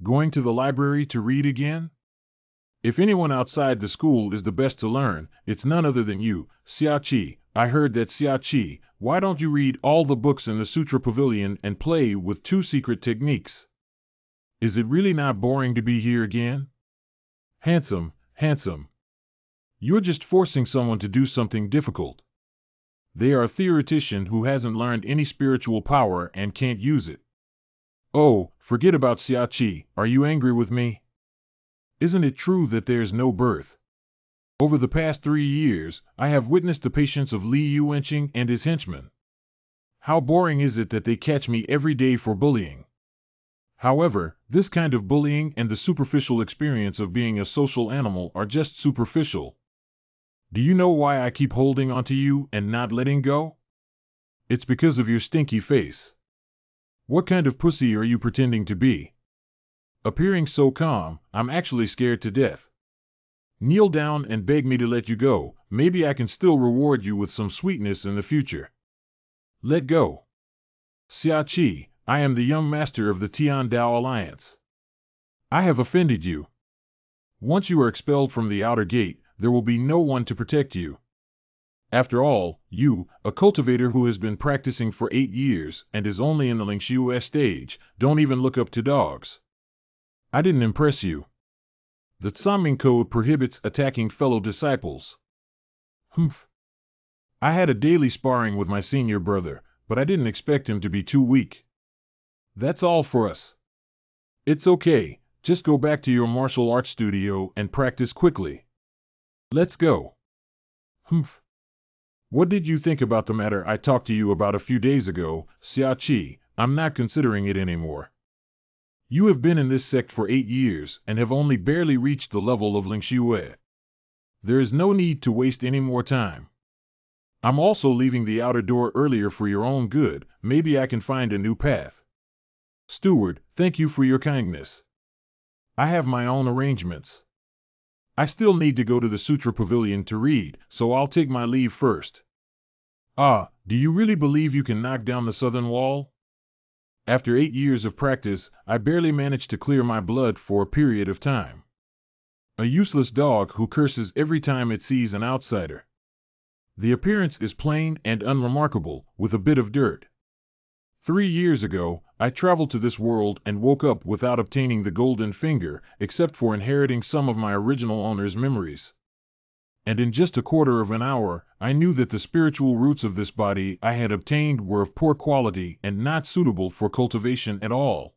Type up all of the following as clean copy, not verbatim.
Going to the library to read again? If anyone outside the school is the best to learn, it's none other than you, Siai. I heard that Siai. Why don't you read all the books in the Sutra Pavilion and play with 2 secret techniques? Is it really not boring to be here again? Handsome, handsome. You're just forcing someone to do something difficult. They are a theoretician who hasn't learned any spiritual power and can't use it. Oh, forget about Siai. Are you angry with me? Isn't it true that there's no birth? Over the past 3 years, I have witnessed the patience of Li Yuanqing and his henchmen. How boring is it that they catch me every day for bullying? However, this kind of bullying and the superficial experience of being a social animal are just superficial. Do you know why I keep holding onto you and not letting go? It's because of your stinky face. What kind of pussy are you pretending to be? Appearing so calm, I'm actually scared to death. Kneel down and beg me to let you go. Maybe I can still reward you with some sweetness in the future. Let go. Siai, I am the young master of the Tian Dao Alliance. I have offended you. Once you are expelled from the outer gate, there will be no one to protect you. After all, you, a cultivator who has been practicing for 8 years and is only in the Lingxiu stage, don't even look up to dogs. I didn't impress you. The Tsaming Code prohibits attacking fellow disciples. Humph. I had a daily sparring with my senior brother, but I didn't expect him to be too weak. That's all for us. It's okay, just go back to your martial arts studio and practice quickly. Let's go. Humph. What did you think about the matter I talked to you about a few days ago, Siai? I'm not considering it anymore. You have been in this sect for 8 years and have only barely reached the level of Lingxiu. There is no need to waste any more time. I'm also leaving the outer door earlier for your own good. Maybe I can find a new path. Steward, thank you for your kindness. I have my own arrangements. I still need to go to the Sutra Pavilion to read, so I'll take my leave first. Ah, do you really believe you can knock down the southern wall? After 8 years of practice, I barely managed to clear my blood for a period of time. A useless dog who curses every time it sees an outsider. The appearance is plain and unremarkable, with a bit of dirt. 3 years ago, I traveled to this world and woke up without obtaining the golden finger, except for inheriting some of my original owner's memories. And in just a quarter of an hour, I knew that the spiritual roots of this body I had obtained were of poor quality and not suitable for cultivation at all.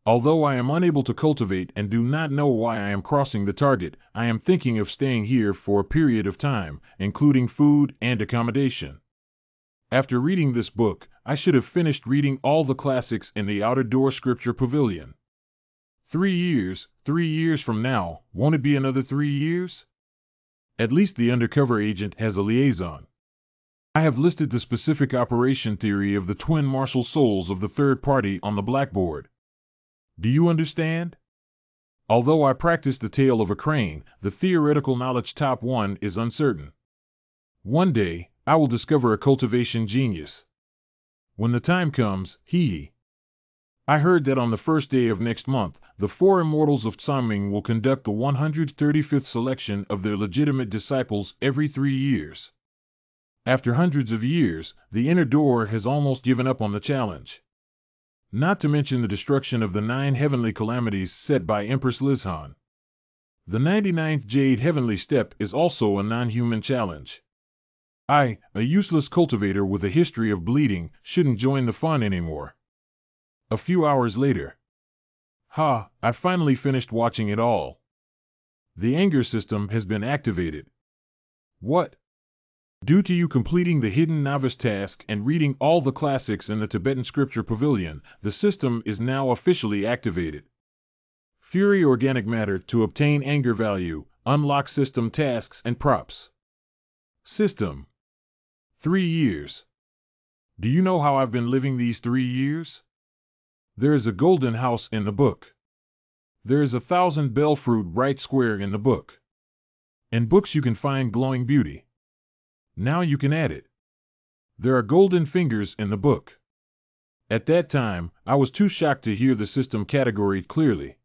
Although I am unable to cultivate and do not know why I am crossing the target, I am thinking of staying here for a period of time, including food and accommodation. After reading this book, I should have finished reading all the classics in the outer door scripture pavilion. 3 years from now, won't it be another 3 years? At least the undercover agent has a liaison. I have listed the specific operation theory of the twin martial souls of the third party on the blackboard. Do you understand? Although I practice the tail of a crane, the theoretical knowledge top 1 is uncertain. One day, I will discover a cultivation genius. When the time comes, I heard that on the first day of next month, the 4 immortals of Tsaming will conduct the 135th selection of their legitimate disciples every 3 years. After hundreds of years, the inner door has almost given up on the challenge. Not to mention the destruction of the 9 heavenly calamities set by Empress Lizhan. The 99th Jade Heavenly Step is also a non-human challenge. I, a useless cultivator with a history of bleeding, shouldn't join the fun anymore. A few hours later. I finally finished watching it all. The anger system has been activated. What? Due to you completing the hidden novice task and reading all the classics in the Tibetan scripture pavilion, the system is now officially activated. Fury organic matter to obtain anger value, unlock system tasks and props. System. 3 years. Do you know how I've been living these 3 years? There is a golden house in the book. There is 1,000 bell fruit right square in the book. In books you can find glowing beauty. Now you can add it. There are golden fingers in the book. At that time, I was too shocked to hear the system categorized clearly.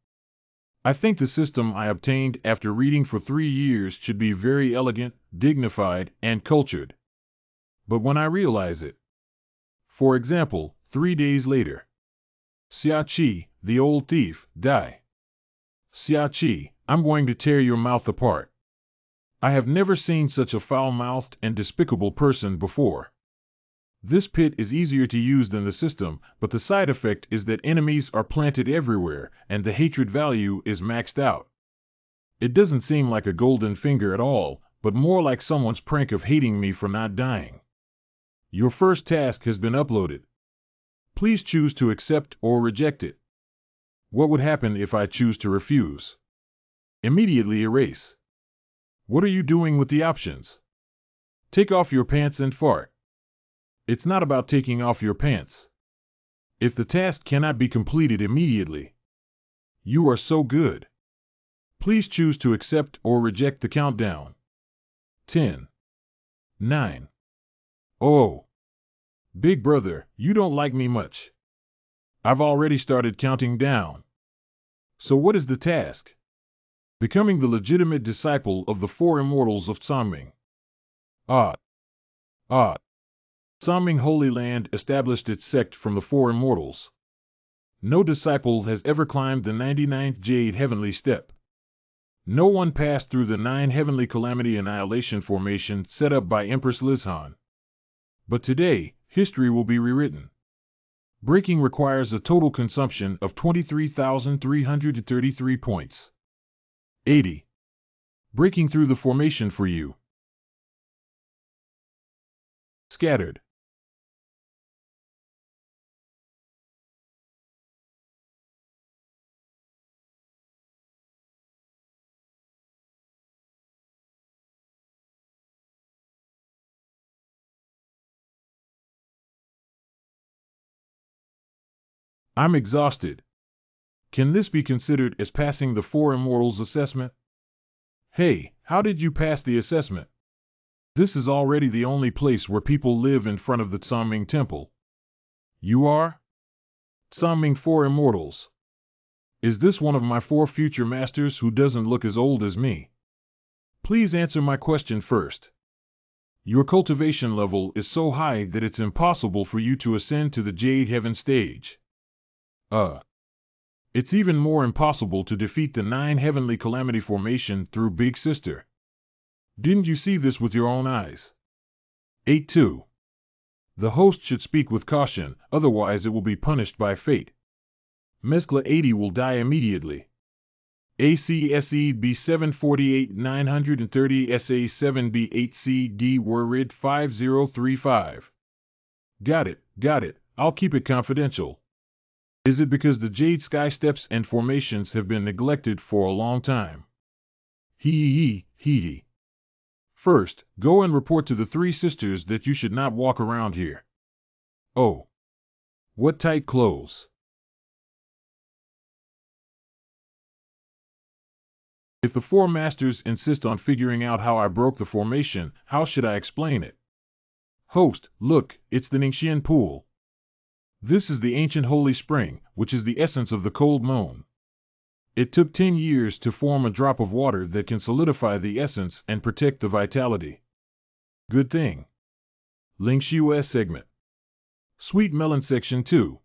I think the system I obtained after reading for 3 years should be very elegant, dignified, and cultured. But when I realize it, for example, 3 days later, Siai, the old thief, die. Siai, I'm going to tear your mouth apart. I have never seen such a foul-mouthed and despicable person before. This pit is easier to use than the system, but the side effect is that enemies are planted everywhere, and the hatred value is maxed out. It doesn't seem like a golden finger at all, but more like someone's prank of hating me for not dying. Your first task has been uploaded. Please choose to accept or reject it. What would happen if I choose to refuse? Immediately erase. What are you doing with the options? Take off your pants and fart. It's not about taking off your pants. If the task cannot be completed immediately, you are so good. Please choose to accept or reject the countdown. 10, 9. Oh, big brother, you don't like me much. I've already started counting down. So what is the task? Becoming the legitimate disciple of the 4 immortals of Tsangming. Ah. Tsangming Holy Land established its sect from the 4 immortals. No disciple has ever climbed the 99th Jade Heavenly Step. No one passed through the 9 Heavenly Calamity Annihilation Formation set up by Empress Lizhan. But today, history will be rewritten. Breaking requires a total consumption of 23,333 points. 80. Breaking through the formation for you. Scattered. I'm exhausted. Can this be considered as passing the 4 immortals assessment? Hey, how did you pass the assessment? This is already the only place where people live in front of the Tsangming Temple. You are? Tsangming 4 immortals. Is this one of my 4 future masters who doesn't look as old as me? Please answer my question first. Your cultivation level is so high that it's impossible for you to ascend to the Jade Heaven stage. It's even more impossible to defeat the 9 Heavenly Calamity Formation through Big Sister. Didn't you see this with your own eyes? 8-2. The host should speak with caution, otherwise it will be punished by fate. Mescla 80 will die immediately. ACSE B748 930 SA7 B8 CD Worrid 5035. Got it. I'll keep it confidential. Is it because the Jade Sky Steps and formations have been neglected for a long time? Hee. First, go and report to the 3 sisters that you should not walk around here. Oh. What tight clothes. If the 4 masters insist on figuring out how I broke the formation, how should I explain it? Host, look, it's the Ningxian pool. This is the ancient holy spring, which is the essence of the cold moon. It took 10 years to form a drop of water that can solidify the essence and protect the vitality. Good thing. Lingxiu S segment. Sweet melon section 2.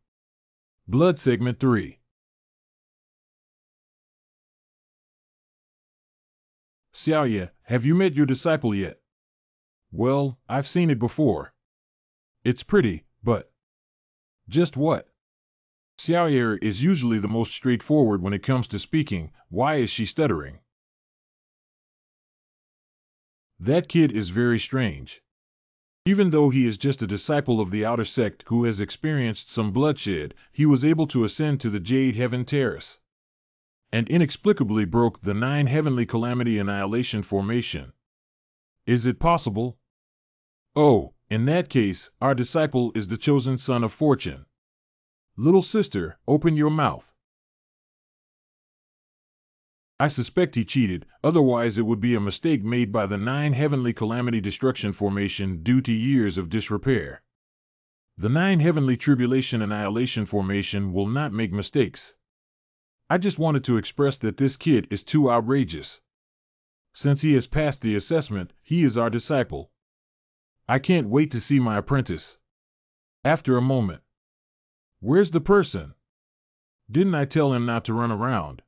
Blood segment 3. Siai, have you met your disciple yet? Well, I've seen it before. It's pretty, but... Just what? Siai is usually the most straightforward when it comes to speaking. Why is she stuttering? That kid is very strange. Even though he is just a disciple of the outer sect who has experienced some bloodshed, he was able to ascend to the Jade Heaven Terrace. And inexplicably broke the 9 Heavenly Calamity Annihilation Formation. Is it possible? Oh, in that case, our disciple is the chosen son of fortune. Little sister, open your mouth. I suspect he cheated, otherwise it would be a mistake made by the 9 Heavenly Calamity Destruction Formation due to years of disrepair. The 9 heavenly tribulation annihilation formation will not make mistakes. I just wanted to express that this kid is too outrageous. Since he has passed the assessment, he is our disciple. I can't wait to see my apprentice. After a moment. Where's the person? Didn't I tell him not to run around?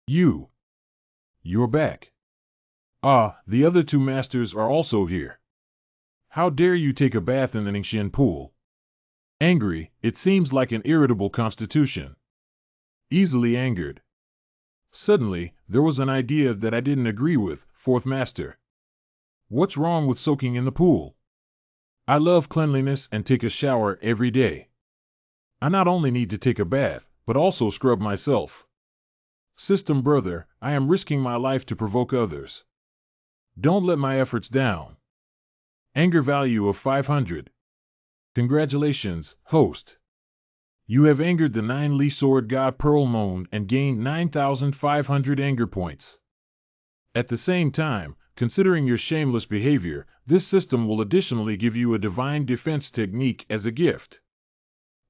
You're back. Ah, the other 2 masters are also here. How dare you take a bath in the Ningxian pool? Angry, it seems like an irritable constitution. Easily angered. Suddenly, there was an idea that I didn't agree with, 4th Master. What's wrong with soaking in the pool? I love cleanliness and take a shower every day. I not only need to take a bath, but also scrub myself. System brother, I am risking my life to provoke others. Don't let my efforts down. Anger value of 500. Congratulations, host. You have angered the 9 Li Sword God Pearl Moon and gained 9,500 anger points. At the same time, considering your shameless behavior, this system will additionally give you a divine defense technique as a gift.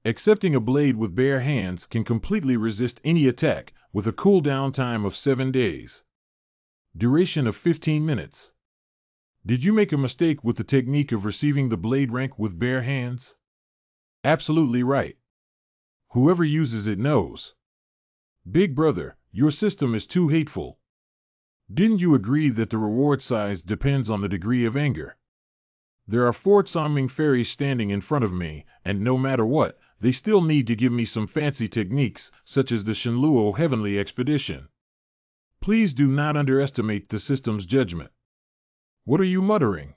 Accepting a blade with bare hands can completely resist any attack, with a cooldown time of 7 days. Duration of 15 minutes. Did you make a mistake with the technique of receiving the blade rank with bare hands? Absolutely right. Whoever uses it knows. Big brother, your system is too hateful. Didn't you agree that the reward size depends on the degree of anger? There are 4 Tsaming fairies standing in front of me, and no matter what, they still need to give me some fancy techniques, such as the Shenluo Heavenly Expedition. Please do not underestimate the system's judgment. What are you muttering?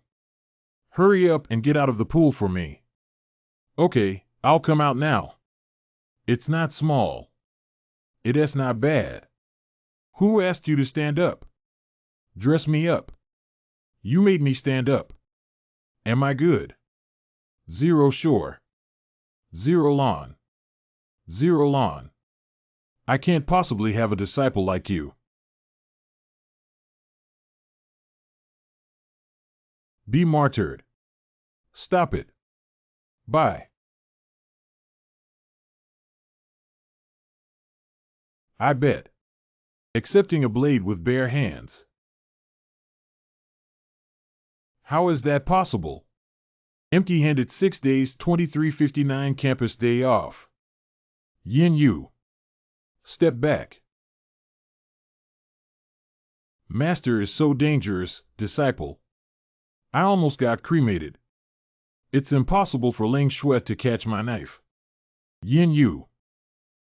Hurry up and get out of the pool for me. Okay, I'll come out now. It's not small. It's not bad. Who asked you to stand up? Dress me up. You made me stand up. Am I good? 0 sure. 0 lon. 0 lon. I can't possibly have a disciple like you. Be martyred. Stop it. Bye. I bet. Accepting a blade with bare hands. How is that possible? Empty-handed 6 days 2359 campus day off. Yin Yu. Step back. Master is so dangerous, disciple. I almost got cremated. It's impossible for Ling Shui to catch my knife. Yin Yu.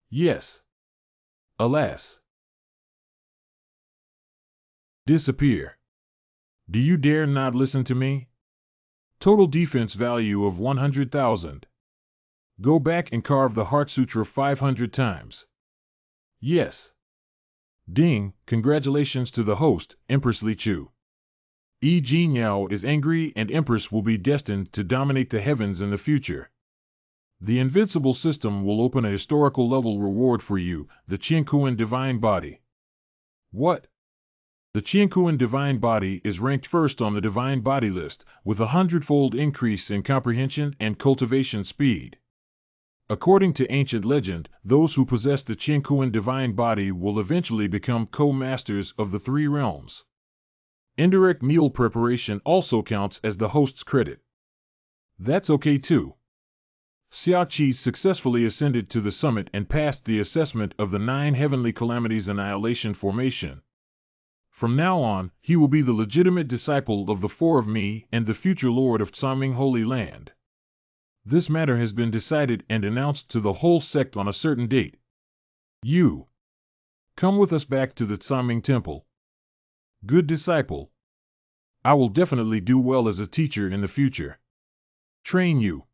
Yes. Alas. Disappear. Do you dare not listen to me? Total defense value of 100,000. Go back and carve the Heart Sutra 500 times. Yes. Ding, congratulations to the host, Empress Li Chu. Yi Jinyao is angry and Empress will be destined to dominate the heavens in the future. The invincible system will open a historical level reward for you, the Qiankuan Divine Body. What? The Qiankuan Divine Body is ranked first on the Divine Body list, with a 100-fold increase in comprehension and cultivation speed. According to ancient legend, those who possess the Qiankuan Divine Body will eventually become co-masters of the 3 realms. Indirect meal preparation also counts as the host's credit. That's okay too. Xiaoqi successfully ascended to the summit and passed the assessment of the 9 Heavenly Calamities Annihilation Formation. From now on, he will be the legitimate disciple of the 4 of me and the future lord of Tsaming Holy Land. This matter has been decided and announced to the whole sect on a certain date. You. Come with us back to the Tsaming Temple. Good disciple. I will definitely do well as a teacher in the future. Train you.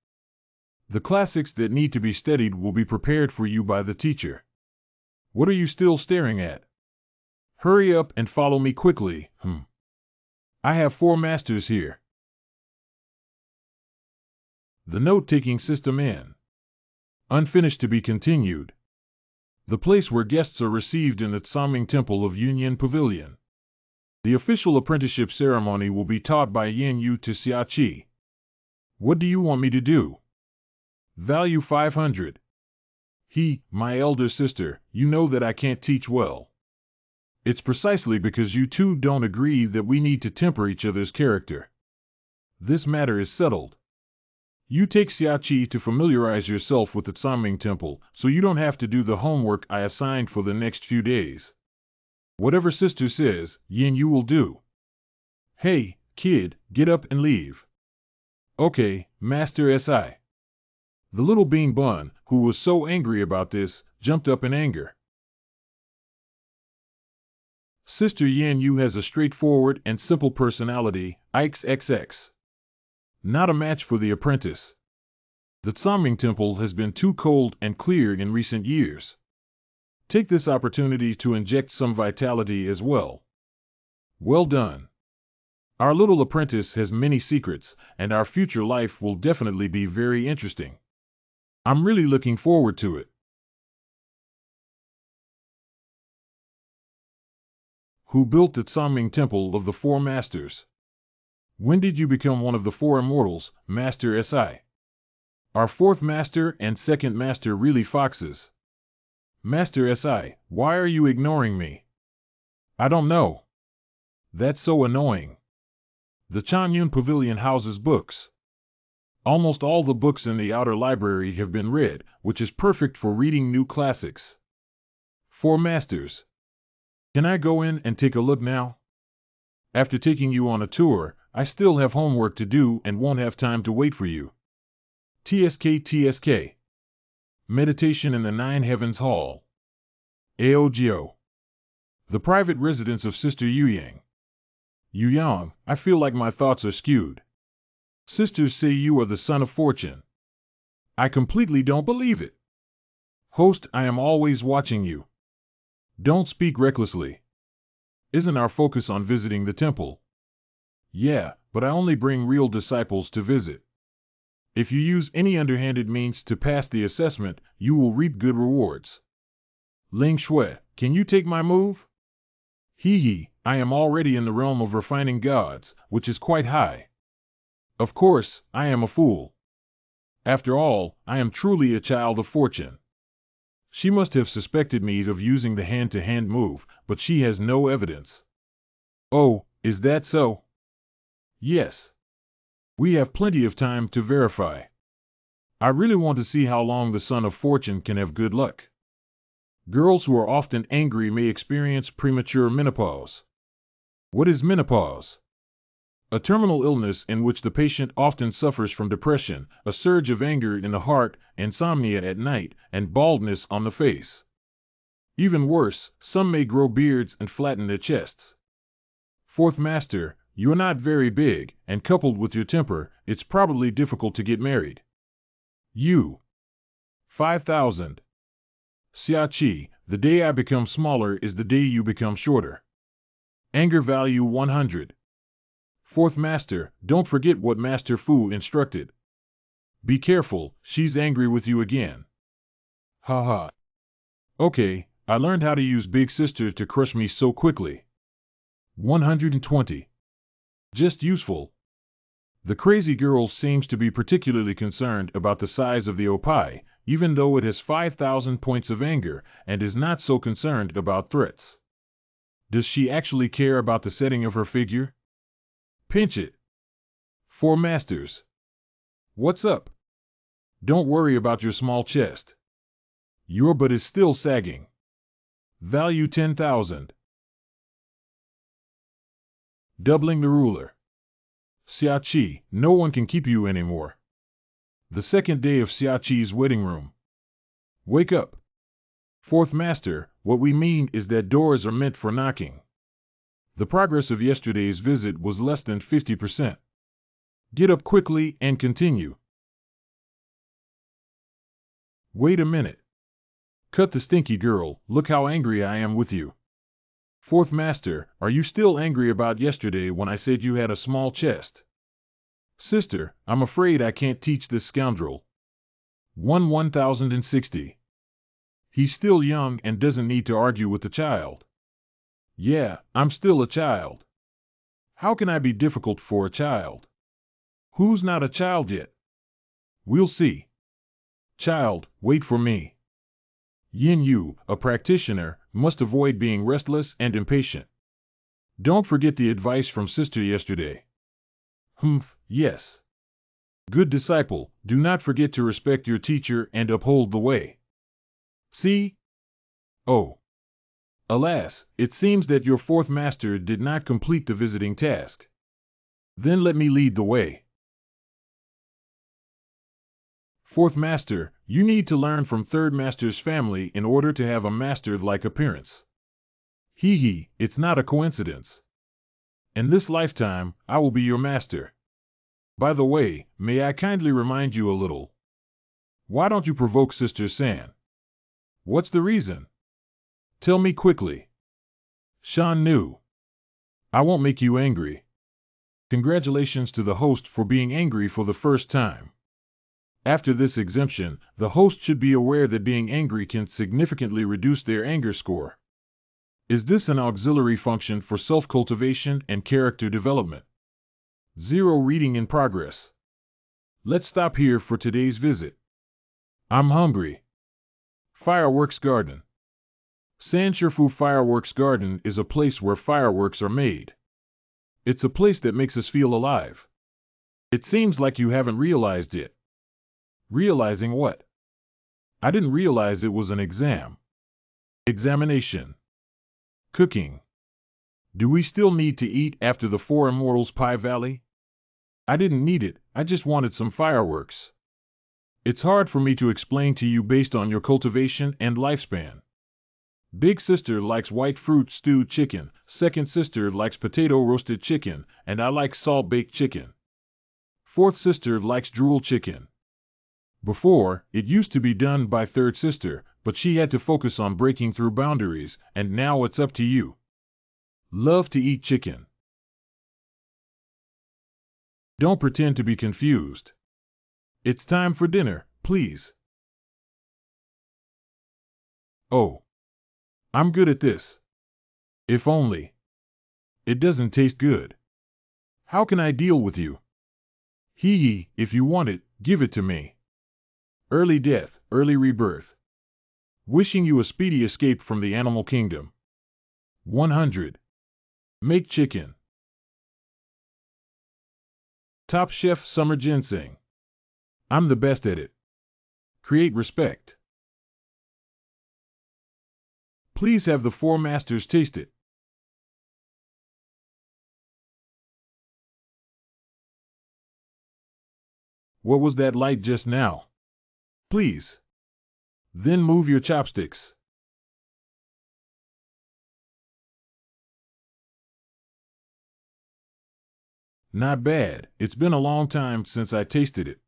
The classics that need to be studied will be prepared for you by the teacher. What are you still staring at? Hurry up and follow me quickly. I have 4 masters here. The note-taking system in. Unfinished to be continued. The place where guests are received in the Tsaming Temple of Union Pavilion. The official apprenticeship ceremony will be taught by Yin Yu to Siai. What do you want me to do? Value 500. My elder sister, you know that I can't teach well. It's precisely because you two don't agree that we need to temper each other's character. This matter is settled. You take Siai to familiarize yourself with the Tsanming Temple, so you don't have to do the homework I assigned for the next few days. Whatever sister says, Yin Yu will do. Hey, kid, get up and leave. Okay, Master Si. The little bean bun, who was so angry about this, jumped up in anger. Sister Yin Yu has a straightforward and simple personality, XXX. Not a match for the apprentice. The Tsanming Temple has been too cold and clear in recent years. Take this opportunity to inject some vitality as well. Well done. Our little apprentice has many secrets, and our future life will definitely be very interesting. I'm really looking forward to it. Who built the Tsanming Temple of the Four Masters? When did you become one of the four immortals, Master Si? Are fourth master and second master really foxes? Master Si, why are you ignoring me? I don't know. That's so annoying. The Chanyun Pavilion houses books. Almost all the books in the outer library have been read, which is perfect for reading new classics. Four masters. Can I go in and take a look now? After taking you on a tour, I still have homework to do and won't have time to wait for you. TSK. Meditation in the Nine Heavens Hall. AOGO. The private residence of Sister Yuyang. Yuyang, I feel like my thoughts are skewed. Sisters say you are the son of fortune. I completely don't believe it. Host, I am always watching you. Don't speak recklessly. Isn't our focus on visiting the temple? Yeah, but I only bring real disciples to visit. If you use any underhanded means to pass the assessment, you will reap good rewards. Ling Shui, can you take my move? I am already in the realm of refining gods, which is quite high. Of course, I am a fool. After all, I am truly a child of fortune. She must have suspected me of using the hand-to-hand move, but she has no evidence. Oh, is that so? Yes. We have plenty of time to verify. I really want to see how long the son of fortune can have good luck. Girls who are often angry may experience premature menopause. What is menopause? A terminal illness in which the patient often suffers from depression, a surge of anger in the heart, insomnia at night, and baldness on the face. Even worse, some may grow beards and flatten their chests. Fourth master, you're not very big, and coupled with your temper, it's probably difficult to get married. You. 5,000. Siai, the day I become smaller is the day you become shorter. Anger value 100. Fourth master, don't forget what Master Fu instructed. Be careful, she's angry with you again. Haha. Okay, I learned how to use Big Sister to crush me so quickly. 120. Just useful. The crazy girl seems to be particularly concerned about the size of the opai, even though it has 5,000 points of anger, and is not so concerned about threats. Does she actually care about the setting of her figure? Pinch it. Four masters. What's up? Don't worry about your small chest. Your butt is still sagging. Value 10,000. Doubling the ruler. Siai, no one can keep you anymore. The second day of Siai's wedding room. Wake up. Fourth master, what we mean is that doors are meant for knocking. The progress of yesterday's visit was less than 50%. Get up quickly and continue. Wait a minute. Cut the stinky girl, look how angry I am with you. Fourth master, are you still angry about yesterday when I said you had a small chest? Sister, I'm afraid I can't teach this scoundrel. 1060. He's still young and doesn't need to argue with the child. Yeah, I'm still a child. How can I be difficult for a child? Who's not a child yet? We'll see. Child, wait for me. Yin Yu, a practitioner, must avoid being restless and impatient. Don't forget the advice from sister yesterday. Humph, yes. Good disciple, do not forget to respect your teacher and uphold the way. See? Oh. Alas, it seems that your fourth master did not complete the visiting task. Then let me lead the way. Fourth master, you need to learn from third master's family in order to have a master-like appearance. Hee hee, it's not a coincidence. In this lifetime, I will be your master. By the way, may I kindly remind you a little? Why don't you provoke Sister San? What's the reason? Tell me quickly. Shan knew. I won't make you angry. Congratulations to the host for being angry for the first time. After this exemption, the host should be aware that being angry can significantly reduce their anger score. Is this an auxiliary function for self-cultivation and character development? 0 reading in progress. Let's stop here for today's visit. I'm hungry. Fireworks Garden. Sanshirfu Fireworks Garden is a place where fireworks are made. It's a place that makes us feel alive. It seems like you haven't realized it. Realizing what? I didn't realize it was an exam. Examination. Cooking. Do we still need to eat after the Four Immortals Pie Valley? I didn't need it, I just wanted some fireworks. It's hard for me to explain to you based on your cultivation and lifespan. Big sister likes white fruit stewed chicken, second sister likes potato roasted chicken, and I like salt-baked chicken. Fourth sister likes drool chicken. Before, it used to be done by third sister, but she had to focus on breaking through boundaries, and now it's up to you. Love to eat chicken. Don't pretend to be confused. It's time for dinner, please. Oh. I'm good at this. If only. It doesn't taste good. How can I deal with you? Hee hee, if you want it, give it to me. Early death, early rebirth. Wishing you a speedy escape from the animal kingdom. 100. Make chicken. Top Chef Summer Ginseng. I'm the best at it. Create respect. Please have the four masters taste it. What was that light just now? Please. Then move your chopsticks. Not bad. It's been a long time since I tasted it.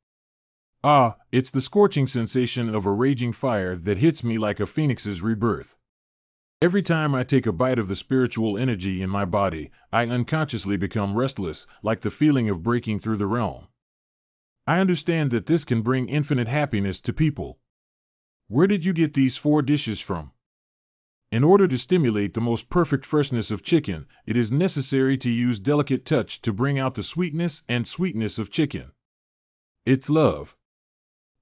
Ah, it's the scorching sensation of a raging fire that hits me like a phoenix's rebirth. Every time I take a bite of the spiritual energy in my body, I unconsciously become restless, like the feeling of breaking through the realm. I understand that this can bring infinite happiness to people. Where did you get these 4 dishes from? In order to stimulate the most perfect freshness of chicken, it is necessary to use delicate touch to bring out the sweetness and sweetness of chicken. It's love.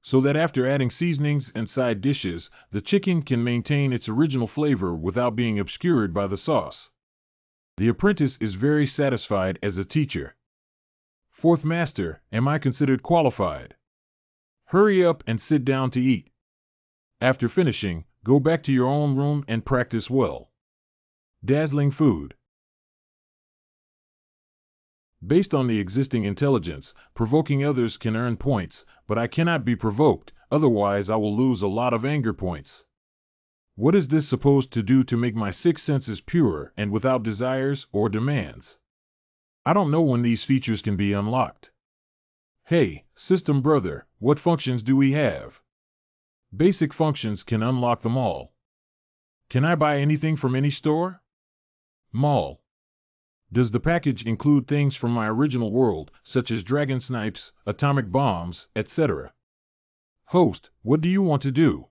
So that after adding seasonings and side dishes, the chicken can maintain its original flavor without being obscured by the sauce. The apprentice is very satisfied as a teacher. Fourth master, am I considered qualified? Hurry up and sit down to eat. After finishing, go back to your own room and practice well. Dazzling food. Based on the existing intelligence, provoking others can earn points, but I cannot be provoked, otherwise I will lose a lot of anger points. What is this supposed to do to make my 6 senses pure and without desires or demands? I don't know when these features can be unlocked. Hey, system brother, what functions do we have? Basic functions can unlock them all. Can I buy anything from any store? Mall. Does the package include things from my original world, such as dragon snipes, atomic bombs, etc.? Host, what do you want to do?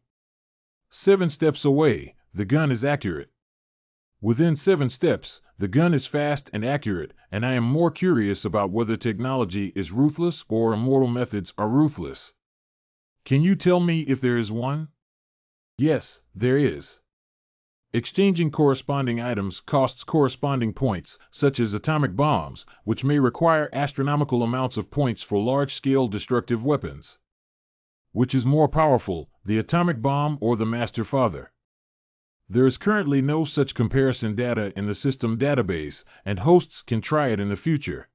7 steps away, the gun is accurate. Within 7 steps, the gun is fast and accurate, and I am more curious about whether technology is ruthless or immortal methods are ruthless. Can you tell me if there is one? Yes, there is. Exchanging corresponding items costs corresponding points, such as atomic bombs, which may require astronomical amounts of points for large-scale destructive weapons. Which is more powerful, the atomic bomb or the Master Father? There is currently no such comparison data in the system database, and hosts can try it in the future.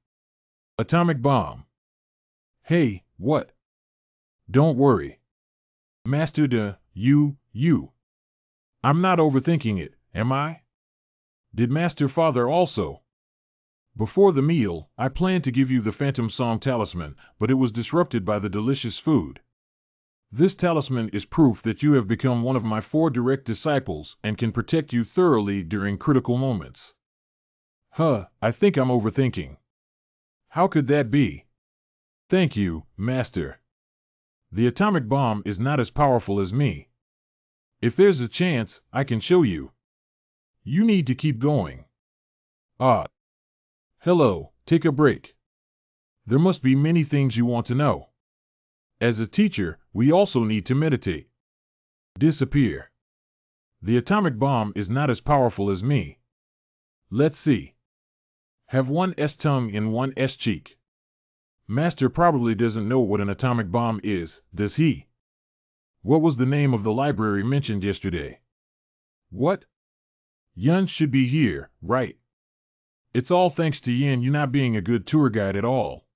Atomic bomb. Hey, what? Don't worry. Master you. I'm not overthinking it, am I? Did Master Father also? Before the meal, I planned to give you the Phantom Song Talisman, but it was disrupted by the delicious food. This talisman is proof that you have become one of my 4 direct disciples and can protect you thoroughly during critical moments. I think I'm overthinking. How could that be? Thank you, Master. The atomic bomb is not as powerful as me. If there's a chance, I can show you. You need to keep going. Hello, take a break. There must be many things you want to know. As a teacher, we also need to meditate. Disappear. The atomic bomb is not as powerful as me. Let's see. Have one S tongue in one S cheek. Master probably doesn't know what an atomic bomb is, does he? What was the name of the library mentioned yesterday? What? Yun should be here, right? It's all thanks to Yin you not being a good tour guide at all.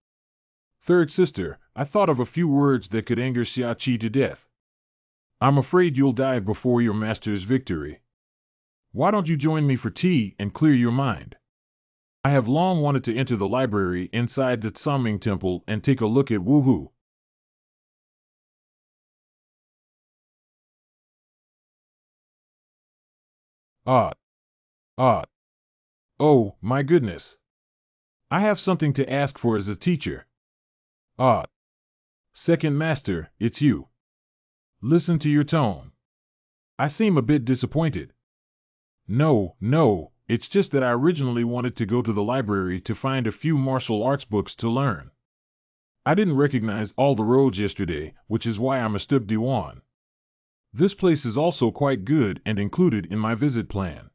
Third sister, I thought of a few words that could anger Xiaoqi to death. I'm afraid you'll die before your master's victory. Why don't you join me for tea and clear your mind? I have long wanted to enter the library inside the Tsaming Temple and take a look at Wuhu. Oh, my goodness. I have something to ask for as a teacher. Second master, it's you. Listen to your tone. I seem a bit disappointed. No, it's just that I originally wanted to go to the library to find a few martial arts books to learn. I didn't recognize all the roads yesterday, which is why I'm a step Diwan. This place is also quite good and included in my visit plan.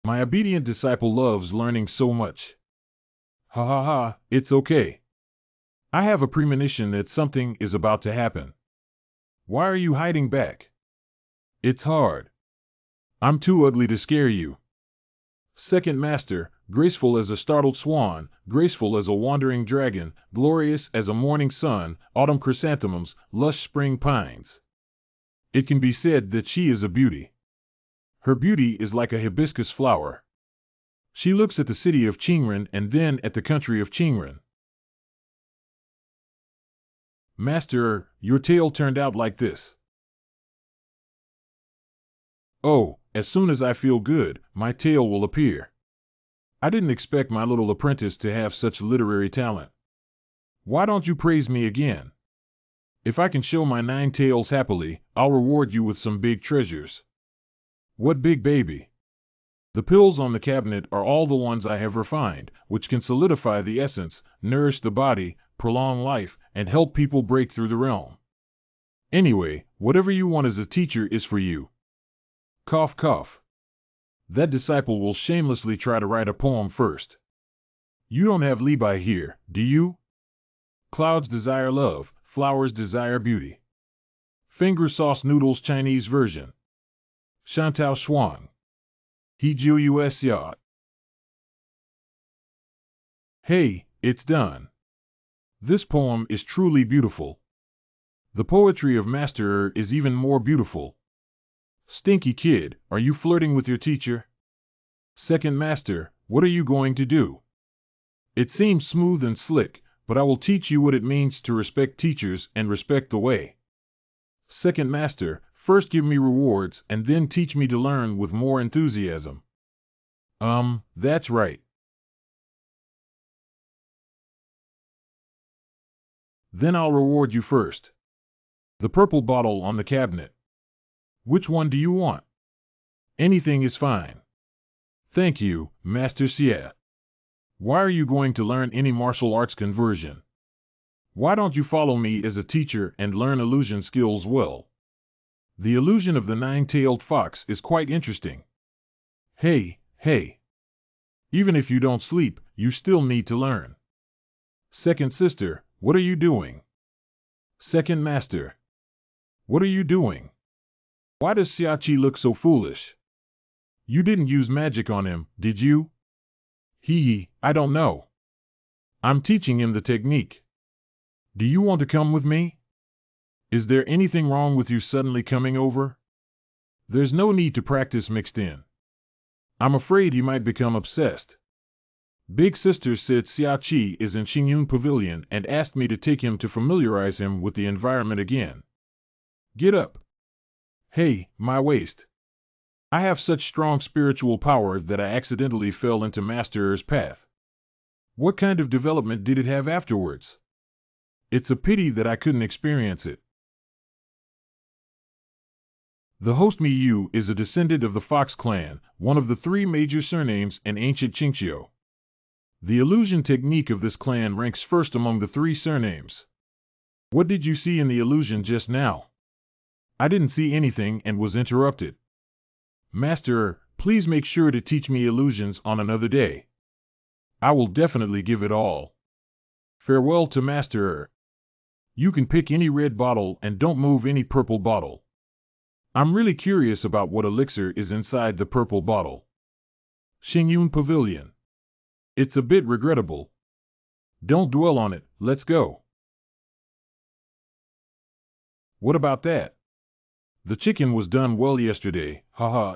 My obedient disciple loves learning so much. It's okay. I have a premonition that something is about to happen. Why are you hiding back? It's hard. I'm too ugly to scare you. Second master, graceful as a startled swan, graceful as a wandering dragon, glorious as a morning sun, autumn chrysanthemums, lush spring pines. It can be said that she is a beauty. Her beauty is like a hibiscus flower. She looks at the city of Qingren and then at the country of Qingren. Master, your tale turned out like this. Oh, as soon as I feel good, my tale will appear. I didn't expect my little apprentice to have such literary talent. Why don't you praise me again? If I can show my 9 tails happily, I'll reward you with some big treasures. What big baby? The pills on the cabinet are all the ones I have refined, which can solidify the essence, nourish the body, prolong life, and help people break through the realm. Anyway, whatever you want as a teacher is for you. Cough, cough. That disciple will shamelessly try to write a poem first. You don't have Libai here, do you? Clouds desire love, flowers desire beauty. Finger sauce noodles Chinese version. Shantao Shuang. He Jiu US Yacht. Hey, it's done. This poem is truly beautiful. The poetry of Master is even more beautiful. Stinky kid, are you flirting with your teacher? Second master, what are you going to do? It seems smooth and slick, but I will teach you what it means to respect teachers and respect the way. Second master, first give me rewards and then teach me to learn with more enthusiasm. That's right. Then I'll reward you first. The purple bottle on the cabinet. Which one do you want? Anything is fine. Thank you, Master Siai. Why are you going to learn any martial arts conversion? Why don't you follow me as a teacher and learn illusion skills well? The illusion of the nine-tailed fox is quite interesting. Hey, hey. Even if you don't sleep, you still need to learn. Second sister, what are you doing? Second master. What are you doing? Why does Siai look so foolish? You didn't use magic on him, did you? I don't know. I'm teaching him the technique. Do you want to come with me? Is there anything wrong with you suddenly coming over? There's no need to practice mixed in. I'm afraid he might become obsessed. Big sister said Siai is in Xingyun Pavilion and asked me to take him to familiarize him with the environment again. Get up. Hey, my waist. I have such strong spiritual power that I accidentally fell into Master's path. What kind of development did it have afterwards? It's a pity that I couldn't experience it. The host Miyu is a descendant of the Fox clan, one of the three major surnames in ancient Qingqiu. The illusion technique of this clan ranks first among the three surnames. What did you see in the illusion just now? I didn't see anything and was interrupted. Master, please make sure to teach me illusions on another day. I will definitely give it all. Farewell to Master. You can pick any red bottle and don't move any purple bottle. I'm really curious about what elixir is inside the purple bottle. Xingyun Pavilion. It's a bit regrettable. Don't dwell on it, let's go. What about that? The chicken was done well yesterday, haha.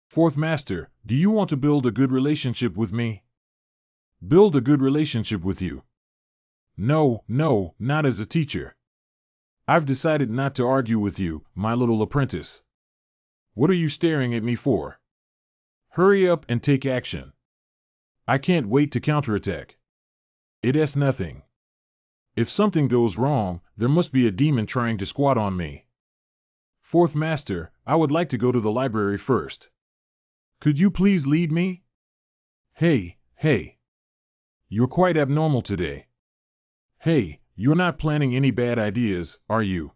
Fourth Master, do you want to build a good relationship with me? Build a good relationship with you? No, not as a teacher. I've decided not to argue with you, my little apprentice. What are you staring at me for? Hurry up and take action. I can't wait to counterattack. It's nothing. If something goes wrong, there must be a demon trying to squat on me. Fourth Master, I would like to go to the library first. Could you please lead me? Hey. You're quite abnormal today. Hey, you're not planning any bad ideas, are you?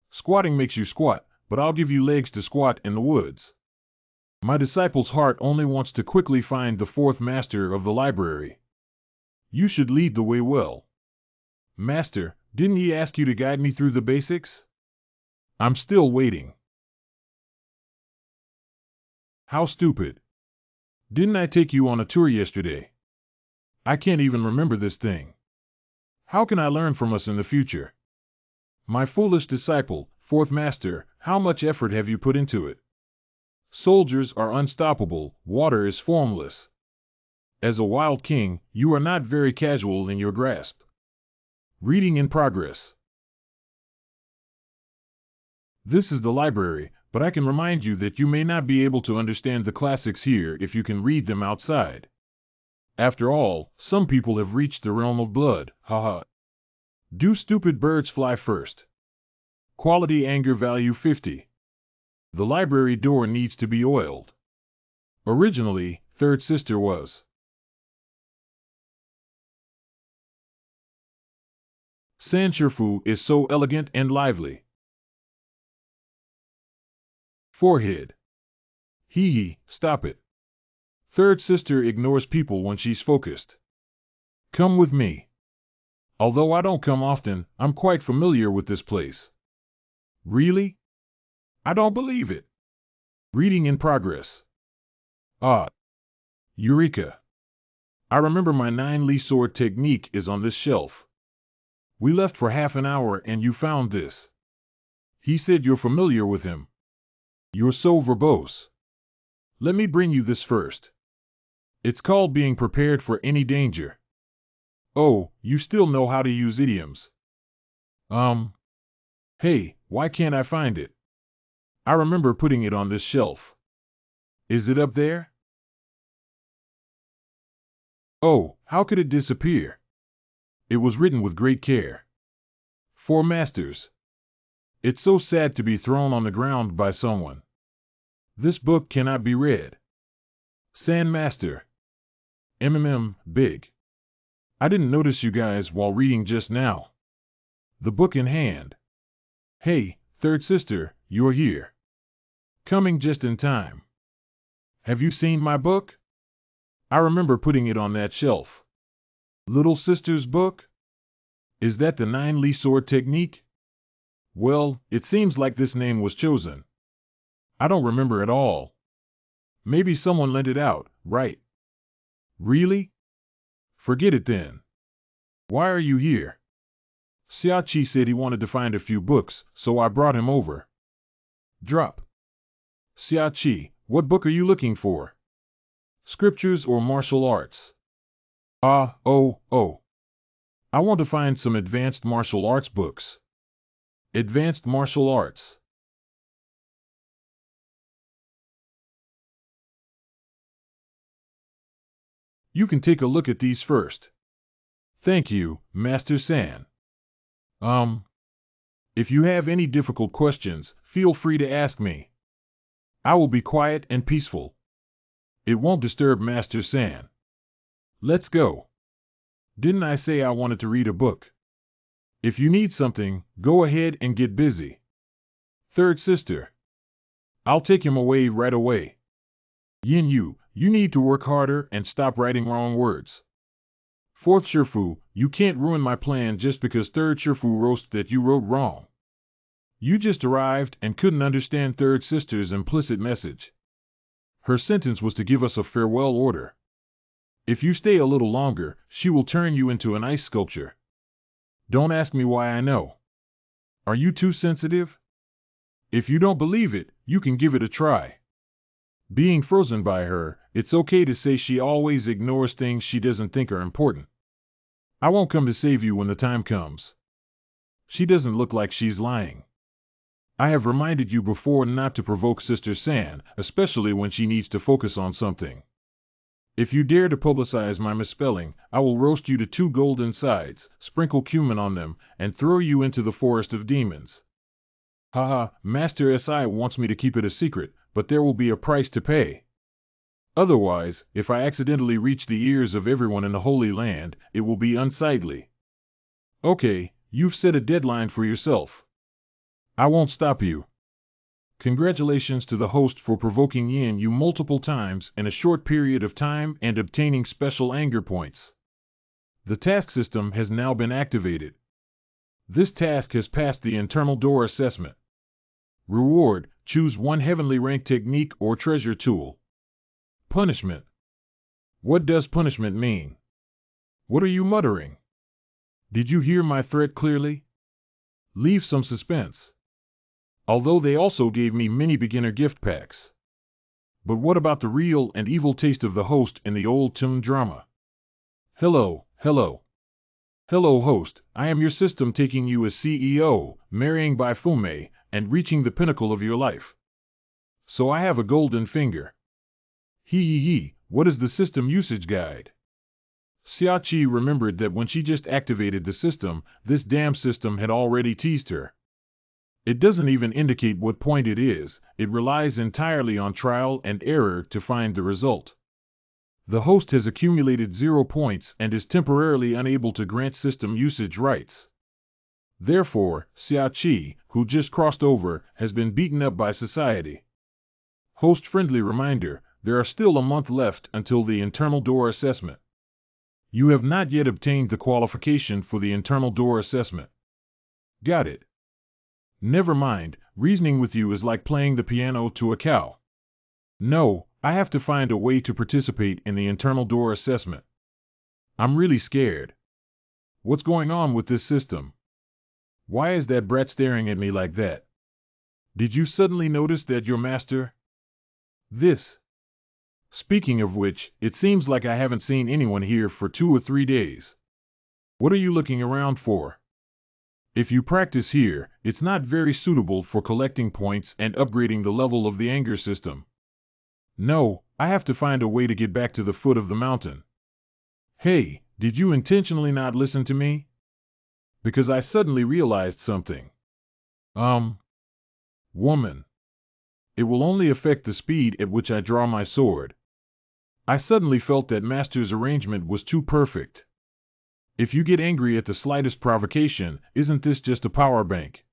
Squatting makes you squat, but I'll give you legs to squat in the woods. My disciple's heart only wants to quickly find the fourth master of the library. You should lead the way well. Master, didn't he ask you to guide me through the basics? I'm still waiting. How stupid. Didn't I take you on a tour yesterday? I can't even remember this thing. How can I learn from us in the future? My foolish disciple, fourth master, how much effort have you put into it? Soldiers are unstoppable, water is formless. As a wild king, you are not very casual in your grasp. Reading in progress. This is the library, but I can remind you that you may not be able to understand the classics here if you can read them outside. After all, some people have reached the realm of blood, haha. Do stupid birds fly first? Quality anger value 50. The library door needs to be oiled. Originally, third sister was. Sanshirfu is so elegant and lively. Forehead. Stop it. Third sister ignores people when she's focused. Come with me. Although I don't come often, I'm quite familiar with this place. Really? I don't believe it. Reading in progress. Eureka. I remember my 9-li sword technique is on this shelf. We left for half an hour and you found this. He said you're familiar with him. You're so verbose. Let me bring you this first. It's called being prepared for any danger. Oh, you still know how to use idioms. Hey, why can't I find it? I remember putting it on this shelf. Is it up there? Oh, how could it disappear? It was written with great care. 4 masters. It's so sad to be thrown on the ground by someone. This book cannot be read. Sandmaster. Big. I didn't notice you guys while reading just now. The book in hand. Hey, third sister, you're here. Coming just in time. Have you seen my book? I remember putting it on that shelf. Little sister's book? Is that the 9-Li sword technique? Well, it seems like this name was chosen. I don't remember at all. Maybe someone lent it out, right? Really? Forget it then. Why are you here? Siai said he wanted to find a few books, so I brought him over. Drop. Siai, what book are you looking for? Scriptures or martial arts? Oh. I want to find some advanced martial arts books. Advanced martial arts. You can take a look at these first. Thank you, Master San. If you have any difficult questions, feel free to ask me. I will be quiet and peaceful. It won't disturb Master San. Let's go. Didn't I say I wanted to read a book? If you need something, go ahead and get busy. Third sister. I'll take him away right away. Yin Yu, you need to work harder and stop writing wrong words. Fourth Shifu, you can't ruin my plan just because Third Shifu wrote that you wrote wrong. You just arrived and couldn't understand Third Sister's implicit message. Her sentence was to give us a farewell order. If you stay a little longer, she will turn you into an ice sculpture. Don't ask me why I know. Are you too sensitive? If you don't believe it, you can give it a try. Being frozen by her, it's okay to say she always ignores things she doesn't think are important. I won't come to save you when the time comes. She doesn't look like she's lying. I have reminded you before not to provoke Sister San, especially when she needs to focus on something. If you dare to publicize my misspelling, I will roast you to 2 golden sides, sprinkle cumin on them, and throw you into the forest of demons. Haha, Master Si wants me to keep it a secret, but there will be a price to pay. Otherwise, if I accidentally reach the ears of everyone in the Holy Land, it will be unsightly. Okay, you've set a deadline for yourself. I won't stop you. Congratulations to the host for provoking Yin Yu multiple times in a short period of time and obtaining special anger points. The task system has now been activated. This task has passed the internal door assessment. Reward: choose one heavenly rank technique or treasure tool. Punishment. What does punishment mean? What are you muttering? Did you hear my threat clearly? Leave some suspense. Although they also gave me many beginner gift packs. But what about the real and evil taste of the host in the old tune drama? Hello. Hello host, I am your system taking you as CEO, marrying by Fume, and reaching the pinnacle of your life. So I have a golden finger. What is the system usage guide? Siai remembered that when she just activated the system, this damn system had already teased her. It doesn't even indicate what point it is, it relies entirely on trial and error to find the result. The host has accumulated 0 points and is temporarily unable to grant system usage rights. Therefore, Siai, who just crossed over, has been beaten up by society. Host-friendly reminder, there are still a month left until the internal door assessment. You have not yet obtained the qualification for the internal door assessment. Got it. Never mind, reasoning with you is like playing the piano to a cow. No, I have to find a way to participate in the internal door assessment. I'm really scared. What's going on with this system? Why is that brat staring at me like that? Did you suddenly notice that your master? This. Speaking of which, it seems like I haven't seen anyone here for 2 or 3 days. What are you looking around for? If you practice here, it's not very suitable for collecting points and upgrading the level of the anger system. No, I have to find a way to get back to the foot of the mountain. Hey, did you intentionally not listen to me? Because I suddenly realized something. Woman. It will only affect the speed at which I draw my sword. I suddenly felt that Master's arrangement was too perfect. If you get angry at the slightest provocation, isn't this just a power bank?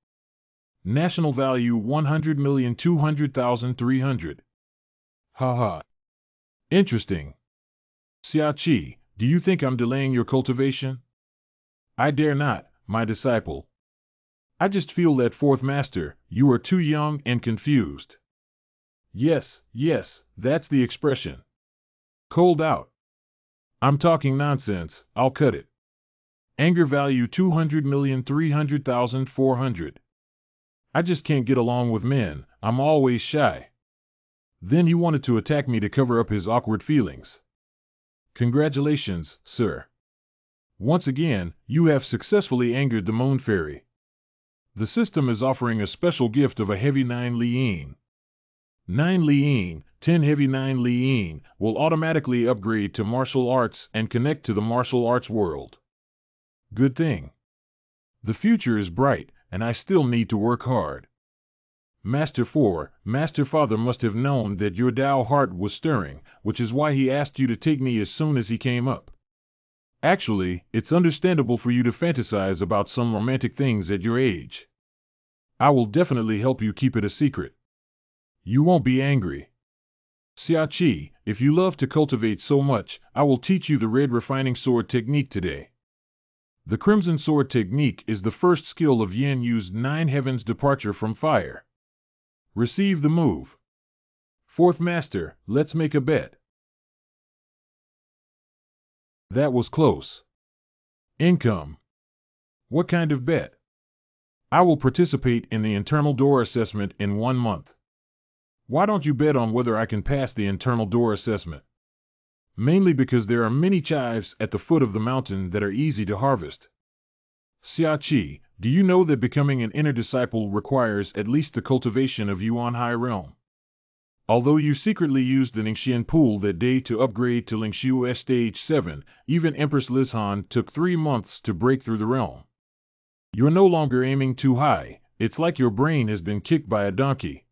National value 100,200,300. Haha. Interesting. Siai, do you think I'm delaying your cultivation? I dare not, my disciple. I just feel that, fourth master, you are too young and confused. Yes, that's the expression. Cold out. I'm talking nonsense, I'll cut it. Anger value 200,300,400. I just can't get along with men, I'm always shy. Then you wanted to attack me to cover up his awkward feelings. Congratulations, sir. Once again, you have successfully angered the Moon Fairy. The system is offering a special gift of a heavy 9 liyin. 9 liyin, 10 heavy 9 liyin, will automatically upgrade to martial arts and connect to the martial arts world. Good thing. The future is bright, and I still need to work hard. Master Father must have known that your Tao heart was stirring, which is why he asked you to take me as soon as he came up. Actually, it's understandable for you to fantasize about some romantic things at your age. I will definitely help you keep it a secret. You won't be angry. Siai, if you love to cultivate so much, I will teach you the red refining sword technique today. The Crimson Sword technique is the first skill of Yin Yu's 9 heavens departure from fire. Receive the move. Fourth master, let's make a bet. That was close. Income. What kind of bet? I will participate in the internal door assessment in 1 month. Why don't you bet on whether I can pass the internal door assessment? Mainly because there are many chives at the foot of the mountain that are easy to harvest. Siai, do you know that becoming an inner disciple requires at least the cultivation of Yuan High Realm? Although you secretly used the Ningxian pool that day to upgrade to Lingxiu S Stage 7, even Empress Lizhan took 3 months to break through the realm. You're no longer aiming too high, it's like your brain has been kicked by a donkey.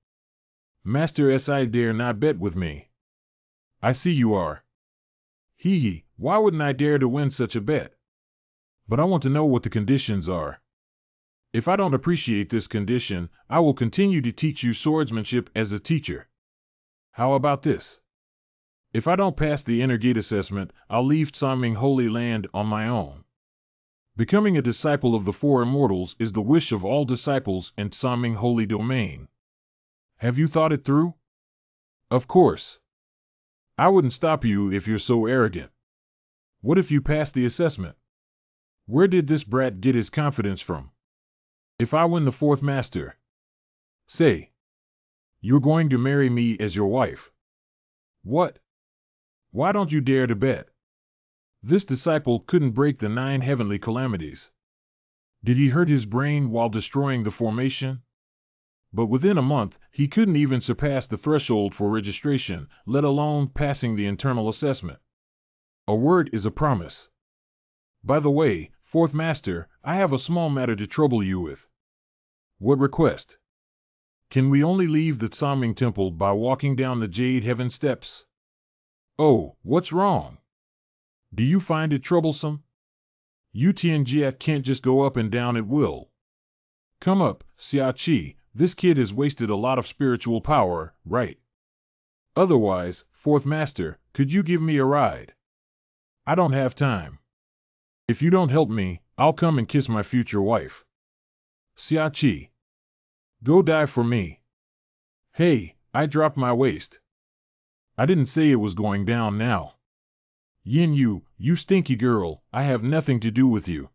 Master Si dare not bet with me. I see you are. Why wouldn't I dare to win such a bet? But I want to know what the conditions are. If I don't appreciate this condition, I will continue to teach you swordsmanship as a teacher. How about this? If I don't pass the inner gate assessment, I'll leave Tsaming Holy Land on my own. Becoming a disciple of the Four Immortals is the wish of all disciples in Tsaming Holy Domain. Have you thought it through? Of course. I wouldn't stop you if you're so arrogant. What if you pass the assessment? Where did this brat get his confidence from? If I win the fourth master, say, you're going to marry me as your wife. What? Why don't you dare to bet? This disciple couldn't break the 9 heavenly calamities. Did he hurt his brain while destroying the formation? But within a month, he couldn't even surpass the threshold for registration, let alone passing the internal assessment. A word is a promise. By the way, fourth master, I have a small matter to trouble you with. What request? Can we only leave the Tsaming Temple by walking down the Jade Heaven steps? Oh, what's wrong? Do you find it troublesome? Utianjia can't just go up and down at will. Come up, Siai, this kid has wasted a lot of spiritual power, right? Otherwise, fourth master, could you give me a ride? I don't have time. If you don't help me, I'll come and kiss my future wife. Siai, go die for me. Hey, I dropped my waist. I didn't say it was going down now. Yin Yu, you stinky girl, I have nothing to do with you.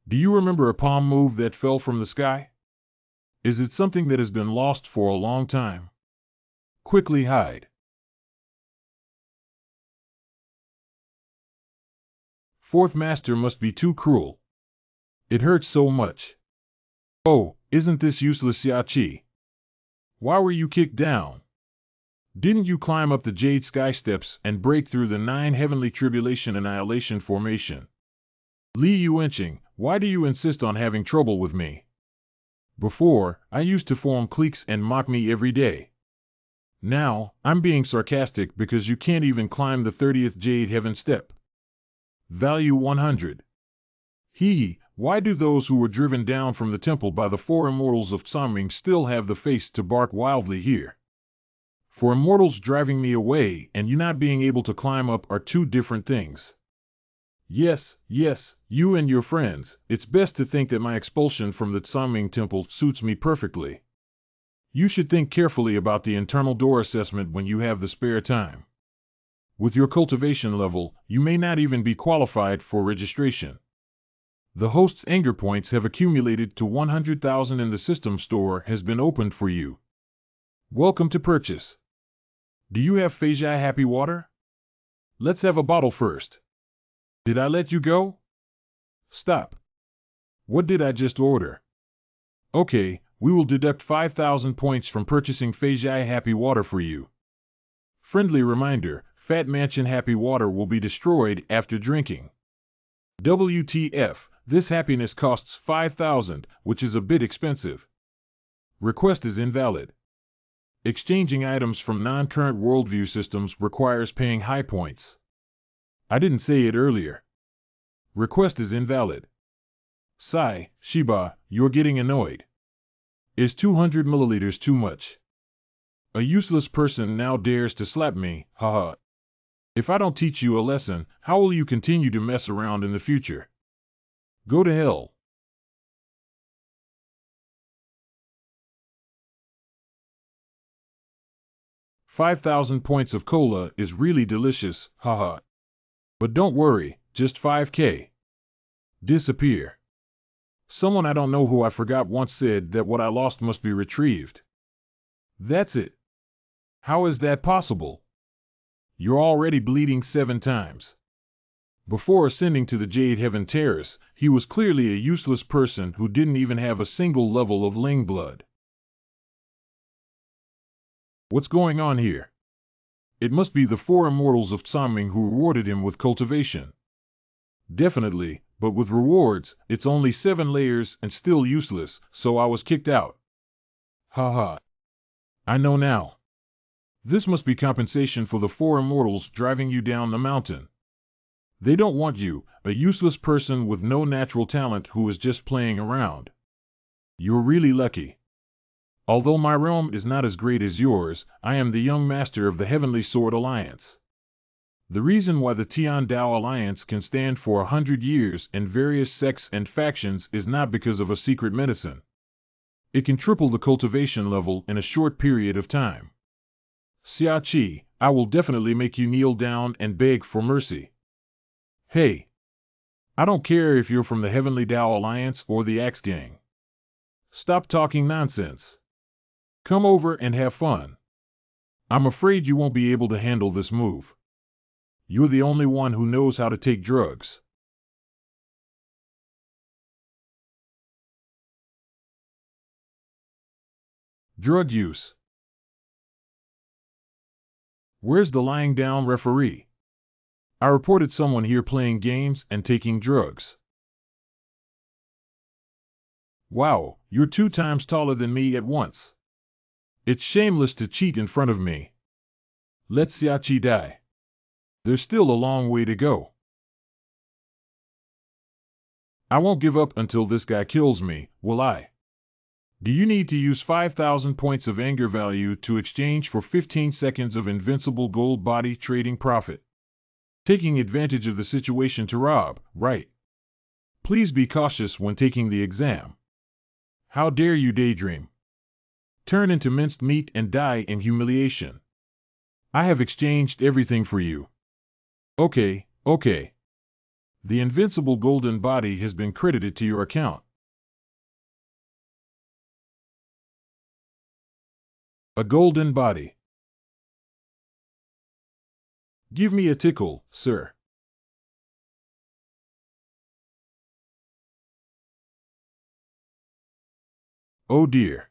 Do you remember a palm move that fell from the sky? Is it something that has been lost for a long time? Quickly hide. Fourth master must be too cruel. It hurts so much. Oh, isn't this useless, Siai? Why were you kicked down? Didn't you climb up the Jade Sky steps and break through the 9 heavenly tribulation annihilation formation? Li Yuanqing, why do you insist on having trouble with me? Before, I used to form cliques and mock me every day. Now, I'm being sarcastic because you can't even climb the 30th Jade Heaven step. Value 100. Hee, why do those who were driven down from the temple by the four immortals of Tsaming still have the face to bark wildly here? For immortals driving me away and you not being able to climb up are two different things. Yes, you and your friends, it's best to think that my expulsion from the Tsaming temple suits me perfectly. You should think carefully about the internal door assessment when you have the spare time. With your cultivation level, you may not even be qualified for registration. The host's anger points have accumulated to 100,000 and the system store has been opened for you. Welcome to purchase. Do you have Siai happy water? Let's have a bottle first. Did I let you go? Stop. What did I just order? Okay, we will deduct 5,000 points from purchasing Siai happy water for you. Friendly reminder, Fat Mansion happy water will be destroyed after drinking. WTF, this happiness costs 5,000, which is a bit expensive. Request is invalid. Exchanging items from non-current worldview systems requires paying high points. I didn't say it earlier. Request is invalid. Sigh, Shiba, you're getting annoyed. Is 200 milliliters too much? A useless person now dares to slap me, haha. If I don't teach you a lesson, how will you continue to mess around in the future? Go to hell. $5,000 points of cola is really delicious, haha. But don't worry, just 5K. Disappear. Someone I don't know who I forgot once said that what I lost must be retrieved. That's it. How is that possible? You're already bleeding 7 times. Before ascending to the Jade Heaven Terrace, he was clearly a useless person who didn't even have a single level of Ling blood. What's going on here? It must be the 4 immortals of Tsaming who rewarded him with cultivation. Definitely, but with rewards, it's only 7 layers and still useless, so I was kicked out. Haha. I know now. This must be compensation for the 4 immortals driving you down the mountain. They don't want you, a useless person with no natural talent who is just playing around. You're really lucky. Although my realm is not as great as yours, I am the young master of the Heavenly Sword Alliance. The reason why the Tian Dao Alliance can stand for 100 years in various sects and factions is not because of a secret medicine. It can triple the cultivation level in a short period of time. Siai, I will definitely make you kneel down and beg for mercy. Hey! I don't care if you're from the Heavenly Dao Alliance or the Axe Gang. Stop talking nonsense. Come over and have fun. I'm afraid you won't be able to handle this move. You're the only one who knows how to take drugs. Drug use. Where's the lying down referee? I reported someone here playing games and taking drugs. Wow, you're 2 times taller than me at once. It's shameless to cheat in front of me. Let Siai die. There's still a long way to go. I won't give up until this guy kills me, will I? Do you need to use 5,000 points of anger value to exchange for 15 seconds of invincible gold body trading profit? Taking advantage of the situation to rob, right? Please be cautious when taking the exam. How dare you daydream? Turn into minced meat and die in humiliation. I have exchanged everything for you. Okay. The invincible golden body has been credited to your account. A golden body. Give me a tickle, sir. Oh dear.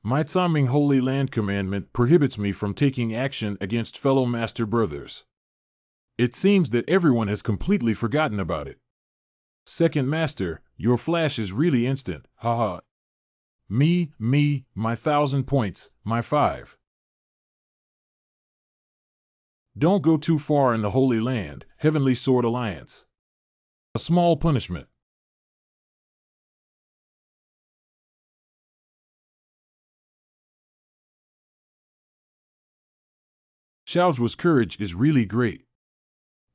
My Tsaming Holy Land Commandment prohibits me from taking action against fellow Master Brothers. It seems that everyone has completely forgotten about it. Second Master, your flash is really instant, haha. Me, my 1,000 points, my 5. Don't go too far in the Holy Land, Heavenly Sword Alliance. A small punishment. Xiao's courage is really great.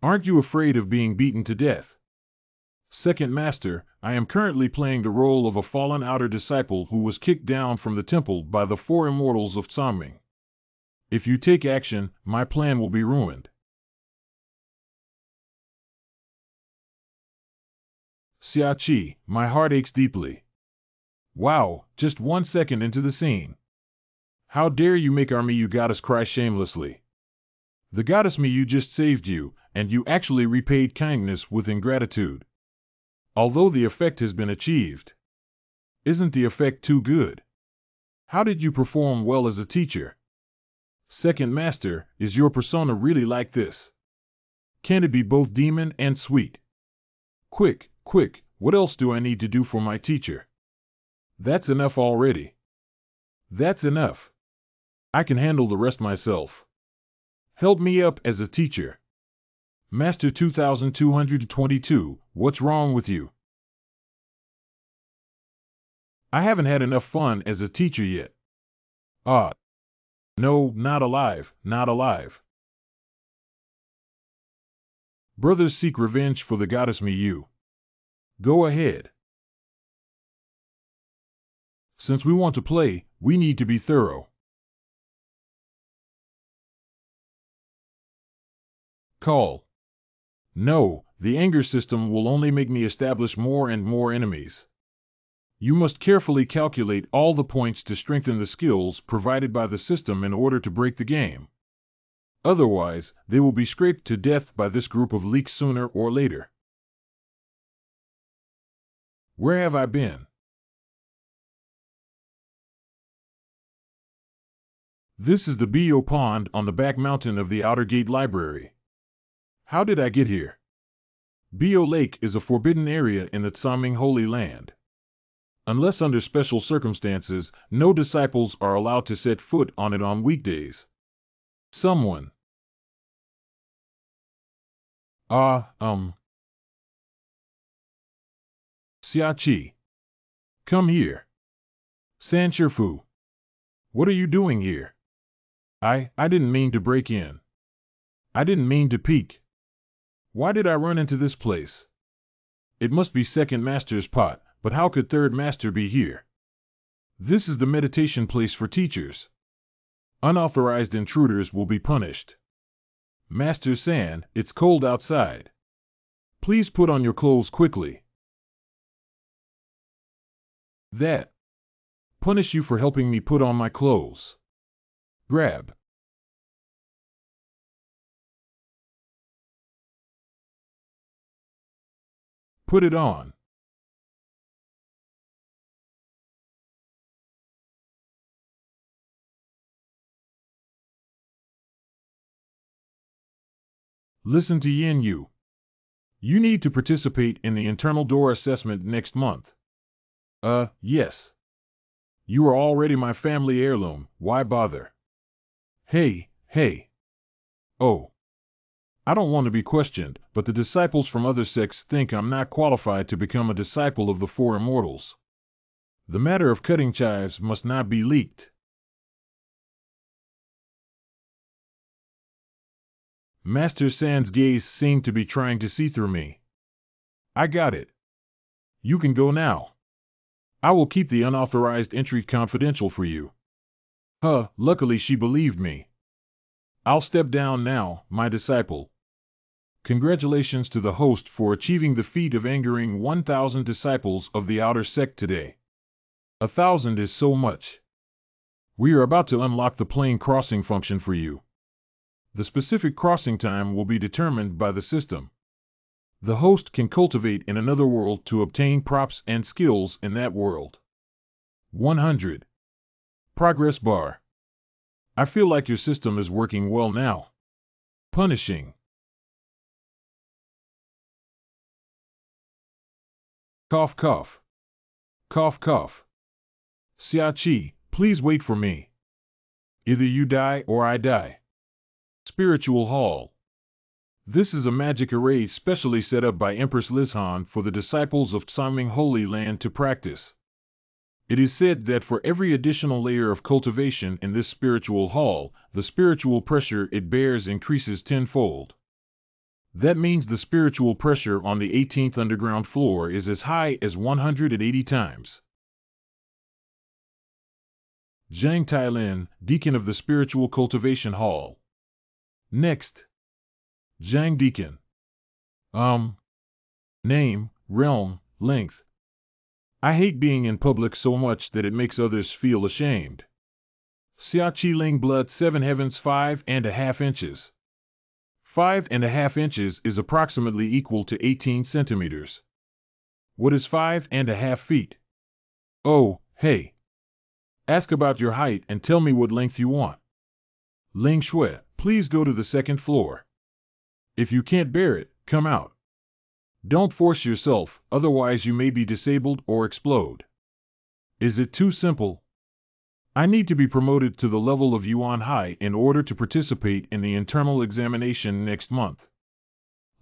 Aren't you afraid of being beaten to death? Second Master, I am currently playing the role of a fallen outer disciple who was kicked down from the temple by the 4 immortals of Tsangming. If you take action, my plan will be ruined. Siai, my heart aches deeply. Wow, just 1 second into the scene. How dare you make our Miyu goddess cry shamelessly. The goddess Miyu just saved you, and you actually repaid kindness with ingratitude. Although the effect has been achieved. Isn't the effect too good? How did you perform well as a teacher? Second Master, is your persona really like this? Can it be both demon and sweet? Quick, what else do I need to do for my teacher? That's enough already. That's enough. I can handle the rest myself. Help me up as a teacher. Master 2222, what's wrong with you? I haven't had enough fun as a teacher yet. Ah. No, not alive, not alive. Brothers seek revenge for the goddess Miyu. Go ahead. Since we want to play, we need to be thorough. Call. No, the anger system will only make me establish more and more enemies. You must carefully calculate all the points to strengthen the skills provided by the system in order to break the game. Otherwise, they will be scraped to death by this group of leaks sooner or later. Where have I been? This is the Bio Pond on the back mountain of the Outer Gate Library. How did I get here? Bio Lake is a forbidden area in the Tsangming Holy Land. Unless under special circumstances, no disciples are allowed to set foot on it on weekdays. Someone. Siai. Come here. San Shifu. What are you doing here? I didn't mean to break in. I didn't mean to peek. Why did I run into this place? It must be Second Master's pot, but how could Third Master be here? This is the meditation place for teachers. Unauthorized intruders will be punished. Master San, it's cold outside. Please put on your clothes quickly. That. Punish you for helping me put on my clothes. Grab. Put it on. Listen to Yin Yu. You need to participate in the internal door assessment next month. Yes. You are already my family heirloom, why bother? Hey. Oh. I don't want to be questioned, but the disciples from other sects think I'm not qualified to become a disciple of the 4 immortals. The matter of cutting chives must not be leaked. Master San's gaze seemed to be trying to see through me. I got it. You can go now. I will keep the unauthorized entry confidential for you. Luckily she believed me. I'll step down now, my disciple. Congratulations to the host for achieving the feat of angering 1,000 disciples of the outer sect today. 1,000 is so much. We are about to unlock the plane crossing function for you. The specific crossing time will be determined by the system. The host can cultivate in another world to obtain props and skills in that world. 100. Progress bar. I feel like your system is working well now. Punishing. Cough, cough. Cough, cough. Siai, please wait for me. Either you die or I die. Spiritual Hall. This is a magic array specially set up by Empress Lizhan for the disciples of Tsaming Holy Land to practice. It is said that for every additional layer of cultivation in this spiritual hall, the spiritual pressure it bears increases tenfold. That means the spiritual pressure on the 18th underground floor is as high as 180 times. Zhang Tailin, Deacon of the Spiritual Cultivation Hall. Next. Zhang Deacon. Name, realm, length. I hate being in public so much that it makes others feel ashamed. Siai Ling blood 7 heavens 5.5 inches. 5.5 inches is approximately equal to 18 centimeters. What is 5.5 feet? Oh, hey. Ask about your height and tell me what length you want. Ling Shui, please go to the second floor. If you can't bear it, come out. Don't force yourself, otherwise you may be disabled or explode. Is it too simple? I need to be promoted to the level of Yuan Hai in order to participate in the internal examination next month.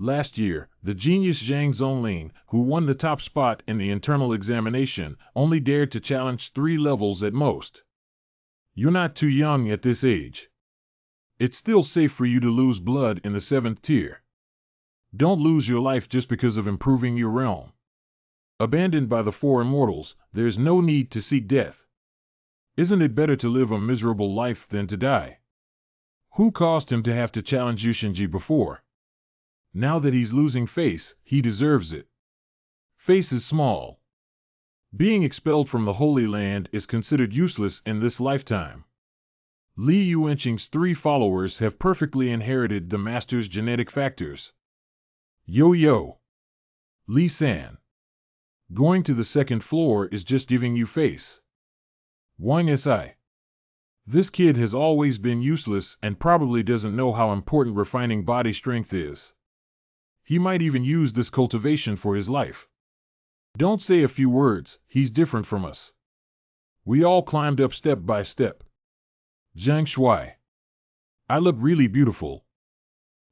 Last year, the genius Zhang Zonlin, who won the top spot in the internal examination, only dared to challenge 3 levels at most. You're not too young at this age. It's still safe for you to lose blood in the 7th tier. Don't lose your life just because of improving your realm. Abandoned by the 4 immortals, there's no need to seek death. Isn't it better to live a miserable life than to die? Who caused him to have to challenge Yushinji before? Now that he's losing face, he deserves it. Face is small. Being expelled from the Holy Land is considered useless in this lifetime. Li Yuanqing's 3 followers have perfectly inherited the master's genetic factors. Yo. Li San. Going to the 2nd floor is just giving you face. Wang Si. This kid has always been useless and probably doesn't know how important refining body strength is. He might even use this cultivation for his life. Don't say a few words, he's different from us. We all climbed up step by step. Zhang Shui. I look really beautiful.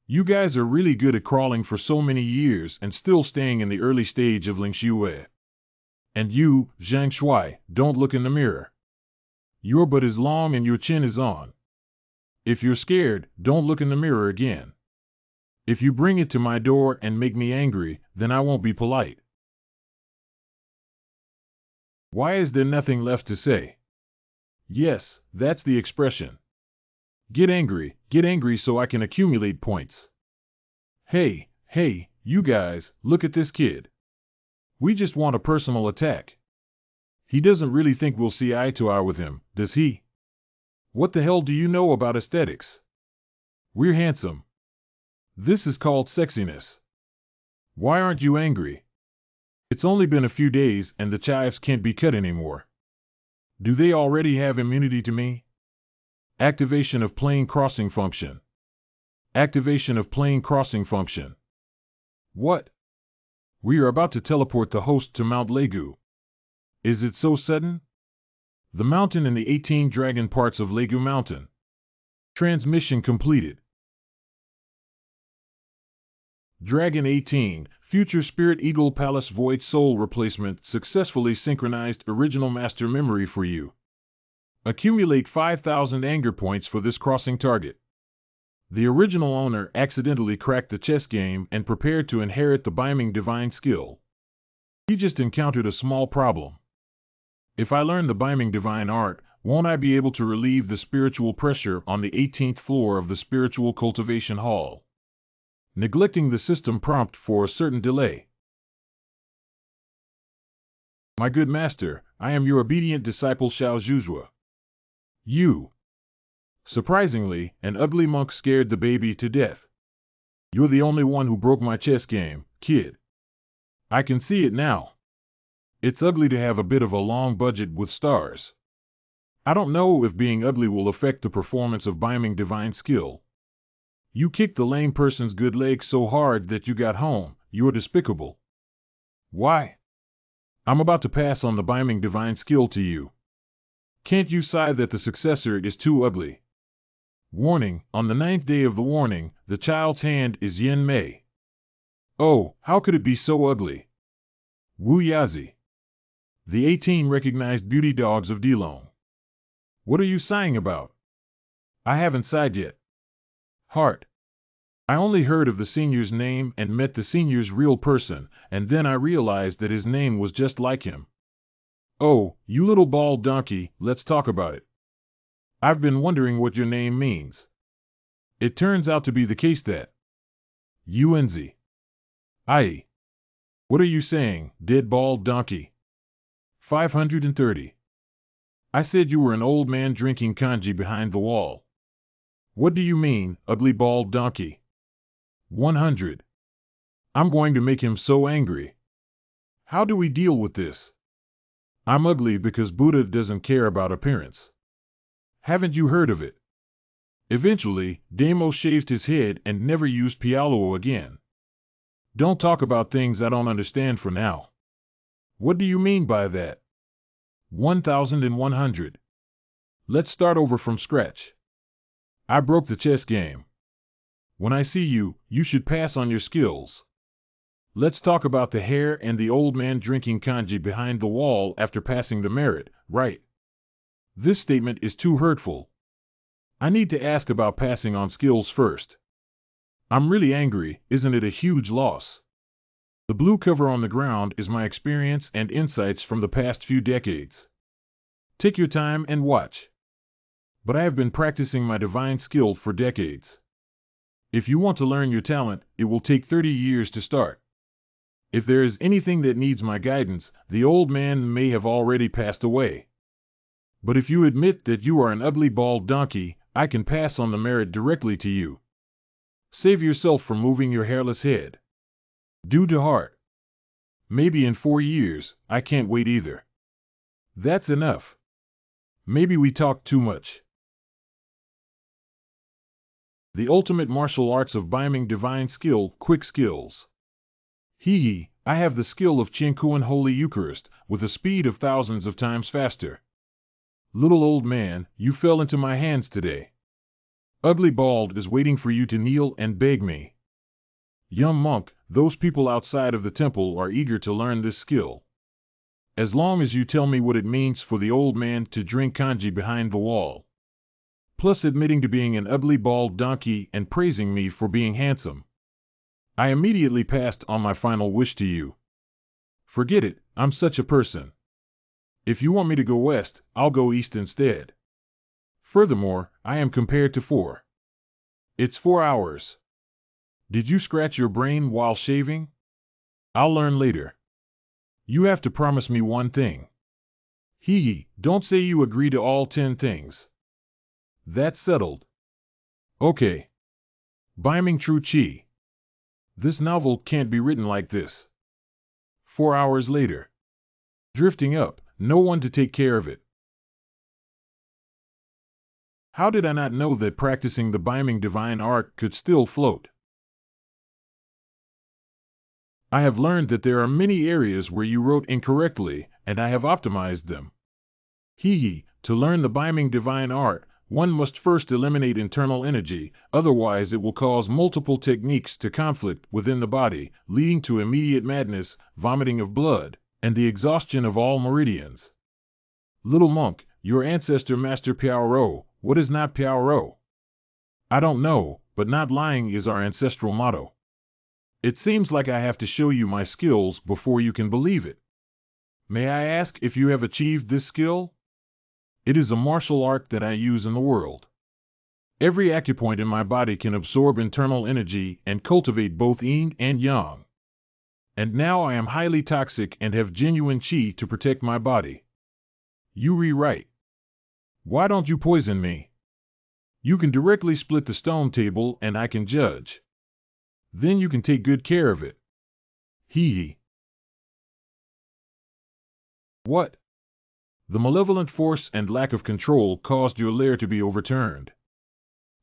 You guys are really good at crawling for so many years and still staying in the early stage of Ling Xue. And you, Zhang Shui, don't look in the mirror. Your butt is long and your chin is on. If you're scared, don't look in the mirror again. If you bring it to my door and make me angry, then I won't be polite. Why is there nothing left to say? Yes, that's the expression. Get angry so I can accumulate points. Hey, you guys, look at this kid. We just want a personal attack. He doesn't really think we'll see eye to eye with him, does he? What the hell do you know about aesthetics? We're handsome. This is called sexiness. Why aren't you angry? It's only been a few days and the chives can't be cut anymore. Do they already have immunity to me? Activation of plane crossing function. Activation of plane crossing function. What? We are about to teleport the host to Mount Legu. Is it so sudden? The mountain and the 18 dragon parts of Legu Mountain. Transmission completed. Dragon 18, Future Spirit Eagle Palace Void Soul Replacement successfully synchronized original master memory for you. Accumulate 5,000 anger points for this crossing target. The original owner accidentally cracked the chess game and prepared to inherit the Biming divine skill. He just encountered a small problem. If I learn the Biming divine art, won't I be able to relieve the spiritual pressure on the 18th floor of the spiritual cultivation hall? Neglecting the system prompt for a certain delay. My good master, I am your obedient disciple Xiao Zhuzhua. You. Surprisingly, an ugly monk scared the baby to death. You're the only one who broke my chess game, kid. I can see it now. It's ugly to have a bit of a long budget with stars. I don't know if being ugly will affect the performance of Biming divine skill. You kicked the lame person's good leg so hard that you got home. You're despicable. Why? I'm about to pass on the Biming divine skill to you. Can't you sigh that the successor is too ugly? Warning, on the 9th day of the warning, the child's hand is Yen Mei. Oh, how could it be so ugly? Wu Yazi. The 18 recognized beauty dogs of Dilong. What are you sighing about? I haven't sighed yet. Heart. I only heard of the senior's name and met the senior's real person, and then I realized that his name was just like him. Oh, you little bald donkey, let's talk about it. I've been wondering what your name means. It turns out to be the case that UNZ. Ai. What are you saying, dead bald donkey? 530. I said you were an old man drinking kanji behind the wall. What do you mean, ugly bald donkey? 100. I'm going to make him so angry. How do we deal with this? I'm ugly because Buddha doesn't care about appearance. Haven't you heard of it? Eventually, Damo shaved his head and never used Pialuo again. Don't talk about things I don't understand for now. What do you mean by that? 1100. Let's start over from scratch. I broke the chess game. When I see you, you should pass on your skills. Let's talk about the hair and the old man drinking kanji behind the wall after passing the merit, right? This statement is too hurtful. I need to ask about passing on skills first. I'm really angry, isn't it a huge loss? The blue cover on the ground is my experience and insights from the past few decades. Take your time and watch. But I have been practicing my divine skill for decades. If you want to learn your talent, it will take 30 years to start. If there is anything that needs my guidance, the old man may have already passed away. But if you admit that you are an ugly bald donkey, I can pass on the merit directly to you. Save yourself from moving your hairless head. Due to heart. Maybe in 4 years, I can't wait either. That's enough. Maybe we talked too much. The ultimate martial arts of Biming divine skill, quick skills. Hee, I have the skill of Qingkuan Holy Eucharist, with a speed of thousands of times faster. Little old man, you fell into my hands today. Ugly Bald is waiting for you to kneel and beg me. Young monk, those people outside of the temple are eager to learn this skill. As long as you tell me what it means for the old man to drink kanji behind the wall. Plus admitting to being an ugly bald donkey and praising me for being handsome. I immediately passed on my final wish to you. Forget it, I'm such a person. If you want me to go west, I'll go east instead. Furthermore, I am compared to 4. It's 4 hours. Did you scratch your brain while shaving? I'll learn later. You have to promise me one thing. Hee, don't say you agree to all 10 things. That's settled. Okay. Biming True Chi. This novel can't be written like this. 4 hours later. Drifting up, no one to take care of it. How did I not know that practicing the Biming divine art could still float? I have learned that there are many areas where you wrote incorrectly, and I have optimized them. Hee, to learn the Biming divine art, one must first eliminate internal energy, otherwise it will cause multiple techniques to conflict within the body, leading to immediate madness, vomiting of blood, and the exhaustion of all meridians. Little monk, your ancestor Master Piao, what is not Piao? I don't know, but not lying is our ancestral motto. It seems like I have to show you my skills before you can believe it. May I ask if you have achieved this skill? It is a martial art that I use in the world. Every acupoint in my body can absorb internal energy and cultivate both yin and yang. And now I am highly toxic and have genuine qi to protect my body. You rewrite. Why don't you poison me? You can directly split the stone table and I can judge. Then you can take good care of it. Hee. What? The malevolent force and lack of control caused your lair to be overturned.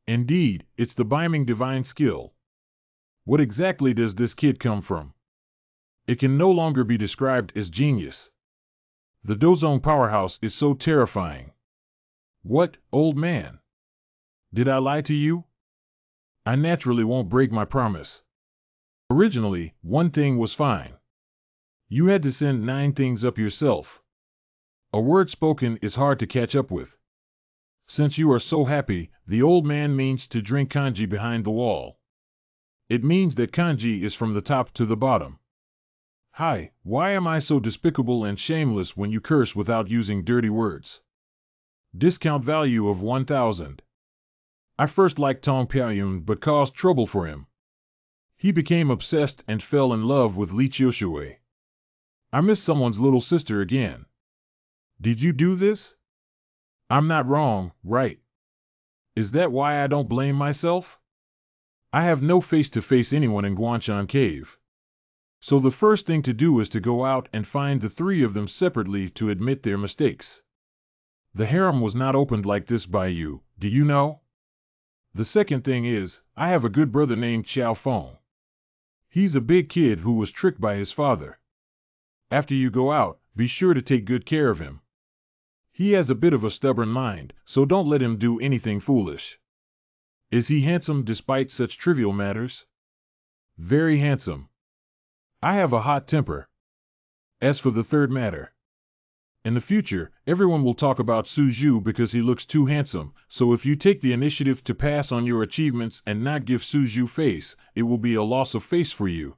Indeed, it's the Biming divine skill. What exactly does this kid come from? It can no longer be described as genius. The Dozong powerhouse is so terrifying. What, old man? Did I lie to you? I naturally won't break my promise. Originally, one thing was fine. You had to send 9 things up yourself. A word spoken is hard to catch up with. Since you are so happy, the old man means to drink kanji behind the wall. It means that kanji is from the top to the bottom. Hi, why am I so despicable and shameless when you curse without using dirty words? Discount value of 1,000. I first liked Tong Piaoyun but caused trouble for him. He became obsessed and fell in love with Li Qiushui. I miss someone's little sister again. Did you do this? I'm not wrong, right? Is that why I don't blame myself? I have no face-to-face anyone in Guanshan Cave. So the first thing to do is to go out and find the 3 of them separately to admit their mistakes. The harem was not opened like this by you, do you know? The second thing is, I have a good brother named Xiao Feng. He's a big kid who was tricked by his father. After you go out, be sure to take good care of him. He has a bit of a stubborn mind, so don't let him do anything foolish. Is he handsome despite such trivial matters? Very handsome. I have a hot temper. As for the third matter, in the future, everyone will talk about Suju because he looks too handsome, so if you take the initiative to pass on your achievements and not give Suju face, it will be a loss of face for you.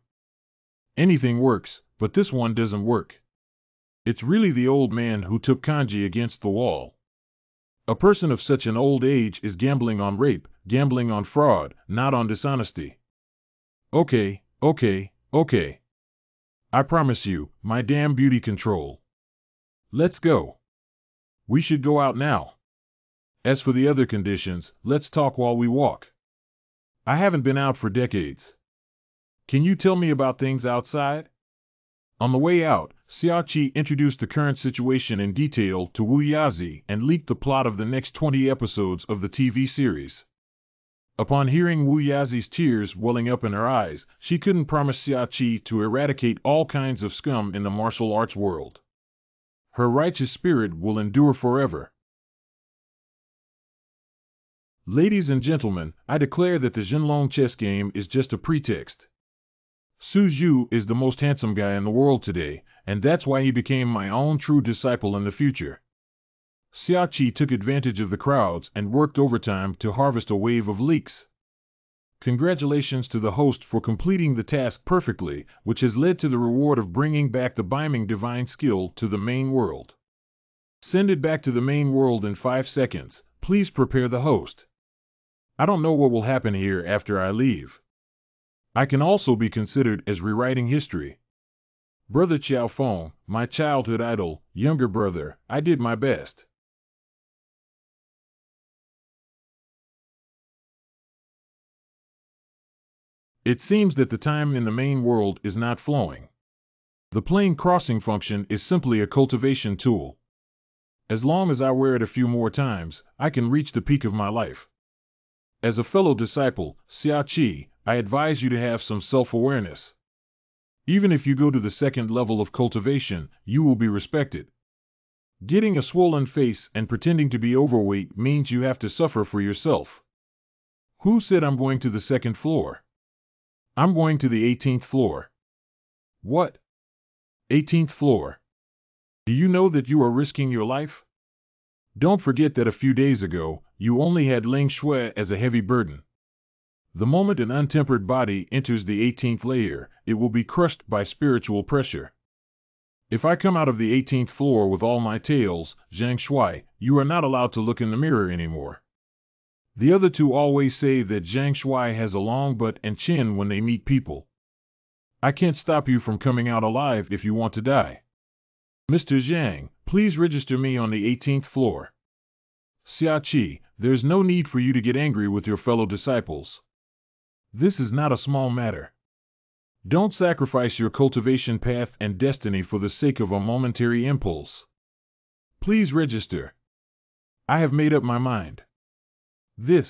Anything works, but this one doesn't work. It's really the old man who took kanji against the wall. A person of such an old age is gambling on rape, gambling on fraud, not on dishonesty. Okay. I promise you, my damn beauty control. Let's go. We should go out now. As for the other conditions, let's talk while we walk. I haven't been out for decades. Can you tell me about things outside? On the way out, Xiaoqi introduced the current situation in detail to Wu Yazi and leaked the plot of the next 20 episodes of the TV series. Upon hearing Wu Yazi's tears welling up in her eyes, she couldn't promise Xiaoqi to eradicate all kinds of scum in the martial arts world. Her righteous spirit will endure forever. Ladies and gentlemen, I declare that the Jinlong chess game is just a pretext. Su Zhu is the most handsome guy in the world today, and that's why he became my own true disciple in the future. Xiaoqi took advantage of the crowds and worked overtime to harvest a wave of leaks. Congratulations to the host for completing the task perfectly, which has led to the reward of bringing back the Beiming divine skill to the main world. Send it back to the main world in 5 seconds. Please prepare the host. I don't know what will happen here after I leave. I can also be considered as rewriting history. Brother Xiao Feng, my childhood idol, younger brother, I did my best. It seems that the time in the main world is not flowing. The plane crossing function is simply a cultivation tool. As long as I wear it a few more times, I can reach the peak of my life. As a fellow disciple, Xiaoqi, I advise you to have some self-awareness. Even if you go to the second level of cultivation, you will be respected. Getting a swollen face and pretending to be overweight means you have to suffer for yourself. Who said I'm going to the 2nd floor? I'm going to the 18th floor. What? 18th floor. Do you know that you are risking your life? Don't forget that a few days ago, you only had Ling Shui as a heavy burden. The moment an untempered body enters the 18th layer, it will be crushed by spiritual pressure. If I come out of the 18th floor with all my tails, Zhang Shui, you are not allowed to look in the mirror anymore. The other 2 always say that Zhang Shui has a long butt and chin when they meet people. I can't stop you from coming out alive if you want to die. Mr. Zhang, please register me on the 18th floor. Xiaoqi, there's no need for you to get angry with your fellow disciples. This is not a small matter. Don't sacrifice your cultivation path and destiny for the sake of a momentary impulse. Please register. I have made up my mind. Your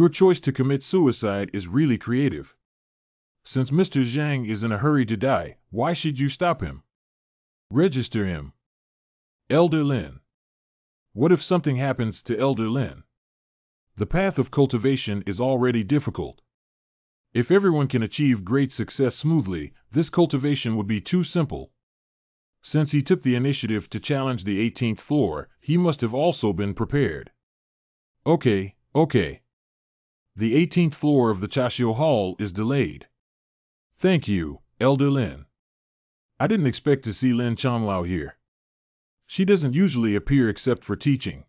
choice to commit suicide is really creative. Since Mr. Zhang is in a hurry to die, why should you stop him? Register him. Elder Lin. What if something happens to Elder Lin? The path of cultivation is already difficult. If everyone can achieve great success smoothly, this cultivation would be too simple. Since he took the initiative to challenge the 18th floor, he must have also been prepared. Okay. The 18th floor of the Chashio Hall is delayed. Thank you, Elder Lin. I didn't expect to see Lin Changlao here. She doesn't usually appear except for teaching.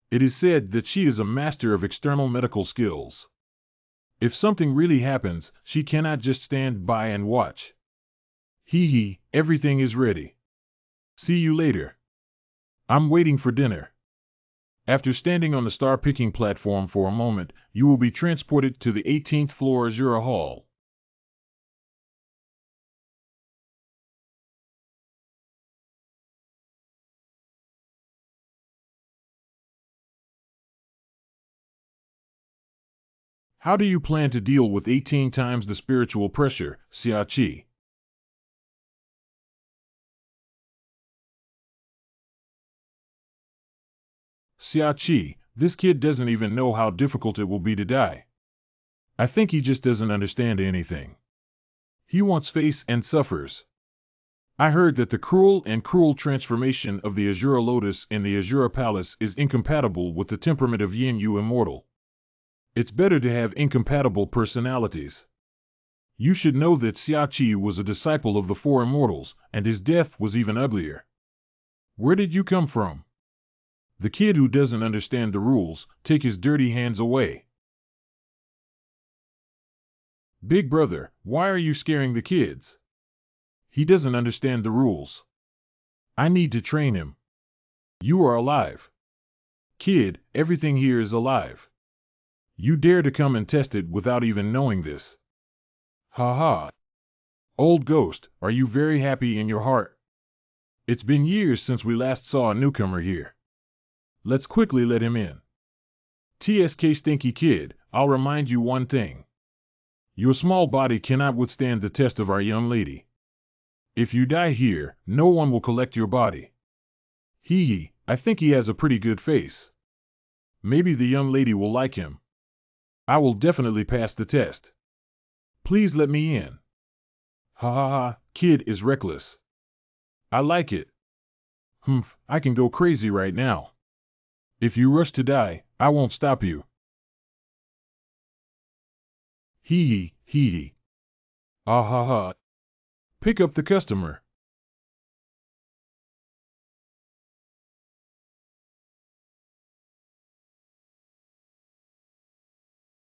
It is said that she is a master of external medical skills. If something really happens, she cannot just stand by and watch. Everything is ready. See you later. I'm waiting for dinner. After standing on the star-picking platform for a moment, you will be transported to the 18th floor Azure Hall. How do you plan to deal with 18 times the spiritual pressure, Siai? Siai, this kid doesn't even know how difficult it will be to die. I think he just doesn't understand anything. He wants face and suffers. I heard that the cruel transformation of the Azure Lotus in the Azure Palace is incompatible with the temperament of Yin Yu Immortal. It's better to have incompatible personalities. You should know that Siai was a disciple of the Four Immortals, and his death was even uglier. Where did you come from? The kid who doesn't understand the rules, take his dirty hands away. Big brother, why are you scaring the kids? He doesn't understand the rules. I need to train him. You are alive. Kid, everything here is alive. You dare to come and test it without even knowing this. Ha ha. Old ghost, are you very happy in your heart? It's been years since we last saw a newcomer here. Let's quickly let him in. TSK Stinky Kid, I'll remind you one thing. Your small body cannot withstand the test of our young lady. If you die here, no one will collect your body. I think he has a pretty good face. Maybe the young lady will like him. I will definitely pass the test. Please let me in. Ha ha ha, kid is reckless. I like it. I can go crazy right now. If you rush to die, I won't stop you. Ah ha ha. Pick up the customer.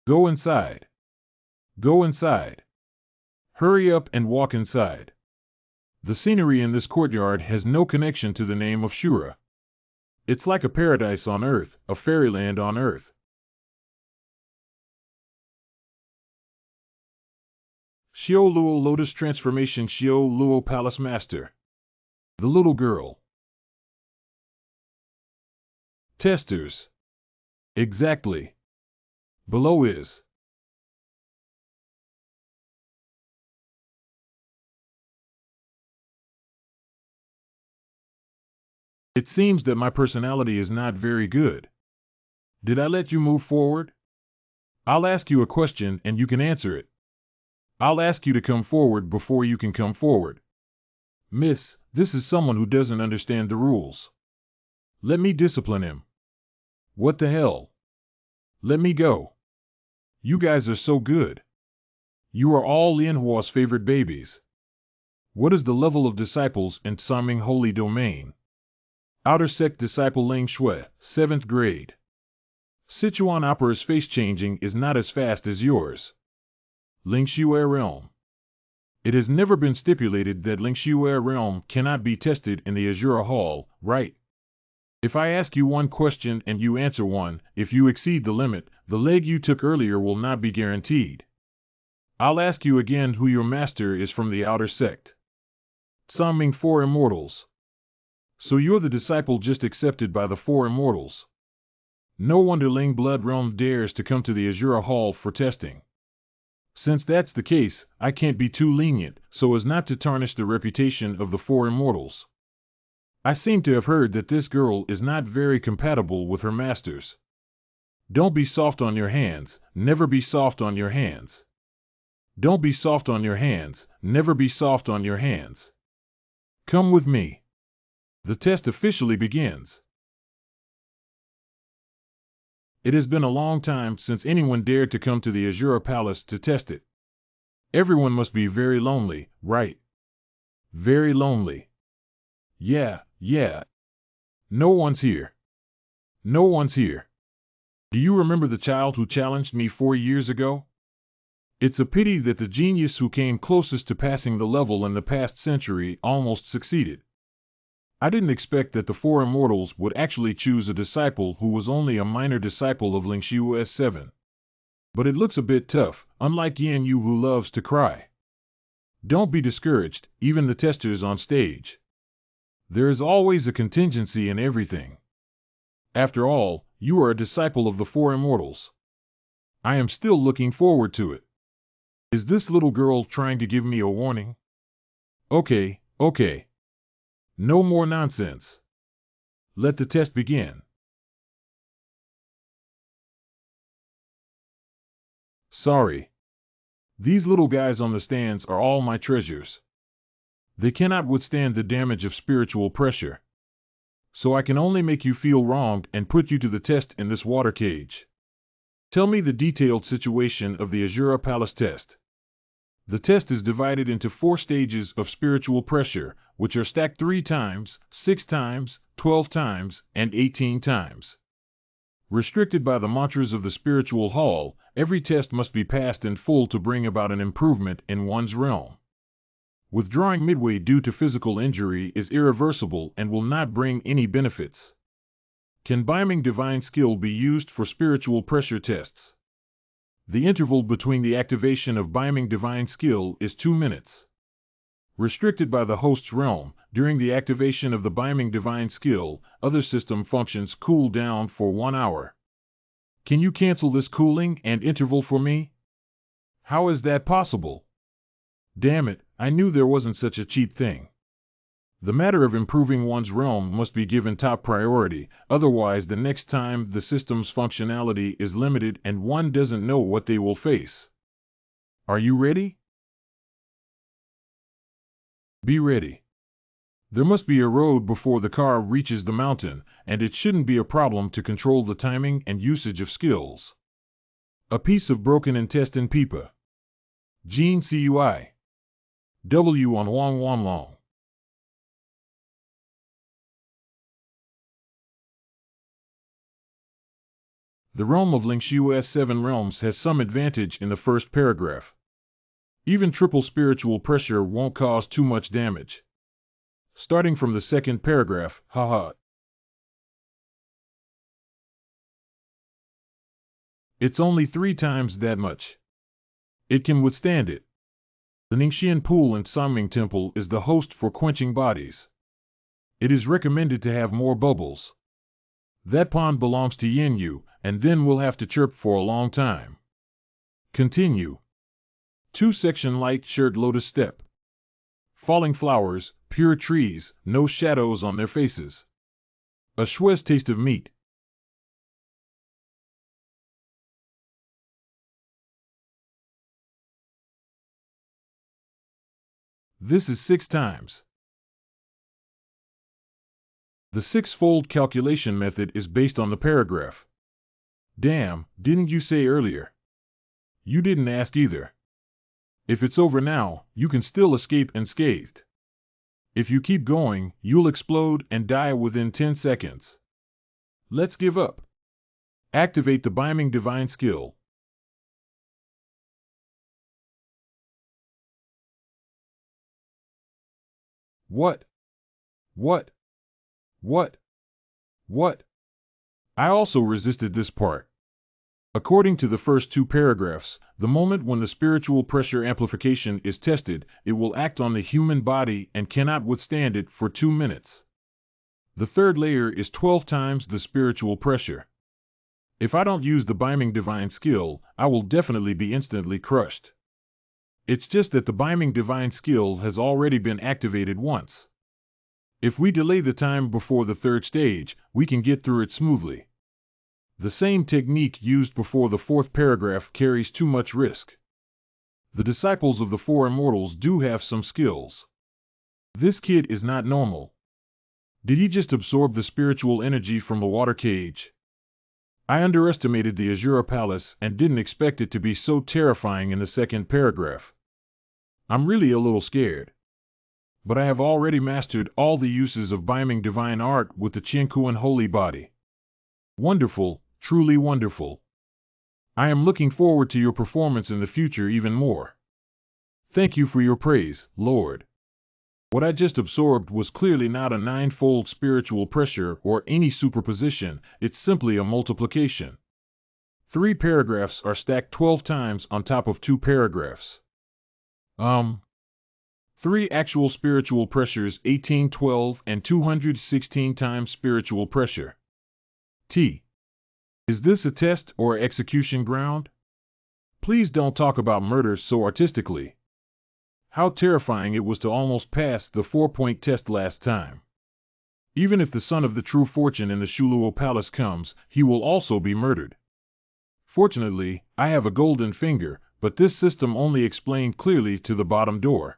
Go inside. Go inside. Hurry up and walk inside. The scenery in this courtyard has no connection to the name of Shura. It's like a paradise on earth, a fairyland on earth. Xiao Luo Lotus Transformation Xiao Luo Palace Master. The little girl. Testers. Exactly. Below is. It seems that my personality is not very good. Did I let you move forward? I'll ask you a question and you can answer it. I'll ask you to come forward before you can come forward. Miss, this is someone who doesn't understand the rules. Let me discipline him. What the hell? Let me go. You guys are so good. You are all Lianhua's favorite babies. What is the level of disciples in Sanming Holy Domain? Outer Sect Disciple Ling Shui, 7th grade. Sichuan Opera's face changing is not as fast as yours. Ling Shui Realm. It has never been stipulated that Ling Shui Realm cannot be tested in the Azure Hall, right? If I ask you one question and you answer one, if you exceed the limit, the leg you took earlier will not be guaranteed. I'll ask you again who your master is from the Outer Sect. Sanming Four Immortals. So you're the disciple just accepted by the Four Immortals. No wonder Ling Blood Realm dares to come to the Azure Hall for testing. Since that's the case, I can't be too lenient, so as not to tarnish the reputation of the four immortals. I seem to have heard that this girl is not very compatible with her masters. Don't be soft on your hands, never be soft on your hands. Don't be soft on your hands, never be soft on your hands. Come with me. The test officially begins. It has been a long time since anyone dared to come to the Azure Palace to test it. Everyone must be very lonely, right? Very lonely. Yeah. No one's here. No one's here. Do you remember the child who challenged me 4 years ago? It's a pity that the genius who came closest to passing the level in the past century almost succeeded. I didn't expect that the four immortals would actually choose a disciple who was only a minor disciple of Lingshu S7. But it looks a bit tough, unlike Yan Yu who loves to cry. Don't be discouraged, even the testers on stage. There is always a contingency in everything. After all, you are a disciple of the four immortals. I am still looking forward to it. Is this little girl trying to give me a warning? Okay. No more nonsense. Let the test begin. Sorry. These little guys on the stands are all my treasures. They cannot withstand the damage of spiritual pressure. So I can only make you feel wronged and put you to the test in this water cage. Tell me the detailed situation of the Azure Palace test. The test is divided into 4 stages of spiritual pressure, which are stacked 3 times, 6 times, 12 times, and 18 times. Restricted by the mantras of the spiritual hall, every test must be passed in full to bring about an improvement in one's realm. Withdrawing midway due to physical injury is irreversible and will not bring any benefits. Can Biming Divine Skill be used for spiritual pressure tests? The interval between the activation of Biming Divine Skill is 2 minutes. Restricted by the host's realm, during the activation of the Biming Divine Skill, other system functions cool down for 1 hour. Can you cancel this cooling and interval for me? How is that possible? Damn it, I knew there wasn't such a cheap thing. The matter of improving one's realm must be given top priority, otherwise the next time the system's functionality is limited and one doesn't know what they will face. Are you ready? Be ready. There must be a road before the car reaches the mountain, and it shouldn't be a problem to control the timing and usage of skills. A piece of broken intestine Pipa. Gene Cui. W on Wang Wan Long. The realm of Lingshu S7 realms has some advantage in the first paragraph. Even triple spiritual pressure won't cause too much damage. Starting from the second paragraph, haha. It's only 3 times that much. It can withstand it. The Ningxian Pool in Sangming Temple is the host for quenching bodies. It is recommended to have more bubbles. That pond belongs to Yin Yu, and then we'll have to chirp for a long time. Continue. 2-section light shirt lotus step. Falling flowers, pure trees, no shadows on their faces. A Schwez taste of meat. This is 6 times. The 6-fold calculation method is based on the paragraph. Damn, didn't you say earlier? You didn't ask either. If it's over now, you can still escape unscathed. If you keep going, you'll explode and die within 10 seconds. Let's give up. Activate the Biming Divine Skill. What? I also resisted this part. According to the first 2 paragraphs, the moment when the spiritual pressure amplification is tested, it will act on the human body and cannot withstand it for 2 minutes. The third layer is 12 times the spiritual pressure. If I don't use the Biming Divine Skill, I will definitely be instantly crushed. It's just that the Biming divine skill has already been activated once. If we delay the time before the third stage, we can get through it smoothly. The same technique used before the fourth paragraph carries too much risk. The disciples of the four immortals do have some skills. This kid is not normal. Did he just absorb the spiritual energy from the water cage? I underestimated the Azure Palace and didn't expect it to be so terrifying in the second paragraph. I'm really a little scared. But I have already mastered all the uses of Biming divine art with the Qiankuan holy body. Wonderful, truly wonderful. I am looking forward to your performance in the future even more. Thank you for your praise, Lord. What I just absorbed was clearly not a ninefold spiritual pressure or any superposition, it's simply a multiplication. 3 paragraphs are stacked 12 times on top of 2 paragraphs. 3 actual spiritual pressures 1812 and 216 times spiritual pressure. Is this a test or execution ground? Please don't talk about murder so artistically. How terrifying it was to almost pass the 4-point test last time. Even if the son of the true fortune in the Shuluo Palace comes, he will also be murdered. Fortunately, I have a golden finger, but this system only explained clearly to the bottom door.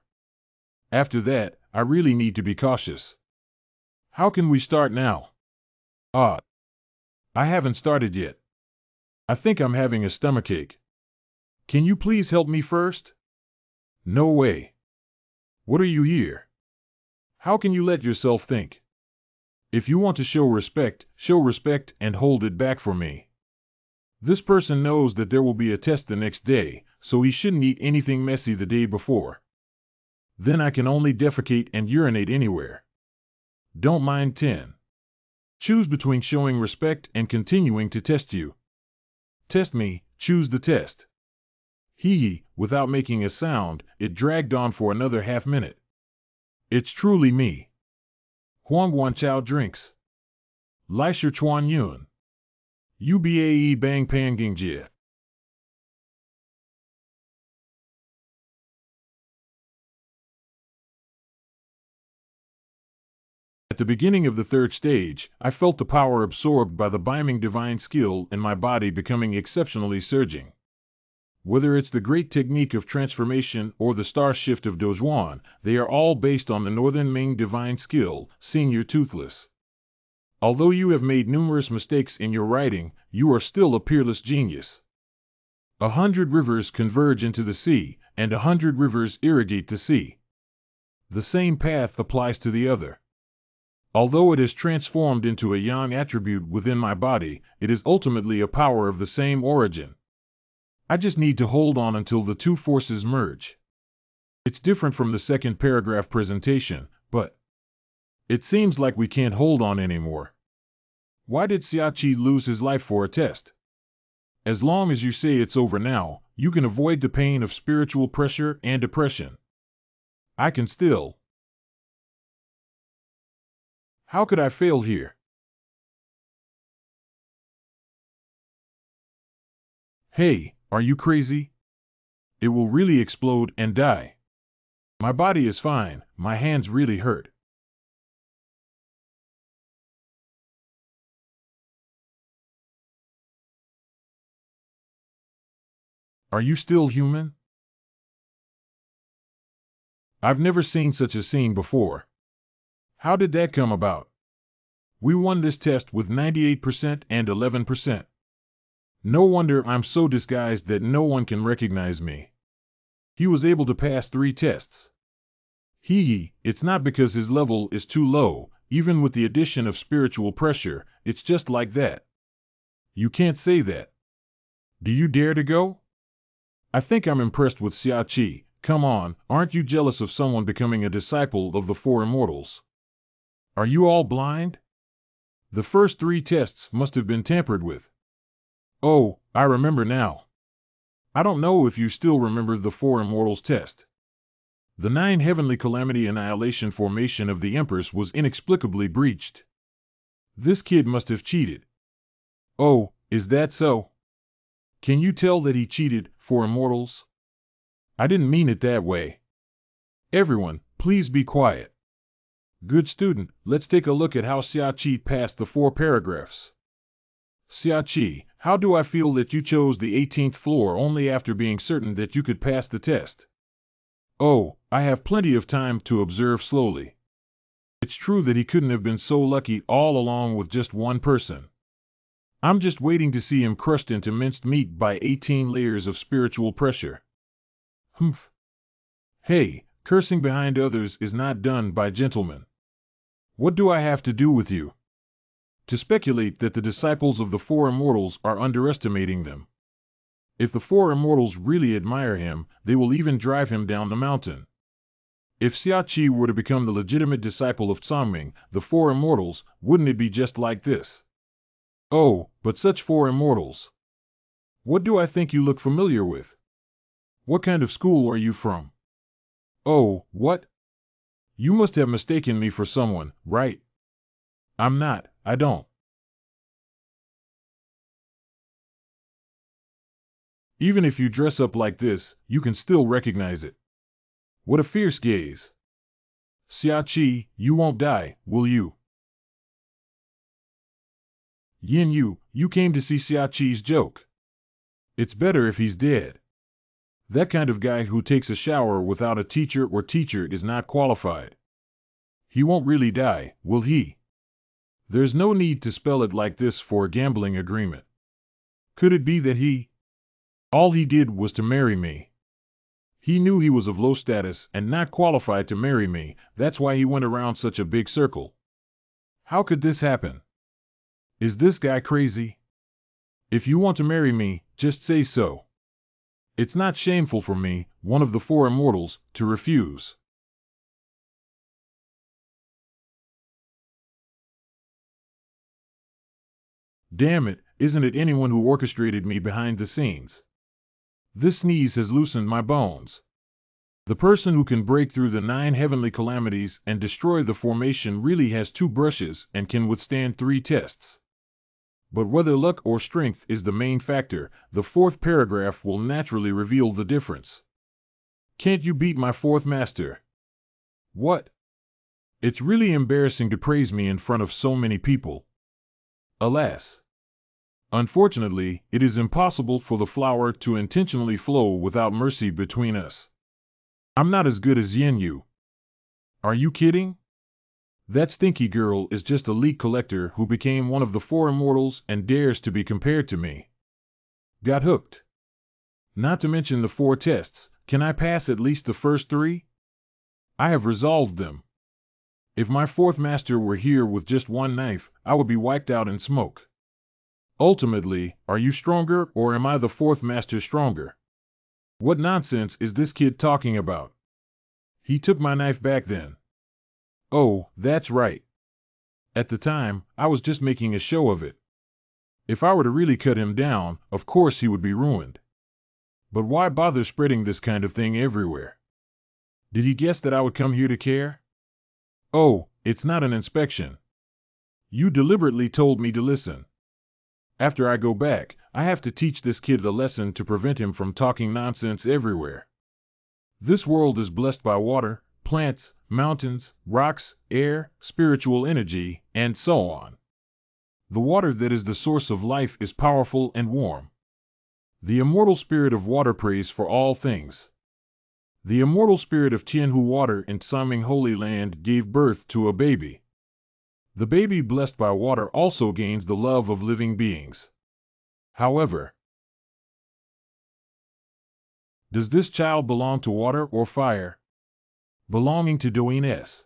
After that, I really need to be cautious. How can we start now? I haven't started yet. I think I'm having a stomachache. Can you please help me first? No way. What are you here? How can you let yourself think? If you want to show respect and hold it back for me. This person knows that there will be a test the next day, so he shouldn't eat anything messy the day before. Then I can only defecate and urinate anywhere. Don't mind 10. Choose between showing respect and continuing to test you. Test me, choose the test. Without making a sound, it dragged on for another half-minute. It's truly me. Huang Guanchao drinks. Lai Shi Chuan Yun. Ubae Bang Pangingjie. At the beginning of the third stage, I felt the power absorbed by the Biming divine skill in my body becoming exceptionally surging. Whether it's the great technique of transformation or the star shift of Dozhuan, they are all based on the Northern Ming divine skill, Senior Toothless. Although you have made numerous mistakes in your writing, you are still a peerless genius. 100 rivers converge into the sea, and 100 rivers irrigate the sea. The same path applies to the other. Although it is transformed into a yang attribute within my body, it is ultimately a power of the same origin. I just need to hold on until the two forces merge. It's different from the second paragraph presentation, but it seems like we can't hold on anymore. Why did Siai lose his life for a test? As long as you say it's over now, you can avoid the pain of spiritual pressure and depression. I can still. How could I fail here? Hey, are you crazy? It will really explode and die. My body is fine, my hands really hurt. Are you still human? I've never seen such a scene before. How did that come about? We won this test with 98% and 11%. No wonder I'm so disguised that no one can recognize me. He was able to pass 3 tests. It's not because his level is too low, even with the addition of spiritual pressure, it's just like that. You can't say that. Do you dare to go? I think I'm impressed with Siai. Come on, aren't you jealous of someone becoming a disciple of the four immortals? Are you all blind? The first 3 tests must have been tampered with. Oh, I remember now. I don't know if you still remember the four immortals test. The 9 heavenly calamity annihilation formation of the Empress was inexplicably breached. This kid must have cheated. Oh, is that so? Can you tell that he cheated, for immortals? I didn't mean it that way. Everyone, please be quiet. Good student, let's take a look at how Siai passed the 4 paragraphs. Siai, how do I feel that you chose the 18th floor only after being certain that you could pass the test? Oh, I have plenty of time to observe slowly. It's true that he couldn't have been so lucky all along with just one person. I'm just waiting to see him crushed into minced meat by 18 layers of spiritual pressure. Humph. Hey, cursing behind others is not done by gentlemen. What do I have to do with you? To speculate that the disciples of the 4 immortals are underestimating them. If the 4 immortals really admire him, they will even drive him down the mountain. If Siai were to become the legitimate disciple of Tsangming, the 4 immortals, wouldn't it be just like this? Oh, but such 4 immortals. What do I think you look familiar with? What kind of school are you from? Oh, what? You must have mistaken me for someone, right? I'm not, I don't. Even if you dress up like this, you can still recognize it. What a fierce gaze. Siai, you won't die, will you? Yin Yu, you came to see Siai's joke. It's better if he's dead. That kind of guy who takes a shower without a teacher or teacher is not qualified. He won't really die, will he? There's no need to spell it like this for a gambling agreement. Could it be that all he did was to marry me? He knew he was of low status and not qualified to marry me, that's why he went around such a big circle. How could this happen? Is this guy crazy? If you want to marry me, just say so. It's not shameful for me, one of the 4 immortals, to refuse. Damn it, isn't it anyone who orchestrated me behind the scenes? This sneeze has loosened my bones. The person who can break through the 9 heavenly calamities and destroy the formation really has 2 brushes and can withstand 3 tests. But whether luck or strength is the main factor, the 4th paragraph will naturally reveal the difference. Can't you beat my 4th master? What? It's really embarrassing to praise me in front of so many people. Alas. Unfortunately, it is impossible for the flower to intentionally flow without mercy between us. I'm not as good as Yin Yu. Are you kidding? That stinky girl is just a leak collector who became one of the 4 immortals and dares to be compared to me. Got hooked. Not to mention the 4 tests, can I pass at least the first 3? I have resolved them. If my 4th master were here with just 1 knife, I would be wiped out in smoke. Ultimately, are you stronger or am I the 4th master stronger? What nonsense is this kid talking about? He took my knife back then. Oh, that's right. At the time, I was just making a show of it. If I were to really cut him down, of course he would be ruined. But why bother spreading this kind of thing everywhere? Did he guess that I would come here to care? Oh, it's not an inspection. You deliberately told me to listen. After I go back, I have to teach this kid a lesson to prevent him from talking nonsense everywhere. This world is blessed by water, plants, mountains, rocks, air, spiritual energy, and so on. The water that is the source of life is powerful and warm. The immortal spirit of water prays for all things. The immortal spirit of Tianhu water in Tsangming Holy Land gave birth to a baby. The baby blessed by water also gains the love of living beings. However, does this child belong to water or fire? Belonging to Doin S.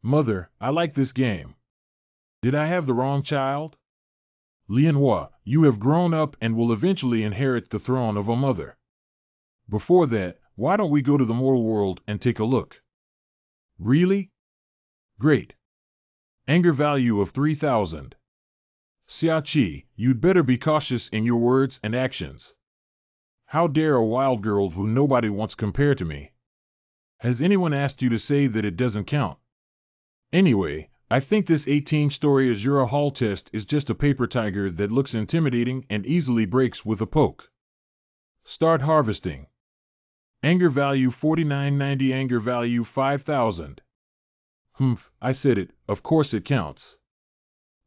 Mother, I like this game. Did I have the wrong child? Lianhua, you have grown up and will eventually inherit the throne of a mother. Before that, why don't we go to the mortal world and take a look? Really? Great. Anger value of 3,000. Siai, you'd better be cautious in your words and actions. How dare a wild girl who nobody wants compare to me? Has anyone asked you to say that it doesn't count? Anyway, I think this 18-story Azure Hall test is just a paper tiger that looks intimidating and easily breaks with a poke. Start harvesting. Anger value 4990, anger value 5000. Humph, I said it, of course it counts.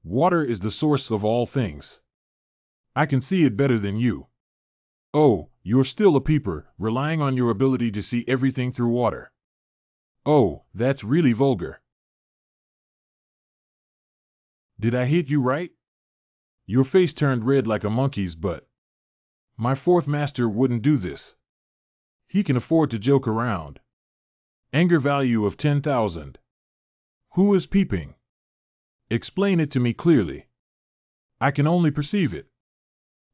Water is the source of all things. I can see it better than you. Oh, you're still a peeper, relying on your ability to see everything through water. Oh, that's really vulgar. Did I hit you right? Your face turned red like a monkey's butt. My fourth master wouldn't do this. He can afford to joke around. Anger value of 10,000. Who is peeping? Explain it to me clearly. I can only perceive it.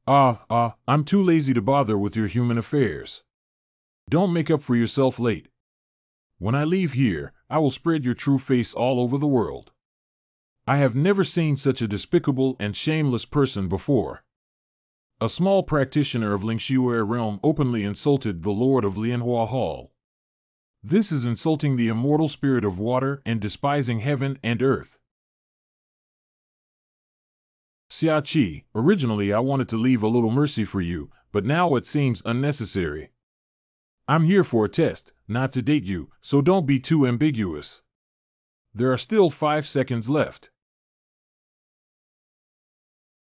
I'm too lazy to bother with your human affairs. Don't make up for yourself late. When I leave here, I will spread your true face all over the world. I have never seen such a despicable and shameless person before. A small practitioner of Lingshuer realm openly insulted the Lord of Lianhua Hall. This is insulting the immortal spirit of water and despising heaven and earth. Siai, originally I wanted to leave a little mercy for you, but now it seems unnecessary. I'm here for a test, not to date you, so don't be too ambiguous. There are still 5 seconds left.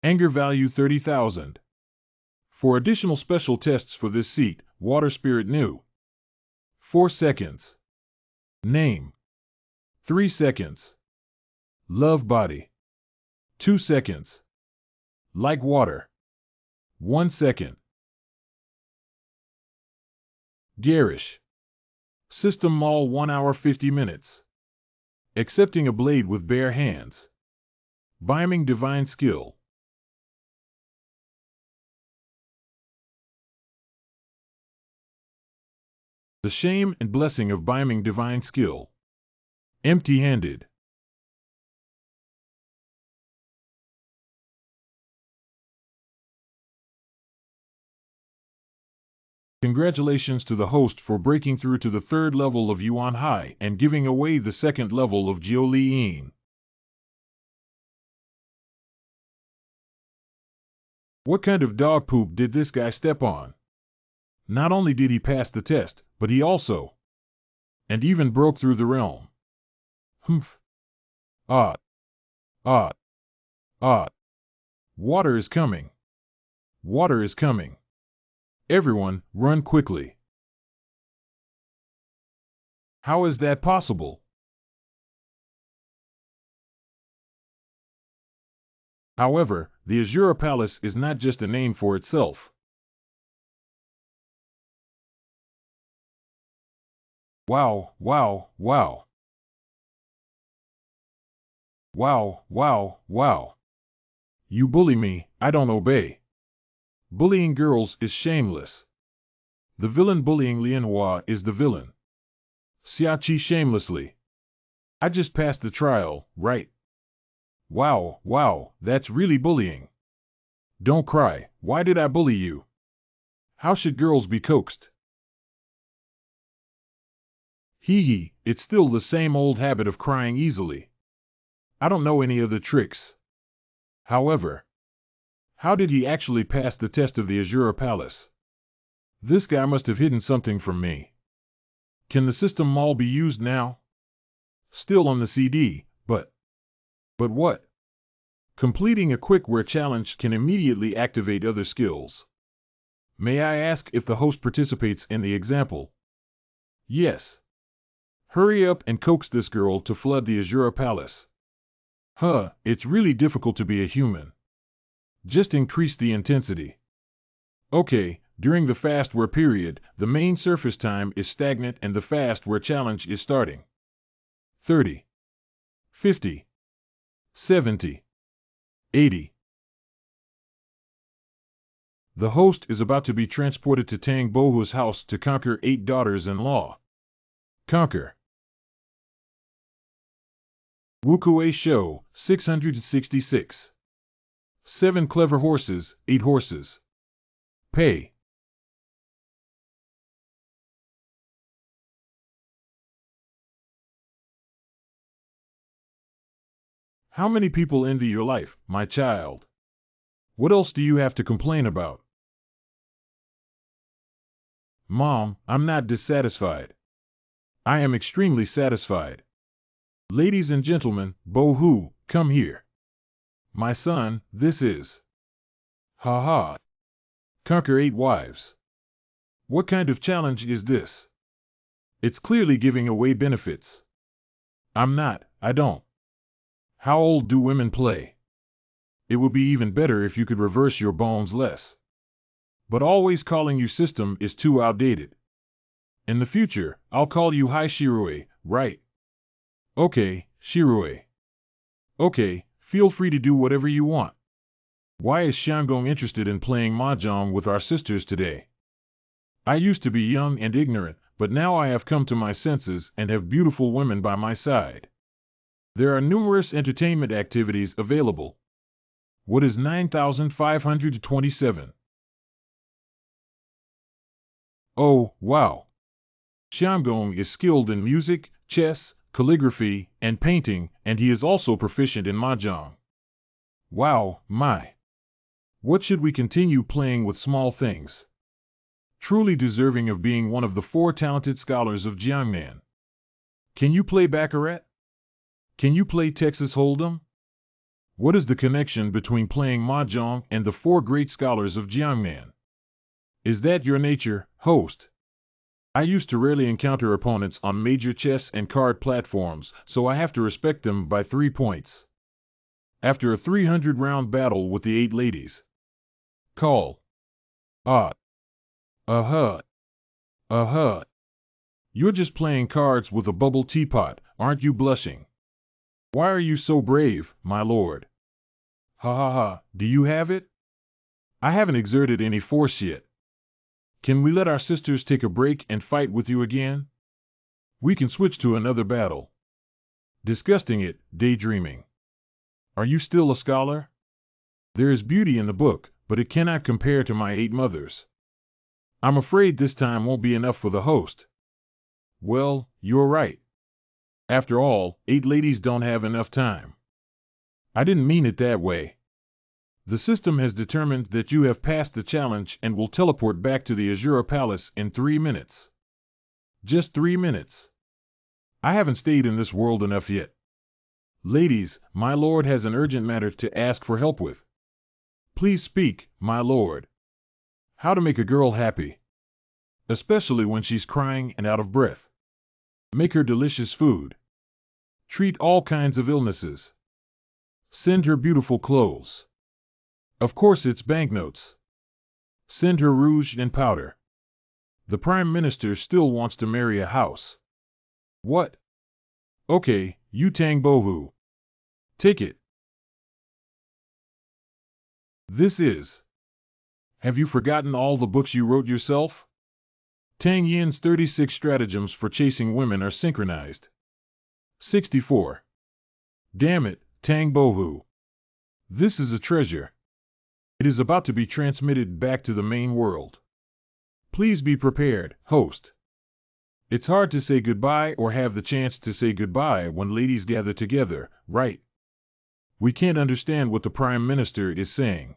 Anger value 30,000. For additional special tests for this seat, Water Spirit New. 4 seconds. Name. 3 seconds. Love Body. 2 seconds. Like water. 1 second. Garish. System Mall 1 hour 50 minutes. Accepting a blade with bare hands. Biming Divine Skill. The shame and blessing of biming Divine Skill. Empty-handed. Congratulations to the host for breaking through to the 3rd level of Yuan Hai and giving away the 2nd level of Jiu Liyin. What kind of dog poop did this guy step on? Not only did he pass the test, but he also and even broke through the realm. Humph. Ah. Ah. Ah. Water is coming. Water is coming. Everyone, run quickly. How is that possible? However, the Azure Palace is not just a name for itself. Wow, wow, wow. Wow, wow, wow. You bully me, I don't obey. Bullying girls is shameless. The villain bullying Lianhua is the villain. Siai shamelessly. I just passed the trial, right? Wow, wow, that's really bullying. Don't cry, why did I bully you? How should girls be coaxed? Hee hee, it's still the same old habit of crying easily. I don't know any other tricks. However, how did he actually pass the test of the Azure Palace? This guy must have hidden something from me. Can the system mall be used now? Still on the CD, but what? Completing a quick-ware challenge can immediately activate other skills. May I ask if the host participates in the example? Yes. Hurry up and coax this girl to flood the Azure Palace. It's really difficult to be a human. Just increase the intensity. Okay, during the fast-ware period, the main surface time is stagnant and the fast-ware challenge is starting. 30. 50. 70. 80. The host is about to be transported to Tang Bohu's house to conquer 8 daughters-in-law. Conquer. Wukue Show, 666. 7 clever horses, 8 horses. Pay. How many people envy your life, my child? What else do you have to complain about? Mom, I'm not dissatisfied. I am extremely satisfied. Ladies and gentlemen, Bo-hu, come here. My son, this is. Ha ha. Conquer 8 wives. What kind of challenge is this? It's clearly giving away benefits. I don't. How old do women play? It would be even better if you could reverse your bones less. But always calling you system is too outdated. In the future, I'll call you Hi Shirue, right? Okay, Shirue. Okay, feel free to do whatever you want. Why is Xiangong interested in playing mahjong with our sisters today? I used to be young and ignorant, but now I have come to my senses and have beautiful women by my side. There are numerous entertainment activities available. What is 9,527? Oh, wow. Xiangong is skilled in music, chess, calligraphy, and painting, and he is also proficient in mahjong. Wow, my. What should we continue playing with small things? Truly deserving of being one of the 4 talented scholars of Jiangnan. Can you play Baccarat? Can you play Texas Hold'em? What is the connection between playing mahjong and the 4 great scholars of Jiangnan? Is that your nature, host? I used to rarely encounter opponents on major chess and card platforms, so I have to respect them by 3 points. After a 300-round battle with the 8 ladies. Call. Ah. Uh-huh. Uh-huh. You're just playing cards with a bubble teapot, aren't you blushing? Why are you so brave, my lord? Ha ha ha, do you have it? I haven't exerted any force yet. Can we let our sisters take a break and fight with you again? We can switch to another battle. Disgusting it, daydreaming. Are you still a scholar? There is beauty in the book, but it cannot compare to my 8 mothers. I'm afraid this time won't be enough for the host. Well, you're right. After all, 8 ladies don't have enough time. I didn't mean it that way. The system has determined that you have passed the challenge and will teleport back to the Azure Palace in 3 minutes. Just 3 minutes. I haven't stayed in this world enough yet. Ladies, my lord has an urgent matter to ask for help with. Please speak, my lord. How to make a girl happy. Especially when she's crying and out of breath. Make her delicious food. Treat all kinds of illnesses. Send her beautiful clothes. Of course it's banknotes. Send her rouge and powder. The Prime Minister still wants to marry a house. What? Okay, you Tang Bohu. Take it. This is. Have you forgotten all the books you wrote yourself? Tang Yin's 36 stratagems for chasing women are synchronized. 64. Damn it, Tang Bohu. This is a treasure. It is about to be transmitted back to the main world. Please be prepared, host. It's hard to say goodbye or have the chance to say goodbye when ladies gather together, right? We can't understand what the Prime Minister is saying.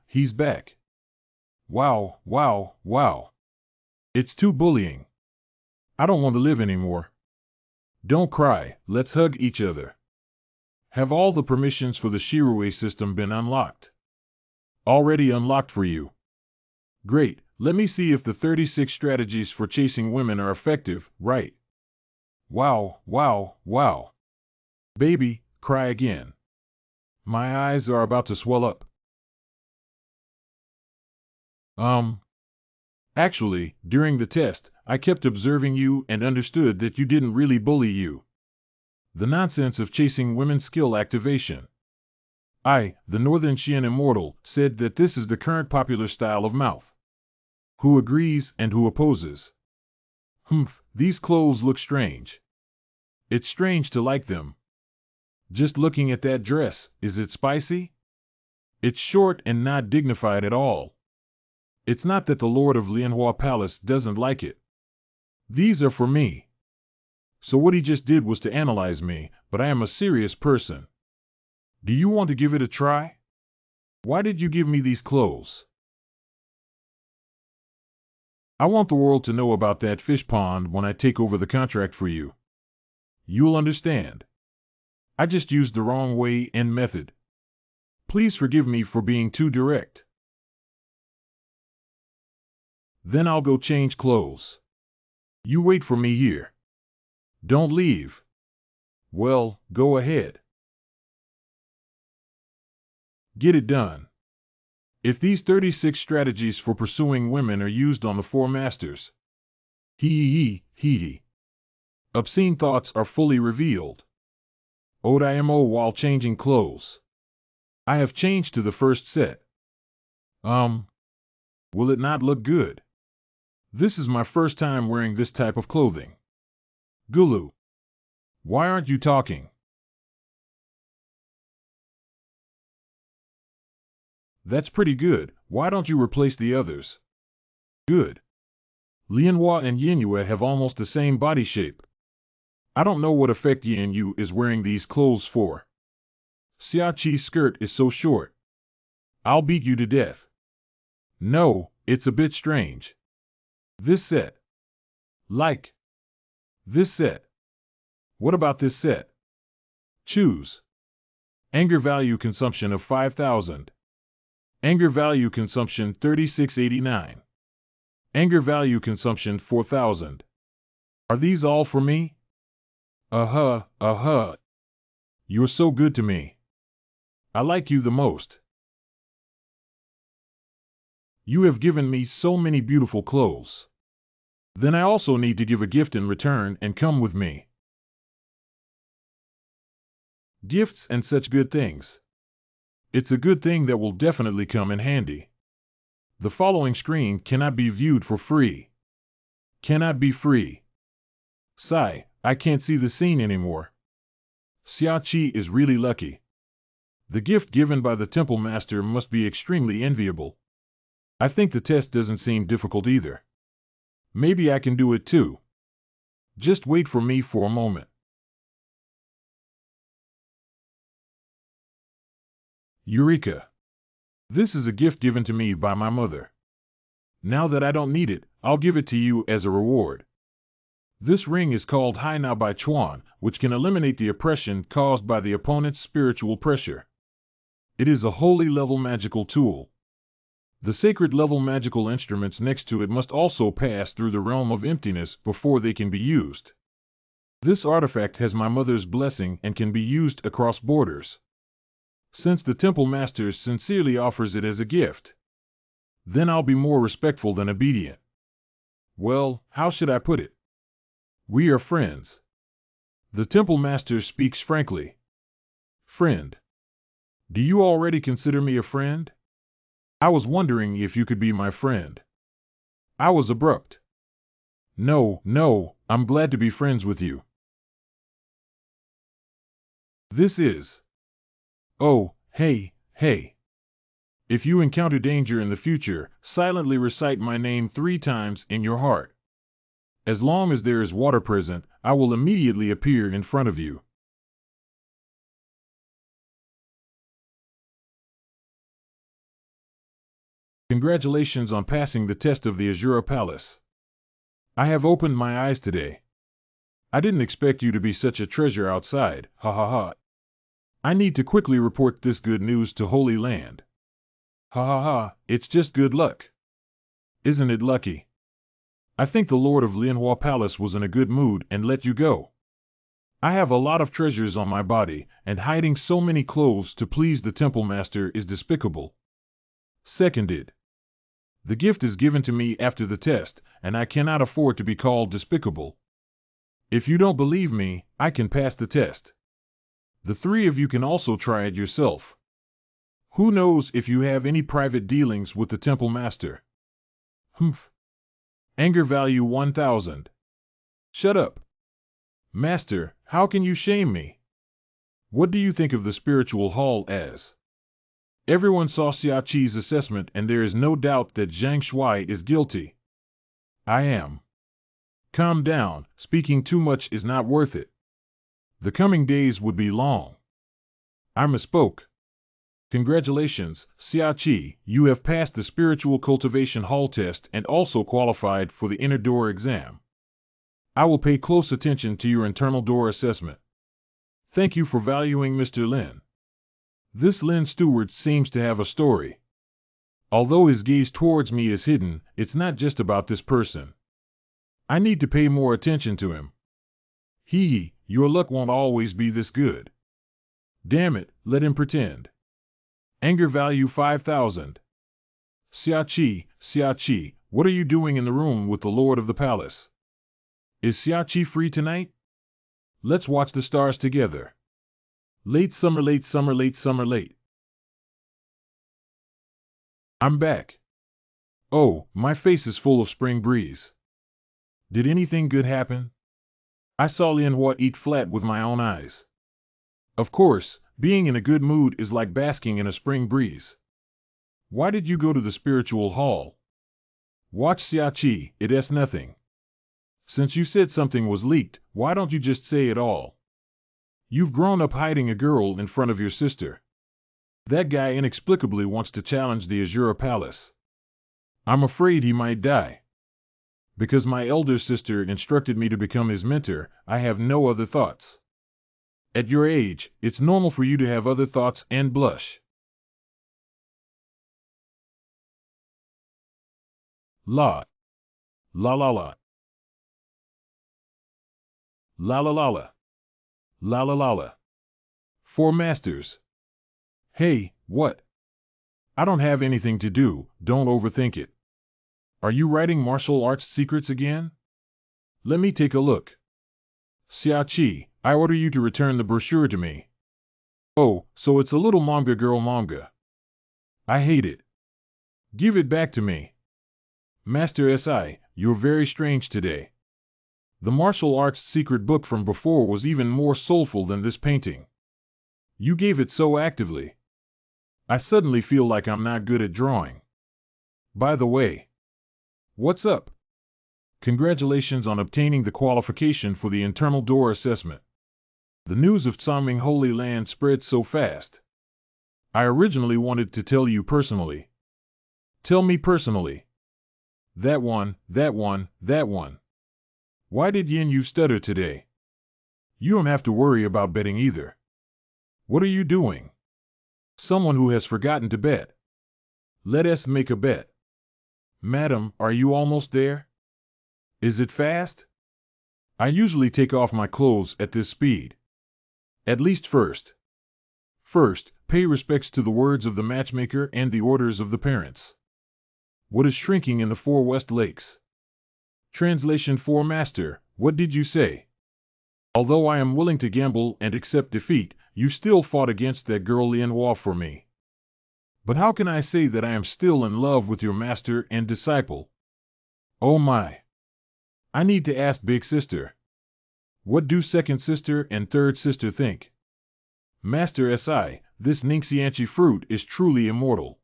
He's back. Wow, wow, wow. It's too bullying. I don't want to live anymore. Don't cry, let's hug each other. Have all the permissions for the Shirue system been unlocked? Already unlocked for you. Great, let me see if the 36 strategies for chasing women are effective, right? Wow, wow, wow. Baby, cry again. My eyes are about to swell up. Actually, during the test, I kept observing you and understood that you didn't really bully you. The nonsense of chasing women's skill activation. I, the Northern Xian Immortal, said that this is the current popular style of mouth. Who agrees and who opposes? Humph, these clothes look strange. It's strange to like them. Just looking at that dress, is it spicy? It's short and not dignified at all. It's not that the Lord of Manhua Palace doesn't like it. These are for me. So what he just did was to analyze me, but I am a serious person. Do you want to give it a try? Why did you give me these clothes? I want the world to know about that fish pond when I take over the contract for you. You'll understand. I just used the wrong way and method. Please forgive me for being too direct. Then I'll go change clothes. You wait for me here. Don't leave. Well, go ahead. Get it done. If these 36 strategies for pursuing women are used on the four masters, hee. Obscene thoughts are fully revealed. Odimo while changing clothes. I have changed to the first set. Will it not look good? This is my first time wearing this type of clothing. Gulu. Why aren't you talking? That's pretty good. Why don't you replace the others? Good. Lianhua and Yinhua have almost the same body shape. I don't know what effect Yin is wearing these clothes for. Xiaqi's skirt is so short. I'll beat you to death. No, it's a bit strange. This set. Like. This set. What about this set? Choose. Anger value consumption of 5,000. Anger value consumption 3689. Anger value consumption 4,000. Are these all for me? You're so good to me. I like you the most. You have given me so many beautiful clothes. Then I also need to give a gift in return and come with me. Gifts and such good things. It's a good thing that will definitely come in handy. The following screen cannot be viewed for free. Cannot be free. Sigh, I can't see the scene anymore. Xiaqi is really lucky. The gift given by the Temple Master must be extremely enviable. I think the test doesn't seem difficult either. Maybe I can do it too. Just wait for me for a moment. Eureka! This is a gift given to me by my mother. Now that I don't need it, I'll give it to you as a reward. This ring is called Haina by Chuan, which can eliminate the oppression caused by the opponent's spiritual pressure. It is a holy level magical tool. The sacred level magical instruments next to it must also pass through the realm of emptiness before they can be used. This artifact has my mother's blessing and can be used across borders. Since the Temple Master sincerely offers it as a gift, then I'll be more respectful than obedient. Well, how should I put it? We are friends. The Temple Master speaks frankly. Friend. Do you already consider me a friend? I was wondering if you could be my friend. I was abrupt. No, I'm glad to be friends with you. This is. Oh, hey. If you encounter danger in the future, silently recite my name 3 times in your heart. As long as there is water present, I will immediately appear in front of you. Congratulations on passing the test of the Azure Palace. I have opened my eyes today. I didn't expect you to be such a treasure outside, ha. I need to quickly report this good news to Holy Land. Ha, it's just good luck. Isn't it lucky? I think the Lord of Lianhua Palace was in a good mood and let you go. I have a lot of treasures on my body, and hiding so many clothes to please the Temple Master is despicable. Seconded. The gift is given to me after the test, and I cannot afford to be called despicable. If you don't believe me, I can pass the test. The 3 of you can also try it yourself. Who knows if you have any private dealings with the Temple Master? Humph. Anger value 1,000. Shut up. Master, how can you shame me? What do you think of the spiritual hall as? Everyone saw Xiaqi's assessment and there is no doubt that Zhang Shuai is guilty. I am. Calm down, speaking too much is not worth it. The coming days would be long. I misspoke. Congratulations, Siai, you have passed the Spiritual Cultivation Hall test and also qualified for the Inner Door exam. I will pay close attention to your internal door assessment. Thank you for valuing Mr. Lin. This Lin Stewart seems to have a story. Although his gaze towards me is hidden, it's not just about this person. I need to pay more attention to him. Your luck won't always be this good. Damn it, let him pretend. Anger value 5,000. Siai, what are you doing in the room with the Lord of the Palace? Is Siai free tonight? Let's watch the stars together. Late summer, late summer, late summer, late. I'm back. Oh, my face is full of spring breeze. Did anything good happen? I saw Manhua eat flat with my own eyes. Of course, being in a good mood is like basking in a spring breeze. Why did you go to the spiritual hall? Watch Siai, it's nothing. Since you said something was leaked, why don't you just say it all? You've grown up hiding a girl in front of your sister. That guy inexplicably wants to challenge the Azure Palace. I'm afraid he might die. Because my elder sister instructed me to become his mentor, I have no other thoughts. At your age, it's normal for you to have other thoughts and blush. La. La la la. La la la la. La la la la. 4 masters. Hey, what? I don't have anything to do, don't overthink it. Are you writing martial arts secrets again? Let me take a look. Siai, I order you to return the brochure to me. Oh, so it's a little manga girl manga. I hate it. Give it back to me. Master Si, you're very strange today. The martial arts secret book from before was even more soulful than this painting. You gave it so actively. I suddenly feel like I'm not good at drawing. By the way, what's up? Congratulations on obtaining the qualification for the internal door assessment. The news of Tsangming Holy Land spread so fast. I originally wanted to tell you personally. Tell me personally. That one. Why did you stutter today? You don't have to worry about betting either. What are you doing? Someone who has forgotten to bet. Let us make a bet. Madam, are you almost there? Is it fast? I usually take off my clothes at this speed. At least first. First, pay respects to the words of the matchmaker and the orders of the parents. What is shrinking in the 4 West Lakes? Translation for Master, what did you say? Although I am willing to gamble and accept defeat, you still fought against that girl Manhua for me. But how can I say that I am still in love with your master and disciple? Oh my! I need to ask big sister. What do second sister and third sister think? Master Si, this Ningxianchi fruit is truly immortal.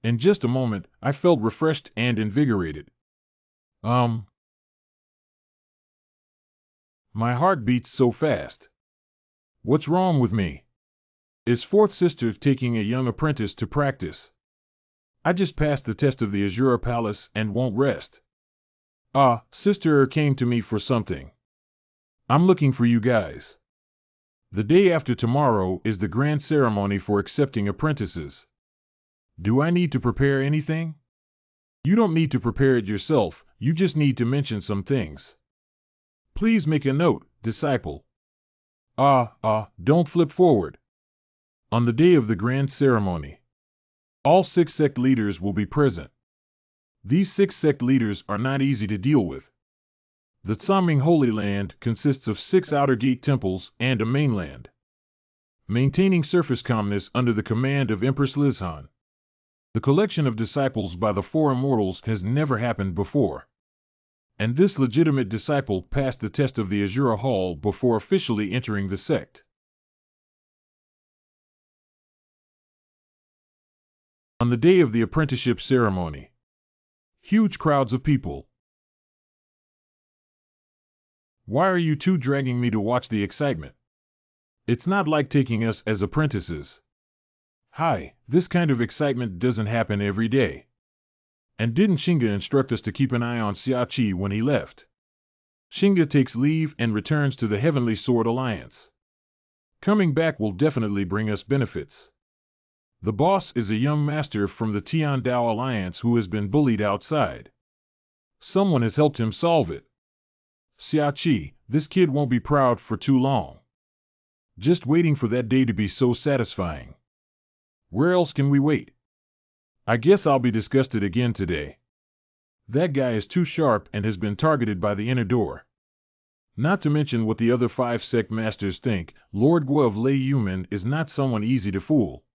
In just a moment, I felt refreshed and invigorated. My heart beats so fast. What's wrong with me? Is fourth sister taking a young apprentice to practice? I just passed the test of the Azure Palace and won't rest. Sister came to me for something. I'm looking for you guys. The day after tomorrow is the grand ceremony for accepting apprentices. Do I need to prepare anything? You don't need to prepare it yourself, you just need to mention some things. Please make a note, disciple. Don't flip forward. On the day of the grand ceremony, all 6 sect leaders will be present. These 6 sect leaders are not easy to deal with. The Tsangming Holy Land consists of 6 outer gate temples and a mainland. Maintaining surface calmness under the command of Empress Lizhan. The collection of disciples by the 4 immortals has never happened before. And this legitimate disciple passed the test of the Azure Hall before officially entering the sect. On the day of the apprenticeship ceremony, huge crowds of people. Why are you two dragging me to watch the excitement? It's not like taking us as apprentices. Hi, this kind of excitement doesn't happen every day. And didn't Shinga instruct us to keep an eye on Siai when he left? Shinga takes leave and returns to the Heavenly Sword Alliance. Coming back will definitely bring us benefits. The boss is a young master from the Tian Dao Alliance who has been bullied outside. Someone has helped him solve it. Siai, this kid won't be proud for too long. Just waiting for that day to be so satisfying. Where else can we wait? I guess I'll be disgusted again today. That guy is too sharp and has been targeted by the inner door. Not to mention what the other 5 sect masters think, Lord Guo of Lei Yumen is not someone easy to fool.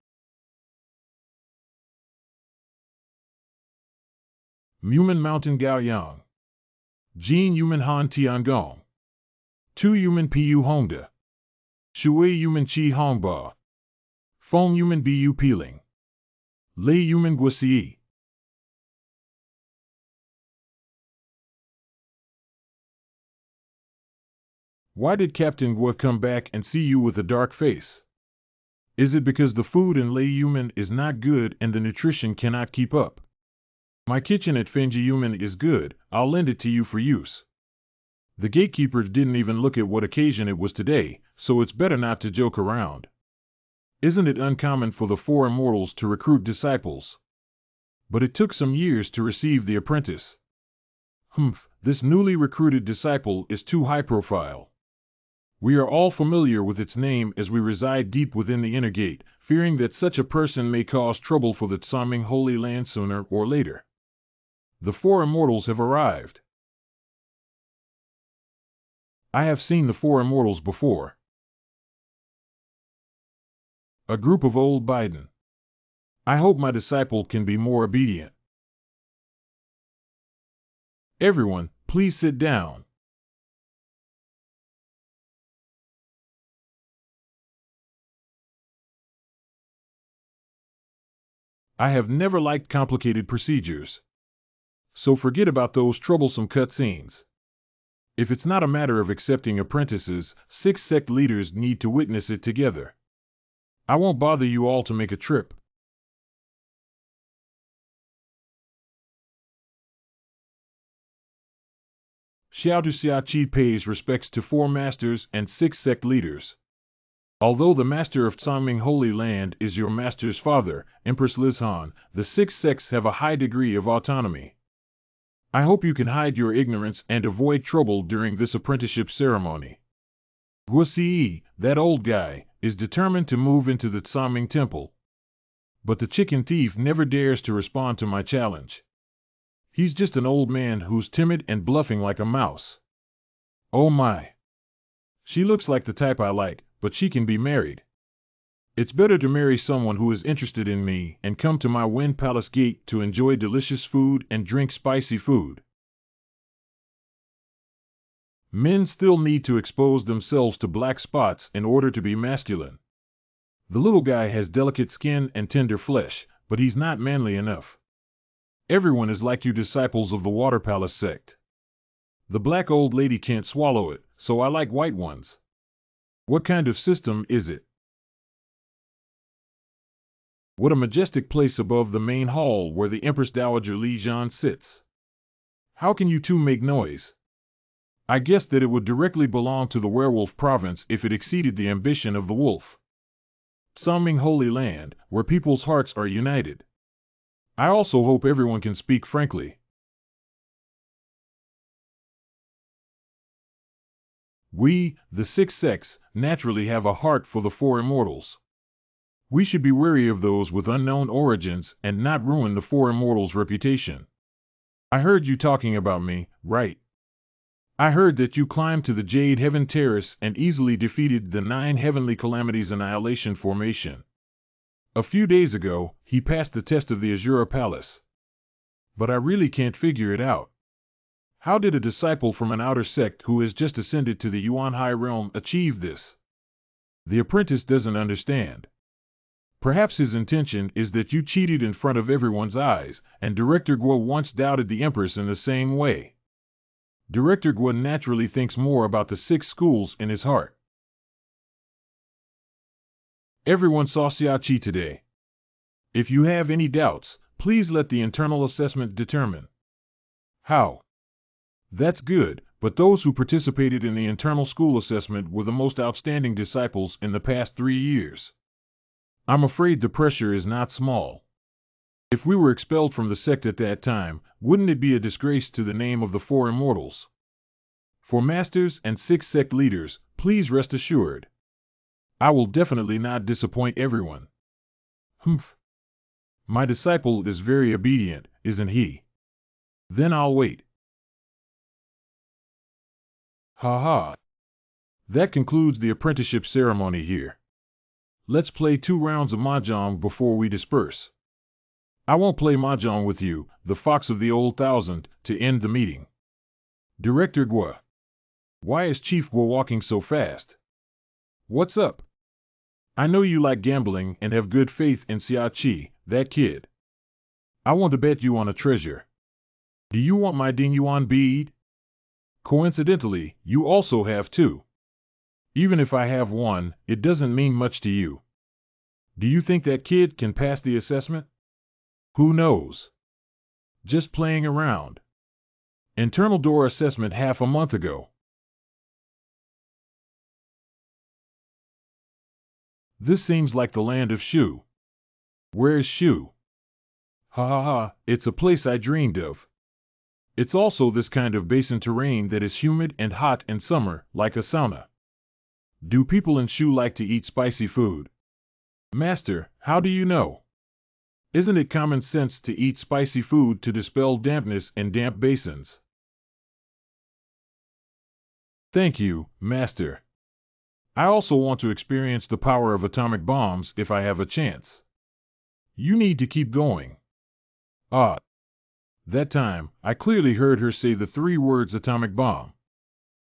Mumen Mountain Gao Yang. Jin Yumen Han Tiangong. Tu Yumen Pu Hongda. Shui Yumen Chi Hongba. Feng Yumen Bu Peeling. Lei Yumen Guoxi. Why did Captain Guo come back and see you with a dark face? Is it because the food in Lei Yumen is not good and the nutrition cannot keep up? My kitchen at Fenji Yumen is good, I'll lend it to you for use. The gatekeepers didn't even look at what occasion it was today, so it's better not to joke around. Isn't it uncommon for the 4 immortals to recruit disciples? But it took some years to receive the apprentice. This newly recruited disciple is too high profile. We are all familiar with its name as we reside deep within the inner gate, fearing that such a person may cause trouble for the Tsaming Holy Land sooner or later. The 4 immortals have arrived. I have seen the 4 immortals before. A group of old Biden. I hope my disciple can be more obedient. Everyone, please sit down. I have never liked complicated procedures. So forget about those troublesome cutscenes. If it's not a matter of accepting apprentices, 6 sect leaders need to witness it together. I won't bother you all to make a trip. Xiao Tu Siai pays respects to 4 masters and 6 sect leaders. Although the master of Tsaming Holy Land is your master's father, Empress Lizhan, the 6 sects have a high degree of autonomy. I hope you can hide your ignorance and avoid trouble during this apprenticeship ceremony. Guoxi, that old guy, is determined to move into the Tsaming Temple. But the chicken thief never dares to respond to my challenge. He's just an old man who's timid and bluffing like a mouse. Oh my. She looks like the type I like, but she can be married. It's better to marry someone who is interested in me and come to my Wind Palace gate to enjoy delicious food and drink spicy food. Men still need to expose themselves to black spots in order to be masculine. The little guy has delicate skin and tender flesh, but he's not manly enough. Everyone is like you disciples of the Water Palace sect. The black old lady can't swallow it, so I like white ones. What kind of system is it? What a majestic place above the main hall where the Empress Dowager Li Zhan sits. How can you two make noise? I guess that it would directly belong to the werewolf province if it exceeded the ambition of the wolf. Tsaming Holy Land, where people's hearts are united. I also hope everyone can speak frankly. We, the 6 sects, naturally have a heart for the 4 immortals. We should be wary of those with unknown origins and not ruin the 4 immortals' reputation. I heard you talking about me, right? I heard that you climbed to the Jade Heaven Terrace and easily defeated the 9 Heavenly Calamities Annihilation Formation. A few days ago, he passed the test of the Azure Palace. But I really can't figure it out. How did a disciple from an outer sect who has just ascended to the Yuan High Realm achieve this? The apprentice doesn't understand. Perhaps his intention is that you cheated in front of everyone's eyes, and Director Guo once doubted the Empress in the same way. Director Guo naturally thinks more about the 6 schools in his heart. Everyone saw Siai today. If you have any doubts, please let the internal assessment determine. How? That's good, but those who participated in the internal school assessment were the most outstanding disciples in the past 3 years. I'm afraid the pressure is not small. If we were expelled from the sect at that time, wouldn't it be a disgrace to the name of the 4 immortals? For masters and 6 sect leaders, please rest assured. I will definitely not disappoint everyone. Humph. My disciple is very obedient, isn't he? Then I'll wait. Ha ha. That concludes the apprenticeship ceremony here. Let's play 2 rounds of mahjong before we disperse. I won't play mahjong with you, the fox of the old thousand, to end the meeting. Director Gua. Why is Chief Gua walking so fast? What's up? I know you like gambling and have good faith in Siai, that kid. I want to bet you on a treasure. Do you want my Ding Yuan bead? Coincidentally, you also have 2. Even if I have 1, it doesn't mean much to you. Do you think that kid can pass the assessment? Who knows? Just playing around. Internal door assessment half a month ago. This seems like the land of Shu. Where is Shu? Ha ha ha, it's a place I dreamed of. It's also this kind of basin terrain that is humid and hot in summer, like a sauna. Do people in Shu like to eat spicy food? Master, how do you know? Isn't it common sense to eat spicy food to dispel dampness in damp basins? Thank you, Master. I also want to experience the power of atomic bombs if I have a chance. You need to keep going. Ah. That time, I clearly heard her say the 3 words atomic bomb.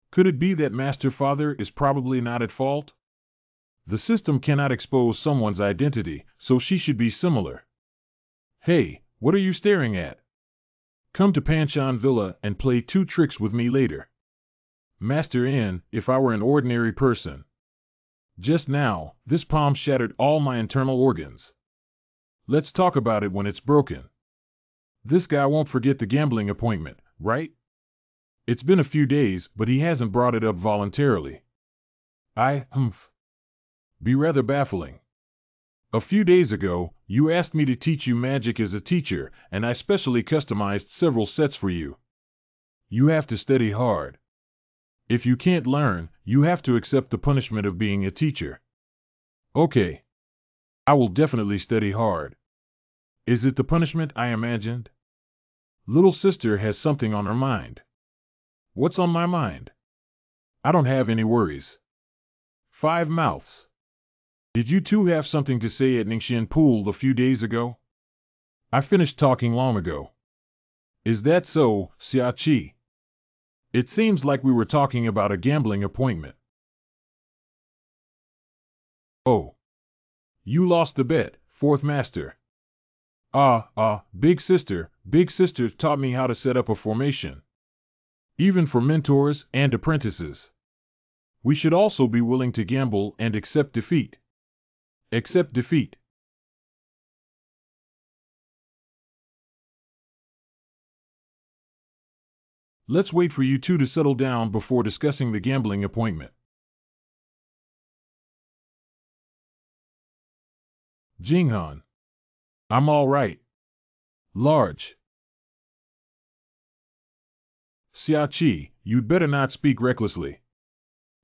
Could it be that Master Father is probably not at fault? The system cannot expose someone's identity, so she should be similar. Hey, what are you staring at? Come to Panshan Villa and play 2 tricks with me later. Master N, if I were an ordinary person. Just now, this palm shattered all my internal organs. Let's talk about it when it's broken. This guy won't forget the gambling appointment, right? It's been a few days, but he hasn't brought it up voluntarily. Be rather baffling. A few days ago, you asked me to teach you magic as a teacher, and I specially customized several sets for you. You have to study hard. If you can't learn, you have to accept the punishment of being a teacher. Okay. I will definitely study hard. Is it the punishment I imagined? Little sister has something on her mind. What's on my mind? I don't have any worries. 5 mouths. Did you 2 have something to say at Ningxian Pool a few days ago? I finished talking long ago. Is that so, Siai? It seems like we were talking about a gambling appointment. Oh. You lost the bet, 4th Master. Big sister taught me how to set up a formation. Even for mentors and apprentices. We should also be willing to gamble and accept defeat. Accept defeat. Let's wait for you 2 to settle down before discussing the gambling appointment. Jinghan. I'm all right. Large. Siai, you'd better not speak recklessly.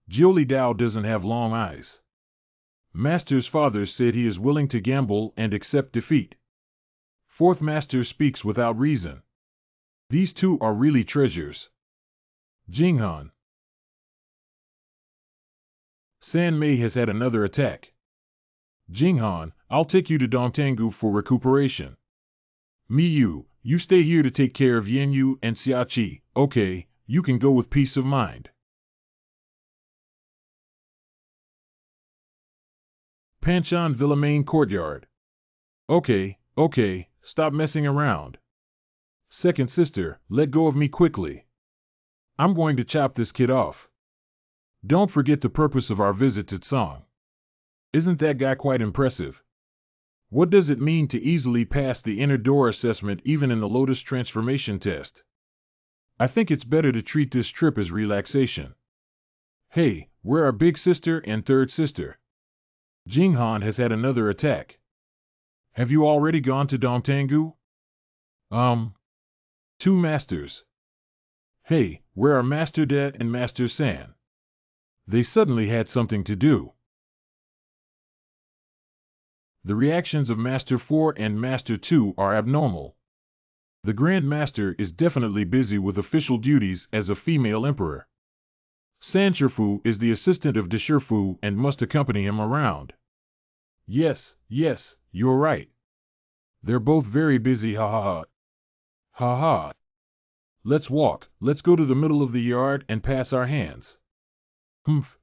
Jiuli Dao doesn't have long eyes. Master's father said he is willing to gamble and accept defeat. 4th Master speaks without reason. These 2 are really treasures. Jinghan. San Mei has had another attack. Jinghan, I'll take you to Dongtangu for recuperation. You stay here to take care of Yanyu and Siai. Okay, you can go with peace of mind. Panshan Villa main courtyard. Okay, stop messing around. 2nd sister, let go of me quickly. I'm going to chop this kid off. Don't forget the purpose of our visit to Tsang. Isn't that guy quite impressive? What does it mean to easily pass the inner door assessment even in the Lotus transformation test? I think it's better to treat this trip as relaxation. Hey, where are big sister and third sister? Jinghan has had another attack. Have you already gone to Dongtangu? Two masters. Hey, where are Master De and Master San? They suddenly had something to do. The reactions of Master 4 and Master 2 are abnormal. The Grand Master is definitely busy with official duties as a female emperor. San Shifu is the assistant of De Shifu and must accompany him around. Yes, you're right. They're both very busy, ha ha ha. Ha ha. Let's walk, let's go to the middle of the yard and pass our hands.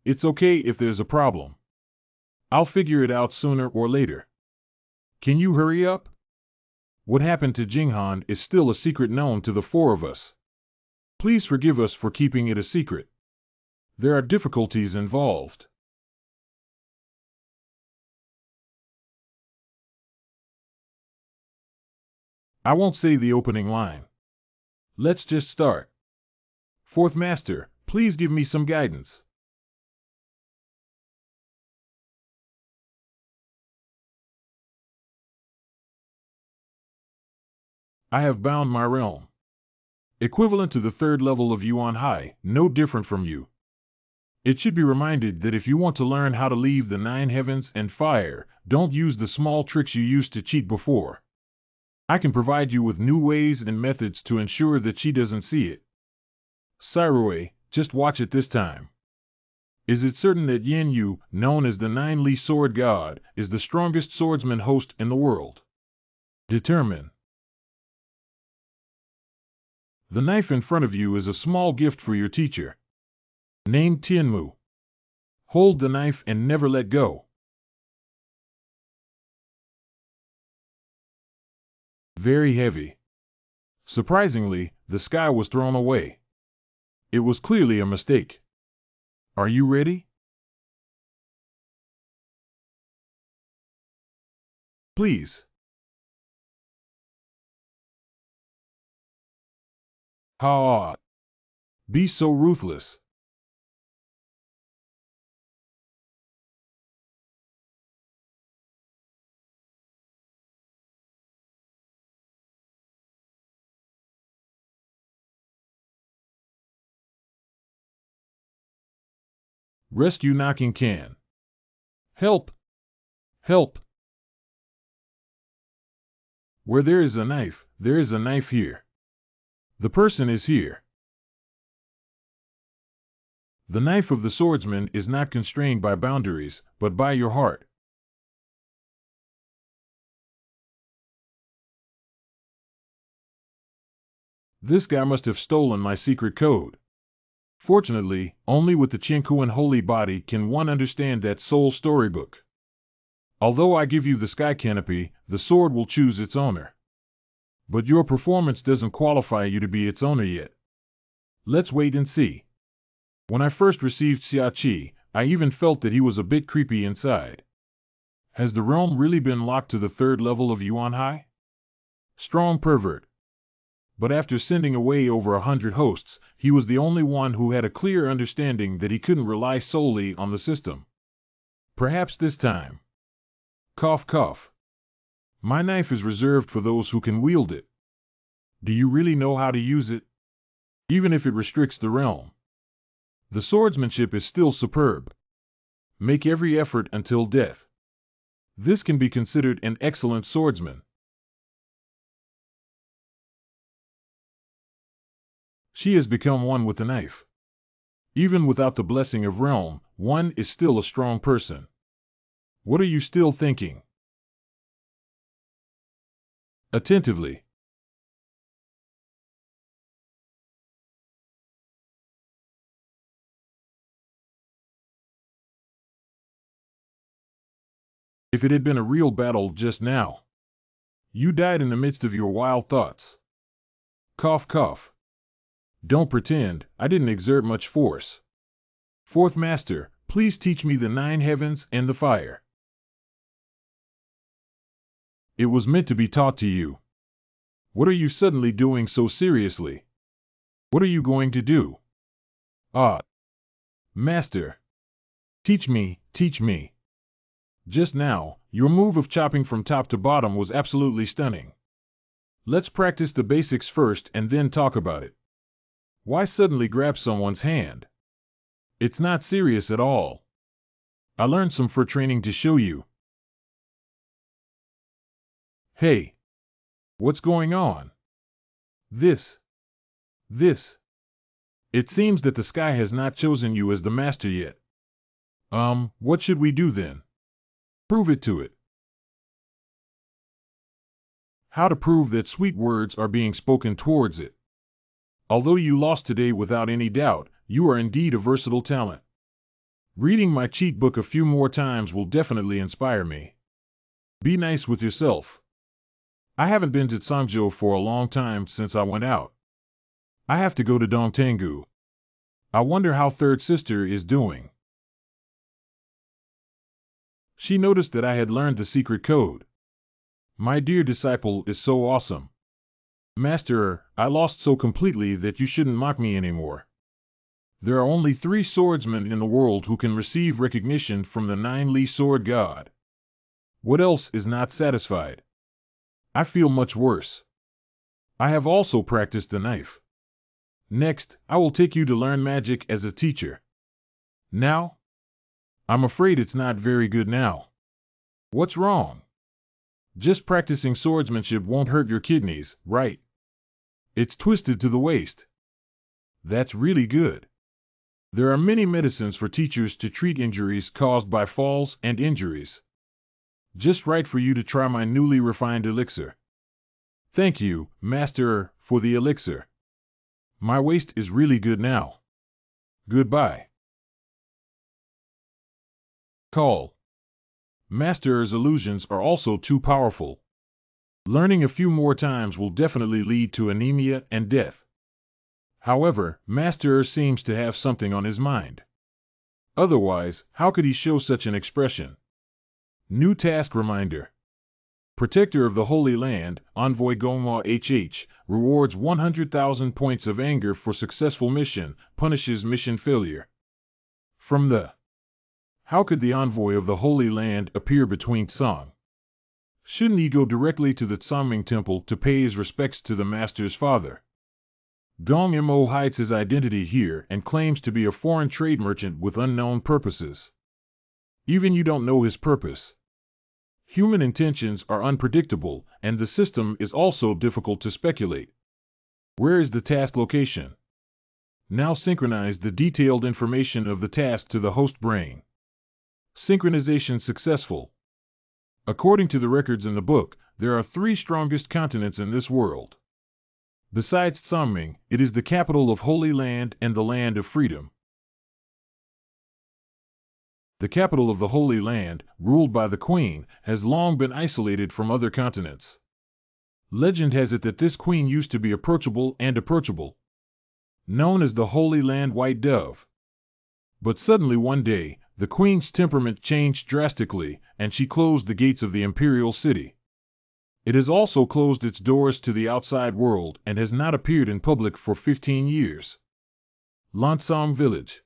It's okay if there's a problem. I'll figure it out sooner or later. Can you hurry up? What happened to Jinghan is still a secret known to the four of us. Please forgive us for keeping it a secret. There are difficulties involved. I won't say the opening line. Let's just start. Fourth Master, please give me some guidance. I have bound my realm. Equivalent to the third level of Yuan Hai, no different from you. It should be reminded that if you want to learn how to leave the 9 heavens and fire, don't use the small tricks you used to cheat before. I can provide you with new ways and methods to ensure that she doesn't see it. Sirue, just watch it this time. Is it certain that Yin Yu, known as the 9-Li Sword God, is the strongest swordsman host in the world? Determine. The knife in front of you is a small gift for your teacher. Named Tianmu. Hold the knife and never let go. Very heavy. Surprisingly, the sky was thrown away. It was clearly a mistake. Are you ready? Please. Ha! Be so ruthless. Rescue knocking can. Help! Help! Where there is a knife, there is a knife here. The person is here. The knife of the swordsman is not constrained by boundaries, but by your heart. This guy must have stolen my secret code. Fortunately, only with the Chinkuan holy body can one understand that soul storybook. Although I give you the sky canopy, the sword will choose its owner. But your performance doesn't qualify you to be its owner yet. Let's wait and see. When I first received Siai, I even felt that he was a bit creepy inside. Has the realm really been locked to the third level of Yuan Hai? Strong pervert. But after sending away over 100 hosts, he was the only one who had a clear understanding that he couldn't rely solely on the system. Perhaps this time. Cough cough. My knife is reserved for those who can wield it. Do you really know how to use it? Even if it restricts the realm. The swordsmanship is still superb. Make every effort until death. This can be considered an excellent swordsman. She has become one with the knife. Even without the blessing of realm, one is still a strong person. What are you still thinking? Attentively. If it had been a real battle just now. You died in the midst of your wild thoughts. Cough cough. Don't pretend, I didn't exert much force. Fourth Master, please teach me the 9 heavens and the fire. It was meant to be taught to you. What are you suddenly doing so seriously? What are you going to do? Ah, Master. Teach me, teach me. Just now, your move of chopping from top to bottom was absolutely stunning. Let's practice the basics first and then talk about it. Why suddenly grab someone's hand? It's not serious at all. I learned some for training to show you. Hey, what's going on? This. It seems that the sky has not chosen you as the master yet. What should we do then? Prove it to it. How to prove that sweet words are being spoken towards it. Although you lost today without any doubt, you are indeed a versatile talent. Reading my cheat book a few more times will definitely inspire me. Be nice with yourself. I haven't been to Sangzhou for a long time since I went out. I have to go to Dongtengu. I wonder how third sister is doing. She noticed that I had learned the secret code. My dear disciple is so awesome. Master, I lost so completely that you shouldn't mock me anymore. There are only 3 swordsmen in the world who can receive recognition from the 9-Li sword god. What else is not satisfied? I feel much worse. I have also practiced the knife. Next, I will take you to learn magic as a teacher. Now? I'm afraid it's not very good now. What's wrong? Just practicing swordsmanship won't hurt your kidneys, right? It's twisted to the waist. That's really good. There are many medicines for teachers to treat injuries caused by falls and injuries. Just right for you to try my newly refined elixir. Thank you, Master, for the elixir. My waist is really good now. Goodbye. Call. Master's illusions are also too powerful. Learning a few more times will definitely lead to anemia and death. However, Master seems to have something on his mind. Otherwise, how could he show such an expression? New task reminder. Protector of the Holy Land, Envoy Gong Mo HH, rewards 100,000 points of anger for successful mission, punishes mission failure. From the How could the Envoy of the Holy Land appear between Song? Shouldn't he go directly to the Tsangming Temple to pay his respects to the Master's father? Gong Mo hides his identity here and claims to be a foreign trade merchant with unknown purposes. Even you don't know his purpose. Human intentions are unpredictable, and the system is also difficult to speculate. Where is the task location? Now synchronize the detailed information of the task to the host brain. Synchronization successful. According to the records in the book, there are 3 strongest continents in this world. Besides Tsangming, it is the capital of Holy Land and the Land of Freedom. The capital of the Holy Land, ruled by the Queen, has long been isolated from other continents. Legend has it that this queen used to be approachable, known as the Holy Land White Dove. But suddenly one day, the queen's temperament changed drastically, and she closed the gates of the imperial city. It has also closed its doors to the outside world and has not appeared in public for 15 years. Lansong Village.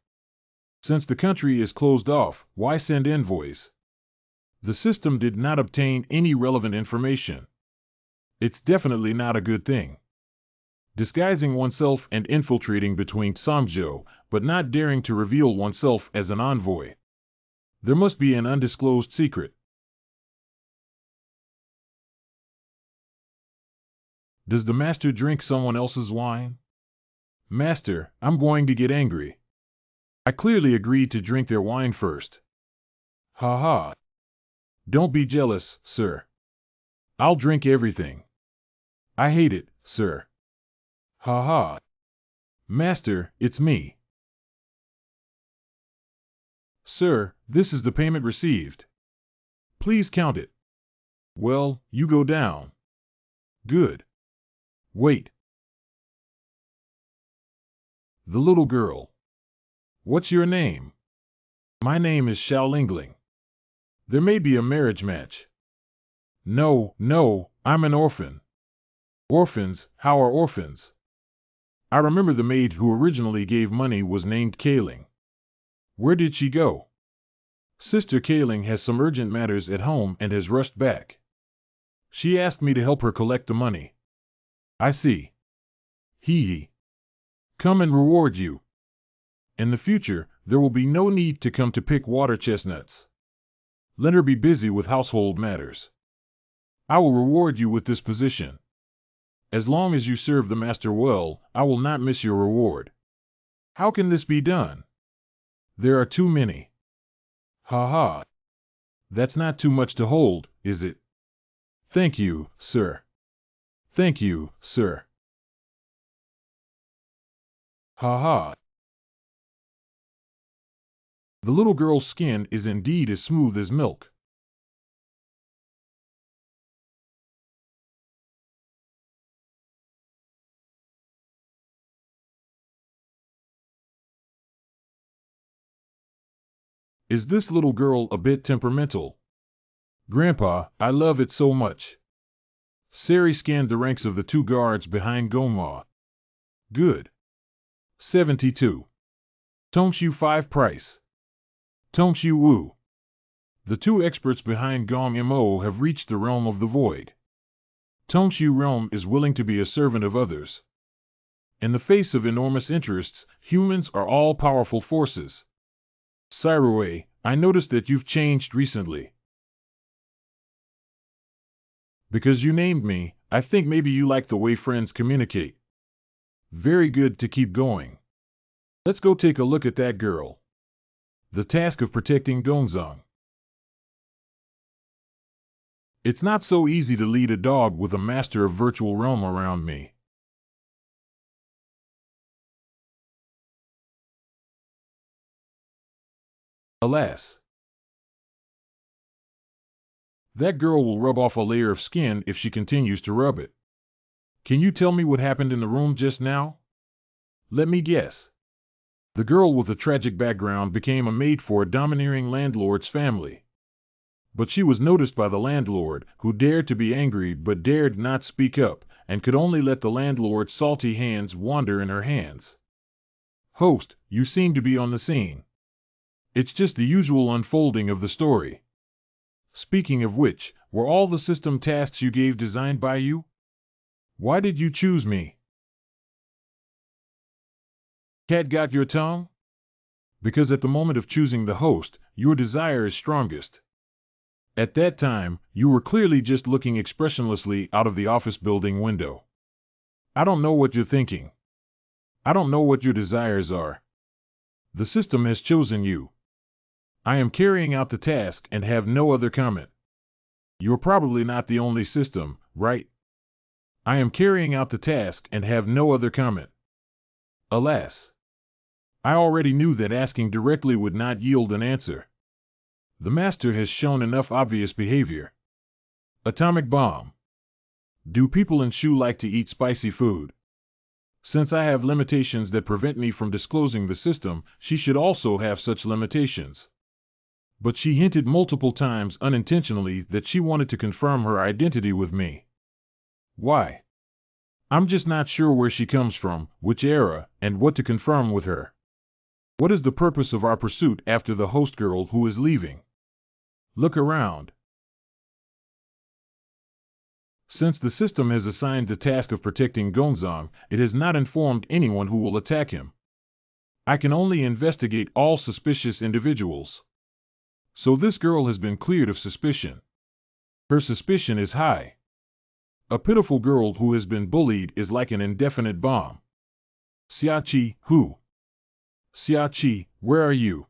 Since the country is closed off, why send envoys? The system did not obtain any relevant information. It's definitely not a good thing. Disguising oneself and infiltrating between Sangzhou, but not daring to reveal oneself as an envoy. There must be an undisclosed secret. Does the master drink someone else's wine? Master, I'm going to get angry. I clearly agreed to drink their wine first. Ha ha. Don't be jealous, sir. I'll drink everything. I hate it, sir. Ha ha. Master, it's me. Sir, this is the payment received. Please count it. Well, you go down. Good. Wait. The little girl. What's your name? My name is Xiao Lingling. There may be a marriage match. No, no, I'm an orphan. Orphans, how are orphans? I remember the maid who originally gave money was named Kaling. Where did she go? Sister Kaling has some urgent matters at home and has rushed back. She asked me to help her collect the money. I see. Hee hee. Come and reward you. In the future, there will be no need to come to pick water chestnuts. Let her be busy with household matters. I will reward you with this position. As long as you serve the master well, I will not miss your reward. How can this be done? There are too many. Ha ha. That's not too much to hold, is it? Thank you, sir. Thank you, sir. Ha ha. The little girl's skin is indeed as smooth as milk. Is this little girl a bit temperamental? Grandpa, I love it so much. Sari scanned the ranks of the two guards behind Gong Mo. Good. 72. Tongshu 5 price. Tongshu Wu. The two experts behind Gong Mo have reached the realm of the void. Tongshu realm is willing to be a servant of others. In the face of enormous interests, humans are all-powerful forces. Sirue, I noticed that you've changed recently. Because you named me, I think maybe you like the way friends communicate. Very good to keep going. Let's go take a look at that girl. The task of protecting Gongzong. It's not so easy to lead a dog with a master of virtual realm around me. Alas. That girl will rub off a layer of skin if she continues to rub it. Can you tell me what happened in the room just now? Let me guess. The girl with a tragic background became a maid for a domineering landlord's family. But she was noticed by the landlord, who dared to be angry but dared not speak up, and could only let the landlord's salty hands wander in her hands. Host, you seem to be on the scene. It's just the usual unfolding of the story. Speaking of which, were all the system tasks you gave designed by you? Why did you choose me? Cat got your tongue? Because at the moment of choosing the host, your desire is strongest. At that time, you were clearly just looking expressionlessly out of the office building window. I don't know what you're thinking. I don't know what your desires are. The system has chosen you. I am carrying out the task and have no other comment. You're probably not the only system, right? I am carrying out the task and have no other comment. Alas. I already knew that asking directly would not yield an answer. The master has shown enough obvious behavior. Atomic bomb. Do people in Shu like to eat spicy food? Since I have limitations that prevent me from disclosing the system, she should also have such limitations. But she hinted multiple times unintentionally that she wanted to confirm her identity with me. Why? I'm just not sure where she comes from, which era, and what to confirm with her. What is the purpose of our pursuit after the host girl who is leaving? Look around. Since the system has assigned the task of protecting Gongzong, it has not informed anyone who will attack him. I can only investigate all suspicious individuals. So this girl has been cleared of suspicion. Her suspicion is high. A pitiful girl who has been bullied is like an indefinite bomb. Siai, who? Siai, where are you?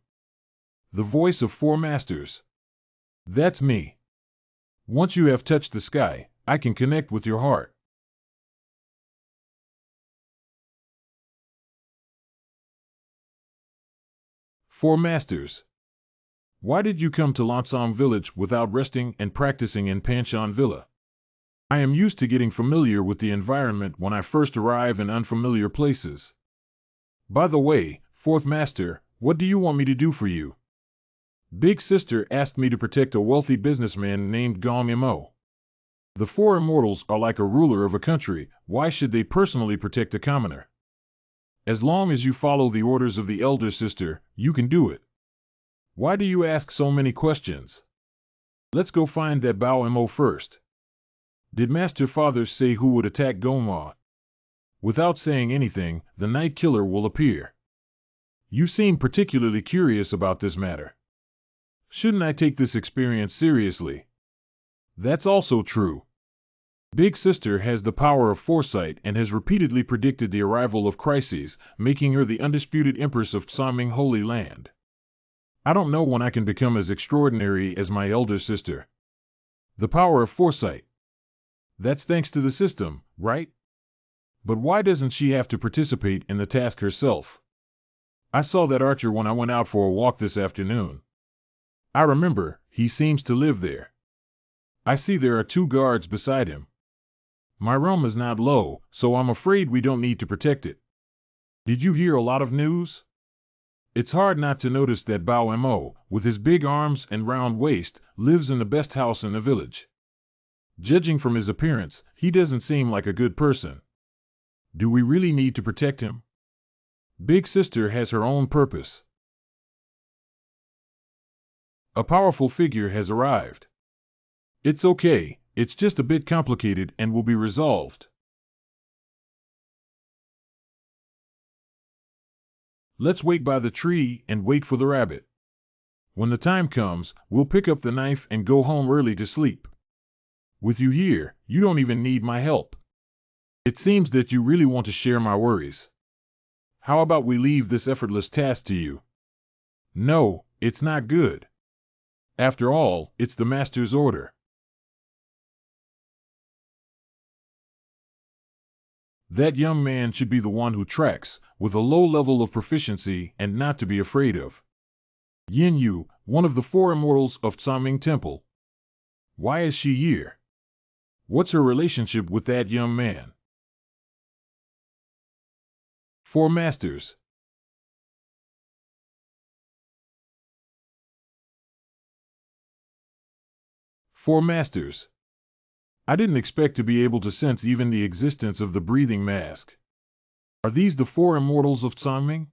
The voice of 4 masters. That's me. Once you have touched the sky, I can connect with your heart. Four masters. Why did you come to Lansong village without resting and practicing in Panshan Villa? I am used to getting familiar with the environment when I first arrive in unfamiliar places. By the way, 4th master, what do you want me to do for you? Big sister asked me to protect a wealthy businessman named Gong Mo. The four immortals are like a ruler of a country. Why should they personally protect a commoner? As long as you follow the orders of the elder sister, you can do it. Why do you ask so many questions? Let's go find that Bao Mo first. Did Master Father say who would attack Gong Mo? Without saying anything, the Night Killer will appear. You seem particularly curious about this matter. Shouldn't I take this experience seriously? That's also true. Big Sister has the power of foresight and has repeatedly predicted the arrival of crises, making her the undisputed Empress of Tsaming Holy Land. I don't know when I can become as extraordinary as my elder sister. The power of foresight. That's thanks to the system, right? But why doesn't she have to participate in the task herself? I saw that archer when I went out for a walk this afternoon. I remember, he seems to live there. I see there are 2 guards beside him. My realm is not low, so I'm afraid we don't need to protect it. Did you hear a lot of news? It's hard not to notice that Bao Mo, with his big arms and round waist, lives in the best house in the village. Judging from his appearance, he doesn't seem like a good person. Do we really need to protect him? Big Sister has her own purpose. A powerful figure has arrived. It's okay, it's just a bit complicated and will be resolved. Let's wait by the tree and wait for the rabbit. When the time comes, we'll pick up the knife and go home early to sleep. With you here, you don't even need my help. It seems that you really want to share my worries. How about we leave this effortless task to you? No, it's not good. After all, it's the master's order. That young man should be the one who tracks, with a low level of proficiency and not to be afraid of. Yin Yu, one of the 4 immortals of Tsaming Temple. Why is she here? What's her relationship with that young man? 4 masters. Four masters. I didn't expect to be able to sense even the existence of the breathing mask. Are these the 4 immortals of Tsaming?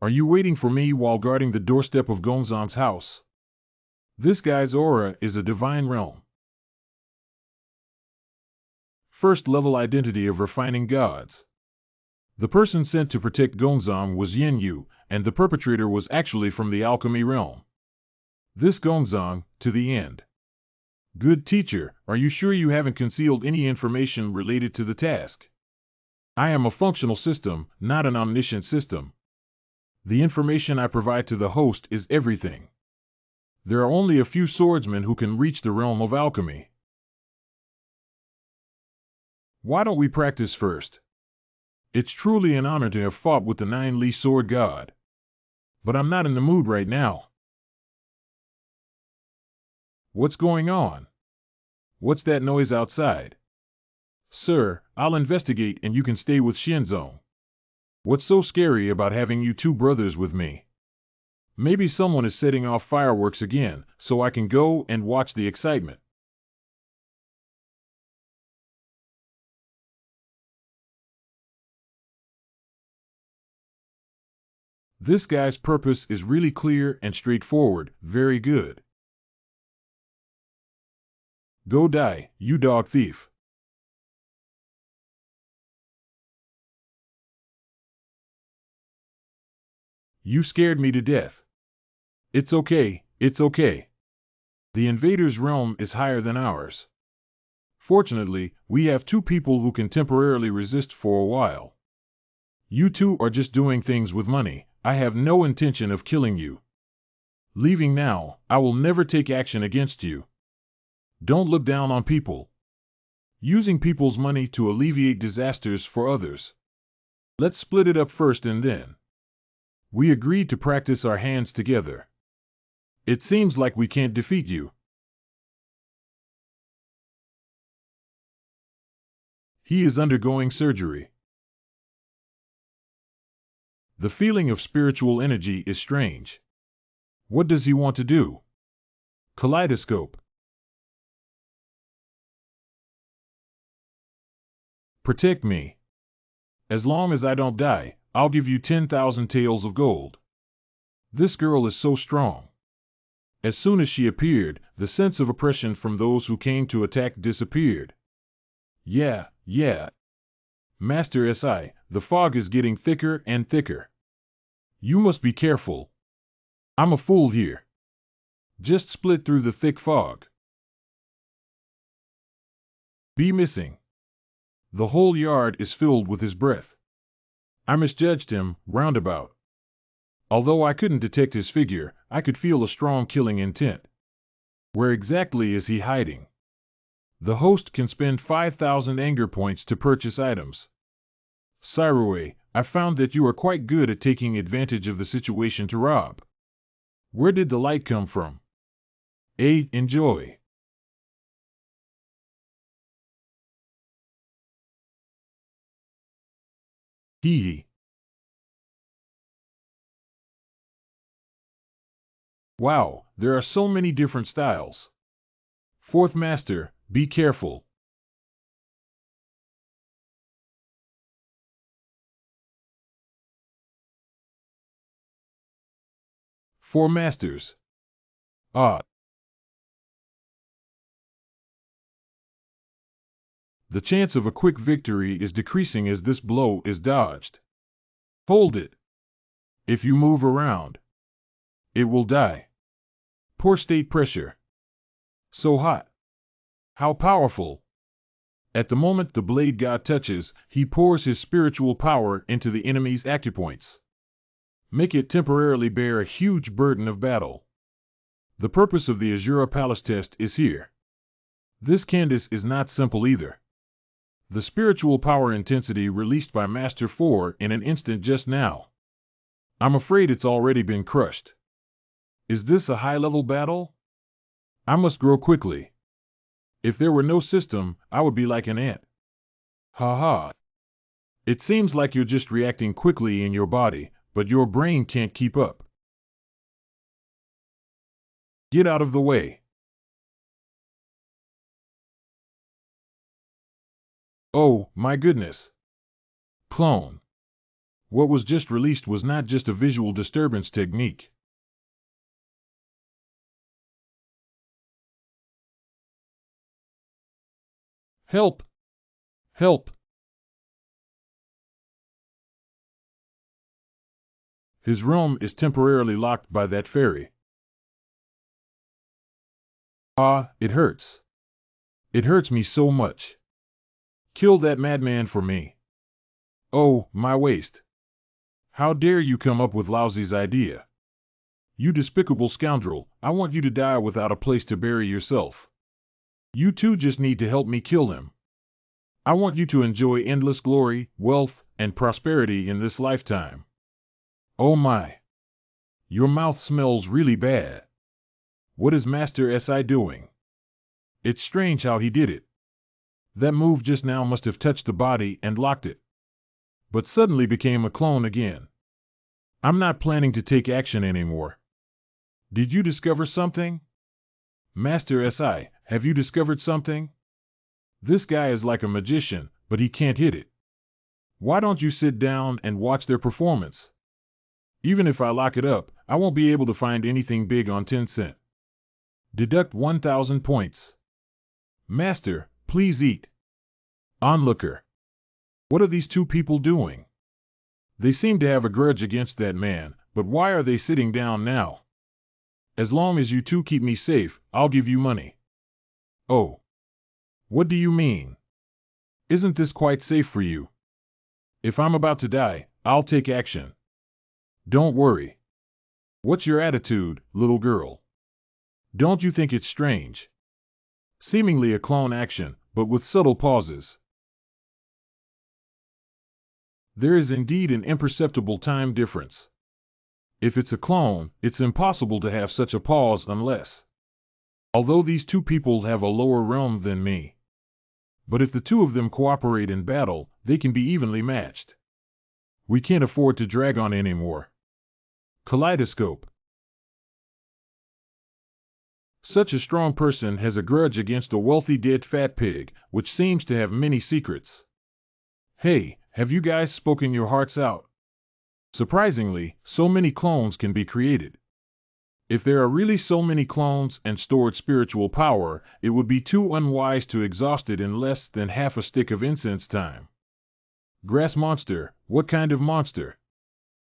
Are you waiting for me while guarding the doorstep of Gongzang's house? This guy's aura is a divine realm. First level identity of refining gods. The person sent to protect Gongzang was Yin Yu, and the perpetrator was actually from the alchemy realm. This Gongzang, to the end. Good teacher, are you sure you haven't concealed any information related to the task? I am a functional system, not an omniscient system. The information I provide to the host is everything. There are only a few swordsmen who can reach the realm of alchemy. Why don't we practice first? It's truly an honor to have fought with the 9-Li sword god. But I'm not in the mood right now. What's going on? What's that noise outside? Sir, I'll investigate and you can stay with Xianzong. What's so scary about having you 2 brothers with me? Maybe someone is setting off fireworks again, so I can go and watch the excitement. This guy's purpose is really clear and straightforward. Very good. Go die, you dog thief. You scared me to death. It's okay, it's okay. The invader's realm is higher than ours. Fortunately, we have 2 people who can temporarily resist for a while. You 2 are just doing things with money. I have no intention of killing you. Leaving now, I will never take action against you. Don't look down on people. Using people's money to alleviate disasters for others. Let's split it up first and then. We agreed to practice our hands together. It seems like we can't defeat you. He is undergoing surgery. The feeling of spiritual energy is strange. What does he want to do? Kaleidoscope. Protect me. As long as I don't die, I'll give you 10,000 taels of gold. This girl is so strong. As soon as she appeared, the sense of oppression from those who came to attack disappeared. Yeah. Master Si, the fog is getting thicker and thicker. You must be careful. I'm a fool here. Just split through the thick fog. Be missing. The whole yard is filled with his breath. I misjudged him, roundabout. Although I couldn't detect his figure, I could feel a strong killing intent. Where exactly is he hiding? The host can spend 5,000 anger points to purchase items. Sirue, I found that you are quite good at taking advantage of the situation to rob. Where did the light come from? Enjoy. Hee. Wow, there are so many different styles. Fourth Master, be careful. Four Masters. Ah. The chance of a quick victory is decreasing as this blow is dodged. Hold it. If you move around, it will die. Poor state pressure. So hot. How powerful. At the moment the blade god touches, he pours his spiritual power into the enemy's acupoints. Make it temporarily bear a huge burden of battle. The purpose of the Azure Palace test is here. This Candace is not simple either. The spiritual power intensity released by Master 4 in an instant just now. I'm afraid it's already been crushed. Is this a high-level battle? I must grow quickly. If there were no system, I would be like an ant. Ha ha. It seems like you're just reacting quickly in your body, but your brain can't keep up. Get out of the way. Oh, my goodness. Clone. What was just released was not just a visual disturbance technique. Help! Help! His realm is temporarily locked by that fairy. Ah, it hurts. It hurts me so much. Kill that madman for me. Oh, my waist. How dare you come up with Lousy's idea? You despicable scoundrel, I want you to die without a place to bury yourself. You two just need to help me kill him. I want you to enjoy endless glory, wealth, and prosperity in this lifetime. Oh my. Your mouth smells really bad. What is Master Si doing? It's strange how he did it. That move just now must have touched the body and locked it. But suddenly became a clone again. I'm not planning to take action anymore. Did you discover something? Master Si, have you discovered something? This guy is like a magician, but he can't hit it. Why don't you sit down and watch their performance? Even if I lock it up, I won't be able to find anything big on 10 cent. Deduct 1,000 points. Master, please eat. Onlooker. What are these two people doing? They seem to have a grudge against that man, but why are they sitting down now? As long as you two keep me safe, I'll give you money. Oh. What do you mean? Isn't this quite safe for you? If I'm about to die, I'll take action. Don't worry. What's your attitude, little girl? Don't you think it's strange? Seemingly a clone action, but with subtle pauses. There is indeed an imperceptible time difference. If it's a clone, it's impossible to have such a pause unless. Although these two people have a lower realm than me. But if the two of them cooperate in battle, they can be evenly matched. We can't afford to drag on anymore. Kaleidoscope. Such a strong person has a grudge against a wealthy dead fat pig, which seems to have many secrets. Hey, have you guys spoken your hearts out? Surprisingly, so many clones can be created. If there are really so many clones and stored spiritual power, it would be too unwise to exhaust it in less than half a stick of incense time. Grass monster, what kind of monster?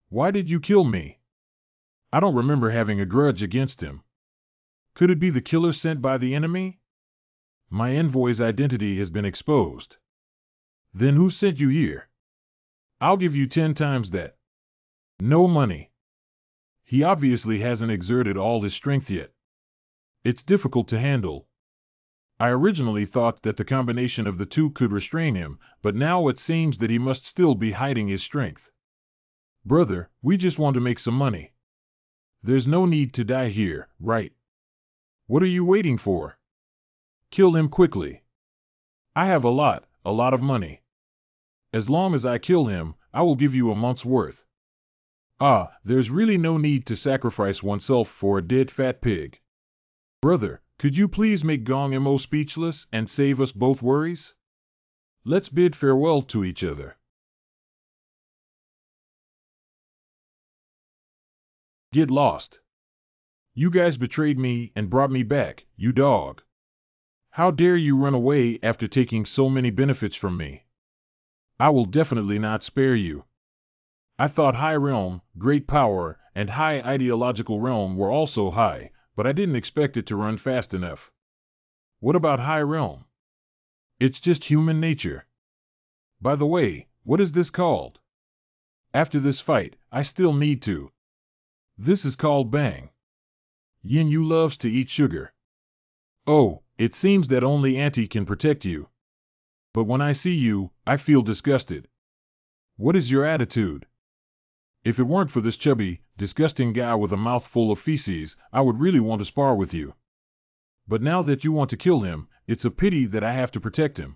Why did you kill me? I don't remember having a grudge against him. Could it be the killer sent by the enemy? My envoy's identity has been exposed. Then who sent you here? I'll give you 10 times that. No money. He obviously hasn't exerted all his strength yet. It's difficult to handle. I originally thought that the combination of the two could restrain him, but now it seems that he must still be hiding his strength. Brother, we just want to make some money. There's no need to die here, right? What are you waiting for? Kill him quickly. I have a lot of money. As long as I kill him, I will give you a month's worth. There's really no need to sacrifice oneself for a dead fat pig. Brother, could you please make Gong Mo speechless and save us both worries? Let's bid farewell to each other. Get lost. You guys betrayed me and brought me back, you dog. How dare you run away after taking so many benefits from me? I will definitely not spare you. I thought high realm, great power, and high ideological realm were also high, but I didn't expect it to run fast enough. What about high realm? It's just human nature. By the way, what is this called? After this fight, I still need to. This is called Bang. Yin Yu loves to eat sugar. Oh, it seems that only Auntie can protect you. But when I see you, I feel disgusted. What is your attitude? If it weren't for this chubby, disgusting guy with a mouthful of feces, I would really want to spar with you. But now that you want to kill him, it's a pity that I have to protect him.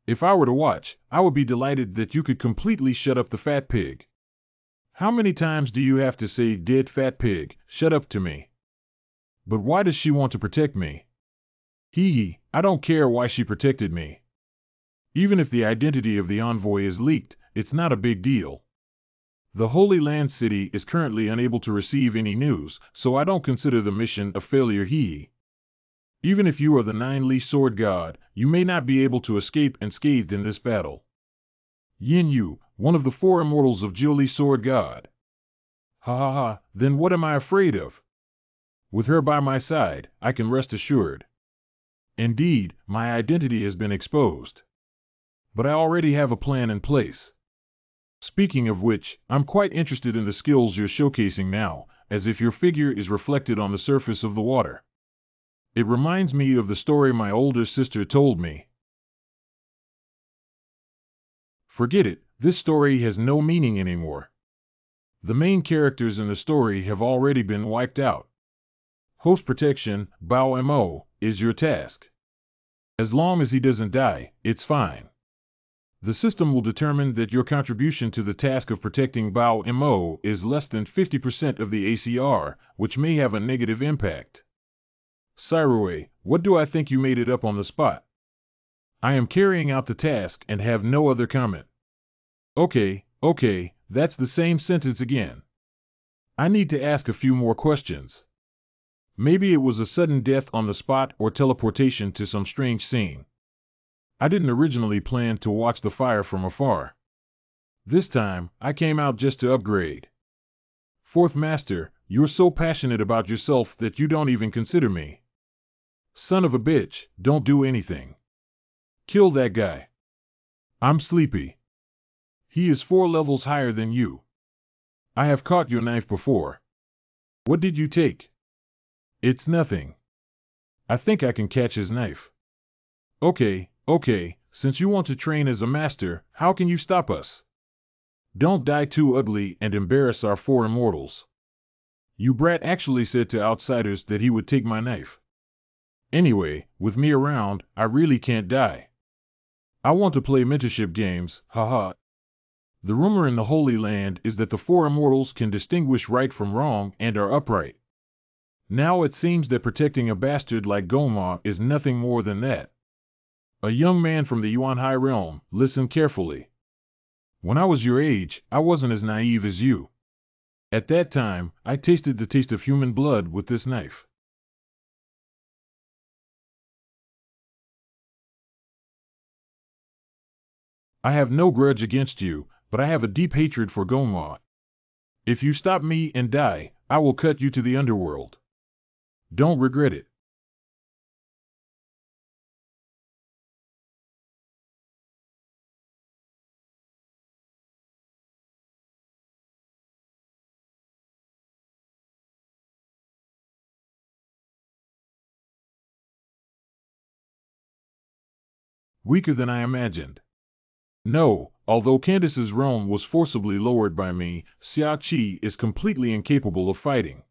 If I were to watch, I would be delighted that you could completely shut up the fat pig. How many times do you have to say, dead fat pig, shut up to me? But why does she want to protect me? I don't care why she protected me. Even if the identity of the envoy is leaked, it's not a big deal. The Holy Land City is currently unable to receive any news, so I don't consider the mission a failure. Even if you are the Nine-Li Sword God, you may not be able to escape unscathed in this battle. Yin Yu, one of the 4 immortals of Jiuli Sword God. Ha ha ha, then what am I afraid of? With her by my side, I can rest assured. Indeed, my identity has been exposed. But I already have a plan in place. Speaking of which, I'm quite interested in the skills you're showcasing now, as if your figure is reflected on the surface of the water. It reminds me of the story my older sister told me. Forget it, this story has no meaning anymore. The main characters in the story have already been wiped out. Host protection, Bao Mo, is your task. As long as he doesn't die, it's fine. The system will determine that your contribution to the task of protecting Bao Mo is less than 50% of the ACR, which may have a negative impact. Sirue, what do I think you made it up on the spot? I am carrying out the task and have no other comment. Okay, that's the same sentence again. I need to ask a few more questions. Maybe it was a sudden death on the spot or teleportation to some strange scene. I didn't originally plan to watch the fire from afar. This time, I came out just to upgrade. Fourth Master, you're so passionate about yourself that you don't even consider me. Son of a bitch, don't do anything. Kill that guy. I'm sleepy. He is 4 levels higher than you. I have caught your knife before. What did you take? It's nothing. I think I can catch his knife. Okay, since you want to train as a master, how can you stop us? Don't die too ugly and embarrass our 4 immortals. You brat actually said to outsiders that he would take my knife. Anyway, with me around, I really can't die. I want to play mentorship games, haha. The rumor in the Holy Land is that the 4 immortals can distinguish right from wrong and are upright. Now it seems that protecting a bastard like Gong Mo is nothing more than that. A young man from the Yuan Hai realm, listen carefully. When I was your age, I wasn't as naive as you. At that time, I tasted the taste of human blood with this knife. I have no grudge against you, but I have a deep hatred for Gong Mo. If you stop me and die, I will cut you to the underworld. Don't regret it. Weaker than I imagined. No, although Candace's realm was forcibly lowered by me, Siai is completely incapable of fighting.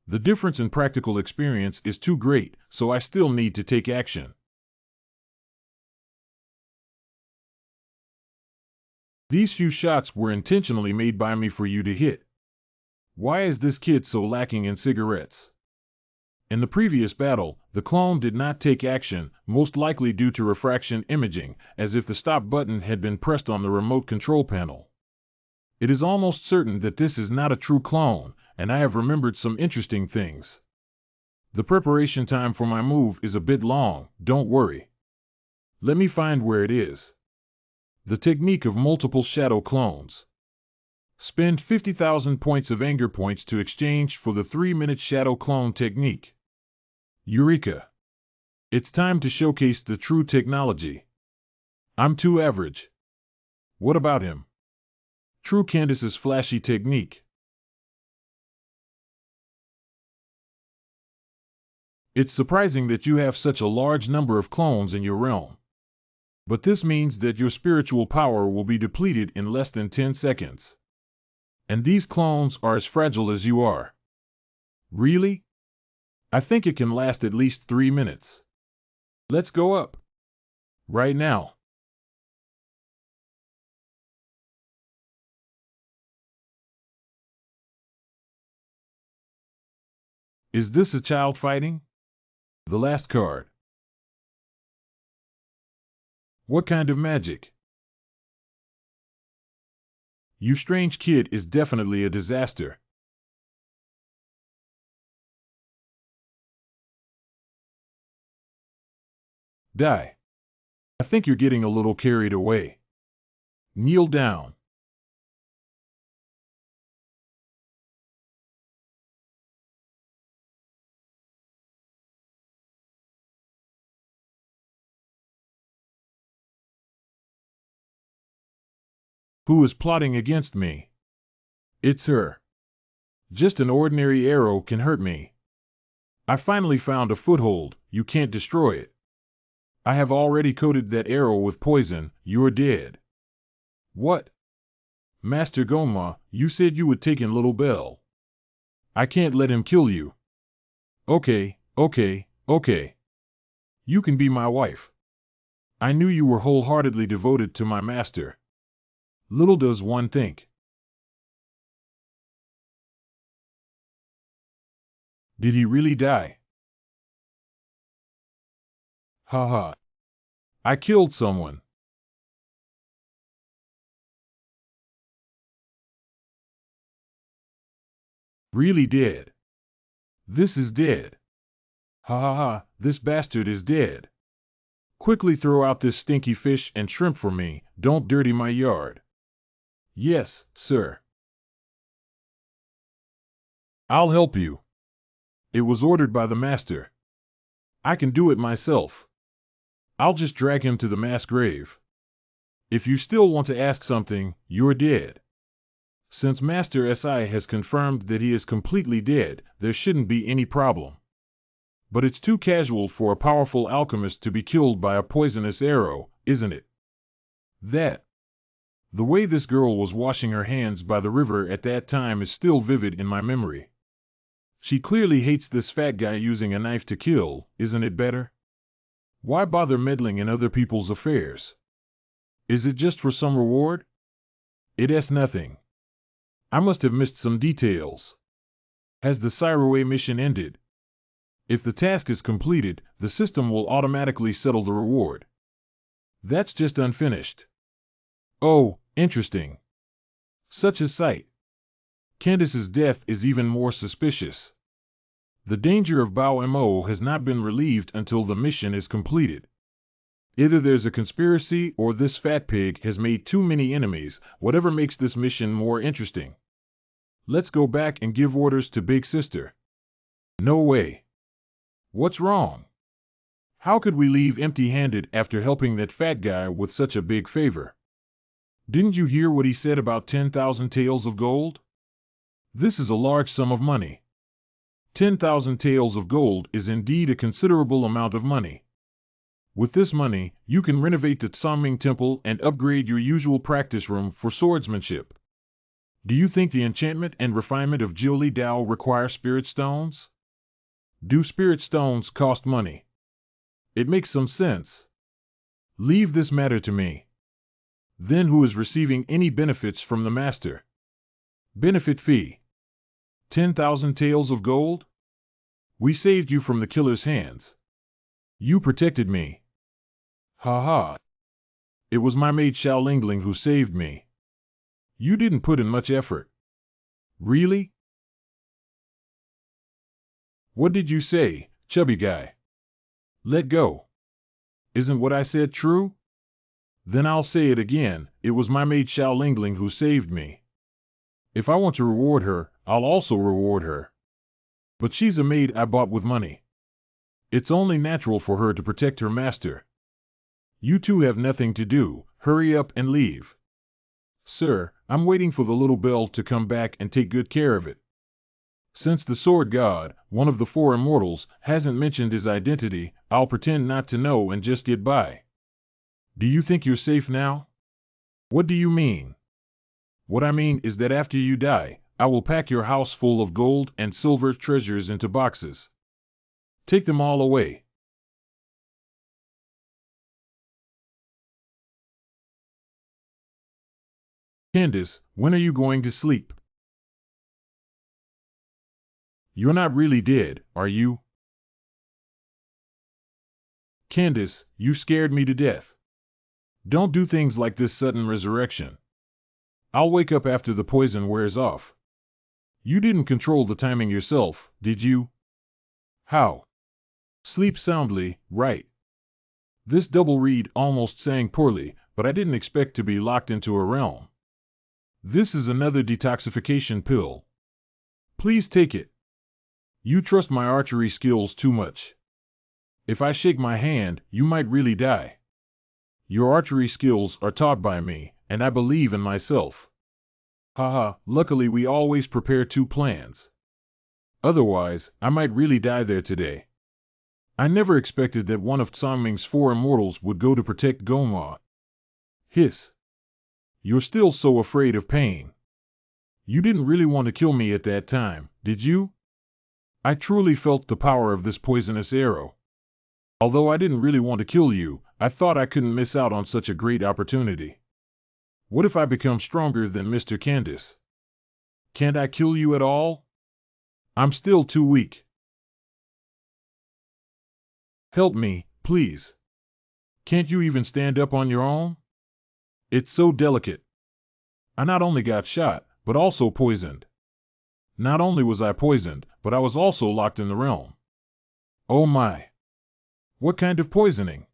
The difference in practical experience is too great, so I still need to take action. These few shots were intentionally made by me for you to hit. Why is this kid so lacking in cigarettes? In the previous battle, the clone did not take action, most likely due to refraction imaging, as if the stop button had been pressed on the remote control panel. It is almost certain that this is not a true clone, and I have remembered some interesting things. The preparation time for my move is a bit long, don't worry. Let me find where it is. The technique of multiple shadow clones. Spend 50,000 points of anger points to exchange for the 3-minute shadow clone technique. Eureka! It's time to showcase the true technology. I'm too average. What about him? True Candace's flashy technique. It's surprising that you have such a large number of clones in your realm. But this means that your spiritual power will be depleted in less than 10 seconds. And these clones are as fragile as you are. Really? I think it can last at least 3 minutes. Let's go up. Right now. Is this a child fighting? The last card. What kind of magic? You strange kid is definitely a disaster. Die. I think you're getting a little carried away. Kneel down. Who is plotting against me? It's her. Just an ordinary arrow can hurt me. I finally found a foothold, you can't destroy it. I have already coated that arrow with poison, you're dead. What? Master Gong Mo, you said you would take in Little Bell. I can't let him kill you. Okay. You can be my wife. I knew you were wholeheartedly devoted to my master. Little does one think. Did he really die? Ha ha. I killed someone. Really dead. This is dead. Ha ha ha, this bastard is dead. Quickly throw out this stinky fish and shrimp for me, don't dirty my yard. Yes, sir. I'll help you. It was ordered by the master. I can do it myself. I'll just drag him to the mass grave. If you still want to ask something, you're dead. Since Master Siai has confirmed that he is completely dead, there shouldn't be any problem. But it's too casual for a powerful alchemist to be killed by a poisonous arrow, isn't it? The way this girl was washing her hands by the river at that time is still vivid in my memory. She clearly hates this fat guy using a knife to kill, isn't it better? Why bother meddling in other people's affairs? Is it just for some reward? It's nothing. I must have missed some details. Has the Siai mission ended? If the task is completed, the system will automatically settle the reward. That's just unfinished. Oh, interesting. Such a sight. Candace's death is even more suspicious. The danger of Bao Mo has not been relieved until the mission is completed. Either there's a conspiracy or this fat pig has made too many enemies, whatever makes this mission more interesting. Let's go back and give orders to Big Sister. No way. What's wrong? How could we leave empty-handed after helping that fat guy with such a big favor? Didn't you hear what he said about 10,000 taels of gold? This is a large sum of money. 10,000 taels of gold is indeed a considerable amount of money. With this money, you can renovate the Tsangming Temple and upgrade your usual practice room for swordsmanship. Do you think the enchantment and refinement of Jiuli Dao require spirit stones? Do spirit stones cost money? It makes some sense. Leave this matter to me. Then who is receiving any benefits from the master? Benefit fee. 10,000 taels of gold? We saved you from the killer's hands. You protected me. Ha ha. It was my maid Xiao Lingling who saved me. You didn't put in much effort. Really? What did you say, chubby guy? Let go. Isn't what I said true? Then I'll say it again, it was my maid Xiao Lingling who saved me. If I want to reward her, I'll also reward her. But she's a maid I bought with money. It's only natural for her to protect her master. You two have nothing to do, hurry up and leave. Sir, I'm waiting for the little bell to come back and take good care of it. Since the sword god, one of the four immortals, hasn't mentioned his identity, I'll pretend not to know and just get by. Do you think you're safe now? What do you mean? What I mean is that after you die, I will pack your house full of gold and silver treasures into boxes. Take them all away. Candace, when are you going to sleep? You're not really dead, are you? Candace, you scared me to death. Don't do things like this sudden resurrection. I'll wake up after the poison wears off. You didn't control the timing yourself, did you? How? Sleep soundly, right? This double reed almost sang poorly, but I didn't expect to be locked into a realm. This is another detoxification pill. Please take it. You trust my archery skills too much. If I shake my hand, you might really die. Your archery skills are taught by me, and I believe in myself. Haha, luckily we always prepare two plans. Otherwise, I might really die there today. I never expected that one of Tsangming's four immortals would go to protect Gong Mo. Hiss. You're still so afraid of pain. You didn't really want to kill me at that time, did you? I truly felt the power of this poisonous arrow. Although I didn't really want to kill you, I thought I couldn't miss out on such a great opportunity. What if I become stronger than Mr. Candace? Can't I kill you at all? I'm still too weak. Help me, please. Can't you even stand up on your own? It's so delicate. I not only got shot, but also poisoned. Not only was I poisoned, but I was also locked in the realm. Oh my. What kind of poisoning?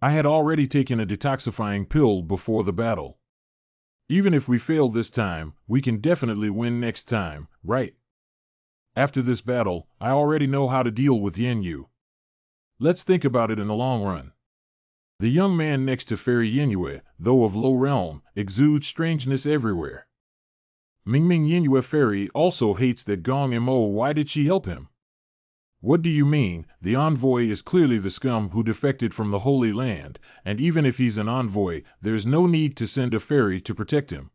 I had already taken a detoxifying pill before the battle. Even if we fail this time, we can definitely win next time, right? After this battle, I already know how to deal with Yen Yu. Let's think about it in the long run. The young man next to Fairy Yenyue, though of low realm, exudes strangeness everywhere. Mingming Yenyue Fairy also hates that Gong Mo. Why did she help him? What do you mean? The envoy is clearly the scum who defected from the Holy Land, and even if he's an envoy, there's no need to send a fairy to protect him.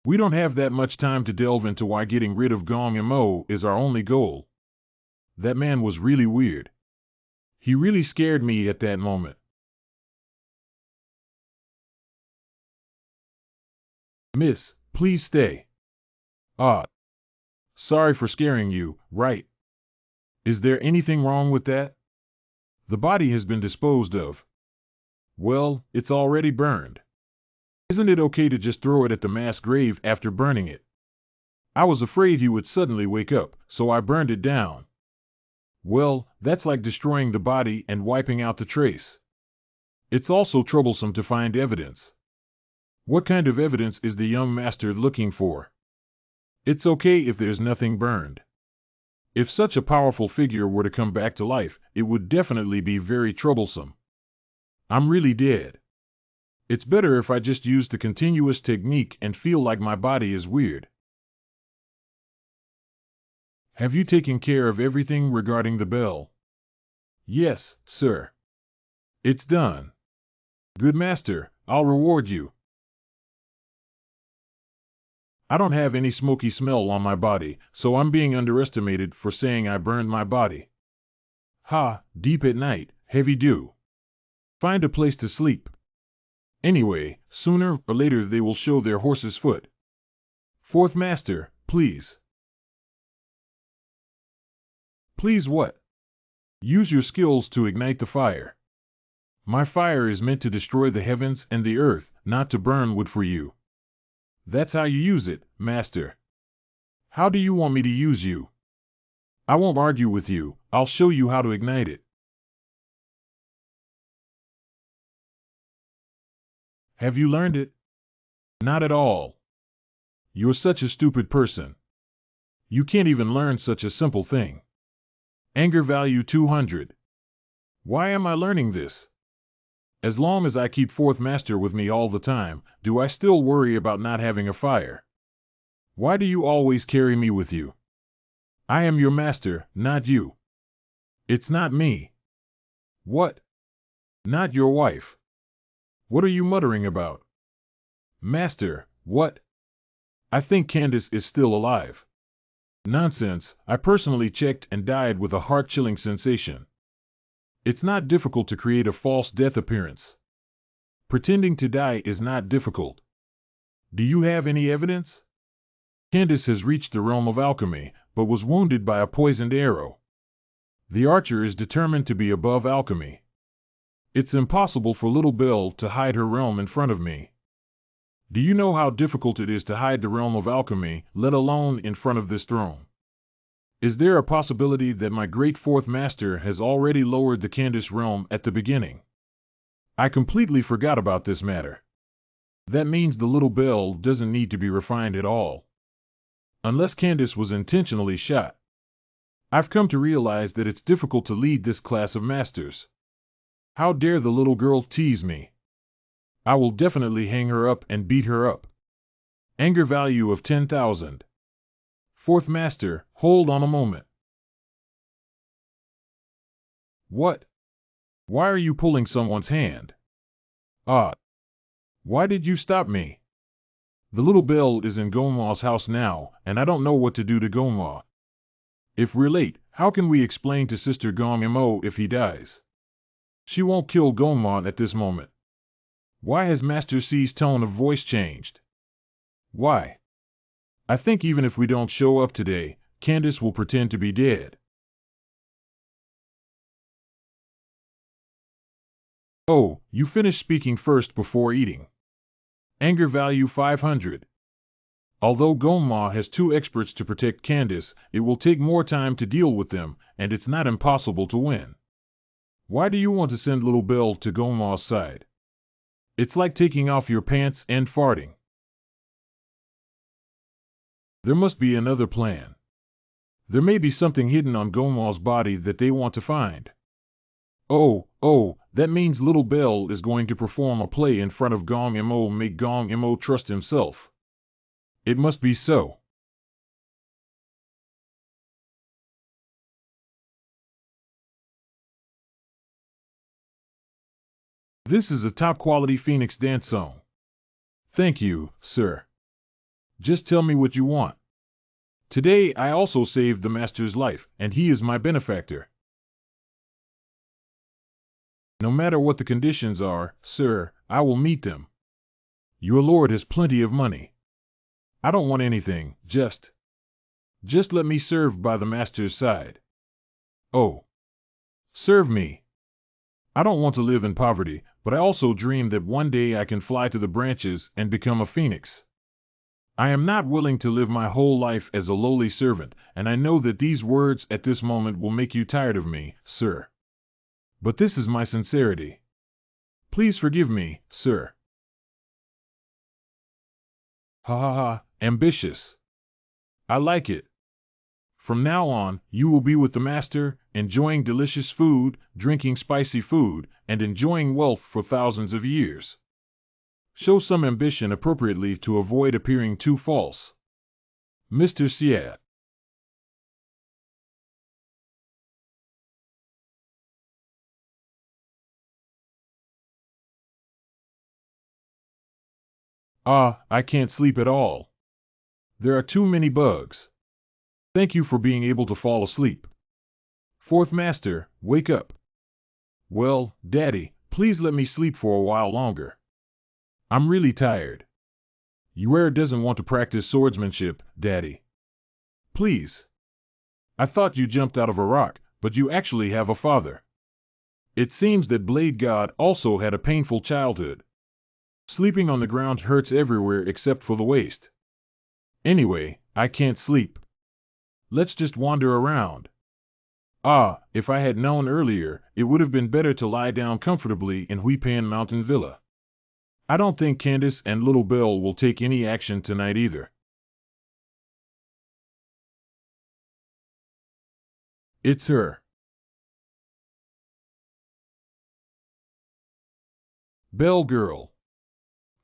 We don't have that much time to delve into why getting rid of Gong Mo is our only goal. That man was really weird. He really scared me at that moment. Miss, please stay. Ah. Sorry for scaring you, right? Is there anything wrong with that? The body has been disposed of. Well, it's already burned. Isn't it okay to just throw it at the mass grave after burning it? I was afraid you would suddenly wake up, so I burned it down. Well, that's like destroying the body and wiping out the trace. It's also troublesome to find evidence. What kind of evidence is the young master looking for? It's okay if there's nothing burned. If such a powerful figure were to come back to life, it would definitely be very troublesome. I'm really dead. It's better if I just use the continuous technique and feel like my body is weird. Have you taken care of everything regarding the bell? Yes, sir. It's done. Good master, I'll reward you. I don't have any smoky smell on my body, so I'm being underestimated for saying I burned my body. Ha, deep at night, heavy dew. Find a place to sleep. Anyway, sooner or later they will show their horse's foot. Fourth master, please. Please what? Use your skills to ignite the fire. My fire is meant to destroy the heavens and the earth, not to burn wood for you. That's how you use it, master. How do you want me to use you? I won't argue with you, I'll show you how to ignite it. Have you learned it? Not at all. You're such a stupid person. You can't even learn such a simple thing. Anger value 200. Why am I learning this? As long as I keep fourth master with me all the time, do I still worry about not having a fire? Why do you always carry me with you? I am your master, not you. It's not me. What? Not your wife. What are you muttering about? Master, what? I think Candace is still alive. Nonsense, I personally checked and died with a heart-chilling sensation. It's not difficult to create a false death appearance. Pretending to die is not difficult. Do you have any evidence? Candace has reached the realm of alchemy, but was wounded by a poisoned arrow. The archer is determined to be above alchemy. It's impossible for little Belle to hide her realm in front of me. Do you know how difficult it is to hide the realm of alchemy, let alone in front of this throne? Is there a possibility that my great fourth master has already lowered the Candace realm at the beginning? I completely forgot about this matter. That means the little Belle doesn't need to be refined at all. Unless Candace was intentionally shot. I've come to realize that it's difficult to lead this class of masters. How dare the little girl tease me? I will definitely hang her up and beat her up. Anger value of 10,000. Fourth master, hold on a moment. What? Why are you pulling someone's hand? Ah. Why did you stop me? The little Belle is in Gong Mo's house now, and I don't know what to do to Gong Mo. If we're late, how can we explain to Sister Gong Mo if he dies? She won't kill Gong Mo at this moment. Why has Master C's tone of voice changed? Why? I think even if we don't show up today, Candace will pretend to be dead. Oh, you finished speaking first before eating. Anger value 500. Although Gong Mo has 2 experts to protect Candace, it will take more time to deal with them, and it's not impossible to win. Why do you want to send little Belle to Gong Mo's side? It's like taking off your pants and farting. There must be another plan. There may be something hidden on Gong Mo's body that they want to find. Oh, that means little Belle is going to perform a play in front of Gong Mo, make Gong Mo trust himself. It must be so. This is a top-quality Phoenix dance song. Thank you, sir. Just tell me what you want. Today I also saved the master's life, and he is my benefactor. No matter what the conditions are, sir, I will meet them. Your lord has plenty of money. I don't want anything, just let me serve by the master's side. Oh. Serve me. I don't want to live in poverty, but I also dream that one day I can fly to the branches and become a phoenix. I am not willing to live my whole life as a lowly servant, and I know that these words at this moment will make you tired of me, sir. But this is my sincerity. Please forgive me, sir. Ha ha ha, ambitious. I like it. From now on, you will be with the master, enjoying delicious food, drinking spicy food, and enjoying wealth for thousands of years. Show some ambition appropriately to avoid appearing too false. Mr. Siai. Ah, I can't sleep at all. There are too many bugs. Thank you for being able to fall asleep. Fourth Master, wake up. Well, Daddy, please let me sleep for a while longer. I'm really tired. Yuer doesn't want to practice swordsmanship, Daddy. Please. I thought you jumped out of a rock, but you actually have a father. It seems that Blade God also had a painful childhood. Sleeping on the ground hurts everywhere except for the waist. Anyway, I can't sleep. Let's just wander around. Ah, if I had known earlier, it would have been better to lie down comfortably in Huipan Mountain Villa. I don't think Candace and Little Belle will take any action tonight either. It's her. Belle girl.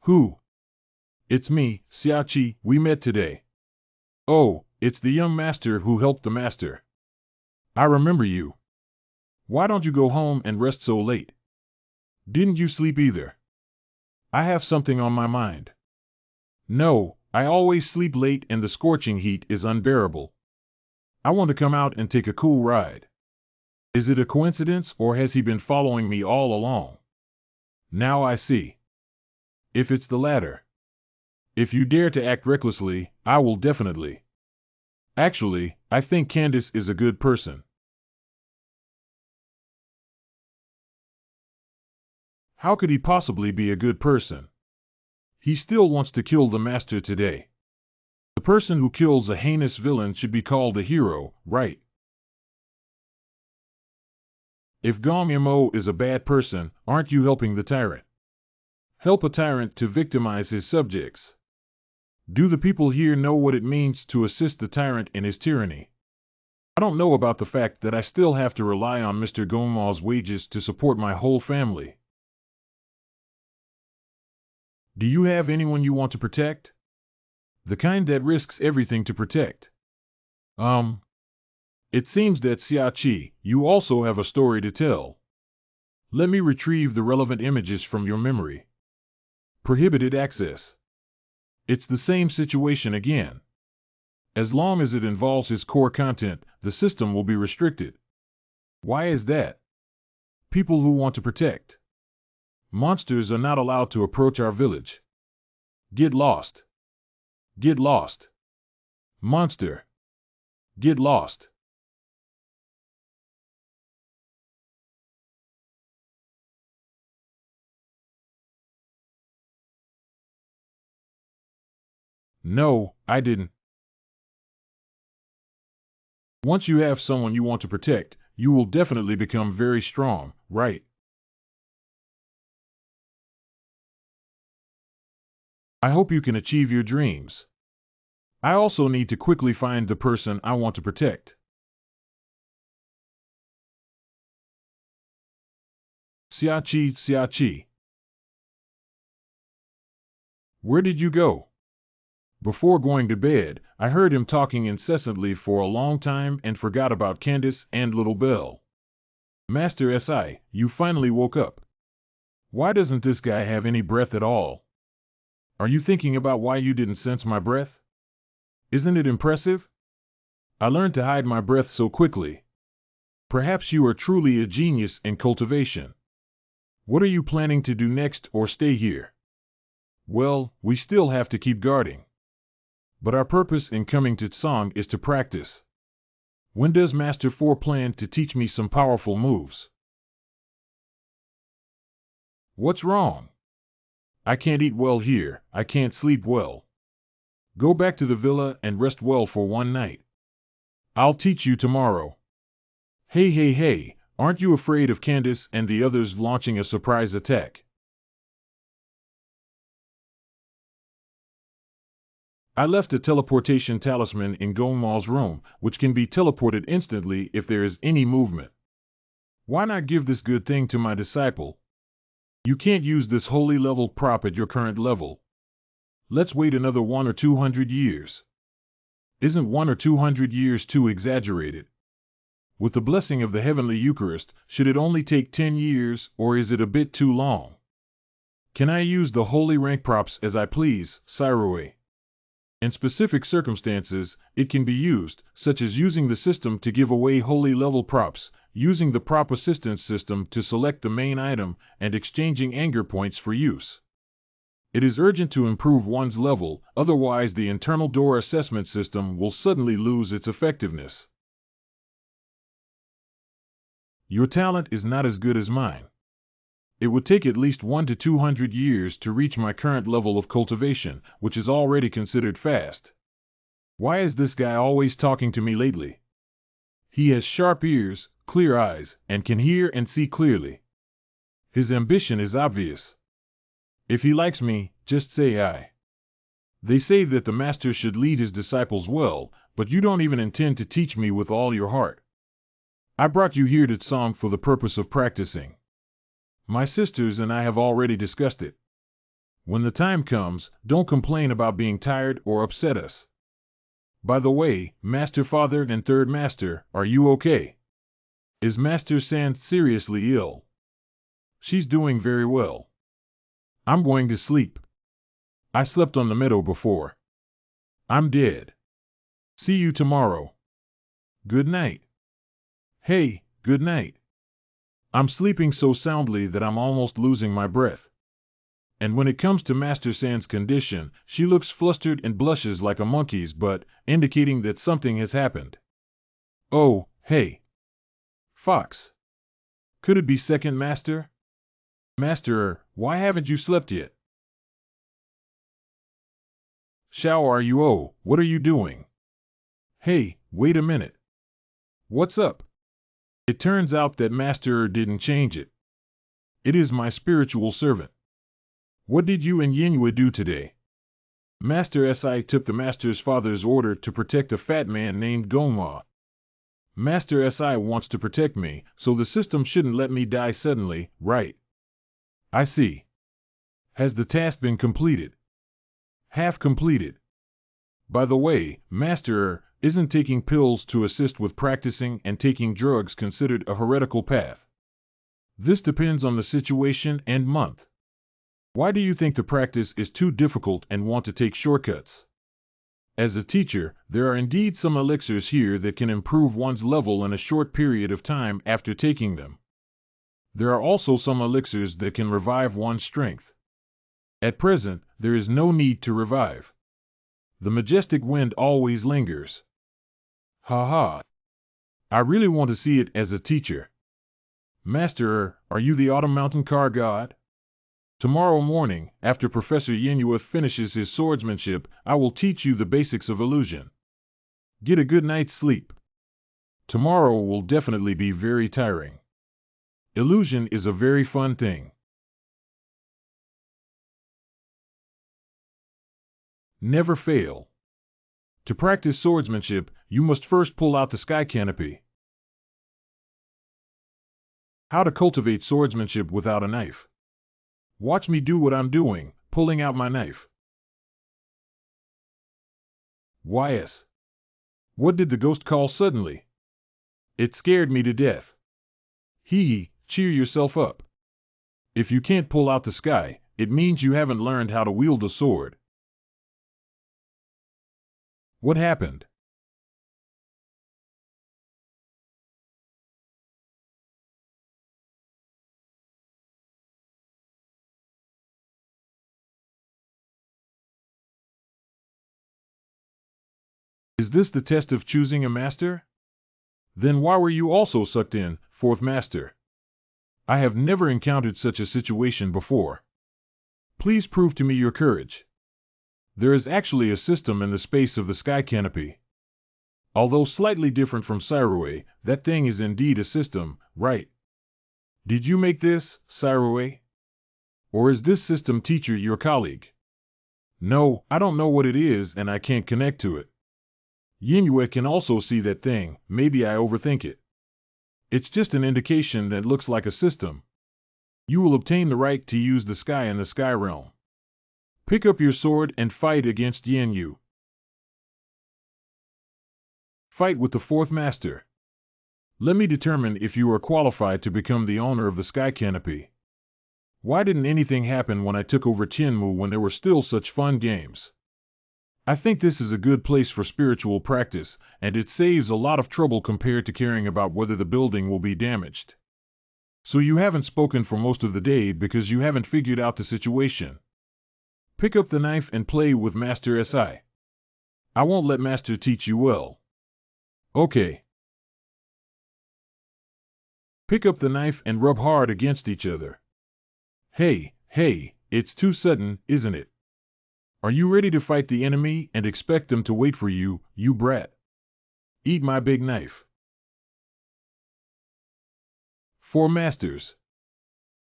Who? It's me, Siai. We met today. Oh, it's the young master who helped the master. I remember you. Why don't you go home and rest so late? Didn't you sleep either? I have something on my mind. No, I always sleep late and the scorching heat is unbearable. I want to come out and take a cool ride. Is it a coincidence or has he been following me all along? Now I see. If it's the latter. If you dare to act recklessly, I will definitely. Actually, I think Candace is a good person. How could he possibly be a good person? He still wants to kill the master today. The person who kills a heinous villain should be called a hero, right? If Gong Mo is a bad person, aren't you helping the tyrant? Help a tyrant to victimize his subjects. Do the people here know what it means to assist the tyrant in his tyranny? I don't know about the fact that I still have to rely on Mr. Gong Mo's wages to support my whole family. Do you have anyone you want to protect? The kind that risks everything to protect. It seems that Siai, you also have a story to tell. Let me retrieve the relevant images from your memory. Prohibited access. It's the same situation again. As long as it involves his core content, the system will be restricted. Why is that? People who want to protect. Monsters are not allowed to approach our village. Get lost. Get lost. Monster. Get lost. No, I didn't. Once you have someone you want to protect, you will definitely become very strong, right? I hope you can achieve your dreams. I also need to quickly find the person I want to protect. Siai. Where did you go? Before going to bed, I heard him talking incessantly for a long time and forgot about Candace and Little Belle. Master Si, you finally woke up. Why doesn't this guy have any breath at all? Are you thinking about why you didn't sense my breath? Isn't it impressive? I learned to hide my breath so quickly. Perhaps you are truly a genius in cultivation. What are you planning to do next or stay here? Well, we still have to keep guarding. But our purpose in coming to Tsong is to practice. When does Master 4 plan to teach me some powerful moves? What's wrong? I can't eat well here, I can't sleep well. Go back to the villa and rest well for one night. I'll teach you tomorrow. Hey, hey, hey, aren't you afraid of Candace and the others launching a surprise attack? I left a teleportation talisman in Gong Mo's room, which can be teleported instantly if there is any movement. Why not give this good thing to my disciple? You can't use this holy level prop at your current level. Let's wait another 1 or 200 years. Isn't 1 or 200 years too exaggerated? With the blessing of the heavenly Eucharist, should it only take 10 years, or is it a bit too long? Can I use the holy rank props as I please, Siroe? In specific circumstances, it can be used, such as using the system to give away holy level props, using the prop assistance system to select the main item, and exchanging anger points for use. It is urgent to improve one's level, otherwise the internal door assessment system will suddenly lose its effectiveness. Your talent is not as good as mine. It would take at least 1 to 200 years to reach my current level of cultivation, which is already considered fast. Why is this guy always talking to me lately? He has sharp ears, clear eyes, and can hear and see clearly. His ambition is obvious. If he likes me, just say I. They say that the master should lead his disciples well, but you don't even intend to teach me with all your heart. I brought you here to Tsong for the purpose of practicing. My sisters and I have already discussed it. When the time comes, don't complain about being tired or upset us. By the way, Master Father and Third Master, are you okay? Is Master San seriously ill? She's doing very well. I'm going to sleep. I slept on the meadow before. I'm dead. See you tomorrow. Good night. Hey, good night. I'm sleeping so soundly that I'm almost losing my breath. And when it comes to Master San's condition, she looks flustered and blushes like a monkey's butt, indicating that something has happened. Oh, hey. Fox. Could it be Second Master? Master, why haven't you slept yet? Shao, are you? Oh, what are you doing? Hey, wait a minute. What's up? It turns out that Master didn't change it. It is my spiritual servant. What did you and Yinhua do today? Master Si took the Master's father's order to protect a fat man named Gong Mo. Master Si wants to protect me, so the system shouldn't let me die suddenly, right? I see. Has the task been completed? Half completed. By the way, Master, isn't taking pills to assist with practicing and taking drugs considered a heretical path? This depends on the situation and month. Why do you think the practice is too difficult and want to take shortcuts? As a teacher, there are indeed some elixirs here that can improve one's level in a short period of time after taking them. There are also some elixirs that can revive one's strength. At present, there is no need to revive. The majestic wind always lingers. Ha ha. I really want to see it as a teacher. Master, are you the autumn mountain car god? Tomorrow morning, after Professor Yinhua finishes his swordsmanship, I will teach you the basics of illusion. Get a good night's sleep. Tomorrow will definitely be very tiring. Illusion is a very fun thing. Never fail. To practice swordsmanship, you must first pull out the sky canopy. How to cultivate swordsmanship without a knife. Watch me do what I'm doing, pulling out my knife. YS. What did the ghost call suddenly? It scared me to death. Cheer yourself up. If you can't pull out the sky, it means you haven't learned how to wield a sword. What happened? Is this the test of choosing a master? Then why were you also sucked in, fourth master? I have never encountered such a situation before. Please prove to me your courage. There is actually a system in the space of the sky canopy. Although slightly different from Siai, that thing is indeed a system, right? Did you make this, Siai? Or is this system teacher your colleague? No, I don't know what it is and I can't connect to it. Yingyue can also see that thing, maybe I overthink it. It's just an indication that looks like a system. You will obtain the right to use the sky in the sky realm. Pick up your sword and fight against Yinyu. Fight with the fourth master. Let me determine if you are qualified to become the owner of the sky canopy. Why didn't anything happen when I took over Tianmu when there were still such fun games? I think this is a good place for spiritual practice, and it saves a lot of trouble compared to caring about whether the building will be damaged. So you haven't spoken for most of the day because you haven't figured out the situation. Pick up the knife and play with Master Siai. I won't let Master teach you well. Okay. Pick up the knife and rub hard against each other. Hey, it's too sudden, isn't it? Are you ready to fight the enemy and expect them to wait for you, you brat? Eat my big knife. 4 masters.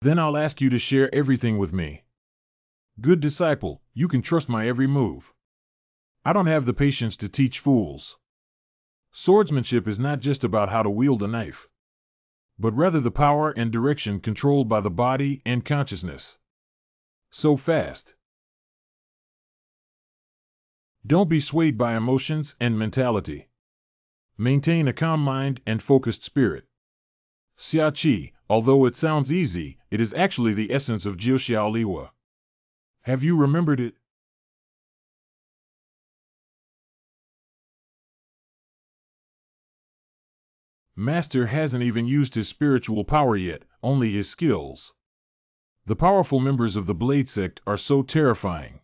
Then I'll ask you to share everything with me. Good disciple, you can trust my every move. I don't have the patience to teach fools. Swordsmanship is not just about how to wield a knife, but rather the power and direction controlled by the body and consciousness. So fast. Don't be swayed by emotions and mentality. Maintain a calm mind and focused spirit. Xiaoqi, although it sounds easy, it is actually the essence of Jiuxiao Liwa. Have you remembered it? Master hasn't even used his spiritual power yet, only his skills. The powerful members of the Blade sect are so terrifying.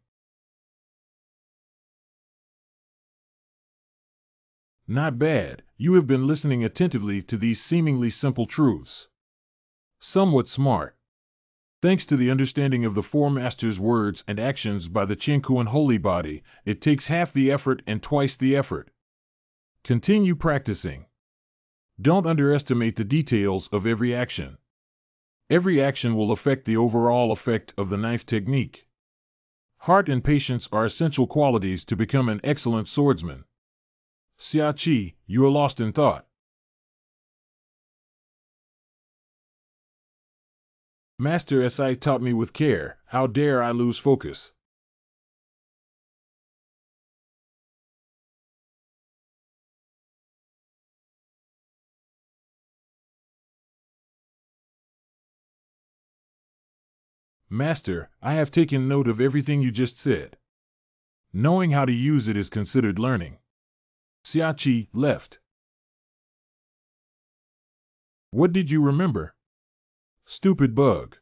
Not bad, you have been listening attentively to these seemingly simple truths. Somewhat smart. Thanks to the understanding of the 4 masters' words and actions by the Qingkuan holy body, it takes half the effort and twice the effort. Continue practicing. Don't underestimate the details of every action. Every action will affect the overall effect of the knife technique. Heart and patience are essential qualities to become an excellent swordsman. Xiaoqi, you are lost in thought. Master Siai taught me with care, how dare I lose focus? Master, I have taken note of everything you just said. Knowing how to use it is considered learning. Xiaoqi left. What did you remember? Stupid bug.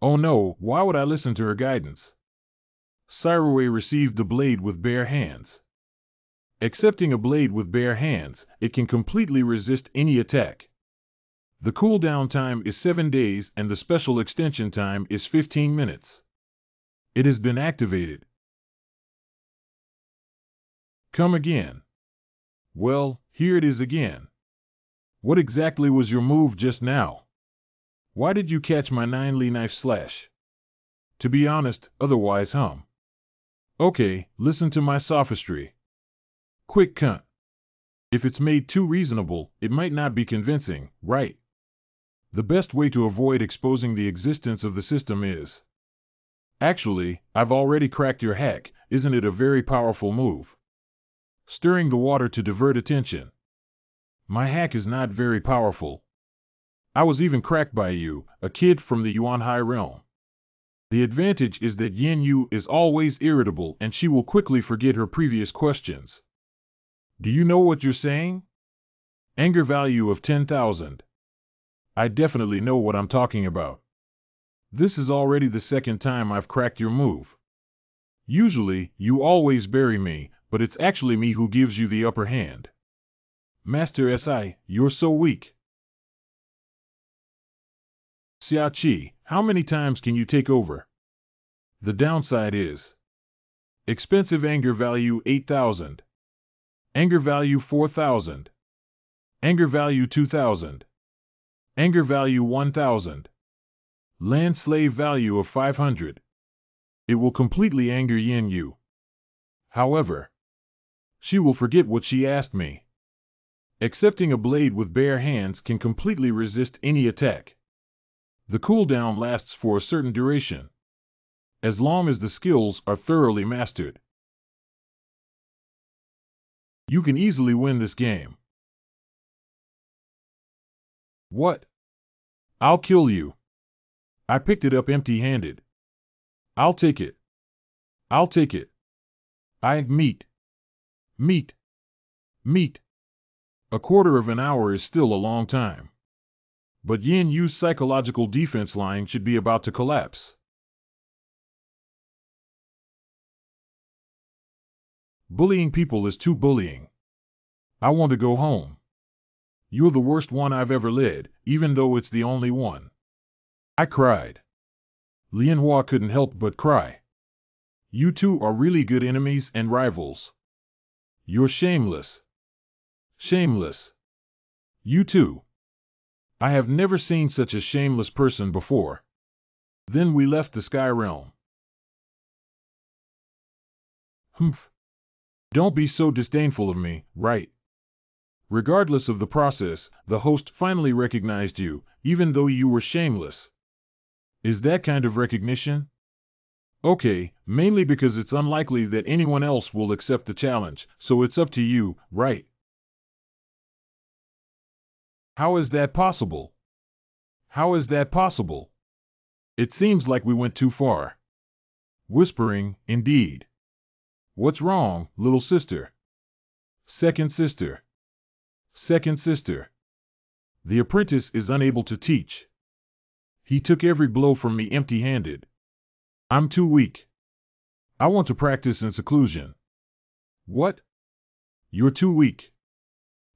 Oh no, why would I listen to her guidance? Siai received the blade with bare hands. Accepting a blade with bare hands, it can completely resist any attack. The cooldown time is 7 days and the special extension time is 15 minutes. It has been activated. Come again. Well, here it is again. What exactly was your move just now? Why did you catch my 9-li knife slash? To be honest, otherwise Okay, listen to my sophistry. Quick cunt. If it's made too reasonable, it might not be convincing, right? The best way to avoid exposing the existence of the system is... Actually, I've already cracked your hack, isn't it a very powerful move? Stirring the water to divert attention. My hack is not very powerful. I was even cracked by you, a kid from the Yuanhai realm. The advantage is that Yin Yu is always irritable and she will quickly forget her previous questions. Do you know what you're saying? Anger value of 10,000. I definitely know what I'm talking about. This is already the 2nd time I've cracked your move. Usually, you always bury me, but it's actually me who gives you the upper hand. Master Siai, you're so weak. Siai, how many times can you take over? The downside is expensive anger value 8,000, anger value 4,000, anger value 2,000, anger value 1,000, land slave value of 500. It will completely anger Yin Yu. However, she will forget what she asked me. Accepting a blade with bare hands can completely resist any attack. The cooldown lasts for a certain duration, as long as the skills are thoroughly mastered. You can easily win this game. What? I'll kill you. I picked it up empty-handed. I'll take it. I'll take it. Meat. Meat. Meat. A quarter of an hour is still a long time. But Yin Yu's psychological defense line should be about to collapse. Bullying people is too bullying. I want to go home. You're the worst one I've ever led, even though it's the only one. I cried. Lianhua couldn't help but cry. You two are really good enemies and rivals. You're shameless. Shameless. You too. I have never seen such a shameless person before. Then we left the Sky Realm. Humph. Don't be so disdainful of me, right? Regardless of the process, the host finally recognized you, even though you were shameless. Is that kind of recognition? Okay, mainly because it's unlikely that anyone else will accept the challenge, so it's up to you, right? How is that possible? How is that possible? It seems like we went too far. Whispering, indeed. What's wrong, little sister? Second sister. Second sister. The apprentice is unable to teach. He took every blow from me empty-handed. I'm too weak. I want to practice in seclusion. What? You're too weak.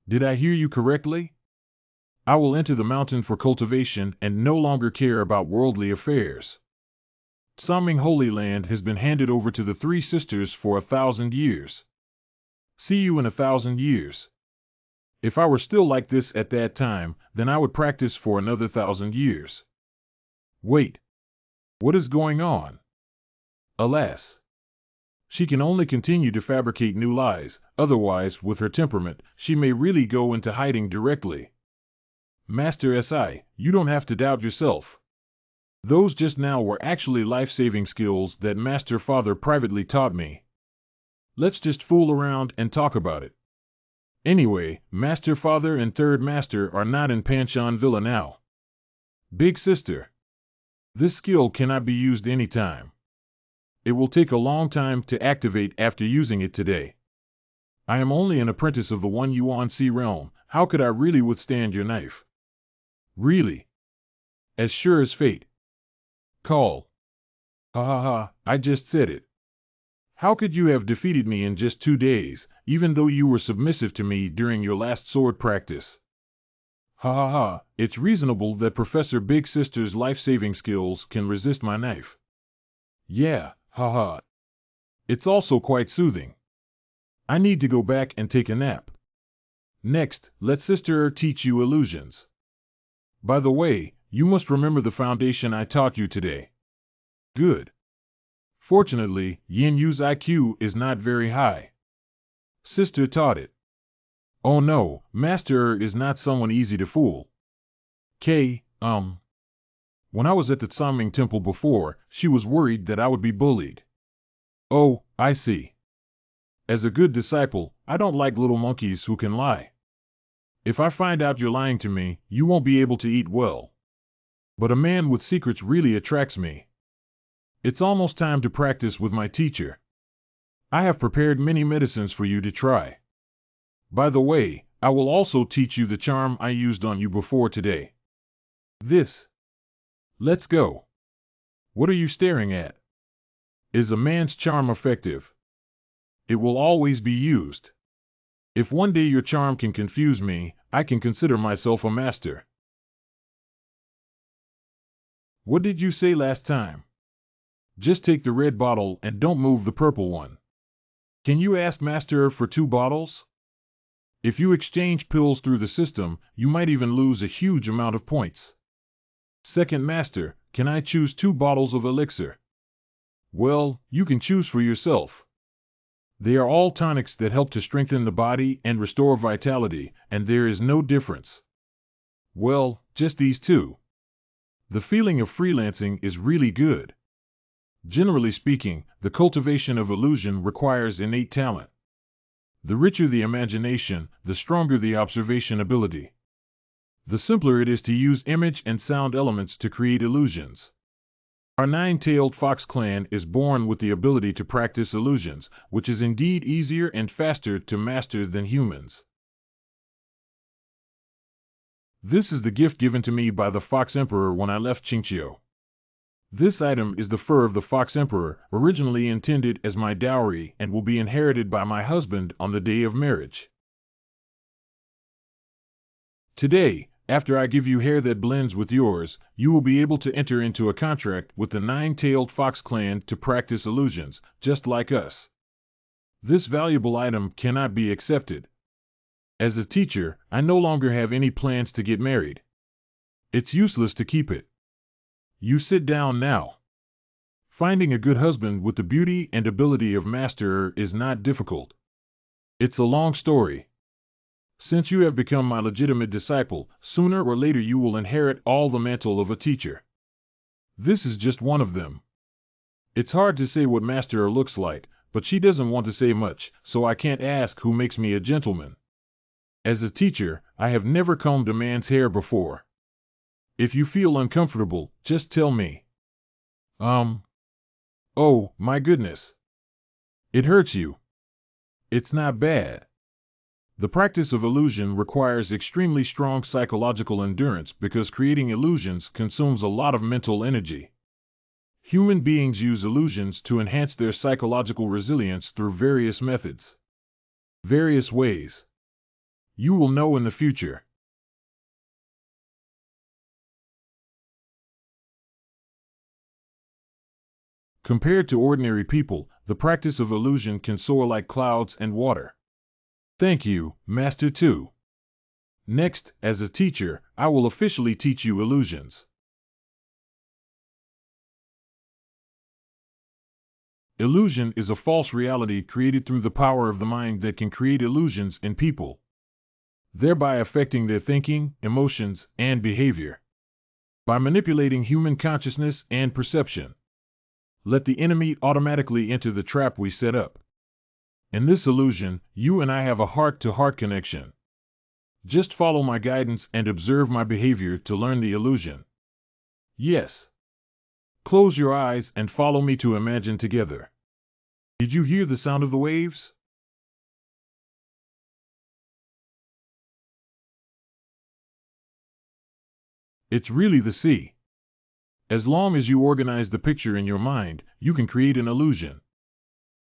Did I hear you correctly? I will enter the mountain for cultivation and no longer care about worldly affairs. Saming Holy Land has been handed over to the three sisters for 1,000 years. See you in 1,000 years. If I were still like this at that time, then I would practice for another 1,000 years. Wait. What is going on? Alas. She can only continue to fabricate new lies, otherwise, with her temperament, she may really go into hiding directly. Master Si, you don't have to doubt yourself. Those just now were actually life-saving skills that Master Father privately taught me. Let's just fool around and talk about it. Anyway, Master Father and Third Master are not in Pancheon Villa now. Big Sister. This skill cannot be used anytime. It will take a long time to activate after using it today. I am only an apprentice of the One Yuan Sea realm. How could I really withstand your knife? Really? As sure as fate. Call. Ha ha ha, I just said it. How could you have defeated me in just 2 days, even though you were submissive to me during your last sword practice? Ha ha ha, it's reasonable that Professor Big Sister's life-saving skills can resist my knife. Yeah, ha ha. It's also quite soothing. I need to go back and take a nap. Next, let Sister teach you illusions. By the way, you must remember the foundation I taught you today. Good. Fortunately, Yin Yu's IQ is not very high. Sister taught it. Oh no, Master is not someone easy to fool. When I was at the Tsaming Temple before, she was worried that I would be bullied. Oh, I see. As a good disciple, I don't like little monkeys who can lie. If I find out you're lying to me, you won't be able to eat well. But a man with secrets really attracts me. It's almost time to practice with my teacher. I have prepared many medicines for you to try. By the way, I will also teach you the charm I used on you before today. This. Let's go. What are you staring at? Is a man's charm effective? It will always be used. If one day your charm can confuse me, I can consider myself a master. What did you say last time? Just take the red bottle and don't move the purple one. Can you ask Master for 2 bottles? If you exchange pills through the system, you might even lose a huge amount of points. Second Master, can I choose 2 bottles of elixir? Well, you can choose for yourself. They are all tonics that help to strengthen the body and restore vitality, and there is no difference. Well, just these 2. The feeling of freelancing is really good. Generally speaking, the cultivation of illusion requires innate talent. The richer the imagination, the stronger the observation ability. The simpler it is to use image and sound elements to create illusions. Our 9-tailed fox clan is born with the ability to practice illusions, which is indeed easier and faster to master than humans. This is the gift given to me by the Fox Emperor when I left Qingqiu. This item is the fur of the Fox Emperor, originally intended as my dowry and will be inherited by my husband on the day of marriage. Today, after I give you hair that blends with yours, you will be able to enter into a contract with the 9-tailed fox clan to practice illusions, just like us. This valuable item cannot be accepted. As a teacher, I no longer have any plans to get married. It's useless to keep it. You sit down now. Finding a good husband with the beauty and ability of Master is not difficult. It's a long story. Since you have become my legitimate disciple, sooner or later you will inherit all the mantle of a teacher. This is just one of them. It's hard to say what Master looks like, but she doesn't want to say much, so I can't ask who makes me a gentleman. As a teacher, I have never combed a man's hair before. If you feel uncomfortable, just tell me. Oh, my goodness. It hurts you. It's not bad. The practice of illusion requires extremely strong psychological endurance because creating illusions consumes a lot of mental energy. Human beings use illusions to enhance their psychological resilience through various methods. Various ways. You will know in the future. Compared to ordinary people, the practice of illusion can soar like clouds and water. Thank you, Master 2. Next, as a teacher, I will officially teach you illusions. Illusion is a false reality created through the power of the mind that can create illusions in people, thereby affecting their thinking, emotions, and behavior. By manipulating human consciousness and perception, let the enemy automatically enter the trap we set up. In this illusion, you and I have a heart-to-heart connection. Just follow my guidance and observe my behavior to learn the illusion. Yes. Close your eyes and follow me to imagine together. Did you hear the sound of the waves? It's really the sea. As long as you organize the picture in your mind, you can create an illusion.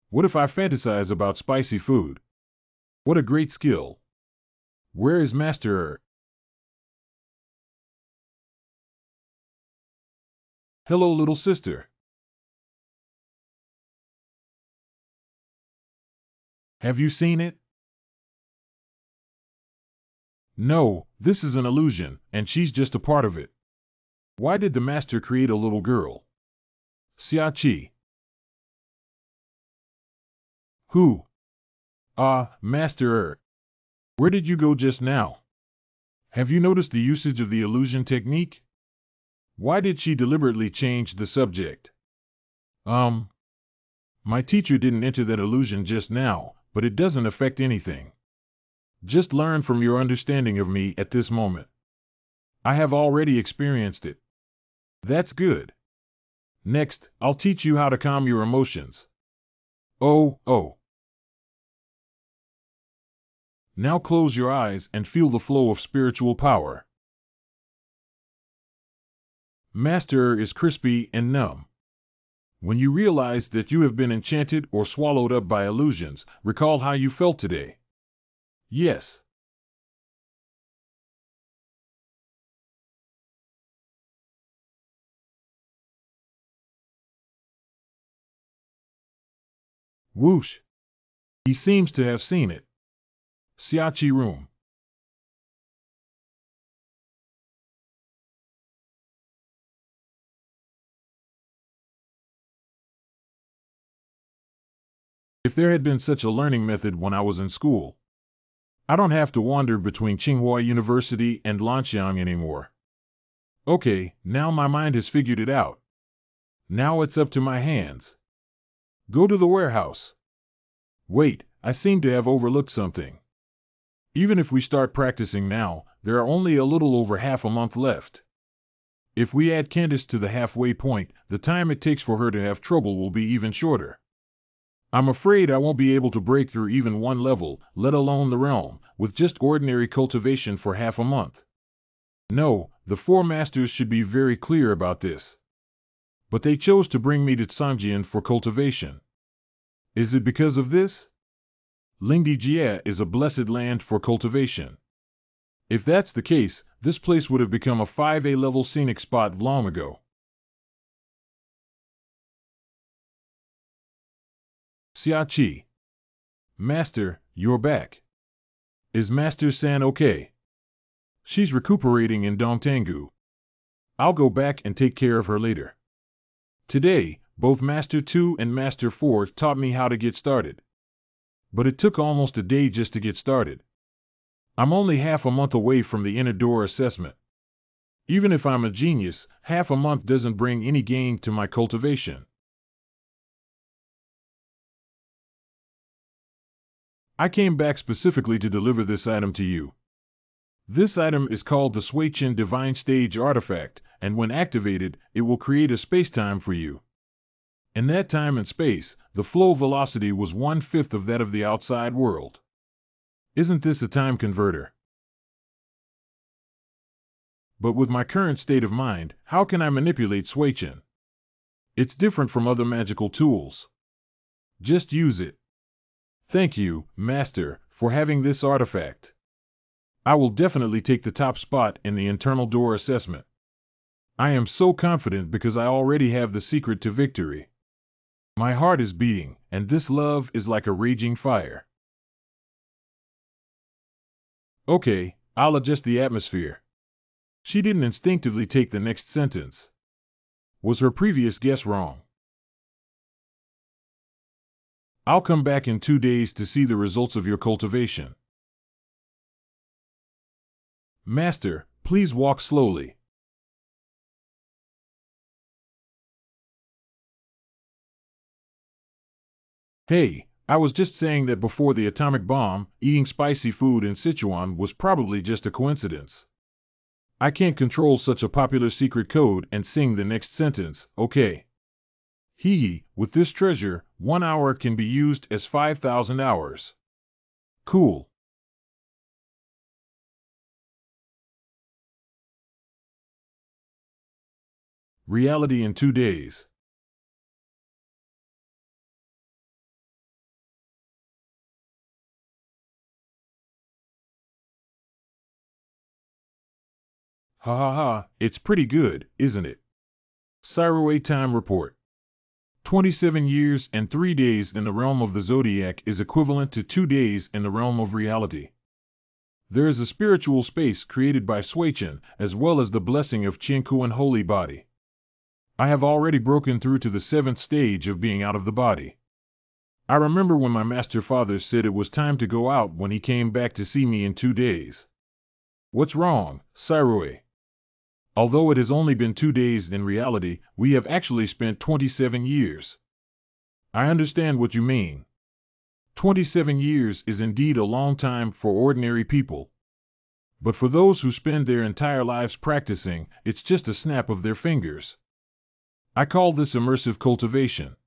What if I fantasize about spicy food? What a great skill. Where is Master? Hello, little sister. Have you seen it? No, this is an illusion, and she's just a part of it. Why did the Master create a little girl? Siai. Who? Master. Where did you go just now? Have you noticed the usage of the illusion technique? Why did she deliberately change the subject? My teacher didn't enter that illusion just now, but it doesn't affect anything. Just learn from your understanding of me at this moment. I have already experienced it. That's good. Next, I'll teach you how to calm your emotions. Oh. Now close your eyes and feel the flow of spiritual power. Master is crispy and numb. When you realize that you have been enchanted or swallowed up by illusions, recall how you felt today. Yes. Whoosh! He seems to have seen it. Siai room. If there had been such a learning method when I was in school, I don't have to wander between Tsinghua University and Lanxiang anymore. Okay, now my mind has figured it out. Now it's up to my hands. Go to the warehouse. Wait, I seem to have overlooked something. Even if we start practicing now, there are only a little over half a month left. If we add Candace to the halfway point, the time it takes for her to have trouble will be even shorter. I'm afraid I won't be able to break through even one level, let alone the realm, with just ordinary cultivation for half a month. No, the four masters should be very clear about this. But they chose to bring me to Tsangjian for cultivation. Is it because of this? Lingdi is a blessed land for cultivation. If that's the case, this place would have become a 5A level scenic spot long ago. Siai. Master, you're back. Is Master San okay? She's recuperating in Dongtangu. I'll go back and take care of her later. Today, both Master 2 and Master 4 taught me how to get started. But it took almost a day just to get started. I'm only half a month away from the inner door assessment. Even if I'm a genius, half a month doesn't bring any gain to my cultivation. I came back specifically to deliver this item to you. This item is called the Suichin Divine Stage Artifact, and when activated, it will create a spacetime for you. In that time and space, the flow velocity was 1/5 of that of the outside world. Isn't this a time converter? But with my current state of mind, how can I manipulate Suichin? It's different from other magical tools. Just use it. Thank you, Master, for having this artifact. I will definitely take the top spot in the internal door assessment. I am so confident because I already have the secret to victory. My heart is beating, and this love is like a raging fire. Okay, I'll adjust the atmosphere. She didn't instinctively take the next sentence. Was her previous guess wrong? I'll come back in 2 days to see the results of your cultivation. Master, please walk slowly. Hey, I was just saying that before the atomic bomb, eating spicy food in Sichuan was probably just a coincidence. I can't control such a popular secret code and sing the next sentence, okay? Hee, with this treasure, 1 hour can be used as 5,000 hours. Cool. Reality in 2 days. Ha ha ha, it's pretty good, isn't it? Siai time report. 27 years and 3 days in the realm of the zodiac is equivalent to 2 days in the realm of reality. There is a spiritual space created by Suichin, as well as the blessing of Qiankuan holy body. I have already broken through to the 7th stage of being out of the body. I remember when my master father said it was time to go out when he came back to see me in 2 days. What's wrong, Siai? Although it has only been 2 days in reality, we have actually spent 27 years. I understand what you mean. 27 years is indeed a long time for ordinary people. But for those who spend their entire lives practicing, it's just a snap of their fingers. I call this immersive cultivation.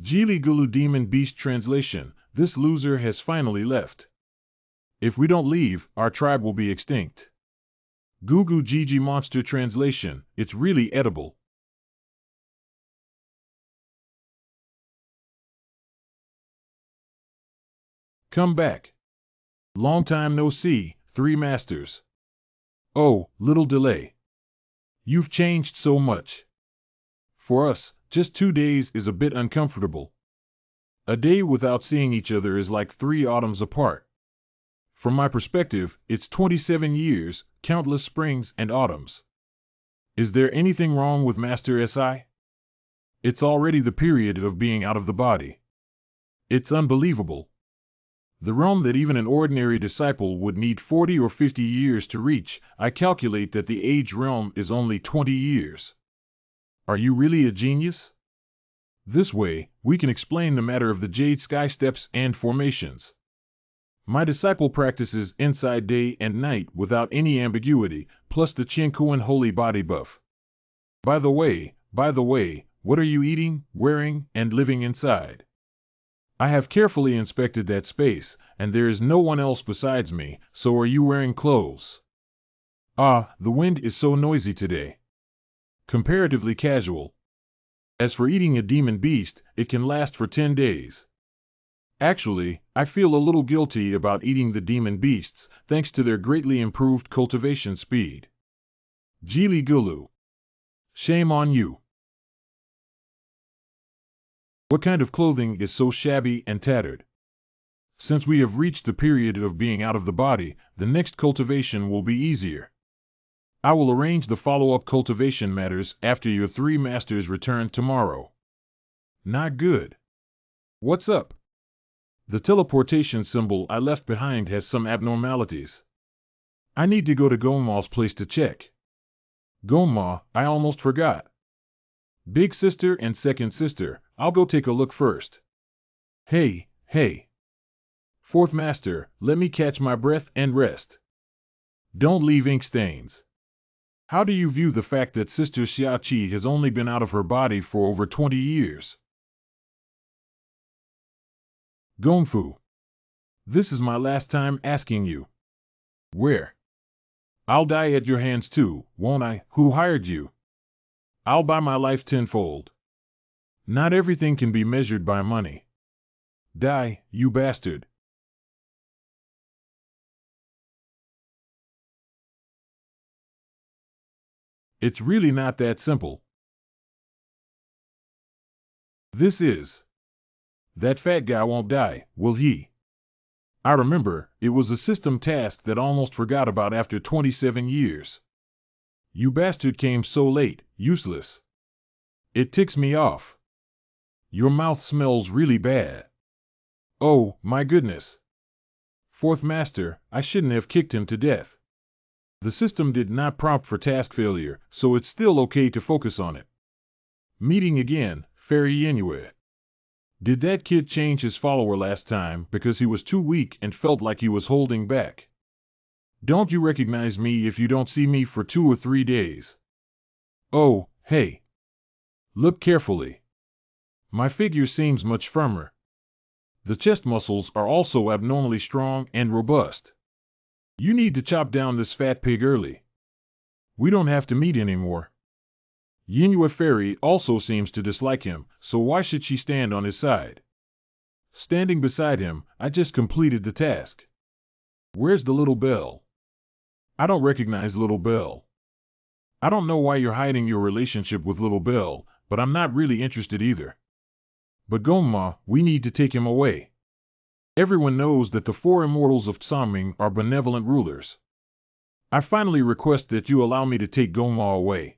Geely Gulu Demon Beast Translation, this loser has finally left. If we don't leave, our tribe will be extinct. Gugu Gigi Monster Translation, it's really edible. Come back. Long time no see, 3 masters. Oh, little delay. You've changed so much. For us, just 2 days is a bit uncomfortable. A day without seeing each other is like 3 autumns apart. From my perspective, it's 27 years, countless springs and autumns. Is there anything wrong with Master Si? It's already the period of being out of the body. It's unbelievable. The realm that even an ordinary disciple would need 40 or 50 years to reach, I calculate that the age realm is only 20 years. Are you really a genius? This way, we can explain the matter of the jade sky steps and formations. My disciple practices inside day and night without any ambiguity, plus the Qiankuan holy body buff. By the way, what are you eating, wearing, and living inside? I have carefully inspected that space, and there is no one else besides me, so are you wearing clothes? Ah, the wind is so noisy today. Comparatively casual. As for eating a demon beast, it can last for 10 days. Actually, I feel a little guilty about eating the demon beasts, thanks to their greatly improved cultivation speed. Jili Gulu. Shame on you. What kind of clothing is so shabby and tattered? Since we have reached the period of being out of the body, the next cultivation will be easier. I will arrange the follow-up cultivation matters after your 3 masters return tomorrow. Not good. What's up? The teleportation symbol I left behind has some abnormalities. I need to go to Gong Mo's place to check. Gong Mo, I almost forgot. Big sister and second sister, I'll go take a look first. Hey. Fourth master, let me catch my breath and rest. Don't leave ink stains. How do you view the fact that Sister Xiaoqi has only been out of her body for over 20 years? Gongfu. This is my last time asking you. Where? I'll die at your hands too, won't I? Who hired you? I'll buy my life tenfold. Not everything can be measured by money. Die, you bastard. It's really not that simple. This is. That fat guy won't die, will he? I remember, it was a system task that almost forgot about after 27 years. You bastard came so late, useless. It ticks me off. Your mouth smells really bad. Oh, my goodness. Fourth master, I shouldn't have kicked him to death. The system did not prompt for task failure, so it's still okay to focus on it. Meeting again, Fairy Yenue. Did that kid change his follower last time because he was too weak and felt like he was holding back? Don't you recognize me if you don't see me for 2 or 3 days? Oh, hey. Look carefully. My figure seems much firmer. The chest muscles are also abnormally strong and robust. You need to chop down this fat pig early. We don't have to meet anymore. Yenue Fairy also seems to dislike him, so why should she stand on his side? Standing beside him, I just completed the task. Where's the little bell? I don't recognize Little Bell. I don't know why you're hiding your relationship with Little Bell, but I'm not really interested either. But Gong Mo, we need to take him away. Everyone knows that the 4 immortals of Tsaming are benevolent rulers. I finally request that you allow me to take Gong Mo away.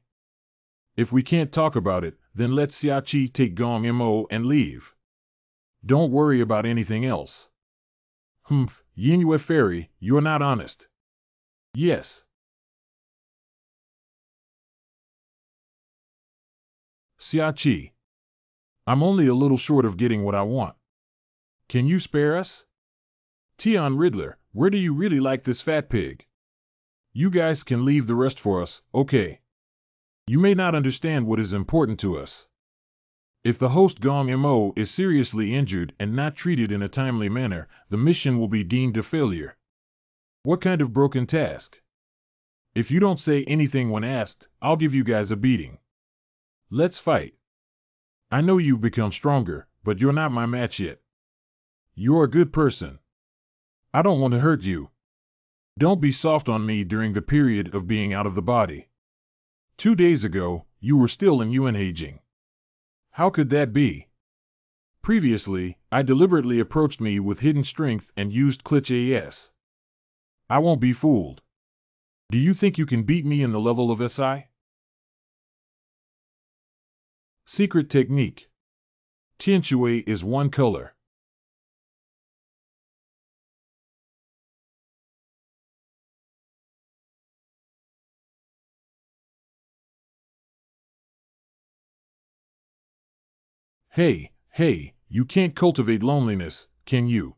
If we can't talk about it, then let Xiaoqi take Gong Mo and leave. Don't worry about anything else. Yenue Fairy, you're not honest. Yes. Xiaoqi. I'm only a little short of getting what I want. Can you spare us? Tian Riddler, where do you really like this fat pig? You guys can leave the rest for us, okay? You may not understand what is important to us. If the host Gong Mo is seriously injured and not treated in a timely manner, the mission will be deemed a failure. What kind of broken task? If you don't say anything when asked, I'll give you guys a beating. Let's fight. I know you've become stronger, but you're not my match yet. You're a good person. I don't want to hurt you. Don't be soft on me during the period of being out of the body. 2 days ago, you were still in Yuanhaging. How could that be? Previously, I deliberately approached me with hidden strength and used Glitch AS. I won't be fooled. Do you think you can beat me in the level of SI? Secret technique. Tianshui is one color. Hey, you can't cultivate loneliness, can you?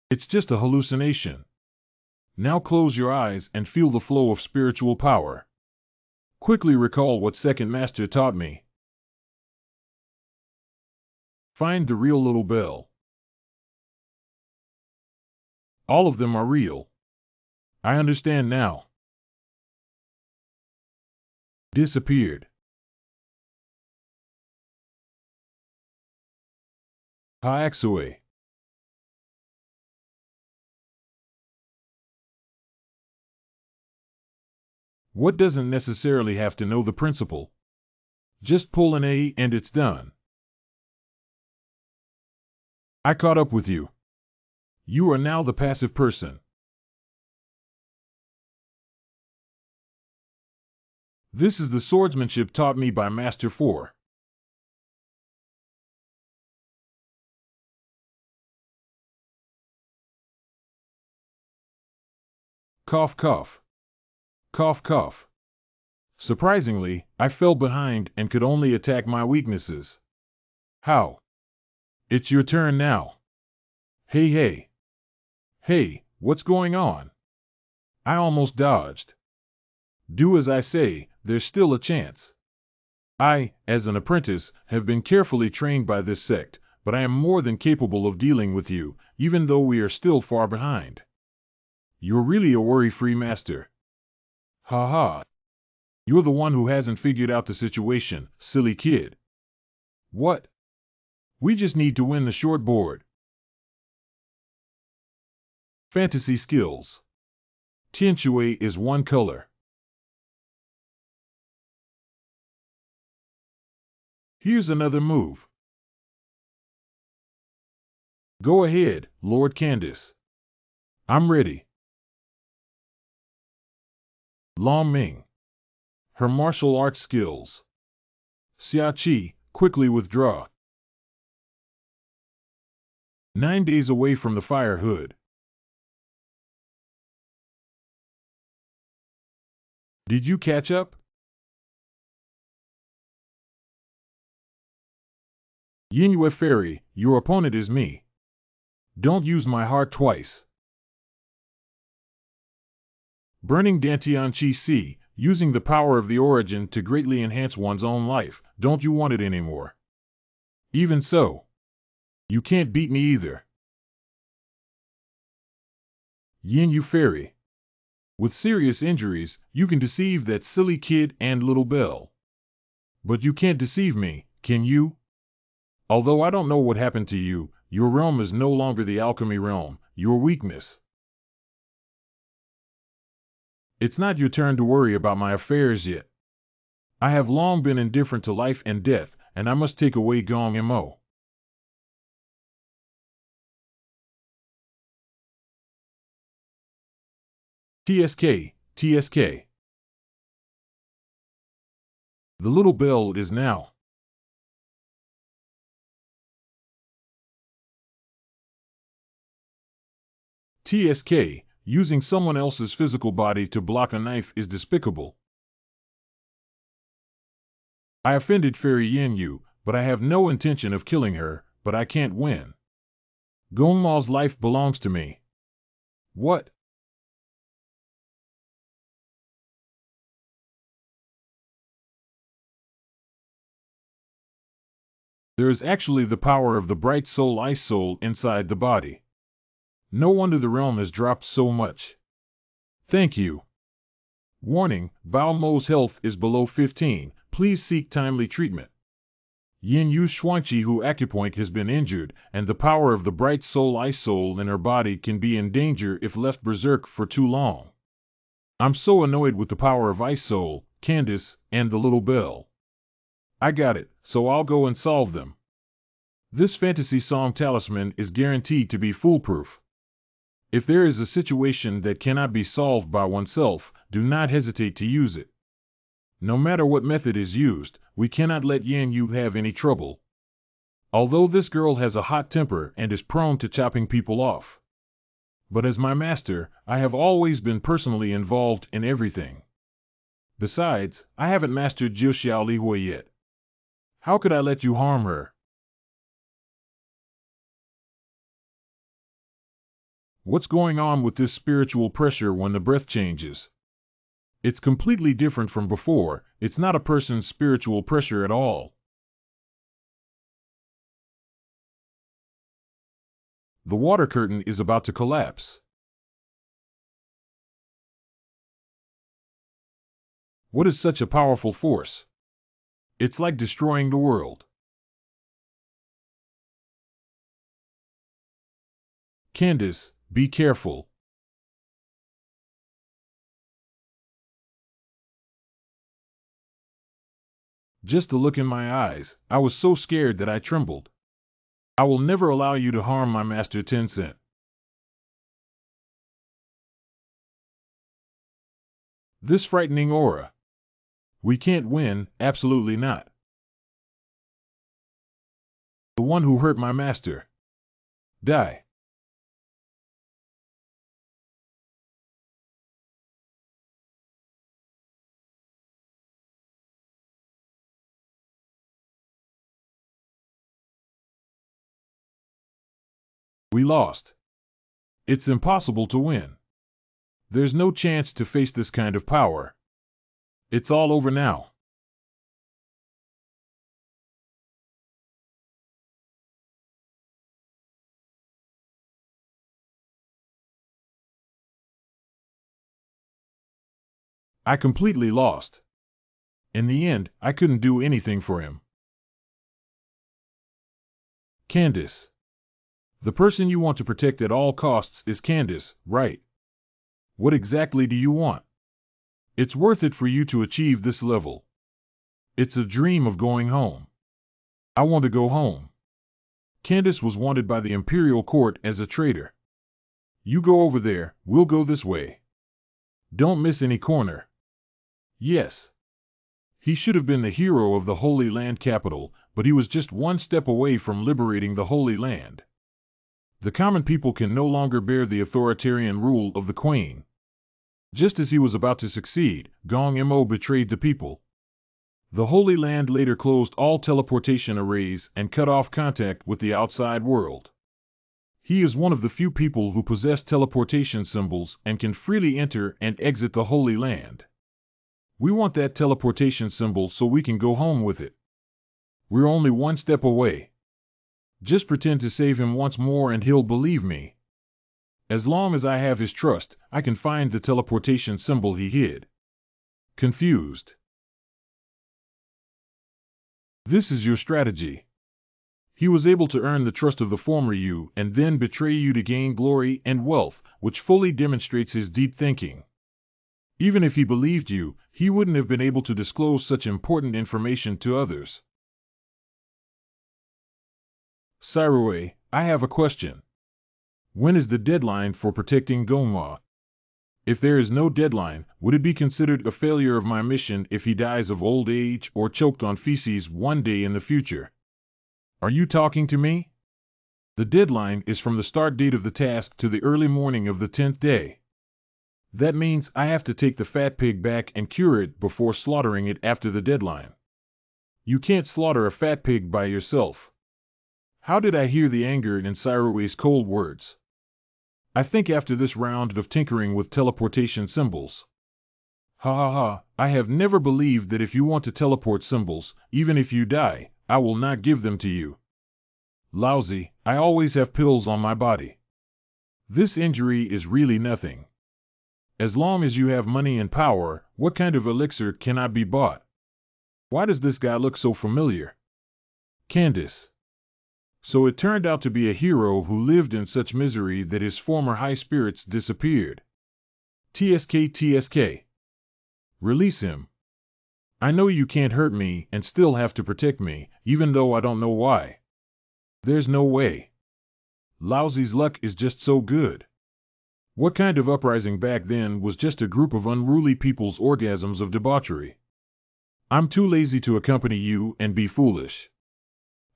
It's just a hallucination. Now close your eyes and feel the flow of spiritual power. Quickly recall what Second Master taught me. Find the real little bell. All of them are real. I understand now. Disappeared. Haxue. What doesn't necessarily have to know the principle? Just pull an A and it's done. I caught up with you. You are now the passive person. This is the swordsmanship taught me by Master 4. Cough, cough. Cough, cough. Surprisingly, I fell behind and could only attack my weaknesses. How? It's your turn now. Hey, what's going on? I almost dodged. Do as I say, there's still a chance. I, as an apprentice, have been carefully trained by this sect, but I am more than capable of dealing with you, even though we are still far behind. You're really a worry-free master. Ha ha. You're the one who hasn't figured out the situation, silly kid. What? We just need to win the short board. Fantasy skills. Tianshui is one color. Here's another move. Go ahead, Lord Candace. I'm ready. Long Ming. Her martial arts skills. Siai, quickly withdraw. 9 days away from the fire hood. Did you catch up? Yinyue Fairy, your opponent is me. Don't use my heart twice. Burning Dantian Chi Si, using the power of the origin to greatly enhance one's own life. Don't you want it anymore? Even so, you can't beat me either. Yinyue Fairy. With serious injuries, you can deceive that silly kid and little bell. But you can't deceive me, can you? Although I don't know what happened to you, your realm is no longer the alchemy realm, your weakness. It's not your turn to worry about my affairs yet. I have long been indifferent to life and death, and I must take away Gong Mo. TSK. The little bell is now. TSK, using someone else's physical body to block a knife is despicable. I offended Fairy Yinyue, but I have no intention of killing her, but I can't win. Gong Mo's life belongs to me. What? There is actually the power of the bright soul ice soul inside the body. No wonder the realm has dropped so much. Thank you. Warning, Bao Mo's health is below 15. Please seek timely treatment. Yinyue Shuangqi Hu Acupoint has been injured, and the power of the bright soul ice soul in her body can be in danger if left berserk for too long. I'm so annoyed with the power of ice soul, Candace, and the little bell. I got it, so I'll go and solve them. This fantasy song talisman is guaranteed to be foolproof. If there is a situation that cannot be solved by oneself, do not hesitate to use it. No matter what method is used, we cannot let Yan Yu have any trouble. Although this girl has a hot temper and is prone to chopping people off. But as my master, I have always been personally involved in everything. Besides, I haven't mastered Jiu Xiao Li Hui yet. How could I let you harm her? What's going on with this spiritual pressure when the breath changes? It's completely different from before. It's not a person's spiritual pressure at all. The water curtain is about to collapse. What is such a powerful force? It's like destroying the world. Candace, be careful. Just the look in my eyes, I was so scared that I trembled. I will never allow you to harm my master Tencent. This frightening aura. We can't win, absolutely not. The one who hurt my master. Die. We lost. It's impossible to win. There's no chance to face this kind of power. It's all over now. I completely lost. In the end, I couldn't do anything for him. Candace. The person you want to protect at all costs is Candace, right? What exactly do you want? It's worth it for you to achieve this level. It's a dream of going home. I want to go home. Candace was wanted by the Imperial Court as a traitor. You go over there, we'll go this way. Don't miss any corner. Yes. He should have been the hero of the Holy Land capital, but he was just one step away from liberating the Holy Land. The common people can no longer bear the authoritarian rule of the Queen. Just as he was about to succeed, Gong Mo betrayed the people. The Holy Land later closed all teleportation arrays and cut off contact with the outside world. He is one of the few people who possess teleportation symbols and can freely enter and exit the Holy Land. We want that teleportation symbol so we can go home with it. We're only one step away. Just pretend to save him once more and he'll believe me. As long as I have his trust, I can find the teleportation symbol he hid. Confused. This is your strategy. He was able to earn the trust of the former you and then betray you to gain glory and wealth, which fully demonstrates his deep thinking. Even if he believed you, he wouldn't have been able to disclose such important information to others. Siai, I have a question. When is the deadline for protecting Gong Mo? If there is no deadline, would it be considered a failure of my mission if he dies of old age or choked on feces one day in the future? Are you talking to me? The deadline is from the start date of the task to the early morning of the 10th day. That means I have to take the fat pig back and cure it before slaughtering it after the deadline. You can't slaughter a fat pig by yourself. How did I hear the anger in Sairui's cold words? I think after this round of tinkering with teleportation symbols. Ha ha ha, I have never believed that if you want to teleport symbols, even if you die, I will not give them to you. Lousy, I always have pills on my body. This injury is really nothing. As long as you have money and power, what kind of elixir cannot be bought? Why does this guy look so familiar? Candace. So it turned out to be a hero who lived in such misery that his former high spirits disappeared. TSK. Release him. I know you can't hurt me and still have to protect me, even though I don't know why. There's no way. Lousy's luck is just so good. What kind of uprising back then was just a group of unruly people's orgasms of debauchery? I'm too lazy to accompany you and be foolish.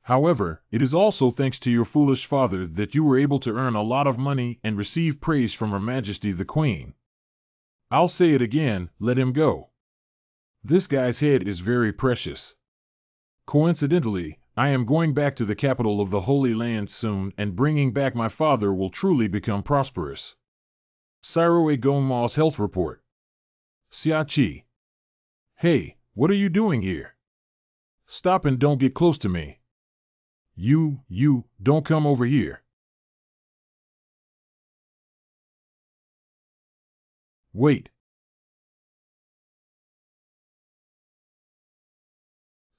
However, it is also thanks to your foolish father that you were able to earn a lot of money and receive praise from Her Majesty the Queen. I'll say it again, let him go. This guy's head is very precious. Coincidentally, I am going back to the capital of the Holy Land soon, and bringing back my father will truly become prosperous. Siai Gong Mo's health report. Siai. Hey, what are you doing here? Stop and don't get close to me. You, don't come over here. Wait.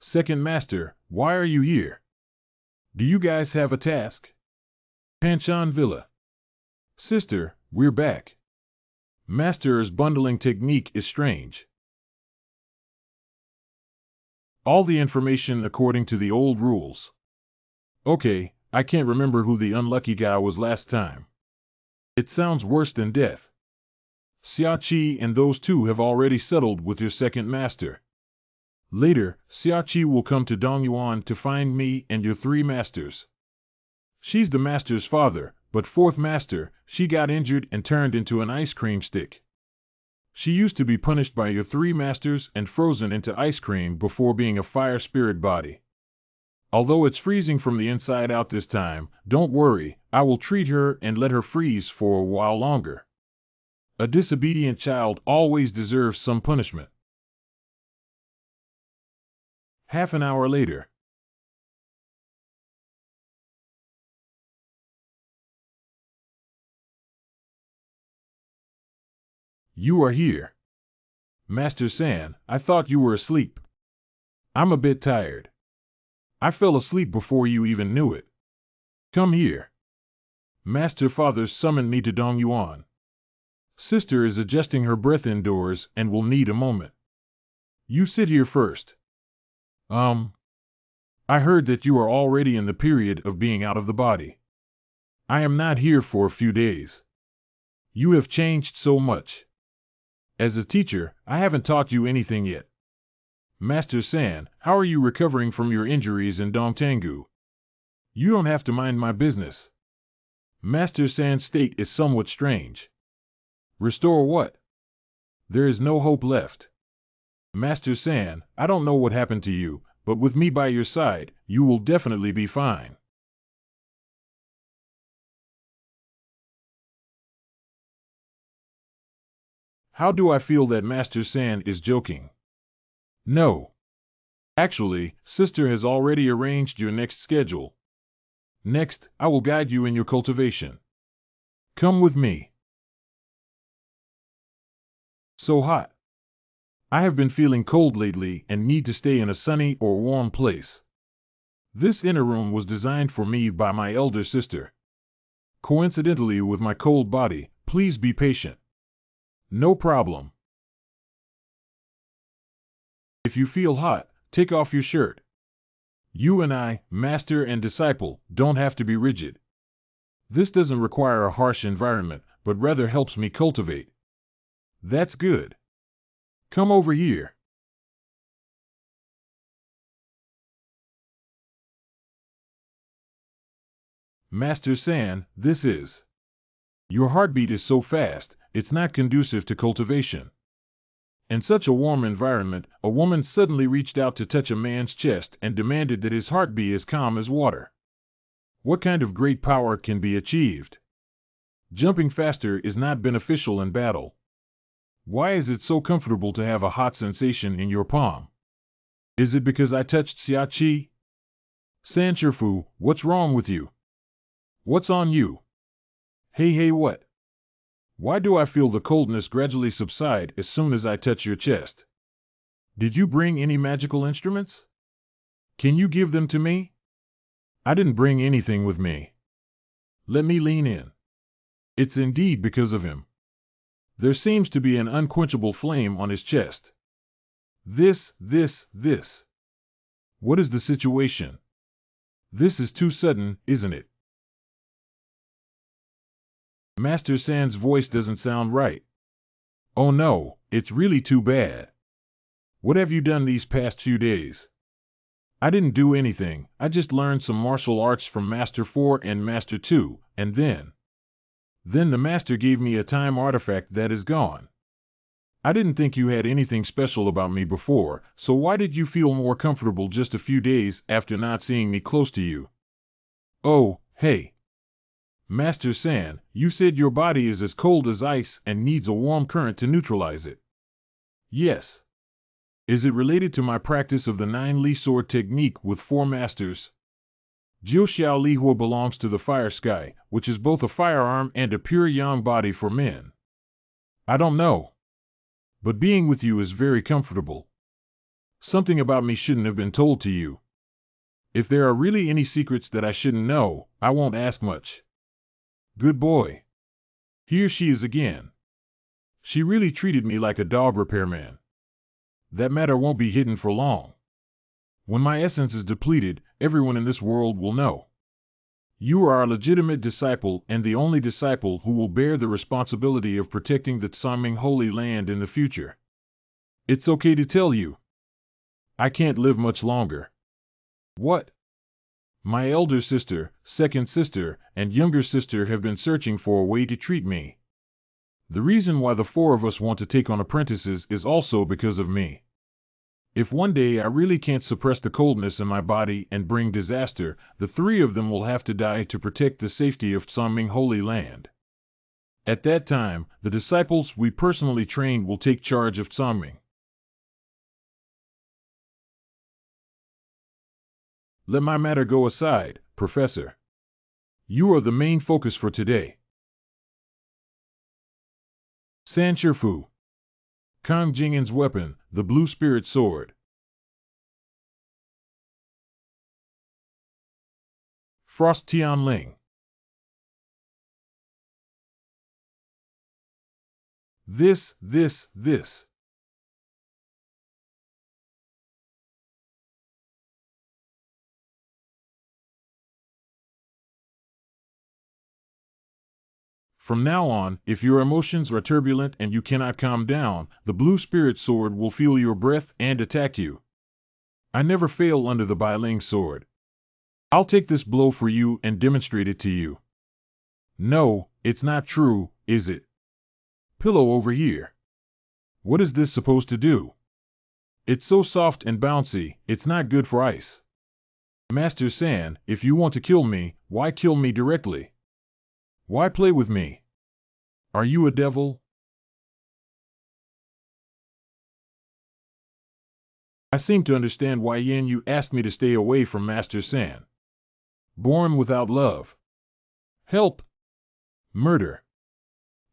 Second Master, why are you here? Do you guys have a task? Panchon Villa. Sister, we're back. Master's bundling technique is strange. All the information according to the old rules. Okay, I can't remember who the unlucky guy was last time. It sounds worse than death. Siai and those two have already settled with your second master. Later, Siai will come to Dongyuan to find me and your three masters. She's the master's father, but fourth master, she got injured and turned into an ice cream stick. She used to be punished by your three masters and frozen into ice cream before being a fire spirit body. Although it's freezing from the inside out this time, don't worry, I will treat her and let her freeze for a while longer. A disobedient child always deserves some punishment. Half an hour later. You are here. Master San, I thought you were asleep. I'm a bit tired. I fell asleep before you even knew it. Come here. Master Father summoned me to Dongyuan. Sister is adjusting her breath indoors and will need a moment. You sit here first. I heard that you are already in the period of being out of the body. I am not here for a few days. You have changed so much. As a teacher, I haven't taught you anything yet. Master San, how are you recovering from your injuries in Dongtangu? You don't have to mind my business. Master San's state is somewhat strange. Restore what? There is no hope left. Master San, I don't know what happened to you, but with me by your side, you will definitely be fine. How do I feel that Master San is joking? No. Actually, Sister has already arranged your next schedule. Next, I will guide you in your cultivation. Come with me. So hot. I have been feeling cold lately and need to stay in a sunny or warm place. This inner room was designed for me by my elder sister. Coincidentally with my cold body, please be patient. No problem. If you feel hot, take off your shirt. You and I, master and disciple, don't have to be rigid. This doesn't require a harsh environment, but rather helps me cultivate. That's good. Come over here. Master San, this is. Your heartbeat is so fast, it's not conducive to cultivation. In such a warm environment, a woman suddenly reached out to touch a man's chest and demanded that his heart be as calm as water. What kind of great power can be achieved? Jumping faster is not beneficial in battle. Why is it so comfortable to have a hot sensation in your palm? Is it because I touched Siai? Sancherfu, what's wrong with you? What's on you? Hey, what? Why do I feel the coldness gradually subside as soon as I touch your chest? Did you bring any magical instruments? Can you give them to me? I didn't bring anything with me. Let me lean in. It's indeed because of him. There seems to be an unquenchable flame on his chest. This. What is the situation? This is too sudden, isn't it? Master San's voice doesn't sound right. Oh no, it's really too bad. What have you done these past few days? I didn't do anything, I just learned some martial arts from Master 4 and Master 2, and then the Master gave me a time artifact that is gone. I didn't think you had anything special about me before, so why did you feel more comfortable just a few days after not seeing me close to you? Oh, hey. Master San, you said your body is as cold as ice and needs a warm current to neutralize it. Yes. Is it related to my practice of the 9-Li sword technique with 4 masters? Jiu Xiao Li Hua belongs to the fire sky, which is both a firearm and a pure yang body for men. I don't know. But being with you is very comfortable. Something about me shouldn't have been told to you. If there are really any secrets that I shouldn't know, I won't ask much. Good boy. Here she is again. She really treated me like a dog repairman. That matter won't be hidden for long. When my essence is depleted, everyone in this world will know. You are our legitimate disciple and the only disciple who will bear the responsibility of protecting the Tsangming Holy Land in the future. It's okay to tell you. I can't live much longer. What? My elder sister, second sister, and younger sister have been searching for a way to treat me. The reason why the 4 of us want to take on apprentices is also because of me. If one day I really can't suppress the coldness in my body and bring disaster, the 3 of them will have to die to protect the safety of Tsangming Holy Land. At that time, the disciples we personally trained will take charge of Tsangming. Let my matter go aside, Professor. You are the main focus for today. San Shifu. Kang Jingin's weapon, the Blue Spirit Sword. Frost Tianling. This. From now on, if your emotions are turbulent and you cannot calm down, the Blue Spirit Sword will feel your breath and attack you. I never fail under the Bailing Sword. I'll take this blow for you and demonstrate it to you. No, it's not true, is it? Pillow over here. What is this supposed to do? It's so soft and bouncy, it's not good for ice. Master San, if you want to kill me, why kill me directly? Why play with me? Are you a devil? I seem to understand why Yin Yu asked me to stay away from Master San. Born without love. Help! Murder.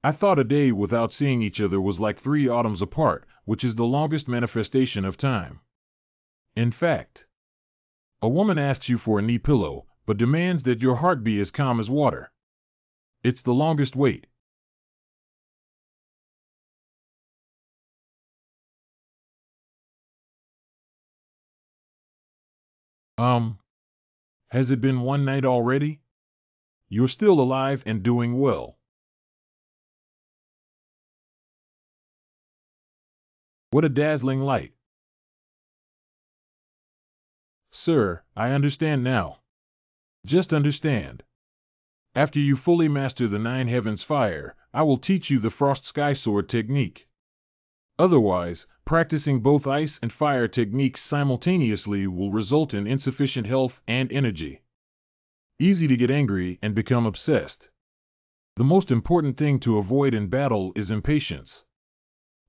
I thought a day without seeing each other was like 3 autumns apart, which is the longest manifestation of time. In fact, a woman asks you for a knee pillow, but demands that your heart be as calm as water. It's the longest wait. Has it been 1 night already? You're still alive and doing well. What a dazzling light. Sir, I understand now. Just understand. After you fully master the 9 heavens fire, I will teach you the Frost Sky Sword technique. Otherwise, practicing both ice and fire techniques simultaneously will result in insufficient health and energy. Easy to get angry and become obsessed. The most important thing to avoid in battle is impatience.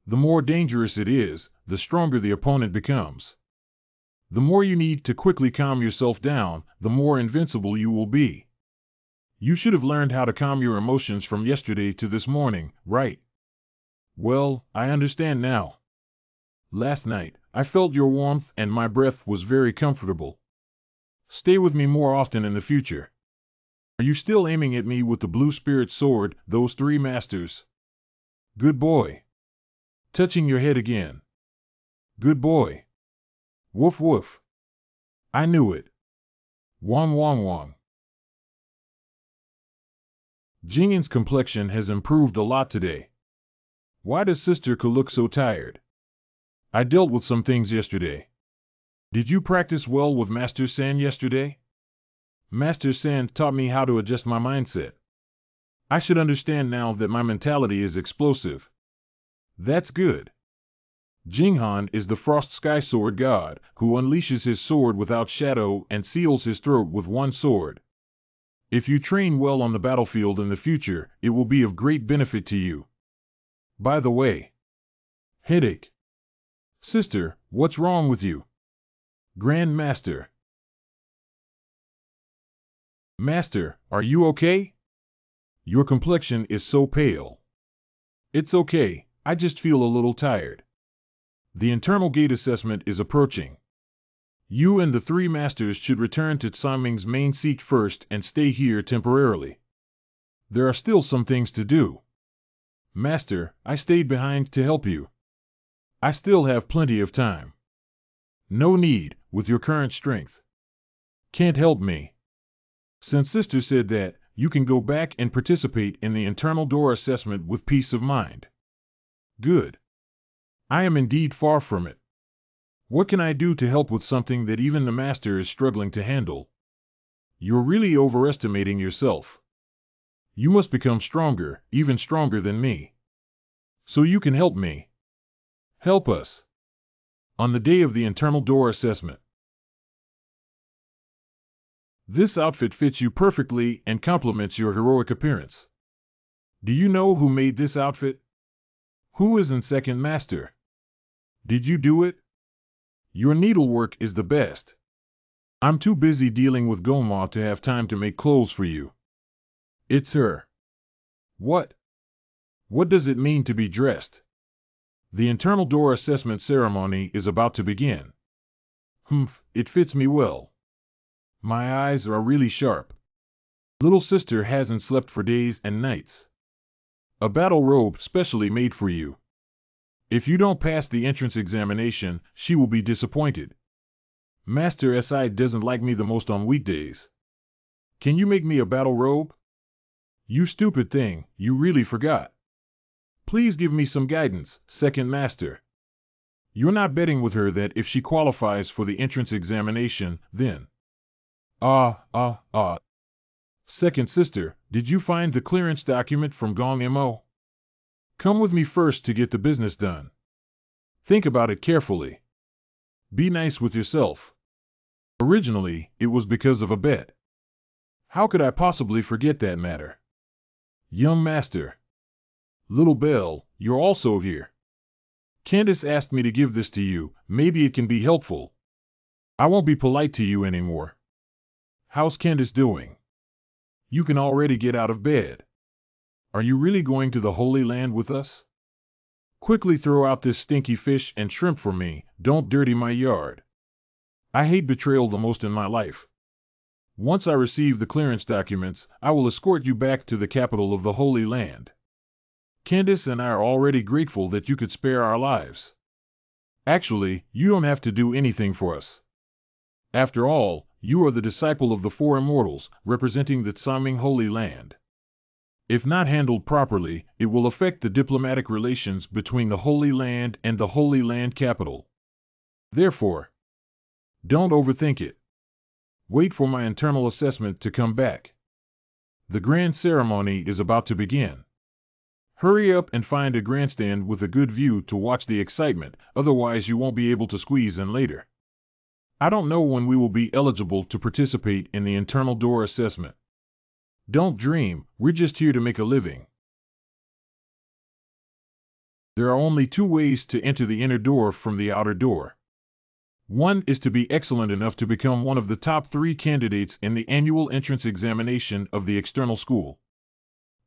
The more dangerous it is, the stronger the opponent becomes. The more you need to quickly calm yourself down, the more invincible you will be. You should have learned how to calm your emotions from yesterday to this morning, right? Well, I understand now. Last night, I felt your warmth and my breath was very comfortable. Stay with me more often in the future. Are you still aiming at me with the Blue Spirit Sword, those 3 masters? Good boy. Touching your head again. Good boy. Woof woof. I knew it. Wong wong wong. Jingin's complexion has improved a lot today. Why does Sister Ka look so tired? I dealt with some things yesterday. Did you practice well with Master San yesterday? Master San taught me how to adjust my mindset. I should understand now that my mentality is explosive. That's good. Jinghan is the Frost Sky Sword God, who unleashes his sword without shadow and seals his throat with one sword. If you train well on the battlefield in the future, it will be of great benefit to you. By the way, headache. Sister, what's wrong with you? Grand Master. Master, are you okay? Your complexion is so pale. It's okay, I just feel a little tired. The internal gate assessment is approaching. You and the three masters should return to Tsaming's main seat first and stay here temporarily. There are still some things to do. Master, I stayed behind to help you. I still have plenty of time. No need, with your current strength. Can't help me. Since Sister said that, you can go back and participate in the internal door assessment with peace of mind. Good. I am indeed far from it. What can I do to help with something that even the Master is struggling to handle? You're really overestimating yourself. You must become stronger, even stronger than me. So you can help me. Help us. On the day of the internal door assessment. This outfit fits you perfectly and complements your heroic appearance. Do you know who made this outfit? Who is in second master? Did you do it? Your needlework is the best. I'm too busy dealing with Gong Mo to have time to make clothes for you. It's her. What? What does it mean to be dressed? The internal door assessment ceremony is about to begin. Humph, it fits me well. My eyes are really sharp. Little sister hasn't slept for days and nights. A battle robe specially made for you. If you don't pass the entrance examination, she will be disappointed. Master Si doesn't like me the most on weekdays. Can you make me a battle robe? You stupid thing, you really forgot. Please give me some guidance, second master. You're not betting with her that if she qualifies for the entrance examination, then... Second sister, did you find the clearance document from Gong Mo? Come with me first to get the business done. Think about it carefully. Be nice with yourself. Originally, it was because of a bet. How could I possibly forget that matter? Young master. Little Belle, you're also here. Candace asked me to give this to you, maybe it can be helpful. I won't be polite to you anymore. How's Candace doing? You can already get out of bed. Are you really going to the Holy Land with us? Quickly throw out this stinky fish and shrimp for me, don't dirty my yard. I hate betrayal the most in my life. Once I receive the clearance documents, I will escort you back to the capital of the Holy Land. Candace and I are already grateful that you could spare our lives. Actually, you don't have to do anything for us. After all, you are the disciple of the four immortals, representing the Tsaming Holy Land. If not handled properly, it will affect the diplomatic relations between the Holy Land and the Holy Land capital. Therefore, don't overthink it. Wait for my internal assessment to come back. The grand ceremony is about to begin. Hurry up and find a grandstand with a good view to watch the excitement, otherwise you won't be able to squeeze in later. I don't know when we will be eligible to participate in the internal door assessment. Don't dream, we're just here to make a living. There are only two ways to enter the inner door from the outer door. One is to be excellent enough to become one of the top 3 candidates in the annual entrance examination of the external school.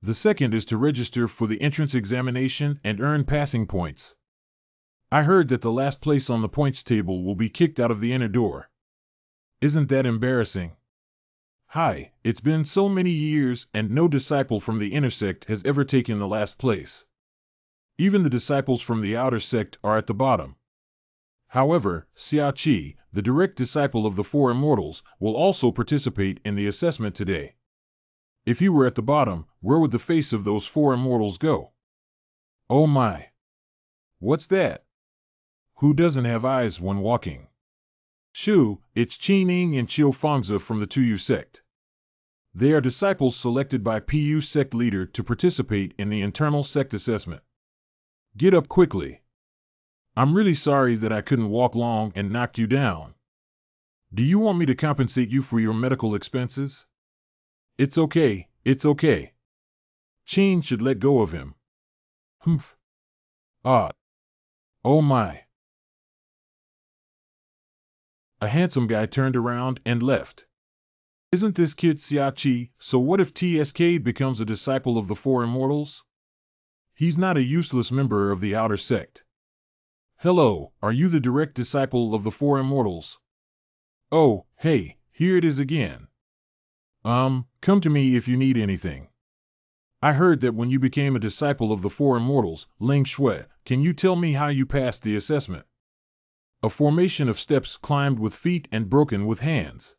The second is to register for the entrance examination and earn passing points. I heard that the last place on the points table will be kicked out of the inner door. Isn't that embarrassing? Hi, it's been so many years and no disciple from the inner sect has ever taken the last place. Even the disciples from the outer sect are at the bottom. However, Siai, the direct disciple of the Four Immortals, will also participate in the assessment today. If you were at the bottom, where would the face of those Four Immortals go? Oh my! What's that? Who doesn't have eyes when walking? Shoo, it's Qi and Chiu Fangzi from the Tuyu sect. They are disciples selected by PU sect leader to participate in the internal sect assessment. Get up quickly. I'm really sorry that I couldn't walk long and knocked you down. Do you want me to compensate you for your medical expenses? It's okay, it's okay. Qin should let go of him. Humph. Ah. Oh my. A handsome guy turned around and left. Isn't this kid Siai? So what if TSK becomes a disciple of the Four Immortals? He's not a useless member of the outer sect. Hello, are you the direct disciple of the Four Immortals? Oh, hey, here it is again. Come to me if you need anything. I heard that when you became a disciple of the Four Immortals, Ling Shui, can you tell me how you passed the assessment? A formation of steps climbed with feet and broken with hands.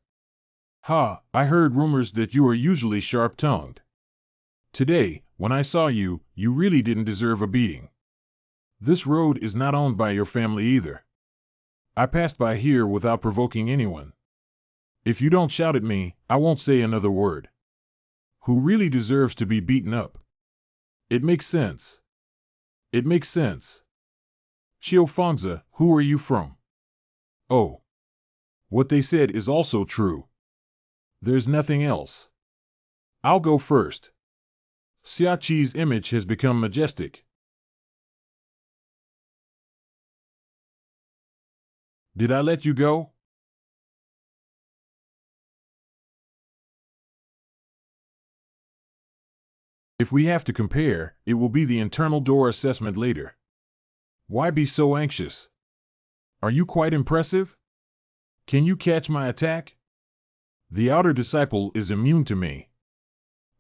Ha, I heard rumors that you are usually sharp-tongued. Today, when I saw you, you really didn't deserve a beating. This road is not owned by your family either. I passed by here without provoking anyone. If you don't shout at me, I won't say another word. Who really deserves to be beaten up? It makes sense. It makes sense. Chiu Fangzi, who are you from? Oh. What they said is also true. There's nothing else. I'll go first. Siai's image has become majestic. Did I let you go? If we have to compare, it will be the internal door assessment later. Why be so anxious? Are you quite impressive? Can you catch my attack? The outer disciple is immune to me.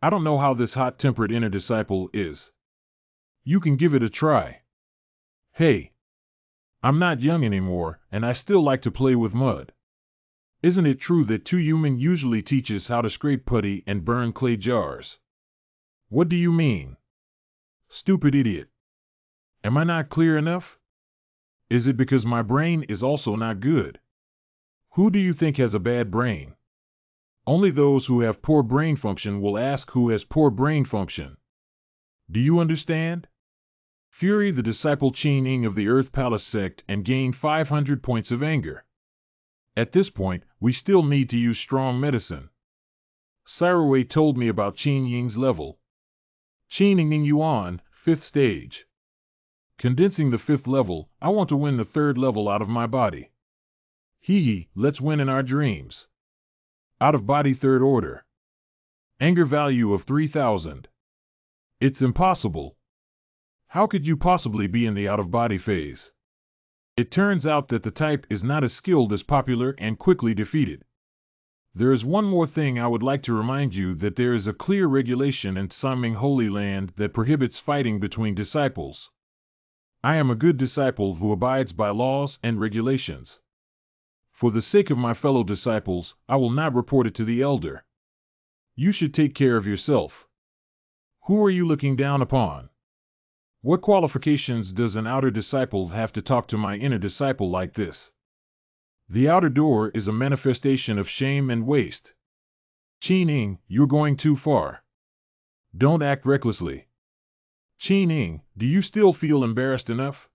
I don't know how this hot-tempered inner disciple is. You can give it a try. Hey. I'm not young anymore, and I still like to play with mud. Isn't it true that Tuyumin usually teaches how to scrape putty and burn clay jars? What do you mean? Stupid idiot. Am I not clear enough? Is it because my brain is also not good? Who do you think has a bad brain? Only those who have poor brain function will ask who has poor brain function. Do you understand? Fury the disciple Qin of the Earth Palace sect and gain 500 points of anger. At this point, we still need to use strong medicine. Siroway told me about Qin Ying's level. Qin Ying Yuan, 5th stage. Condensing the 5th level, I want to win the 3rd level out of my body. Hee, let's win in our dreams. Out of body 3rd order. Anger value of 3000. It's impossible. How could you possibly be in the out-of-body phase? It turns out that the type is not as skilled as popular and quickly defeated. There is one more thing I would like to remind you, that there is a clear regulation in Sanming Holy Land that prohibits fighting between disciples. I am a good disciple who abides by laws and regulations. For the sake of my fellow disciples, I will not report it to the elder. You should take care of yourself. Who are you looking down upon? What qualifications does an outer disciple have to talk to my inner disciple like this? The outer door is a manifestation of shame and waste. Qin, you're going too far. Don't act recklessly. Qin, do you still feel embarrassed enough?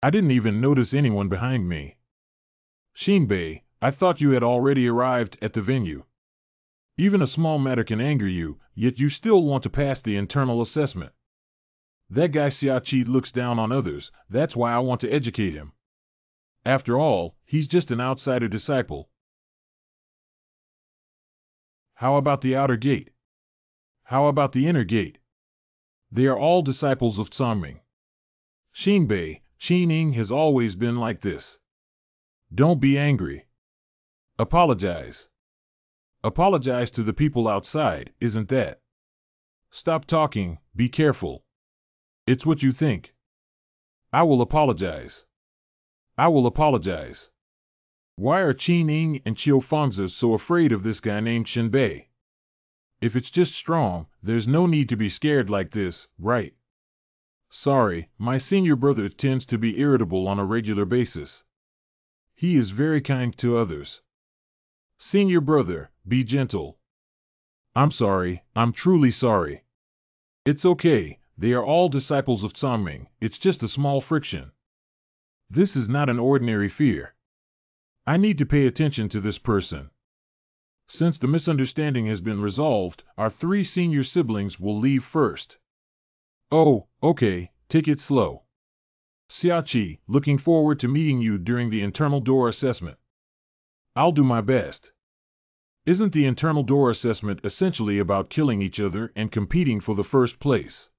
I didn't even notice anyone behind me. Shinbei, I thought you had already arrived at the venue. Even a small matter can anger you, yet you still want to pass the internal assessment. That guy Siai looks down on others, that's why I want to educate him. After all, he's just an outsider disciple. How about the outer gate? How about the inner gate? They are all disciples of Sanming. Shinbei, Qin has always been like this. Don't be angry. Apologize. Apologize to the people outside, isn't that? Stop talking, be careful. It's what you think. I will apologize. I will apologize. Why are Qin Ning and Qiu Fangzi so afraid of this guy named Shinbei? If it's just strong, there's no need to be scared like this, right? Sorry, my senior brother tends to be irritable on a regular basis. He is very kind to others. Senior brother, be gentle. I'm sorry, I'm truly sorry. It's okay, they are all disciples of Songming, it's just a small friction. This is not an ordinary fear. I need to pay attention to this person. Since the misunderstanding has been resolved, our 3 senior siblings will leave first. Oh, okay, take it slow. Xiaoqi, looking forward to meeting you during the internal door assessment. I'll do my best. Isn't the internal door assessment essentially about killing each other and competing for the first place?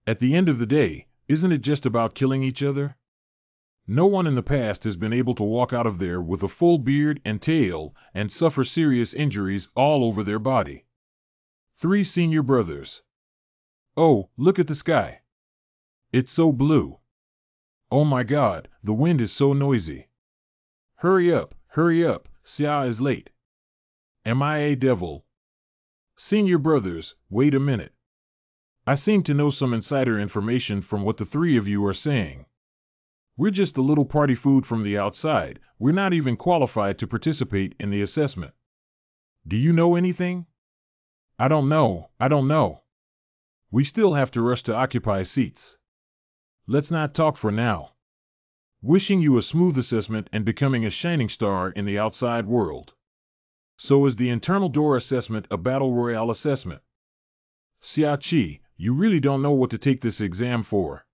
At the end of the day, isn't it just about killing each other? No one in the past has been able to walk out of there with a full beard and tail and suffer serious injuries all over their body. 3 senior brothers. Oh, look at the sky. It's so blue. Oh my God, the wind is so noisy. Hurry up, Siai is late. Am I a devil? Senior brothers, wait a minute. I seem to know some insider information from what the 3 of you are saying. We're just a little party food from the outside, we're not even qualified to participate in the assessment. Do you know anything? I don't know. We still have to rush to occupy seats. Let's not talk for now. Wishing you a smooth assessment and becoming a shining star in the outside world. So is the internal door assessment a battle royale assessment? Xiaoqi, you really don't know what to take this exam for.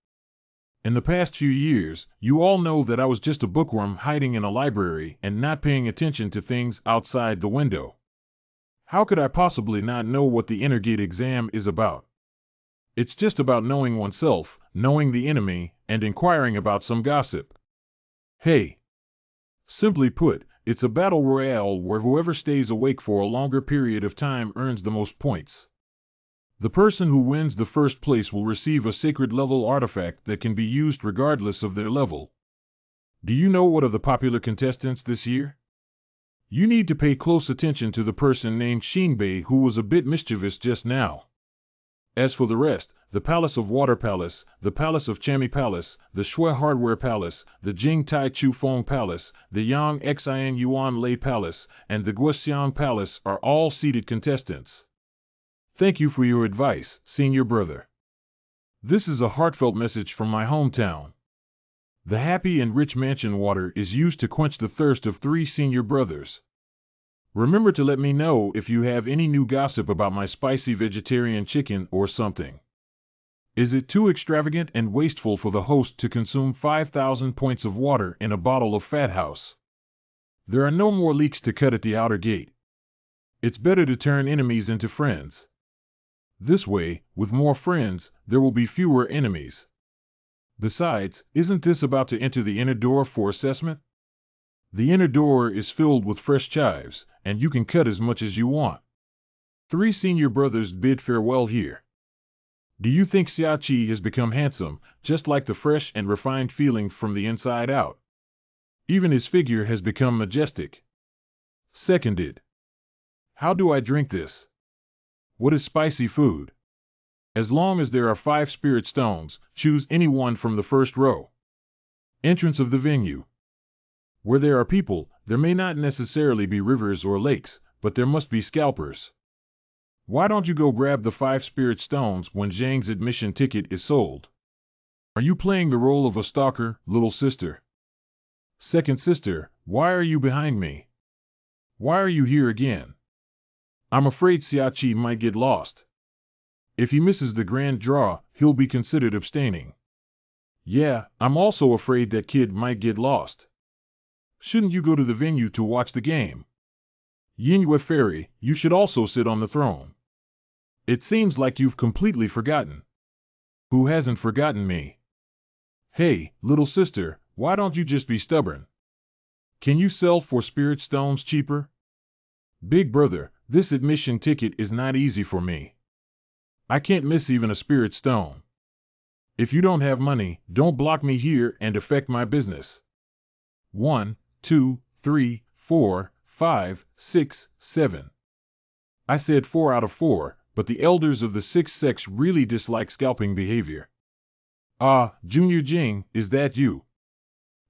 In the past few years, you all know that I was just a bookworm hiding in a library and not paying attention to things outside the window. How could I possibly not know what the Interrogate exam is about? It's just about knowing oneself, knowing the enemy, and inquiring about some gossip. Hey! Simply put, it's a battle royale where whoever stays awake for a longer period of time earns the most points. The person who wins the first place will receive a sacred level artifact that can be used regardless of their level. Do you know what are the popular contestants this year? You need to pay close attention to the person named Shinbei who was a bit mischievous just now. As for the rest, the Palace of Water Palace, the Palace of Chami Palace, the Shui Hardware Palace, the Jing Tai Chu Feng Palace, the Yang Xian Yuan Lei Palace, and the Guoxiang Palace are all seated contestants. Thank you for your advice, senior brother. This is a heartfelt message from my hometown. The happy and rich mansion water is used to quench the thirst of 3 senior brothers. Remember to let me know if you have any new gossip about my spicy vegetarian chicken or something. Is it too extravagant and wasteful for the host to consume 5,000 points of water in a bottle of Fat House? There are no more leaks to cut at the outer gate. It's better to turn enemies into friends. This way, with more friends, there will be fewer enemies. Besides, isn't this about to enter the inner door for assessment? The inner door is filled with fresh chives, and you can cut as much as you want. 3 senior brothers bid farewell here. Do you think Xiaoqi has become handsome, just like the fresh and refined feeling from the inside out? Even his figure has become majestic. Seconded. How do I drink this? What is spicy food? As long as there are 5 spirit stones, choose any one from the first row. Entrance of the venue. Where there are people, there may not necessarily be rivers or lakes, but there must be scalpers. Why don't you go grab the 5 spirit stones when Zhang's admission ticket is sold? Are you playing the role of a stalker, little sister? Second sister, why are you behind me? Why are you here again? I'm afraid Xiaoqi might get lost. If he misses the grand draw, he'll be considered abstaining. Yeah, I'm also afraid that kid might get lost. Shouldn't you go to the venue to watch the game? Yingyue Fairy, you should also sit on the throne. It seems like you've completely forgotten. Who hasn't forgotten me? Hey, little sister, why don't you just be stubborn? Can you sell for spirit stones cheaper? Big brother, this admission ticket is not easy for me. I can't miss even a spirit stone. If you don't have money, don't block me here and affect my business. 1, 2, 3, 4, 5, 6, 7. I said 4 out of 4, but the elders of the 6 sects really dislike scalping behavior. Ah, Junior Jing, is that you?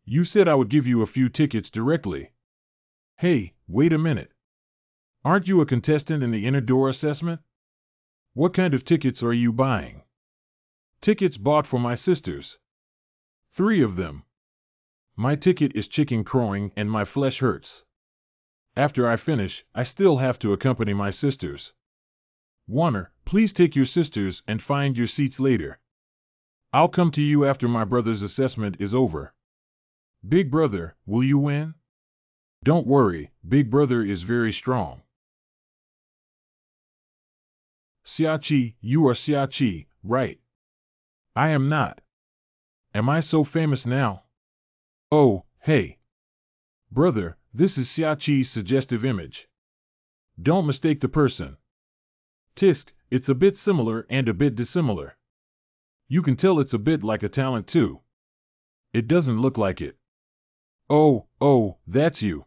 You said I would give you a few tickets directly. Hey, wait a minute. Aren't you a contestant in the inner door assessment? What kind of tickets are you buying? Tickets bought for my sisters. 3 of them. My ticket is chicken crowing and my flesh hurts. After I finish, I still have to accompany my sisters. Warner, please take your sisters and find your seats later. I'll come to you after my brother's assessment is over. Big brother, will you win? Don't worry, Big brother is very strong. Siai, you are Siai, right? I am not. Am I so famous now? Oh, hey. Brother, this is Siai's suggestive image. Don't mistake the person. Tisk, it's a bit similar and a bit dissimilar. You can tell it's a bit like a talent too. It doesn't look like it. Oh, that's you.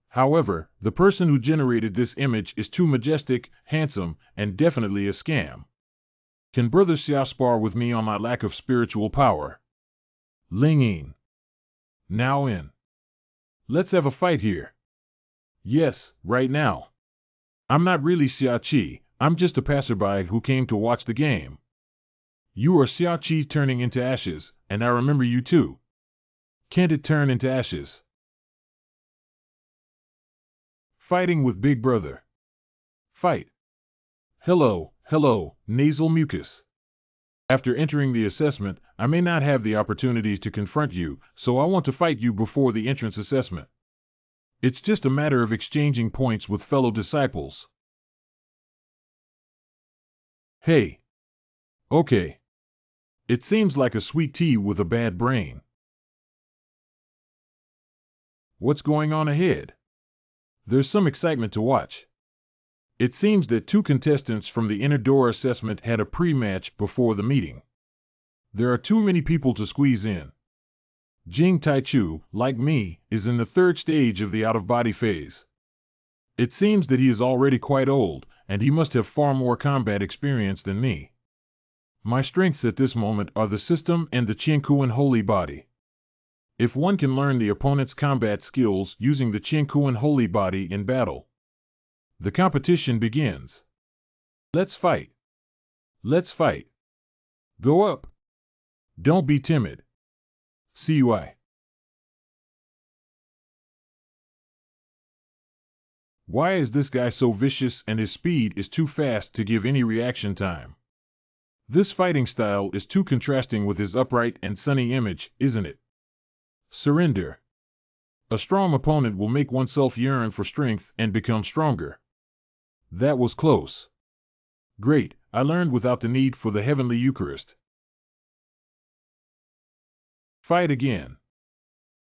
However, the person who generated this image is too majestic, handsome, and definitely a scam. Can Brother Siai spar with me on my lack of spiritual power? Ling in. Now in. Let's have a fight here. Yes, right now. I'm not really Siai, I'm just a passerby who came to watch the game. You are Siai turning into ashes, and I remember you too. Can't it turn into ashes? Fighting with Big Brother. Fight. Hello, nasal mucus. After entering the assessment, I may not have the opportunity to confront you, so I want to fight you before the entrance assessment. It's just a matter of exchanging points with fellow disciples. Hey. Okay. It seems like a sweet tea with a bad brain. What's going on ahead? There's some excitement to watch. It seems that 2 contestants from the inner door assessment had a pre-match before the meeting. There are too many people to squeeze in. Jing Taichu, like me, is in the 3rd stage of the out-of-body phase. It seems that he is already quite old, and he must have far more combat experience than me. My strengths at this moment are the system and the Qiankuan holy body. If one can learn the opponent's combat skills using the Qiankuan holy body in battle, the competition begins. Let's fight. Let's fight. Go up. Don't be timid. Siai. Why is this guy so vicious and his speed is too fast to give any reaction time? This fighting style is too contrasting with his upright and sunny image, isn't it? Surrender. A strong opponent will make oneself yearn for strength and become stronger. That was close. Great, I learned without the need for the heavenly Eucharist. Fight again.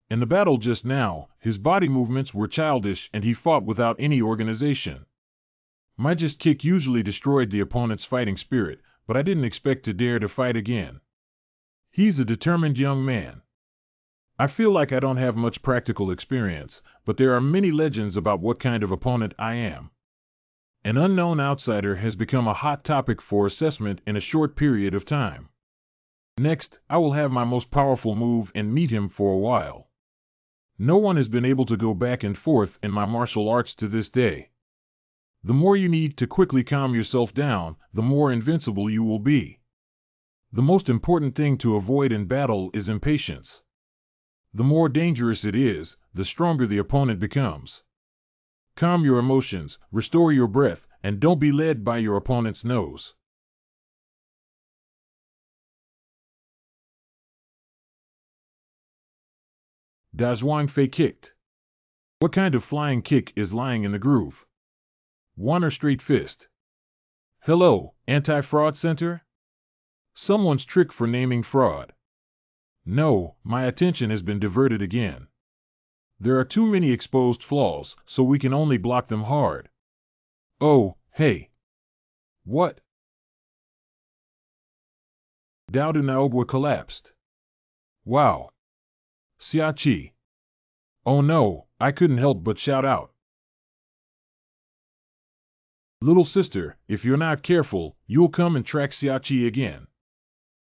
In the battle just now, his body movements were childish and he fought without any organization. My just kick usually destroyed the opponent's fighting spirit, but I didn't expect to dare to fight again. He's a determined young man. I feel like I don't have much practical experience, but there are many legends about what kind of opponent I am. An unknown outsider has become a hot topic for assessment in a short period of time. Next, I will have my most powerful move and meet him for a while. No one has been able to go back and forth in my martial arts to this day. The more you need to quickly calm yourself down, the more invincible you will be. The most important thing to avoid in battle is impatience. The more dangerous it is, the stronger the opponent becomes. Calm your emotions, restore your breath, and don't be led by your opponent's nose. Da Zhuang Fei kicked. What kind of flying kick is lying in the groove? One or straight fist. Hello, Anti-Fraud Center? Someone's trick for naming fraud. No, my attention has been diverted again. There are too many exposed flaws, so we can only block them hard. Oh, hey. What? Dao Naobwa collapsed. Wow. Siai. Oh no, I couldn't help but shout out. Little sister, if you're not careful, you'll come and track Siai again.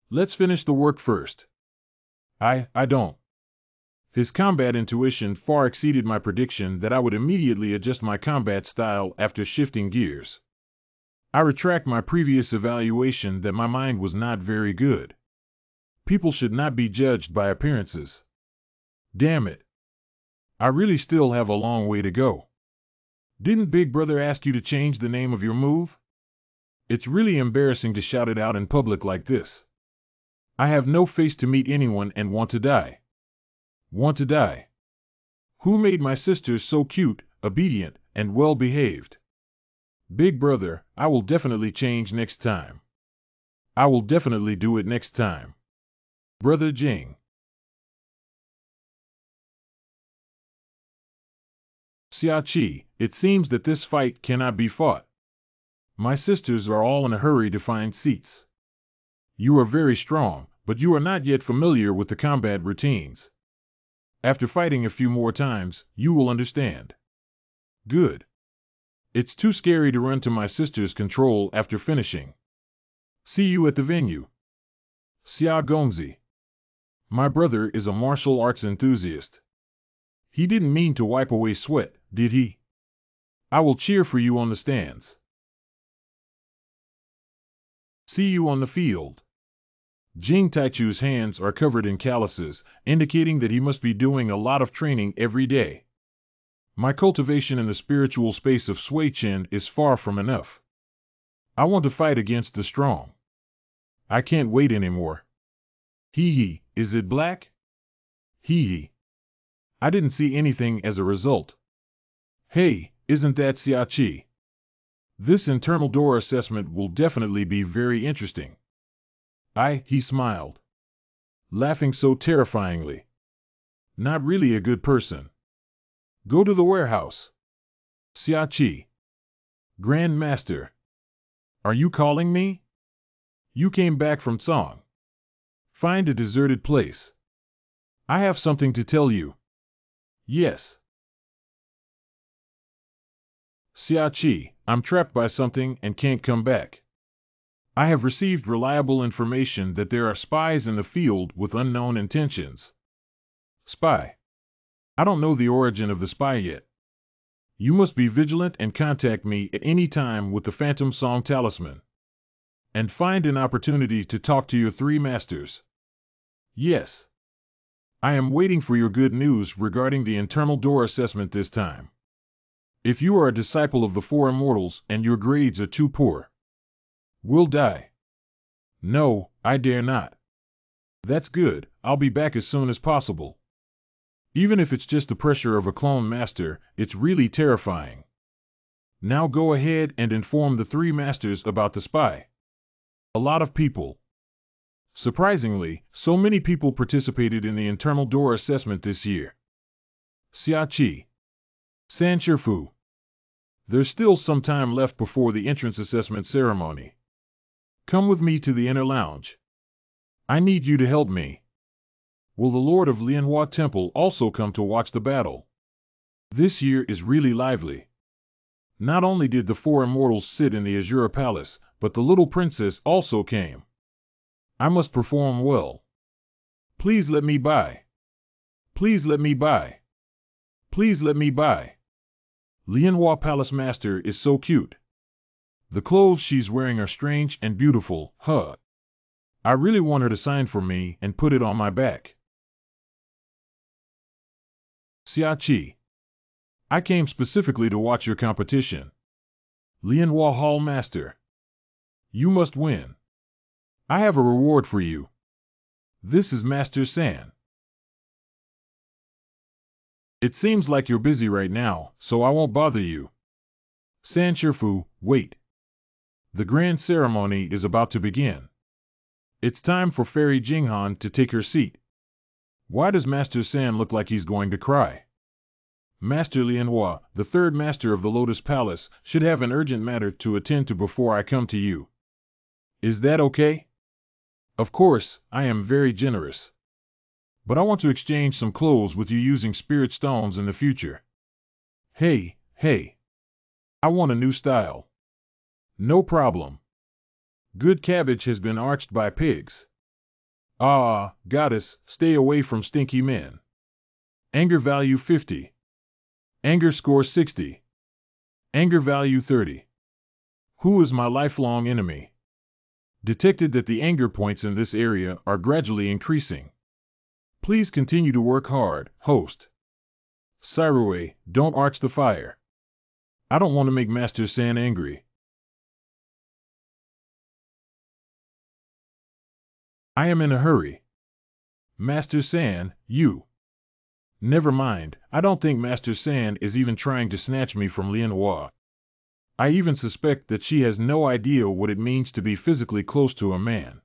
Let's finish the work first. I don't. His combat intuition far exceeded my prediction that I would immediately adjust my combat style after shifting gears. I retract my previous evaluation that my mind was not very good. People should not be judged by appearances. Damn it. I really still have a long way to go. Didn't Big Brother ask you to change the name of your move? It's really embarrassing to shout it out in public like this. I have no face to meet anyone and want to die. Want to die. Who made my sisters so cute, obedient, and well-behaved? Big Brother, I will definitely change next time. I will definitely do it next time. Brother Jing. Siai, it seems that this fight cannot be fought. My sisters are all in a hurry to find seats. You are very strong, but you are not yet familiar with the combat routines. After fighting a few more times, you will understand. Good. It's too scary to run to my sister's control after finishing. See you at the venue. Xia Gongzi. My brother is a martial arts enthusiast. He didn't mean to wipe away sweat, did he? I will cheer for you on the stands. See you on the field. Jing Taichu's hands are covered in calluses, indicating that he must be doing a lot of training every day. My cultivation in the spiritual space of Sui Chen is far from enough. I want to fight against the strong. I can't wait anymore. Hee, is it black? Hee. I didn't see anything as a result. Hey, isn't that Siai? This internal door assessment will definitely be very interesting. He smiled, laughing so terrifyingly. Not really a good person. Go to the warehouse. Siai. Grand Master. Are you calling me? You came back from Song. Find a deserted place. I have something to tell you. Yes. Siai, I'm trapped by something and can't come back. I have received reliable information that there are spies in the field with unknown intentions. Spy. I don't know the origin of the spy yet. You must be vigilant and contact me at any time with the Phantom Song Talisman. And find an opportunity to talk to your three masters. Yes. I am waiting for your good news regarding the internal door assessment this time. If you are a disciple of the Four Immortals and your grades are too poor, we'll die. No, I dare not. That's good, I'll be back as soon as possible. Even if it's just the pressure of a clone master, it's really terrifying. Now go ahead and inform the three masters about the spy. A lot of people. Surprisingly, so many people participated in the internal door assessment this year. Siai. San Shifu. There's still some time left before the entrance assessment ceremony. Come with me to the inner lounge. I need you to help me. Will the Lord of Lianhua Temple also come to watch the battle? This year is really lively. Not only did the Four Immortals sit in the Azure Palace, but the little princess also came. I must perform well. Please let me by. Please let me by. Please let me by. Lianhua Palace Master is so cute. The clothes she's wearing are strange and beautiful, huh? I really want her to sign for me and put it on my back. Siai. I came specifically to watch your competition. Lianhua Hall Master. You must win. I have a reward for you. This is Master San. It seems like you're busy right now, so I won't bother you. San Shifu, wait. The grand ceremony is about to begin. It's time for Fairy Jinghan to take her seat. Why does Master San look like he's going to cry? Master Lianhua, the third master of the Lotus Palace, should have an urgent matter to attend to before I come to you. Is that okay? Of course, I am very generous. But I want to exchange some clothes with you using spirit stones in the future. Hey, hey. I want a new style. No problem. Good cabbage has been arched by pigs. Ah, goddess, stay away from stinky men. Anger value 50. Anger score 60. Anger value 30. Who is my lifelong enemy? Detected that the anger points in this area are gradually increasing. Please continue to work hard, host. Siai, don't arch the fire. I don't want to make Master San angry. I am in a hurry. Master San, you. Never mind, I don't think Master San is even trying to snatch me from Manhua. I even suspect that she has no idea what it means to be physically close to a man.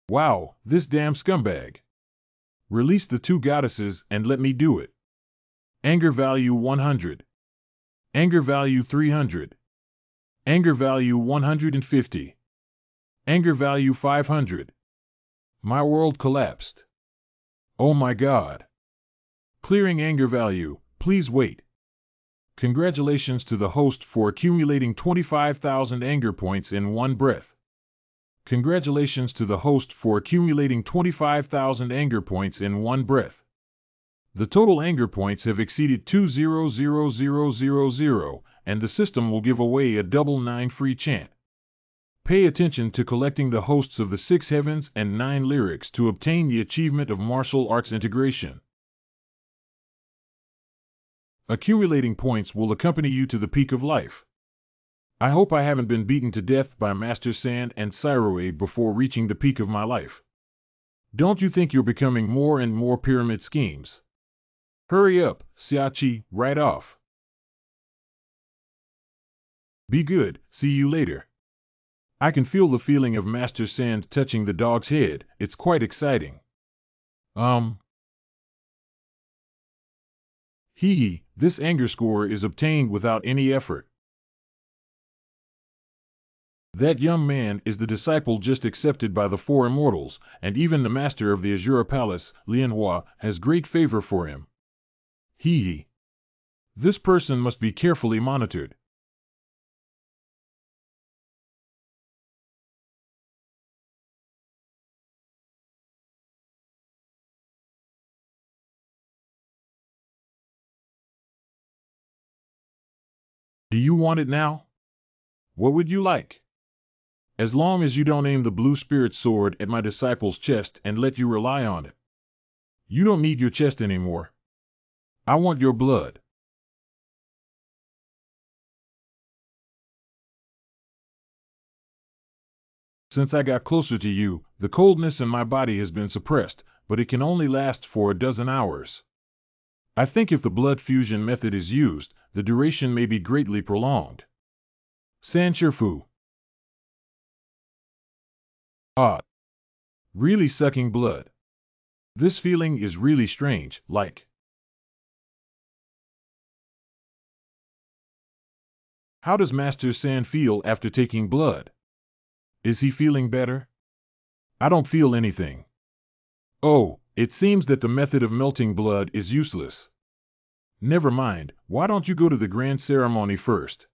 Wow, this damn scumbag. Release the two goddesses and let me do it. Anger value 100. Anger value 300. Anger value 150. Anger value 500. My world collapsed. Oh my God. Clearing anger value, please wait. Congratulations to the host for accumulating 25,000 anger points in one breath. Congratulations to the host for accumulating 25,000 anger points in one breath. The total anger points have exceeded 200,000, and the system will give away a double 9 free chant. Pay attention to collecting the hosts of the 6 heavens and 9 lyrics to obtain the achievement of martial arts integration. Accumulating points will accompany you to the peak of life. I hope I haven't been beaten to death by Master San and Siai before reaching the peak of my life. Don't you think you're becoming more and more pyramid schemes? Hurry up, Siai, right off. Be good, see you later. I can feel the feeling of Master Sand touching the dog's head, it's quite exciting. This anger score is obtained without any effort. That young man is the disciple just accepted by the 4 immortals, and even the master of the Azure Palace, Manhua, has great favor for him. This person must be carefully monitored. Do you want it now? What would you like? As long as you don't aim the blue spirit sword at my disciple's chest and let you rely on it. You don't need your chest anymore. I want your blood. Since I got closer to you, the coldness in my body has been suppressed, but it can only last for a dozen hours. I think if the blood fusion method is used, the duration may be greatly prolonged. Sanshirfu. Ah. Really sucking blood. This feeling is really strange, like. How does Master San feel after taking blood? Is he feeling better? I don't feel anything. Oh, it seems that the method of melting blood is useless. Never mind, why don't you go to the grand ceremony first?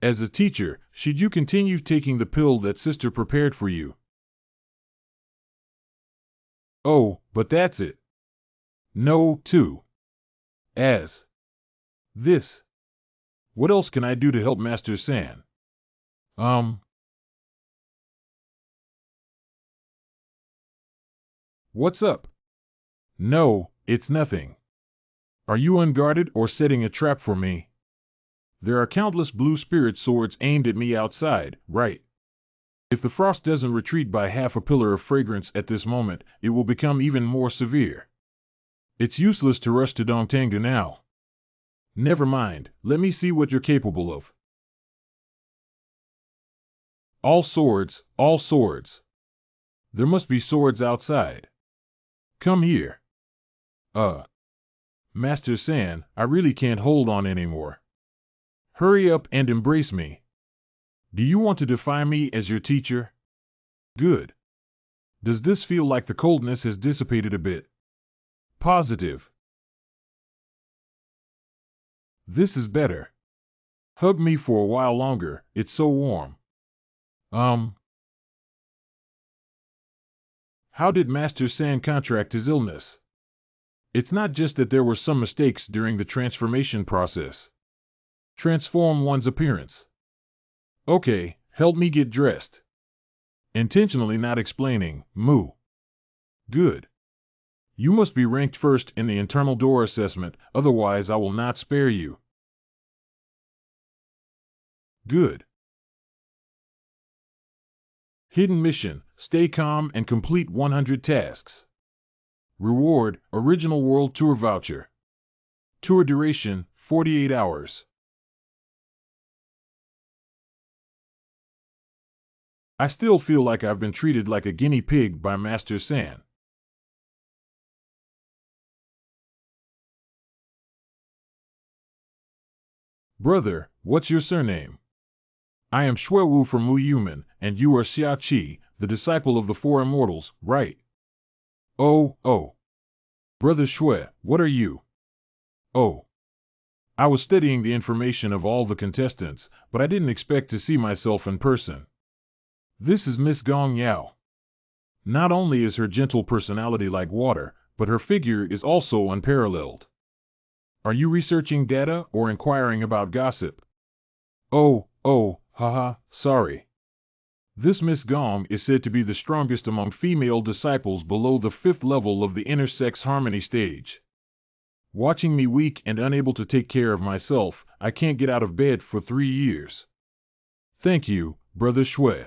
As a teacher, should you continue taking the pill that sister prepared for you? Oh, but that's it. No, too. As. This. What else can I do to help Master San? What's up? No, it's nothing. Are you unguarded or setting a trap for me? There are countless blue spirit swords aimed at me outside, right? If the frost doesn't retreat by half a pillar of fragrance at this moment, it will become even more severe. It's useless to rush to Dongtanga now. Never mind, let me see what you're capable of. All swords, all swords. There must be swords outside. Come here. Master San, I really can't hold on anymore. Hurry up and embrace me. Do you want to defy me as your teacher? Good. Does this feel like the coldness has dissipated a bit? Positive. This is better. Hug me for a while longer, it's so warm. How did Master San contract his illness? It's not just that there were some mistakes during the transformation process. Transform one's appearance. Okay, help me get dressed. Intentionally not explaining, Moo. Good. You must be ranked first in the internal door assessment, otherwise I will not spare you. Good. Hidden mission, stay calm and complete 100 tasks. Reward, original world tour voucher. Tour duration, 48 hours. I still feel like I've been treated like a guinea pig by Master San. Brother, what's your surname? I am Shuewu from Mu Yuman, and you are Xia, the disciple of the Four Immortals, right? Oh. Brother Shui, what are you? Oh. I was studying the information of all the contestants, but I didn't expect to see myself in person. This is Miss Gong Yao. Not only is her gentle personality like water, but her figure is also unparalleled. Are you researching data or inquiring about gossip? Oh, haha, sorry. This Miss Gong is said to be the strongest among female disciples below the 5th level of the intersex harmony stage. Watching me weak and unable to take care of myself, I can't get out of bed for 3 years. Thank you, Brother Shui.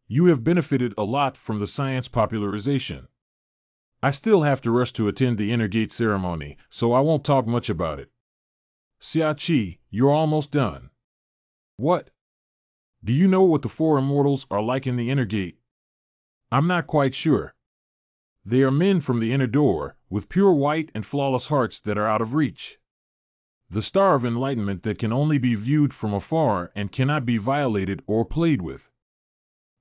You have benefited a lot from the science popularization. I still have to rush to attend the Interrogate ceremony, so I won't talk much about it. Xia, you're almost done. What? Do you know what the Four Immortals are like in the Interrogate? I'm not quite sure. They are men from the inner door, with pure white and flawless hearts that are out of reach. The star of enlightenment that can only be viewed from afar and cannot be violated or played with.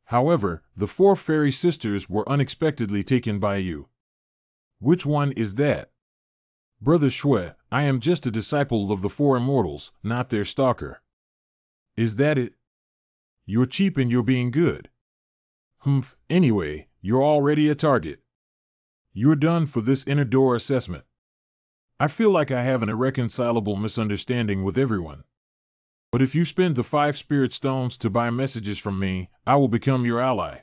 However, the 4 fairy sisters were unexpectedly taken by you. Which one is that? Brother Shui, I am just a disciple of the Four Immortals, not their stalker. Is that it? You're cheap and you're being good. Anyway, you're already a target. You're done for this inner door assessment. I feel like I have an irreconcilable misunderstanding with everyone. But if you spend the 5 spirit stones to buy messages from me, I will become your ally.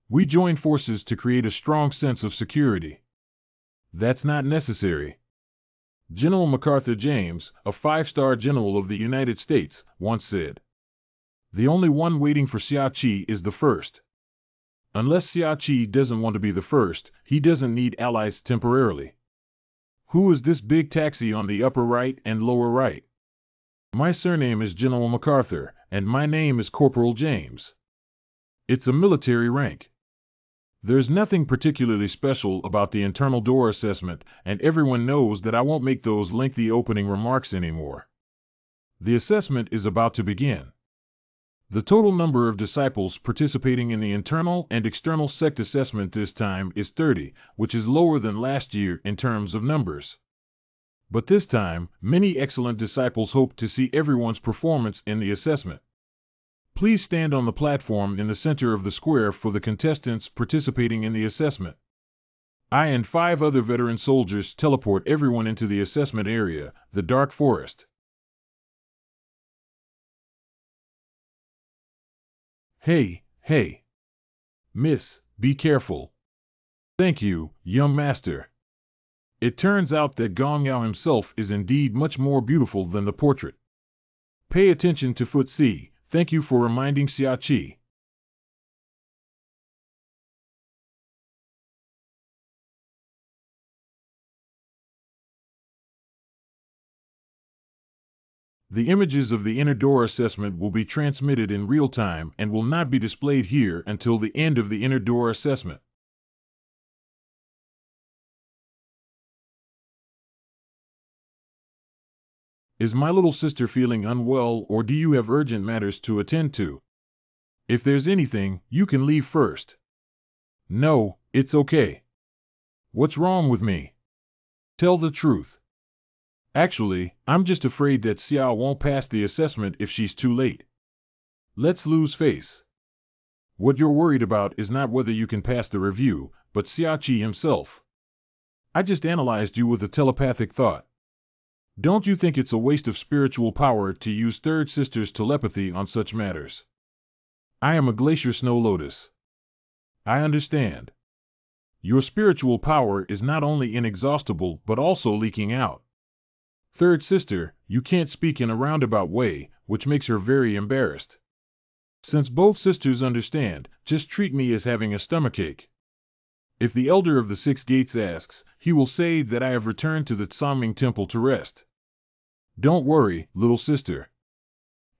We join forces to create a strong sense of security. That's not necessary. General MacArthur James, a 5-star general of the United States, once said, "The only one waiting for Xia is the first." Unless Xia doesn't want to be the first, he doesn't need allies temporarily. Who is this big taxi on the upper right and lower right? My surname is General MacArthur, and my name is Corporal James. It's a military rank. There's nothing particularly special about the internal door assessment, and everyone knows that I won't make those lengthy opening remarks anymore. The assessment is about to begin. The total number of disciples participating in the internal and external sect assessment this time is 30, which is lower than last year in terms of numbers. But this time, many excellent disciples hope to see everyone's performance in the assessment. Please stand on the platform in the center of the square for the contestants participating in the assessment. I and 5 other veteran soldiers teleport everyone into the assessment area, the Dark Forest. Hey. Miss, be careful. Thank you, young master. It turns out that Gong Yao himself is indeed much more beautiful than the portrait. Pay attention to Foot C. Thank you for reminding Xia. The images of the inner door assessment will be transmitted in real time and will not be displayed here until the end of the inner door assessment. Is my little sister feeling unwell, or do you have urgent matters to attend to? If there's anything, you can leave first. No, it's okay. What's wrong with me? Tell the truth. Actually, I'm just afraid that Siai won't pass the assessment if she's too late. Let's lose face. What you're worried about is not whether you can pass the review, but Siachi himself. I just analyzed you with a telepathic thought. Don't you think it's a waste of spiritual power to use Third Sister's telepathy on such matters? I am a glacier snow lotus. I understand. Your spiritual power is not only inexhaustible but also leaking out. Third Sister, you can't speak in a roundabout way, which makes her very embarrassed. Since both sisters understand, just treat me as having a stomachache. If the elder of the six gates asks, he will say that I have returned to the Tsaming temple to rest. Don't worry, little sister.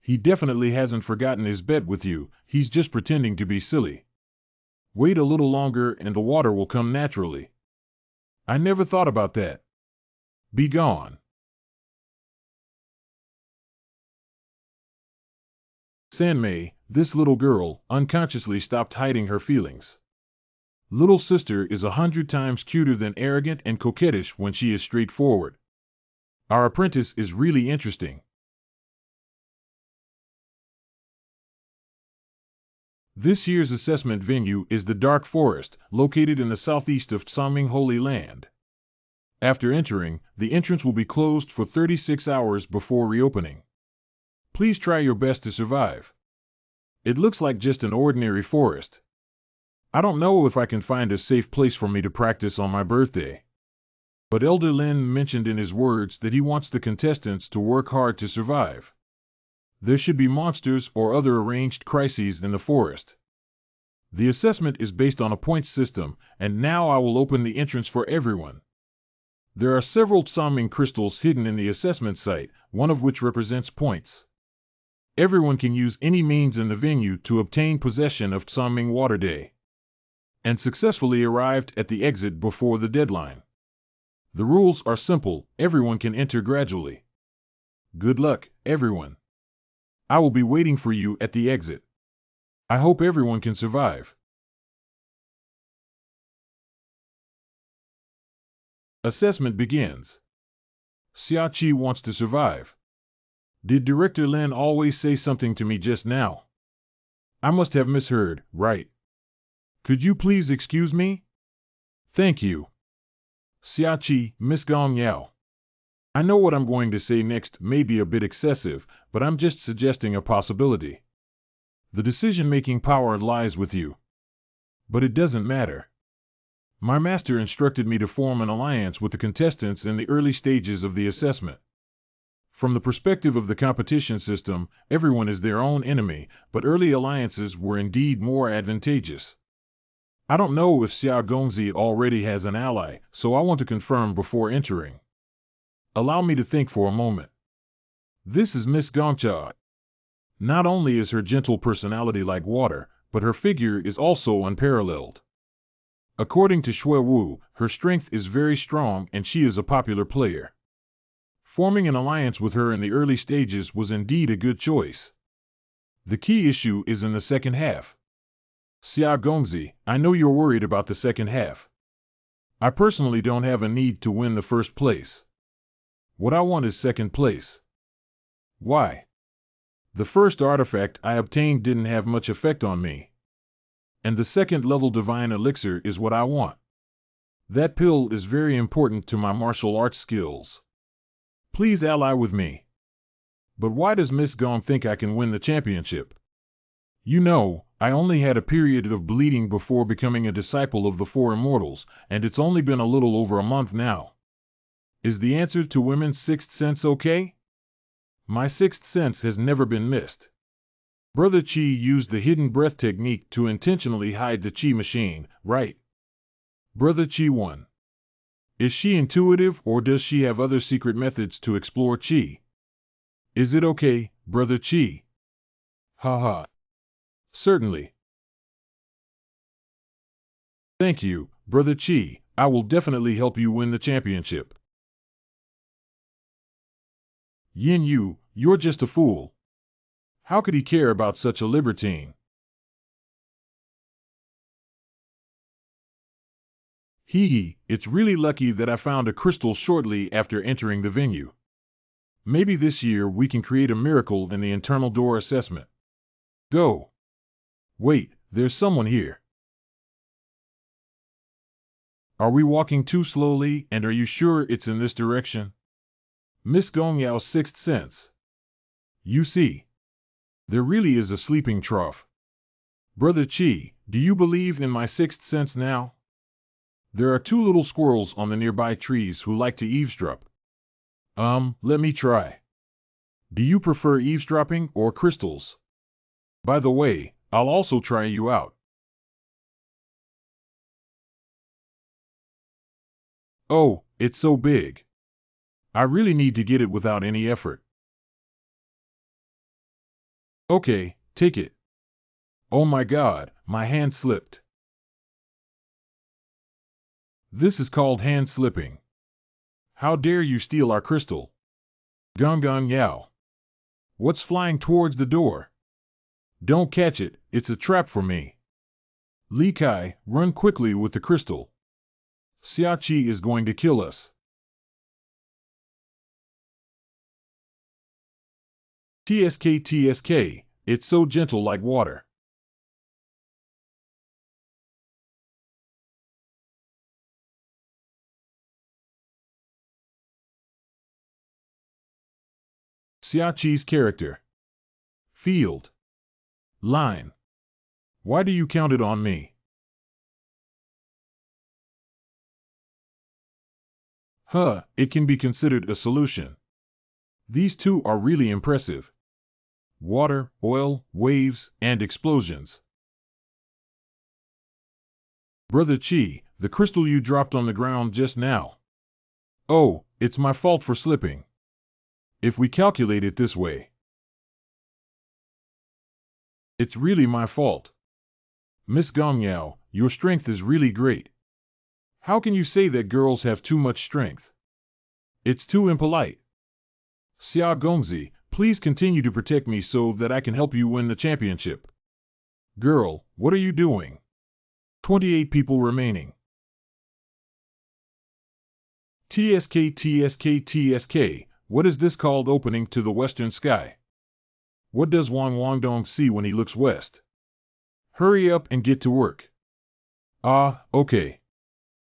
He definitely hasn't forgotten his bet with you, he's just pretending to be silly. Wait a little longer and the water will come naturally. I never thought about that. Be gone. Sanmei, this little girl, unconsciously stopped hiding her feelings. Little sister is 100 times cuter than arrogant and coquettish when she is straightforward. Our apprentice is really interesting. This year's assessment venue is the Dark Forest, located in the southeast of Tsaming Holy Land. After entering, the entrance will be closed for 36 hours before reopening. Please try your best to survive. It looks like just an ordinary forest. I don't know if I can find a safe place for me to practice on my birthday. But Elder Lin mentioned in his words that he wants the contestants to work hard to survive. There should be monsters or other arranged crises in the forest. The assessment is based on a points system, and now I will open the entrance for everyone. There are several Tsaming crystals hidden in the assessment site, one of which represents points. Everyone can use any means in the venue to obtain possession of Tsaming Water Day, and successfully arrived at the exit before the deadline. The rules are simple, everyone can enter gradually. Good luck, everyone. I will be waiting for you at the exit. I hope everyone can survive. Assessment begins. Xiachi wants to survive. Did Director Lin always say something to me just now? I must have misheard, right? Could you please excuse me? Thank you. Xiachi, Miss Gong Yao. I know what I'm going to say next may be a bit excessive, but I'm just suggesting a possibility. The decision-making power lies with you. But it doesn't matter. My master instructed me to form an alliance with the contestants in the early stages of the assessment. From the perspective of the competition system, everyone is their own enemy, but early alliances were indeed more advantageous. I don't know if Xia Gongzi already has an ally, so I want to confirm before entering. Allow me to think for a moment. This is Miss Gongcha. Not only is her gentle personality like water, but her figure is also unparalleled. According to Shui Wu, her strength is very strong and she is a popular player. Forming an alliance with her in the early stages was indeed a good choice. The key issue is in the second half. Xia Gongzi, I know you're worried about the second half. I personally don't have a need to win the first place. What I want is second place. Why? The first artifact I obtained didn't have much effect on me. And the second level divine elixir is what I want. That pill is very important to my martial arts skills. Please ally with me. But why does Miss Gong think I can win the championship? You know, I only had a period of bleeding before becoming a disciple of the Four Immortals, and it's only been a little over a month now. Is the answer to women's sixth sense okay? My sixth sense has never been missed. Brother Chi used the hidden breath technique to intentionally hide the Chi machine, right? Brother Chi 1. Is she intuitive or does she have other secret methods to explore Chi? Is it okay, Brother Chi? Haha. Certainly. Thank you, Brother Chi. I will definitely help you win the championship. Yin Yu, you're just a fool. How could he care about such a libertine? Hee hee, it's really lucky that I found a crystal shortly after entering the venue. Maybe this year we can create a miracle in the internal door assessment. Go. Wait, there's someone here. Are we walking too slowly, and are you sure it's in this direction? Miss Gong Yao's sixth sense. You see, there really is a sleeping trough. Brother Chi, do you believe in my sixth sense now? There are two little squirrels on the nearby trees who like to eavesdrop. Let me try. Do you prefer eavesdropping or crystals? By the way, I'll also try you out. Oh, it's so big. I really need to get it without any effort. Okay, take it. Oh my God, my hand slipped. This is called hand slipping. How dare you steal our crystal? Gong Gong Yao. What's flying towards the door? Don't catch it, it's a trap for me. Li Kai, run quickly with the crystal. Xiaoqi is going to kill us. TSK TSK, it's so gentle like water. Xiaoqi's character. Field. Line. Why do you count it on me? It can be considered a solution. These two are really impressive. Water, oil, waves, and explosions. Brother Chi, the crystal you dropped on the ground just now. Oh, it's my fault for slipping. If we calculate it this way, it's really my fault. Miss Gong Yao, your strength is really great. How can you say that girls have too much strength? It's too impolite. Xia Gongzi, please continue to protect me so that I can help you win the championship. Girl, what are you doing? 28 people remaining. TSK TSK TSK, what is this called opening to the western sky? What does Wang Wangdong see when he looks west? Hurry up and get to work. Okay.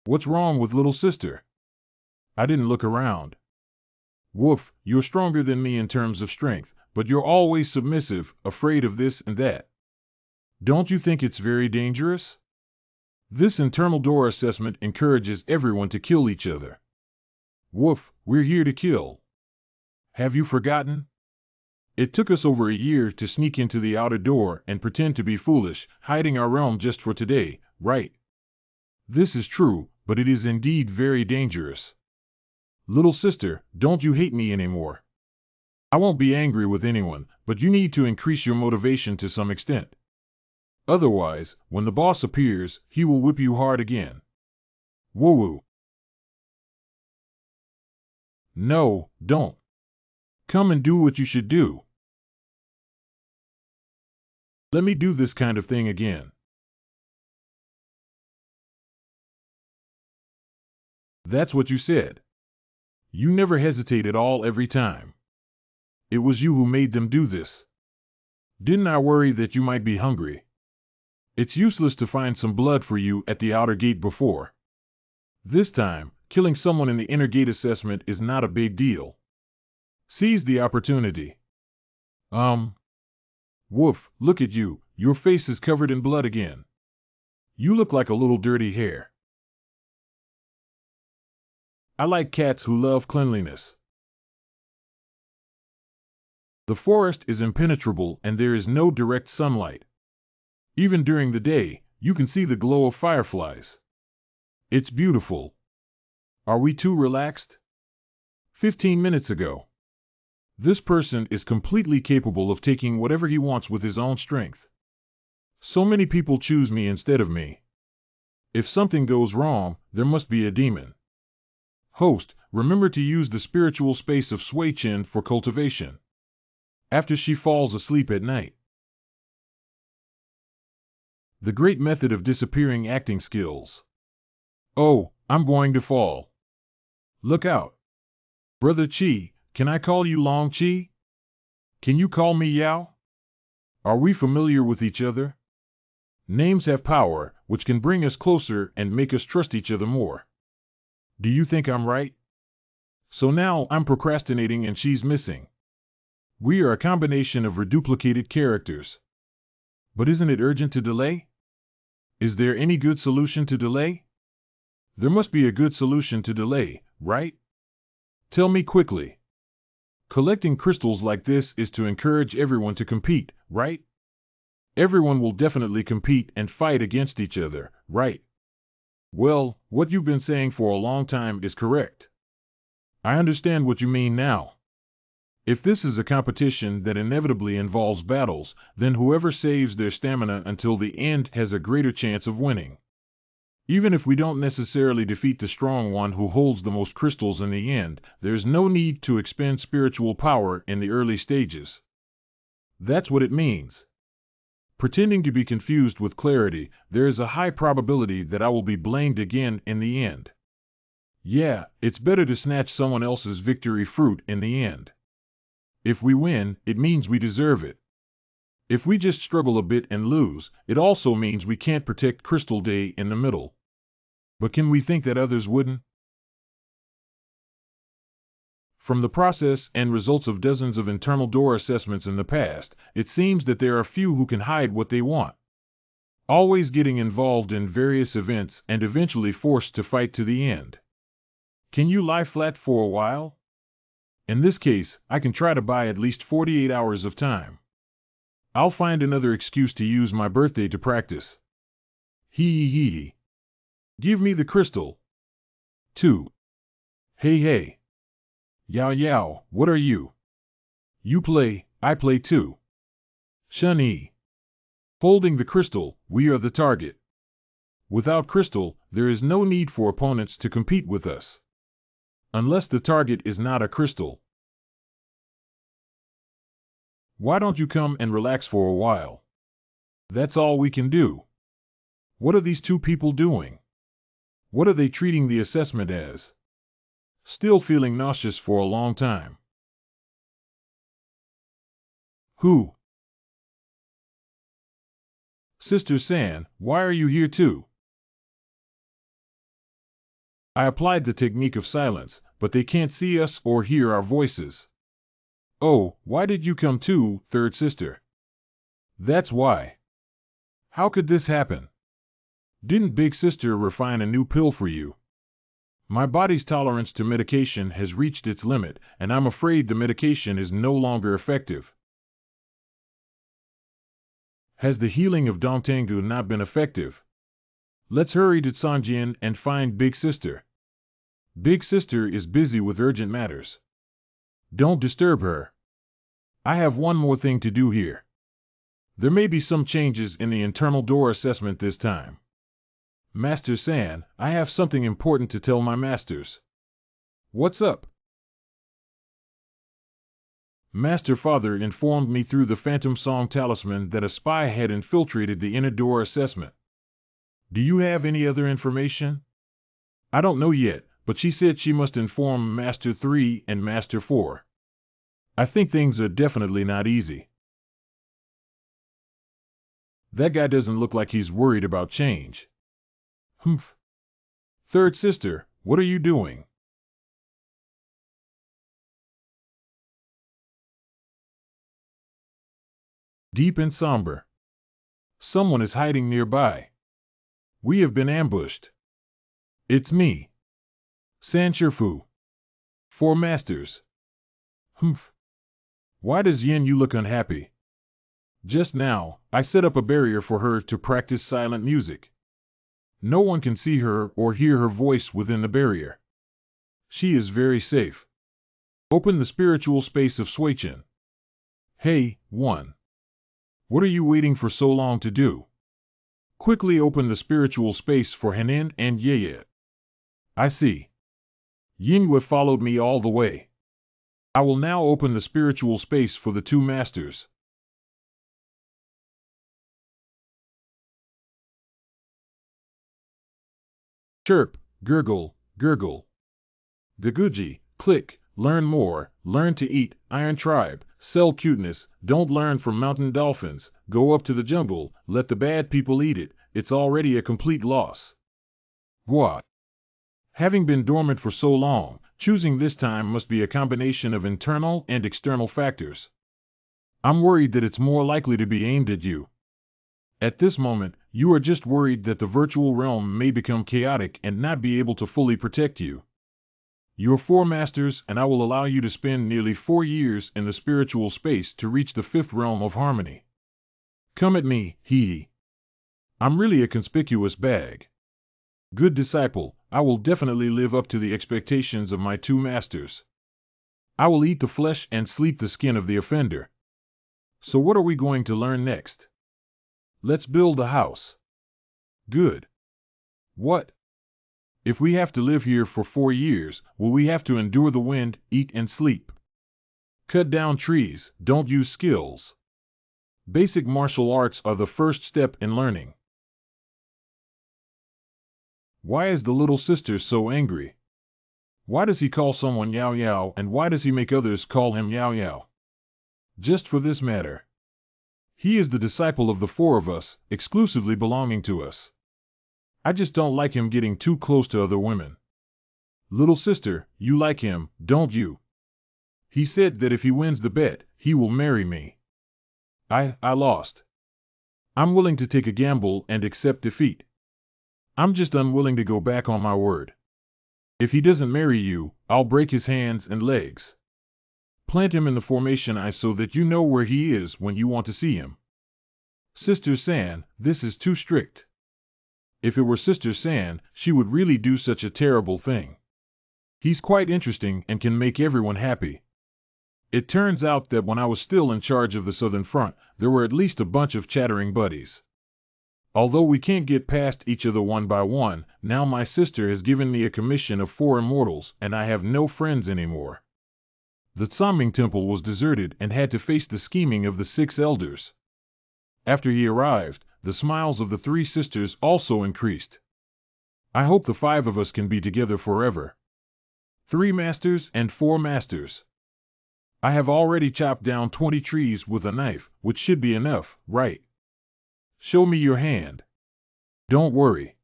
What's wrong with little sister? I didn't look around. Woof, you're stronger than me in terms of strength, but you're always submissive, afraid of this and that. Don't you think it's very dangerous? This internal door assessment encourages everyone to kill each other. Woof, we're here to kill. Have you forgotten? It took us over a year to sneak into the outer door and pretend to be foolish, hiding our realm just for today, right? This is true, but it is indeed very dangerous. Little sister, don't you hate me anymore? I won't be angry with anyone, but you need to increase your motivation to some extent. Otherwise, when the boss appears, he will whip you hard again. Woo-woo. No, don't. Come and do what you should do. Let me do this kind of thing again. That's what you said. You never hesitate at all every time. It was you who made them do this. Didn't I worry that you might be hungry? It's useless to find some blood for you at the outer gate before. This time, killing someone in the inner gate assessment is not a big deal. Seize the opportunity. Woof, look at you, your face is covered in blood again. You look like a little dirty hare. I like cats who love cleanliness. The forest is impenetrable and there is no direct sunlight. Even during the day, you can see the glow of fireflies. It's beautiful. Are we too relaxed? 15 minutes ago. This person is completely capable of taking whatever he wants with his own strength. So many people choose me instead of me. If something goes wrong, there must be a demon. Host, remember to use the spiritual space of Sui Chen for cultivation. After she falls asleep at night. The great method of disappearing acting skills. Oh, I'm going to fall. Look out. Brother Chi, can I call you Long Chi? Can you call me Yao? Are we familiar with each other? Names have power, which can bring us closer and make us trust each other more. Do you think I'm right? So now I'm procrastinating and she's missing. We are a combination of reduplicated characters. But isn't it urgent to delay? Is there any good solution to delay? There must be a good solution to delay, right? Tell me quickly. Collecting crystals like this is to encourage everyone to compete, right? Everyone will definitely compete and fight against each other, right? Well, what you've been saying for a long time is correct. I understand what you mean now. If this is a competition that inevitably involves battles, then whoever saves their stamina until the end has a greater chance of winning. Even if we don't necessarily defeat the strong one who holds the most crystals in the end, there's no need to expend spiritual power in the early stages. That's what it means. Pretending to be confused with clarity, there is a high probability that I will be blamed again in the end. Yeah, it's better to snatch someone else's victory fruit in the end. If we win, it means we deserve it. If we just struggle a bit and lose, it also means we can't protect Crystal Day in the middle. But can we think that others wouldn't? From the process and results of dozens of internal door assessments in the past, it seems that there are few who can hide what they want. Always getting involved in various events and eventually forced to fight to the end. Can you lie flat for a while? In this case, I can try to buy at least 48 hours of time. I'll find another excuse to use my birthday to practice. Hee hee hee. Give me the crystal. 2. Hey hey. Yao yao, what are you? You play, I play too. Shun-yi. Holding the crystal, we are the target. Without crystal, there is no need for opponents to compete with us. Unless the target is not a crystal. Why don't you come and relax for a while? That's all we can do. What are these two people doing? What are they treating the assessment as? Still feeling nauseous for a long time. Who? Sister San, why are you here too? I applied the technique of silence, but they can't see us or hear our voices. Oh, why did you come too, third sister? That's why. How could this happen? Didn't big sister refine a new pill for you? My body's tolerance to medication has reached its limit, and I'm afraid the medication is no longer effective. Has the healing of Dongtangu not been effective? Let's hurry to Sanjian and find Big Sister. Big Sister is busy with urgent matters. Don't disturb her. I have one more thing to do here. There may be some changes in the internal door assessment this time. Master San, I have something important to tell my masters. What's up? Master Father informed me through the Phantom Song Talisman that a spy had infiltrated the inner door assessment. Do you have any other information? I don't know yet, but she said she must inform Master 3 and Master 4. I think things are definitely not easy. That guy doesn't look like he's worried about change. Humph. Third sister, what are you doing? Deep and somber. Someone is hiding nearby. We have been ambushed. It's me. San Shifu. 4 masters. Humph. Why does Yin Yu look unhappy? Just now, I set up a barrier for her to practice silent music. No one can see her or hear her voice within the barrier. She is very safe. Open the spiritual space of Suichin. Hey, 1. What are you waiting for so long to do? Quickly open the spiritual space for Henin and Yeye. I see. Yingyue followed me all the way. I will now open the spiritual space for the 2 masters. Chirp, Gurgle, gurgle. Gaguji, click, learn more, learn to eat, Iron Tribe, sell cuteness, don't learn from mountain dolphins, go up to the jungle, let the bad people eat it, it's already a complete loss. What? Having been dormant for so long, choosing this time must be a combination of internal and external factors. I'm worried that it's more likely to be aimed at you. At this moment, you are just worried that the virtual realm may become chaotic and not be able to fully protect you. You're 4 masters, and I will allow you to spend nearly 4 years in the spiritual space to reach the 5th realm of harmony. Come at me, hee. I'm really a conspicuous bag. Good disciple, I will definitely live up to the expectations of my 2 masters. I will eat the flesh and sleep the skin of the offender. So what are we going to learn next? Let's build a house. Good. What? If we have to live here for 4 years, will we have to endure the wind, eat and sleep? Cut down trees, don't use skills. Basic martial arts are the first step in learning. Why is the little sister so angry? Why does he call someone Yao Yao, and why does he make others call him Yao Yao? Just for this matter. He is the disciple of the 4 of us, exclusively belonging to us. I just don't like him getting too close to other women. Little sister, you like him, don't you? He said that if he wins the bet, he will marry me. I lost. I'm willing to take a gamble and accept defeat. I'm just unwilling to go back on my word. If he doesn't marry you, I'll break his hands and legs. Plant him in the formation I so that you know where he is when you want to see him. Sister San, this is too strict. If it were Sister San, she would really do such a terrible thing. He's quite interesting and can make everyone happy. It turns out that when I was still in charge of the Southern Front, there were at least a bunch of chattering buddies. Although we can't get past each other one by one, now my sister has given me a commission of 4 immortals, and I have no friends anymore. The Tsaming temple was deserted and had to face the scheming of the 6 elders. After he arrived, the smiles of the 3 sisters also increased. I hope the 5 of us can be together forever. 3 masters and 4 masters. I have already chopped down 20 trees with a knife, which should be enough, right? Show me your hand. Don't worry.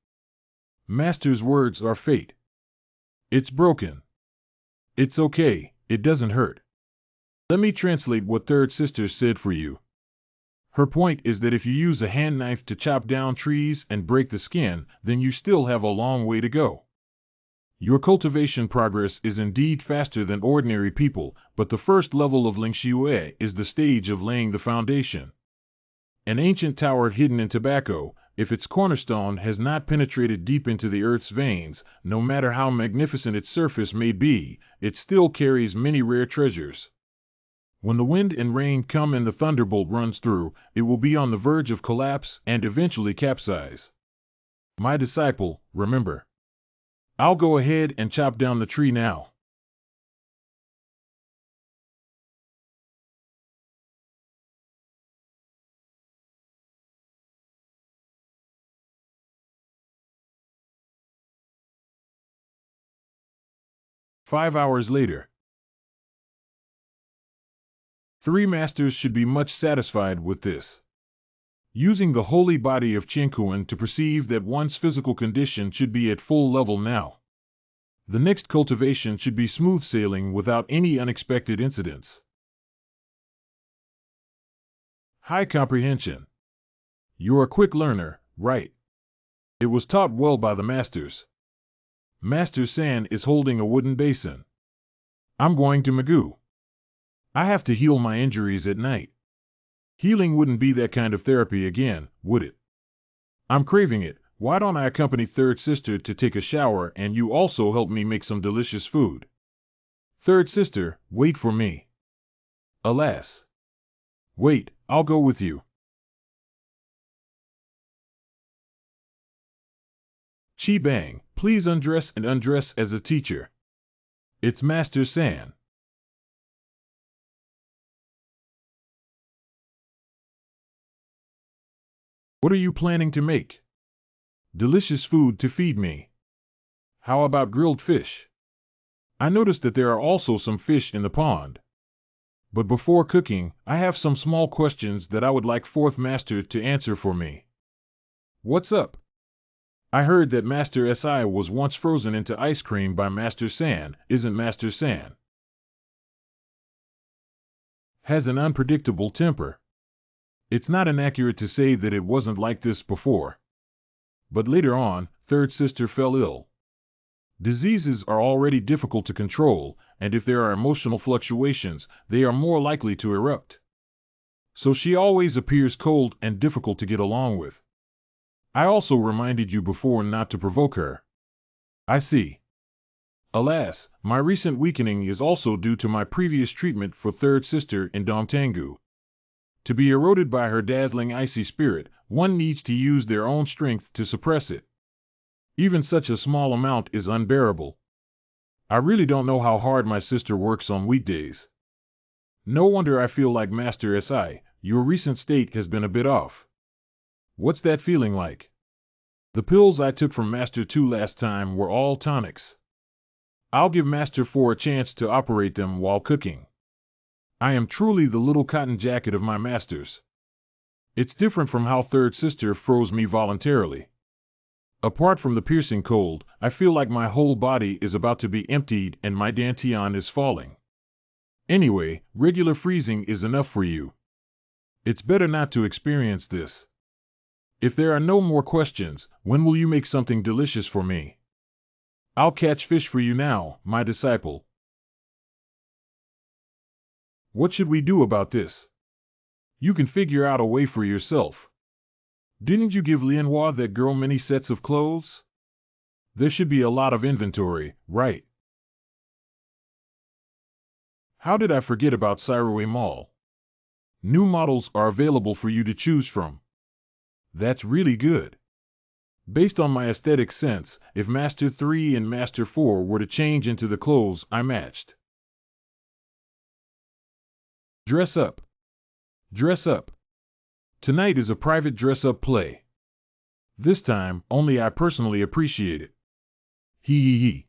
Master's words are fate. It's broken. It's okay, it doesn't hurt. Let me translate what third sister said for you. Her point is that if you use a hand knife to chop down trees and break the skin, then you still have a long way to go. Your cultivation progress is indeed faster than ordinary people, but the first level of Lingxiue is the stage of laying the foundation. An ancient tower hidden in tobacco, if its cornerstone has not penetrated deep into the earth's veins, no matter how magnificent its surface may be, it still carries many rare treasures. When the wind and rain come and the thunderbolt runs through, it will be on the verge of collapse and eventually capsize. My disciple, remember. I'll go ahead and chop down the tree now. Five hours later. 3 masters should be much satisfied with this. Using the holy body of Qiankuan to perceive that one's physical condition should be at full level now. The next cultivation should be smooth sailing without any unexpected incidents. High comprehension. You're a quick learner, right? It was taught well by the masters. Master San is holding a wooden basin. I'm going to Magoo. I have to heal my injuries at night. Healing wouldn't be that kind of therapy again, would it? I'm craving it. Why don't I accompany third sister to take a shower and you also help me make some delicious food? Third sister, wait for me. Alas. Wait, I'll go with you. Chi Bang, please undress and undress as a teacher. It's Master San. What are you planning to make? Delicious food to feed me. How about grilled fish? I noticed that there are also some fish in the pond. But before cooking, I have some small questions that I would like Fourth Master to answer for me. What's up? I heard that Master Siai was once frozen into ice cream by Master San. Isn't Master San has an unpredictable temper? It's not inaccurate to say that it wasn't like this before. But later on, third sister fell ill. Diseases are already difficult to control, and if there are emotional fluctuations, they are more likely to erupt. So she always appears cold and difficult to get along with. I also reminded you before not to provoke her. I see. Alas, my recent weakening is also due to my previous treatment for third sister in Dongtangu. To be eroded by her dazzling icy spirit, one needs to use their own strength to suppress it. Even such a small amount is unbearable. I really don't know how hard my sister works on weekdays. No wonder I feel like Master Si, your recent state has been a bit off. What's that feeling like? The pills I took from Master 2 last time were all tonics. I'll give Master 4 a chance to operate them while cooking. I am truly the little cotton jacket of my masters. It's different from how third sister froze me voluntarily. Apart from the piercing cold, I feel like my whole body is about to be emptied and my dantian is falling. Anyway, regular freezing is enough for you. It's better not to experience this. If there are no more questions, when will you make something delicious for me? I'll catch fish for you now, my disciple. What should we do about this? You can figure out a way for yourself. Didn't you give Lianhua that girl many sets of clothes? There should be a lot of inventory, right? How did I forget about Siai Mall? New models are available for you to choose from. That's really good. Based on my aesthetic sense, if Master 3 and Master 4 were to change into the clothes I matched. Dress up. Dress up. Tonight is a private dress-up play. This time, only I personally appreciate it. Hee hee hee.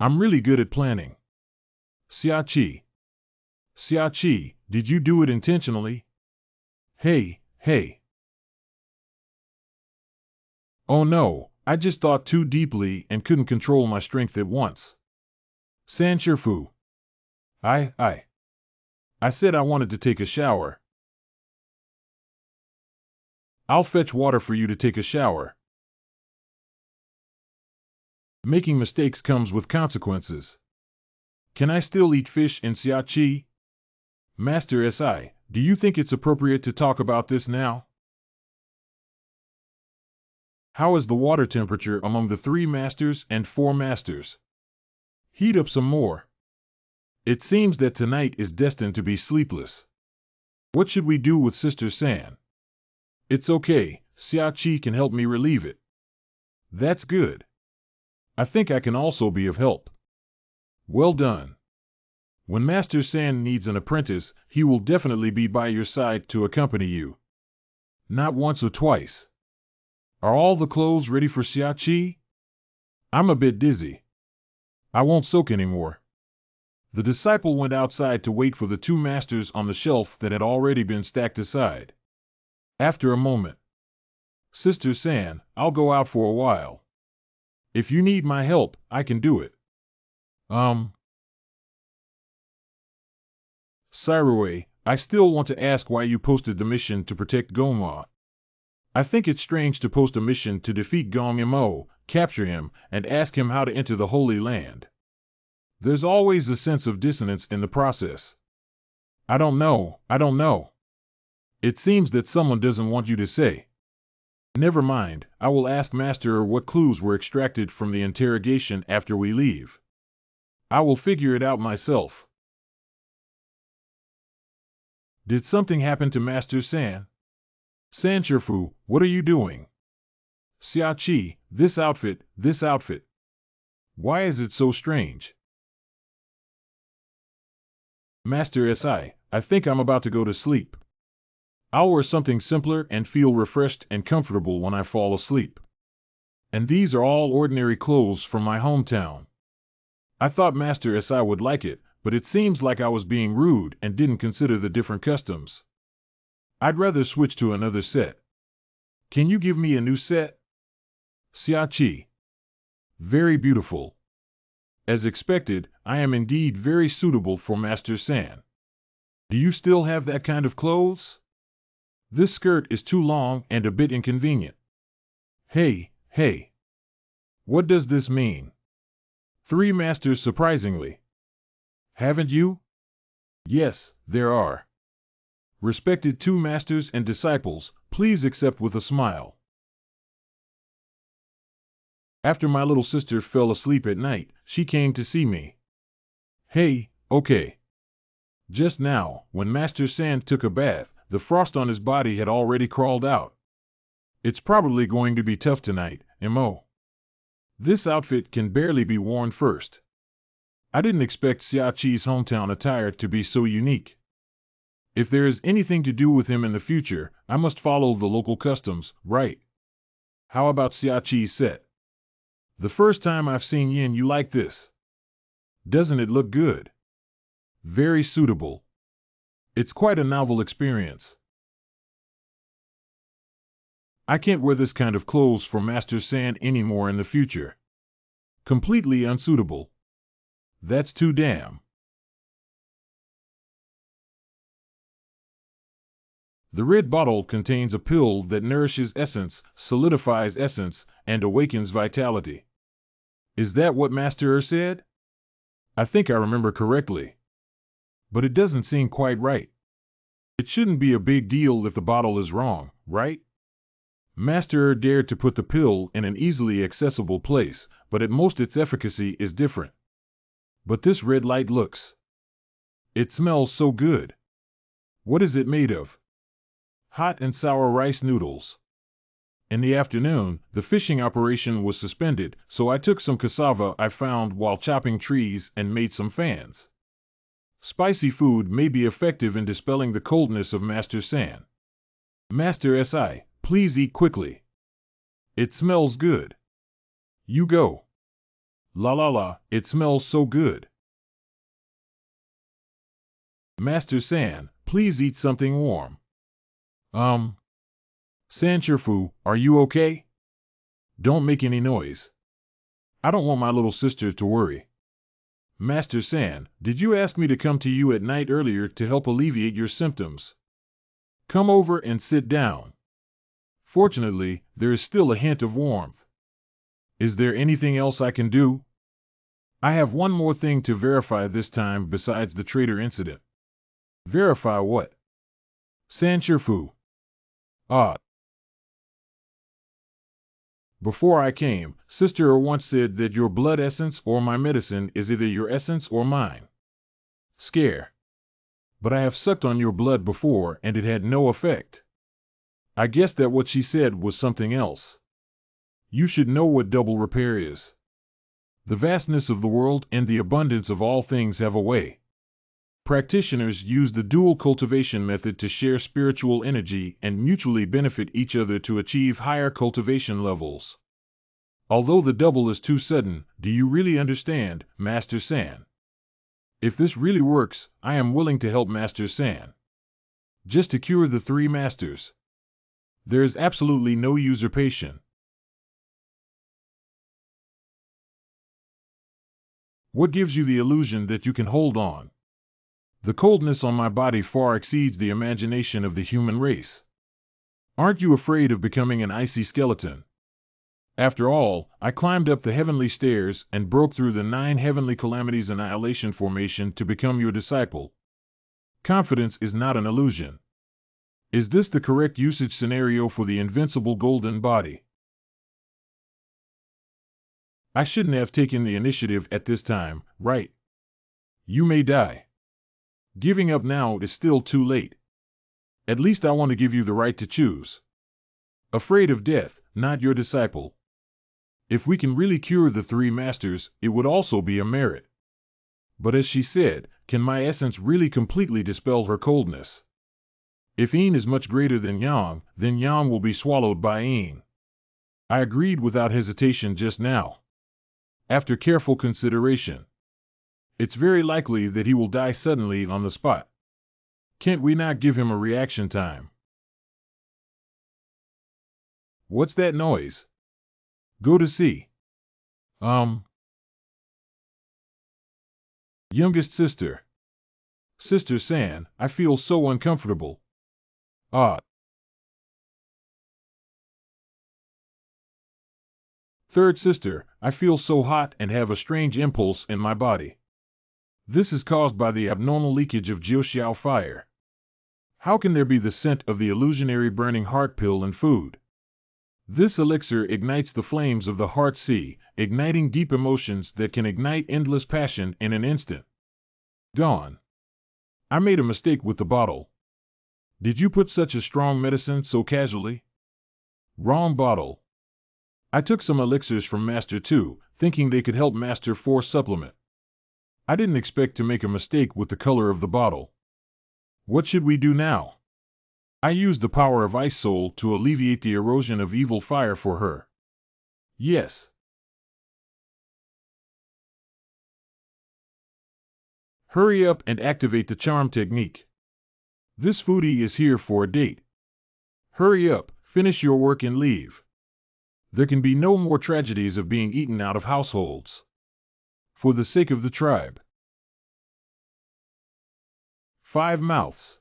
I'm really good at planning. Siai. Siai, did you do it intentionally? Hey, hey. Oh no, I just thought too deeply and couldn't control my strength at once. San Shifu. I said I wanted to take a shower. I'll fetch water for you to take a shower. Making mistakes comes with consequences. Can I still eat fish in Siai? Master Si, do you think it's appropriate to talk about this now? How is the water temperature among the 3 masters and 4 masters? Heat up some more. It seems that tonight is destined to be sleepless. What should we do with Sister San? It's okay, Siai can help me relieve it. That's good. I think I can also be of help. Well done. When Master San needs an apprentice, he will definitely be by your side to accompany you. Not once or twice. Are all the clothes ready for Siai? I'm a bit dizzy. I won't soak anymore. The disciple went outside to wait for the 2 masters on the shelf that had already been stacked aside. After a moment. Sister San, I'll go out for a while. If you need my help, I can do it. Siai, I still want to ask why you posted the mission to protect Gong Mo. I think it's strange to post a mission to defeat Gong Mo, capture him, and ask him how to enter the Holy Land. There's always a sense of dissonance in the process. I don't know. It seems that someone doesn't want you to say. Never mind, I will ask Master what clues were extracted from the interrogation after we leave. I will figure it out myself. Did something happen to Master San? San Shifu, what are you doing? Siai, this outfit. Why is it so strange? Master Si, I think I'm about to go to sleep. I'll wear something simpler and feel refreshed and comfortable when I fall asleep. And these are all ordinary clothes from my hometown. I thought Master Si would like it, but it seems like I was being rude and didn't consider the different customs. I'd rather switch to another set. Can you give me a new set? Siai. Very beautiful. As expected, I am indeed very suitable for Master San. Do you still have that kind of clothes? This skirt is too long and a bit inconvenient. Hey. What does this mean? 3 masters surprisingly. Haven't you? Yes, there are. Respected 2 masters and disciples, please accept with a smile. After my little sister fell asleep at night, she came to see me. Hey, okay. Just now, when Master San took a bath, the frost on his body had already crawled out. It's probably going to be tough tonight, Mo. This outfit can barely be worn first. I didn't expect Siai's hometown attire to be so unique. If there is anything to do with him in the future, I must follow the local customs, right? How about Siai's set? The first time I've seen Yin you like this. Doesn't it look good? Very suitable. It's quite a novel experience. I can't wear this kind of clothes for Master San anymore in the future. Completely unsuitable. That's too damn. The red bottle contains a pill that nourishes essence, solidifies essence, and awakens vitality. Is that what Master said? I think I remember correctly. But it doesn't seem quite right. It shouldn't be a big deal if the bottle is wrong, right? Master dared to put the pill in an easily accessible place, but at most its efficacy is different. But this red light looks. It smells so good. What is it made of? Hot and sour rice noodles. In the afternoon, the fishing operation was suspended, so I took some cassava I found while chopping trees and made some fans. Spicy food may be effective in dispelling the coldness of Master San. Master Si, please eat quickly. It smells good. You go. La, it smells so good. Master San, please eat something warm. Sancherfu, are you okay? Don't make any noise. I don't want my little sister to worry. Master San, did you ask me to come to you at night earlier to help alleviate your symptoms? Come over and sit down. Fortunately, there is still a hint of warmth. Is there anything else I can do? I have one more thing to verify this time besides the traitor incident. Verify what? Sancherfu. Before I came, Sister once said that your blood essence or my medicine is either your essence or mine. Scare. But I have sucked on your blood before and it had no effect. I guess that what she said was something else. You should know what double repair is. The vastness of the world and the abundance of all things have a way. Practitioners use the dual cultivation method to share spiritual energy and mutually benefit each other to achieve higher cultivation levels. Although the double is too sudden, do you really understand, Master San? If this really works, I am willing to help Master San. Just to cure the 3 masters. There is absolutely no usurpation. What gives you the illusion that you can hold on? The coldness on my body far exceeds the imagination of the human race. Aren't you afraid of becoming an icy skeleton? After all, I climbed up the heavenly stairs and broke through the 9 heavenly calamities annihilation formation to become your disciple. Confidence is not an illusion. Is this the correct usage scenario for the invincible golden body? I shouldn't have taken the initiative at this time, right? You may die. Giving up now is still too late. At least I want to give you the right to choose. Afraid of death, not your disciple. If we can really cure the 3 masters, it would also be a merit. But as she said, can my essence really completely dispel her coldness? If Yin is much greater than Yang, then Yang will be swallowed by Yin. I agreed without hesitation just now. After careful consideration, it's very likely that he will die suddenly on the spot. Can't we not give him a reaction time? What's that noise? Go to see. Youngest sister. Sister San, I feel so uncomfortable. Ah. Third sister, I feel so hot and have a strange impulse in my body. This is caused by the abnormal leakage of Jiuxiao fire. How can there be the scent of the illusionary burning heart pill in food? This elixir ignites the flames of the heart sea, igniting deep emotions that can ignite endless passion in an instant. Gone. I made a mistake with the bottle. Did you put such a strong medicine so casually? Wrong bottle. I took some elixirs from Master 2, thinking they could help Master 4 supplement. I didn't expect to make a mistake with the color of the bottle. What should we do now? I used the power of Ice Soul to alleviate the erosion of evil fire for her. Yes. Hurry up and activate the charm technique. This foodie is here for a date. Hurry up, finish your work and leave. There can be no more tragedies of being eaten out of households. For the sake of the tribe. 5 mouths.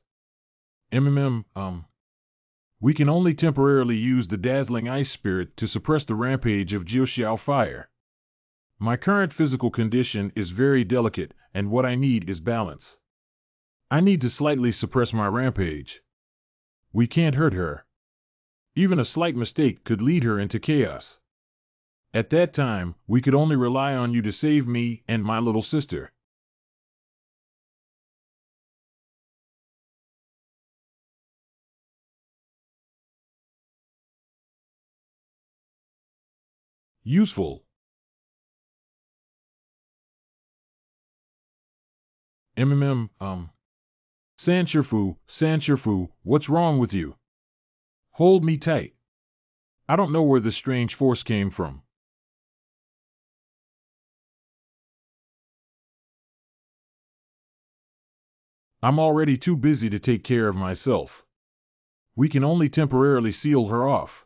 We can only temporarily use the dazzling ice spirit to suppress the rampage of Jiuxiao fire. My current physical condition is very delicate, and what I need is balance. I need to slightly suppress my rampage. We can't hurt her. Even a slight mistake could lead her into chaos. At that time, we could only rely on you to save me and my little sister. Useful. San Shifu, what's wrong with you? Hold me tight. I don't know where this strange force came from. I'm already too busy to take care of myself. We can only temporarily seal her off.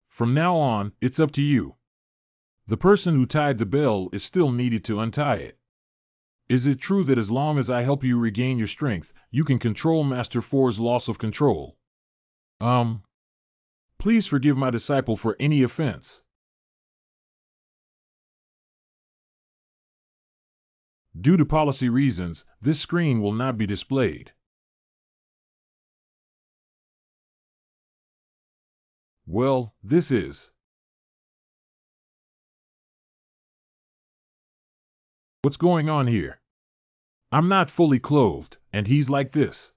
From now on, it's up to you. The person who tied the bell is still needed to untie it. Is it true that as long as I help you regain your strength, you can control Master 4's loss of control? Please forgive my disciple for any offense. Due to policy reasons, this screen will not be displayed. Well, this is. What's going on here? I'm not fully clothed, and he's like this.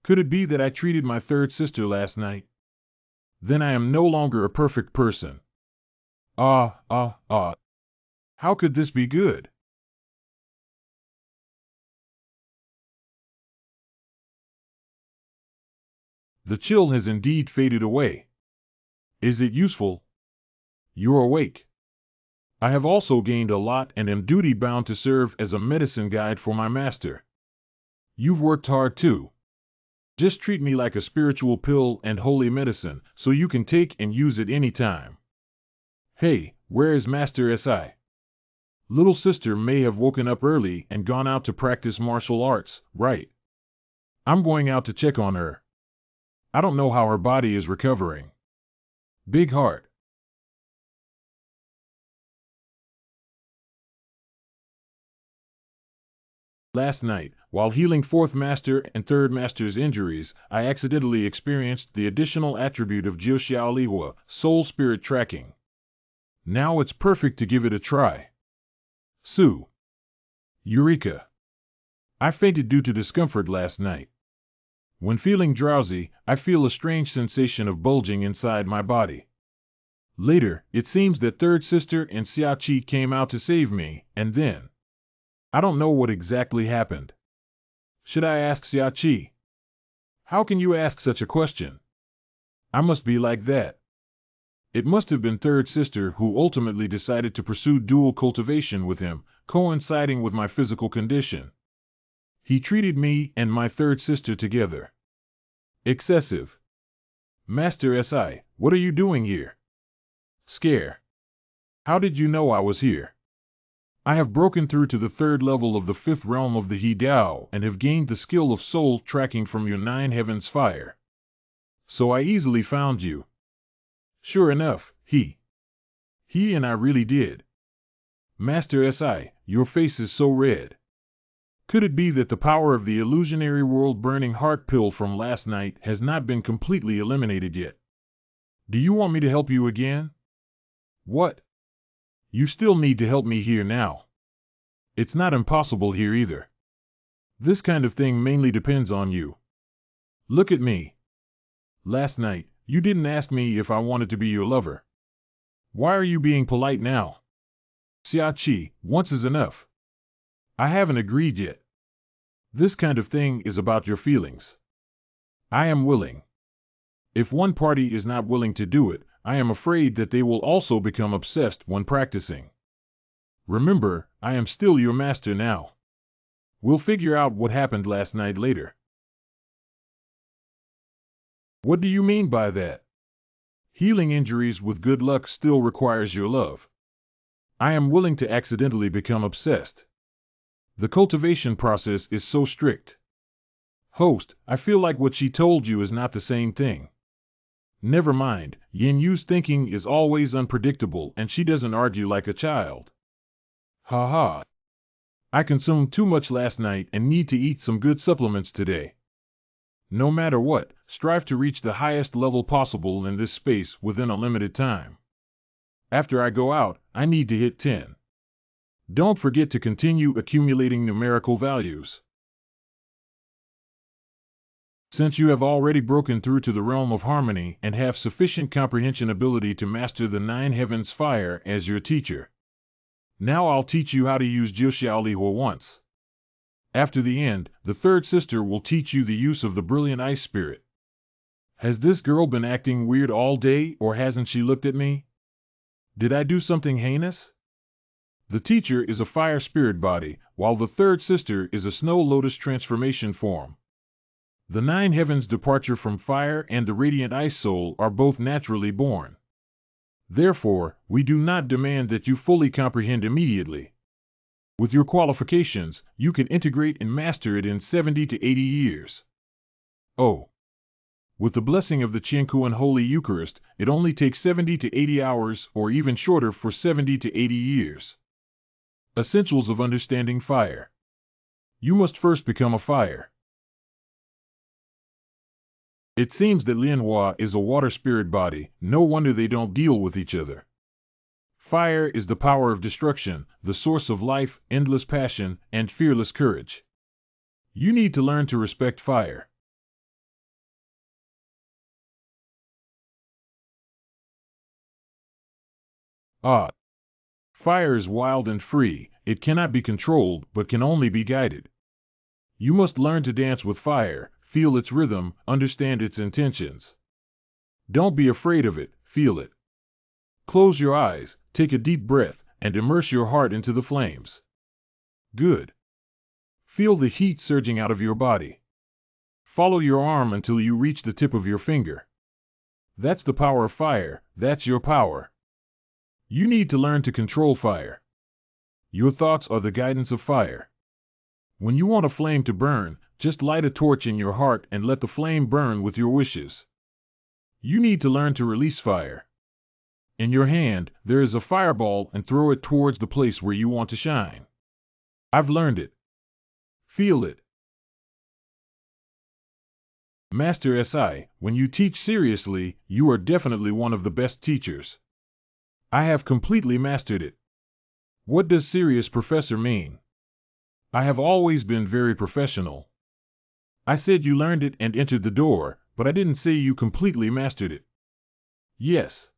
Could it be that I treated my third sister last night? Then I am no longer a perfect person. How could this be good? The chill has indeed faded away. Is it useful? You're awake. I have also gained a lot and am duty-bound to serve as a medicine guide for my master. You've worked hard too. Just treat me like a spiritual pill and holy medicine, so you can take and use it any time. Hey, where is Master Si? Little sister may have woken up early and gone out to practice martial arts, right? I'm going out to check on her. I don't know how her body is recovering. Big heart. Last night, while healing 4th Master and 3rd Master's injuries, I accidentally experienced the additional attribute of Jiuxiao Lihua, soul spirit tracking. Now it's perfect to give it a try. Su. Eureka. I fainted due to discomfort last night. When feeling drowsy, I feel a strange sensation of bulging inside my body. Later, it seems that third sister and Siai came out to save me, and then I don't know what exactly happened. Should I ask Siai? How can you ask such a question? I must be like that. It must have been third sister who ultimately decided to pursue dual cultivation with him, coinciding with my physical condition. He treated me and my third sister together. Excessive. Master Si, what are you doing here? Scare. How did you know I was here? I have broken through to the third level of the fifth realm of the He Dao and have gained the skill of soul tracking from your nine heavens fire. So I easily found you. Sure enough, he and I really did. Master Si, your face is so red. Could it be that the power of the illusionary world burning heart pill from last night has not been completely eliminated yet? Do you want me to help you again? What? You still need to help me here now. It's not impossible here either. This kind of thing mainly depends on you. Look at me. Last night, you didn't ask me if I wanted to be your lover. Why are you being polite now? Siai, once is enough. I haven't agreed yet. This kind of thing is about your feelings. I am willing. If one party is not willing to do it, I am afraid that they will also become obsessed when practicing. Remember, I am still your master now. We'll figure out what happened last night later. What do you mean by that? Healing injuries with good luck still requires your love. I am willing to accidentally become obsessed. The cultivation process is so strict. Host, I feel like what she told you is not the same thing. Never mind, Yin Yu's thinking is always unpredictable and she doesn't argue like a child. Ha ha. I consumed too much last night and need to eat some good supplements today. No matter what, strive to reach the highest level possible in this space within a limited time. After I go out, I need to hit 10. Don't forget to continue accumulating numerical values. Since you have already broken through to the realm of harmony and have sufficient comprehension ability to master the nine heavens fire as your teacher, now I'll teach you how to use Jiuxiaolihua once. After the end, the third sister will teach you the use of the brilliant ice spirit. Has this girl been acting weird all day, or hasn't she looked at me? Did I do something heinous? The teacher is a fire spirit body, while the third sister is a snow lotus transformation form. The nine heavens departure from fire and the radiant ice soul are both naturally born. Therefore, we do not demand that you fully comprehend immediately. With your qualifications, you can integrate and master it in 70 to 80 years. Oh. With the blessing of the Qiankuan Holy Eucharist, it only takes 70 to 80 hours or even shorter for 70 to 80 years. Essentials of understanding fire. You must first become a fire. It seems that Lianhua is a water spirit body, no wonder they don't deal with each other. Fire is the power of destruction, the source of life, endless passion, and fearless courage. You need to learn to respect fire. Ah. Fire is wild and free, it cannot be controlled but can only be guided. You must learn to dance with fire, feel its rhythm, understand its intentions. Don't be afraid of it, feel it. Close your eyes, take a deep breath, and immerse your heart into the flames. Good. Feel the heat surging out of your body. Follow your arm until you reach the tip of your finger. That's the power of fire, that's your power. You need to learn to control fire. Your thoughts are the guidance of fire. When you want a flame to burn, just light a torch in your heart and let the flame burn with your wishes. You need to learn to release fire. In your hand, there is a fireball and throw it towards the place where you want to shine. I've learned it. Feel it. Master Si, when you teach seriously, you are definitely one of the best teachers. I have completely mastered it. What does serious professor mean? I have always been very professional. I said you learned it and entered the door, but I didn't say you completely mastered it. Yes.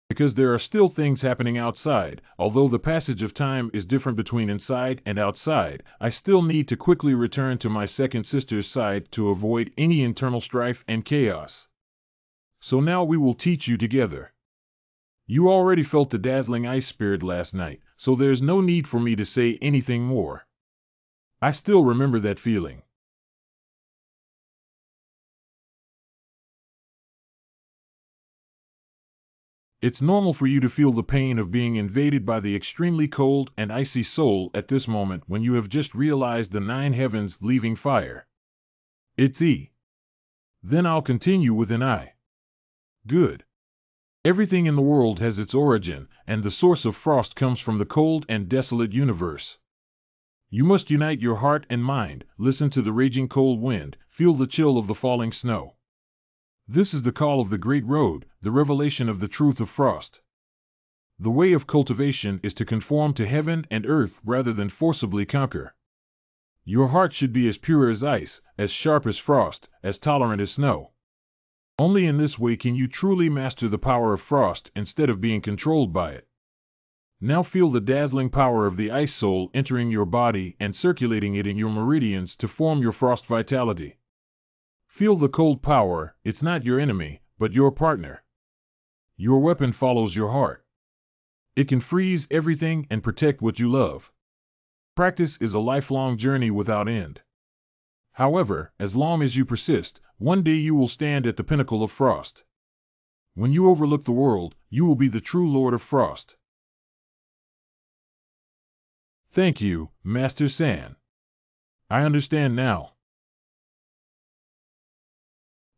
Because there are still things happening outside. Although the passage of time is different between inside and outside, I still need to quickly return to my second sister's side to avoid any internal strife and chaos. So now we will teach you together. You already felt the dazzling ice spirit last night, so there's no need for me to say anything more. I still remember that feeling. It's normal for you to feel the pain of being invaded by the extremely cold and icy soul at this moment when you have just realized the 9 heavens leaving fire. It's E. Then I'll continue with an I. Good. Everything in the world has its origin, and the source of frost comes from the cold and desolate universe. You must unite your heart and mind, listen to the raging cold wind, feel the chill of the falling snow. This is the call of the great road, the revelation of the truth of frost. The way of cultivation is to conform to heaven and earth rather than forcibly conquer. Your heart should be as pure as ice, as sharp as frost, as tolerant as snow. Only in this way can you truly master the power of frost instead of being controlled by it. Now feel the dazzling power of the ice soul entering your body and circulating it in your meridians to form your frost vitality. Feel the cold power. It's not your enemy, but your partner. Your weapon follows your heart. It can freeze everything and protect what you love. Practice is a lifelong journey without end. However, as long as you persist, one day you will stand at the pinnacle of frost. When you overlook the world, you will be the true Lord of Frost. Thank you, Master San. I understand now.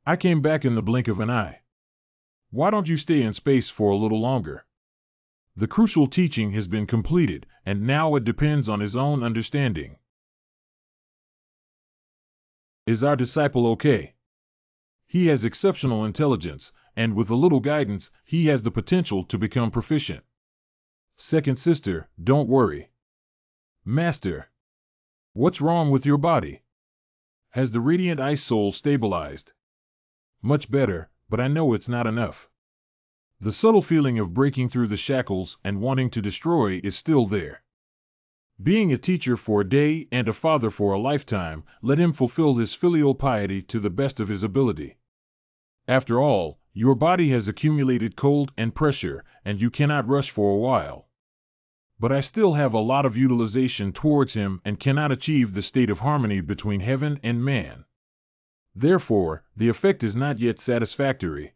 I came back in the blink of an eye. Why don't you stay in space for a little longer? The crucial teaching has been completed, and now it depends on his own understanding. Is our disciple okay? He has exceptional intelligence, and with a little guidance, he has the potential to become proficient. Second sister, don't worry. Master, what's wrong with your body? Has the radiant ice soul stabilized? Much better, but I know it's not enough. The subtle feeling of breaking through the shackles and wanting to destroy is still there. Being a teacher for a day and a father for a lifetime, let him fulfill his filial piety to the best of his ability. After all, your body has accumulated cold and pressure, and you cannot rush for a while. But I still have a lot of utilization towards him and cannot achieve the state of harmony between heaven and man. Therefore, the effect is not yet satisfactory.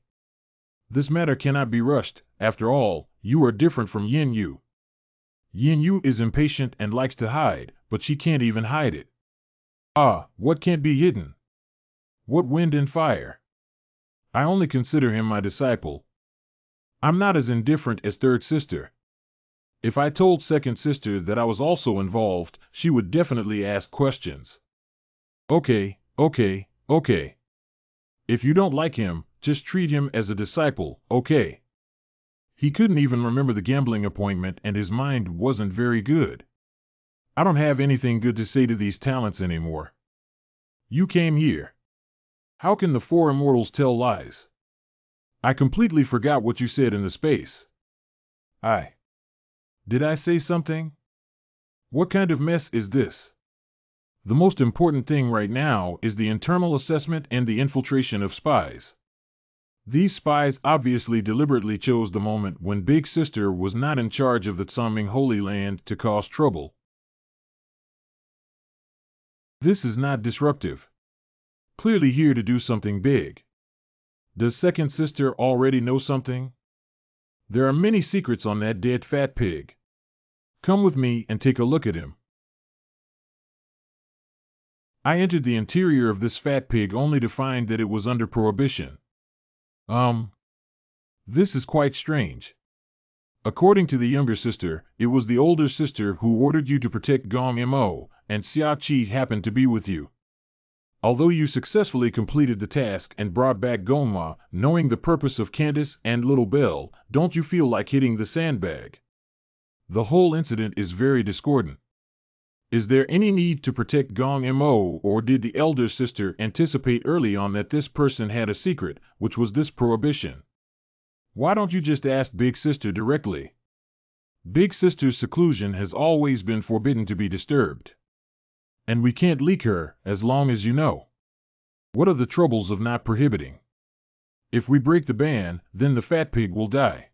This matter cannot be rushed. After all, you are different from Yin Yu. Yin Yu is impatient and likes to hide, but she can't even hide it. Ah, what can't be hidden? What wind and fire? I only consider him my disciple. I'm not as indifferent as third sister. If I told second sister that I was also involved, she would definitely ask questions. Okay. If you don't like him, just treat him as a disciple, okay? He couldn't even remember the gambling appointment and his mind wasn't very good. I don't have anything good to say to these talents anymore. You came here. How can the 4 immortals tell lies? I completely forgot what you said in the space. Did I say something? What kind of mess is this? The most important thing right now is the internal assessment and the infiltration of spies. These spies obviously deliberately chose the moment when Big Sister was not in charge of the Tsaming Holy Land to cause trouble. This is not disruptive. Clearly here to do something big. Does second sister already know something? There are many secrets on that dead fat pig. Come with me and take a look at him. I entered the interior of this fat pig only to find that it was under prohibition. This is quite strange. According to the younger sister, it was the older sister who ordered you to protect Gong Mo, and Siai happened to be with you. Although you successfully completed the task and brought back Gong Mo, knowing the purpose of Candace and Little Bell, don't you feel like hitting the sandbag? The whole incident is very discordant. Is there any need to protect Gong Mo, or did the elder sister anticipate early on that this person had a secret, which was this prohibition? Why don't you just ask Big Sister directly? Big Sister's seclusion has always been forbidden to be disturbed. And we can't leak her, as long as you know. What are the troubles of not prohibiting? If we break the ban, then the fat pig will die.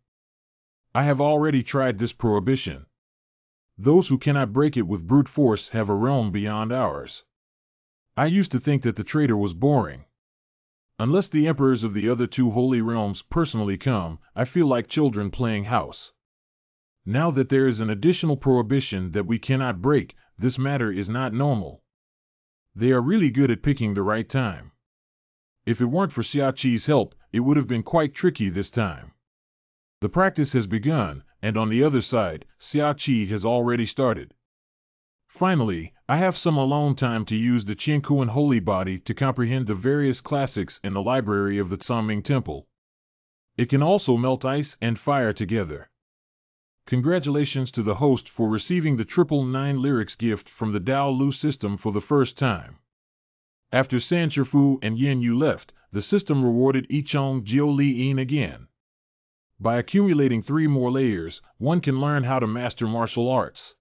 I have already tried this prohibition. Those who cannot break it with brute force have a realm beyond ours. I used to think that the traitor was boring. Unless the emperors of the other two holy realms personally come, I feel like children playing house. Now that there is an additional prohibition that we cannot break, this matter is not normal. They are really good at picking the right time. If it weren't for Siai's help, it would have been quite tricky this time. The practice has begun, and on the other side, Siai has already started. Finally, I have some alone time to use the Qiankuan Holy Body to comprehend the various classics in the library of the Zhangming Temple. It can also melt ice and fire together. Congratulations to the host for receiving the 999 lyrics gift from the Dao Lu system for the first time. After San Shifu and Yin Yu left, the system rewarded Yichong Jiu Li Yin again. By accumulating 3 more layers, one can learn how to master martial arts.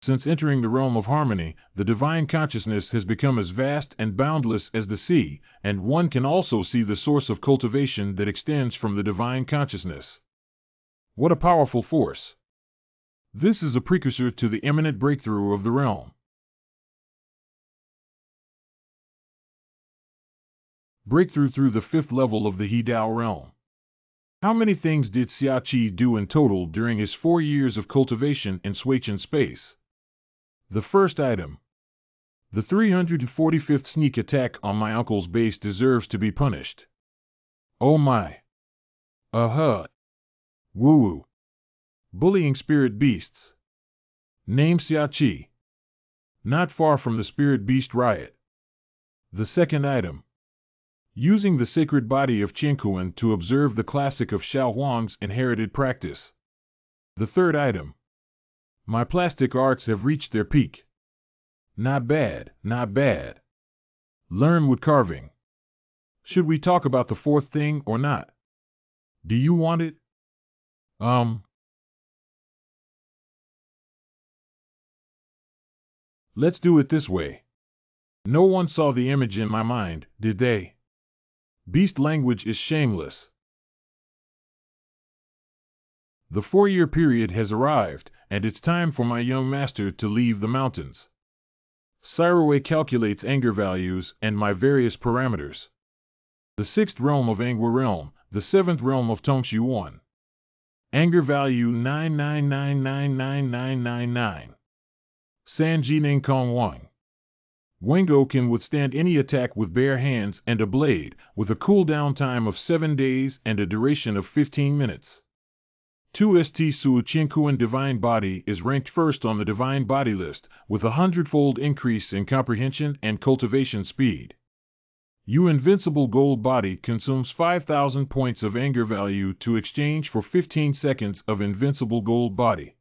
Since entering the realm of harmony, the divine consciousness has become as vast and boundless as the sea, and one can also see the source of cultivation that extends from the divine consciousness. What a powerful force! This is a precursor to the imminent breakthrough of the realm. Breakthrough through the 5th level of the He Dao realm. How many things did Siai do in total during his 4 years of cultivation in Suichen space? The first item. The 345th sneak attack on my uncle's base deserves to be punished. Oh my. Woo-woo. Bullying spirit beasts. Name Siai. Not far from the spirit beast riot. The second item. Using the sacred body of Qiankuan to observe the classic of Xiao Huang's inherited practice. The third item. My plastic arts have reached their peak. Not bad, not bad. Learn wood carving. Should we talk about the fourth thing or not? Do you want it? Let's do it this way. No one saw the image in my mind, did they? Beast language is shameless. The 4-year period has arrived, and it's time for my young master to leave the mountains. Siroe calculates anger values and my various parameters. The 6th realm of Anger realm, the 7th realm of Tongshu 1. Anger value 999999999. Sanjining Kong Wang. Wengo can withstand any attack with bare hands and a blade, with a cooldown time of 7 days and a duration of 15 minutes. 2st Su Qiankuan Divine Body is ranked first on the Divine Body list, with a 100-fold increase in comprehension and cultivation speed. U Invincible Gold Body consumes 5,000 points of anger value to exchange for 15 seconds of Invincible Gold Body.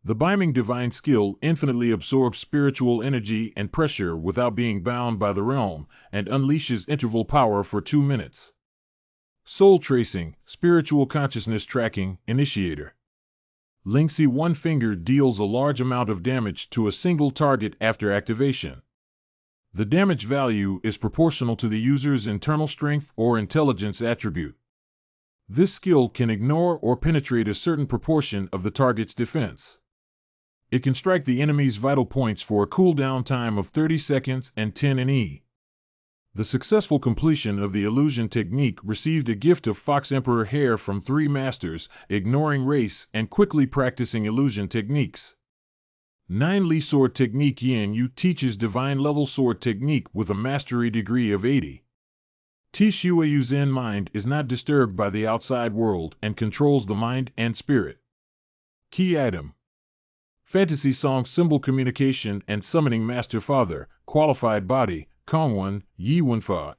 The Biming Divine Skill infinitely absorbs spiritual energy and pressure without being bound by the realm, and unleashes interval power for 2 minutes. Soul Tracing, Spiritual Consciousness Tracking, Initiator. Lingxi One Finger deals a large amount of damage to a single target after activation. The damage value is proportional to the user's internal strength or intelligence attribute. This skill can ignore or penetrate a certain proportion of the target's defense. It can strike the enemy's vital points for a cooldown time of 30 seconds and 10 NE. The successful completion of the illusion technique received a gift of Fox Emperor hair from 3 masters, ignoring race and quickly practicing illusion techniques. 9 Li Sword Technique Yin Yu teaches divine level sword technique with a mastery degree of 80. Tishuayu Zen mind is not disturbed by the outside world and controls the mind and spirit. Key item. Fantasy Song Symbol Communication and Summoning Master Father, Qualified Body, Kongwan, Yi Wenfa.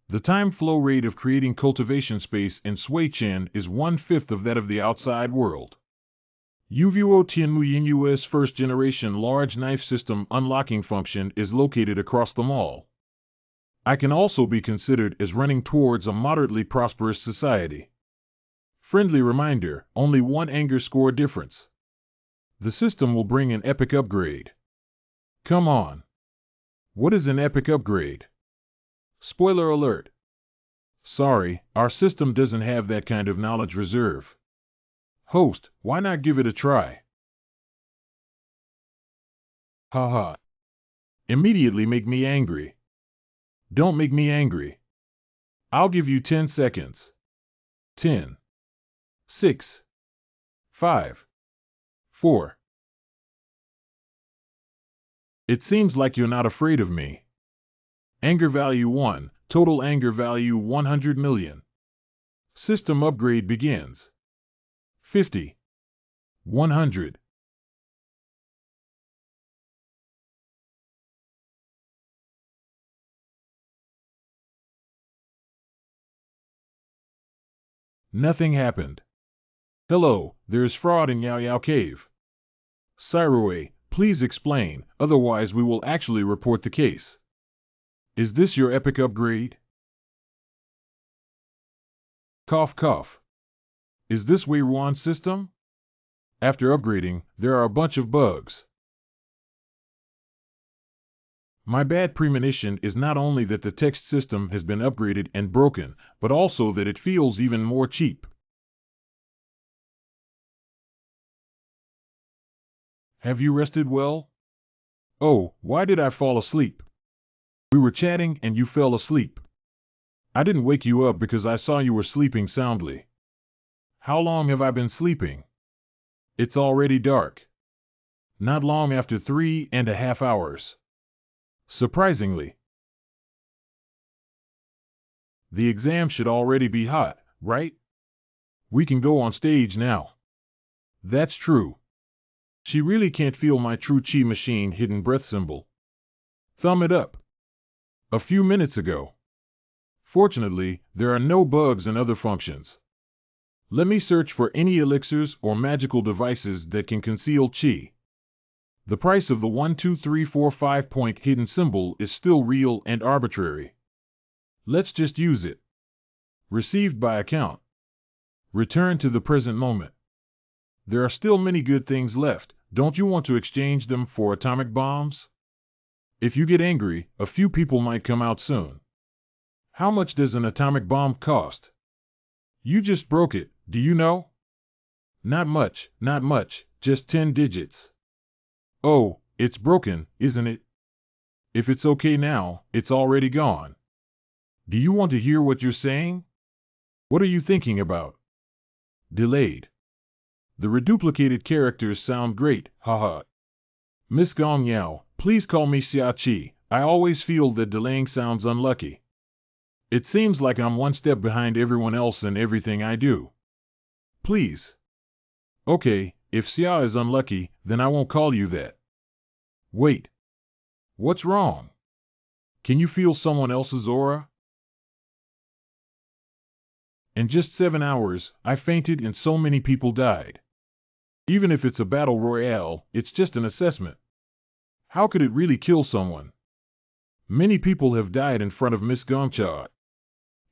The time flow rate of creating cultivation space in Suichen is 1/5 of that of the outside world. Uvuo Tianmu Yinyu's first generation large knife system unlocking function is located across the mall. I can also be considered as running towards a moderately prosperous society. Friendly reminder, only one anger score difference. The system will bring an epic upgrade. Come on. What is an epic upgrade? Spoiler alert. Sorry, our system doesn't have that kind of knowledge reserve. Host, why not give it a try? Haha. Immediately make me angry. Don't make me angry. I'll give you 10 seconds. 10, 6, 5, 4. It seems like you're not afraid of me. Anger value 1, total anger value 100 million. System upgrade begins. 50, 100. Nothing happened. Hello, there's fraud in Yao Yao Cave. Cyroway, please explain, otherwise we will actually report the case. Is this your epic upgrade? Cough cough. Is this Wei Ruan's system? After upgrading, there are a bunch of bugs. My bad premonition is not only that the text system has been upgraded and broken, but also that it feels even more cheap. Have you rested well? Oh, why did I fall asleep? We were chatting and you fell asleep. I didn't wake you up because I saw you were sleeping soundly. How long have I been sleeping? It's already dark. Not long after 3.5 hours. Surprisingly. The exam should already be hot, right? We can go on stage now. That's true. She really can't feel my true chi machine hidden breath symbol. Thumb it up. A few minutes ago. Fortunately, there are no bugs and other functions. Let me search for any elixirs or magical devices that can conceal chi. The price of the 1, 2, 3, 4, 5 point hidden symbol is still real and arbitrary. Let's just use it. Received by account. Return to the present moment. There are still many good things left. Don't you want to exchange them for atomic bombs? If you get angry, a few people might come out soon. How much does an atomic bomb cost? You just broke it, do you know? Not much, just 10 digits. Oh, it's broken, isn't it? If it's okay now, it's already gone. Do you want to hear what you're saying? What are you thinking about? Delayed. The reduplicated characters sound great, haha. Miss Gong Yao, please call me Xia. I always feel that delaying sounds unlucky. It seems like I'm one step behind everyone else in everything I do. Please. Okay, if Xia is unlucky, then I won't call you that. Wait. What's wrong? Can you feel someone else's aura? In just 7 hours, I fainted and so many people died. Even if it's a battle royale, it's just an assessment. How could it really kill someone? Many people have died in front of Miss Gongcha.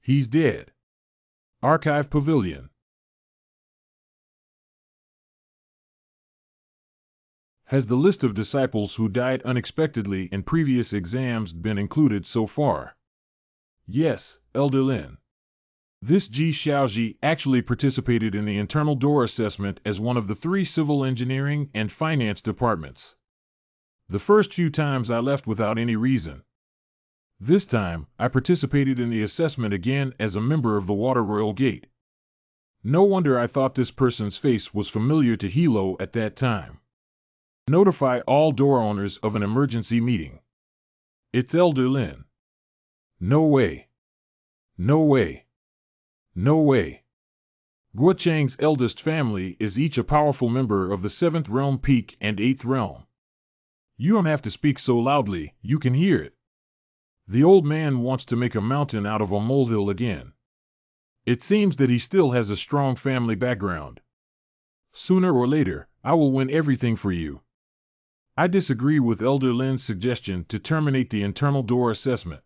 He's dead. Archive Pavilion. Has the list of disciples who died unexpectedly in previous exams been included so far? Yes, Elder Lin. This Ji Xiaoji actually participated in the internal door assessment as one of the 3 civil engineering and finance departments. The first few times I left without any reason. This time, I participated in the assessment again as a member of the Water Royal Gate. No wonder I thought this person's face was familiar to Hilo at that time. Notify all door owners of an emergency meeting. It's Elder Lin. No way. No way. No way. Guo Chang's eldest family is each a powerful member of the 7th Realm Peak and 8th Realm. You don't have to speak so loudly, you can hear it. The old man wants to make a mountain out of a molehill again. It seems that he still has a strong family background. Sooner or later, I will win everything for you. I disagree with Elder Lin's suggestion to terminate the internal door assessment.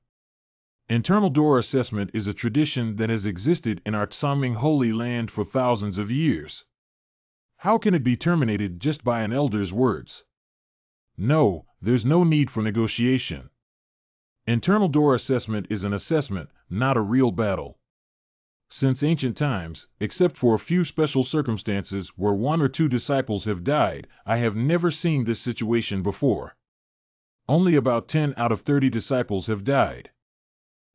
Internal door assessment is a tradition that has existed in our Tsaming Holy Land for thousands of years. How can it be terminated just by an elder's words? No, there's no need for negotiation. Internal door assessment is an assessment, not a real battle. Since ancient times, except for a few special circumstances where one or two disciples have died, I have never seen this situation before. Only about 10 out of 30 disciples have died.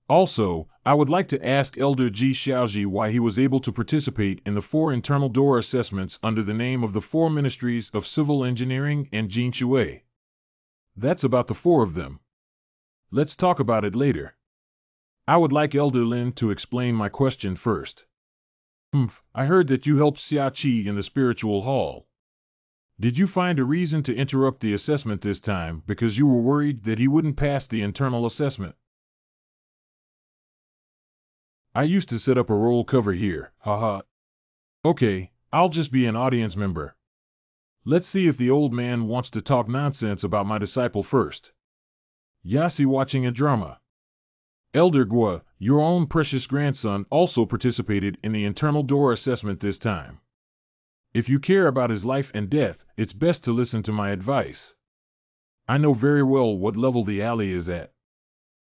Also, I would like to ask Elder Ji Xiaoji why he was able to participate in the 4 internal door assessments under the name of the 4 Ministries of Civil Engineering and Jin Shui. That's about the 4 of them. Let's talk about it later. I would like Elder Lin to explain my question first. I heard that you helped Siai in the spiritual hall. Did you find a reason to interrupt the assessment this time because you were worried that he wouldn't pass the internal assessment? I used to set up a roll cover here, haha. Okay, I'll just be an audience member. Let's see if the old man wants to talk nonsense about my disciple first. Yasi watching a drama. Elder Gua, your own precious grandson also participated in the internal door assessment this time. If you care about his life and death, it's best to listen to my advice. I know very well what level the alley is at.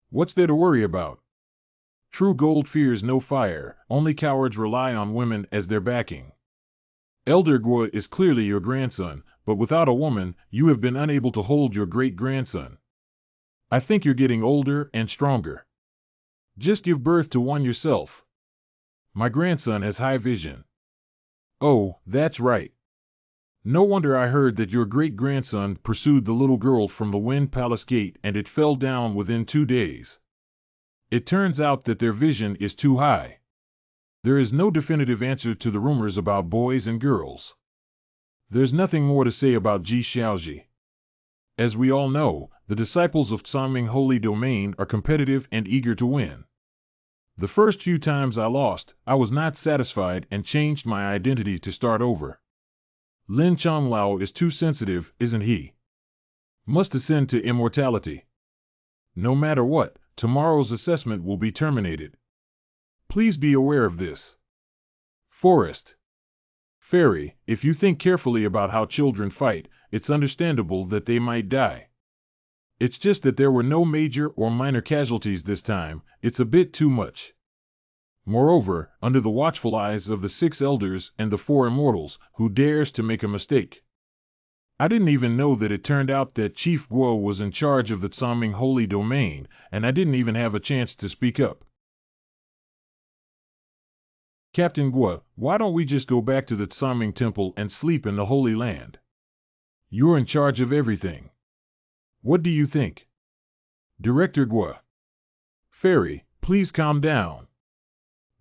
What's there to worry about? True gold fears no fire, only cowards rely on women as their backing. Elder Gua is clearly your grandson, but without a woman, you have been unable to hold your great-grandson. I think you're getting older and stronger. Just give birth to one yourself. My grandson has high vision. Oh, that's right. No wonder I heard that your great-grandson pursued the little girl from the Wind Palace gate and it fell down within 2 days. It turns out that their vision is too high. There is no definitive answer to the rumors about boys and girls. There's nothing more to say about Ji Xiaoji. As we all know, the disciples of Tsaming Holy Domain are competitive and eager to win. The first few times I lost, I was not satisfied and changed my identity to start over. Lin Changlao is too sensitive, isn't he? Must ascend to immortality. No matter what, tomorrow's assessment will be terminated. Please be aware of this. Forest. Fairy, if you think carefully about how children fight, it's understandable that they might die. It's just that there were no major or minor casualties this time, it's a bit too much. Moreover, under the watchful eyes of the 6 elders and the 4 immortals, who dares to make a mistake? I didn't even know that it turned out that Chief Guo was in charge of the Tsaming Holy Domain, and I didn't even have a chance to speak up. Captain Guo, why don't we just go back to the Tsaming Temple and sleep in the Holy Land? You're in charge of everything. What do you think? Director Guo. Fairy, please calm down.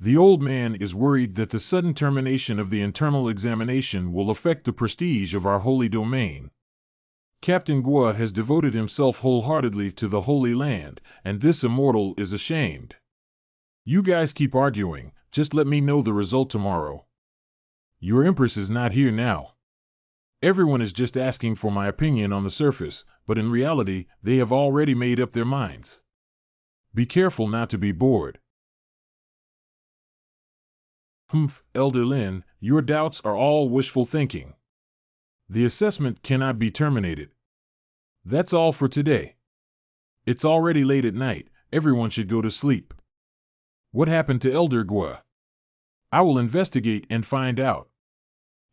The old man is worried that the sudden termination of the internal examination will affect the prestige of our holy domain. Captain Guo has devoted himself wholeheartedly to the Holy Land, and this immortal is ashamed. You guys keep arguing, just let me know the result tomorrow. Your Empress is not here now. Everyone is just asking for my opinion on the surface, but in reality, they have already made up their minds. Be careful not to be bored. Elder Lin, your doubts are all wishful thinking. The assessment cannot be terminated. That's all for today. It's already late at night, everyone should go to sleep. What happened to Elder Guo? I will investigate and find out.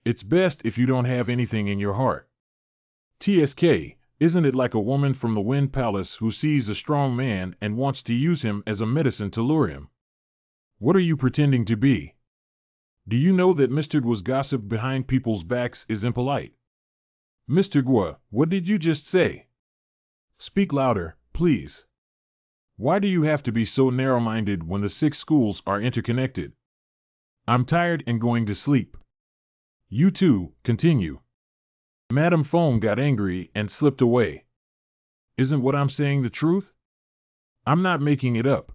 It's best if you don't have anything in your heart. TSK, isn't it like a woman from the Wind Palace who sees a strong man and wants to use him as a medicine to lure him? What are you pretending to be? Do you know that Mr. Guo's gossip behind people's backs is impolite? Mr. Guo, what did you just say? Speak louder, please. Why do you have to be so narrow-minded when the 6 schools are interconnected? I'm tired and going to sleep. You too, continue. Madame Fong got angry and slipped away. Isn't what I'm saying the truth? I'm not making it up.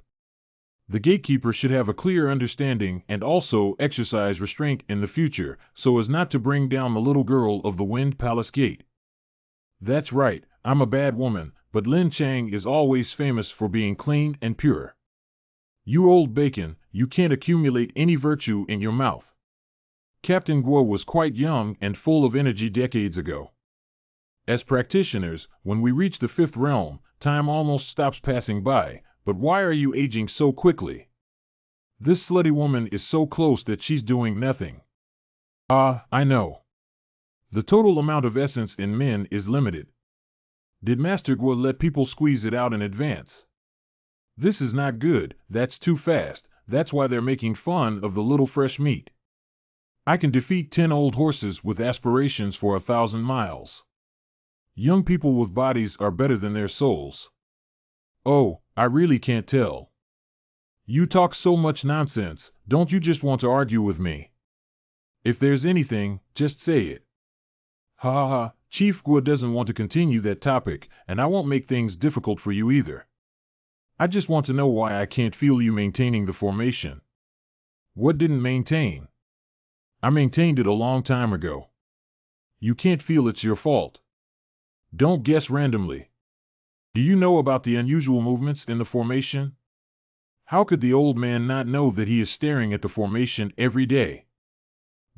The gatekeeper should have a clear understanding and also exercise restraint in the future so as not to bring down the little girl of the Wind Palace gate. That's right, I'm a bad woman, but Lin Chang is always famous for being clean and pure. You old bacon, you can't accumulate any virtue in your mouth. Captain Guo was quite young and full of energy decades ago. As practitioners, when we reach the fifth realm, time almost stops passing by, but why are you aging so quickly? This slutty woman is so close that she's doing nothing. Ah, I know. The total amount of essence in men is limited. Did Master Guo let people squeeze it out in advance? This is not good, that's too fast, that's why they're making fun of the little fresh meat. I can defeat 10 old horses with aspirations for 1,000 miles. Young people with bodies are better than their souls. Oh, I really can't tell. You talk so much nonsense, don't you just want to argue with me? If there's anything, just say it. Ha ha ha, Chief Guo doesn't want to continue that topic, and I won't make things difficult for you either. I just want to know why I can't feel you maintaining the formation. What didn't maintain? I maintained it a long time ago. You can't feel it's your fault. Don't guess randomly. Do you know about the unusual movements in the formation? How could the old man not know that he is staring at the formation every day?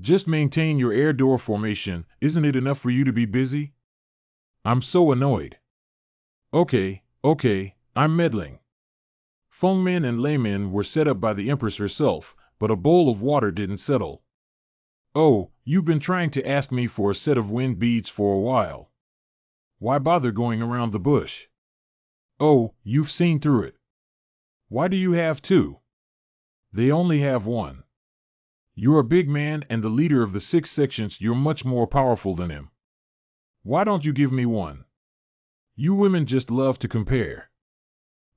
Just maintain your air door formation, isn't it enough for you to be busy? I'm so annoyed. Okay, I'm meddling. Fengmen and Laymen were set up by the Empress herself, but a bowl of water didn't settle. Oh, you've been trying to ask me for a set of wind beads for a while. Why bother going around the bush? Oh, you've seen through it. Why do you have two? They only have one. You're a big man and the leader of the 6 sections, you're much more powerful than him. Why don't you give me one? You women just love to compare.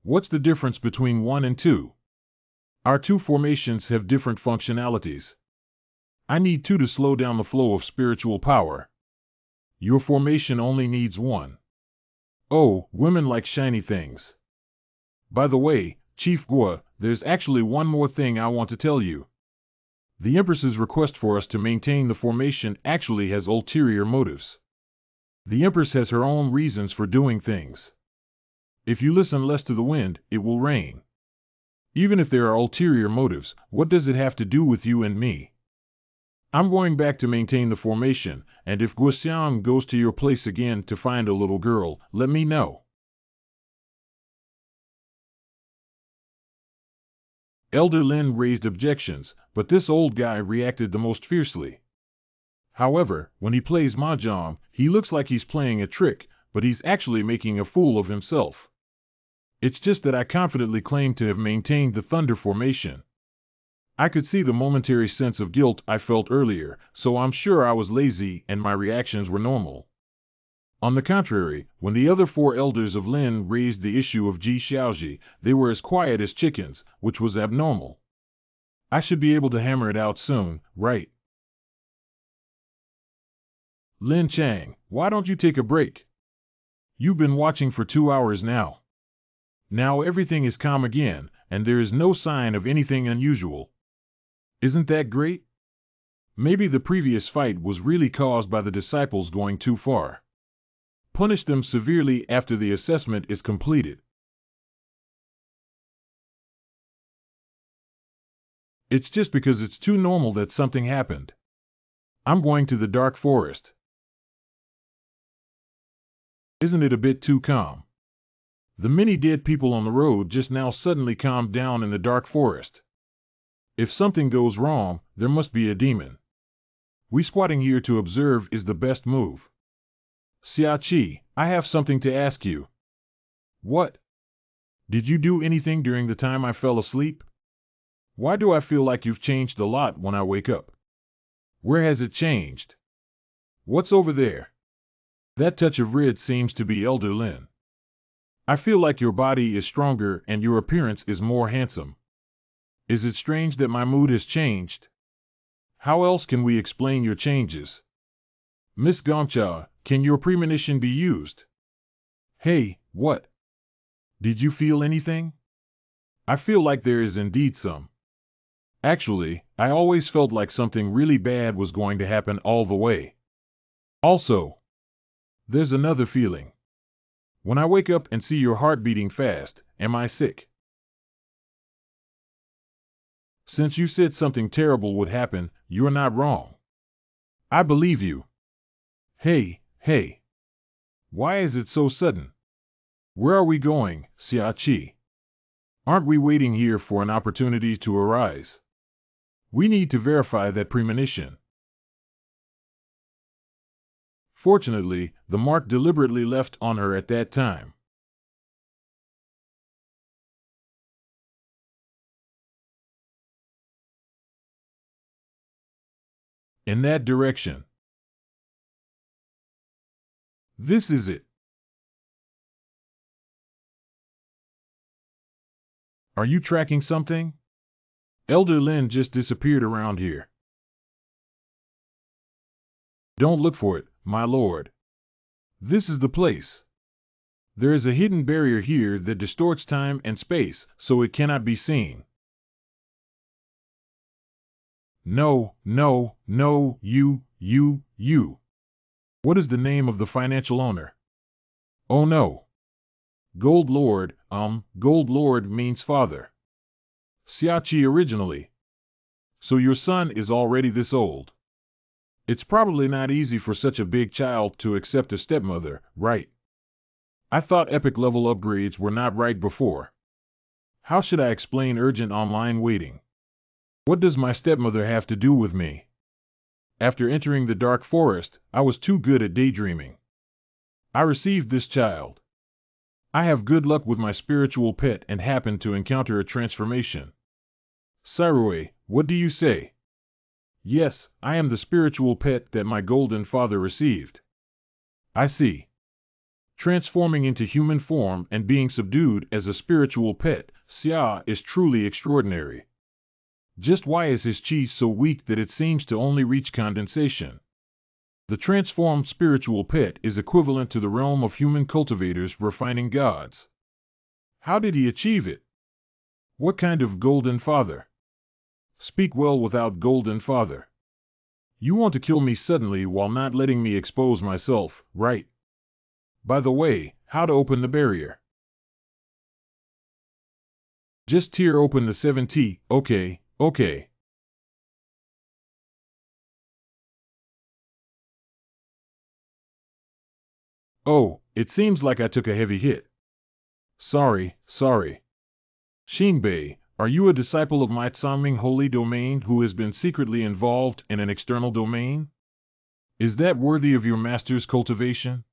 What's the difference between 1 and 2? Our 2 formations have different functionalities. I need 2 to slow down the flow of spiritual power. Your formation only needs 1. Oh, women like shiny things. By the way, Chief Guo, there's actually one more thing I want to tell you. The Empress's request for us to maintain the formation actually has ulterior motives. The Empress has her own reasons for doing things. If you listen less to the wind, it will rain. Even if there are ulterior motives, what does it have to do with you and me? I'm going back to maintain the formation, and if Guosiang goes to your place again to find a little girl, let me know. Elder Lin raised objections, but this old guy reacted the most fiercely. However, when he plays mahjong, he looks like he's playing a trick, but he's actually making a fool of himself. It's just that I confidently claim to have maintained the thunder formation. I could see the momentary sense of guilt I felt earlier, so I'm sure I was lazy and my reactions were normal. On the contrary, when the other 4 elders of Lin raised the issue of Ji Xiaoji, they were as quiet as chickens, which was abnormal. I should be able to hammer it out soon, right? Lin Chang, why don't you take a break? You've been watching for 2 hours now. Now everything is calm again, and there is no sign of anything unusual. Isn't that great? Maybe the previous fight was really caused by the disciples going too far. Punish them severely after the assessment is completed. It's just because it's too normal that something happened. I'm going to the dark forest. Isn't it a bit too calm? The many dead people on the road just now suddenly calmed down in the dark forest. If something goes wrong, there must be a demon. We squatting here to observe is the best move. Siai, I have something to ask you. What? Did you do anything during the time I fell asleep? Why do I feel like you've changed a lot when I wake up? Where has it changed? What's over there? That touch of red seems to be Elder Lin. I feel like your body is stronger and your appearance is more handsome. Is it strange that my mood has changed? How else can we explain your changes? Miss Gongcha, can your premonition be used? Hey, what? Did you feel anything? I feel like there is indeed some. Actually, I always felt like something really bad was going to happen all the way. Also, there's another feeling. When I wake up and see your heart beating fast, am I sick? Since you said something terrible would happen, you're not wrong. I believe you. Hey, hey. Why is it so sudden? Where are we going, Siai? Aren't we waiting here for an opportunity to arise? We need to verify that premonition. Fortunately, the mark deliberately left on her at that time. In that direction. This is it. Are you tracking something? Elder Lin just disappeared around here. Don't look for it, my lord. This is the place. There is a hidden barrier here that distorts time and space, so it cannot be seen. No, no, no, you. What is the name of the financial owner? Oh no. Gold Lord means father. Siai originally. So your son is already this old. It's probably not easy for such a big child to accept a stepmother, right? I thought epic level upgrades were not right before. How should I explain urgent online waiting? What does my stepmother have to do with me? After entering the dark forest, I was too good at daydreaming. I received this child. I have good luck with my spiritual pet and happen to encounter a transformation. Sarué, what do you say? Yes, I am the spiritual pet that my golden father received. I see. Transforming into human form and being subdued as a spiritual pet, Siai is truly extraordinary. Just why is his chi so weak that it seems to only reach condensation? The transformed spiritual pet is equivalent to the realm of human cultivators refining gods. How did he achieve it? What kind of golden father? Speak well without golden father. You want to kill me suddenly while not letting me expose myself, right? By the way, how to open the barrier? Just tear open the 7T, okay. Oh, it seems like I took a heavy hit. Sorry. Shinbei, are you a disciple of my Tsaming holy domain who has been secretly involved in an external domain? Is that worthy of your master's cultivation?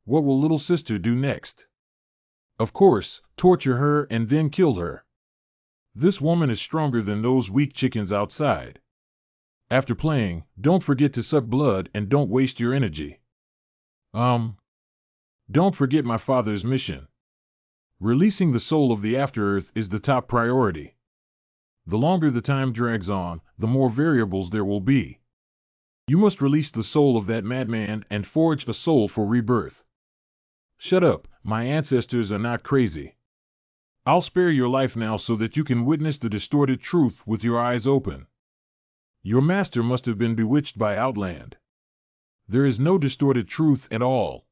What will little sister do next? Of course, torture her and then kill her. This woman is stronger than those weak chickens outside. After playing, don't forget to suck blood and don't waste your energy. Don't forget my father's mission. Releasing the soul of the Afterearth is the top priority. The longer the time drags on, the more variables there will be. You must release the soul of that madman and forge a soul for rebirth. Shut up, my ancestors are not crazy. I'll spare your life now so that you can witness the distorted truth with your eyes open. Your master must have been bewitched by Outland. There is no distorted truth at all.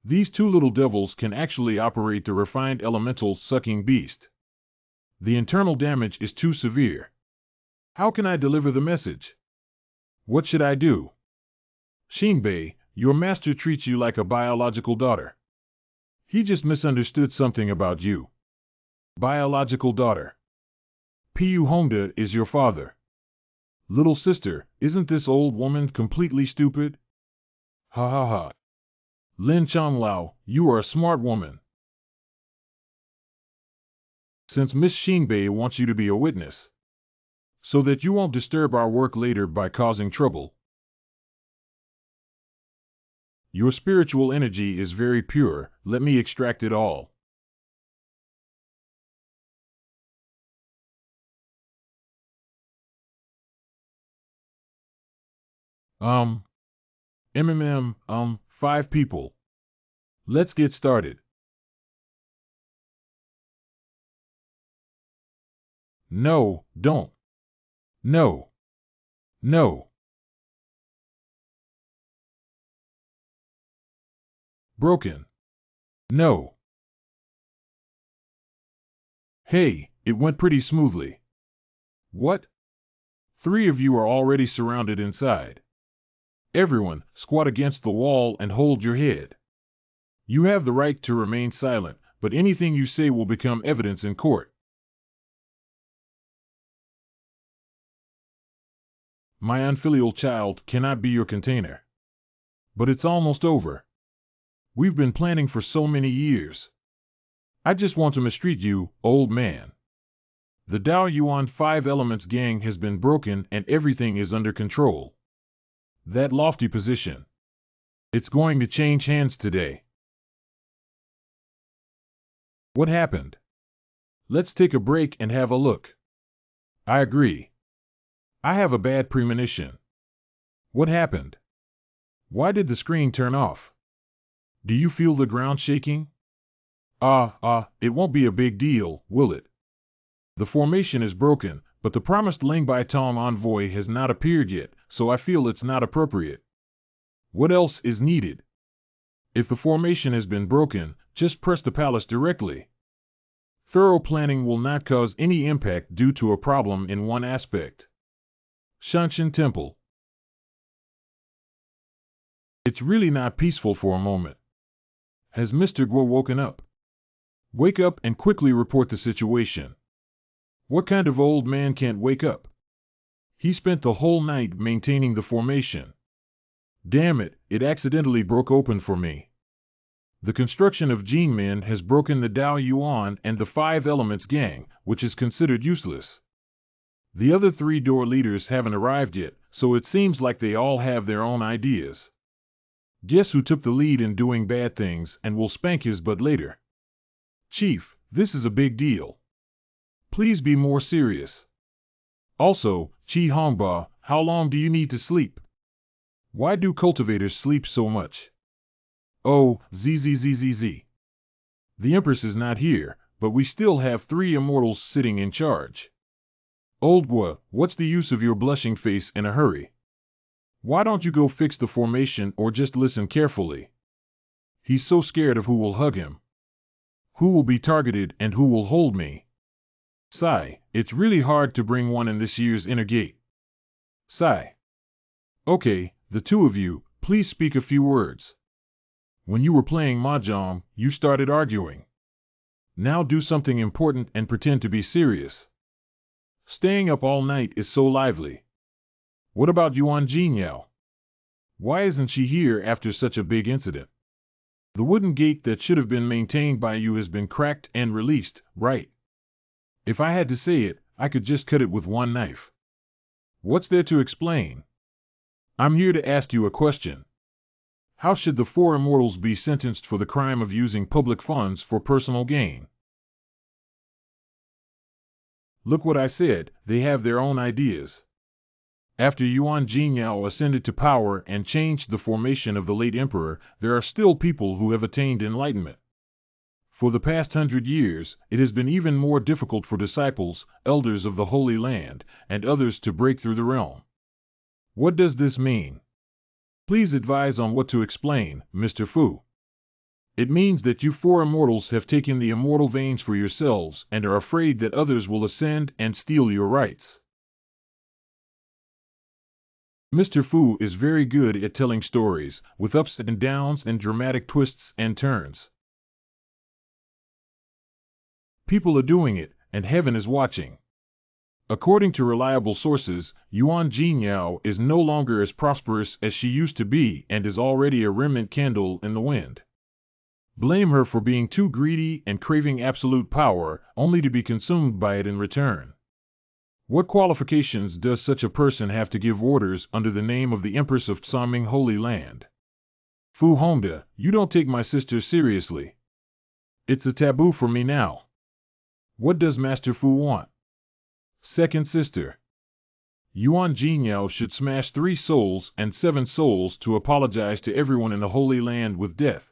These two little devils can actually operate the refined elemental sucking beast. The internal damage is too severe. How can I deliver the message? What should I do? Shinbei, your master treats you like a biological daughter. He just misunderstood something about you. Biological daughter. Piyu Honda is your father. Little sister, isn't this old woman completely stupid? Ha ha ha. Lin Changlao, you are a smart woman. Since Miss Shinbei wants you to be a witness, so that you won't disturb our work later by causing trouble. Your spiritual energy is very pure, let me extract it all. MMM, 5 people. Let's get started. No, don't. No. Broken. No. Hey, it went pretty smoothly. What? 3 of you are already surrounded inside. Everyone, squat against the wall and hold your head. You have the right to remain silent, but anything you say will become evidence in court. My unfilial child cannot be your container. But it's almost over. We've been planning for so many years. I just want to mistreat you, old man. The Dao Yuan 5 Elements gang has been broken and everything is under control. That lofty position. It's going to change hands today. What happened? Let's take a break and have a look. I agree. I have a bad premonition. What happened? Why did the screen turn off? Do you feel the ground shaking? It won't be a big deal, will it? The formation is broken, but the promised Ling Bai Tong envoy has not appeared yet, so I feel it's not appropriate. What else is needed? If the formation has been broken, just press the palace directly. Thorough planning will not cause any impact due to a problem in one aspect. Shanshan Temple. It's really not peaceful for a moment. Has Mr. Guo woken up? Wake up and quickly report the situation. What kind of old man can't wake up? He spent the whole night maintaining the formation. Damn it, it accidentally broke open for me. The construction of Jinmen has broken the Dao Yuan and the 5 Elements gang, which is considered useless. The other 3 door leaders haven't arrived yet, so it seems like they all have their own ideas. Guess who took the lead in doing bad things and will spank his butt later? Chief, this is a big deal. Please be more serious. Also, Qi Hongba, how long do you need to sleep? Why do cultivators sleep so much? Oh, zzzzz. The Empress is not here, but we still have 3 immortals sitting in charge. Old Gua, what's the use of your blushing face in a hurry? Why don't you go fix the formation or just listen carefully? He's so scared of who will hug him. Who will be targeted and who will hold me? Siai, it's really hard to bring one in this year's inner gate. Siai. Okay, the 2 of you, please speak a few words. When you were playing mahjong, you started arguing. Now do something important and pretend to be serious. Staying up all night is so lively. What about Yuan Jinyao? Why isn't she here after such a big incident? The wooden gate that should have been maintained by you has been cracked and released, right? If I had to say it, I could just cut it with one knife. What's there to explain? I'm here to ask you a question. How should the 4 immortals be sentenced for the crime of using public funds for personal gain? Look what I said, they have their own ideas. After Yuan Jinyao ascended to power and changed the formation of the late emperor, there are still people who have attained enlightenment. For the past 100 years, it has been even more difficult for disciples, elders of the Holy Land, and others to break through the realm. What does this mean? Please advise on what to explain, Mr. Fu. It means that you 4 immortals have taken the immortal veins for yourselves and are afraid that others will ascend and steal your rights. Mr. Fu is very good at telling stories, with ups and downs and dramatic twists and turns. People are doing it, and heaven is watching. According to reliable sources, Yuan Jinyao is no longer as prosperous as she used to be and is already a remnant candle in the wind. Blame her for being too greedy and craving absolute power, only to be consumed by it in return. What qualifications does such a person have to give orders under the name of the Empress of Tsaming Holy Land? Fu Hongda, you don't take my sister seriously. It's a taboo for me now. What does Master Fu want? Second sister. Yuan Jinyao should smash 3 souls and 7 souls to apologize to everyone in the Holy Land with death.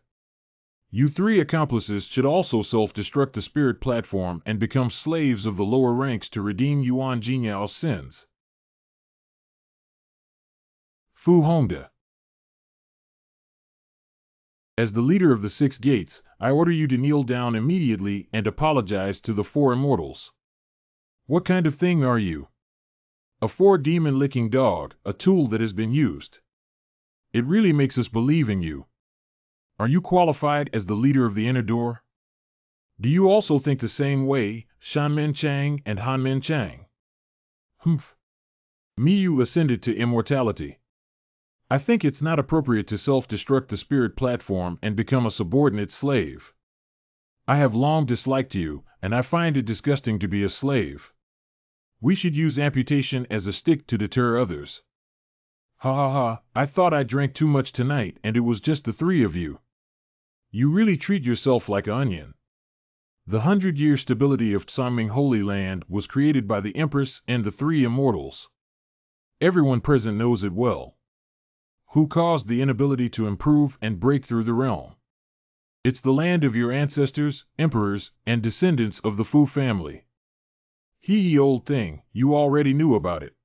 You 3 accomplices should also self-destruct the spirit platform and become slaves of the lower ranks to redeem Yuan Jinyao's sins. Fu Hongda. As the leader of the six gates, I order you to kneel down immediately and apologize to the four immortals. What kind of thing are you? A four-demon-licking dog, a tool that has been used. It really makes us believe in you. Are you qualified as the leader of the inner door? Do you also think the same way, Shanmen Chang and Hanmen Chang? Humph. Miyu ascended to immortality. I think it's not appropriate to self-destruct the spirit platform and become a subordinate slave. I have long disliked you, and I find it disgusting to be a slave. We should use amputation as a stick to deter others. Ha ha ha, I thought I drank too much tonight and it was just the three of you. You really treat yourself like an onion. The 100-year stability of Tsaming Holy Land was created by the Empress and the three immortals. Everyone present knows it well. Who caused the inability to improve and break through the realm? It's the land of your ancestors, emperors, and descendants of the Fu family. Hee old thing, you already knew about it.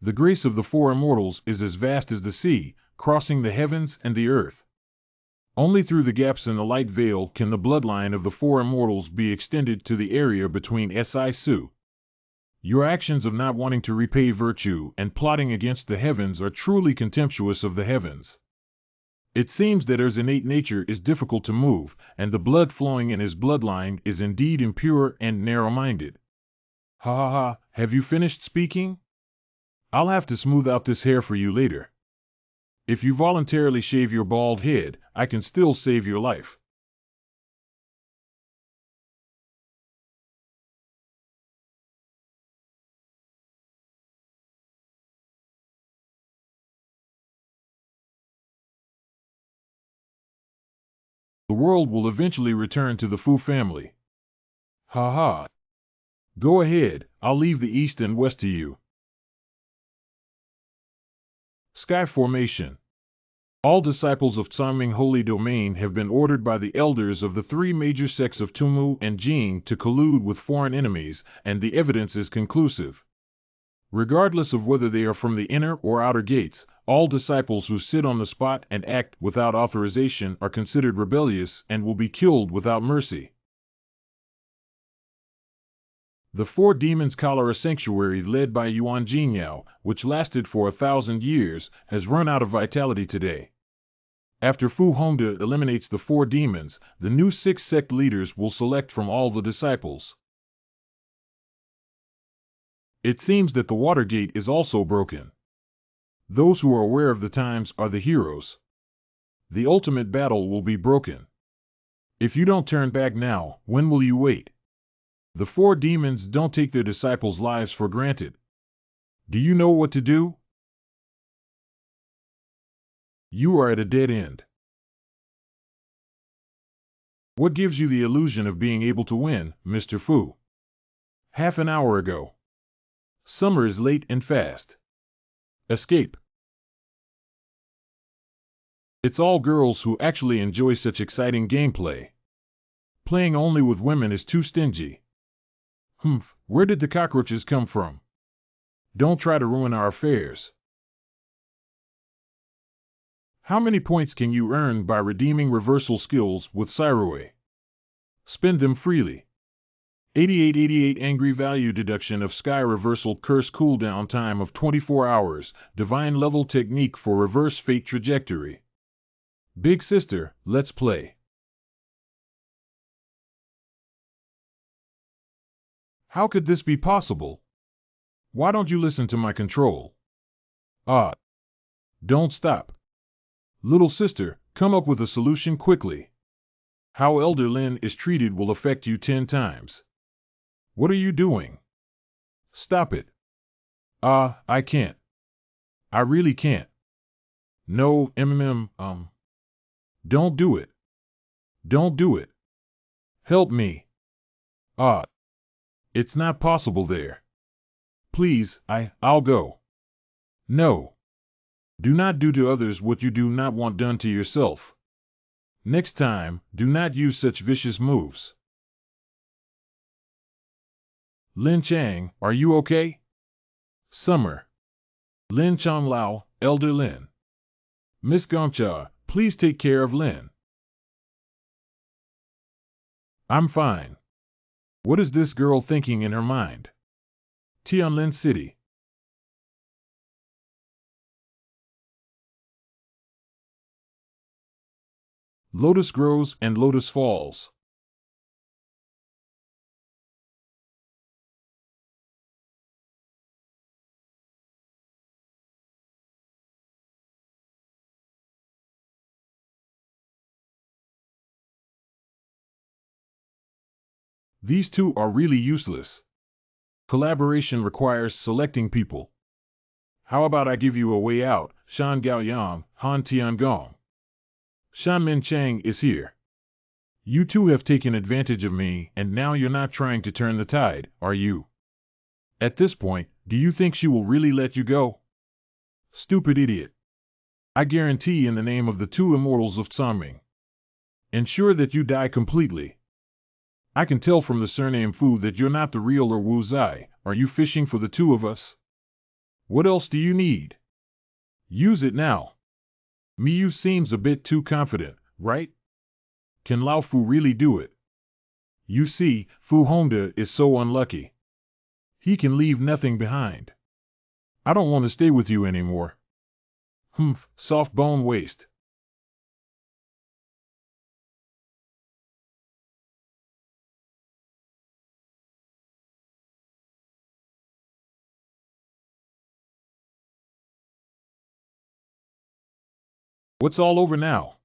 The grace of the four immortals is as vast as the sea, crossing the heavens and the earth. Only through the gaps in the light veil can the bloodline of the four immortals be extended to the area between Si-Su. Your actions of not wanting to repay virtue and plotting against the heavens are truly contemptuous of the heavens. It seems that Er's innate nature is difficult to move, and the blood flowing in his bloodline is indeed impure and narrow-minded. Ha ha ha, have you finished speaking? I'll have to smooth out this hair for you later. If you voluntarily shave your bald head, I can still save your life. The world will eventually return to the Fu family. Ha ha. Go ahead, I'll leave the east and west to you. Sky formation. All disciples of Tsaming Holy Domain have been ordered by the elders of the three major sects of Tumu and Jing to collude with foreign enemies, and the evidence is conclusive. Regardless of whether they are from the inner or outer gates, all disciples who sit on the spot and act without authorization are considered rebellious and will be killed without mercy. The four demons' cholera sanctuary led by Yuan Jingyao, which lasted for 1,000 years, has run out of vitality today. After Fu Hongda eliminates the four demons, the new six sect leaders will select from all the disciples. It seems that the water gate is also broken. Those who are aware of the times are the heroes. The ultimate battle will be broken. If you don't turn back now, when will you wait? The four demons don't take their disciples' lives for granted. Do you know what to do? You are at a dead end. What gives you the illusion of being able to win, Mr. Fu? Half an hour ago. Summer is late and fast. Escape. It's all girls who actually enjoy such exciting gameplay. Playing only with women is too stingy. Humph, where did the cockroaches come from? Don't try to ruin our affairs. How many points can you earn by redeeming reversal skills with Sairui? Spend them freely. 8888 Angry Value Deduction of Sky Reversal Curse Cooldown Time of 24 hours, Divine Level Technique for Reverse Fate Trajectory. Big sister, let's play. How could this be possible? Why don't you listen to my control? Ah. Don't stop. Little sister, come up with a solution quickly. How Elder Lin is treated will affect you 10 times. What are you doing? Stop it. I can't. I really can't. No, Don't do it. Don't do it. Help me. It's not possible there. Please, I'll go. No. Do not do to others what you do not want done to yourself. Next time, do not use such vicious moves. Lin Chang, are you okay? Summer. Lin Chang Lao, Elder Lin. Miss Gongcha, please take care of Lin. I'm fine. What is this girl thinking in her mind? Tianlin City. Lotus grows and lotus falls. These two are really useless. Collaboration requires selecting people. How about I give you a way out, Shan Gaoyang, Han Tiangong. Shan Min Chang is here. You two have taken advantage of me, and now you're not trying to turn the tide, are you? At this point, do you think she will really let you go? Stupid idiot. I guarantee in the name of the two immortals of Tsangming. Ensure that you die completely. I can tell from the surname Fu that you're not the real or Wu Zai. Are you fishing for the two of us? What else do you need? Use it now. Miyu seems a bit too confident, right? Can Lao Fu really do it? You see, Fu Hongda is so unlucky. He can leave nothing behind. I don't want to stay with you anymore. Humph, soft bone waste. What's all over now?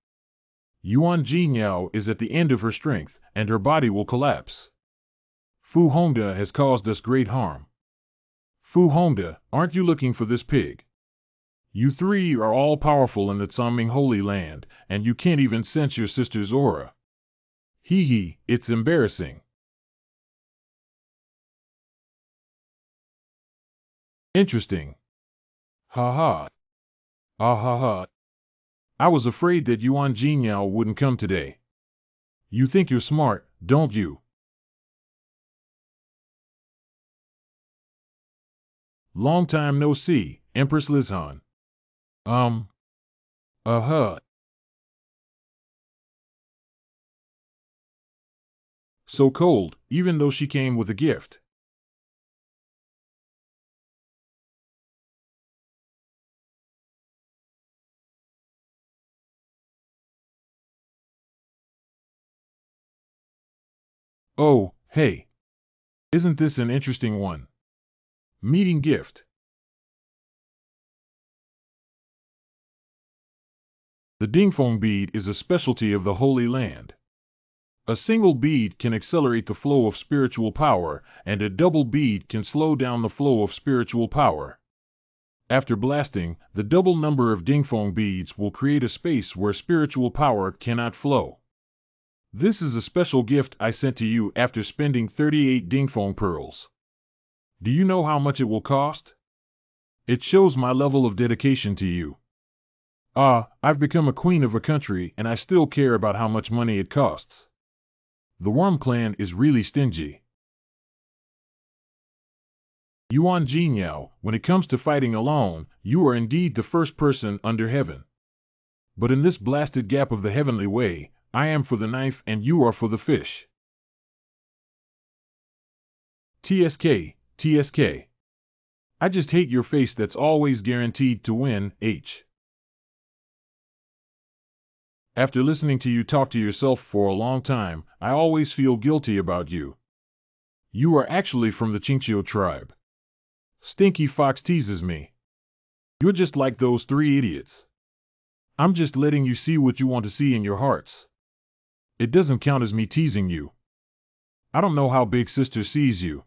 Yuan Jinyao is at the end of her strength, and her body will collapse. Fu Hongda has caused us great harm. Fu Hongda, aren't you looking for this pig? You three are all powerful in the Tsangming Holy Land, and you can't even sense your sister's aura. Hee hee, it's embarrassing. Interesting. Ha ha. Ah ha ha. I was afraid that Yuan Jinyao wouldn't come today. You think you're smart, don't you? Long time no see, Empress Lizhan. Uh-huh. So cold, even though she came with a gift. Oh, hey. Isn't this an interesting one? Meeting gift. The Dingfeng bead is a specialty of the Holy Land. A single bead can accelerate the flow of spiritual power, and a double bead can slow down the flow of spiritual power. After blasting, the double number of Dingfeng beads will create a space where spiritual power cannot flow. This is a special gift I sent to you after spending 38 Dingfeng pearls. Do you know how much it will cost? It shows my level of dedication to you. I've become a queen of a country and I still care about how much money it costs. The Worm Clan is really stingy. Yuan Jinyao, when it comes to fighting alone, you are indeed the first person under heaven. But in this blasted gap of the heavenly way, I am for the knife and you are for the fish. TSK, TSK. I just hate your face that's always guaranteed to win, H. After listening to you talk to yourself for a long time, I always feel guilty about you. You are actually from the Qingqiu tribe. Stinky Fox teases me. You're just like those three idiots. I'm just letting you see what you want to see in your hearts. It doesn't count as me teasing you. I don't know how Big Sister sees you.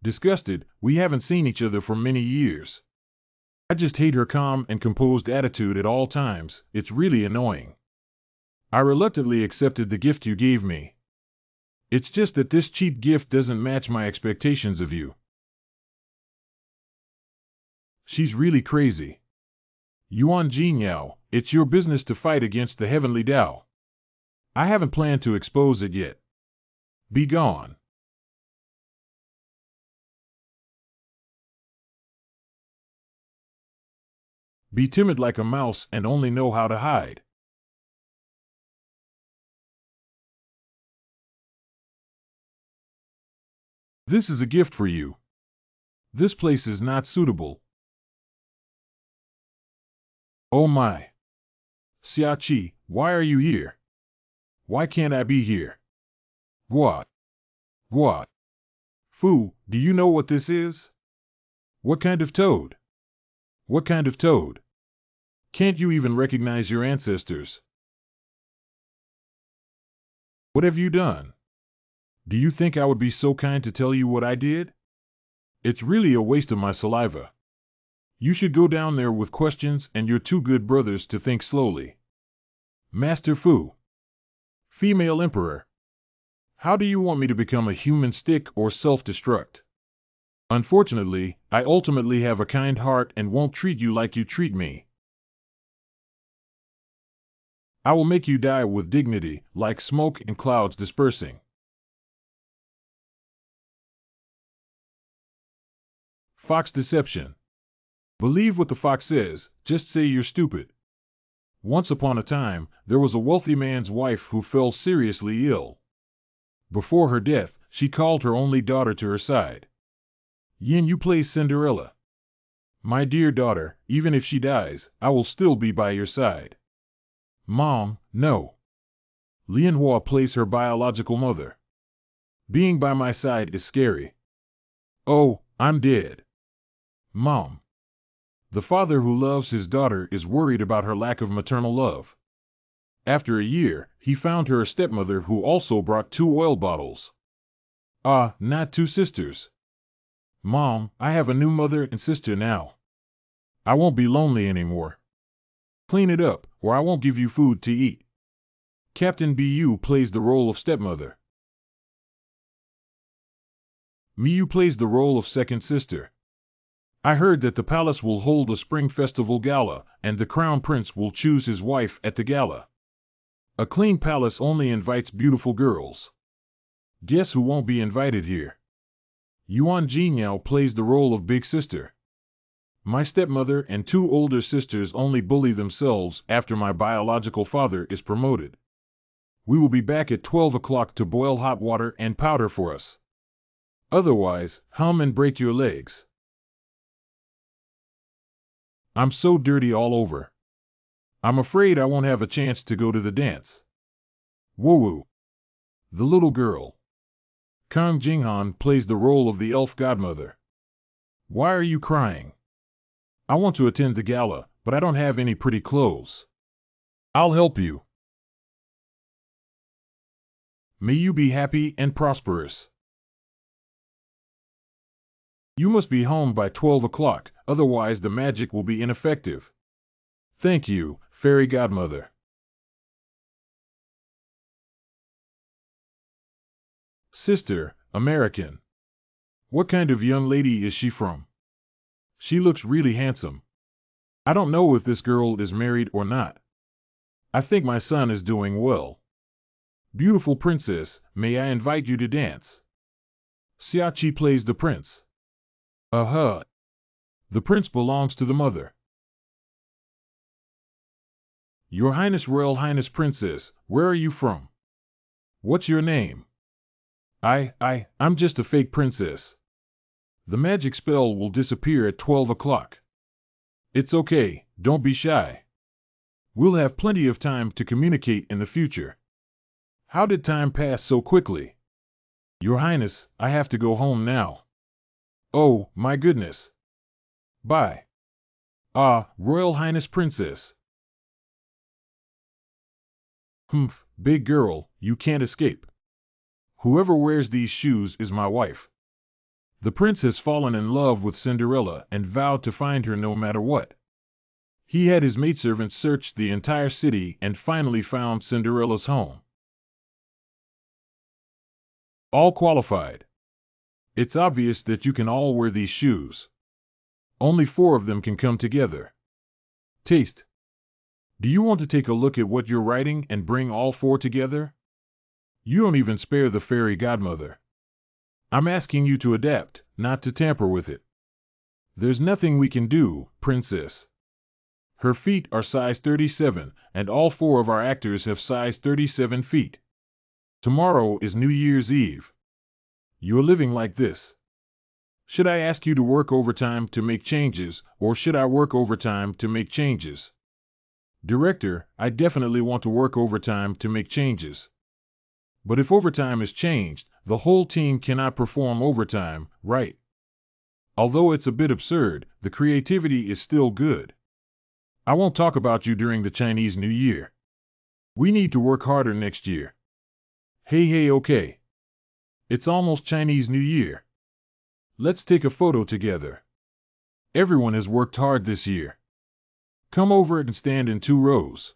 Disgusted, we haven't seen each other for many years. I just hate her calm and composed attitude at all times. It's really annoying. I reluctantly accepted the gift you gave me. It's just that this cheap gift doesn't match my expectations of you. She's really crazy. Yuan Jinyao, it's your business to fight against the heavenly Tao. I haven't planned to expose it yet. Be gone. Be timid like a mouse and only know how to hide. This is a gift for you. This place is not suitable. Oh my. Siai, why are you here? Why can't I be here? What? What? Fu, do you know what this is? What kind of toad? What kind of toad? Can't you even recognize your ancestors? What have you done? Do you think I would be so kind to tell you what I did? It's really a waste of my saliva. You should go down there with questions and your two good brothers to think slowly. Master Fu. Female Emperor. How do you want me to become a human stick or self-destruct? Unfortunately, I ultimately have a kind heart and won't treat you like you treat me. I will make you die with dignity, like smoke and clouds dispersing. Fox deception. Believe what the fox says, just say you're stupid. Once upon a time, there was a wealthy man's wife who fell seriously ill. Before her death, she called her only daughter to her side. Yin, you play Cinderella. My dear daughter, even if she dies, I will still be by your side. Mom, no. Manhua plays her biological mother. Being by my side is scary. Oh, I'm dead. Mom. The father who loves his daughter is worried about her lack of maternal love. After a year, he found her a stepmother who also brought 2 oil bottles. Ah, not 2 sisters. Mom, I have a new mother and sister now. I won't be lonely anymore. Clean it up, or I won't give you food to eat. Captain Bu plays the role of stepmother. Miyu plays the role of second sister. I heard that the palace will hold a spring festival gala, and the crown prince will choose his wife at the gala. A clean palace only invites beautiful girls. Guess who won't be invited here? Yuan Jinyao plays the role of big sister. My stepmother and 2 older sisters only bully themselves after my biological father is promoted. We will be back at 12 o'clock to boil hot water and powder for us. Otherwise, hum and break your legs. I'm so dirty all over. I'm afraid I won't have a chance to go to the dance. Woo-woo. The little girl. Kang Jinghan plays the role of the elf godmother. Why are you crying? I want to attend the gala, but I don't have any pretty clothes. I'll help you. May you be happy and prosperous. You must be home by 12 o'clock, otherwise the magic will be ineffective. Thank you, fairy godmother. Sister, American. What kind of young lady is she from? She looks really handsome. I don't know if this girl is married or not. I think my son is doing well. Beautiful princess, may I invite you to dance? Siai plays the prince. The prince belongs to the mother. Your Highness, Royal Highness Princess, where are you from? What's your name? I'm just a fake princess. The magic spell will disappear at 12 o'clock. It's okay, don't be shy. We'll have plenty of time to communicate in the future. How did time pass so quickly? Your Highness, I have to go home now. Oh, my goodness. Bye. Royal Highness Princess. Humph, big girl, you can't escape. Whoever wears these shoes is my wife. The prince has fallen in love with Cinderella and vowed to find her no matter what. He had his maidservants search the entire city and finally found Cinderella's home. All qualified. It's obvious that you can all wear these shoes. Only 4 of them can come together. Taste. Do you want to take a look at what you're writing and bring all 4 together? You don't even spare the fairy godmother. I'm asking you to adapt, not to tamper with it. There's nothing we can do, princess. Her feet are size 37, and all four of our actors have size 37 feet. Tomorrow is New Year's Eve. You're living like this. Should I ask you to work overtime to make changes, or should I work overtime to make changes? Director, I definitely want to work overtime to make changes. But if overtime is changed, the whole team cannot perform overtime, right? Although it's a bit absurd, the creativity is still good. I won't talk about you during the Chinese New Year. We need to work harder next year. Hey, okay. It's almost Chinese New Year. Let's take a photo together. Everyone has worked hard this year. Come over and stand in 2 rows.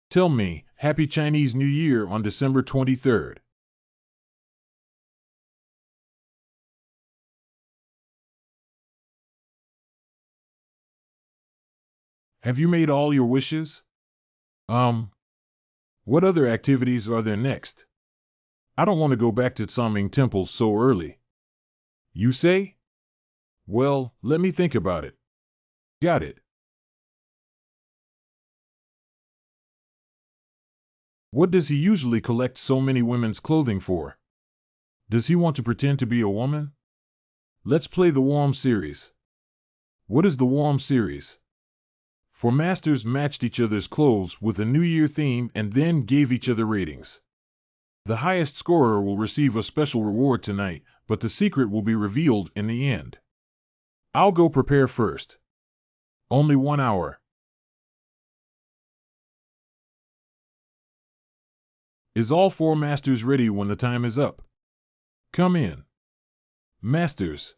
Tell me, Happy Chinese New Year on December 23rd. Have you made all your wishes? What other activities are there next? I don't want to go back to Tsaming Temple so early. You say? Well, let me think about it. Got it. What does he usually collect so many women's clothing for? Does he want to pretend to be a woman? Let's play the Warm series. What is the Warm series? For masters matched each other's clothes with a New Year theme and then gave each other ratings. The highest scorer will receive a special reward tonight, but the secret will be revealed in the end. I'll go prepare first. Only 1 hour. Is all 4 masters ready when the time is up? Come in. Masters.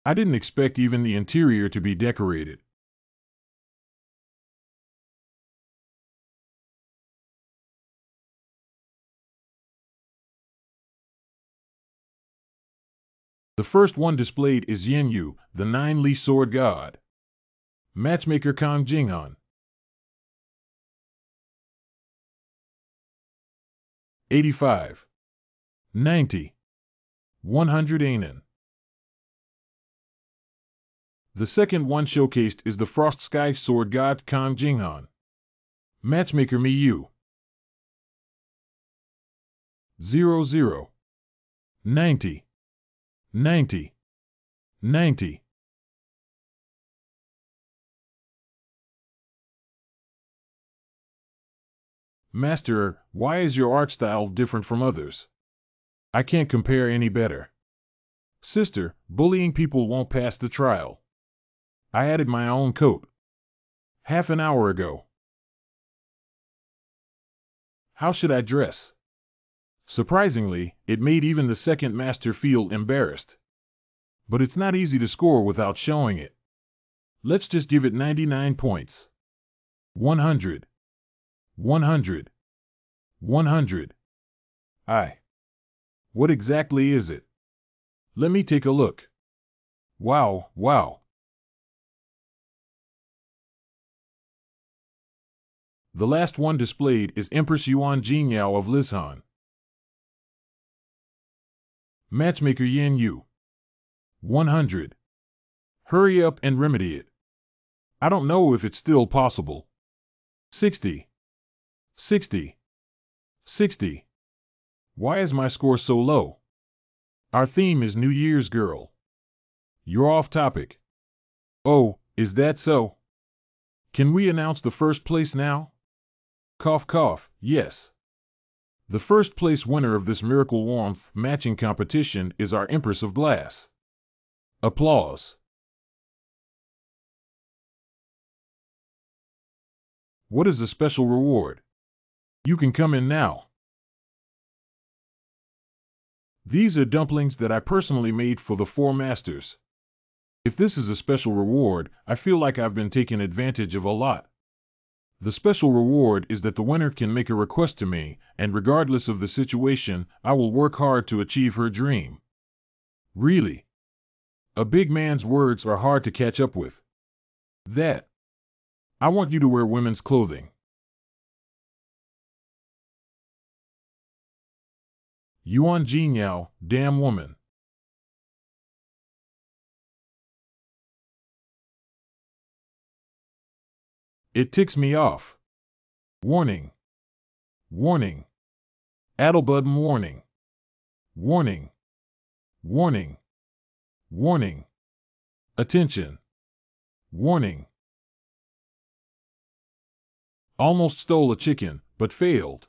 I didn't expect even the interior to be decorated. The first one displayed is Yen Yu, the 9-Li sword god. Matchmaker Kang Jinghan. 85. 90. 100 Anen. The second one showcased is the Frost Sky sword god Kang Jinghan. Matchmaker Mi Yu. 00. 90. 90. 90. Master, why is your art style different from others? I can't compare any better. Sister, bullying people won't pass the trial. I added my own coat. Half an hour ago. How should I dress? Surprisingly, it made even the second master feel embarrassed. But it's not easy to score without showing it. Let's just give it 99 points. 100. 100. 100. What exactly is it? Let me take a look. Wow. The last one displayed is Empress Yuan Jinyao of Lishan. Matchmaker Yen Yu. 100. Hurry up and remedy it. I don't know if it's still possible. 60. 60. 60. Why is my score so low? Our theme is New Year's Girl. You're off topic. Oh, is that so? Can we announce the first place now? Cough, cough, yes. The first place winner of this Miracle Warmth matching competition is our Empress of Glass. Applause. What is the special reward? You can come in now. These are dumplings that I personally made for the 4 masters. If this is a special reward, I feel like I've been taken advantage of a lot. The special reward is that the winner can make a request to me, and regardless of the situation, I will work hard to achieve her dream. Really? A big man's words are hard to catch up with. That. I want you to wear women's clothing. Yuan Jinyao, damn woman. It ticks me off. Warning. Warning. Addlebud warning. Warning. Warning. Warning. Attention. Warning. Almost stole a chicken, but failed.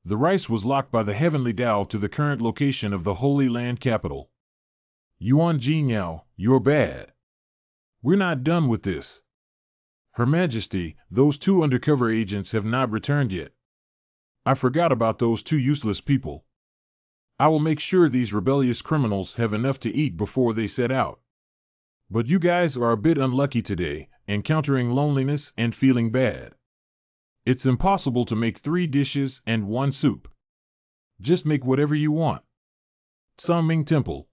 The rice was locked by the heavenly Tao to the current location of the Holy Land capital. Yuan Jinyao, you're bad. We're not done with this. Her Majesty, those 2 undercover agents have not returned yet. I forgot about those 2 useless people. I will make sure these rebellious criminals have enough to eat before they set out. But you guys are a bit unlucky today, encountering loneliness and feeling bad. It's impossible to make 3 dishes and 1 soup. Just make whatever you want. Sangming Temple.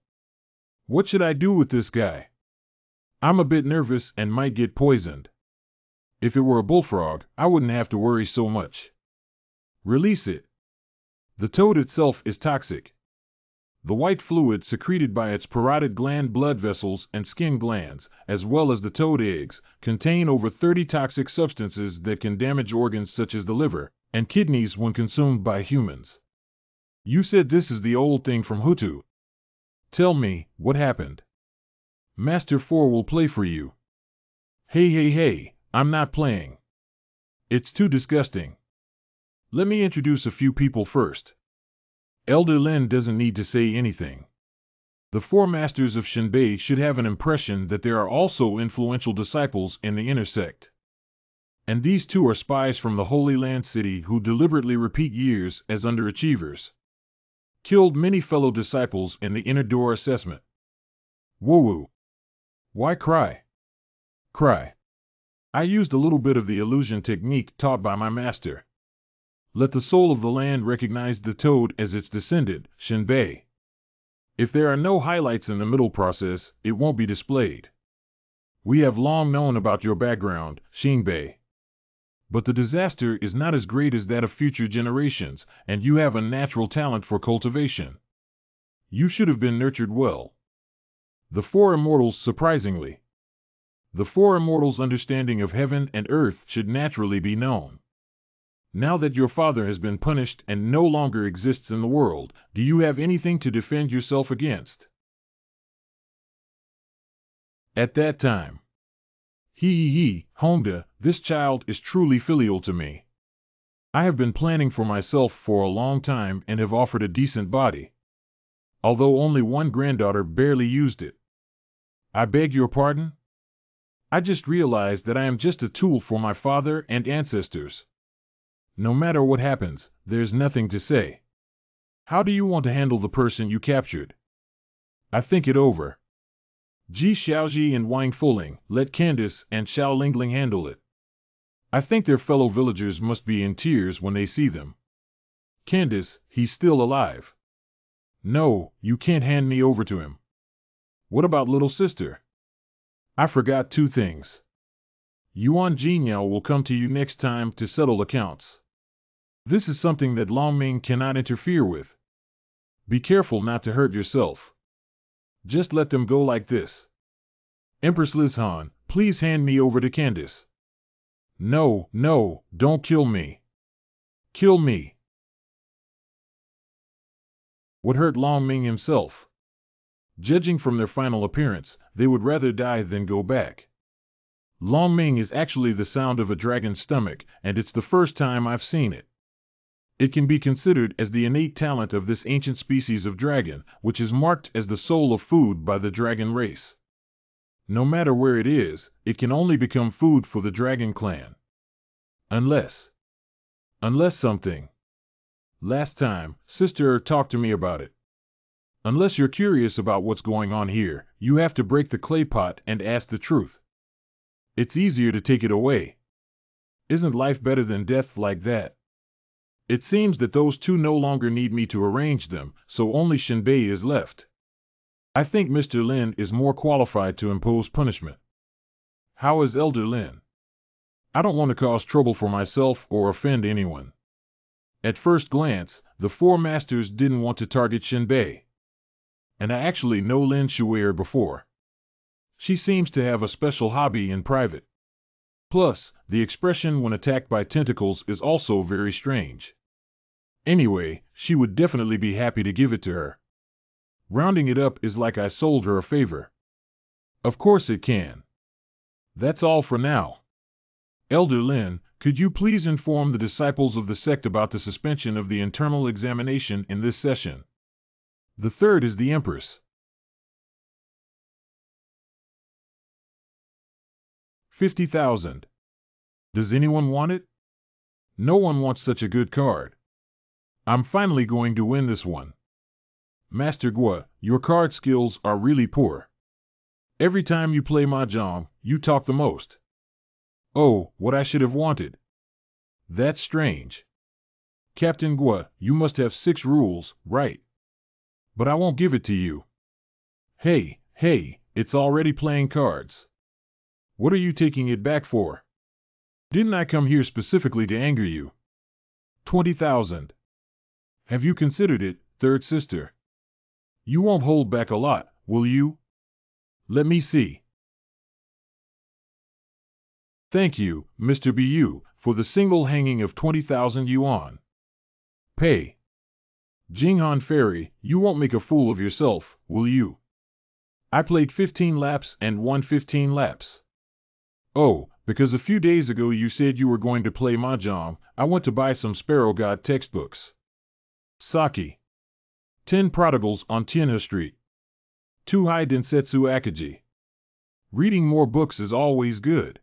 What should I do with this guy? I'm a bit nervous and might get poisoned. If it were a bullfrog, I wouldn't have to worry so much. Release it. The toad itself is toxic. The white fluid secreted by its parotid gland blood vessels and skin glands, as well as the toad eggs, contain over 30 toxic substances that can damage organs such as the liver and kidneys when consumed by humans. You said this is the old thing from Hutu. Tell me, what happened? Master 4 will play for you. Hey, I'm not playing. It's too disgusting. Let me introduce a few people first. Elder Lin doesn't need to say anything. The 4 masters of Shinbei should have an impression that there are also influential disciples in the inner sect. And these 2 are spies from the Holy Land City who deliberately repeat years as underachievers. Killed many fellow disciples in the inner door assessment. Woo-woo. Why cry? Cry. I used a little bit of the illusion technique taught by my master. Let the soul of the land recognize the toad as its descendant, Shinbei. If there are no highlights in the middle process, it won't be displayed. We have long known about your background, Shinbei. But the disaster is not as great as that of future generations, and you have a natural talent for cultivation. You should have been nurtured well. The 4 immortals surprisingly. The 4 immortals' understanding of heaven and earth should naturally be known. Now that your father has been punished and no longer exists in the world, do you have anything to defend yourself against? At that time. Honda, this child is truly filial to me. I have been planning for myself for a long time and have offered a decent body. Although only 1 granddaughter barely used it. I beg your pardon? I just realized that I am just a tool for my father and ancestors. No matter what happens, there's nothing to say. How do you want to handle the person you captured? I think it over. Ji Xiaoji and Wang Fuling, let Candace and Xiao Lingling handle it. I think their fellow villagers must be in tears when they see them. Candace, he's still alive. No, you can't hand me over to him. What about little sister? I forgot 2 things. Yuan Jinyao will come to you next time to settle accounts. This is something that Longming cannot interfere with. Be careful not to hurt yourself. Just let them go like this. Empress Lizhan, please hand me over to Candace. No, don't kill me. Kill me. What hurt Longming himself? Judging from their final appearance, they would rather die than go back. Longming is actually the sound of a dragon's stomach, and it's the first time I've seen it. It can be considered as the innate talent of this ancient species of dragon, which is marked as the soul of food by the dragon race. No matter where it is, it can only become food for the dragon clan. Unless something. Last time, Sister talked to me about it. Unless you're curious about what's going on here, you have to break the clay pot and ask the truth. It's easier to take it away. Isn't life better than death like that? It seems that those 2 no longer need me to arrange them, so only Shinbei is left. I think Mr. Lin is more qualified to impose punishment. How is Elder Lin? I don't want to cause trouble for myself or offend anyone. At first glance, the 4 masters didn't want to target Shinbei. And I actually know Lin Shuer before. She seems to have a special hobby in private. Plus, the expression when attacked by tentacles is also very strange. Anyway, she would definitely be happy to give it to her. Rounding it up is like I sold her a favor. Of course it can. That's all for now. Elder Lin, could you please inform the disciples of the sect about the suspension of the internal examination in this session? The third is the Empress. 50,000. Does anyone want it? No one wants such a good card. I'm finally going to win this one. Master Gua, your card skills are really poor. Every time you play mahjong, you talk the most. Oh, what I should have wanted. That's strange. Captain Gua, you must have 6 rules, right? But I won't give it to you. Hey, it's already playing cards. What are you taking it back for? Didn't I come here specifically to anger you? 20,000. Have you considered it, third sister? You won't hold back a lot, will you? Let me see. Thank you, Mr. BU, for the single hanging of 20,000 yuan. Pay. Jinghan Ferry, you won't make a fool of yourself, will you? I played 15 laps and won 15 laps. Oh, because a few days ago you said you were going to play mahjong, I went to buy some Sparrow God textbooks. Saki. 10 prodigals on Tianhe Street. 2 high densetsu akaji. Reading more books is always good.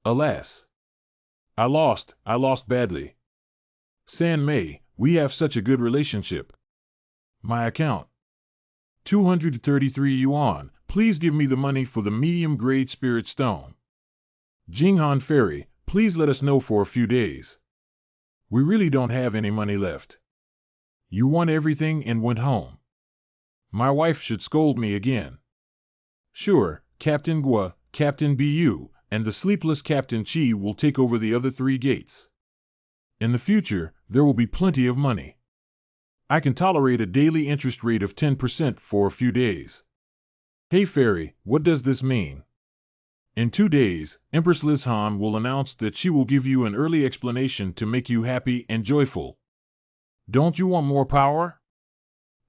Alas. I lost badly. San Mei, we have such a good relationship. My account. 233 yuan, please give me the money for the medium-grade spirit stone. Jinghan Ferry, please let us know for a few days. We really don't have any money left. You won everything and went home. My wife should scold me again. Sure, Captain Gua, Captain Bu, and the sleepless Captain Chi will take over the other 3 gates. In the future, there will be plenty of money. I can tolerate a daily interest rate of 10% for a few days. Hey Fairy, what does this mean? In 2 days, Empress Liz Han will announce that she will give you an early explanation to make you happy and joyful. Don't you want more power?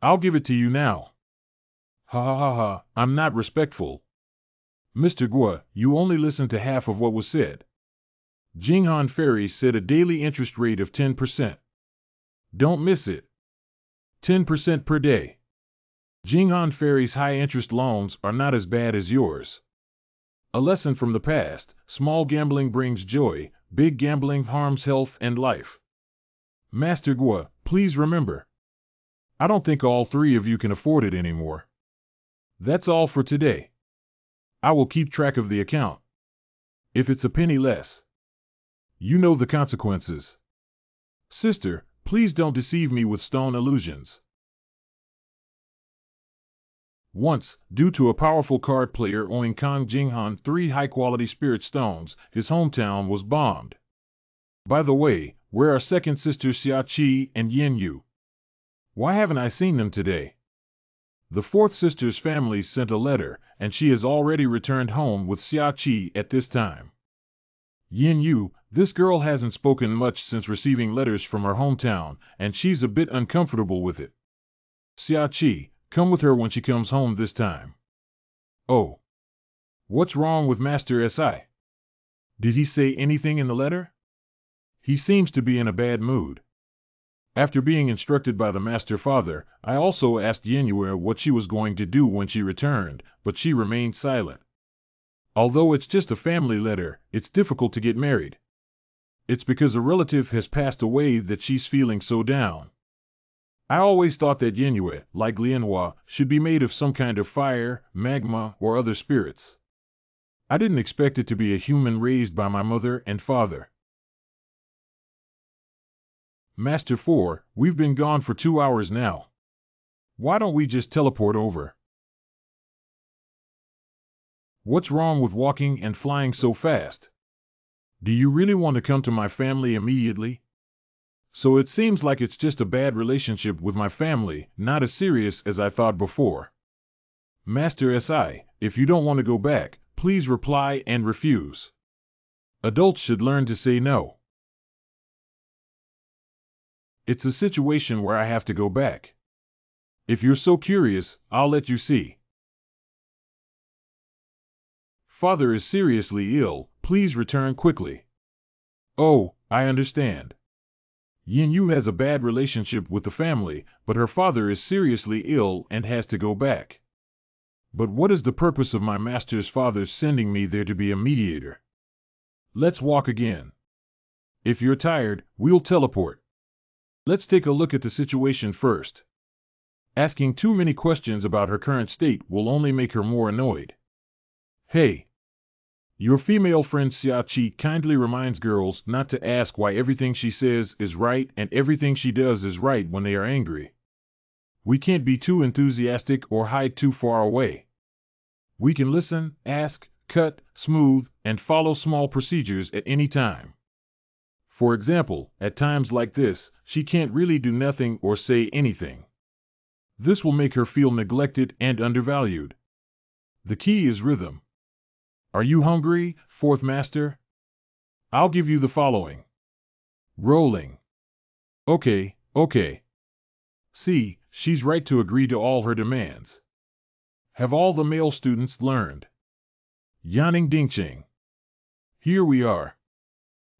I'll give it to you now. Ha ha ha ha, I'm not respectful. Mr. Gua, you only listened to half of what was said. Jinghan Ferry said a daily interest rate of 10%. Don't miss it. 10% per day. Jinghan Ferry's high-interest loans are not as bad as yours. A lesson from the past, small gambling brings joy, big gambling harms health and life. Master Gua, please remember. I don't think all 3 of you can afford it anymore. That's all for today. I will keep track of the account. If it's a penny less, you know the consequences. Sister, please don't deceive me with stone illusions. Once, due to a powerful card player owing Kang Jinghan 3 high-quality spirit stones, his hometown was bombed. By the way, where are second sisters Xia Qi and Yin Yu? Why haven't I seen them today? The fourth sister's family sent a letter, and she has already returned home with Xia Qi at this time. Yin Yu, this girl hasn't spoken much since receiving letters from her hometown, and she's a bit uncomfortable with it. Xia Qi, come with her when she comes home this time. Oh. What's wrong with Master Si? Did he say anything in the letter? He seems to be in a bad mood. After being instructed by the Master Father, I also asked Yenyue what she was going to do when she returned, but she remained silent. Although it's just a family letter, it's difficult to get married. It's because a relative has passed away that she's feeling so down. I always thought that Yenyue, like Lianhua, should be made of some kind of fire, magma, or other spirits. I didn't expect it to be a human raised by my mother and father. Master 4, we've been gone for 2 hours now. Why don't we just teleport over? What's wrong with walking and flying so fast? Do you really want to come to my family immediately? So it seems like it's just a bad relationship with my family, not as serious as I thought before. Master Si, if you don't want to go back, please reply and refuse. Adults should learn to say no. It's a situation where I have to go back. If you're so curious, I'll let you see. Father is seriously ill, please return quickly. Oh, I understand. Yin Yu has a bad relationship with the family, but her father is seriously ill and has to go back. But what is the purpose of my master's father sending me there to be a mediator? Let's walk again. If you're tired, we'll teleport. Let's take a look at the situation first. Asking too many questions about her current state will only make her more annoyed. Hey! Your female friend Siai kindly reminds girls not to ask why everything she says is right and everything she does is right when they are angry. We can't be too enthusiastic or hide too far away. We can listen, ask, cut, smooth, and follow small procedures at any time. For example, at times like this, she can't really do nothing or say anything. This will make her feel neglected and undervalued. The key is rhythm. Are you hungry, fourth master? I'll give you the following. Rolling. Okay. See, she's right to agree to all her demands. Have all the male students learned? Yanning Dingching. Here we are.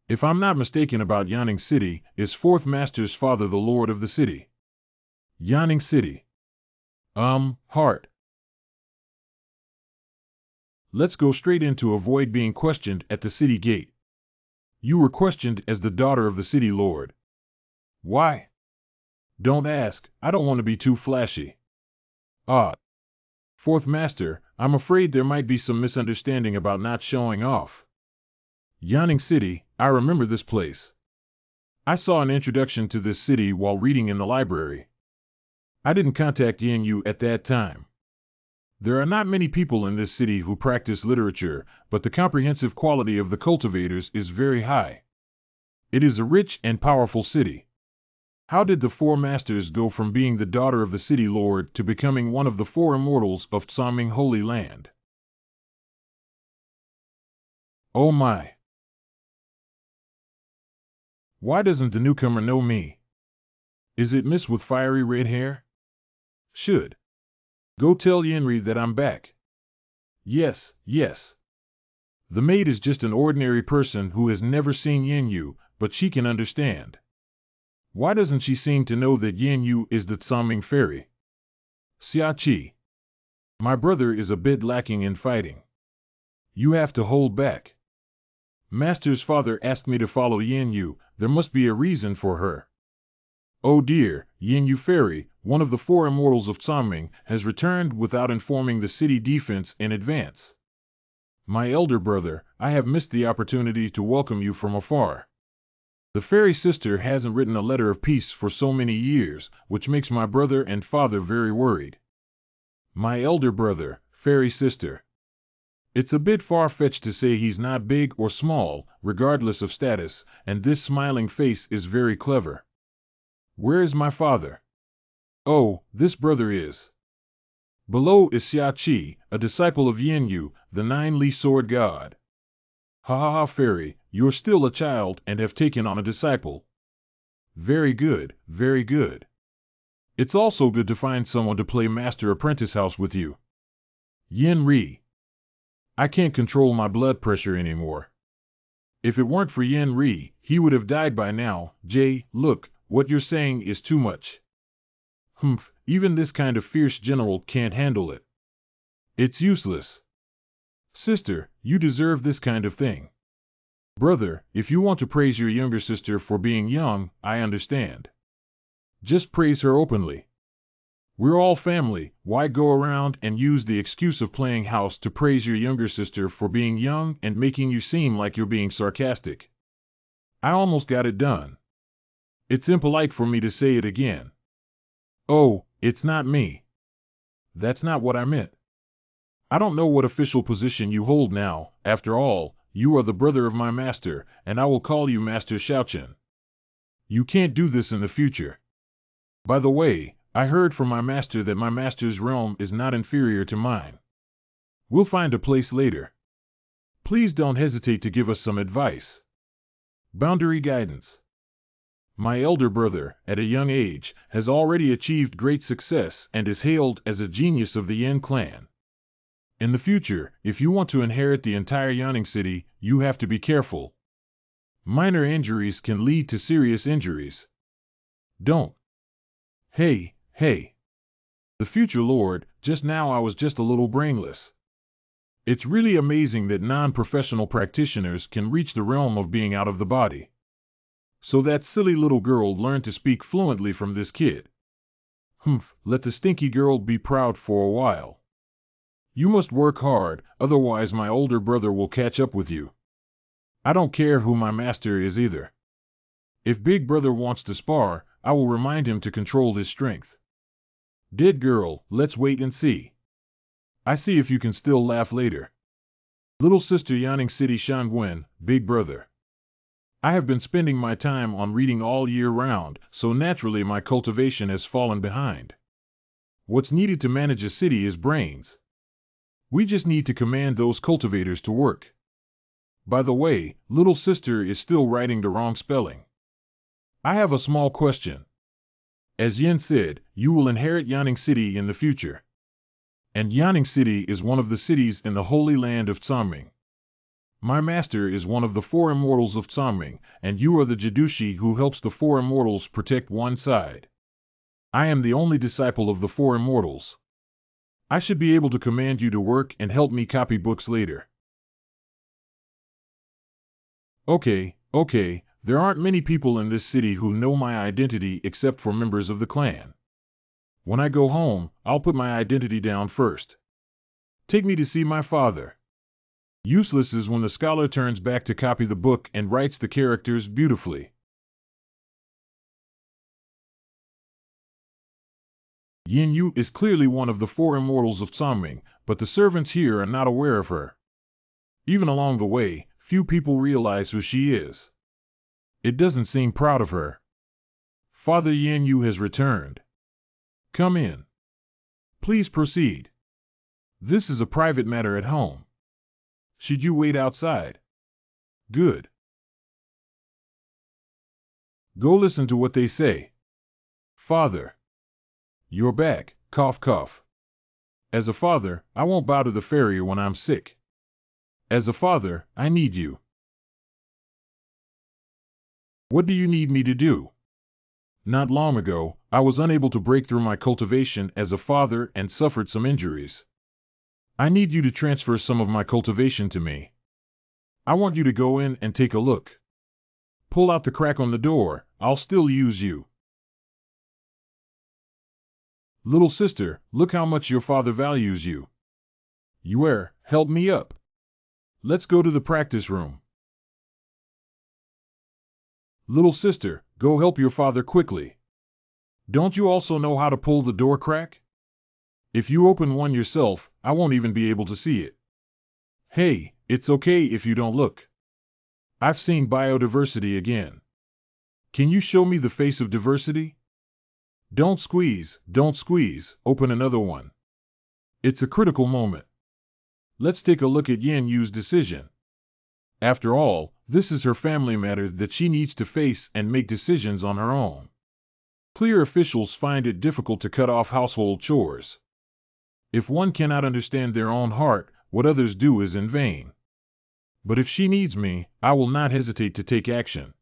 If I'm not mistaken about Yanning City, is fourth master's father the lord of the city? Yanning City. Heart. Let's go straight in to avoid being questioned at the city gate. You were questioned as the daughter of the city lord. Why? Don't ask, I don't want to be too flashy. Fourth master, I'm afraid there might be some misunderstanding about not showing off. Yanning City, I remember this place. I saw an introduction to this city while reading in the library. I didn't contact Yin Yu at that time. There are not many people in this city who practice literature, but the comprehensive quality of the cultivators is very high. It is a rich and powerful city. How did the four masters go from being the daughter of the city lord to becoming one of the four immortals of Tsaming Holy Land? Oh my! Why doesn't the newcomer know me? Is it Miss with fiery red hair? Should. Go tell Yenri that I'm back. Yes. The maid is just an ordinary person who has never seen Yin Yu, but she can understand. Why doesn't she seem to know that Yin Yu is the Tsaming fairy? Siai, my brother is a bit lacking in fighting. You have to hold back. Master's father asked me to follow Yin Yu, there must be a reason for her. Oh dear, Yin Yu fairy, one of the four immortals of Tsaming, has returned without informing the city defense in advance. My elder brother, I have missed the opportunity to welcome you from afar. The fairy sister hasn't written a letter of peace for so many years, which makes my brother and father very worried. My elder brother, fairy sister. It's a bit far-fetched to say he's not big or small, regardless of status, and this smiling face is very clever. Where is my father? Oh, this brother is. Below is Siai, a disciple of Yin Yu, the nine-li sword god. Ha, fairy, you're still a child and have taken on a disciple. Very good. It's also good to find someone to play master-apprentice house with you. Yin Ri. I can't control my blood pressure anymore. If it weren't for Yin Ri, he would have died by now. Look, what you're saying is too much. Even this kind of fierce general can't handle it. It's useless. Sister, you deserve this kind of thing. Brother, if you want to praise your younger sister for being young, I understand. Just praise her openly. We're all family, why go around and use the excuse of playing house to praise your younger sister for being young and making you seem like you're being sarcastic? I almost got it done. It's impolite for me to say it again. Oh, it's not me. That's not what I meant. I don't know what official position you hold now, after all, you are the brother of my master, and I will call you Master Xiaochen. You can't do this in the future. By the way, I heard from my master that my master's realm is not inferior to mine. We'll find a place later. Please don't hesitate to give us some advice. Boundary guidance. My elder brother, at a young age, has already achieved great success and is hailed as a genius of the Yin clan. In the future, if you want to inherit the entire Yanning city, you have to be careful. Minor injuries can lead to serious injuries. Don't. Hey. The future lord, just now I was just a little brainless. It's really amazing that non-professional practitioners can reach the realm of being out of the body. So that silly little girl learned to speak fluently from this kid. Let the stinky girl be proud for a while. You must work hard, otherwise my older brother will catch up with you. I don't care who my master is either. If Big Brother wants to spar, I will remind him to control his strength. Dead girl, let's wait and see. I see if you can still laugh later. Little sister Yanning City Shangwen, Big Brother. I have been spending my time on reading all year round, so naturally my cultivation has fallen behind. What's needed to manage a city is brains. We just need to command those cultivators to work. By the way, little sister is still writing the wrong spelling. I have a small question. As Yin said, you will inherit Yanning City in the future. And Yanning City is one of the cities in the Holy Land of Tsangming. My master is one of the four immortals of Tsangming, and you are the Jidushi who helps the four immortals protect one side. I am the only disciple of the four immortals. I should be able to command you to work and help me copy books later. Okay, there aren't many people in this city who know my identity except for members of the clan. When I go home, I'll put my identity down first. Take me to see my father. Useless is when the scholar turns back to copy the book and writes the characters beautifully. Yin Yu is clearly one of the four immortals of Tsangming, but the servants here are not aware of her. Even along the way, few people realize who she is. It doesn't seem proud of her. Father Yin Yu has returned. Come in. Please proceed. This is a private matter at home. Should you wait outside? Good. Go listen to what they say. Father. You're back, cough cough. As a father, I won't bow to the farrier when I'm sick. As a father, I need you. What do you need me to do? Not long ago, I was unable to break through my cultivation as a father and suffered some injuries. I need you to transfer some of my cultivation to me. I want you to go in and take a look. Pull out the crack on the door, I'll still use you. Little sister, look how much your father values you. Yue, help me up. Let's go to the practice room. Little sister, go help your father quickly. Don't you also know how to pull the door crack? If you open one yourself, I won't even be able to see it. Hey, it's okay if you don't look. I've seen biodiversity again. Can you show me the face of diversity? Don't squeeze, open another one. It's a critical moment. Let's take a look at Yin Yu's decision. After all, this is her family matter that she needs to face and make decisions on her own. Clear officials find it difficult to cut off household chores. If one cannot understand their own heart, what others do is in vain. But if she needs me, I will not hesitate to take action.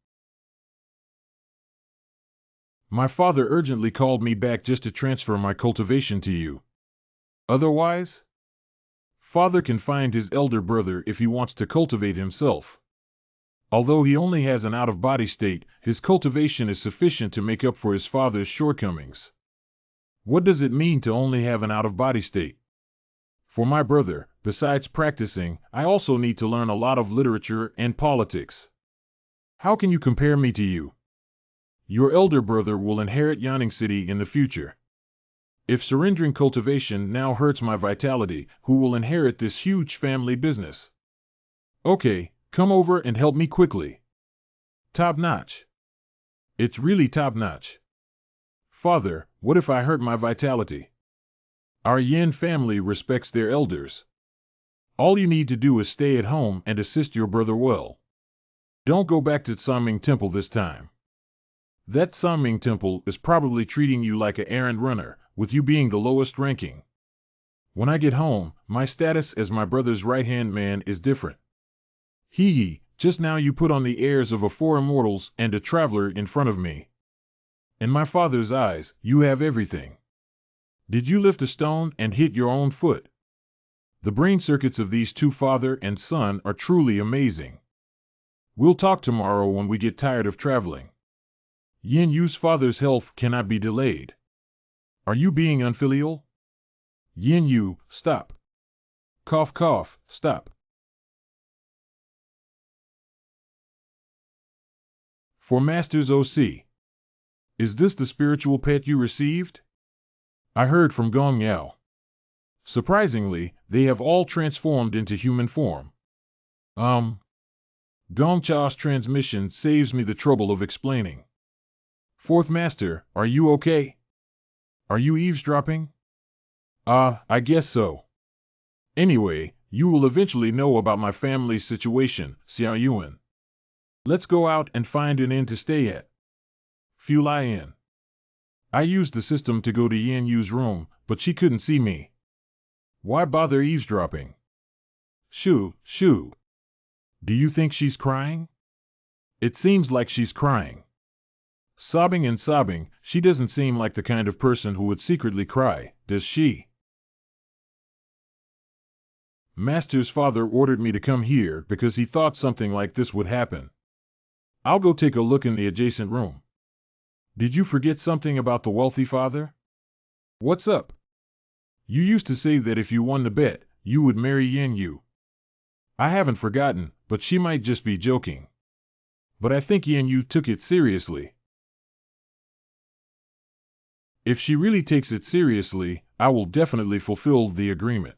My father urgently called me back just to transfer my cultivation to you. Otherwise? Father can find his elder brother if he wants to cultivate himself. Although he only has an out-of-body state, his cultivation is sufficient to make up for his father's shortcomings. What does it mean to only have an out-of-body state? For my brother, besides practicing, I also need to learn a lot of literature and politics. How can you compare me to you? Your elder brother will inherit Yanning City in the future. If surrendering cultivation now hurts my vitality, who will inherit this huge family business? Okay, come over and help me quickly. Top-notch. It's really top-notch. Father, what if I hurt my vitality? Our Yin family respects their elders. All you need to do is stay at home and assist your brother well. Don't go back to Sanming Temple this time. That Sanming Temple is probably treating you like an errand runner, with you being the lowest ranking. When I get home, my status as my brother's right-hand man is different. Just now you put on the airs of a four immortals and a traveler in front of me. In my father's eyes, you have everything. Did you lift a stone and hit your own foot? The brain circuits of these two father and son are truly amazing. We'll talk tomorrow when we get tired of traveling. Yin Yu's father's health cannot be delayed. Are you being unfilial? Yin Yu, stop. Cough, cough, stop. For Master's OC. Is this the spiritual pet you received? I heard from Gong Yao. Surprisingly, they have all transformed into human form. Gong Chao's transmission saves me the trouble of explaining. Fourth Master, are you okay? Are you eavesdropping? I guess so. Anyway, you will eventually know about my family's situation, Xiao Yuan. Let's go out and find an inn to stay at. Fulai Inn. I used the system to go to Yin Yu's room, but she couldn't see me. Why bother eavesdropping? Shoo. Do you think she's crying? It seems like she's crying. Sobbing and sobbing, she doesn't seem like the kind of person who would secretly cry, does she? Master's father ordered me to come here because he thought something like this would happen. I'll go take a look in the adjacent room. Did you forget something about the wealthy father? What's up? You used to say that if you won the bet, you would marry Yin Yu. I haven't forgotten, but she might just be joking. But I think Yin Yu took it seriously. If she really takes it seriously, I will definitely fulfill the agreement.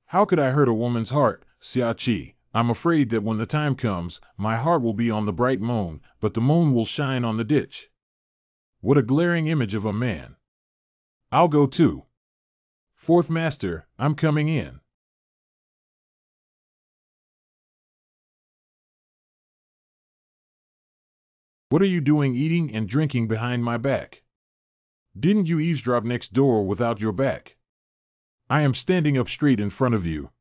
How could I hurt a woman's heart, Xia? I'm afraid that when the time comes, my heart will be on the bright moon, but the moon will shine on the ditch. What a glaring image of a man. I'll go too. Fourth Master, I'm coming in. What are you doing eating and drinking behind my back? Didn't you eavesdrop next door without your back? I am standing up straight in front of you.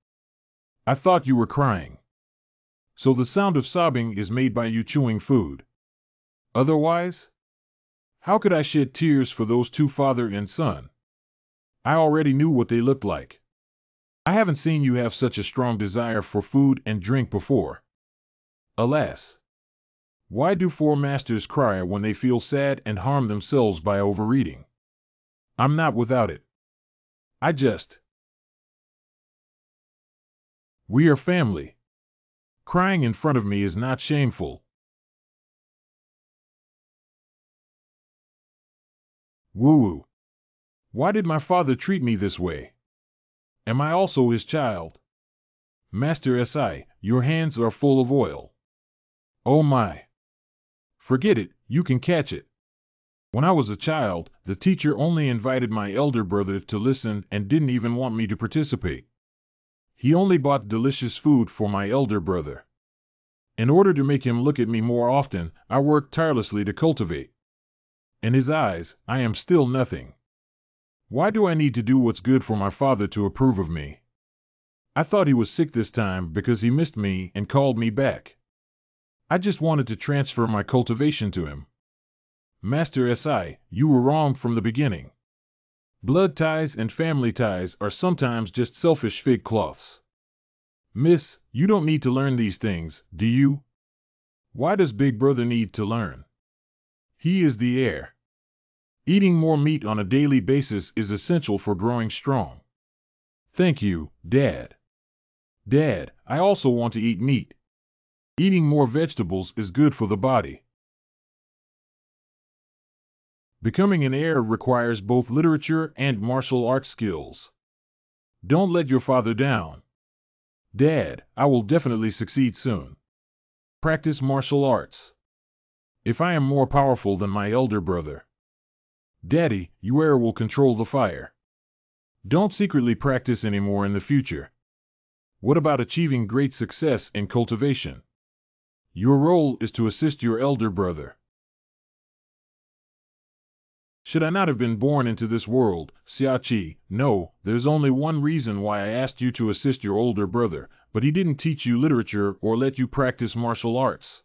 I thought you were crying. So the sound of sobbing is made by you chewing food. Otherwise? How could I shed tears for those two father and son? I already knew what they looked like. I haven't seen you have such a strong desire for food and drink before. Alas. Why do four masters cry when they feel sad and harm themselves by overeating? I'm not without it. We are family. Crying in front of me is not shameful. Woo-woo. Why did my father treat me this way? Am I also his child? Master Si, your hands are full of oil. Oh my. Forget it, you can catch it. When I was a child, the teacher only invited my elder brother to listen and didn't even want me to participate. He only bought delicious food for my elder brother. In order to make him look at me more often, I worked tirelessly to cultivate. In his eyes, I am still nothing. Why do I need to do what's good for my father to approve of me? I thought he was sick this time because he missed me and called me back. I just wanted to transfer my cultivation to him. Master Si, you were wrong from the beginning. Blood ties and family ties are sometimes just selfish fig cloths. Miss, you don't need to learn these things, do you? Why does Big Brother need to learn? He is the heir. Eating more meat on a daily basis is essential for growing strong. Thank you, Dad. Dad, I also want to eat meat. Eating more vegetables is good for the body. Becoming an heir requires both literature and martial arts skills. Don't let your father down. Dad, I will definitely succeed soon. Practice martial arts. If I am more powerful than my elder brother. Daddy, your heir will control the fire. Don't secretly practice anymore in the future. What about achieving great success in cultivation? Your role is to assist your elder brother. Should I not have been born into this world, Siai? No, there's only one reason why I asked you to assist your older brother, but he didn't teach you literature or let you practice martial arts.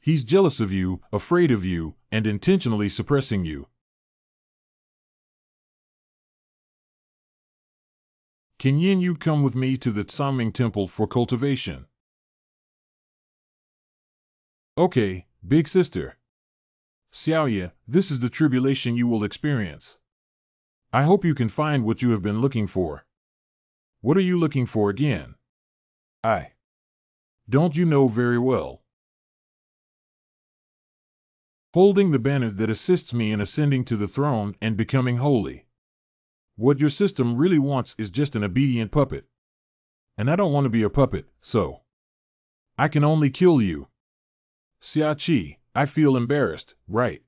He's jealous of you, afraid of you, and intentionally suppressing you. Can Yin Yu come with me to the Tsaming Temple for cultivation? Okay, big sister. Xiaoye, this is the tribulation you will experience. I hope you can find what you have been looking for. What are you looking for again? Don't you know very well? Holding the banner that assists me in ascending to the throne and becoming holy. What your system really wants is just an obedient puppet. And I don't want to be a puppet, so I can only kill you. Siai, I feel embarrassed, right?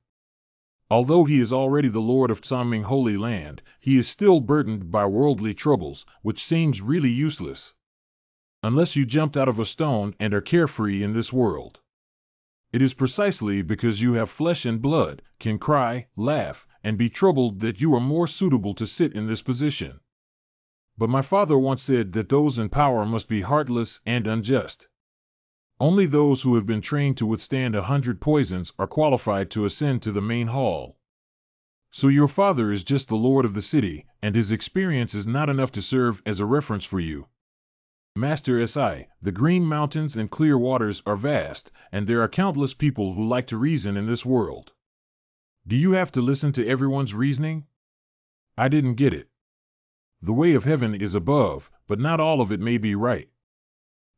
Although he is already the Lord of Tsaming Holy Land, he is still burdened by worldly troubles, which seems really useless. Unless you jumped out of a stone and are carefree in this world. It is precisely because you have flesh and blood, can cry, laugh, and be troubled that you are more suitable to sit in this position. But my father once said that those in power must be heartless and unjust. Only those who have been trained to withstand 100 poisons are qualified to ascend to the main hall. So your father is just the lord of the city, and his experience is not enough to serve as a reference for you. Master Si, the green mountains and clear waters are vast, and there are countless people who like to reason in this world. Do you have to listen to everyone's reasoning? I didn't get it. The way of heaven is above, but not all of it may be right.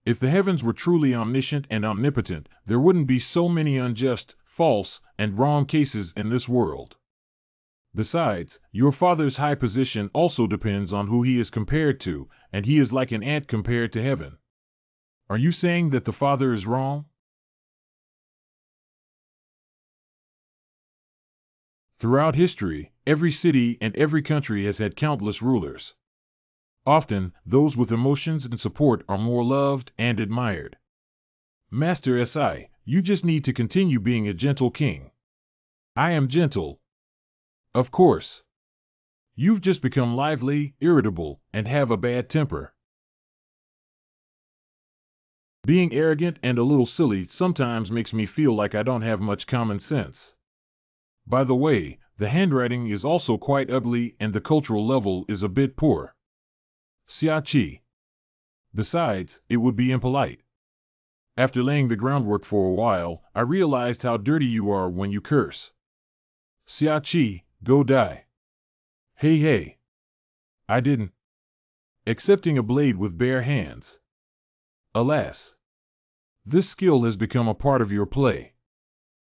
If the heavens were truly omniscient and omnipotent, there wouldn't be so many unjust, false, and wrong cases in this world. Besides, your father's high position also depends on who he is compared to, and he is like an ant compared to heaven. Are you saying that the father is wrong? Throughout history, every city and every country has had countless rulers. Often, those with emotions and support are more loved and admired. Master Si, you just need to continue being a gentle king. I am gentle. Of course. You've just become lively, irritable, and have a bad temper. Being arrogant and a little silly sometimes makes me feel like I don't have much common sense. By the way, the handwriting is also quite ugly and the cultural level is a bit poor. Siai. Besides, it would be impolite. After laying the groundwork for a while, I realized how dirty you are when you curse. Siai, go die. Hey. I didn't. Accepting a blade with bare hands. Alas. This skill has become a part of your play.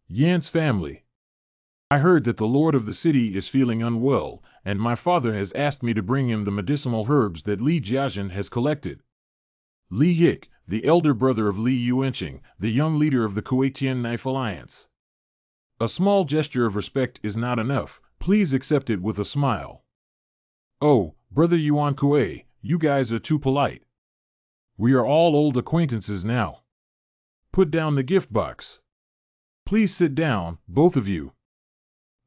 Yan's family. I heard that the lord of the city is feeling unwell, and my father has asked me to bring him the medicinal herbs that Li Jiajin has collected. Li Hik, the elder brother of Li Yuanqing, the young leader of the Kuwaitian Knife Alliance. A small gesture of respect is not enough, please accept it with a smile. Oh, brother Yuan Kuei, you guys are too polite. We are all old acquaintances now. Put down the gift box. Please sit down, both of you.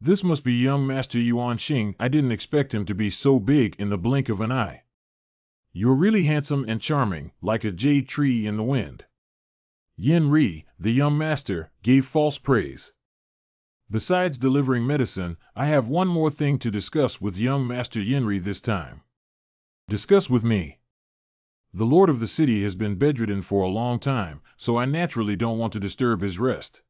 This must be young Master Yuan Xing. I didn't expect him to be so big in the blink of an eye. You're really handsome and charming, like a jade tree in the wind. Yin Ri, the young master, gave false praise. Besides delivering medicine, I have one more thing to discuss with young Master Yin Ri this time. Discuss with me. The lord of the city has been bedridden for a long time, so I naturally don't want to disturb his rest.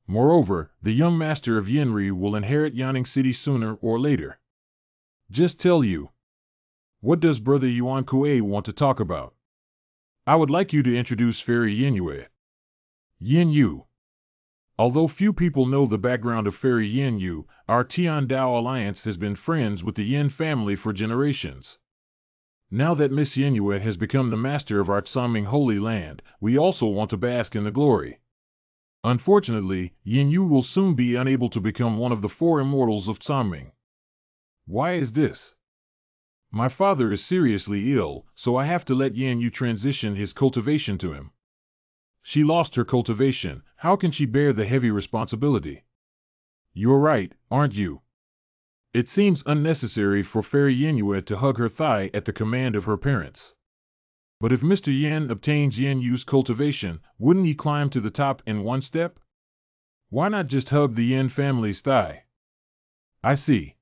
Moreover, the young master of Yinri will inherit Yanning City sooner or later. Just tell you. What does brother Yuan Kuei want to talk about? I would like you to introduce Fairy Yinyue. Yin Yu. Although few people know the background of Fairy Yin Yu, our Tian Dao Alliance has been friends with the Yin family for generations. Now that Miss Yinyue has become the master of our Tsaming Holy Land, we also want to bask in the glory. Unfortunately, Yin Yu will soon be unable to become one of the 4 immortals of Tsaming. Why is this? My father is seriously ill, so I have to let Yan Yu transition his cultivation to him. She lost her cultivation. How can she bear the heavy responsibility? You're right, aren't you? It seems unnecessary for Fairy Yenue to hug her thigh at the command of her parents. But if Mr. Yan obtains Yan Yu's cultivation, wouldn't he climb to the top in one step? Why not just hug the Yan family's thigh? I see.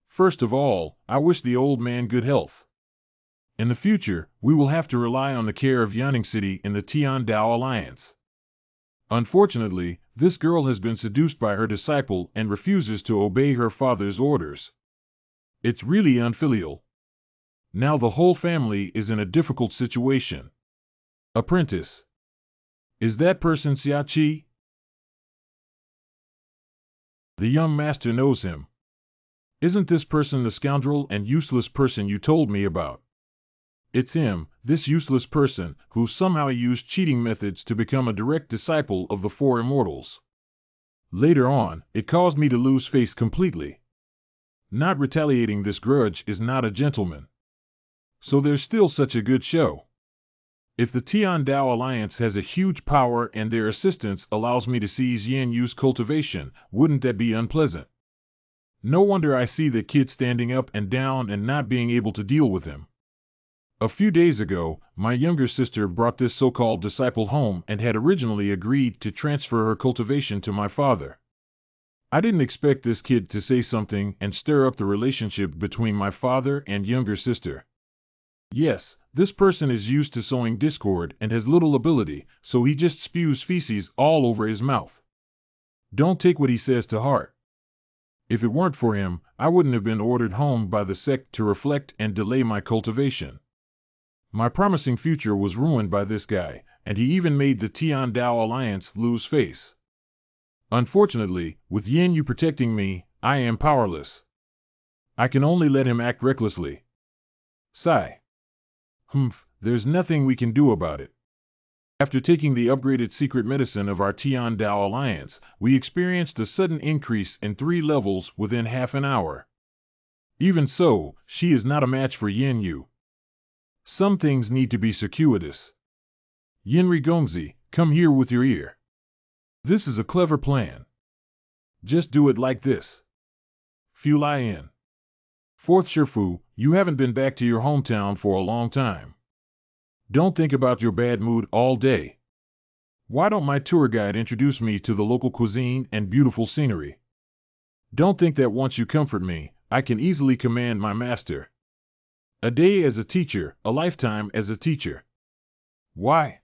First of all, I wish the old man good health. In the future, we will have to rely on the care of Yanning City in the Tian Dao Alliance. Unfortunately, this girl has been seduced by her disciple and refuses to obey her father's orders. It's really unfilial. Now the whole family is in a difficult situation. Apprentice. Is that person Siai? The young master knows him. Isn't this person the scoundrel and useless person you told me about? It's him, this useless person, who somehow used cheating methods to become a direct disciple of the Four Immortals. Later on, it caused me to lose face completely. Not retaliating this grudge is not a gentleman. So there's still such a good show. If the Tian Dao Alliance has a huge power and their assistance allows me to seize Yan Yu's cultivation, wouldn't that be unpleasant? No wonder I see the kid standing up and down and not being able to deal with him. A few days ago, my younger sister brought this so-called disciple home and had originally agreed to transfer her cultivation to my father. I didn't expect this kid to say something and stir up the relationship between my father and younger sister. Yes, this person is used to sowing discord and has little ability, so he just spews feces all over his mouth. Don't take what he says to heart. If it weren't for him, I wouldn't have been ordered home by the sect to reflect and delay my cultivation. My promising future was ruined by this guy, and he even made the Tian Dao Alliance lose face. Unfortunately, with Yin Yu protecting me, I am powerless. I can only let him act recklessly. Sigh. There's nothing we can do about it. After taking the upgraded secret medicine of our Tian Dao Alliance, we experienced a sudden increase in 3 levels within half an hour. Even so, she is not a match for Yin Yu. Some things need to be circuitous. Yinri Gongzi, come here with your ear. This is a clever plan. Just do it like this. Fu Lian. Fourth Shifu, you haven't been back to your hometown for a long time. Don't think about your bad mood all day. Why don't my tour guide introduce me to the local cuisine and beautiful scenery? Don't think that once you comfort me, I can easily command my master. A day as a teacher, a lifetime as a teacher. Why?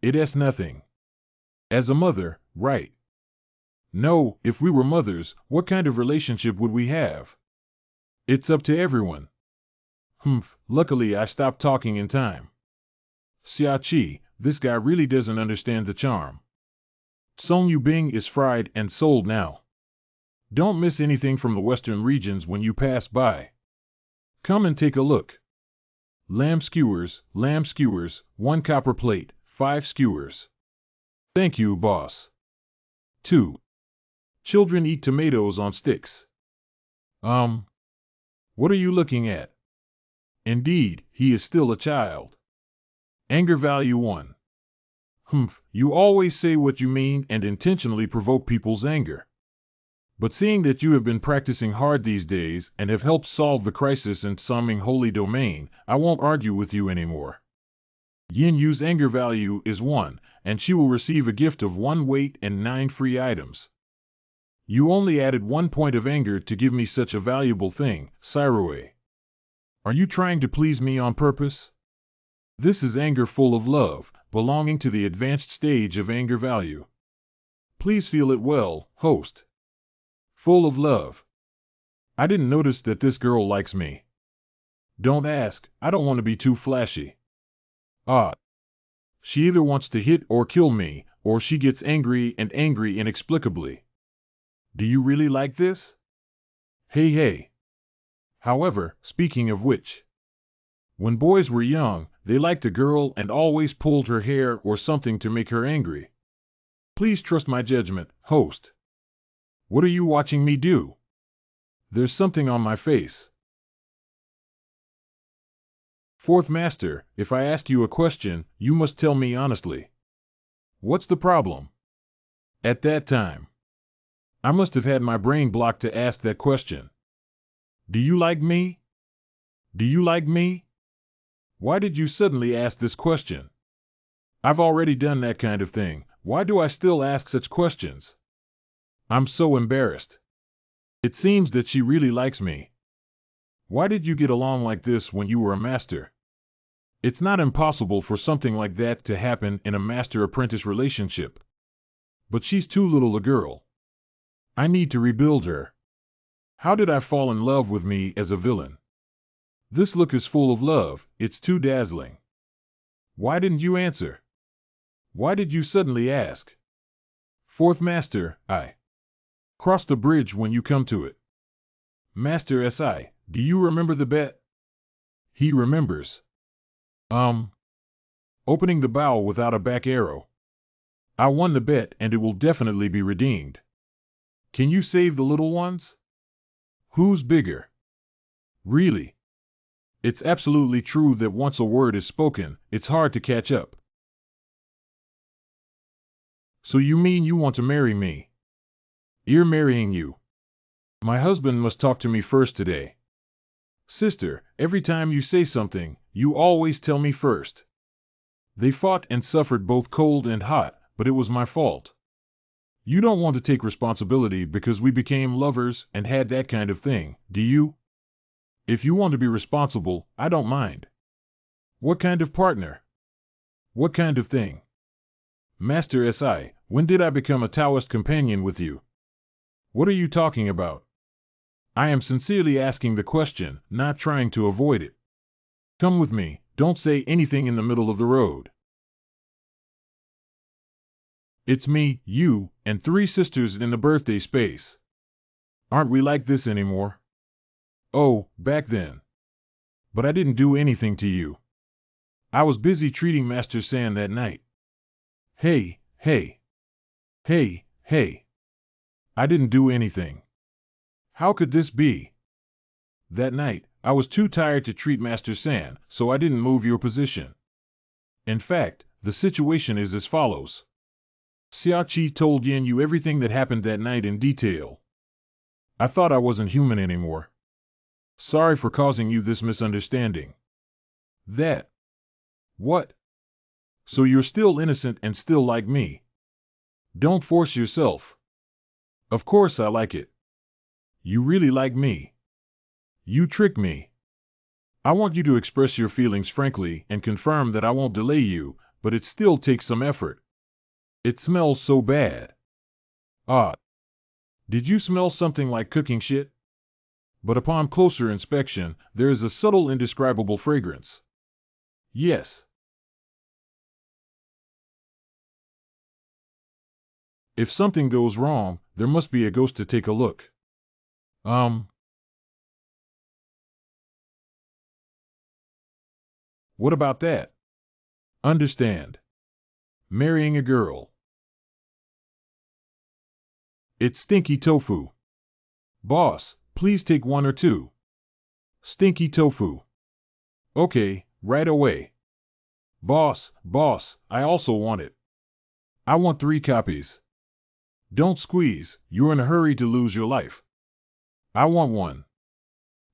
It's nothing. As a mother, right? No, if we were mothers, what kind of relationship would we have? It's up to everyone. Luckily I stopped talking in time. Siai, this guy really doesn't understand the charm. Song Yubing is fried and sold now. Don't miss anything from the western regions when you pass by. Come and take a look. Lamb skewers, 1 copper plate, 5 skewers. Thank you, boss. 2. Children eat tomatoes on sticks. What are you looking at? Indeed, he is still a child. Anger value 1. You always say what you mean and intentionally provoke people's anger. But seeing that you have been practicing hard these days and have helped solve the crisis in Summing Holy Domain, I won't argue with you anymore. Yin Yu's anger value is 1, and she will receive a gift of 1 weight and 9 free items. You only added 1 point of anger to give me such a valuable thing, Sirue. Are you trying to please me on purpose? This is anger full of love, belonging to the advanced stage of anger value. Please feel it well, host. Full of love. I didn't notice that this girl likes me. Don't ask, I don't want to be too flashy. She either wants to hit or kill me, or she gets angry inexplicably. Do you really like this? Hey. However, speaking of which, when boys were young, they liked a girl and always pulled her hair or something to make her angry. Please trust my judgment, host. What are you watching me do? There's something on my face. Fourth Master, if I ask you a question, you must tell me honestly. What's the problem? At that time, I must have had my brain blocked to ask that question. Do you like me? Do you like me? Why did you suddenly ask this question? I've already done that kind of thing. Why do I still ask such questions? I'm so embarrassed. It seems that she really likes me. Why did you get along like this when you were a master? It's not impossible for something like that to happen in a master-apprentice relationship. But she's too little a girl. I need to rebuild her. How did I fall in love with me as a villain? This look is full of love, it's too dazzling. Why didn't you answer? Why did you suddenly ask? Fourth Master, I. Cross the bridge when you come to it. Master Si, do you remember the bet? He remembers. Opening the bow without a back arrow. I won the bet and it will definitely be redeemed. Can you save the little ones? Who's bigger? Really? It's absolutely true that once a word is spoken, it's hard to catch up. So you mean you want to marry me? You're marrying you. My husband must talk to me first today. Sister, every time you say something, you always tell me first. They fought and suffered both cold and hot, but it was my fault. You don't want to take responsibility because we became lovers and had that kind of thing, do you? If you want to be responsible, I don't mind. What kind of partner? What kind of thing? Master Si, when did I become a Taoist companion with you? What are you talking about? I am sincerely asking the question, not trying to avoid it. Come with me, don't say anything in the middle of the road. It's me, you, and 3 sisters in the birthday space. Aren't we like this anymore? Oh, back then. But I didn't do anything to you. I was busy treating Master San that night. Hey, hey. Hey, hey. I didn't do anything. How could this be? That night, I was too tired to treat Master San, so I didn't move your position. In fact, the situation is as follows. Xiaoqi told Yin Yu everything that happened that night in detail. I thought I wasn't human anymore. Sorry for causing you this misunderstanding. That. What? So you're still innocent and still like me. Don't force yourself. Of course I like it. You really like me. You trick me. I want you to express your feelings frankly and confirm that I won't delay you, but it still takes some effort. It smells so bad. Ah. Did you smell something like cooking shit? But upon closer inspection, there is a subtle indescribable fragrance. Yes. If something goes wrong, there must be a ghost to take a look. What about that? Understand. Marrying a girl. It's stinky tofu. Boss, please take 1 or 2. Stinky tofu. Okay, right away. Boss, I also want it. I want 3 copies. Don't squeeze, you're in a hurry to lose your life. I want 1.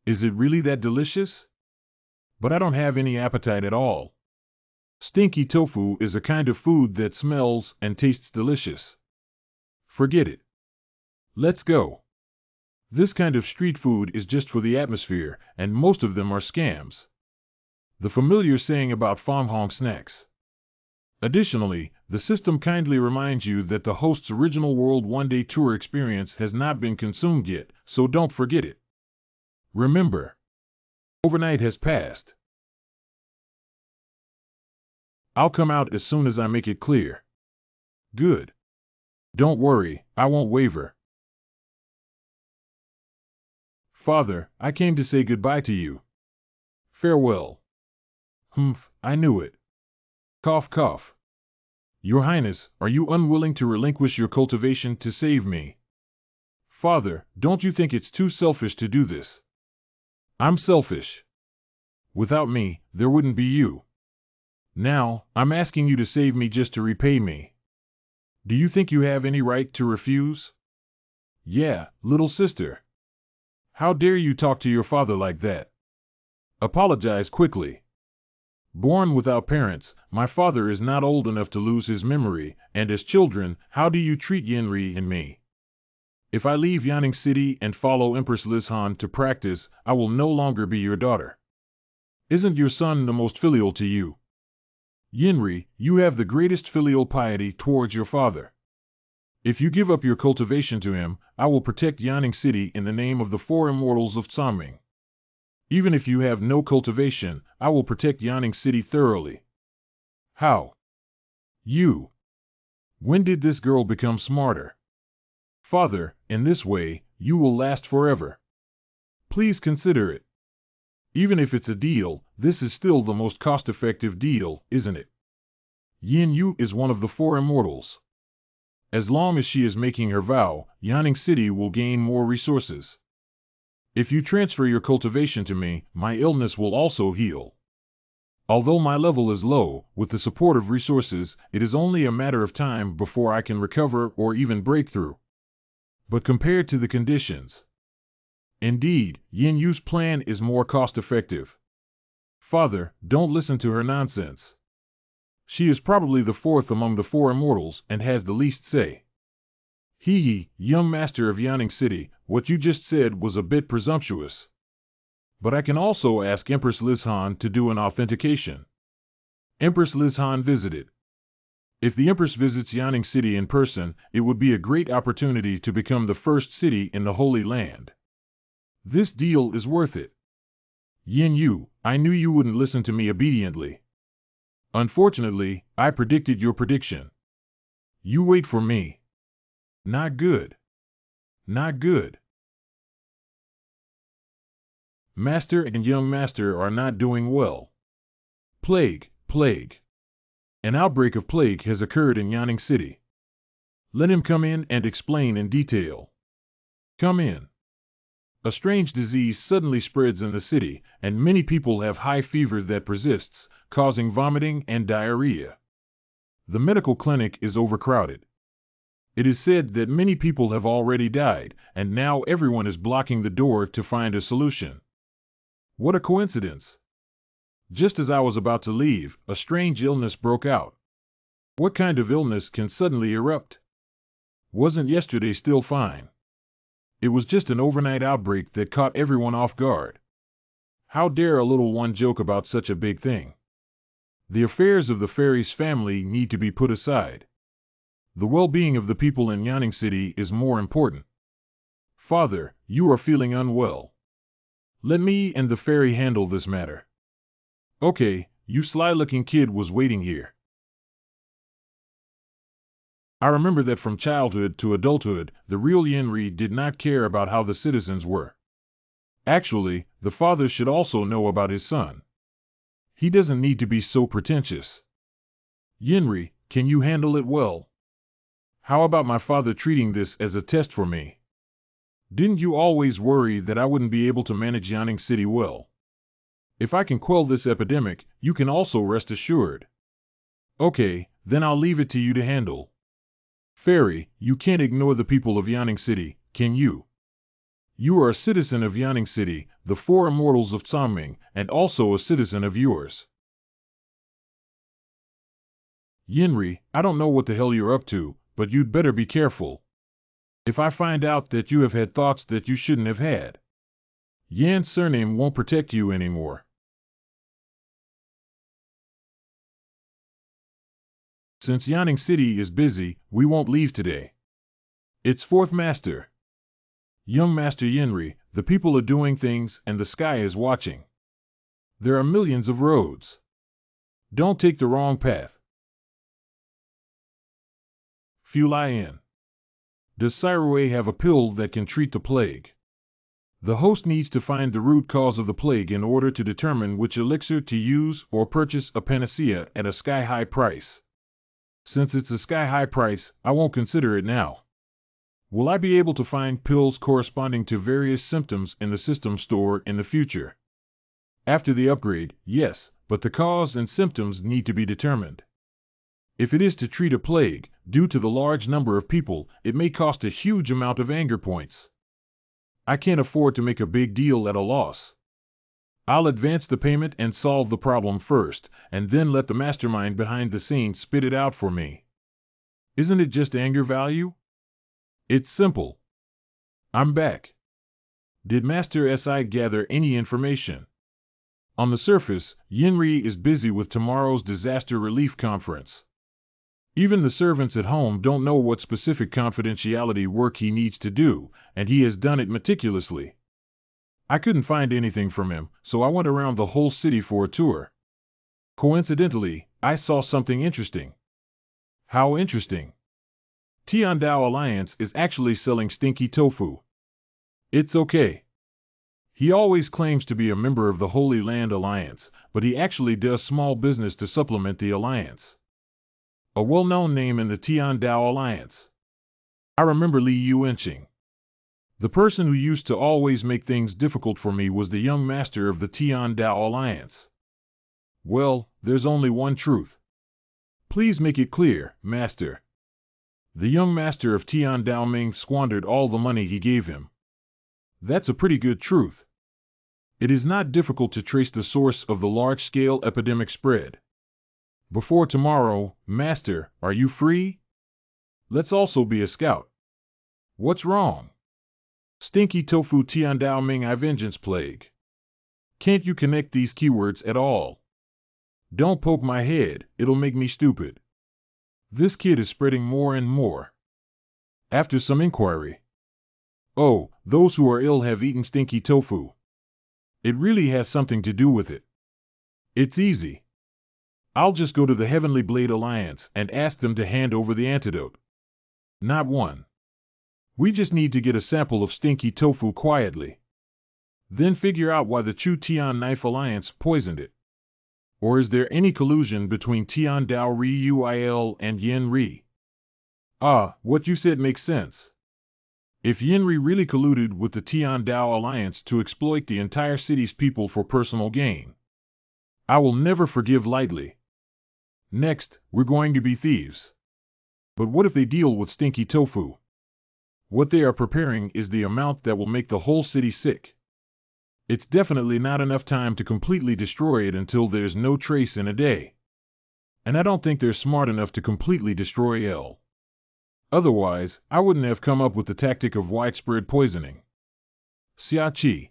Is it really that delicious? But I don't have any appetite at all. Stinky tofu is a kind of food that smells and tastes delicious. Forget it. Let's go. This kind of street food is just for the atmosphere, and most of them are scams. The familiar saying about Fong Hong snacks. Additionally, the system kindly reminds you that the host's original World One-Day Tour experience has not been consumed yet, so don't forget it. Remember, overnight has passed. I'll come out as soon as I make it clear. Good. Don't worry, I won't waver. Father, I came to say goodbye to you. Farewell. Humph, I knew it. Cough, cough. Your Highness, are you unwilling to relinquish your cultivation to save me? Father, don't you think it's too selfish to do this? I'm selfish. Without me, there wouldn't be you. Now, I'm asking you to save me just to repay me. Do you think you have any right to refuse? Yeah, little sister. How dare you talk to your father like that? Apologize quickly. Born without parents, my father is not old enough to lose his memory, and as children, how do you treat Yenri and me? If I leave Yanning City and follow Empress Lizhan to practice, I will no longer be your daughter. Isn't your son the most filial to you? Yenri, you have the greatest filial piety towards your father. If you give up your cultivation to him, I will protect Yanning City in the name of the four immortals of Tsaming. Even if you have no cultivation, I will protect Yanning City thoroughly. How? You. When did this girl become smarter? Father, in this way, you will last forever. Please consider it. Even if it's a deal, this is still the most cost-effective deal, isn't it? Yin Yu is one of the four immortals. As long as she is making her vow, Yanning City will gain more resources. If you transfer your cultivation to me, my illness will also heal. Although my level is low, with the support of resources, it is only a matter of time before I can recover or even break through. But compared to the conditions, indeed, Yin Yu's plan is more cost-effective. Father, don't listen to her nonsense. She is probably the fourth among the four immortals and has the least say. Young master of Yanning City, what you just said was a bit presumptuous. But I can also ask Empress Lizhan to do an authentication. Empress Lizhan visited. If the Empress visits Yanning City in person, it would be a great opportunity to become the first city in the Holy Land. This deal is worth it. Yin Yu, I knew you wouldn't listen to me obediently. Unfortunately, I predicted your prediction. You wait for me. Not good. Not good. Master and young master are not doing well. Plague, plague. An outbreak of plague has occurred in Yanning City. Let him come in and explain in detail. Come in. A strange disease suddenly spreads in the city, and many people have high fever that persists, causing vomiting and diarrhea. The medical clinic is overcrowded. It is said that many people have already died, and now everyone is blocking the door to find a solution. What a coincidence! Just as I was about to leave, a strange illness broke out. What kind of illness can suddenly erupt? Wasn't yesterday still fine? It was just an overnight outbreak that caught everyone off guard. How dare a little one joke about such a big thing? The affairs of the fairy's family need to be put aside. The well-being of the people in Yanning City is more important. Father, you are feeling unwell. Let me and the fairy handle this matter. Okay, you sly-looking kid was waiting here. I remember that from childhood to adulthood, the real Yenri did not care about how the citizens were. Actually, the father should also know about his son. He doesn't need to be so pretentious. Yenri, can you handle it well? How about my father treating this as a test for me? Didn't you always worry that I wouldn't be able to manage Yanning City well? If I can quell this epidemic, you can also rest assured. Okay, then I'll leave it to you to handle. Fairy, you can't ignore the people of Yanning City, can you? You are a citizen of Yanning City, the four immortals of Tsaming, and also a citizen of yours. Yenri, I don't know what the hell you're up to, but you'd better be careful. If I find out that you have had thoughts that you shouldn't have had, Yan's surname won't protect you anymore. Since Yanning City is busy, we won't leave today. It's fourth master. Young Master Yenri, the people are doing things and the sky is watching. There are millions of roads. Don't take the wrong path. Fulian. Does Sirue have a pill that can treat the plague? The host needs to find the root cause of the plague in order to determine which elixir to use or purchase a panacea at a sky-high price. Since it's a sky-high price, I won't consider it now. Will I be able to find pills corresponding to various symptoms in the system store in the future? After the upgrade, yes, but the cause and symptoms need to be determined. If it is to treat a plague, due to the large number of people, it may cost a huge amount of anger points. I can't afford to make a big deal at a loss. I'll advance the payment and solve the problem first, and then let the mastermind behind the scenes spit it out for me. Isn't it just anger value? It's simple. I'm back. Did Master Si gather any information? On the surface, Yinri is busy with tomorrow's disaster relief conference. Even the servants at home don't know what specific confidentiality work he needs to do, and he has done it meticulously. I couldn't find anything from him, so I went around the whole city for a tour. Coincidentally, I saw something interesting. How interesting? Tiandao Alliance is actually selling stinky tofu. It's okay. He always claims to be a member of the Holy Land Alliance, but he actually does small business to supplement the alliance. A well-known name in the Tiandao Alliance. I remember Li Yuanqing. The person who used to always make things difficult for me was the young master of the Tiandao Alliance. Well, there's only one truth. Please make it clear, master. The young master of Tiandao Ming squandered all the money he gave him. That's a pretty good truth. It is not difficult to trace the source of the large-scale epidemic spread. Before tomorrow, Master, are you free? Let's also be a scout. What's wrong? Stinky tofu Tiandao Ming I vengeance plague. Can't you connect these keywords at all? Don't poke my head, it'll make me stupid. This kid is spreading more and more. After some inquiry. Oh, those who are ill have eaten stinky tofu. It really has something to do with it. It's easy. I'll just go to the Heavenly Blade Alliance and ask them to hand over the antidote. Not one. We just need to get a sample of stinky tofu quietly. Then figure out why the Chu Tian Knife Alliance poisoned it. Or is there any collusion between Tiandao Ruil and Yinri? Ah, what you said makes sense. If Yinri really colluded with the Tiandao Alliance to exploit the entire city's people for personal gain, I will never forgive lightly. Next, we're going to be thieves. But what if they deal with stinky tofu? What they are preparing is the amount that will make the whole city sick. It's definitely not enough time to completely destroy it until there's no trace in a day. And I don't think they're smart enough to completely destroy L. Otherwise, I wouldn't have come up with the tactic of widespread poisoning. Siai.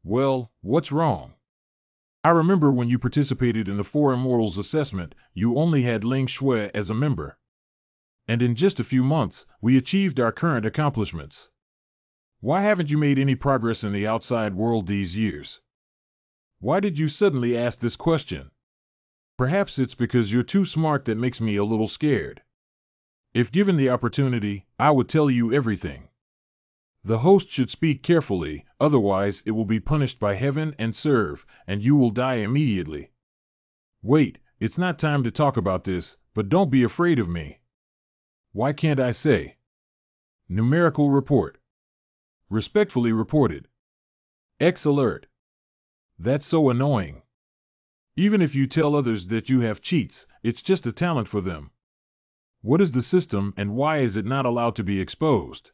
Well, what's wrong? I remember when you participated in the Four Immortals assessment, you only had Ling Shui as a member. And in just a few months, we achieved our current accomplishments. Why haven't you made any progress in the outside world these years? Why did you suddenly ask this question? Perhaps it's because you're too smart that makes me a little scared. If given the opportunity, I would tell you everything. The host should speak carefully, otherwise it will be punished by heaven and serve, and you will die immediately. Wait, it's not time to talk about this, but don't be afraid of me. Why can't I say? Numerical report. Respectfully reported. X alert. That's so annoying. Even if you tell others that you have cheats, it's just a talent for them. What is the system and why is it not allowed to be exposed?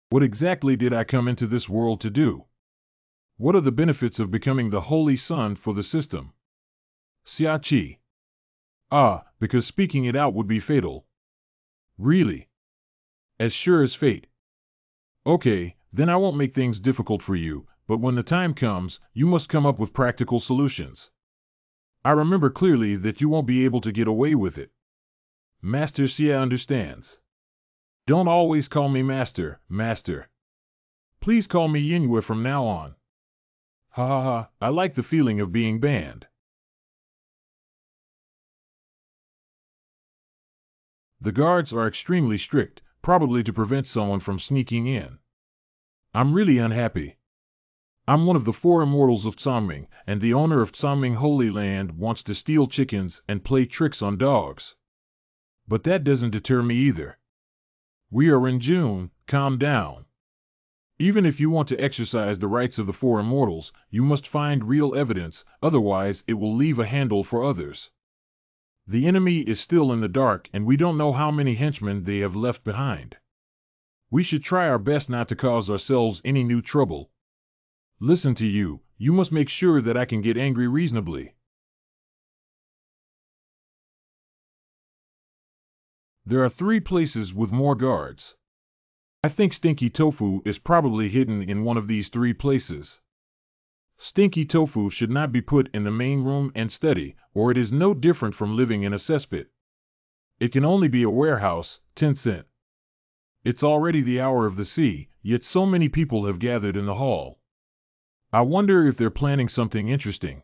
What exactly did I come into this world to do? What are the benefits of becoming the Holy Son for the system? Siai. Ah, because speaking it out would be fatal. Really? As sure as fate. Okay, then I won't make things difficult for you, but when the time comes, you must come up with practical solutions. I remember clearly that you won't be able to get away with it. Master Siai understands. Don't always call me Master, Master. Please call me Yinhua from now on. Ha ha ha, I like the feeling of being banned. The guards are extremely strict, probably to prevent someone from sneaking in. I'm really unhappy. I'm one of the Four Immortals of Tsangming, and the owner of Tsangming Holy Land wants to steal chickens and play tricks on dogs. But that doesn't deter me either. We are in June, calm down. Even if you want to exercise the rights of the four immortals, you must find real evidence, otherwise it will leave a handle for others. The enemy is still in the dark and we don't know how many henchmen they have left behind. We should try our best not to cause ourselves any new trouble. Listen to you, you must make sure that I can get angry reasonably. There are 3 places with more guards. I think Stinky Tofu is probably hidden in one of these 3 places. Stinky Tofu should not be put in the main room and study, or it is no different from living in a cesspit. It can only be a warehouse, 10 cent. It's already the hour of the sea, yet so many people have gathered in the hall. I wonder if they're planning something interesting.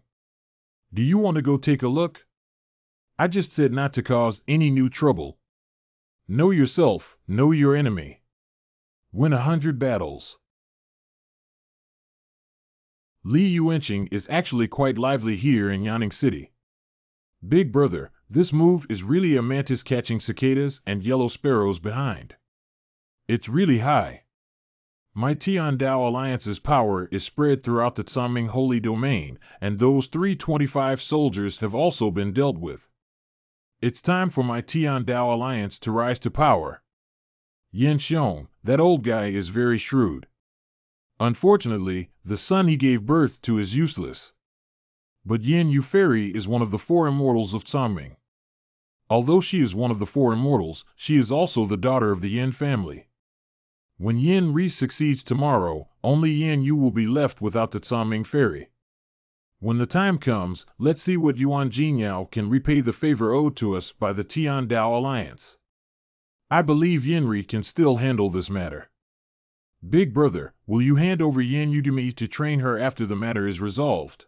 Do you want to go take a look? I just said not to cause any new trouble. Know yourself, know your enemy. Win 100 battles. Li Yuanqing is actually quite lively here in Yanning City. Big brother, this move is really a mantis catching cicadas and yellow sparrows behind. It's really high. My Tiandao Alliance's power is spread throughout the Tsaming Holy Domain, and those 325 soldiers have also been dealt with. It's time for my Tiandao Alliance to rise to power. Yin Xiong, that old guy is very shrewd. Unfortunately, the son he gave birth to is useless. But Yin Yuferi is one of the 4 immortals of Tsaming. Although she is one of the 4 immortals, she is also the daughter of the Yin family. When Yin Ri succeeds tomorrow, only Yin Yu will be left without the Tsaming Ferry. When the time comes, let's see what Yuan Jinyao can repay the favor owed to us by the Tiandao Alliance. I believe Yin Ri can still handle this matter. Big brother, will you hand over Yin Yu to me to train her after the matter is resolved?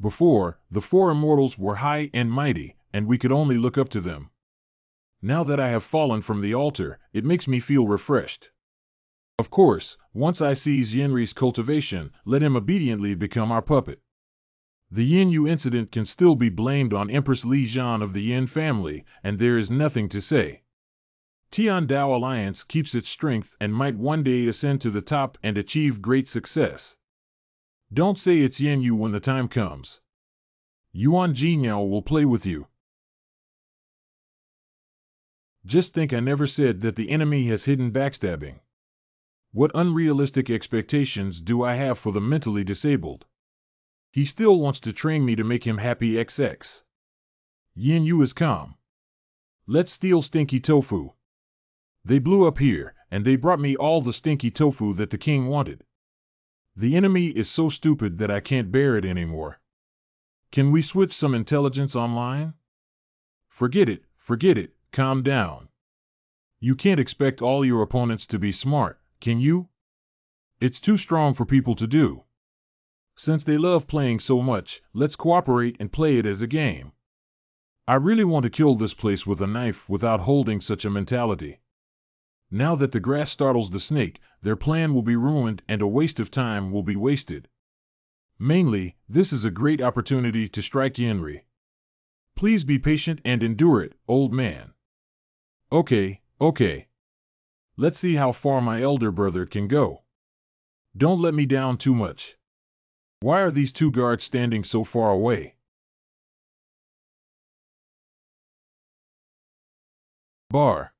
Before, the 4 immortals were high and mighty, and we could only look up to them. Now that I have fallen from the altar, it makes me feel refreshed. Of course, once I seize Yenri's cultivation, let him obediently become our puppet. The Yin Yu incident can still be blamed on Empress Li Zhan of the Yin family, and there is nothing to say. Tiandao Alliance keeps its strength and might one day ascend to the top and achieve great success. Don't say it's Yin Yu when the time comes. Yuan Jinyao will play with you. Just think, I never said that the enemy has hidden backstabbing. What unrealistic expectations do I have for the mentally disabled? He still wants to train me to make him happy XX. Yin Yu is calm. Let's steal Stinky Tofu. They blew up here, and they brought me all the stinky tofu that the king wanted. The enemy is so stupid that I can't bear it anymore. Can we switch some intelligence online? Forget it, calm down. You can't expect all your opponents to be smart, can you? It's too strong for people to do. Since they love playing so much, let's cooperate and play it as a game. I really want to kill this place with a knife without holding such a mentality. Now that the grass startles the snake, their plan will be ruined and a waste of time will be wasted. Mainly, this is a great opportunity to strike Yenri. Please be patient and endure it, old man. Okay. Let's see how far my elder brother can go. Don't let me down too much. Why are these 2 guards standing so far away? Bar.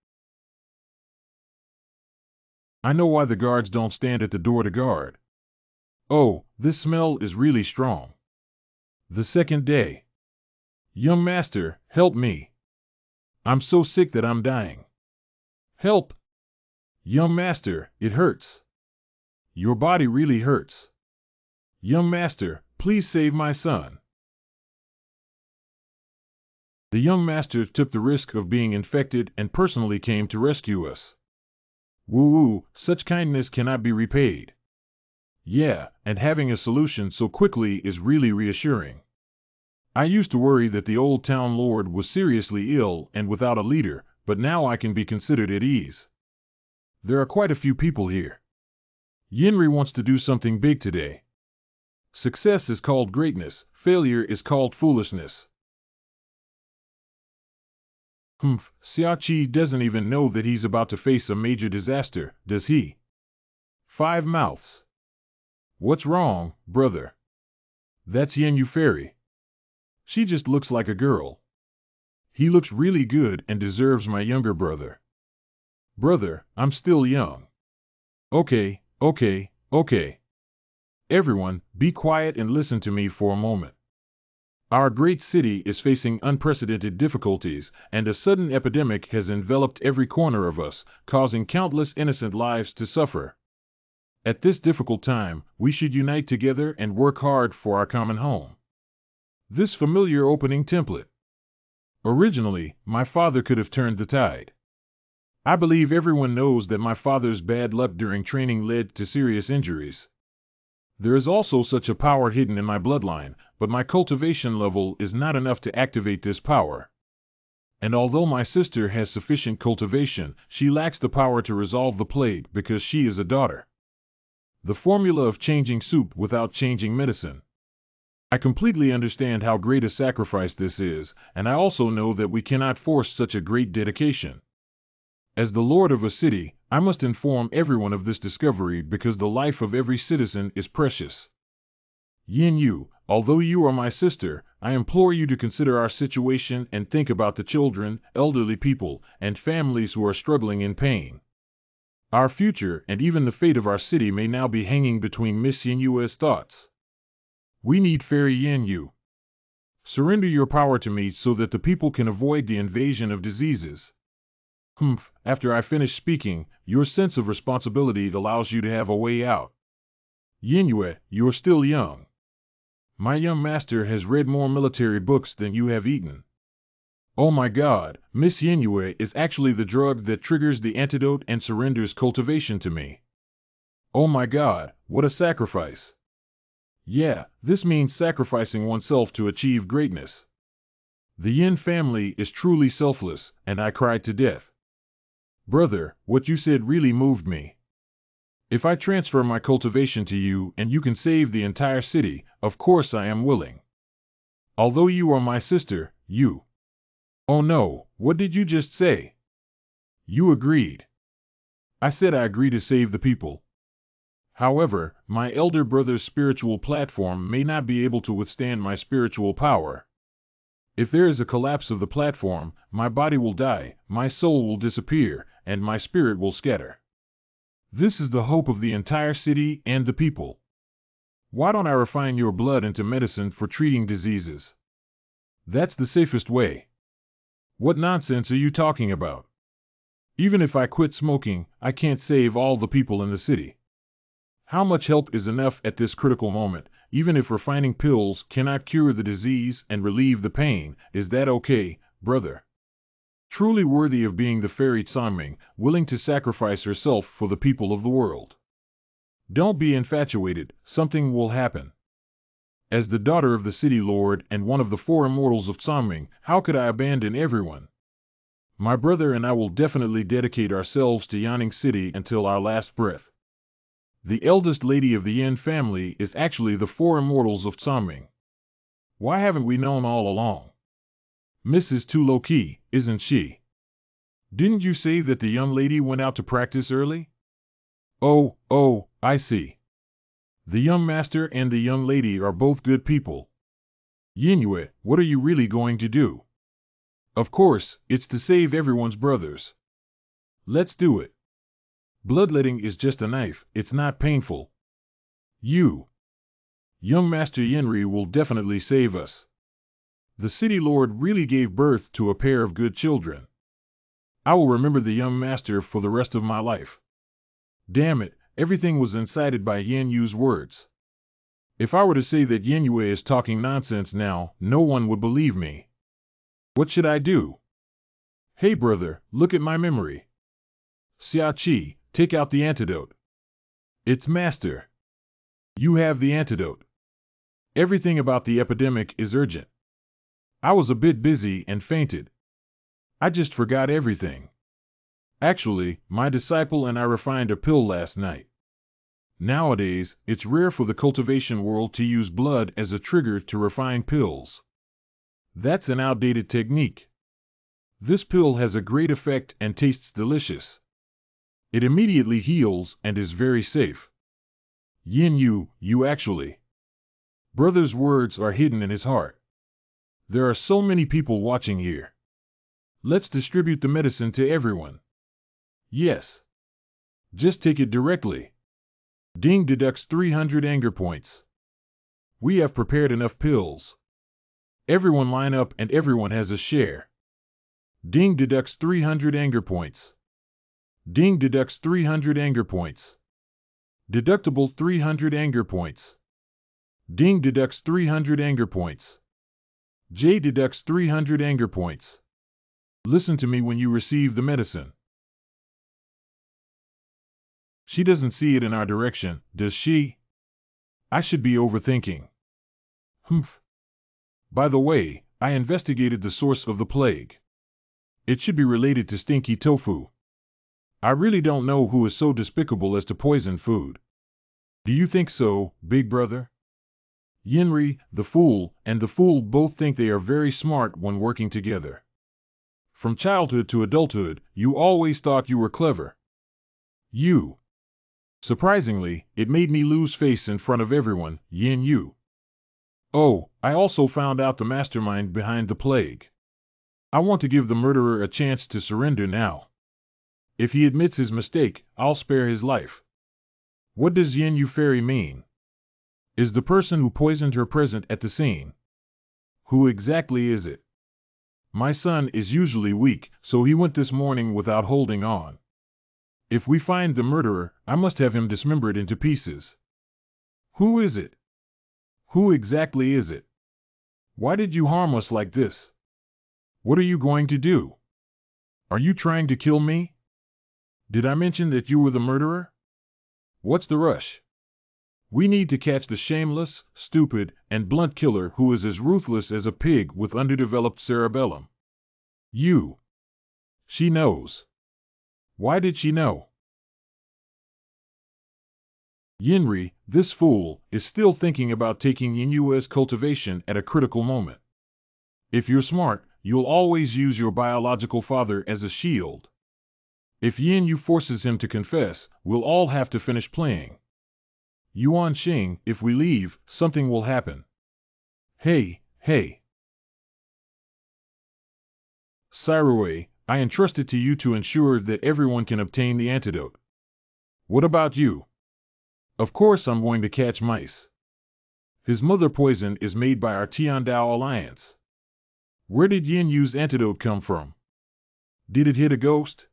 I know why the guards don't stand at the door to guard. Oh, this smell is really strong. The second day. Young master, help me. I'm so sick that I'm dying. Help! Young master, it hurts. Your body really hurts. Young master, please save my son. The young master took the risk of being infected and personally came to rescue us. Woo-woo, such kindness cannot be repaid. Yeah, and having a solution so quickly is really reassuring. I used to worry that the old town lord was seriously ill and without a leader, but now I can be considered at ease. There are quite a few people here. Yenri wants to do something big today. Success is called greatness, failure is called foolishness. Siai doesn't even know that he's about to face a major disaster, does he? 5 mouths. What's wrong, brother? That's Yin Yu Fairy. She just looks like a girl. He looks really good and deserves my younger brother. Brother, I'm still young. Okay. Everyone, be quiet and listen to me for a moment. Our great city is facing unprecedented difficulties, and a sudden epidemic has enveloped every corner of us, causing countless innocent lives to suffer. At this difficult time, we should unite together and work hard for our common home. This familiar opening template. Originally, my father could have turned the tide. I believe everyone knows that my father's bad luck during training led to serious injuries. There is also such a power hidden in my bloodline, but my cultivation level is not enough to activate this power. And although my sister has sufficient cultivation, she lacks the power to resolve the plague because she is a daughter. The formula of changing soup without changing medicine. I completely understand how great a sacrifice this is, and I also know that we cannot force such a great dedication. As the lord of a city, I must inform everyone of this discovery because the life of every citizen is precious. Yin Yu, although you are my sister, I implore you to consider our situation and think about the children, elderly people, and families who are struggling in pain. Our future and even the fate of our city may now be hanging between Miss Yin Yu's thoughts. We need Fairy Yin Yu. Surrender your power to me so that the people can avoid the invasion of diseases. After I finish speaking, your sense of responsibility allows you to have a way out. Yin Yue, you're still young. My young master has read more military books than you have eaten. Oh my God, Miss Yin Yue is actually the drug that triggers the antidote and surrenders cultivation to me. Oh my God, what a sacrifice. Yeah, this means sacrificing oneself to achieve greatness. The Yin family is truly selfless, and I cried to death. Brother, what you said really moved me. If I transfer my cultivation to you and you can save the entire city, of course I am willing. Although you are my sister, you... Oh no, what did you just say? You agreed. I said I agree to save the people. However, my elder brother's spiritual platform may not be able to withstand my spiritual power. If there is a collapse of the platform, my body will die, my soul will disappear, and my spirit will scatter. This is the hope of the entire city and the people. Why don't I refine your blood into medicine for treating diseases? That's the safest way. What nonsense are you talking about? Even if I quit smoking, I can't save all the people in the city. How much help is enough at this critical moment? Even if refining pills cannot cure the disease and relieve the pain, is that okay, brother? Truly worthy of being the fairy Sanming, willing to sacrifice herself for the people of the world. Don't be infatuated, something will happen. As the daughter of the city lord and one of the 4 immortals of Sanming, how could I abandon everyone? My brother and I will definitely dedicate ourselves to Yanning City until our last breath. The eldest lady of the Yin family is actually the 4 immortals of Sanming. Why haven't we known all along? Miss is too low-key, isn't she? Didn't you say that the young lady went out to practice early? Oh, I see. The young master and the young lady are both good people. Yin Yue, what are you really going to do? Of course, it's to save everyone's brothers. Let's do it. Bloodletting is just a knife, it's not painful. Young Master Yenri will definitely save us. The city lord really gave birth to a pair of good children. I will remember the young master for the rest of my life. Damn it, everything was incited by Yin Yu's words. If I were to say that Yin Yue is talking nonsense now, no one would believe me. What should I do? Hey brother, look at my memory. Siai, take out the antidote. It's master. You have the antidote. Everything about the epidemic is urgent. I was a bit busy and fainted. I just forgot everything. Actually, my disciple and I refined a pill last night. Nowadays, it's rare for the cultivation world to use blood as a trigger to refine pills. That's an outdated technique. This pill has a great effect and tastes delicious. It immediately heals and is very safe. Yin you actually. Brother's words are hidden in his heart. There are so many people watching here. Let's distribute the medicine to everyone. Yes. Just take it directly. Ding deducts 300 anger points. We have prepared enough pills. Everyone line up and everyone has a share. Ding deducts 300 anger points. Ding deducts 300 anger points. Deductible 300 anger points. Ding deducts 300 anger points. J deducts 300 anger points. Listen to me when you receive the medicine. She doesn't see it in our direction, does she? I should be overthinking. Humph. By the way, I investigated the source of the plague. It should be related to stinky tofu. I really don't know who is so despicable as to poison food. Do you think so, big brother? Yinri, the fool, and the fool both think they are very smart when working together. From childhood to adulthood, you always thought you were clever. You. Surprisingly, it made me lose face in front of everyone, Yin Yu. Oh, I also found out the mastermind behind the plague. I want to give the murderer a chance to surrender now. If he admits his mistake, I'll spare his life. What does Yin Yu Fairy mean? Is the person who poisoned her present at the scene? Who exactly is it? My son is usually weak, so he went this morning without holding on. If we find the murderer, I must have him dismembered into pieces. Who is it? Who exactly is it? Why did you harm us like this? What are you going to do? Are you trying to kill me? Did I mention that you were the murderer? What's the rush? We need to catch the shameless, stupid, and blunt killer who is as ruthless as a pig with underdeveloped cerebellum. You. She knows. Why did she know? Yinri, this fool, is still thinking about taking Yinyua's cultivation at a critical moment. If you're smart, you'll always use your biological father as a shield. If Yin Yu forces him to confess, we'll all have to finish playing. Yuan Xing, if we leave, something will happen. Hey. Sirui, I entrust it to you to ensure that everyone can obtain the antidote. What about you? Of course I'm going to catch mice. His mother poison is made by our Tiandao alliance. Where did Yin Yu's antidote come from? Did it hit a ghost?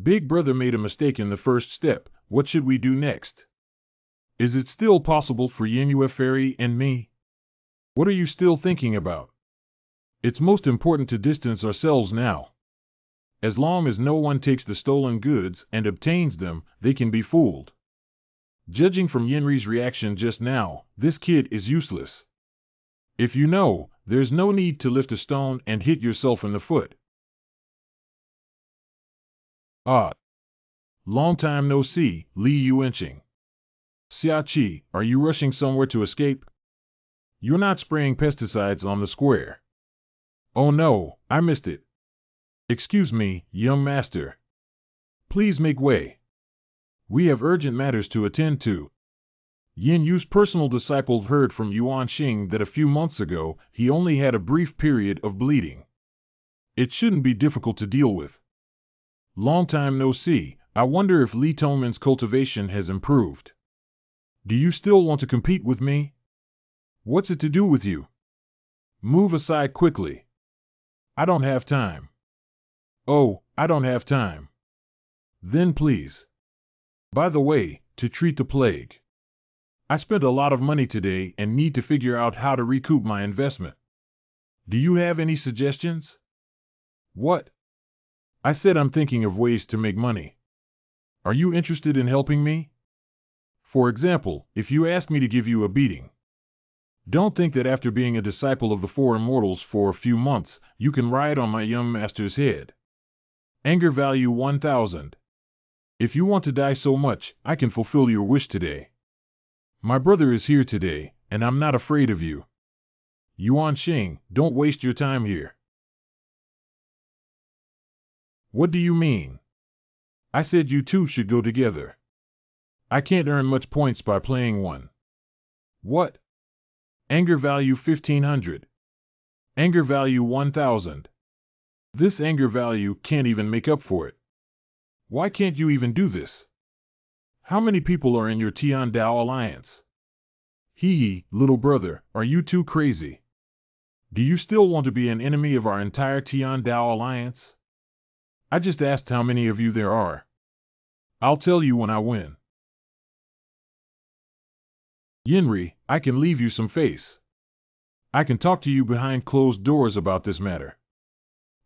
Big brother made a mistake in the first step. What should we do next? Is it still possible for Yin Yu Fairy and me? What are you still thinking about? It's most important to distance ourselves now. As long as no one takes the stolen goods and obtains them, they can be fooled. Judging from Yinri's reaction just now, this kid is useless. If you know, there's no need to lift a stone and hit yourself in the foot. Ah. Long time no see, Li Yuanqing. Xiachi, are you rushing somewhere to escape? You're not spraying pesticides on the square. Oh no, I missed it. Excuse me, young master. Please make way. We have urgent matters to attend to. Yin Yu's personal disciple heard from Yuan Xing that a few months ago, he only had a brief period of bleeding. It shouldn't be difficult to deal with. Long time no see, I wonder if Li Tongmin's cultivation has improved. Do you still want to compete with me? What's it to do with you? Move aside quickly. I don't have time. Oh, I don't have time. Then please. By the way, to treat the plague. I spent a lot of money today and need to figure out how to recoup my investment. Do you have any suggestions? What? I said I'm thinking of ways to make money. Are you interested in helping me? For example, if you ask me to give you a beating. Don't think that after being a disciple of the Four Immortals for a few months, you can ride on my young master's head. Anger value 1000. If you want to die so much, I can fulfill your wish today. My brother is here today, and I'm not afraid of you. Yuan Xing, don't waste your time here. What do you mean? I said you two should go together. I can't earn much points by playing one. What? Anger value 1500. Anger value 1000. This anger value can't even make up for it. Why can't you even do this? How many people are in your Tian Dao alliance? Hee, little brother, are you too crazy? Do you still want to be an enemy of our entire Tian Dao alliance? I just asked how many of you there are. I'll tell you when I win. Yinri, I can leave you some face. I can talk to you behind closed doors about this matter.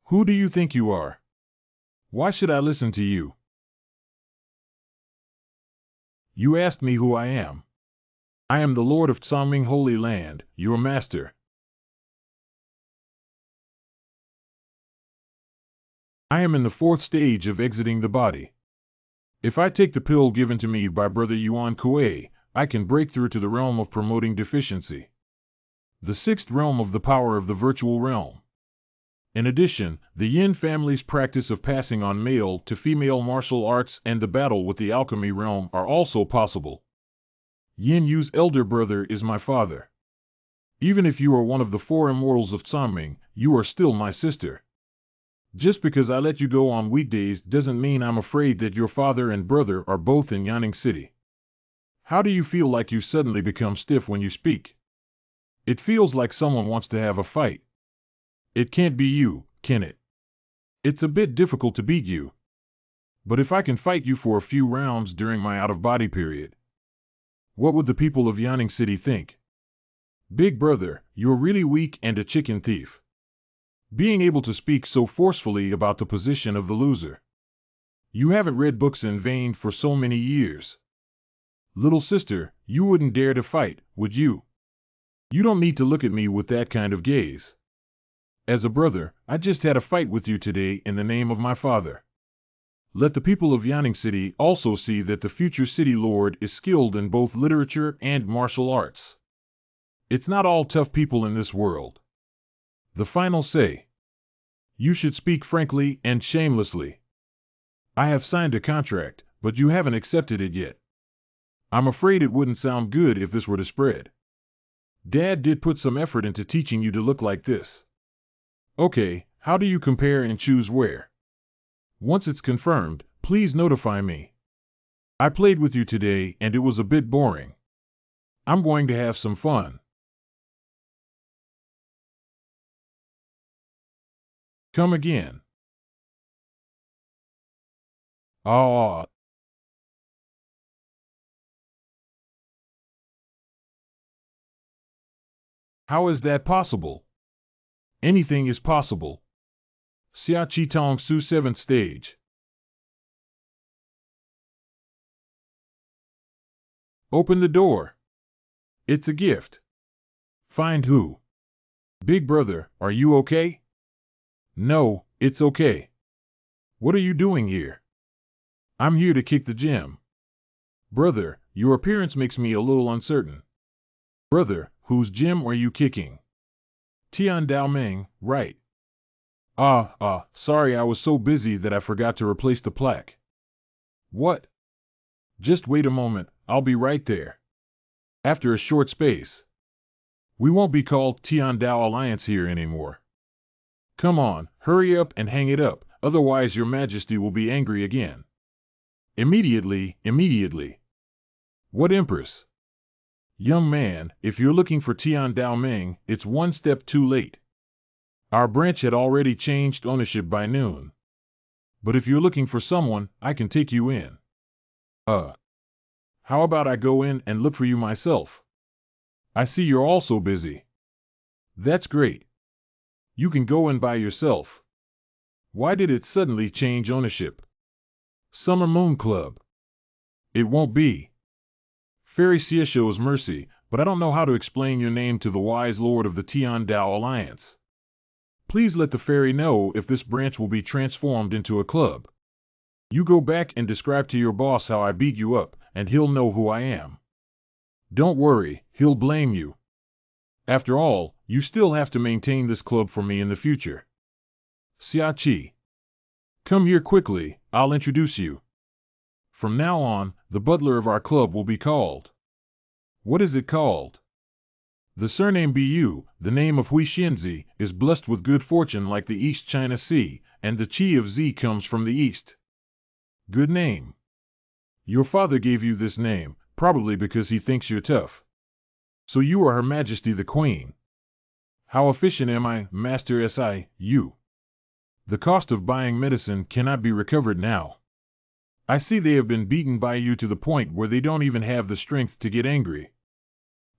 Who do you think you are? Why should I listen to you? You asked me who I am. I am the Lord of Tsangming Holy Land, your master. I am in the 4th stage of exiting the body. If I take the pill given to me by Brother Yuan Kuei, I can break through to the realm of promoting deficiency. The 6th realm of the power of the virtual realm. In addition, the Yin family's practice of passing on male to female martial arts and the battle with the alchemy realm are also possible. Yin Yu's elder brother is my father. Even if you are one of the 4 immortals of Tsangming, you are still my sister. Just because I let you go on weekdays doesn't mean I'm afraid that your father and brother are both in Yanning City. How do you feel like you suddenly become stiff when you speak? It feels like someone wants to have a fight. It can't be you, can it? It's a bit difficult to beat you. But if I can fight you for a few rounds during my out-of-body period, what would the people of Yanning City think? Big brother, you're really weak and a chicken thief. Being able to speak so forcefully about the position of the loser. You haven't read books in vain for so many years. Little sister, you wouldn't dare to fight, would you? You don't need to look at me with that kind of gaze. As a brother, I just had a fight with you today in the name of my father. Let the people of Yanning City also see that the future city lord is skilled in both literature and martial arts. It's not all tough people in this world. The final say. You should speak frankly and shamelessly. I have signed a contract, but you haven't accepted it yet. I'm afraid it wouldn't sound good if this were to spread. Dad did put some effort into teaching you to look like this. Okay, how do you compare and choose where? Once it's confirmed, please notify me. I played with you today and it was a bit boring. I'm going to have some fun. Come again. Ah. How is that possible? Anything is possible. Xia Qi Tong Su 7th stage. Open the door. It's a gift. Find who? Big brother, are you okay? No, it's okay. What are you doing here? I'm here to kick the gym. Brother, your appearance makes me a little uncertain. Brother, whose gym are you kicking? Tian Dao Ming, right. Sorry I was so busy that I forgot to replace the plaque. What? Just wait a moment, I'll be right there. After a short space. We won't be called Tian Dao Alliance here anymore. Come on, hurry up and hang it up, otherwise your majesty will be angry again. Immediately. What empress? Young man, if you're looking for Tian Dao Ming, it's one step too late. Our branch had already changed ownership by noon. But if you're looking for someone, I can take you in. How about I go in and look for you myself? I see you're also busy. That's great. You can go in by yourself. Why did it suddenly change ownership? Summer Moon Club. It won't be. Fairy Xia shows mercy, but I don't know how to explain your name to the wise lord of the Tian Dao Alliance. Please let the fairy know if this branch will be transformed into a club. You go back and describe to your boss how I beat you up, and he'll know who I am. Don't worry, he'll blame you. After all, you still have to maintain this club for me in the future. Xia Qi. Come here quickly, I'll introduce you. From now on, the butler of our club will be called. What is it called? The surname Bu, the name of Hui Xianzi, is blessed with good fortune like the East China Sea, and the Qi of Z comes from the East. Good name. Your father gave you this name, probably because he thinks you're tough. So you are Her Majesty the Queen. How efficient am I, Master Siu? The cost of buying medicine cannot be recovered now. I see they have been beaten by you to the point where they don't even have the strength to get angry.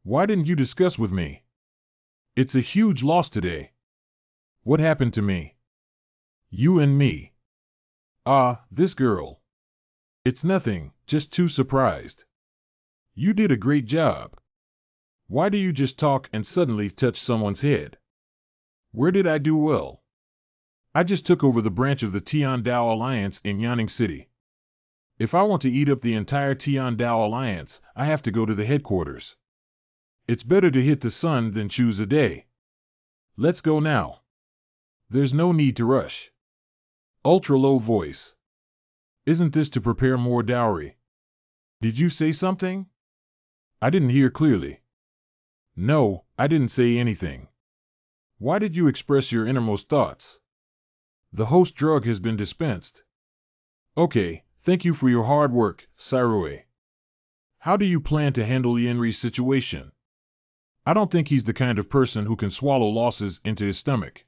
Why didn't you discuss with me? It's a huge loss today. What happened to me? You and me. Ah, this girl. It's nothing, just too surprised. You did a great job. Why do you just talk and suddenly touch someone's head? Where did I do well? I just took over the branch of the Tiandao Alliance in Yanning City. If I want to eat up the entire Tiandao Alliance, I have to go to the headquarters. It's better to hit the sun than choose a day. Let's go now. There's no need to rush. Ultra-low voice. Isn't this to prepare more dowry? Did you say something? I didn't hear clearly. No, I didn't say anything. Why did you express your innermost thoughts? The host drug has been dispensed. Okay, thank you for your hard work, Sairue. How do you plan to handle Yenri's situation? I don't think he's the kind of person who can swallow losses into his stomach.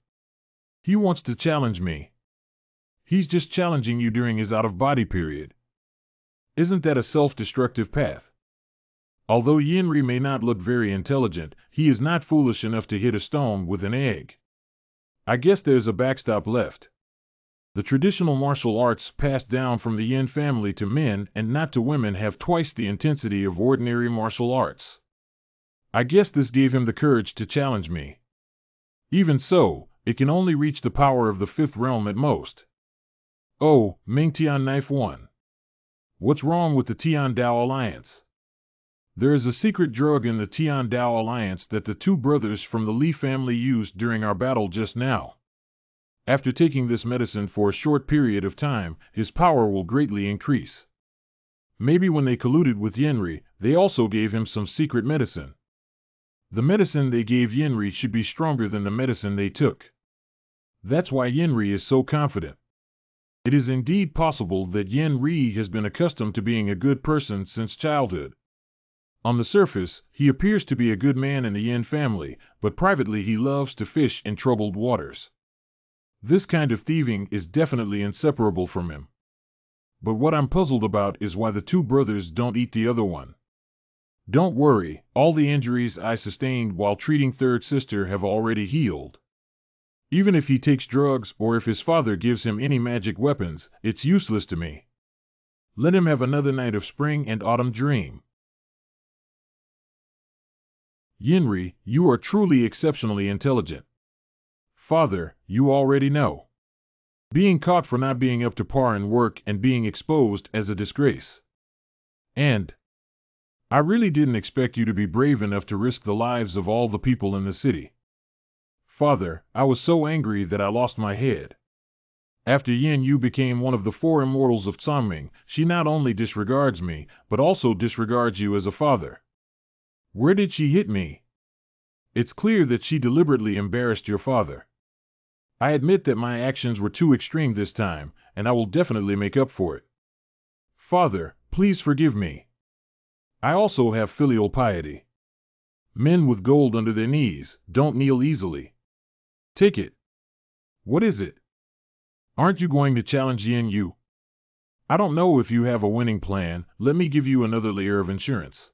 He wants to challenge me. He's just challenging you during his out-of-body period. Isn't that a self-destructive path? Although Yenri may not look very intelligent, he is not foolish enough to hit a stone with an egg. I guess there's a backstop left. The traditional martial arts passed down from the Yin family to men and not to women have twice the intensity of ordinary martial arts. I guess this gave him the courage to challenge me. Even so, it can only reach the power of the fifth realm at most. Oh, Mingtian Knife 1. What's wrong with the Tiandao Alliance? There is a secret drug in the Tiandao Alliance that the two brothers from the Li family used during our battle just now. After taking this medicine for a short period of time, his power will greatly increase. Maybe when they colluded with Yenri, they also gave him some secret medicine. The medicine they gave Yenri should be stronger than the medicine they took. That's why Yenri is so confident. It is indeed possible that Yenri has been accustomed to being a good person since childhood. On the surface, he appears to be a good man in the Yin family, but privately he loves to fish in troubled waters. This kind of thieving is definitely inseparable from him. But what I'm puzzled about is why the two brothers don't eat the other one. Don't worry, all the injuries I sustained while treating third sister have already healed. Even if he takes drugs or if his father gives him any magic weapons, it's useless to me. Let him have another night of spring and autumn dream. Yenri, you are truly exceptionally intelligent. Father, you already know. Being caught for not being up to par in work and being exposed as a disgrace. And I really didn't expect you to be brave enough to risk the lives of all the people in the city. Father, I was so angry that I lost my head. After Yin Yu became one of the four immortals of Cangming, she not only disregards me, but also disregards you as a father. Where did she hit me? It's clear that she deliberately embarrassed your father. I admit that my actions were too extreme this time, and I will definitely make up for it. Father, please forgive me. I also have filial piety. Men with gold under their knees don't kneel easily. Take it. What is it? Aren't you going to challenge Yin Yu? I don't know if you have a winning plan. Let me give you another layer of insurance.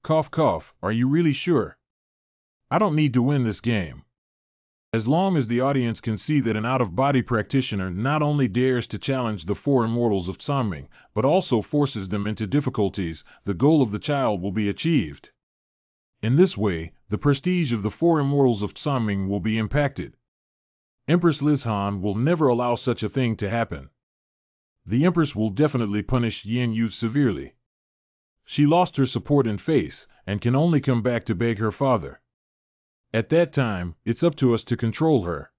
Cough cough, are you really sure? I don't need to win this game. As long as the audience can see that an out-of-body practitioner not only dares to challenge the four immortals of Cangming, but also forces them into difficulties, the goal of the child will be achieved. In this way, the prestige of the four immortals of Cangming will be impacted. Empress Lizhan will never allow such a thing to happen. The Empress will definitely punish Yin Yu severely. She lost her support and face, and can only come back to beg her father. At that time, it's up to us to control her.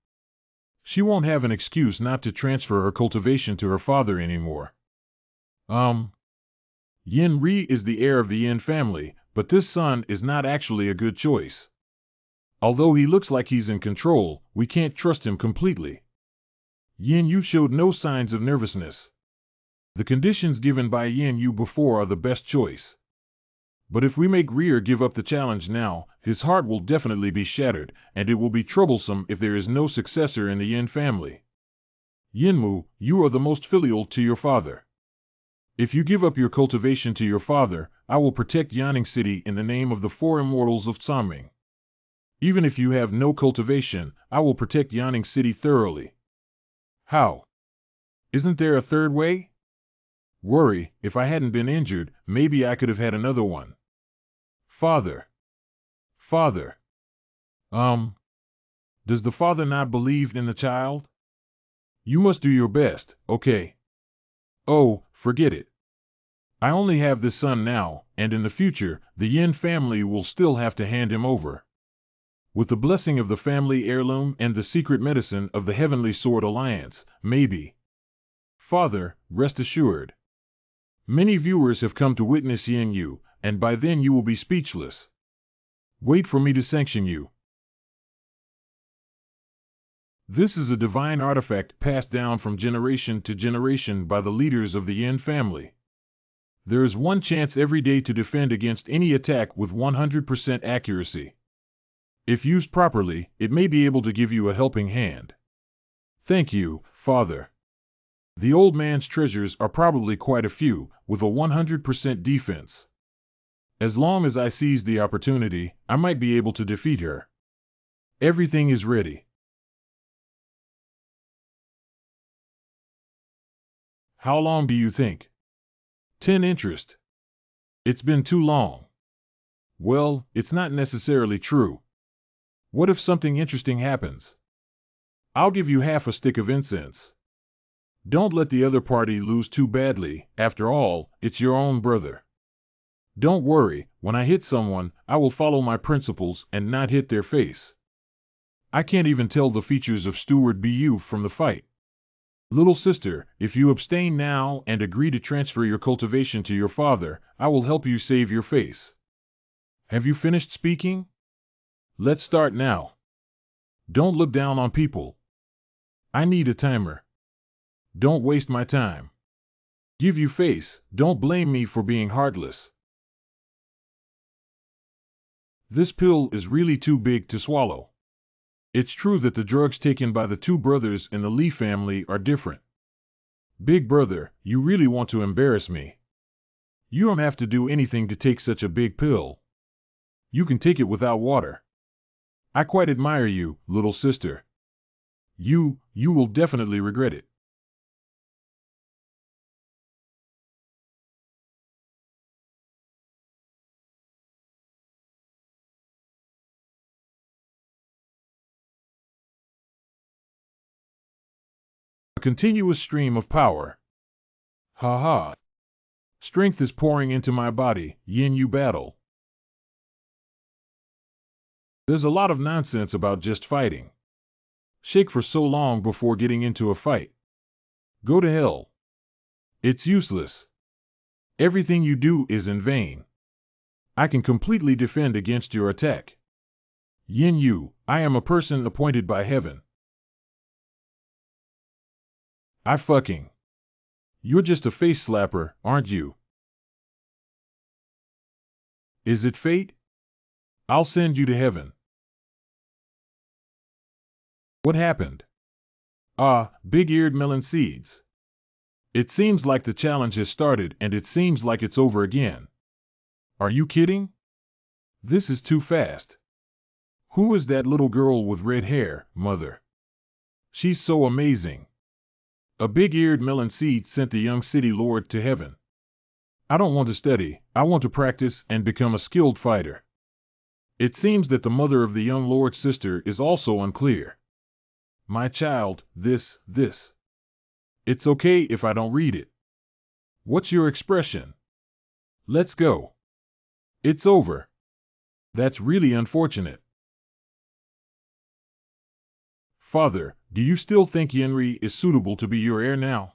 She won't have an excuse not to transfer her cultivation to her father anymore. Um, Yin Ri is the heir of the Yin family, but this son is not actually a good choice. Although he looks like he's in control, we can't trust him completely. Yin Yu showed no signs of nervousness. The conditions given by Yin Yu before are the best choice. But if we make Rear give up the challenge now, his heart will definitely be shattered, and it will be troublesome if there is no successor in the Yin family. Yinmu, you are the most filial to your father. If you give up your cultivation to your father, I will protect Yanning City in the name of the four immortals of Tsamring. Even if you have no cultivation, I will protect Yanning City thoroughly. How? Isn't there a third way? Worry, if I hadn't been injured, maybe I could have had another one. Father. Father. Does the father not believe in the child? You must do your best, okay? Oh, forget it. I only have this son now, and in the future, the Yin family will still have to hand him over. With the blessing of the family heirloom and the secret medicine of the Heavenly Sword Alliance, maybe. Father, rest assured. Many viewers have come to witness Yin Yu, and by then you will be speechless. Wait for me to sanction you. This is a divine artifact passed down from generation to generation by the leaders of the Yin family. There is one chance every day to defend against any attack with 100% accuracy. If used properly, it may be able to give you a helping hand. Thank you, Father. The old man's treasures are probably quite a few, with a 100% defense. As long as I seize the opportunity, I might be able to defeat her. Everything is ready. How long do you think? 10 interest. It's been too long. Well, it's not necessarily true. What if something interesting happens? I'll give you half a stick of incense. Don't let the other party lose too badly. After all, it's your own brother. Don't worry, when I hit someone, I will follow my principles and not hit their face. I can't even tell the features of Steward Bu from the fight. Little sister, if you abstain now and agree to transfer your cultivation to your father, I will help you save your face. Have you finished speaking? Let's start now. Don't look down on people. I need a timer. Don't waste my time. Give you face, don't blame me for being heartless. This pill is really too big to swallow. It's true that the drugs taken by the two brothers in the Lee family are different. Big brother, you really want to embarrass me. You don't have to do anything to take such a big pill. You can take it without water. I quite admire you, little sister. You will definitely regret it. A continuous stream of power. Ha ha. Strength is pouring into my body, Yin Yu battle. There's a lot of nonsense about just fighting. Shake for so long before getting into a fight. Go to hell. It's useless. Everything you do is in vain. I can completely defend against your attack. Yin Yu, I am a person appointed by heaven. I fucking. You're just a face slapper, aren't you? Is it fate? I'll send you to heaven. What happened? Ah, big-eared melon seeds. It seems like the challenge has started and it seems like it's over again. Are you kidding? This is too fast. Who is that little girl with red hair, mother? She's so amazing. A big-eared melon seed sent the young city lord to heaven. I don't want to study, I want to practice and become a skilled fighter. It seems that the mother of the young lord's sister is also unclear. My child, this. It's okay if I don't read it. What's your expression? Let's go. It's over. That's really unfortunate. Father, do you still think Yenri is suitable to be your heir now?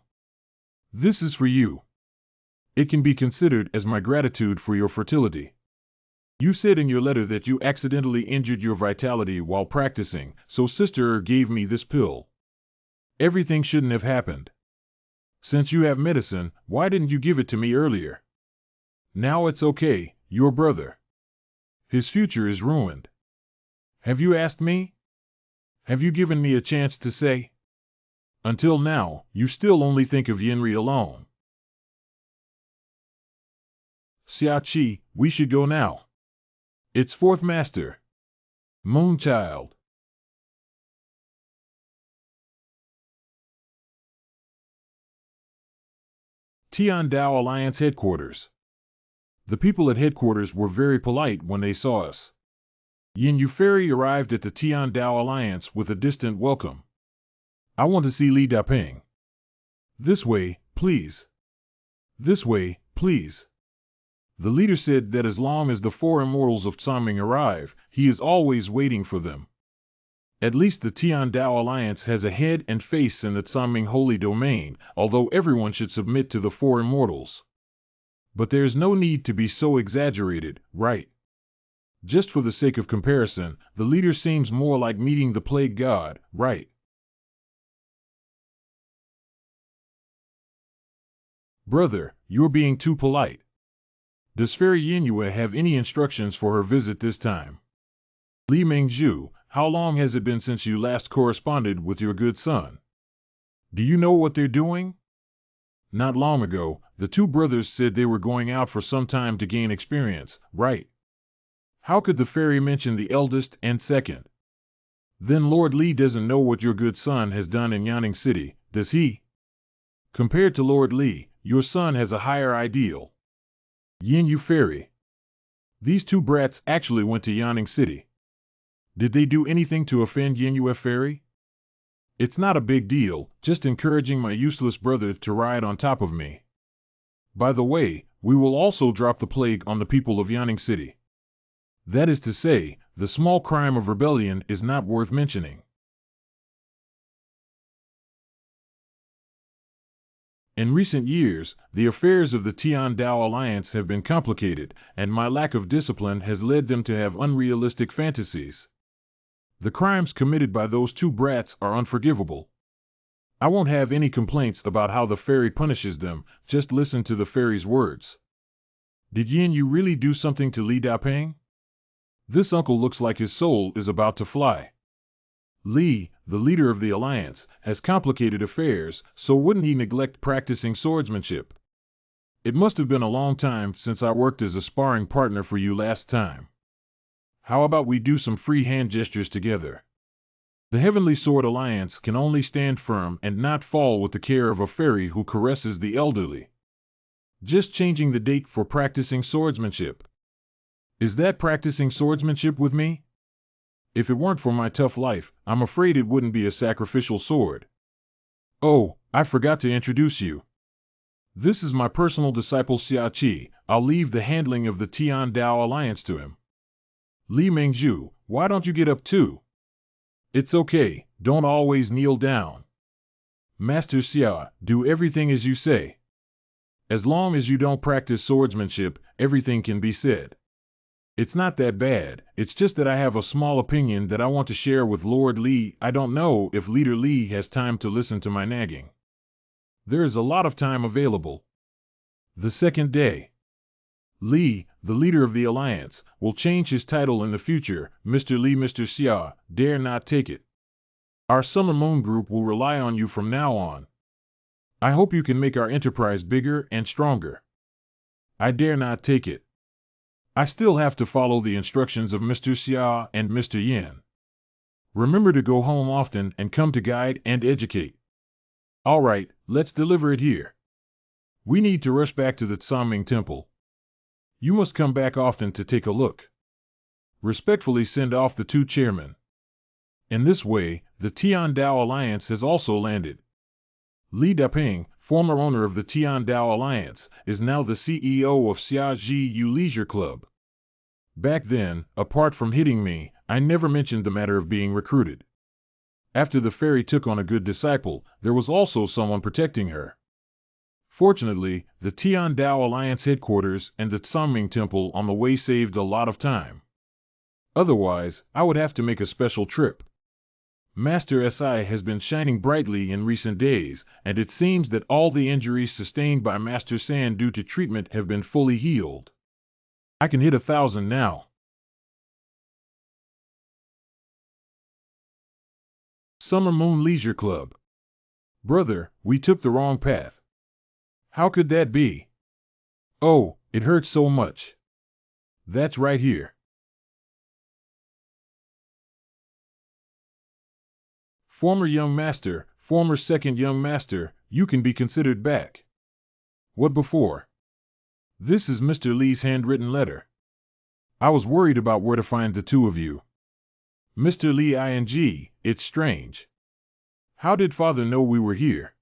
This is for you. It can be considered as my gratitude for your fertility. You said in your letter that you accidentally injured your vitality while practicing, so Sister gave me this pill. Everything shouldn't have happened. Since you have medicine, why didn't you give it to me earlier? Now it's okay, your brother. His future is ruined. Have you asked me? Have you given me a chance to say? Until now, you still only think of Yenri alone. Siai, we should go now. It's fourth master. Moonchild. Tiandao Alliance Headquarters. The people at headquarters were very polite when they saw us. Yin Yu Ferry arrived at the Tiandao Alliance with a distant welcome. I want to see Li Dapeng. This way, please. This way, please. The leader said that as long as the four immortals of Tsaming arrive, he is always waiting for them. At least the Tiandao Alliance has a head and face in the Tsaming Holy Domain, although everyone should submit to the four immortals. But there's no need to be so exaggerated, right? Just for the sake of comparison, the leader seems more like meeting the plague god, right? Brother, you're being too polite. Does Fairy Yinhua have any instructions for her visit this time? Li Mingzhu, how long has it been since you last corresponded with your good son? Do you know what they're doing? Not long ago, the two brothers said they were going out for some time to gain experience, right? How could the fairy mention the eldest and second? Then Lord Li doesn't know what your good son has done in Yanning City, does he? Compared to Lord Li, your son has a higher ideal. Yin Yu Fairy. These two brats actually went to Yanning City. Did they do anything to offend Yin Yu Fairy? It's not a big deal, just encouraging my useless brother to ride on top of me. By the way, we will also drop the plague on the people of Yanning City. That is to say, the small crime of rebellion is not worth mentioning. In recent years, the affairs of the Tiandao Alliance have been complicated, and my lack of discipline has led them to have unrealistic fantasies. The crimes committed by those two brats are unforgivable. I won't have any complaints about how the fairy punishes them, just listen to the fairy's words. Did Yin Yu really do something to Li Dapeng? This uncle looks like his soul is about to fly. Li, the leader of the alliance, has complicated affairs, so wouldn't he neglect practicing swordsmanship? It must have been a long time since I worked as a sparring partner for you last time. How about we do some free hand gestures together? The Heavenly Sword Alliance can only stand firm and not fall with the care of a fairy who caresses the elderly. Just changing the date for practicing swordsmanship. Is that practicing swordsmanship with me? If it weren't for my tough life, I'm afraid it wouldn't be a sacrificial sword. Oh, I forgot to introduce you. This is my personal disciple Siai. I'll leave the handling of the Tiandao Alliance to him. Li Mingzhu, why don't you get up too? It's okay, don't always kneel down. Master Siai, do everything as you say. As long as you don't practice swordsmanship, everything can be said. It's not that bad, it's just that I have a small opinion that I want to share with Lord Li. I don't know if Leader Li has time to listen to my nagging. There is a lot of time available. The second day. Li, the leader of the alliance, will change his title in the future. Mr. Li, Mr. Siai, dare not take it. Our Summer Moon group will rely on you from now on. I hope you can make our enterprise bigger and stronger. I dare not take it. I still have to follow the instructions of Mr. Siai and Mr. Yin. Remember to go home often and come to guide and educate. All right, let's deliver it here. We need to rush back to the Tsaming Temple. You must come back often to take a look. Respectfully send off the two chairmen. In this way, the Tiandao Alliance has also landed. Li Dapeng, former owner of the Tiandao Alliance, is now the CEO of Siai Yu Leisure Club. Back then, apart from hitting me, I never mentioned the matter of being recruited. After the fairy took on a good disciple, there was also someone protecting her. Fortunately, the Tian Dao Alliance headquarters and the Tsangming Temple on the way saved a lot of time. Otherwise, I would have to make a special trip. Master Si has been shining brightly in recent days, and it seems that all the injuries sustained by Master San due to treatment have been fully healed. I can hit 1,000 now. Summer Moon Leisure Club. Brother, we took the wrong path. How could that be? Oh, it hurts so much. That's right here. Former young master, former second young master, you can be considered back. What before? This is Mr. Lee's handwritten letter. I was worried about where to find the two of you. Mr. Lee ing, it's strange. How did father know we were here?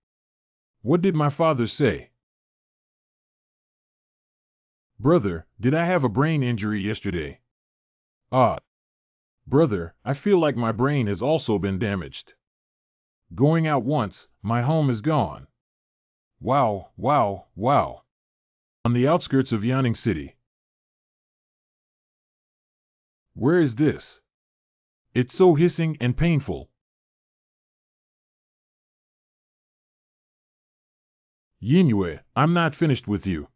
What did my father say? Brother, did I have a brain injury yesterday? Ah. Brother, I feel like my brain has also been damaged. Going out once, my home is gone. Wow, wow, wow. On the outskirts of Yanning City. Where is this? It's so hissing and painful. Yinue, I'm not finished with you.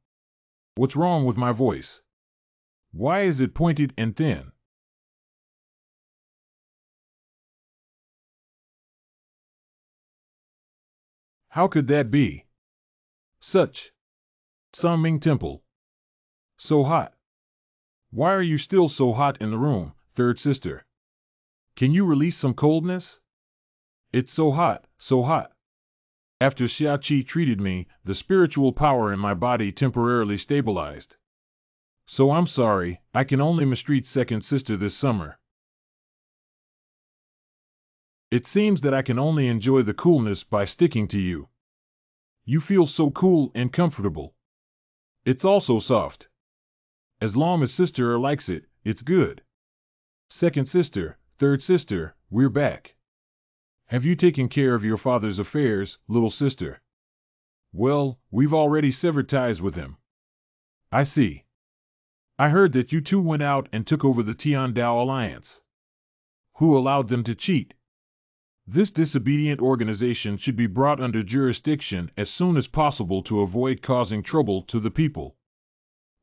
What's wrong with my voice? Why is it pointed and thin? How could that be? Such. Tsangming Temple. So hot. Why are you still so hot in the room, third sister? Can you release some coldness? It's so hot, so hot. After Xiaoqi treated me, the spiritual power in my body temporarily stabilized. So I'm sorry, I can only mistreat second sister this summer. It seems that I can only enjoy the coolness by sticking to you. You feel so cool and comfortable. It's also soft. As long as sister likes it, it's good. Second sister, third sister, we're back. Have you taken care of your father's affairs, little sister? Well, we've already severed ties with him. I see. I heard that you two went out and took over the Tian Dao Alliance. Who allowed them to cheat? This disobedient organization should be brought under jurisdiction as soon as possible to avoid causing trouble to the people.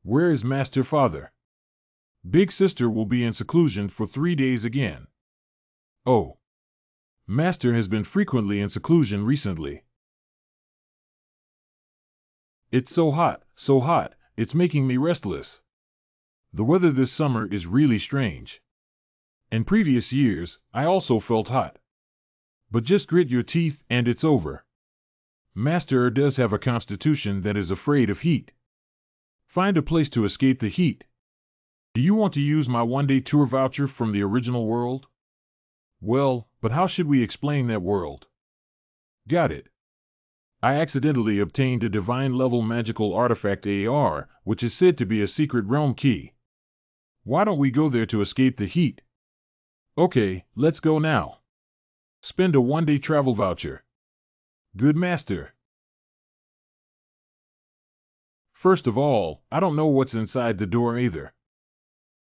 Where is Master Father? Big sister will be in seclusion for 3 days again. Oh. Master has been frequently in seclusion recently. It's so hot, it's making me restless. The weather this summer is really strange. In previous years, I also felt hot. But just grit your teeth and it's over. Master does have a constitution that is afraid of heat. Find a place to escape the heat. Do you want to use my one-day tour voucher from the original world? Well, but how should we explain that world? Got it. I accidentally obtained a divine-level magical artifact AR, which is said to be a secret realm key. Why don't we go there to escape the heat? Okay, let's go now. Spend a one-day travel voucher. Good master. First of all, I don't know what's inside the door either.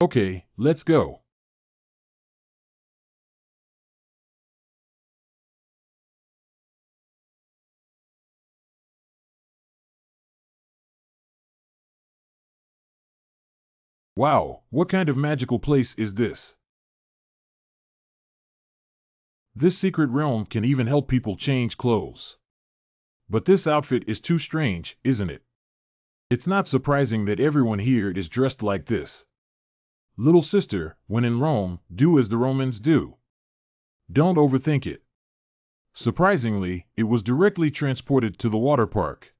Okay, let's go. Wow, what kind of magical place is this? This secret realm can even help people change clothes. But this outfit is too strange, isn't it? It's not surprising that everyone here is dressed like this. Little sister, when in Rome, do as the Romans do. Don't overthink it. Surprisingly, it was directly transported to the water park.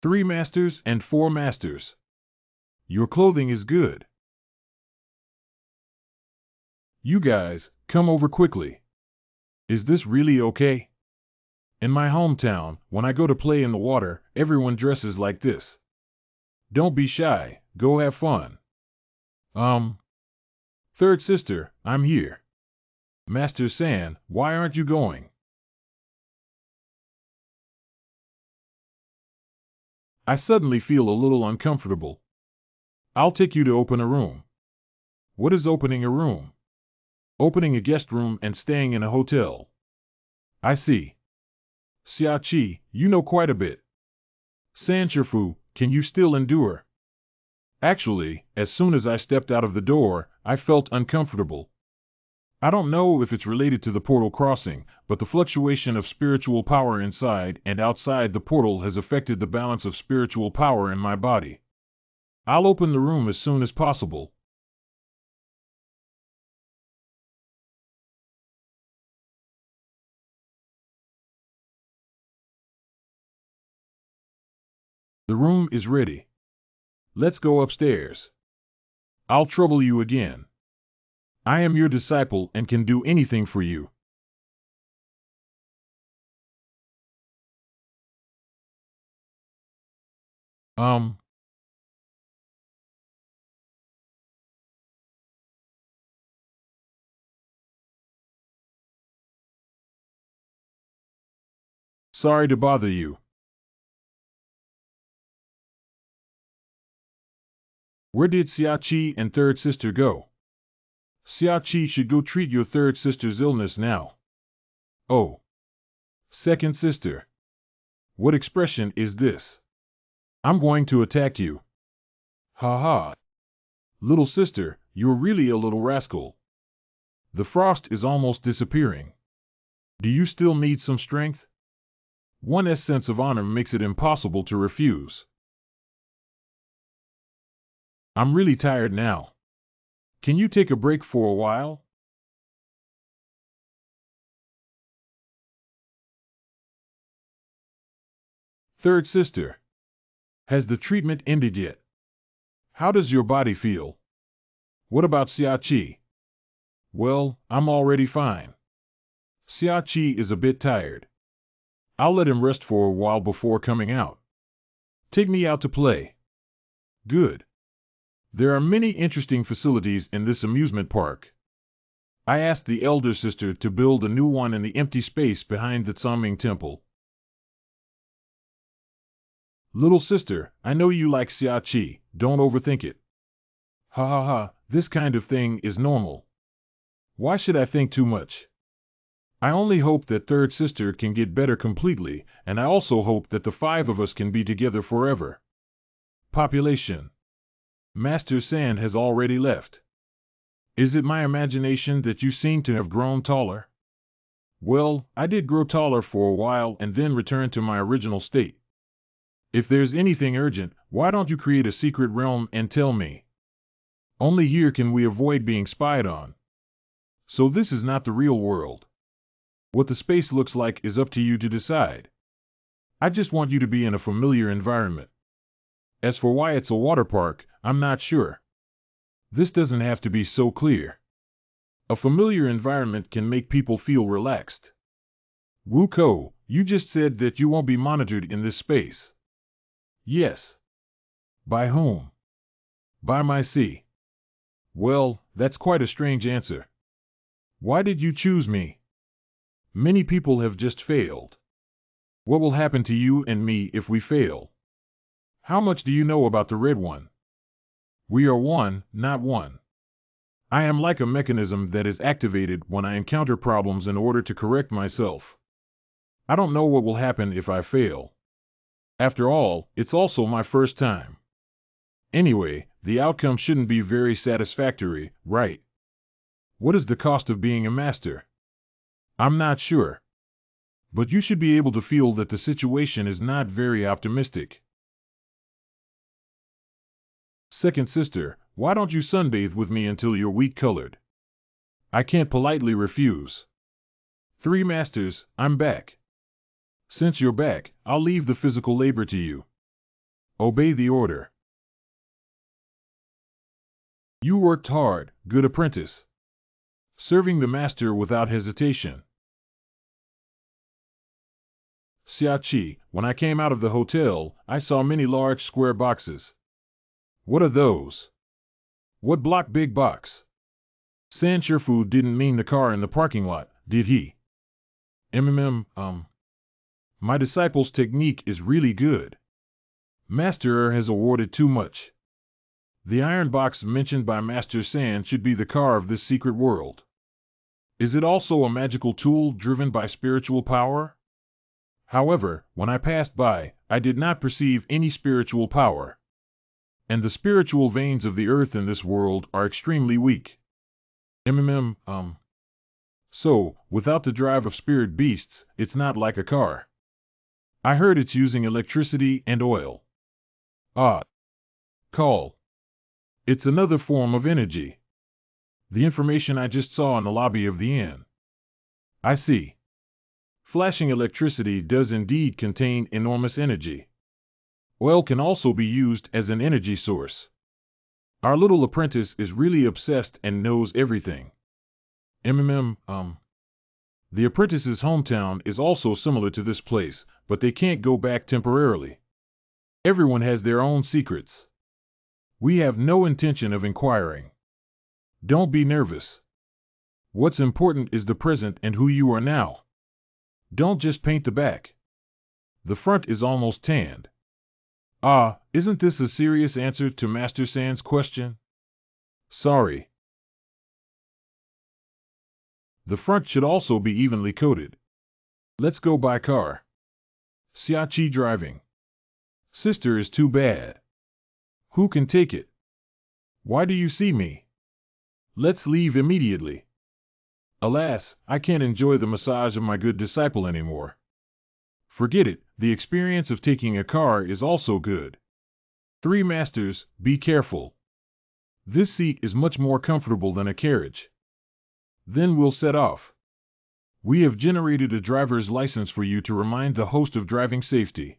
3 masters and 4 masters. Your clothing is good. You guys, come over quickly. Is this really okay? In my hometown, when I go to play in the water, everyone dresses like this. Don't be shy, go have fun. Third sister, I'm here. Master San, why aren't you going? I suddenly feel a little uncomfortable. I'll take you to open a room. What is opening a room? Opening a guest room and staying in a hotel. I see. Siai, you know quite a bit. Sancherfu, can you still endure? Actually, as soon as I stepped out of the door, I felt uncomfortable. I don't know if it's related to the portal crossing, but the fluctuation of spiritual power inside and outside the portal has affected the balance of spiritual power in my body. I'll open the room as soon as possible. The room is ready. Let's go upstairs. I'll trouble you again. I am your disciple and can do anything for you. Um, Sorry to bother you. Where did Siai and third sister go? Siai should go treat your third sister's illness now. Oh, second sister. What expression is this? I'm going to attack you. Ha ha. Little sister, you're really a little rascal. The frost is almost disappearing. Do you still need some strength? One's sense of honor makes it impossible to refuse. I'm really tired now. Can you take a break for a while? Third sister. Has the treatment ended yet? How does your body feel? What about Siai? Well, I'm already fine. Siai is a bit tired. I'll let him rest for a while before coming out. Take me out to play. Good. There are many interesting facilities in this amusement park. I asked the elder sister to build a new one in the empty space behind the Tsaming temple. Little sister, I know you like Siai, don't overthink it. Ha ha ha, this kind of thing is normal. Why should I think too much? I only hope that third sister can get better completely, and I also hope that the five of us can be together forever. Population. Master Sand has already left. Is it my imagination that you seem to have grown taller? Well, I did grow taller for a while and then return to my original state. If there's anything urgent, why don't you create a secret realm and tell me? Only here can we avoid being spied on. So this is not the real world. What the space looks like is up to you to decide. I just want you to be in a familiar environment. As for why it's a water park, I'm not sure. This doesn't have to be so clear. A familiar environment can make people feel relaxed. Wuko, you just said that you won't be monitored in this space. Yes. By whom? By my sea. Well, that's quite a strange answer. Why did you choose me? Many people have just failed. What will happen to you and me if we fail? How much do you know about the Red One? We are one, not one. I am like a mechanism that is activated when I encounter problems in order to correct myself. I don't know what will happen if I fail. After all, it's also my first time. Anyway, the outcome shouldn't be very satisfactory, right? What is the cost of being a master? I'm not sure. But you should be able to feel that the situation is not very optimistic. Second sister, why don't you sunbathe with me until you're wheat-colored? I can't politely refuse. Three masters, I'm back. Since you're back, I'll leave the physical labor to you. Obey the order. You worked hard, good apprentice. Serving the master without hesitation. Siai, when I came out of the hotel, I saw many large square boxes. What are those? What block big box? Sancherfu didn't mean the car in the parking lot, did he? My disciple's technique is really good. Master has awarded too much. The iron box mentioned by Master San should be the car of this secret world. Is it also a magical tool driven by spiritual power? However, when I passed by, I did not perceive any spiritual power. And the spiritual veins of the earth in this world are extremely weak. So, without the drive of spirit beasts, it's not like a car. I heard it's using electricity and oil. Call. It's another form of energy. The information I just saw in the lobby of the inn. I see. Flashing electricity does indeed contain enormous energy. Oil can also be used as an energy source. Our little apprentice is really obsessed and knows everything. The apprentice's hometown is also similar to this place, but they can't go back temporarily. Everyone has their own secrets. We have no intention of inquiring. Don't be nervous. What's important is the present and who you are now. Don't just paint the back. The front is almost tanned. Isn't this a serious answer to Master San's question? Sorry. The front should also be evenly coated. Let's go by car. Siai driving. Sister is too bad. Who can take it? Why do you see me? Let's leave immediately. Alas, I can't enjoy the massage of my good disciple anymore. Forget it, the experience of taking a car is also good. 3 masters, be careful. This seat is much more comfortable than a carriage. Then we'll set off. We have generated a driver's license for you to remind the host of driving safety.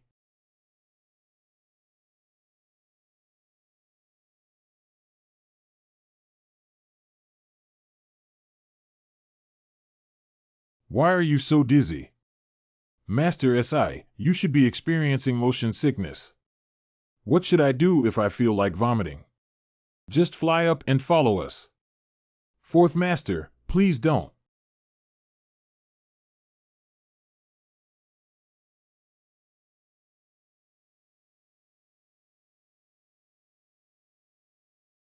Why are you so dizzy? Master Si, you should be experiencing motion sickness. What should I do if I feel like vomiting? Just fly up and follow us. 4th Master, please don't.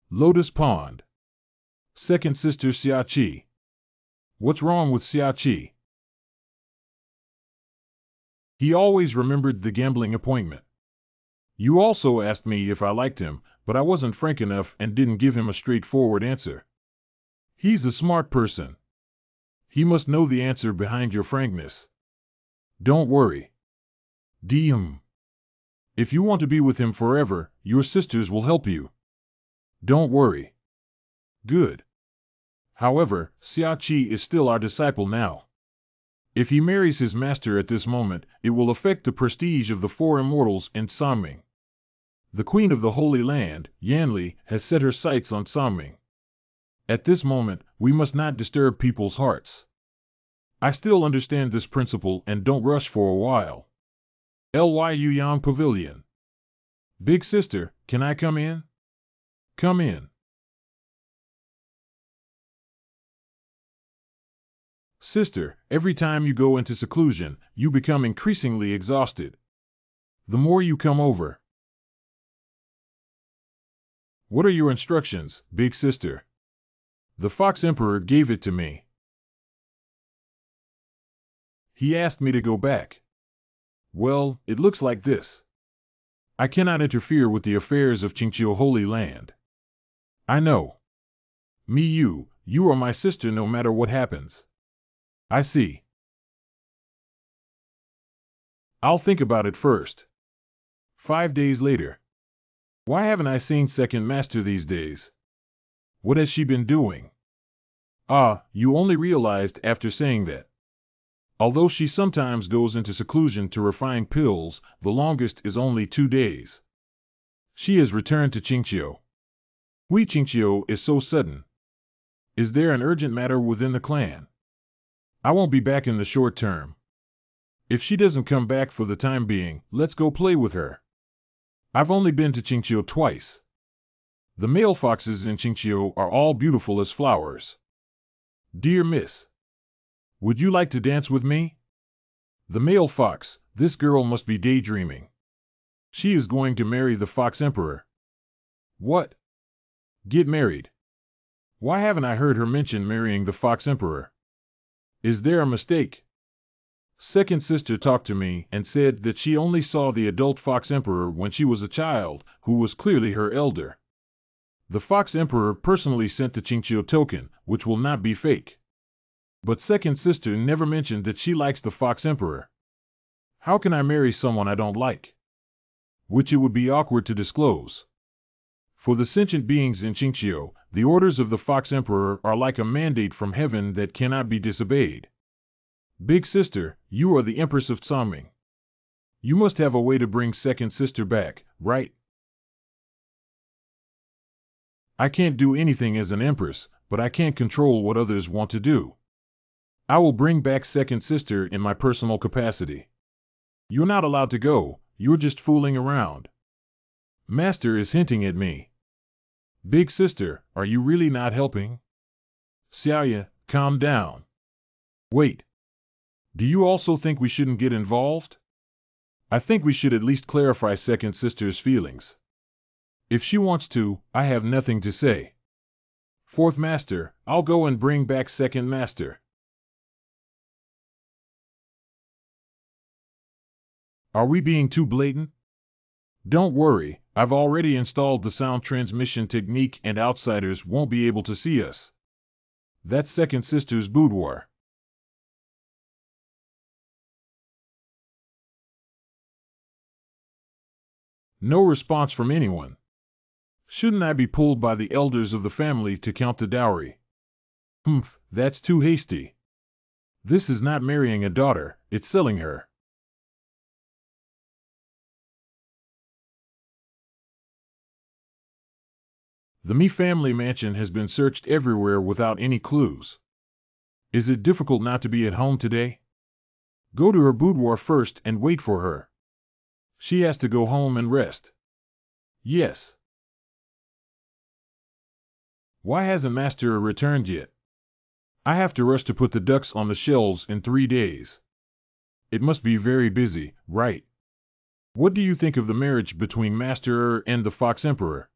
Lotus Pond. 2nd Sister Siai. What's wrong with Siai? He always remembered the gambling appointment. You also asked me if I liked him, but I wasn't frank enough and didn't give him a straightforward answer. He's a smart person. He must know the answer behind your frankness. Don't worry. If you want to be with him forever, your sisters will help you. Don't worry. Good. However, Siai is still our disciple now. If he marries his master at this moment, it will affect the prestige of the 4 immortals in Sanming. The Queen of the Holy Land, Yanli, has set her sights on Sanming. At this moment, we must not disturb people's hearts. I still understand this principle and don't rush for a while. Lyu Yang Pavilion. Big sister, can I come in? Come in. Sister, every time you go into seclusion, you become increasingly exhausted. The more you come over. What are your instructions, big sister? The Fox Emperor gave it to me. He asked me to go back. Well, it looks like this. I cannot interfere with the affairs of Qingqiu Holy Land. I know. You are my sister no matter what happens. I see. I'll think about it first. 5 days later. Why haven't I seen 2nd Master these days? What has she been doing? You only realized after saying that. Although she sometimes goes into seclusion to refine pills, the longest is only 2 days. She has returned to Qingqiu. Qingqiu is so sudden. Is there an urgent matter within the clan? I won't be back in the short term. If she doesn't come back for the time being, let's go play with her. I've only been to Qingqiu twice. The male foxes in Qingqiu are all beautiful as flowers. Dear Miss, would you like to dance with me? The male fox, this girl must be daydreaming. She is going to marry the Fox Emperor. What? Get married? Why haven't I heard her mention marrying the Fox Emperor? Is there a mistake? Second sister talked to me and said that she only saw the adult Fox Emperor when she was a child, who was clearly her elder. The Fox Emperor personally sent the Qingqiu token, which will not be fake. But second sister never mentioned that she likes the Fox Emperor. How can I marry someone I don't like? Which it would be awkward to disclose. For the sentient beings in Qingqiu, the orders of the Fox Emperor are like a mandate from heaven that cannot be disobeyed. Big sister, you are the Empress of Tsangming. You must have a way to bring second sister back, right? I can't do anything as an empress, but I can't control what others want to do. I will bring back second sister in my personal capacity. You're not allowed to go, you're just fooling around. Master is hinting at me. Big sister, are you really not helping? Siai, calm down. Wait. Do you also think we shouldn't get involved? I think we should at least clarify second sister's feelings. If she wants to, I have nothing to say. Fourth master, I'll go and bring back second master. Are we being too blatant? Don't worry, I've already installed the sound transmission technique and outsiders won't be able to see us. That's second sister's boudoir. No response from anyone. Shouldn't I be pulled by the elders of the family to count the dowry? Humph, that's too hasty. This is not marrying a daughter, it's selling her. The Mi family mansion has been searched everywhere without any clues. Is it difficult not to be at home today? Go to her boudoir first and wait for her. She has to go home and rest. Yes. Why hasn't Master returned yet? I have to rush to put the ducks on the shelves in 3 days. It must be very busy, right? What do you think of the marriage between Master and the Fox Emperor?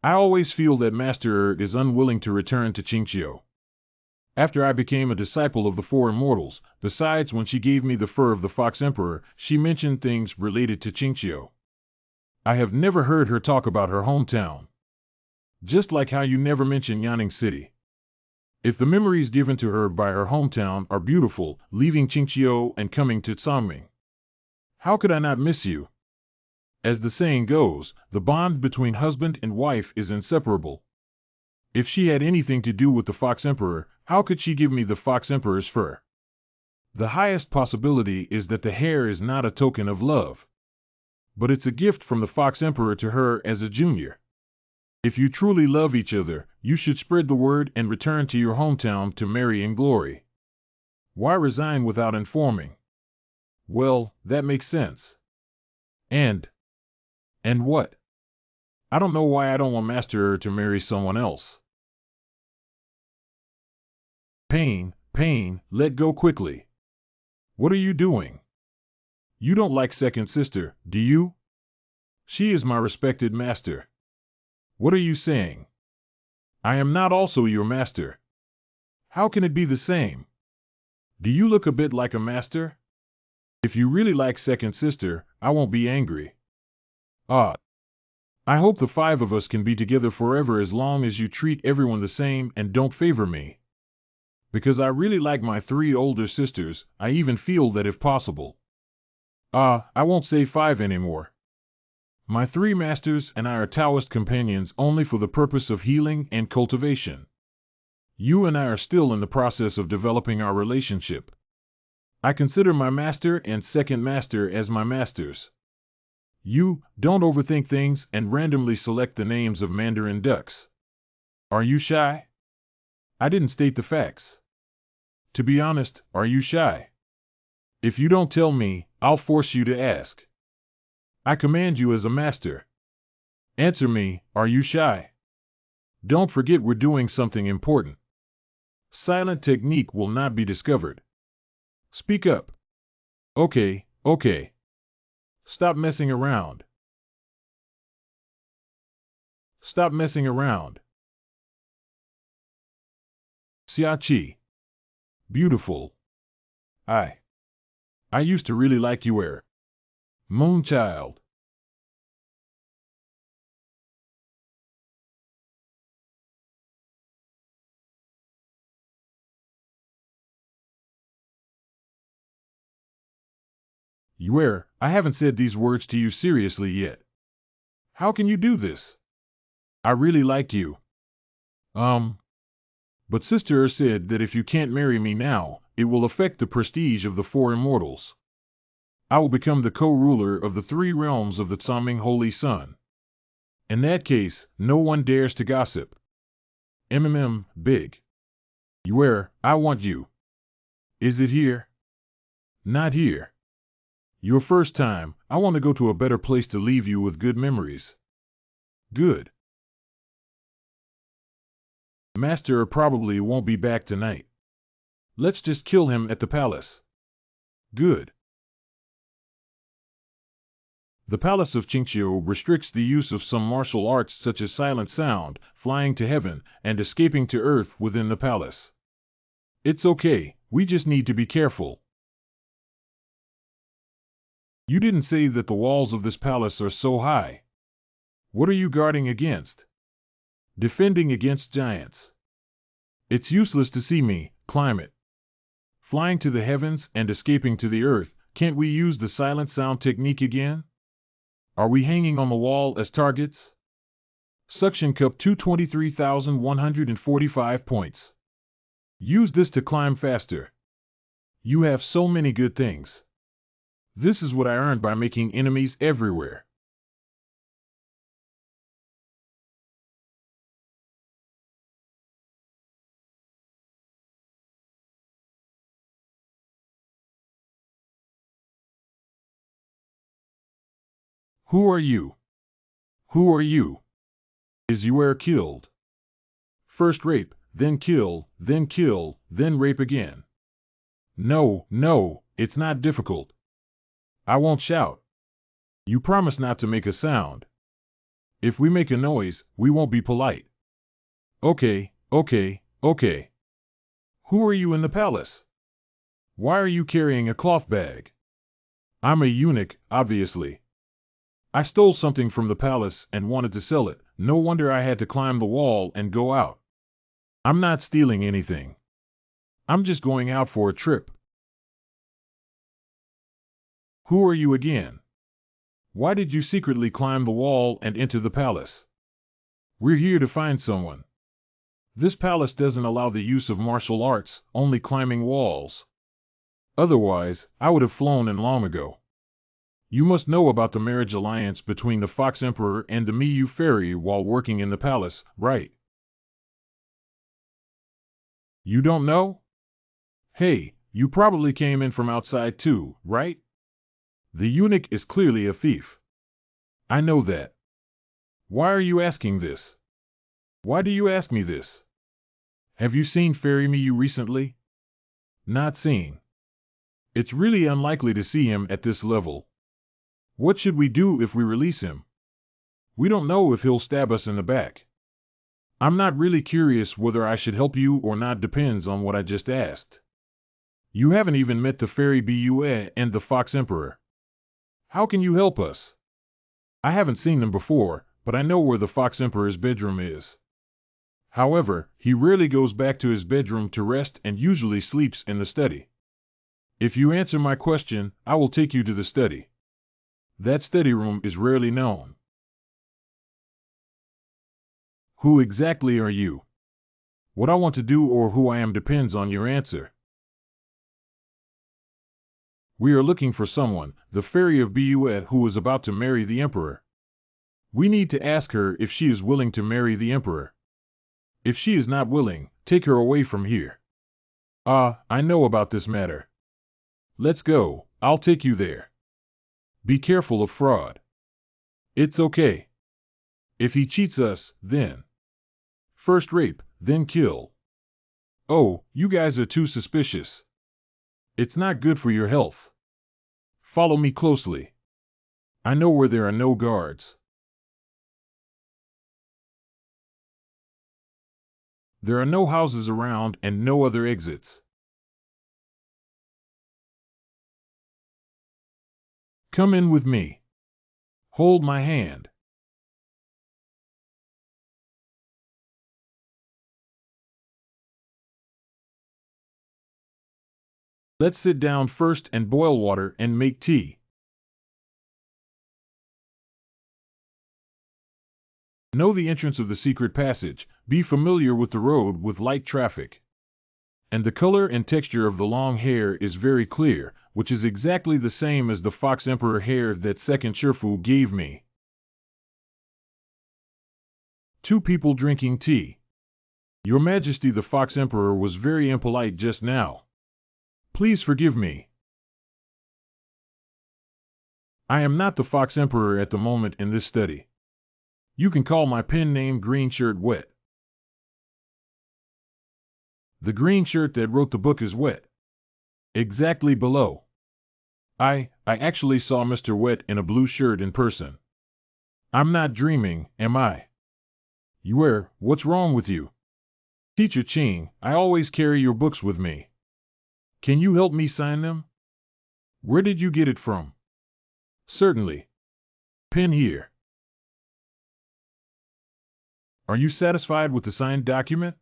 I always feel that Master is unwilling to return to Qingqiu. After I became a disciple of the Four Immortals, besides when she gave me the fur of the Fox Emperor, she mentioned things related to Qingqiu. I have never heard her talk about her hometown. Just like how you never mention Yanning City. If the memories given to her by her hometown are beautiful, leaving Qingqiu and coming to Tsangming, how could I not miss you? As the saying goes, the bond between husband and wife is inseparable. If she had anything to do with the Fox Emperor, how could she give me the Fox Emperor's fur? The highest possibility is that the hair is not a token of love. But it's a gift from the Fox Emperor to her as a junior. If you truly love each other, you should spread the word and return to your hometown to marry in glory. Why resign without informing? Well, that makes sense. And what? I don't know why I don't want Master to marry someone else. Pain, let go quickly. What are you doing? You don't like second sister, do you? She is my respected master. What are you saying? I am not also your master. How can it be the same? Do you look a bit like a master? If you really like second sister, I won't be angry. I hope the 5 of us can be together forever as long as you treat everyone the same and don't favor me. Because I really like my 3 older sisters, I even feel that if possible. I won't say 5 anymore. My 3 masters and I are Taoist companions only for the purpose of healing and cultivation. You and I are still in the process of developing our relationship. I consider my master and second master as my masters. You, don't overthink things and randomly select the names of Mandarin ducks. Are you shy? I didn't state the facts. To be honest, are you shy? If you don't tell me, I'll force you to ask. I command you as a master. Answer me, are you shy? Don't forget we're doing something important. Silent technique will not be discovered. Speak up. Okay. Stop messing around. Stop messing around. Siai. Beautiful. I used to really like you, Moonchild. I haven't said these words to you seriously yet. How can you do this? I really like you. But Sister said that if you can't marry me now, it will affect the prestige of the four immortals. I will become the co-ruler of the three realms of the Tsaming Holy Sun. In that case, no one dares to gossip. Big. I want you. Is it here? Not here. Your first time, I want to go to a better place to leave you with good memories. Good. Master probably won't be back tonight. Let's just kill him at the palace. Good. The Palace of Qingqiu restricts the use of some martial arts such as silent sound, flying to heaven, and escaping to earth within the palace. It's okay, we just need to be careful. You didn't say that the walls of this palace are so high. What are you guarding against? Defending against giants. It's useless to see me climb it. Flying to the heavens and escaping to the earth, can't we use the silent sound technique again? Are we hanging on the wall as targets? Suction Cup 223,145 points. Use this to climb faster. You have so many good things. This is what I earned by making enemies everywhere. Who are you? Who are you? Is you killed? First rape, then kill, then rape again. No, it's not difficult. I won't shout. You promise not to make a sound. If we make a noise, we won't be polite. Okay. Who are you in the palace? Why are you carrying a cloth bag? I'm a eunuch, obviously. I stole something from the palace and wanted to sell it. No wonder I had to climb the wall and go out. I'm not stealing anything. I'm just going out for a trip. Who are you again? Why did you secretly climb the wall and enter the palace? We're here to find someone. This palace doesn't allow the use of martial arts, only climbing walls. Otherwise, I would have flown in long ago. You must know about the marriage alliance between the Fox Emperor and the Miyu Fairy while working in the palace, right? You don't know? Hey, you probably came in from outside too, right? The eunuch is clearly a thief. I know that. Why are you asking this? Why do you ask me this? Have you seen Fairy Miyu recently? Not seen. It's really unlikely to see him at this level. What should we do if we release him? We don't know if he'll stab us in the back. I'm not really curious whether I should help you or not, depends on what I just asked. You haven't even met the Fairy Bue and the Fox Emperor. How can you help us? I haven't seen them before, but I know where the Fox Emperor's bedroom is. However, he rarely goes back to his bedroom to rest and usually sleeps in the study. If you answer my question, I will take you to the study. That study room is rarely known. Who exactly are you? What I want to do or who I am depends on your answer. We are looking for someone, the Fairy of Bue, who is about to marry the Emperor. We need to ask her if she is willing to marry the Emperor. If she is not willing, take her away from here. I know about this matter. Let's go, I'll take you there. Be careful of fraud. It's okay. If he cheats us, then first rape, then kill. Oh, you guys are too suspicious. It's not good for your health. Follow me closely. I know where there are no guards. There are no houses around and no other exits. Come in with me. Hold my hand. Let's sit down first and boil water and make tea. Know the entrance of the secret passage. Be familiar with the road with light traffic. And the color and texture of the long hair is very clear, which is exactly the same as the Fox Emperor hair that Second Shifu gave me. 2 people drinking tea. Your Majesty, the Fox Emperor was very impolite just now. Please forgive me. I am not the Fox Emperor at the moment in this study. You can call my pen name Green Shirt Wet. The green shirt that wrote the book is wet. Exactly below. I actually saw Mr. Wet in a blue shirt in person. I'm not dreaming, am I? What's wrong with you? Teacher Ching, I always carry your books with me. Can you help me sign them? Where did you get it from? Certainly. Pen here. Are you satisfied with the signed document?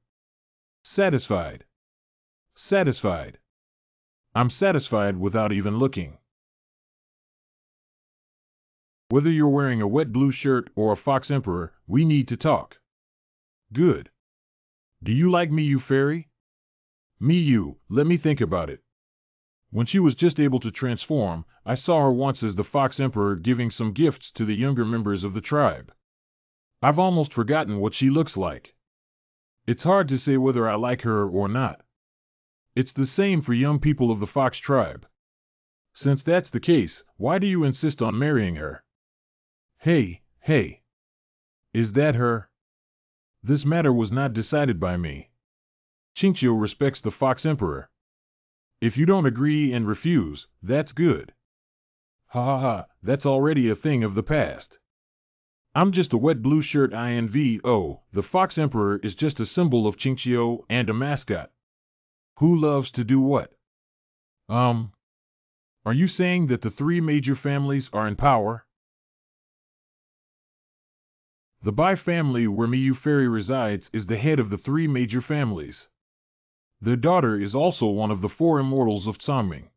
Satisfied. Satisfied. I'm satisfied without even looking. Whether you're wearing a wet blue shirt or a Fox Emperor, we need to talk. Good. Do you like Miyu Fairy? Miyu, let me think about it. When she was just able to transform, I saw her once as the Fox Emperor giving some gifts to the younger members of the tribe. I've almost forgotten what she looks like. It's hard to say whether I like her or not. It's the same for young people of the Fox tribe. Since that's the case, why do you insist on marrying her? Hey. Is that her? This matter was not decided by me. Qingqiu respects the Fox Emperor. If you don't agree and refuse, that's good. That's already a thing of the past. I'm just a wet blue shirt INVO. The Fox Emperor is just a symbol of Qingqiu and a mascot. Who loves to do what? Are you saying that the 3 major families are in power? The Bai family where Miyu Fairy resides is the head of the 3 major families. Their daughter is also one of the 4 immortals of Tsangming.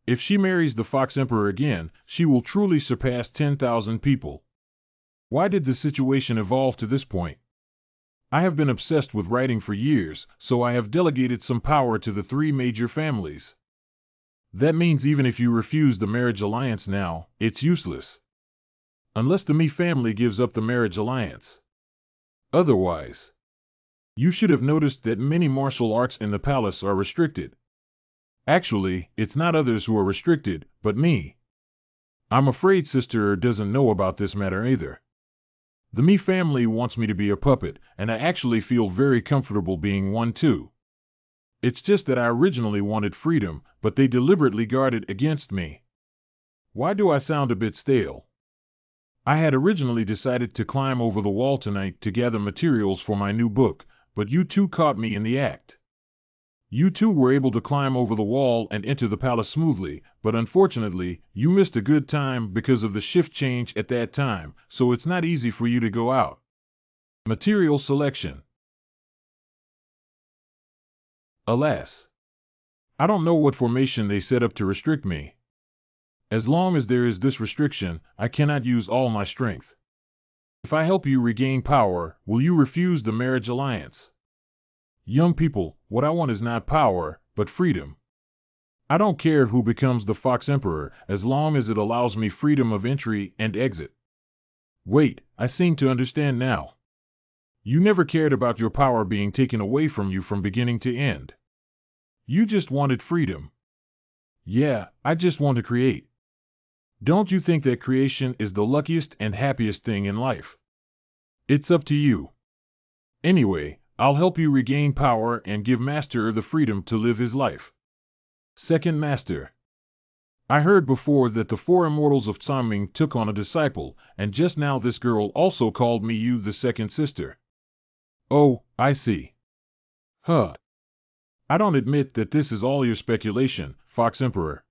If she marries the Fox Emperor again, she will truly surpass 10,000 people. Why did the situation evolve to this point? I have been obsessed with writing for years, so I have delegated some power to the 3 major families. That means even if you refuse the marriage alliance now, it's useless. Unless the Mi family gives up the marriage alliance. Otherwise, you should have noticed that many martial arts in the palace are restricted. Actually, it's not others who are restricted, but me. I'm afraid Sister doesn't know about this matter either. The Mi family wants me to be a puppet, and I actually feel very comfortable being one too. It's just that I originally wanted freedom, but they deliberately guarded against me. Why do I sound a bit stale? I had originally decided to climb over the wall tonight to gather materials for my new book, but you 2 caught me in the act. You 2 were able to climb over the wall and enter the palace smoothly, but unfortunately, you missed a good time because of the shift change at that time, so it's not easy for you to go out. Material selection. Alas. I don't know what formation they set up to restrict me. As long as there is this restriction, I cannot use all my strength. If I help you regain power, will you refuse the marriage alliance? Young people, what I want is not power, but freedom. I don't care who becomes the Fox Emperor, as long as it allows me freedom of entry and exit. Wait, I seem to understand now. You never cared about your power being taken away from you from beginning to end. You just wanted freedom. Yeah, I just want to create. Don't you think that creation is the luckiest and happiest thing in life? It's up to you. Anyway, I'll help you regain power and give Master the freedom to live his life. Second Master. I heard before that the four immortals of Tsaming took on a disciple, and just now this girl also called me you the second sister. Oh, I see. Huh. I don't admit that this is all your speculation, Fox Emperor.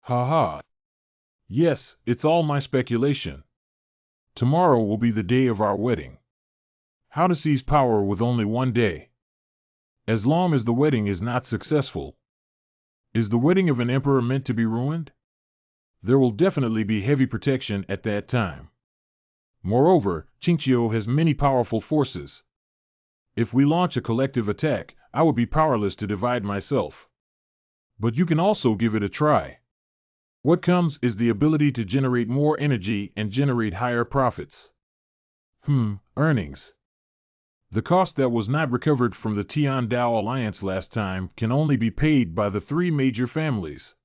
Ha ha. Yes, it's all my speculation. Tomorrow will be the day of our wedding. How to seize power with only one day? As long as the wedding is not successful. Is the wedding of an emperor meant to be ruined? There will definitely be heavy protection at that time. Moreover, Qingqiu has many powerful forces. If we launch a collective attack, I would be powerless to divide myself. But you can also give it a try. What comes is the ability to generate more energy and generate higher profits. Earnings. The cost that was not recovered from the Tian Dao alliance last time can only be paid by the three major families.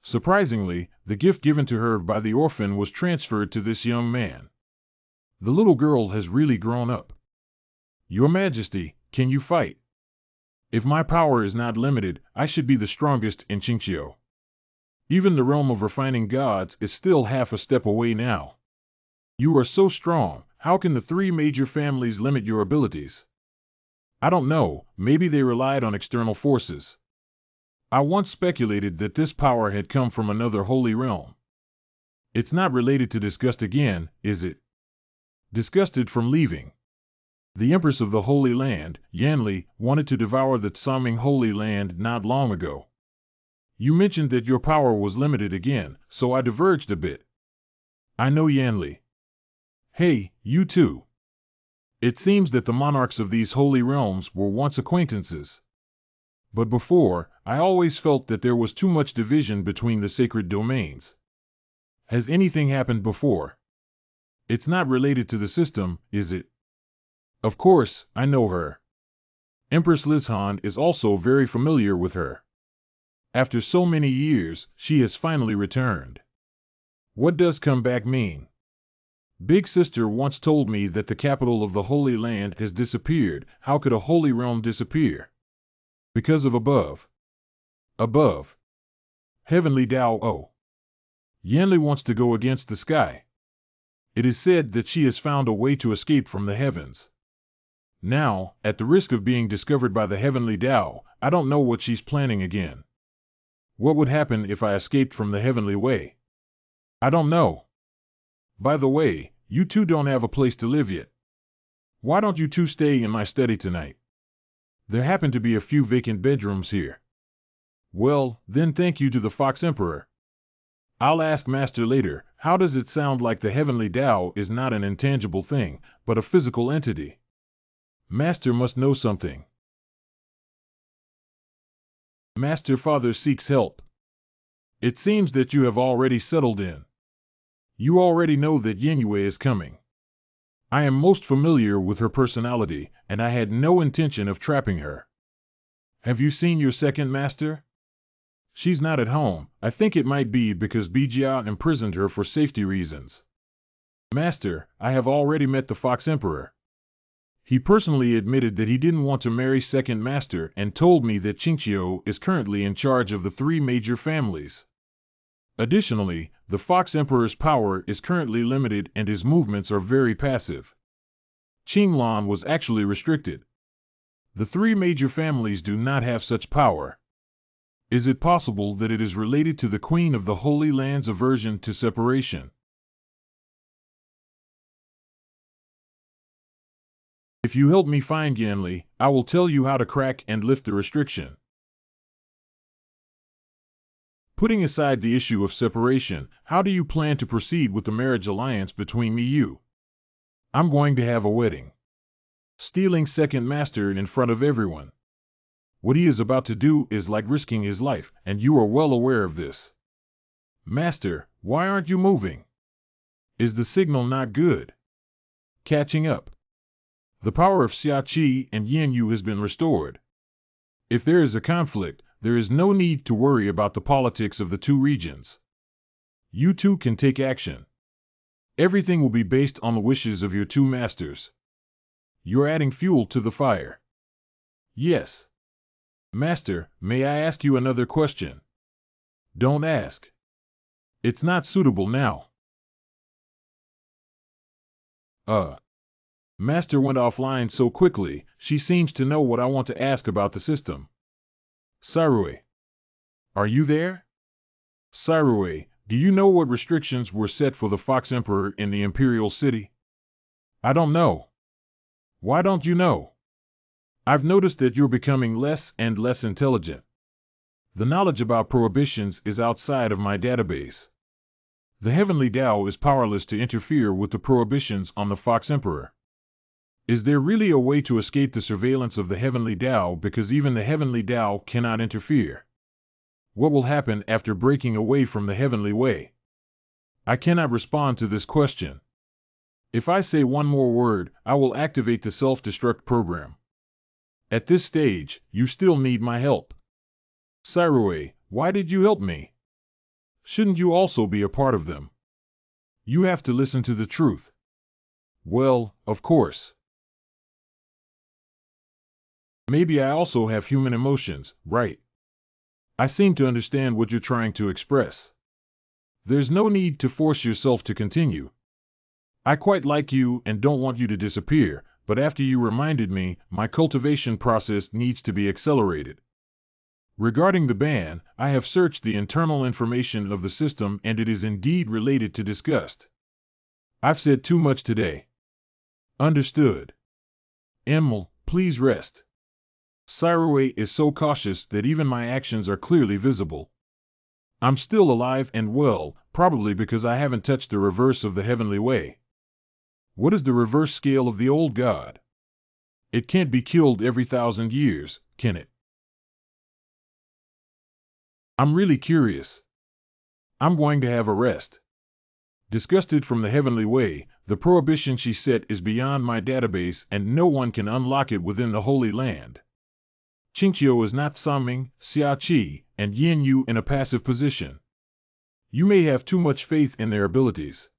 Surprisingly, the gift given to her by the orphan was transferred to this young man. The little girl has really grown up. Your Majesty, can you fight? If my power is not limited, I should be the strongest in Qingqiu. Even the realm of refining gods is still half a step away now. You are so strong, how can the three major families limit your abilities? I don't know, maybe they relied on external forces. I once speculated that this power had come from another holy realm. It's not related to disgust again, is it? Disgusted from leaving. The Empress of the Holy Land, Yanli, wanted to devour the Tsaming Holy Land not long ago. You mentioned that your power was limited again, so I diverged a bit. I know Yanli. Hey, you too. It seems that the monarchs of these holy realms were once acquaintances. But before, I always felt that there was too much division between the sacred domains. Has anything happened before? It's not related to the system, is it? Of course, I know her. Empress Lizhan is also very familiar with her. After so many years, she has finally returned. What does come back mean? Big Sister once told me that the capital of the Holy Land has disappeared. How could a holy realm disappear? Because of above. Above. Heavenly Tao. Oh. Yanli wants to go against the sky. It is said that she has found a way to escape from the heavens. Now, at the risk of being discovered by the Heavenly Tao, I don't know what she's planning again. What would happen if I escaped from the heavenly way? I don't know. By the way, you two don't have a place to live yet. Why don't you two stay in my study tonight? There happen to be a few vacant bedrooms here. Well, then thank you to the Fox Emperor. I'll ask Master later, how does it sound like the Heavenly Tao is not an intangible thing, but a physical entity? Master must know something. Master Father seeks help. It seems that you have already settled in. You already know that Yingyue is coming. I am most familiar with her personality, and I had no intention of trapping her. Have you seen your second master? She's not at home. I think it might be because Bijia imprisoned her for safety reasons. Master, I have already met the Fox Emperor. He personally admitted that he didn't want to marry second master and told me that Qingqiu is currently in charge of the three major families. Additionally, the Fox Emperor's power is currently limited and his movements are very passive. Qinglan was actually restricted. The three major families do not have such power. Is it possible that it is related to the Queen of the Holy Land's aversion to separation? If you help me find Yanli, I will tell you how to crack and lift the restriction. Putting aside the issue of separation, how do you plan to proceed with the marriage alliance between me and you? I'm going to have a wedding. Stealing second master in front of everyone. What he is about to do is like risking his life, and you are well aware of this. Master, why aren't you moving? Is the signal not good? Catching up. The power of Xiaqi and Yanyu has been restored. If there is a conflict, there is no need to worry about the politics of the two regions. You two can take action. Everything will be based on the wishes of your two masters. You're adding fuel to the fire. Yes. Master, may I ask you another question? Don't ask. It's not suitable now. Master went offline so quickly, she seems to know what I want to ask about the system. Sarue. Are you there? Sarue, do you know what restrictions were set for the Fox Emperor in the Imperial City? I don't know. Why don't you know? I've noticed that you're becoming less and less intelligent. The knowledge about prohibitions is outside of my database. The Heavenly Tao is powerless to interfere with the prohibitions on the Fox Emperor. Is there really a way to escape the surveillance of the Heavenly Tao, because even the Heavenly Tao cannot interfere? What will happen after breaking away from the Heavenly Way? I cannot respond to this question. If I say one more word, I will activate the self-destruct program. At this stage, you still need my help. Sarue, why did you help me? Shouldn't you also be a part of them? You have to listen to the truth. Well, of course. Maybe I also have human emotions, right? I seem to understand what you're trying to express. There's no need to force yourself to continue. I quite like you and don't want you to disappear, but after you reminded me, my cultivation process needs to be accelerated. Regarding the ban, I have searched the internal information of the system and it is indeed related to disgust. I've said too much today. Understood. Emil, please rest. Sarue is so cautious that even my actions are clearly visible. I'm still alive and well, probably because I haven't touched the reverse of the Heavenly Way. What is the reverse scale of the old God? It can't be killed every 1,000 years, can it? I'm really curious. I'm going to have a rest. Disgusted from the Heavenly Way, the prohibition she set is beyond my database and no one can unlock it within the Holy Land. Qingqiu is not summing Siai and Yin Yu in a passive position. You may have too much faith in their abilities.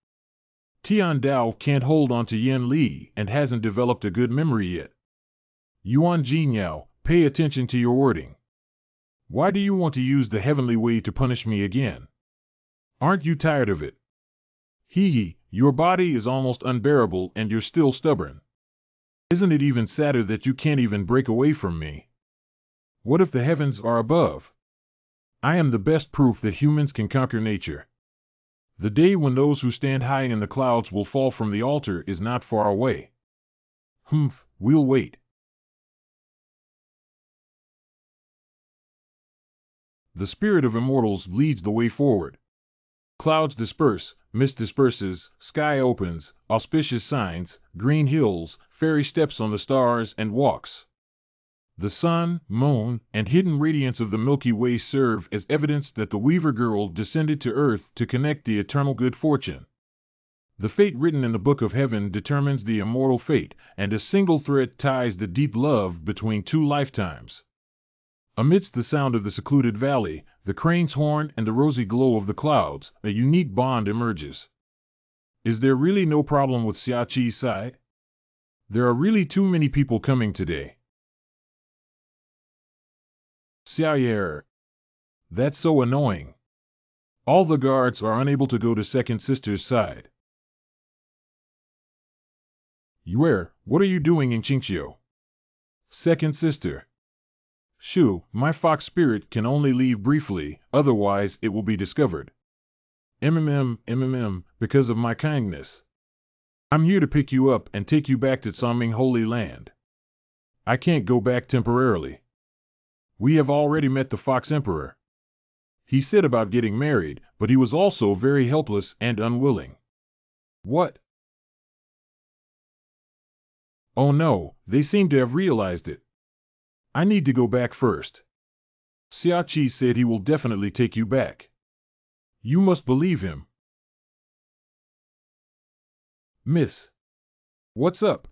Tian Dao can't hold on to Yin Li and hasn't developed a good memory yet. Yuan Jinyao, pay attention to your wording. Why do you want to use the Heavenly Way to punish me again? Aren't you tired of it? Hee, your body is almost unbearable and you're still stubborn. Isn't it even sadder that you can't even break away from me? What if the heavens are above? I am the best proof that humans can conquer nature. The day when those who stand high in the clouds will fall from the altar is not far away. We'll wait. The spirit of immortals leads the way forward. Clouds disperse, mist disperses, sky opens, auspicious signs, green hills, fairy steps on the stars and walks. The sun, moon, and hidden radiance of the Milky Way serve as evidence that the Weaver Girl descended to Earth to connect the eternal good fortune. The fate written in the Book of Heaven determines the immortal fate, and a single thread ties the deep love between two lifetimes. Amidst the sound of the secluded valley, the crane's horn and the rosy glow of the clouds, a unique bond emerges. Is there really no problem with Siachi's side? There are really too many people coming today. Siai. That's so annoying. All the guards are unable to go to Second Sister's side. Yue, what are you doing in Qingqiu? Second Sister. Shu, my fox spirit can only leave briefly, otherwise it will be discovered. Because of my kindness. I'm here to pick you up and take you back to Tsaming Holy Land. I can't go back temporarily. We have already met the Fox Emperor. He said about getting married, but he was also very helpless and unwilling. What? Oh no, they seem to have realized it. I need to go back first. Siachi said he will definitely take you back. You must believe him. Miss. What's up?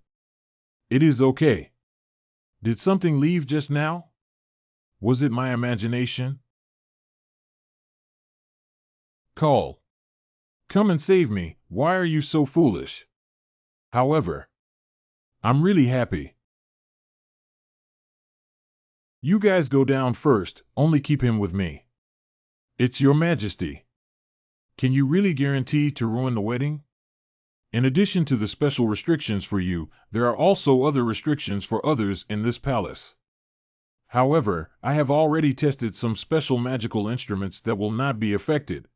It is okay. Did something leave just now? Was it my imagination? Call. Come and save me, why are you so foolish? However, I'm really happy. You guys go down first, only keep him with me. It's your majesty. Can you really guarantee to ruin the wedding? In addition to the special restrictions for you, there are also other restrictions for others in this palace. However, I have already tested some special magical instruments that will not be affected.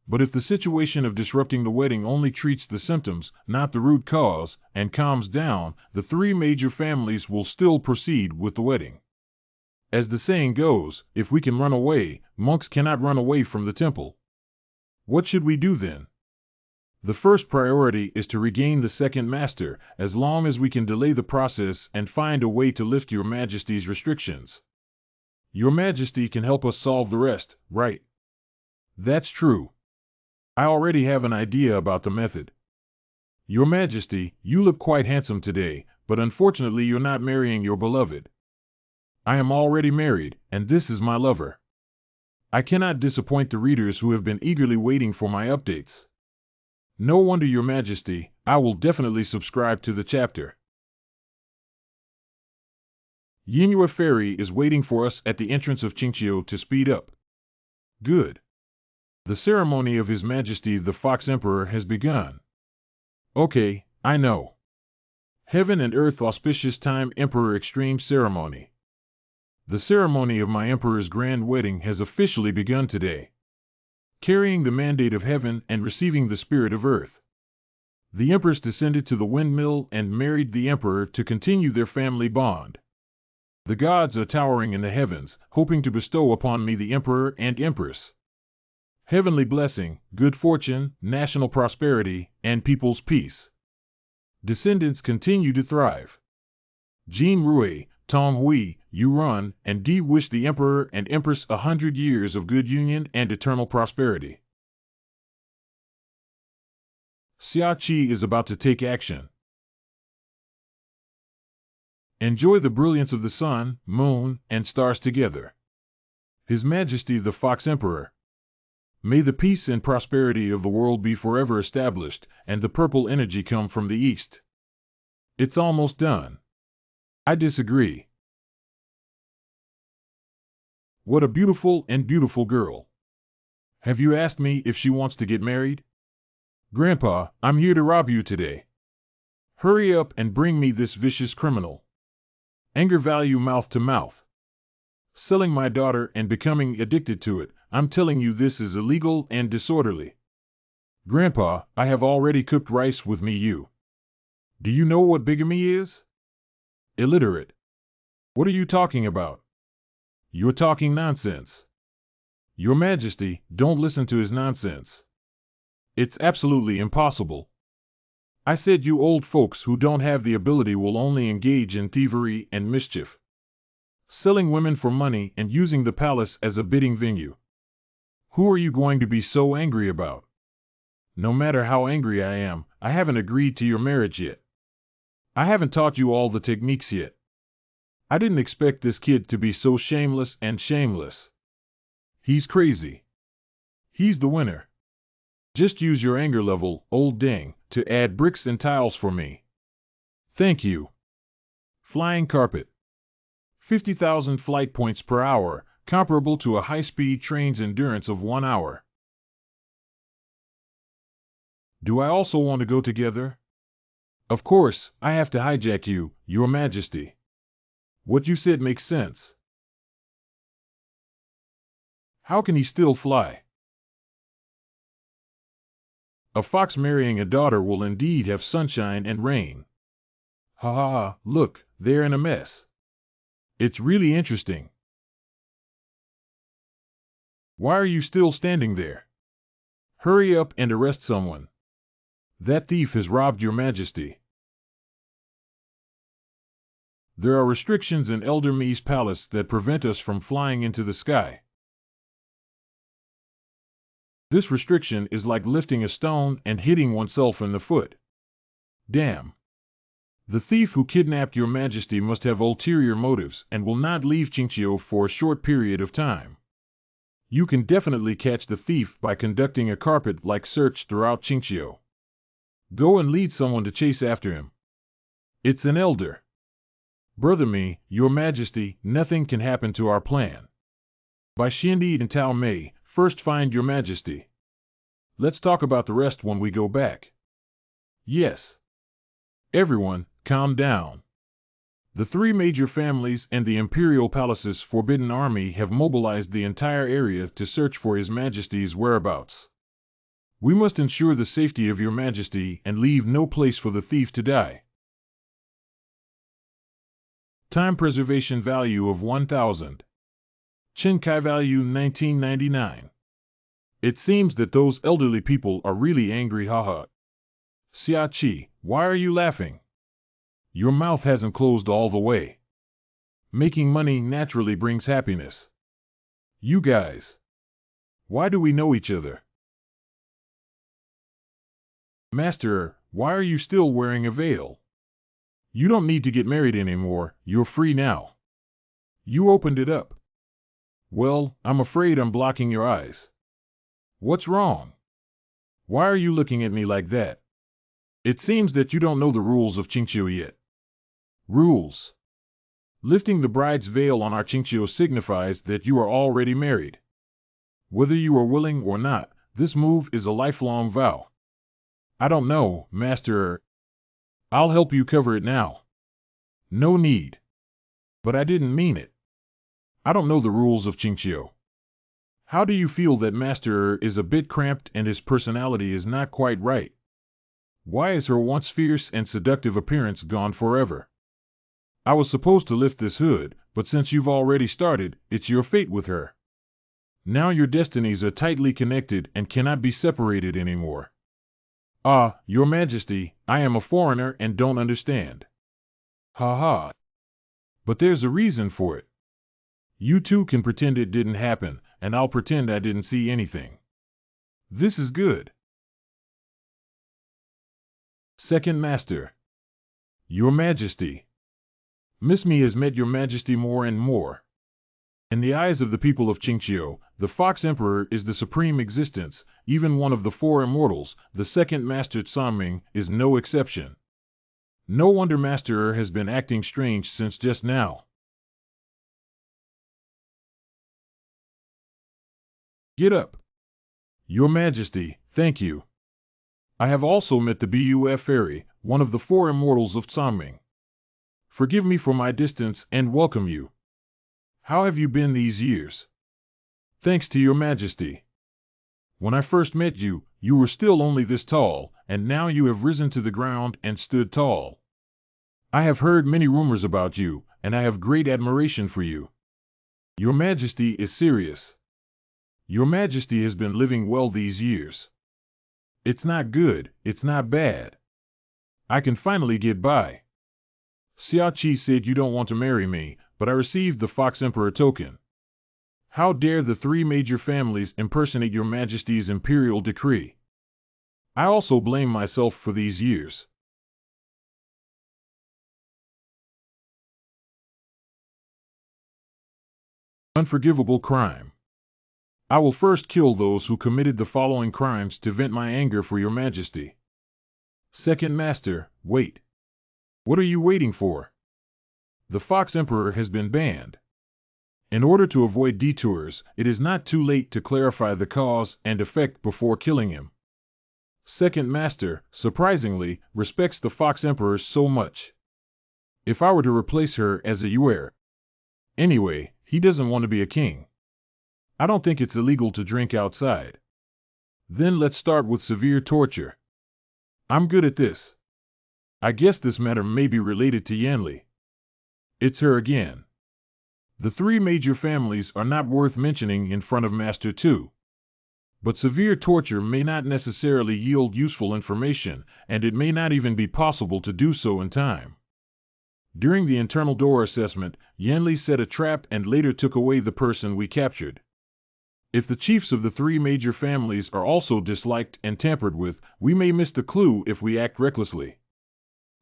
But if the situation of disrupting the wedding only treats the symptoms, not the root cause, and calms down, the three major families will still proceed with the wedding. As the saying goes, if we can run away, monks cannot run away from the temple. What should we do then? The first priority is to regain the second master, as long as we can delay the process and find a way to lift your majesty's restrictions. Your majesty can help us solve the rest, right? That's true. I already have an idea about the method. Your majesty, you look quite handsome today, but unfortunately you're not marrying your beloved. I am already married, and this is my lover. I cannot disappoint the readers who have been eagerly waiting for my updates. No wonder, Your Majesty, I will definitely subscribe to the chapter. Yinhua Ferry is waiting for us at the entrance of Qingqiu to speed up. Good. The ceremony of His Majesty the Fox Emperor has begun. Okay, I know. Heaven and Earth Auspicious Time Emperor Extreme Ceremony. The ceremony of my Emperor's grand wedding has officially begun today. Carrying the mandate of heaven and receiving the spirit of earth. The Empress descended to the windmill and married the Emperor to continue their family bond. The gods are towering in the heavens, hoping to bestow upon me the Emperor and Empress. Heavenly blessing, good fortune, national prosperity, and people's peace. Descendants continue to thrive. Jin Rui, Tong Hui, Yuran, and Di wish the Emperor and Empress 100 years of good union and eternal prosperity. Siai is about to take action. Enjoy the brilliance of the sun, moon, and stars together. His Majesty the Fox Emperor. May the peace and prosperity of the world be forever established, and the purple energy come from the east. It's almost done. I disagree. What a beautiful and beautiful girl. Have you asked me if she wants to get married? Grandpa, I'm here to rob you today. Hurry up and bring me this vicious criminal. Anger value mouth to mouth. Selling my daughter and becoming addicted to it, I'm telling you this is illegal and disorderly. Grandpa, I have already cooked rice with me. Do you know what bigamy is? Illiterate. What are you talking about? You're talking nonsense. Your Majesty, don't listen to his nonsense. It's absolutely impossible. I said you old folks who don't have the ability will only engage in thievery and mischief. Selling women for money and using the palace as a bidding venue. Who are you going to be so angry about? No matter how angry I am, I haven't agreed to your marriage yet. I haven't taught you all the techniques yet. I didn't expect this kid to be so shameless and shameless. He's crazy. He's the winner. Just use your anger level, old dang, to add bricks and tiles for me. Thank you. Flying carpet. 50,000 flight points per hour, comparable to a high-speed train's endurance of 1 hour. Do I also want to go together? Of course, I have to hijack you, Your Majesty. What you said makes sense. How can he still fly? A fox marrying a daughter will indeed have sunshine and rain. Ha ha ha, look, they're in a mess. It's really interesting. Why are you still standing there? Hurry up and arrest someone. That thief has robbed Your Majesty. There are restrictions in Elder Mi's palace that prevent us from flying into the sky. This restriction is like lifting a stone and hitting oneself in the foot. Damn. The thief who kidnapped Your Majesty must have ulterior motives and will not leave Qingqiu for a short period of time. You can definitely catch the thief by conducting a carpet-like search throughout Qingqiu. Go and lead someone to chase after him. It's an elder. Brother me, your majesty, nothing can happen to our plan. By Shindy and Tao Mei, first find your majesty. Let's talk about the rest when we go back. Yes. Everyone, calm down. The three major families and the Imperial Palace's Forbidden Army have mobilized the entire area to search for His Majesty's whereabouts. We must ensure the safety of your majesty and leave no place for the thief to die. Time preservation value of 1,000. Chinkai value 1999. It seems that those elderly people are really angry, haha. Siai, why are you laughing? Your mouth hasn't closed all the way. Making money naturally brings happiness. You guys. Why do we know each other? Master, why are you still wearing a veil? You don't need to get married anymore, you're free now. You opened it up. Well, I'm afraid I'm blocking your eyes. What's wrong? Why are you looking at me like that? It seems that you don't know the rules of Qingqiu yet. Rules. Lifting the bride's veil on our Qingqiu signifies that you are already married. Whether you are willing or not, this move is a lifelong vow. I don't know, Master. I'll help you cover it now. No need. But I didn't mean it. I don't know the rules of Qingqiu. How do you feel that Master is a bit cramped and his personality is not quite right? Why is her once fierce and seductive appearance gone forever? I was supposed to lift this hood, but since you've already started, it's your fate with her. Now your destinies are tightly connected and cannot be separated anymore. Ah, Your Majesty, I am a foreigner and don't understand. Ha ha. But there's a reason for it. You two can pretend it didn't happen, and I'll pretend I didn't see anything. This is good. Second Master. Your Majesty. Miss Me has met Your Majesty more and more. In the eyes of the people of Qingqiu, the Fox Emperor is the supreme existence, even one of the four immortals. The second Master Tsanming is no exception. No wonder Master has been acting strange since just now. Get up. Your Majesty, thank you. I have also met the Buf Fairy, one of the four immortals of Tsanming. Forgive me for my distance and welcome you. How have you been these years? Thanks to Your Majesty. When I first met you, you were still only this tall, and now you have risen to the ground and stood tall. I have heard many rumors about you, and I have great admiration for you. Your Majesty is serious. Your Majesty has been living well these years. It's not good, it's not bad. I can finally get by. Siai said you don't want to marry me, but I received the Fox Emperor token. How dare the three major families impersonate Your Majesty's imperial decree? I also blame myself for these years. Unforgivable crime. I will first kill those who committed the following crimes to vent my anger for Your Majesty. Second Master, wait. What are you waiting for? The Fox Emperor has been banned. In order to avoid detours, it is not too late to clarify the cause and effect before killing him. Second Master, surprisingly, respects the Fox Emperor so much. If I were to replace her as a Yuer. Anyway, he doesn't want to be a king. I don't think it's illegal to drink outside. Then let's start with severe torture. I'm good at this. I guess this matter may be related to Yanli. It's her again. The three major families are not worth mentioning in front of Master 2. But severe torture may not necessarily yield useful information, and it may not even be possible to do so in time. During the internal door assessment, Yanli set a trap and later took away the person we captured. If the chiefs of the three major families are also disliked and tampered with, we may miss the clue if we act recklessly.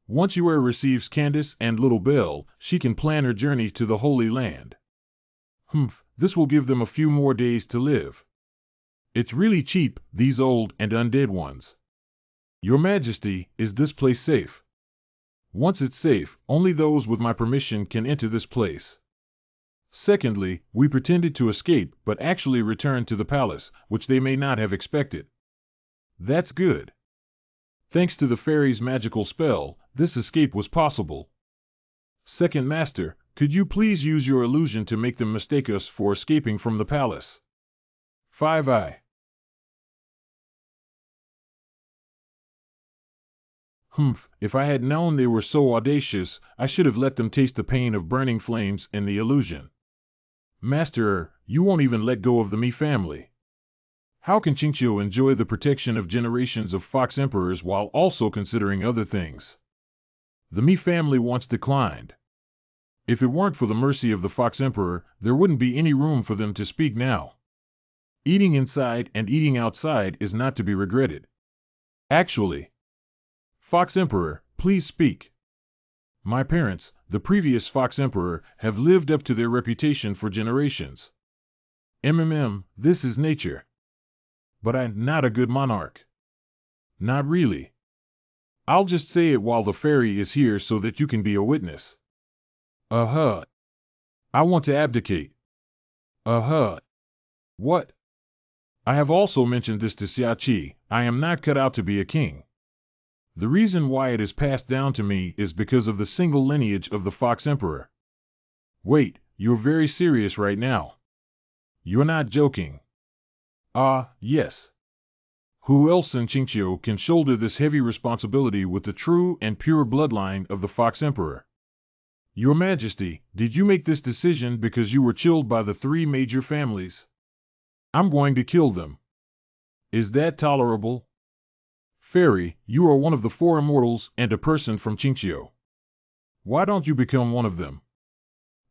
Once Yuer receives Candace and Little Belle, she can plan her journey to the Holy Land. This will give them a few more days to live. It's really cheap, these old and undead ones. Your Majesty, is this place safe? Once it's safe, only those with my permission can enter this place. Secondly, we pretended to escape but actually returned to the palace, which they may not have expected. That's good. Thanks to the fairy's magical spell, this escape was possible. Second Master, could you please use your illusion to make them mistake us for escaping from the palace? 5I. Humph, if I had known they were so audacious, I should have let them taste the pain of burning flames in the illusion. Master, you won't even let go of the Mi family. How can Qingqiu enjoy the protection of generations of fox emperors while also considering other things? The Mi family once declined. If it weren't for the mercy of the fox emperor, there wouldn't be any room for them to speak now. Eating inside and eating outside is not to be regretted. Actually, Fox Emperor, please speak. My parents, the previous Fox Emperor, have lived up to their reputation for generations. This is nature. But I'm not a good monarch. Not really. I'll just say it while the fairy is here so that you can be a witness. I want to abdicate. What? I have also mentioned this to Siai. I am not cut out to be a king. The reason why it is passed down to me is because of the single lineage of the Fox Emperor. Wait, you're very serious right now. You're not joking. Yes. Who else in Qingqiu can shoulder this heavy responsibility with the true and pure bloodline of the Fox Emperor? Your Majesty, did you make this decision because you were chilled by the three major families? I'm going to kill them. Is that tolerable? Fairy, you are one of the four immortals and a person from Qingqiu. Why don't you become one of them?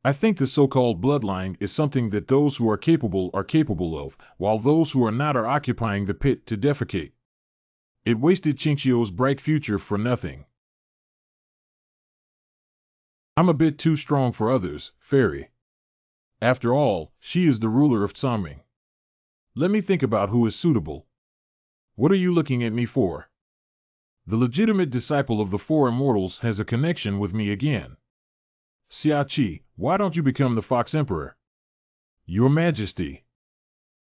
I think the so-called bloodline is something that those who are capable of, while those who are not are occupying the pit to defecate. It wasted Qingqiu's bright future for nothing. I'm a bit too strong for others, Fairy. After all, she is the ruler of Tsaming. Let me think about who is suitable. What are you looking at me for? The legitimate disciple of the four immortals has a connection with me again. Siai, why don't you become the Fox Emperor? Your Majesty.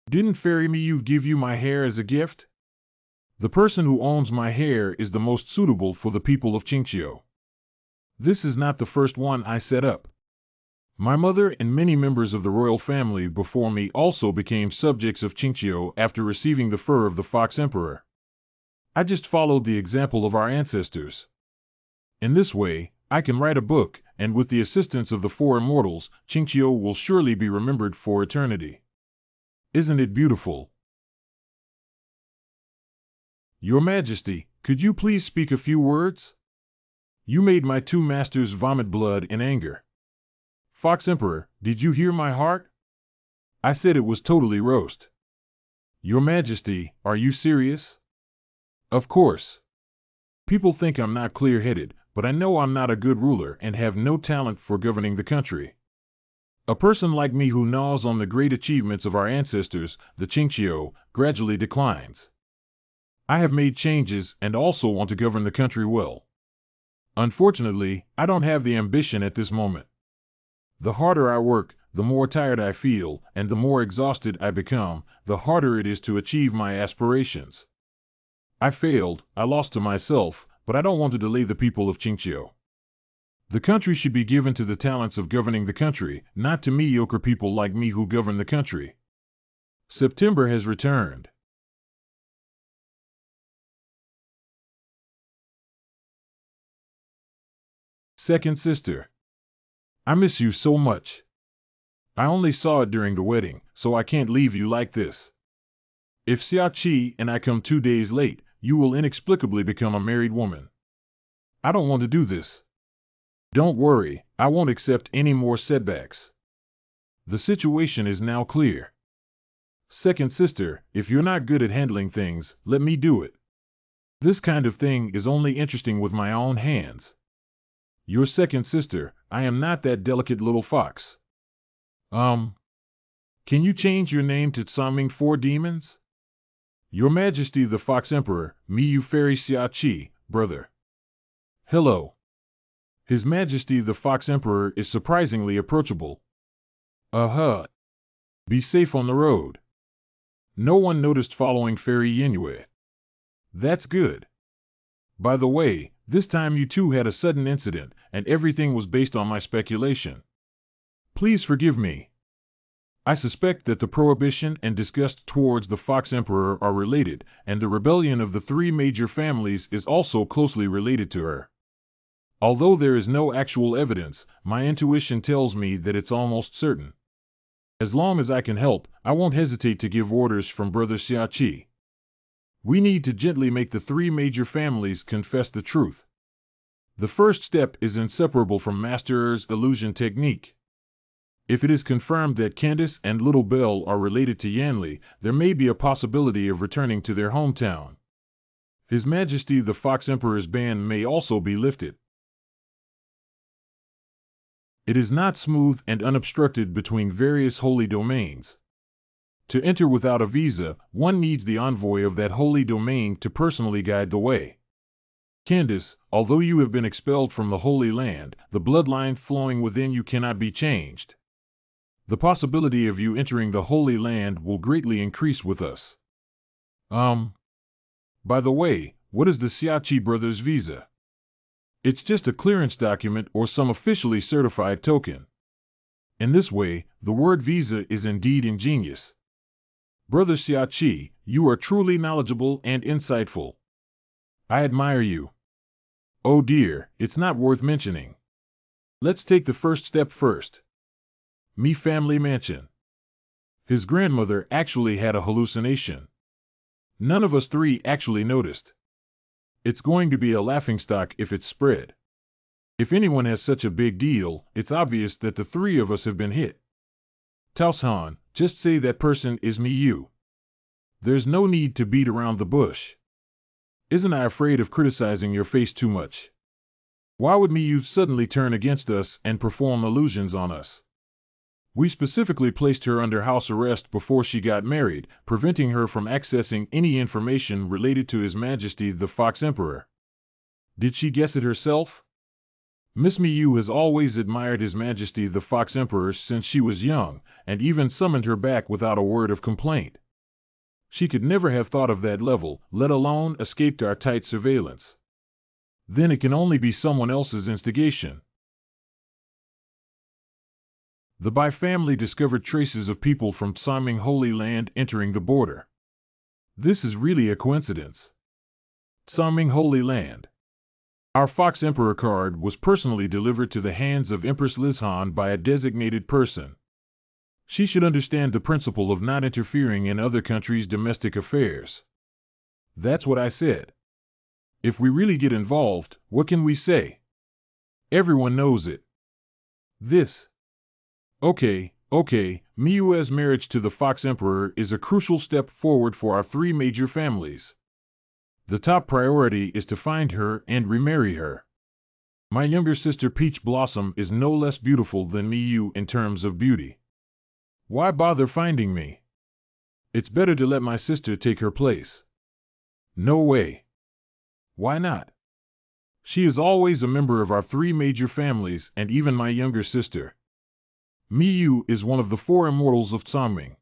Didn't Fairy Miyu give you my hair as a gift? The person who owns my hair is the most suitable for the people of Qingqiu. This is not the first one I set up. My mother and many members of the royal family before me also became subjects of Qingqiu after receiving the fur of the Fox Emperor. I just followed the example of our ancestors. In this way, I can write a book, and with the assistance of the four immortals, Qingqiu will surely be remembered for eternity. Isn't it beautiful? Your Majesty, could you please speak a few words? You made my two masters vomit blood in anger. Fox Emperor, did you hear my heart? I said it was totally roast. Your Majesty, are you serious? Of course. People think I'm not clear-headed, but I know I'm not a good ruler and have no talent for governing the country. A person like me who gnaws on the great achievements of our ancestors, the Qingqiu, gradually declines. I have made changes and also want to govern the country well. Unfortunately, I don't have the ambition at this moment. The harder I work, the more tired I feel, and the more exhausted I become, the harder it is to achieve my aspirations. I failed, I lost to myself, but I don't want to delay the people of Qingqiu. The country should be given to the talents of governing the country, not to mediocre people like me who govern the country. September has returned. Second sister. I miss you so much. I only saw it during the wedding, so I can't leave you like this. If Siai and I come 2 days late, you will inexplicably become a married woman. I don't want to do this. Don't worry, I won't accept any more setbacks. The situation is now clear. Second sister, if you're not good at handling things, let me do it. This kind of thing is only interesting with my own hands. Your second sister, I am not that delicate little fox. Can you change your name to Tsaming Four Demons? Your Majesty the Fox Emperor, Miyu Fairy Siai, brother. Hello. His Majesty the Fox Emperor is surprisingly approachable. Be safe on the road. No one noticed following Fairy Yinue. That's good. By the way, this time you two had a sudden incident, and everything was based on my speculation. Please forgive me. I suspect that the prohibition and disgust towards the Fox Emperor are related, and the rebellion of the three major families is also closely related to her. Although there is no actual evidence, my intuition tells me that it's almost certain. As long as I can help, I won't hesitate to give orders from Brother Siai. We need to gently make the three major families confess the truth. The first step is inseparable from Master Er's illusion technique. If it is confirmed that Candace and Little Belle are related to Yanli, there may be a possibility of returning to their hometown. His Majesty the Fox Emperor's ban may also be lifted. It is not smooth and unobstructed between various holy domains. To enter without a visa, one needs the envoy of that holy domain to personally guide the way. Candace, although you have been expelled from the Holy Land, the bloodline flowing within you cannot be changed. The possibility of you entering the Holy Land will greatly increase with us. By the way, what is the Siai brothers' visa? It's just a clearance document or some officially certified token. In this way, the word visa is indeed ingenious. Brother Siai, you are truly knowledgeable and insightful. I admire you. Oh dear, it's not worth mentioning. Let's take the first step first. Me family mansion. His grandmother actually had a hallucination. None of us three actually noticed. It's going to be a laughingstock if it's spread. If anyone has such a big deal, it's obvious that the three of us have been hit. Taos-han, just say that person is me you. There's no need to beat around the bush. Isn't I afraid of criticizing your face too much? Why would me you suddenly turn against us and perform illusions on us? We specifically placed her under house arrest before she got married, preventing her from accessing any information related to His Majesty the Fox Emperor. Did she guess it herself? Miss Miyu has always admired His Majesty the Fox Emperor since she was young, and even summoned her back without a word of complaint. She could never have thought of that level, let alone escaped our tight surveillance. Then it can only be someone else's instigation. The Bai family discovered traces of people from Tsaming Holy Land entering the border. This is really a coincidence. Tsaming Holy Land. Our Fox Emperor card was personally delivered to the hands of Empress Lizhan by a designated person. She should understand the principle of not interfering in other countries' domestic affairs. That's what I said. If we really get involved, what can we say? Everyone knows it. Okay, Miyue's marriage to the Fox Emperor is a crucial step forward for our three major families. The top priority is to find her and remarry her. My younger sister Peach Blossom is no less beautiful than Miyu in terms of beauty. Why bother finding me? It's better to let my sister take her place. No way. Why not? She is always a member of our three major families and even my younger sister. Miyu is one of the four immortals of Tsaming.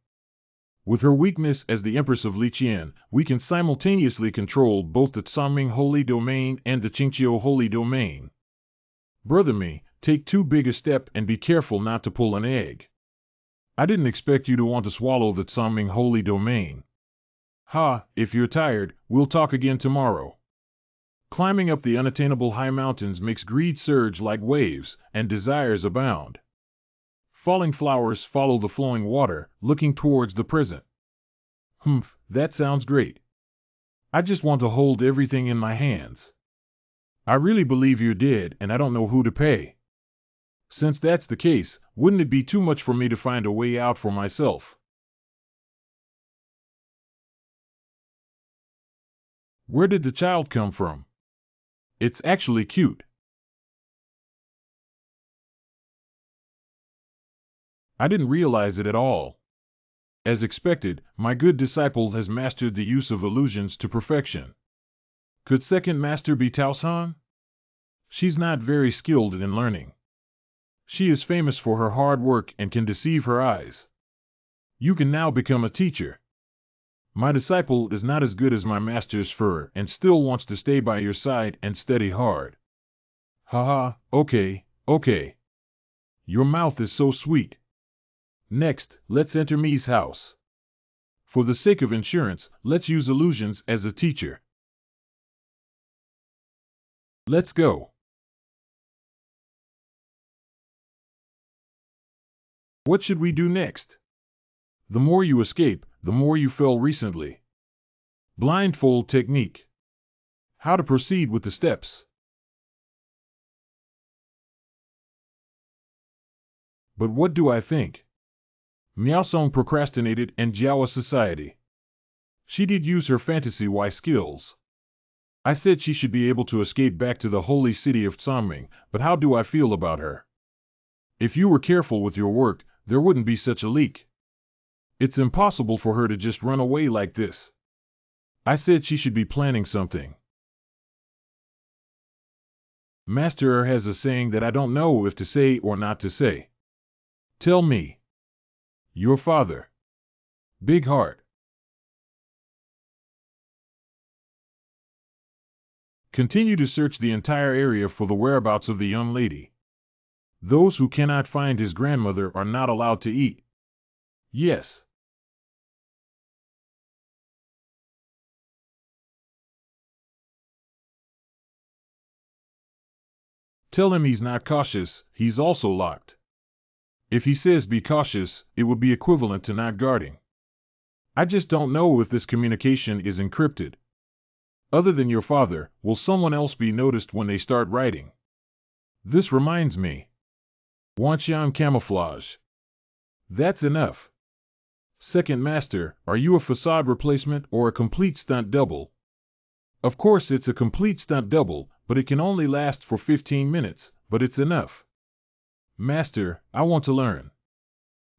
With her weakness as the Empress of Liqian, we can simultaneously control both the Tsaming Holy Domain and the Qingqiu Holy Domain. Brother me, take too big a step and be careful not to pull an egg. I didn't expect you to want to swallow the Tsaming Holy Domain. If you're tired, we'll talk again tomorrow. Climbing up the unattainable high mountains makes greed surge like waves, and desires abound. Falling flowers follow the flowing water, looking towards the present. That sounds great. I just want to hold everything in my hands. I really believe you're dead and I don't know who to pay. Since that's the case, wouldn't it be too much for me to find a way out for myself? Where did the child come from? It's actually cute. I didn't realize it at all. As expected, my good disciple has mastered the use of illusions to perfection. Could second master be Taos-han? She's not very skilled in learning. She is famous for her hard work and can deceive her eyes. You can now become a teacher. My disciple is not as good as my master's fur and still wants to stay by your side and study hard. Haha, okay, okay. Your mouth is so sweet. Next, let's enter Mi's house. For the sake of insurance, let's use illusions as a teacher. Let's go. What should we do next? The more you escape, the more you fell recently. Blindfold technique. How to proceed with the steps. But what do I think? Miaosong procrastinated and Jiawa society. She did use her fantasy-wise skills. I said she should be able to escape back to the holy city of Tsaming, but how do I feel about her? If you were careful with your work, there wouldn't be such a leak. It's impossible for her to just run away like this. I said she should be planning something. Master has a saying that I don't know if to say or not to say. Tell me. Your father. Big heart. Continue to search the entire area for the whereabouts of the young lady. Those who cannot find his grandmother are not allowed to eat. Yes. Tell him he's not cautious, he's also locked. If he says be cautious, it would be equivalent to not guarding. I just don't know if this communication is encrypted. Other than your father, will someone else be noticed when they start writing? This reminds me. Wanxian camouflage. That's enough. Second master, are you a facade replacement or a complete stunt double? Of course it's a complete stunt double, but it can only last for 15 minutes, but it's enough. Master, I want to learn.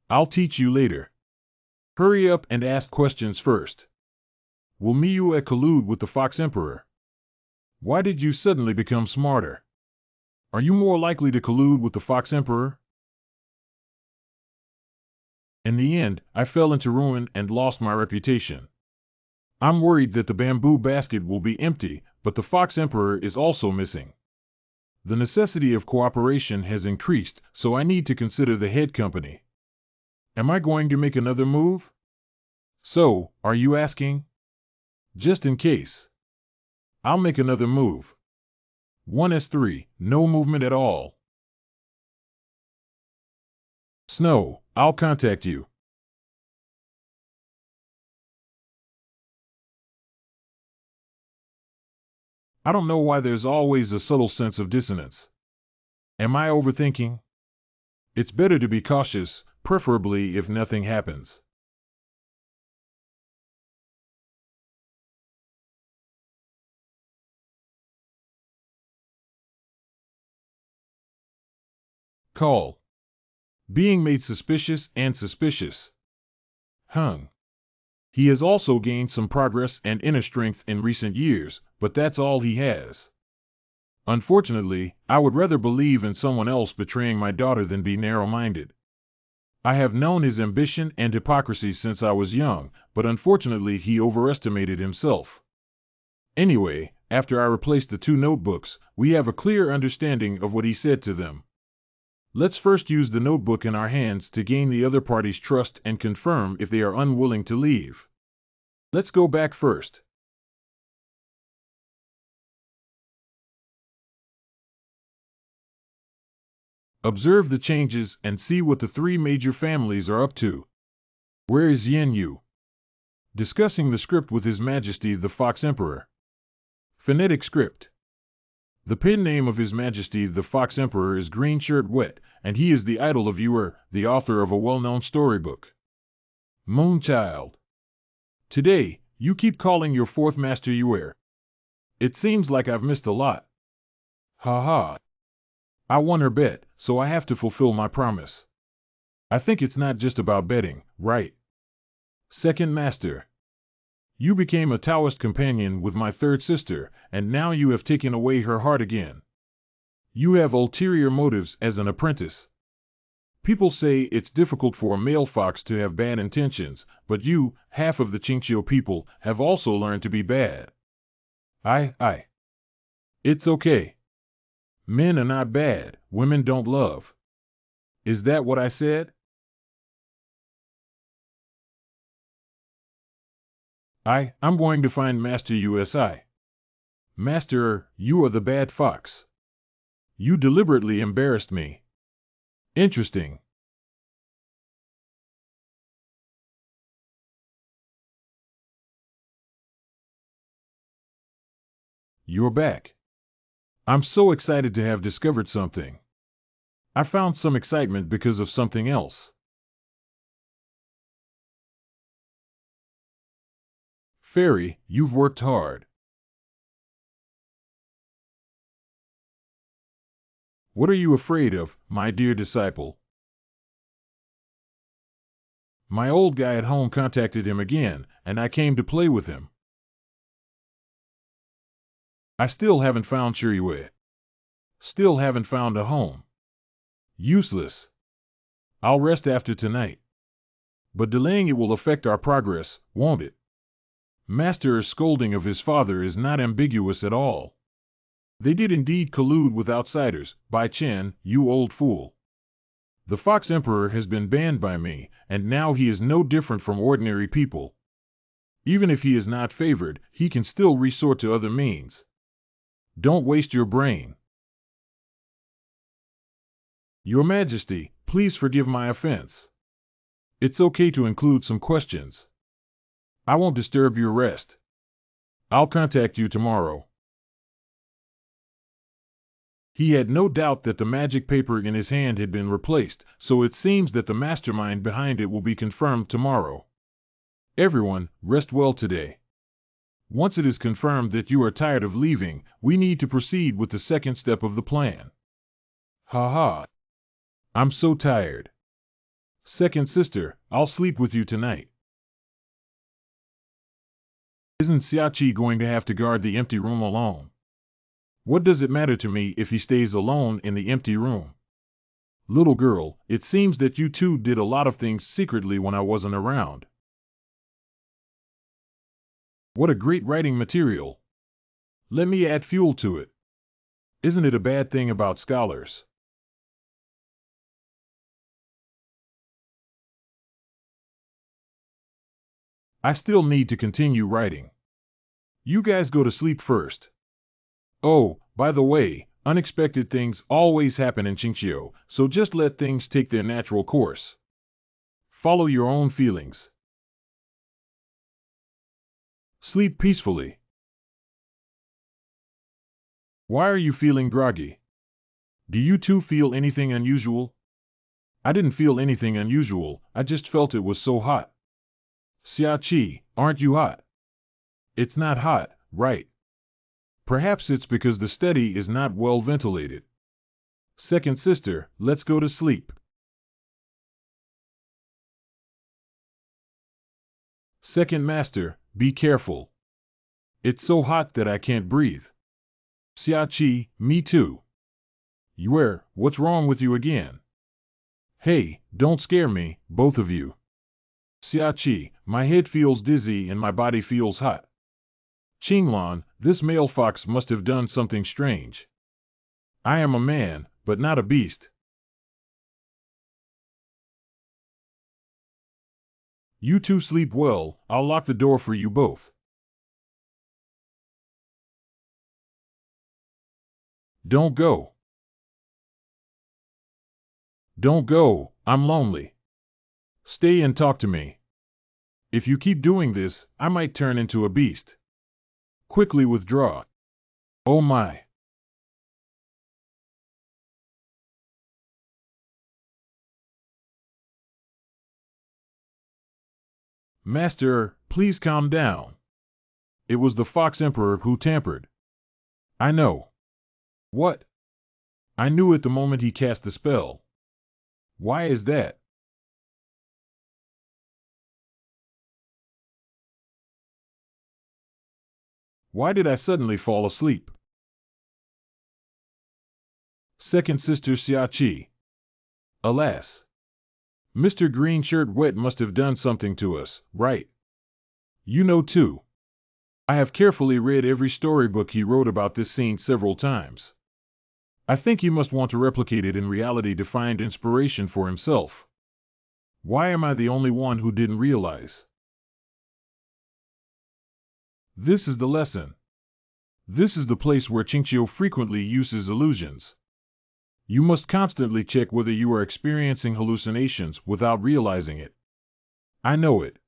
I'll teach you later. Hurry up and ask questions first. Will Miyu collude with the Fox Emperor? Why did you suddenly become smarter? Are you more likely to collude with the Fox Emperor? In the end, I fell into ruin and lost my reputation. I'm worried that the bamboo basket will be empty, but the Fox Emperor is also missing. The necessity of cooperation has increased, so I need to consider the head company. Am I going to make another move? So, are you asking? Just in case. I'll make another move. 1S3, no movement at all. Snow, I'll contact you. I don't know why there's always a subtle sense of dissonance. Am I overthinking? It's better to be cautious, preferably if nothing happens. Call. Being made suspicious and suspicious. Hung. He has also gained some progress and inner strength in recent years, but that's all he has. Unfortunately, I would rather believe in someone else betraying my daughter than be narrow-minded. I have known his ambition and hypocrisy since I was young, but unfortunately he overestimated himself. Anyway, after I replaced the two notebooks, we have a clear understanding of what he said to them. Let's first use the notebook in our hands to gain the other party's trust and confirm if they are unwilling to leave. Let's go back first. Observe the changes and see what the three major families are up to. Where is Yen Yu? Discussing the script with His Majesty the Fox Emperor. Phonetic script. The pen name of His Majesty the Fox Emperor is Green Shirt Wet, and he is the idol of Yuer, the author of a well-known storybook. Moonchild. Today, you keep calling your fourth master Yuer. It seems like I've missed a lot. Ha ha. I won her bet, so I have to fulfill my promise. I think it's not just about betting, right? Second master. You became a Taoist companion with my third sister, and now you have taken away her heart again. You have ulterior motives as an apprentice. People say it's difficult for a male fox to have bad intentions, but you, half of the Qingqiu people, have also learned to be bad. I. It's okay. Men are not bad, women don't love. Is that what I said? I'm going to find Master USI. Master, you are the bad fox. You deliberately embarrassed me. Interesting. You're back. I'm so excited to have discovered something. I found some excitement because of something else. Fairy, you've worked hard. What are you afraid of, my dear disciple? My old guy at home contacted him again, and I came to play with him. I still haven't found Shiryue. Still haven't found a home. Useless. I'll rest after tonight. But delaying it will affect our progress, won't it? Master's scolding of his father is not ambiguous at all. They did indeed collude with outsiders. Bai Chen, you old fool. The Fox Emperor has been banned by me, and now he is no different from ordinary people. Even if he is not favored, he can still resort to other means. Don't waste your brain. Your Majesty, please forgive my offense. It's okay to include some questions. I won't disturb your rest. I'll contact you tomorrow. He had no doubt that the magic paper in his hand had been replaced, so it seems that the mastermind behind it will be confirmed tomorrow. Everyone, rest well today. Once it is confirmed that you are tired of leaving, we need to proceed with the second step of the plan. Ha ha. I'm so tired. Second sister, I'll sleep with you tonight. Isn't Xiaoqi going to have to guard the empty room alone? What does it matter to me if he stays alone in the empty room? Little girl, it seems that you two did a lot of things secretly when I wasn't around. What a great writing material. Let me add fuel to it. Isn't it a bad thing about scholars? I still need to continue writing. You guys go to sleep first. Oh, by the way, unexpected things always happen in Qingqiu, so just let things take their natural course. Follow your own feelings. Sleep peacefully. Why are you feeling groggy? Do you two feel anything unusual? I didn't feel anything unusual, I just felt it was so hot. Xiaoqi, aren't you hot? It's not hot, right? Perhaps it's because the study is not well ventilated. Second sister, let's go to sleep. Second master, be careful. It's so hot that I can't breathe. Xiaoqi, me too. What's wrong with you again? Hey, don't scare me, both of you. Xiaoqi, my head feels dizzy and my body feels hot. Qinglan, this male fox must have done something strange. I am a man, but not a beast. You two sleep well, I'll lock the door for you both. Don't go. Don't go, I'm lonely. Stay and talk to me. If you keep doing this, I might turn into a beast. Quickly withdraw. Oh my. Master, please calm down. It was the Fox Emperor who tampered. I know. What? I knew it the moment he cast the spell. Why is that? Why did I suddenly fall asleep? Second sister Siai. Alas. Mr. Green Shirt Wet must have done something to us, right? You know too. I have carefully read every storybook he wrote about this scene several times. I think he must want to replicate it in reality to find inspiration for himself. Why am I the only one who didn't realize? This is the lesson. This is the place where Qingqiu frequently uses illusions. You must constantly check whether you are experiencing hallucinations without realizing it. I know it.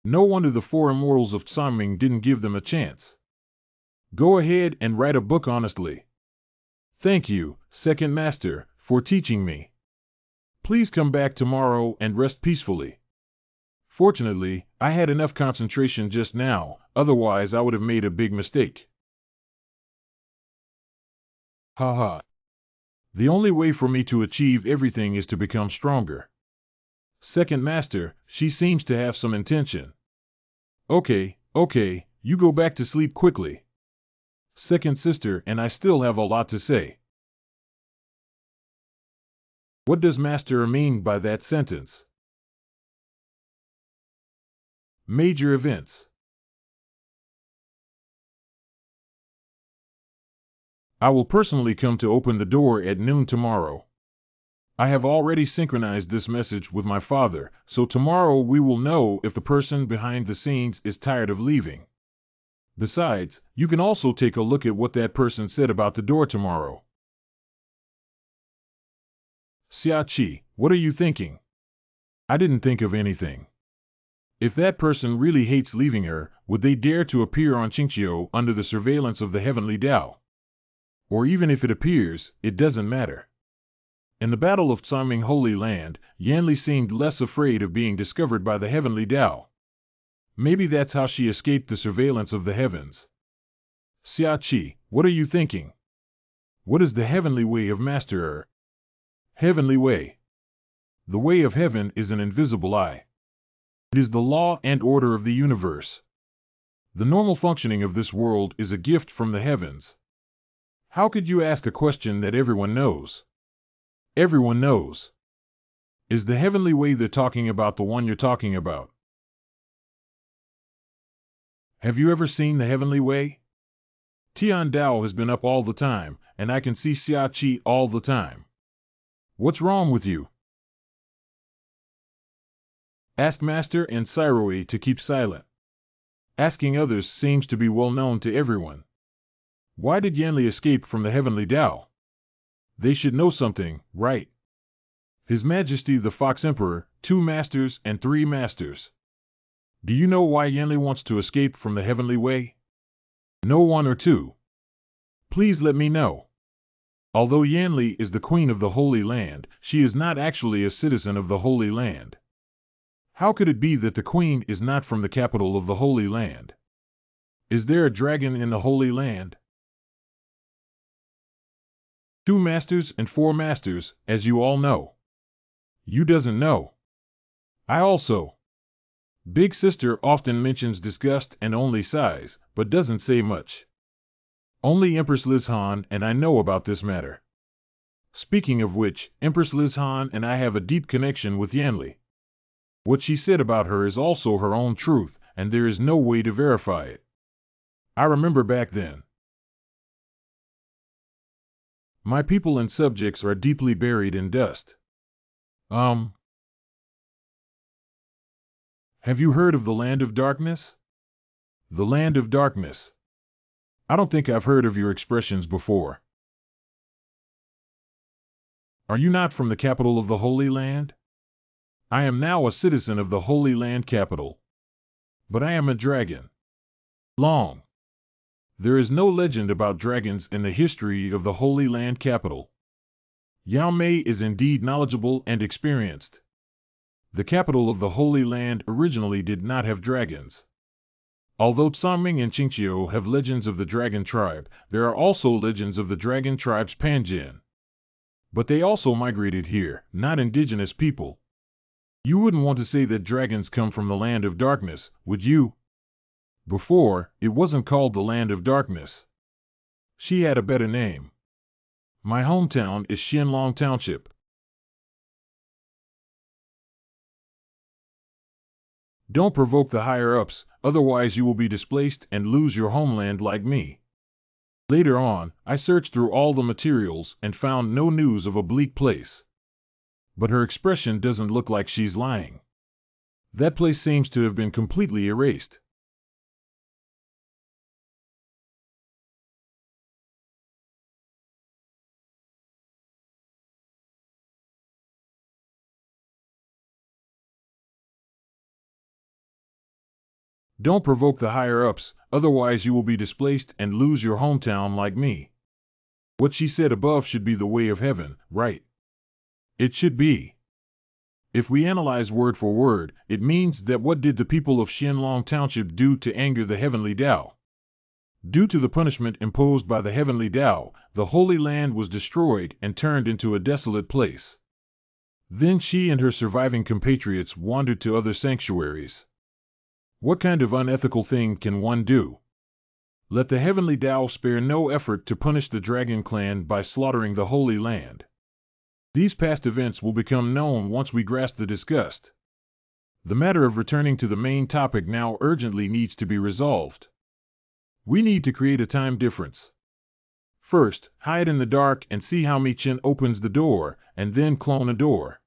No wonder the four immortals of Tsanming didn't give them a chance. Go ahead and write a book honestly. Thank you, Second Master, for teaching me. Please come back tomorrow and rest peacefully. Fortunately, I had enough concentration just now, otherwise I would have made a big mistake. Haha. The only way for me to achieve everything is to become stronger. Second Master, she seems to have some intention. Okay, you go back to sleep quickly. Second sister and I still have a lot to say. What does Master mean by that sentence? Major events. I will personally come to open the door at noon tomorrow. I have already synchronized this message with my father, so tomorrow we will know if the person behind the scenes is tired of leaving. Besides, you can also take a look at what that person said about the door tomorrow. Siai, what are you thinking? I didn't think of anything. If that person really hates leaving her, would they dare to appear on Qingqiu under the surveillance of the heavenly Tao? Or even if it appears, it doesn't matter. In the Battle of Tsanming Holy Land, Yanli seemed less afraid of being discovered by the heavenly Tao. Maybe that's how she escaped the surveillance of the heavens. Siai, what are you thinking? What is the heavenly way of Master? Heavenly way. The way of heaven is an invisible eye. It is the law and order of the universe. The normal functioning of this world is a gift from the heavens. How could you ask a question that everyone knows? Everyone knows. Is the heavenly way they're talking about the one you're talking about? Have you ever seen the heavenly way? Tian Dao has been up all the time, and I can see Siai all the time. What's wrong with you? Ask Master and Siroi to keep silent. Asking others seems to be well known to everyone. Why did Yanli escape from the heavenly Tao? They should know something, right? His Majesty the Fox Emperor, 2 masters and 3 masters. Do you know why Yanli wants to escape from the heavenly way? No 1 or 2. Please let me know. Although Yanli is the queen of the Holy Land, she is not actually a citizen of the Holy Land. How could it be that the queen is not from the capital of the Holy Land? Is there a dragon in the Holy Land? 2 masters and 4 masters, as you all know. You doesn't know. I also. Big sister often mentions disgust and only sighs, but doesn't say much. Only Empress Liz Han and I know about this matter. Speaking of which, Empress Liz Han and I have a deep connection with Yanli. What she said about her is also her own truth, and there is no way to verify it. I remember back then. My people and subjects are deeply buried in dust. Have you heard of the Land of Darkness? The Land of Darkness. I don't think I've heard of your expressions before. Are you not from the capital of the Holy Land? I am now a citizen of the Holy Land capital. But I am a dragon. Long. There is no legend about dragons in the history of the Holy Land capital. Yao Mei is indeed knowledgeable and experienced. The capital of the Holy Land originally did not have dragons. Although Tsanming and Qingqiu have legends of the dragon tribe, there are also legends of the dragon tribe's Panjin. But they also migrated here, not indigenous people. You wouldn't want to say that dragons come from the Land of Darkness, would you? Before, it wasn't called the Land of Darkness. She had a better name. My hometown is Xianlong Township. Don't provoke the higher-ups, otherwise you will be displaced and lose your homeland like me. Later on, I searched through all the materials and found no news of a bleak place. But her expression doesn't look like she's lying. That place seems to have been completely erased. Don't provoke the higher-ups, otherwise you will be displaced and lose your hometown like me. What she said above should be the way of heaven, right? It should be. If we analyze word for word, it means that what did the people of Xianlong Township do to anger the heavenly Tao? Due to the punishment imposed by the heavenly Tao, the Holy Land was destroyed and turned into a desolate place. Then she and her surviving compatriots wandered to other sanctuaries. What kind of unethical thing can one do? Let the heavenly Tao spare no effort to punish the Dragon Clan by slaughtering the Holy Land. These past events will become known once we grasp the disgust. The matter of returning to the main topic now urgently needs to be resolved. We need to create a time difference. First, hide in the dark and see how Michin opens the door, and then clone a door.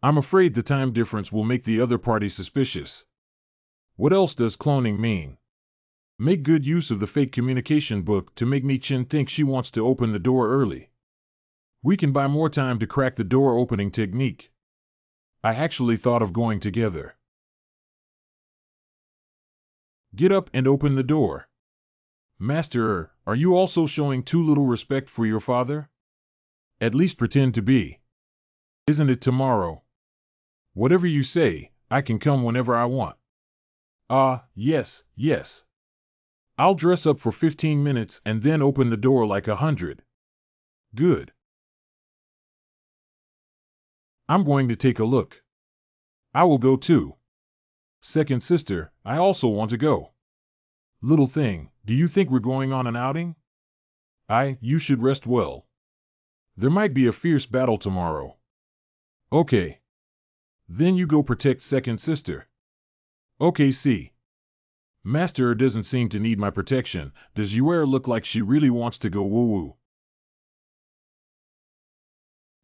I'm afraid the time difference will make the other party suspicious. What else does cloning mean? Make good use of the fake communication book to make Michin think she wants to open the door early. We can buy more time to crack the door opening technique. I actually thought of going together. Get up and open the door. Master, are you also showing too little respect for your father? At least pretend to be. Isn't it tomorrow? Whatever you say, I can come whenever I want. Ah, yes, yes. I'll dress up for 15 minutes and then open the door like 100. Good. I'm going to take a look. I will go too. Second sister, I also want to go. Little thing, do you think we're going on an outing? You should rest well. There might be a fierce battle tomorrow. Okay. Then you go protect second sister. Okay, see. Master doesn't seem to need my protection. Does Yuer look like she really wants to go woo-woo?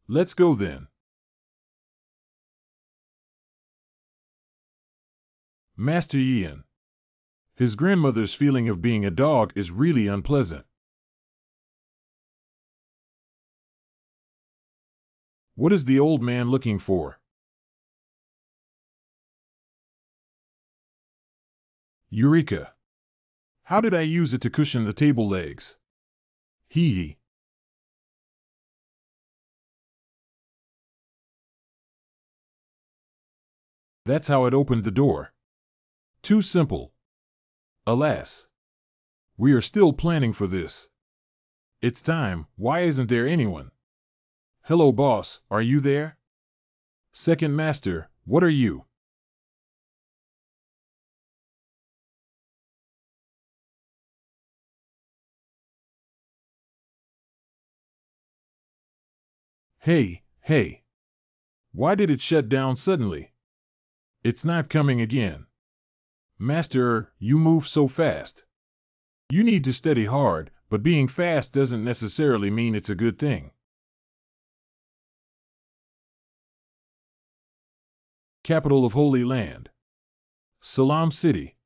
Let's go then. Master Ian. His grandmother's feeling of being a dog is really unpleasant. What is the old man looking for? Eureka! How did I use it to cushion the table legs? Hee. That's how it opened the door. Too simple. Alas. We are still planning for this. It's time, why isn't there anyone? Hello boss, are you there? Second master, what are you? Hey. Why did it shut down suddenly? It's not coming again. Master, you move so fast. You need to study hard, but being fast doesn't necessarily mean it's a good thing. Capital of Holy Land. Salam City.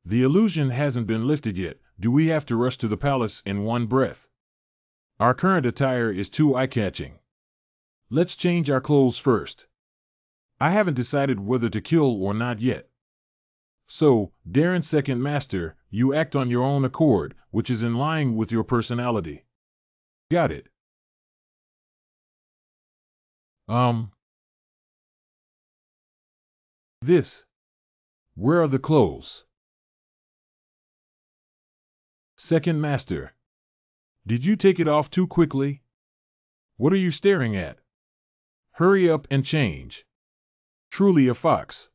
The illusion hasn't been lifted yet. Do we have to rush to the palace in one breath? Our current attire is too eye-catching. Let's change our clothes first. I haven't decided whether to kill or not yet. So, Darren Second Master, you act on your own accord, which is in line with your personality. Got it. This. Where are the clothes? Second Master. Did you take it off too quickly? What are you staring at? Hurry up and change. Truly a fox.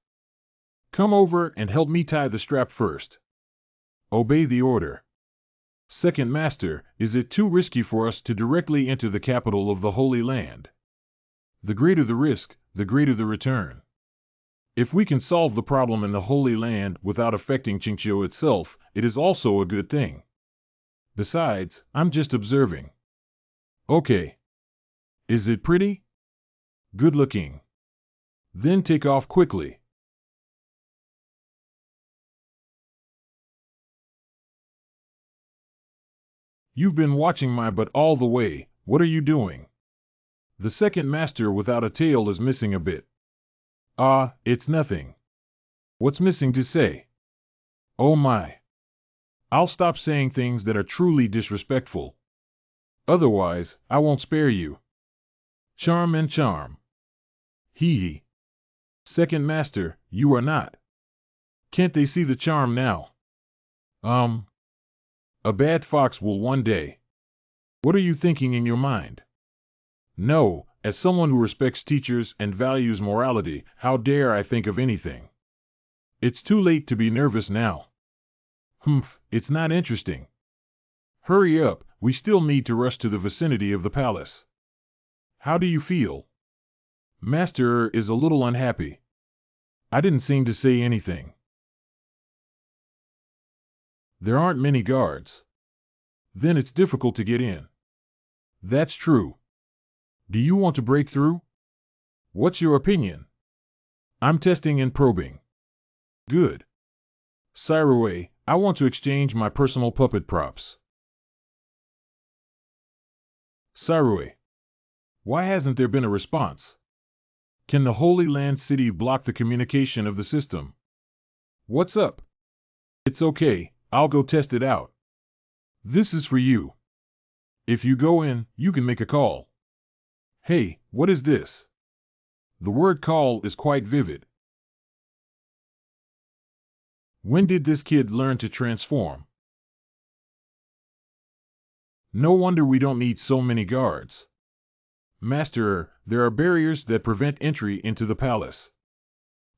Come over and help me tie the strap first. Obey the order. Second Master, is it too risky for us to directly enter the capital of the Holy Land? The greater the risk, the greater the return. If we can solve the problem in the Holy Land without affecting Qingqiu itself, it is also a good thing. Besides, I'm just observing. Okay. Is it pretty? Good looking. Then take off quickly. You've been watching my butt all the way. What are you doing? The second master without a tail is missing a bit. Ah, it's nothing. What's missing to say? Oh my. I'll stop saying things that are truly disrespectful. Otherwise, I won't spare you. Charm and charm. Hee hee. Second master, you are not. Can't they see the charm now? A bad fox will one day. What are you thinking in your mind? No, as someone who respects teachers and values morality, how dare I think of anything? It's too late to be nervous now. Humph, it's not interesting. Hurry up, we still need to rush to the vicinity of the palace. How do you feel? Master is a little unhappy. I didn't seem to say anything. There aren't many guards. Then it's difficult to get in. That's true. Do you want to break through? What's your opinion? I'm testing and probing. Good. Siai, I want to exchange my personal puppet props. Siai, why hasn't there been a response? Can the Holy Land City block the communication of the system? What's up? It's okay, I'll go test it out. This is for you. If you go in, you can make a call. Hey, what is this? The word call is quite vivid. When did this kid learn to transform? No wonder we don't need so many guards. Master, there are barriers that prevent entry into the palace.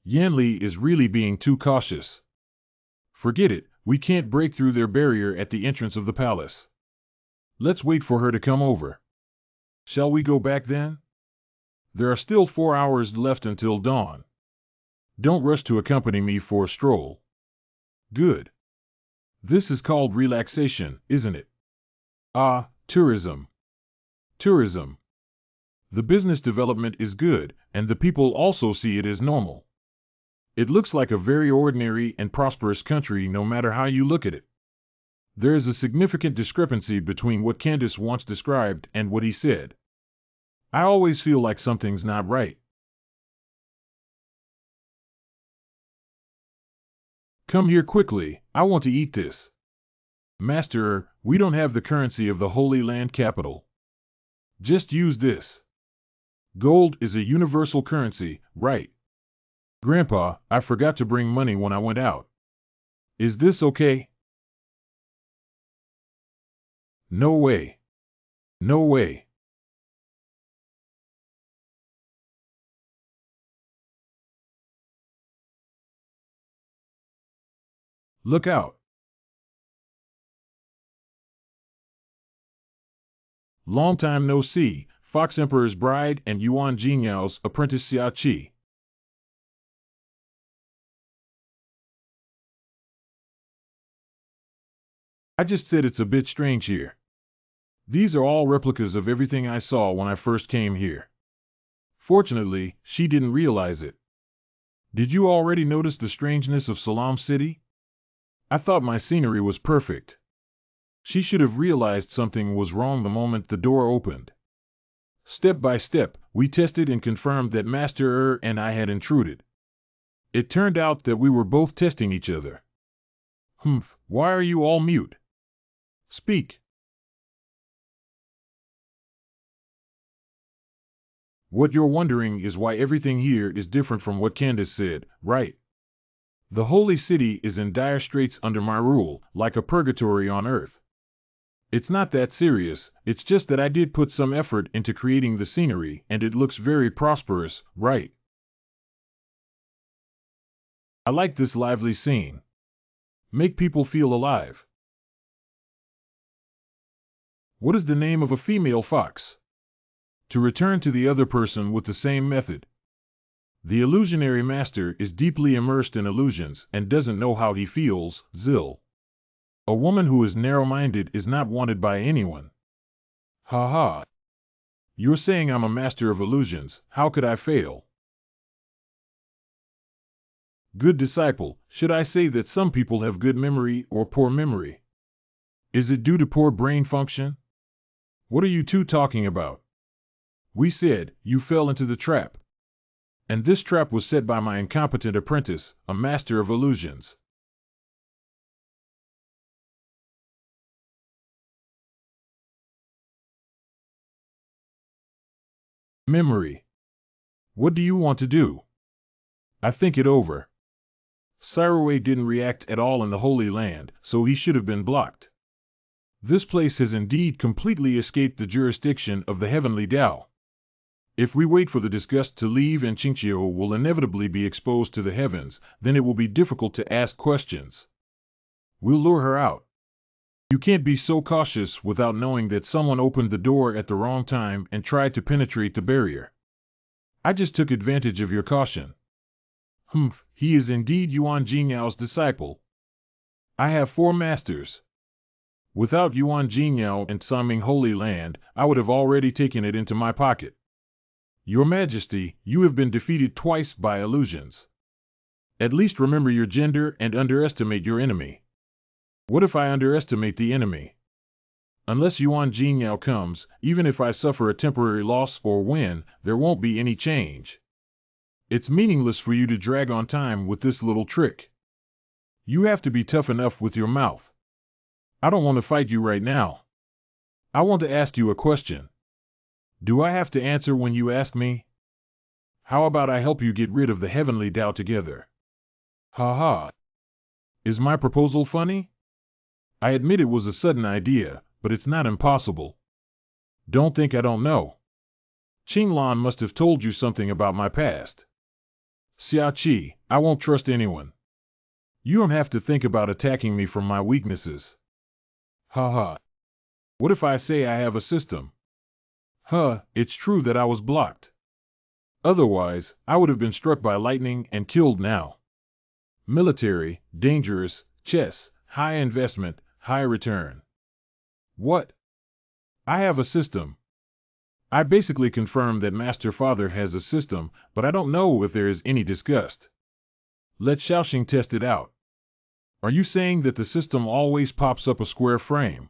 Yanli is really being too cautious. Forget it, we can't break through their barrier at the entrance of the palace. Let's wait for her to come over. Shall we go back then? There are still 4 hours left until dawn. Don't rush to accompany me for a stroll. Good. This is called relaxation, isn't it? Ah, tourism. Tourism. The business development is good, and the people also see it as normal. It looks like a very ordinary and prosperous country no matter how you look at it. There is a significant discrepancy between what Candace once described and what he said. I always feel like something's not right. Come here quickly, I want to eat this. Master, we don't have the currency of the Holy Land capital. Just use this. Gold is a universal currency, right? Grandpa, I forgot to bring money when I went out. Is this okay? No way. No way. Look out. Long time no see, Fox Emperor's Bride and Yuan Jingyao's apprentice Siai. I just said it's a bit strange here. These are all replicas of everything I saw when I first came here. Fortunately, she didn't realize it. Did you already notice the strangeness of Salam City? I thought my scenery was perfect. She should have realized something was wrong the moment the door opened. Step by step, we tested and confirmed that Master and I had intruded. It turned out that we were both testing each other. Humph, why are you all mute? Speak. What you're wondering is why everything here is different from what Candace said, right? The holy city is in dire straits under my rule, like a purgatory on earth. It's not that serious, it's just that I did put some effort into creating the scenery and it looks very prosperous, right? I like this lively scene. Make people feel alive. What is the name of a female fox? To return to the other person with the same method. The illusionary master is deeply immersed in illusions and doesn't know how he feels, Zil. A woman who is narrow-minded is not wanted by anyone. Ha ha. You're saying I'm a master of illusions, how could I fail? Good disciple, should I say that some people have good memory or poor memory? Is it due to poor brain function? What are you two talking about? We said, you fell into the trap. And this trap was set by my incompetent apprentice, a master of illusions. Memory. What do you want to do? I think it over. Siai didn't react at all in the Holy Land, so he should have been blocked. This place has indeed completely escaped the jurisdiction of the heavenly Tao. If we wait for the disgust to leave and Qingqiu will inevitably be exposed to the heavens, then it will be difficult to ask questions. We'll lure her out. You can't be so cautious without knowing that someone opened the door at the wrong time and tried to penetrate the barrier. I just took advantage of your caution. Humph, he is indeed Yuan Jingyao's disciple. I have 4 masters. Without Yuan Jingyao and Sanming Holy Land, I would have already taken it into my pocket. Your Majesty, you have been defeated twice by illusions. At least remember your gender and underestimate your enemy. What if I underestimate the enemy? Unless Yuan Jingyao comes, even if I suffer a temporary loss or win, there won't be any change. It's meaningless for you to drag on time with this little trick. You have to be tough enough with your mouth. I don't want to fight you right now. I want to ask you a question. Do I have to answer when you ask me? How about I help you get rid of the heavenly Tao together? Ha ha. Is my proposal funny? I admit it was a sudden idea, but it's not impossible. Don't think I don't know. Qinglan must have told you something about my past. Siai, I won't trust anyone. You don't have to think about attacking me from my weaknesses. Ha ha. What if I say I have a system? It's true that I was blocked. Otherwise, I would have been struck by lightning and killed now. Military, dangerous, chess, high investment, high return. What? I have a system. I basically confirm that Master Father has a system, but I don't know if there is any disgust. Let Shaoxing test it out. Are you saying that the system always pops up a square frame?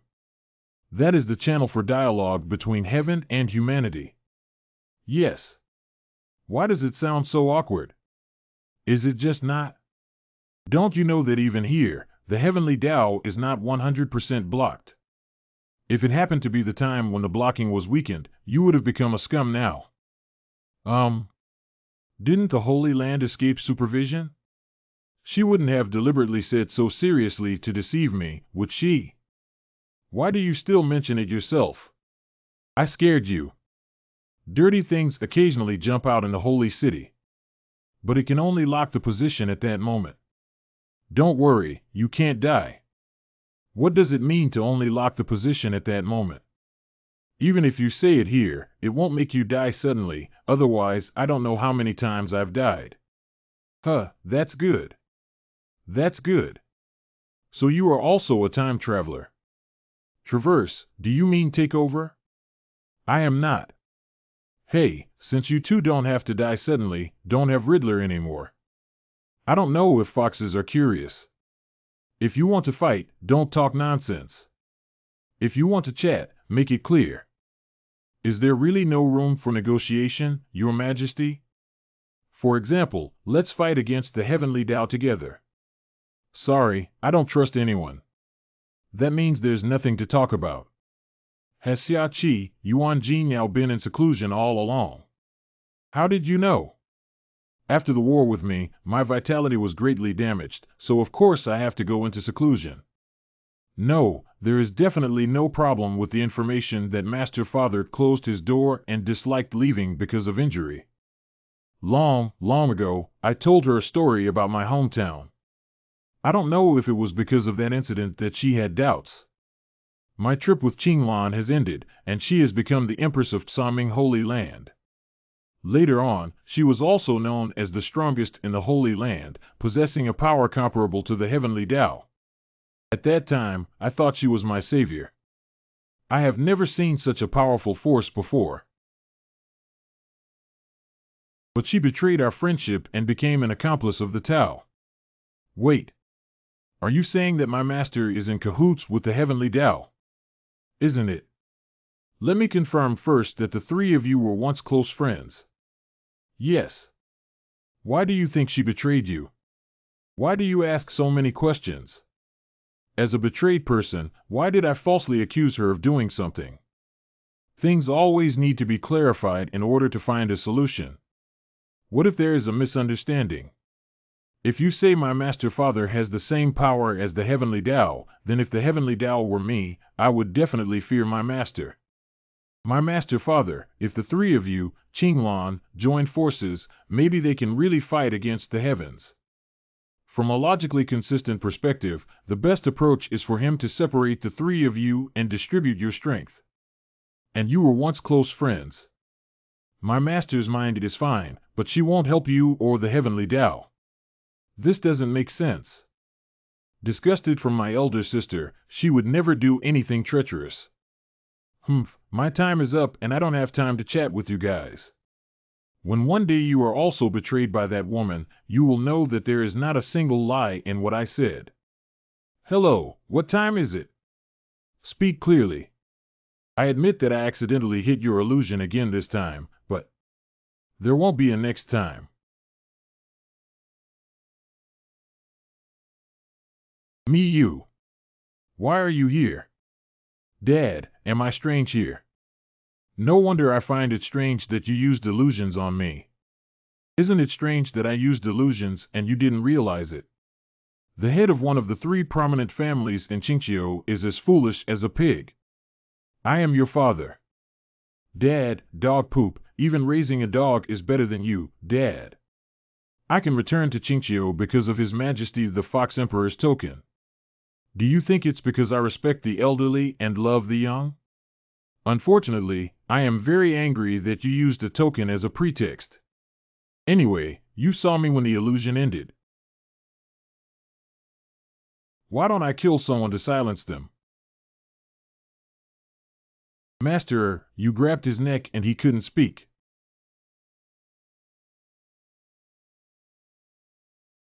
That is the channel for dialogue between heaven and humanity. Yes. Why does it sound so awkward? Is it just not? Don't you know that even here, the heavenly Tao is not 100% blocked? If it happened to be the time when the blocking was weakened, you would have become a scum now. Didn't the Holy Land escape supervision? She wouldn't have deliberately said so seriously to deceive me, would she? Why do you still mention it yourself? I scared you. Dirty things occasionally jump out in the holy city. But it can only lock the position at that moment. Don't worry, you can't die. What does it mean to only lock the position at that moment? Even if you say it here, it won't make you die suddenly, otherwise I don't know how many times I've died. That's good. That's good. So you are also a time traveler. Traverse, do you mean take over? I am not. Hey, since you two don't have to die suddenly, don't have Riddler anymore. I don't know if foxes are curious. If you want to fight, don't talk nonsense. If you want to chat, make it clear. Is there really no room for negotiation, Your Majesty? For example, let's fight against the heavenly Tao together. Sorry, I don't trust anyone. That means there's nothing to talk about. Has Siai, Yuan Jingyao been in seclusion all along? How did you know? After the war with me, my vitality was greatly damaged, so of course I have to go into seclusion. No, there is definitely no problem with the information that Master Father closed his door and disliked leaving because of injury. Long, long ago, I told her a story about my hometown. I don't know if it was because of that incident that she had doubts. My trip with Qinglan has ended, and she has become the Empress of Tsaming Holy Land. Later on, she was also known as the strongest in the Holy Land, possessing a power comparable to the heavenly Tao. At that time, I thought she was my savior. I have never seen such a powerful force before. But she betrayed our friendship and became an accomplice of the Tao. Wait. Are you saying that my master is in cahoots with the heavenly Tao? Isn't it? Let me confirm first that the three of you were once close friends. Yes. Why do you think she betrayed you? Why do you ask so many questions? As a betrayed person, why did I falsely accuse her of doing something? Things always need to be clarified in order to find a solution. What if there is a misunderstanding? If you say my master father has the same power as the heavenly Tao, then if the heavenly Tao were me, I would definitely fear my master. My master father, if the three of you, Qinglan, join forces, maybe they can really fight against the heavens. From a logically consistent perspective, the best approach is for him to separate the three of you and distribute your strength. And you were once close friends. My master's mind is fine, but she won't help you or the heavenly Tao. This doesn't make sense. Disgusted from my elder sister, she would never do anything treacherous. My time is up and I don't have time to chat with you guys. When one day you are also betrayed by that woman, you will know that there is not a single lie in what I said. Hello, what time is it? Speak clearly. I admit that I accidentally hit your illusion again this time, but there won't be a next time. Me you. Why are you here? Dad, am I strange here? No wonder I find it strange that you used illusions on me. Isn't it strange that I used illusions and you didn't realize it? The head of one of the three prominent families in Qingqiu is as foolish as a pig. I am your father. Dad, dog poop, even raising a dog is better than you, Dad. I can return to Qingqiu because of His Majesty the Fox Emperor's token. Do you think it's because I respect the elderly and love the young? Unfortunately, I am very angry that you used a token as a pretext. Anyway, you saw me when the illusion ended. Why don't I kill someone to silence them? Master, you grabbed his neck and he couldn't speak.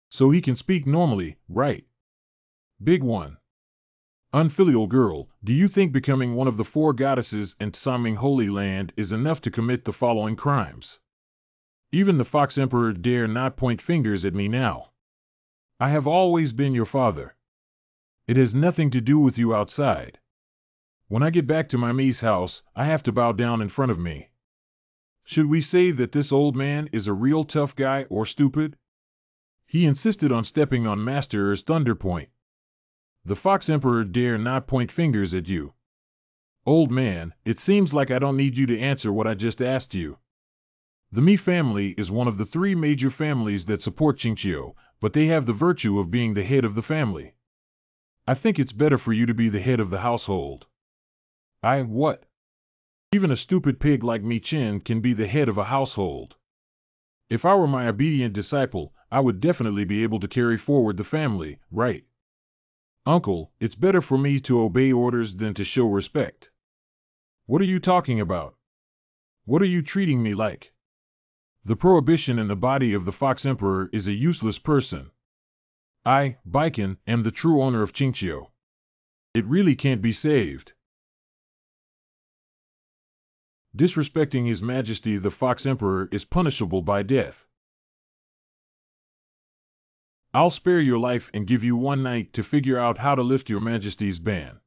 So he can speak normally, right? Big one. Unfilial girl, do you think becoming one of the four goddesses in Tsaming Holy Land is enough to commit the following crimes? Even the Fox Emperor dare not point fingers at me now. I have always been your father. It has nothing to do with you outside. When I get back to my Mi's house, I have to bow down in front of me. Should we say that this old man is a real tough guy or stupid? He insisted on stepping on Master's thunderpoint. The Fox Emperor dare not point fingers at you. Old man, it seems like I don't need you to answer what I just asked you. The Mi family is one of the three major families that support Qingqiu, but they have the virtue of being the head of the family. I think it's better for you to be the head of the household. What? Even a stupid pig like Mi Chen can be the head of a household. If I were my obedient disciple, I would definitely be able to carry forward the family, right? Uncle, it's better for me to obey orders than to show respect. What are you talking about? What are you treating me like? The prohibition in the body of the Fox Emperor is a useless person. I, Baiken, am the true owner of Qingqiu. It really can't be saved. Disrespecting His Majesty the Fox Emperor is punishable by death. I'll spare your life and give you one night to figure out how to lift your Majesty's ban.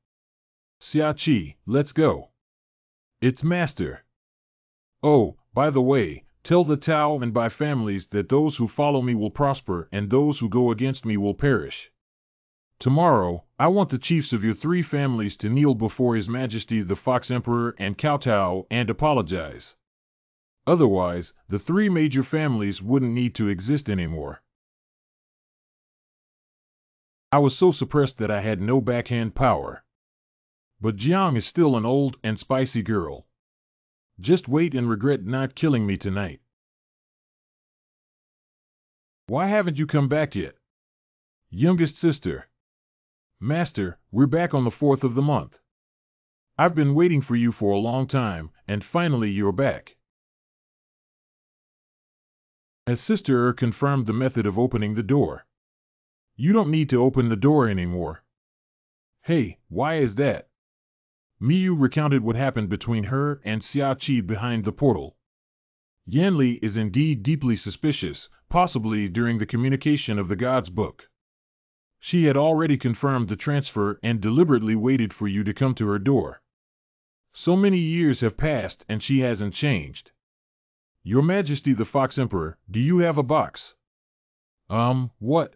Siai, let's go. It's Master. Oh, by the way, tell the Tao and Bai families that those who follow me will prosper and those who go against me will perish. Tomorrow, I want the chiefs of your three families to kneel before His Majesty the Fox Emperor and kowtow and apologize. Otherwise, the three major families wouldn't need to exist anymore. I was so suppressed that I had no backhand power. But Jiang is still an old and spicy girl. Just wait and regret not killing me tonight. Why haven't you come back yet? Youngest sister. Master, we're back on the 4th of the month. I've been waiting for you for a long time, and finally you're back. As Sister confirmed the method of opening the door. You don't need to open the door anymore. Hey, why is that? Miyu recounted what happened between her and Xiaoqi behind the portal. Yanli is indeed deeply suspicious, possibly during the communication of the God's book. She had already confirmed the transfer and deliberately waited for you to come to her door. So many years have passed and she hasn't changed. Your Majesty the Fox Emperor, do you have a box? What?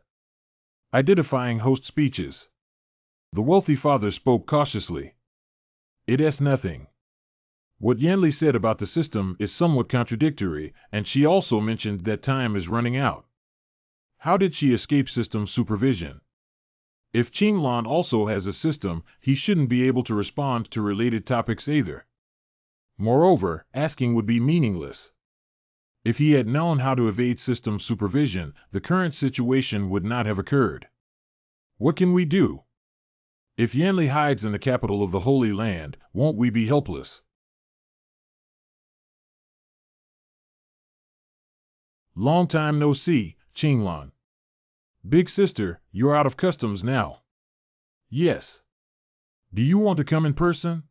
Identifying host speeches. The wealthy father spoke cautiously. It's nothing. What Yanli said about the system is somewhat contradictory, and she also mentioned that time is running out. How did she escape system supervision? If Qinglan also has a system, he shouldn't be able to respond to related topics either. Moreover, asking would be meaningless. If he had known how to evade system supervision, the current situation would not have occurred. What can we do? If Yanli hides in the capital of the Holy Land, won't we be helpless? Long time no see, Qinglan. Big sister, you're out of customs now. Yes. Do you want to come in person?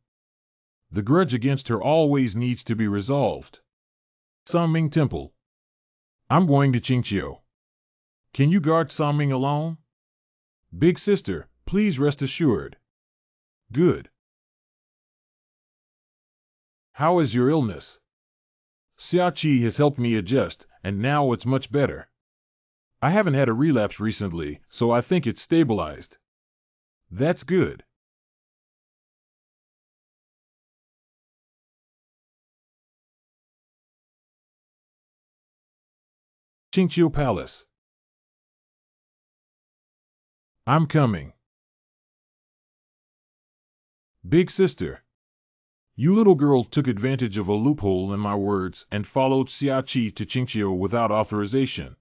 The grudge against her always needs to be resolved. Sangming Temple. I'm going to Qingqiu. Can you guard Sangming alone? Big sister, please rest assured. Good. How is your illness? Xiaoqi has helped me adjust, and now it's much better. I haven't had a relapse recently, so I think it's stabilized. That's good. Azure Palace. I'm coming. Big sister. You little girl took advantage of a loophole in my words and followed Xiaoqi to Qingqiu without authorization.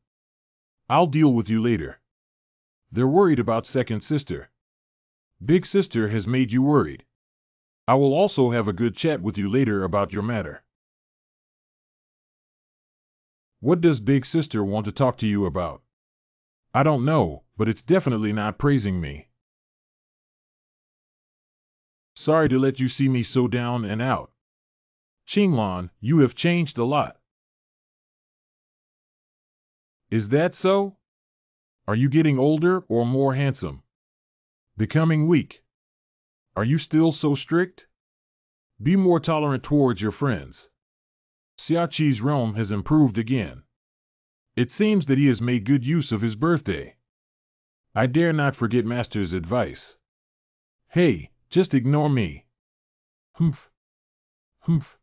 I'll deal with you later. They're worried about second sister. Big sister has made you worried. I will also have a good chat with you later about your matter. What does big sister want to talk to you about? I don't know, but it's definitely not praising me. Sorry to let you see me so down and out. Qinglan, you have changed a lot. Is that so? Are you getting older or more handsome? Becoming weak? Are you still so strict? Be more tolerant towards your friends. Xiaoqi's realm has improved again. It seems that he has made good use of his birthday. I dare not forget Master's advice. Hey, just ignore me. Humph. Humph.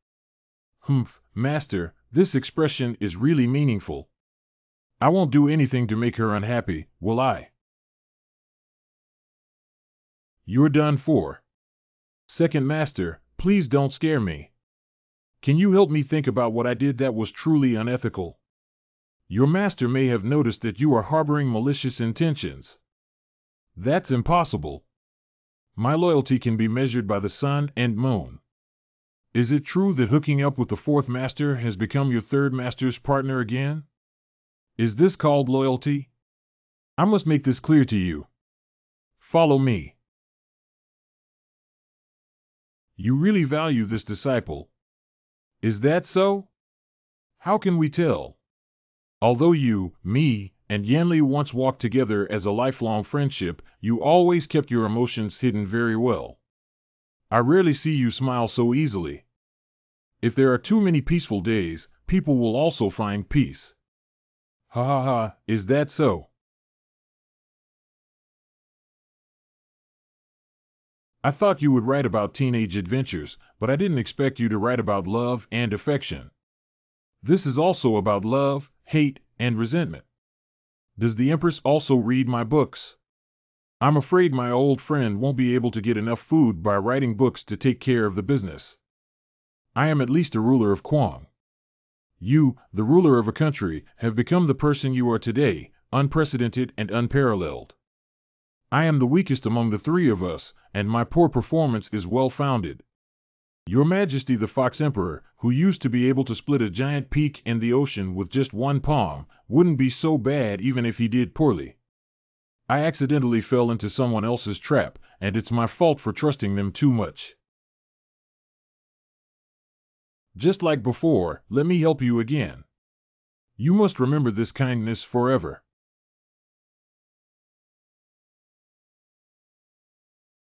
Humph. Master, this expression is really meaningful. I won't do anything to make her unhappy, will I? You're done for. Second Master, please don't scare me. Can you help me think about what I did that was truly unethical? Your master may have noticed that you are harboring malicious intentions. That's impossible. My loyalty can be measured by the sun and moon. Is it true that hooking up with the fourth master has become your third master's partner again? Is this called loyalty? I must make this clear to you. Follow me. You really value this disciple. Is that so? How can we tell? Although you, me, and Yanli once walked together as a lifelong friendship, you always kept your emotions hidden very well. I rarely see you smile so easily. If there are too many peaceful days, people will also find peace. Ha ha ha, is that so? I thought you would write about teenage adventures, but I didn't expect you to write about love and affection. This is also about love, hate, and resentment. Does the Empress also read my books? I'm afraid my old friend won't be able to get enough food by writing books to take care of the business. I am at least a ruler of Kwang. You, the ruler of a country, have become the person you are today, unprecedented and unparalleled. I am the weakest among the three of us, and my poor performance is well-founded. Your Majesty the Fox Emperor, who used to be able to split a giant peak in the ocean with just one palm, wouldn't be so bad even if he did poorly. I accidentally fell into someone else's trap, and it's my fault for trusting them too much. Just like before, let me help you again. You must remember this kindness forever.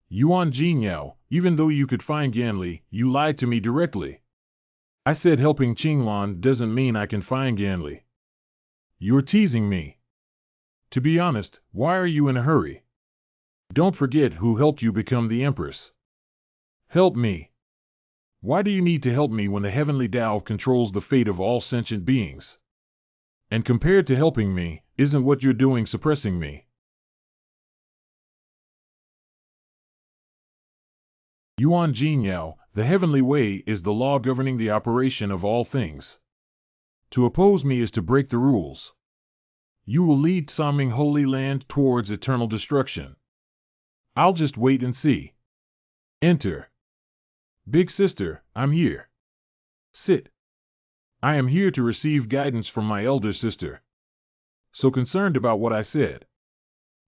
Yuan Jinyao, even though you could find Ganli, you lied to me directly. I said helping Qinglan doesn't mean I can find Ganli. You're teasing me. To be honest, why are you in a hurry? Don't forget who helped you become the Empress. Help me. Why do you need to help me when the heavenly Tao controls the fate of all sentient beings? And compared to helping me, isn't what you're doing suppressing me? Yuan Jinyao, the heavenly way is the law governing the operation of all things. To oppose me is to break the rules. You will lead Saming Holy Land towards eternal destruction. I'll just wait and see. Enter. Big sister, I'm here. Sit. I am here to receive guidance from my elder sister. So concerned about what I said.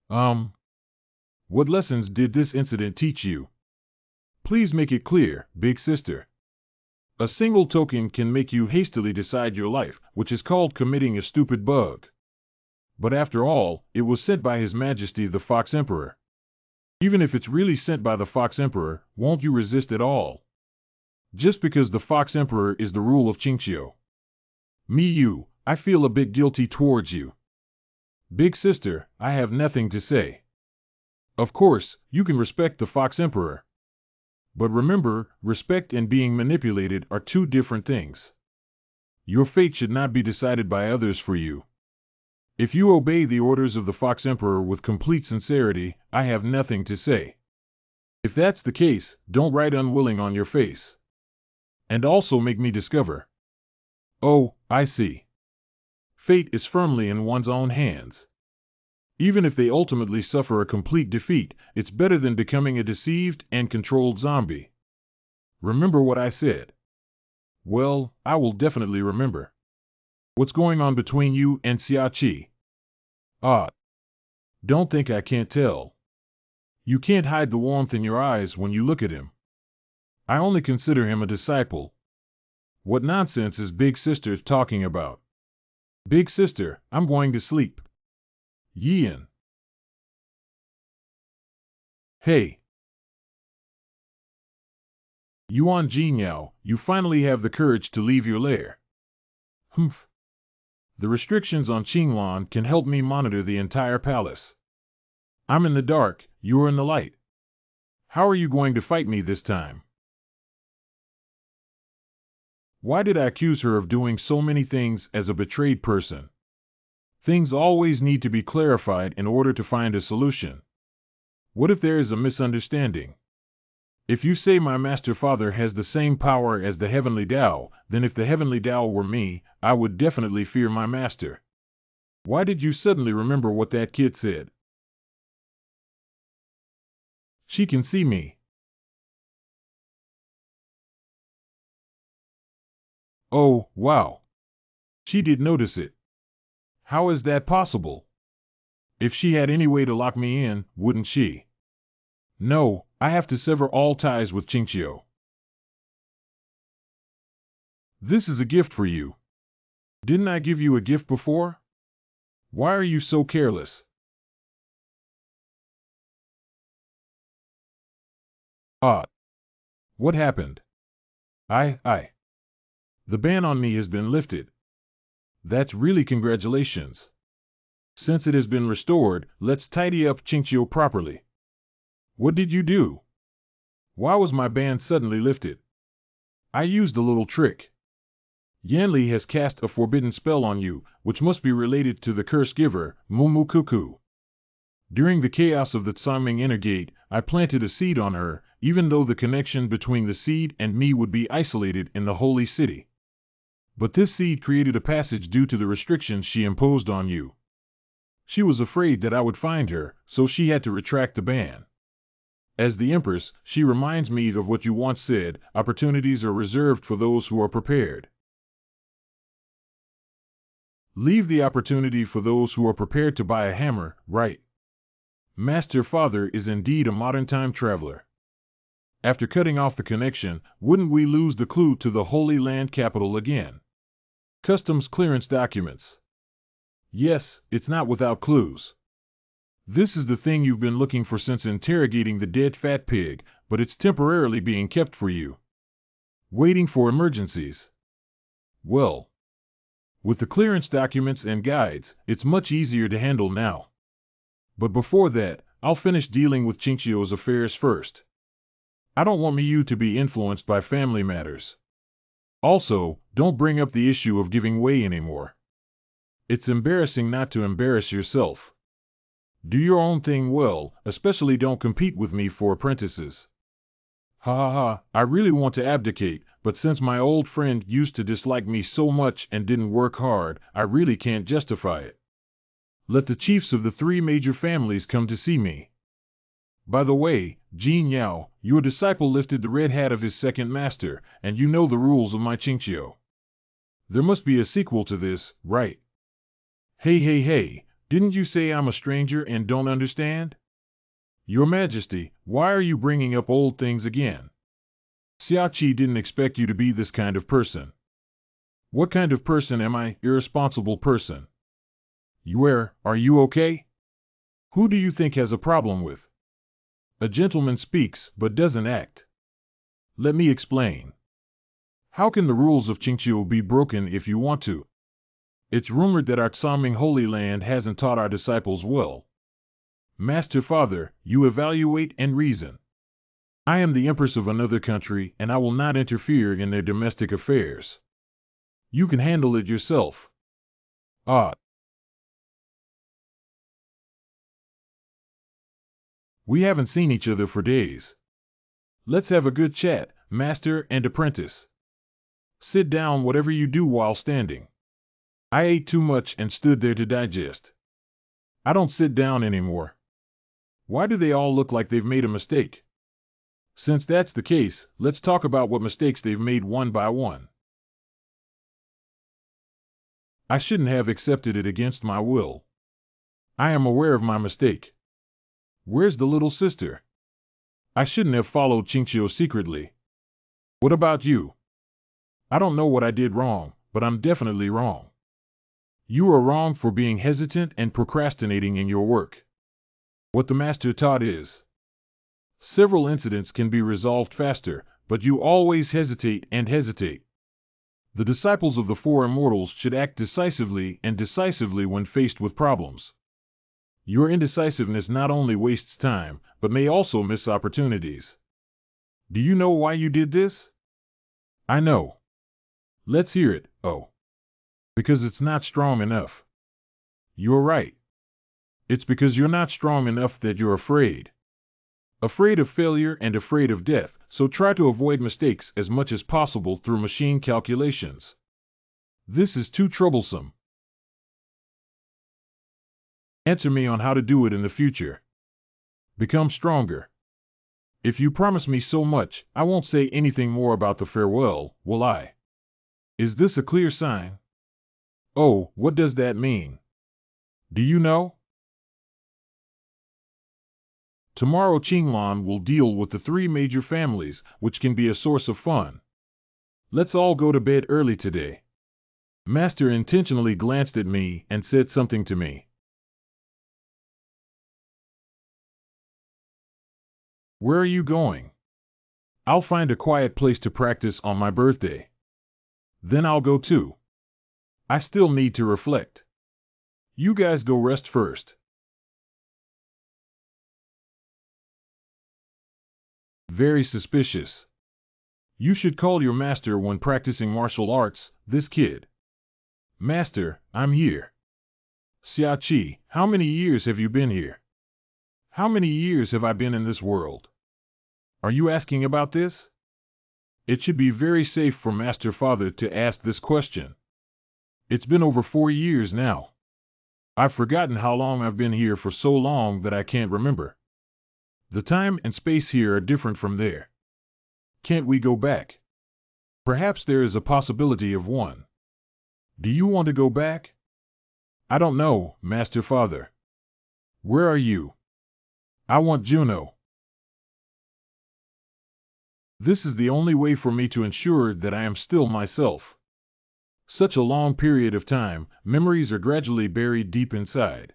What lessons did this incident teach you? Please make it clear, big sister. A single token can make you hastily decide your life, which is called committing a stupid bug. But after all, it was sent by His Majesty the Fox Emperor. Even if it's really sent by the Fox Emperor, won't you resist at all? Just because the Fox Emperor is the rule of Qingqiu. I feel a bit guilty towards you. Big sister, I have nothing to say. Of course, you can respect the Fox Emperor. But remember, respect and being manipulated are two different things. Your fate should not be decided by others for you. If you obey the orders of the Fox Emperor with complete sincerity, I have nothing to say. If that's the case, don't write unwilling on your face. And also make me discover. Oh, I see. Fate is firmly in one's own hands. Even if they ultimately suffer a complete defeat, it's better than becoming a deceived and controlled zombie. Remember what I said. Well, I will definitely remember. What's going on between you and Siai? Don't think I can't tell. You can't hide the warmth in your eyes when you look at him. I only consider him a disciple. What nonsense is Big Sister talking about? Big Sister, I'm going to sleep. Yian. Hey. Yuan Jinyao, you finally have the courage to leave your lair. Humph. The restrictions on Qinglan can help me monitor the entire palace. I'm in the dark, you're in the light. How are you going to fight me this time? Why did I accuse her of doing so many things as a betrayed person? Things always need to be clarified in order to find a solution. What if there is a misunderstanding? If you say my master father has the same power as the heavenly Tao, then if the heavenly Tao were me, I would definitely fear my master. Why did you suddenly remember what that kid said? She can see me. Oh, wow. She did notice it. How is that possible? If she had any way to lock me in, wouldn't she? No, I have to sever all ties with Qingqiu. This is a gift for you. Didn't I give you a gift before? Why are you so careless? What happened? The ban on me has been lifted. That's really congratulations. Since it has been restored, let's tidy up Qingqiu properly. What did you do? Why was my ban suddenly lifted? I used a little trick. Yanli has cast a forbidden spell on you, which must be related to the curse giver, Mumu Cuckoo. During the chaos of the Tsaming inner gate, I planted a seed on her, even though the connection between the seed and me would be isolated in the holy city. But this seed created a passage due to the restrictions she imposed on you. She was afraid that I would find her, so she had to retract the ban. As the Empress, she reminds me of what you once said: opportunities are reserved for those who are prepared. Leave the opportunity for those who are prepared to buy a hammer, right? Master Father is indeed a modern time traveler. After cutting off the connection, wouldn't we lose the clue to the Holy Land capital again? Customs clearance documents. Yes, it's not without clues. This is the thing you've been looking for since interrogating the dead fat pig, but it's temporarily being kept for you. Waiting for emergencies. Well, with the clearance documents and guides, it's much easier to handle now. But before that, I'll finish dealing with Chinchio's affairs first. I don't want you to be influenced by family matters. Also, don't bring up the issue of giving way anymore. It's embarrassing not to embarrass yourself. Do your own thing well, especially don't compete with me for apprentices. Ha ha ha, I really want to abdicate, but since my old friend used to dislike me so much and didn't work hard, I really can't justify it. Let the chiefs of the 3 major families come to see me. By the way, Jin Yao, your disciple lifted the red hat of his second master, and you know the rules of my Chinchio. There must be a sequel to this, right? Hey, didn't you say I'm a stranger and don't understand? Your Majesty, why are you bringing up old things again? Xiaoqi didn't expect you to be this kind of person. What kind of person am I, irresponsible person? Are you okay? Who do you think has a problem with? A gentleman speaks, but doesn't act. Let me explain. How can the rules of Qingqiu be broken if you want to? It's rumored that our Tsaming Holy Land hasn't taught our disciples well. Master Father, you evaluate and reason. I am the Empress of another country, and I will not interfere in their domestic affairs. You can handle it yourself. Ah. We haven't seen each other for days. Let's have a good chat, master and apprentice. Sit down whatever you do while standing. I ate too much and stood there to digest. I don't sit down anymore. Why do they all look like they've made a mistake? Since that's the case, let's talk about what mistakes they've made one by one. I shouldn't have accepted it against my will. I am aware of my mistake. Where's the little sister? I shouldn't have followed Qingqiu secretly. What about you? I don't know what I did wrong, but I'm definitely wrong. You are wrong for being hesitant and procrastinating in your work. What the master taught is: several incidents can be resolved faster, but you always hesitate and hesitate. The disciples of the 4 immortals should act decisively and decisively when faced with problems. Your indecisiveness not only wastes time, but may also miss opportunities. Do you know why you did this? I know. Let's hear it. Oh. Because it's not strong enough. You're right. It's because you're not strong enough that you're afraid. Afraid of failure and afraid of death, so try to avoid mistakes as much as possible through machine calculations. This is too troublesome. Answer me on how to do it in the future. Become stronger. If you promise me so much, I won't say anything more about the farewell, will I? Is this a clear sign? Oh, what does that mean? Do you know? Tomorrow Qinglan will deal with the 3 major families, which can be a source of fun. Let's all go to bed early today. Master intentionally glanced at me and said something to me. Where are you going? I'll find a quiet place to practice on my birthday. Then I'll go too. I still need to reflect. You guys go rest first. Very suspicious. You should call your master when practicing martial arts, this kid. Master, I'm here. Xiaoqi, how many years have you been here? How many years have I been in this world? Are you asking about this? It should be very safe for Master Father to ask this question. It's been over 4 years now. I've forgotten how long I've been here for so long that I can't remember. The time and space here are different from there. Can't we go back? Perhaps there is a possibility of one. Do you want to go back? I don't know, Master Father. Where are you? I want Juno. This is the only way for me to ensure that I am still myself. Such a long period of time, memories are gradually buried deep inside.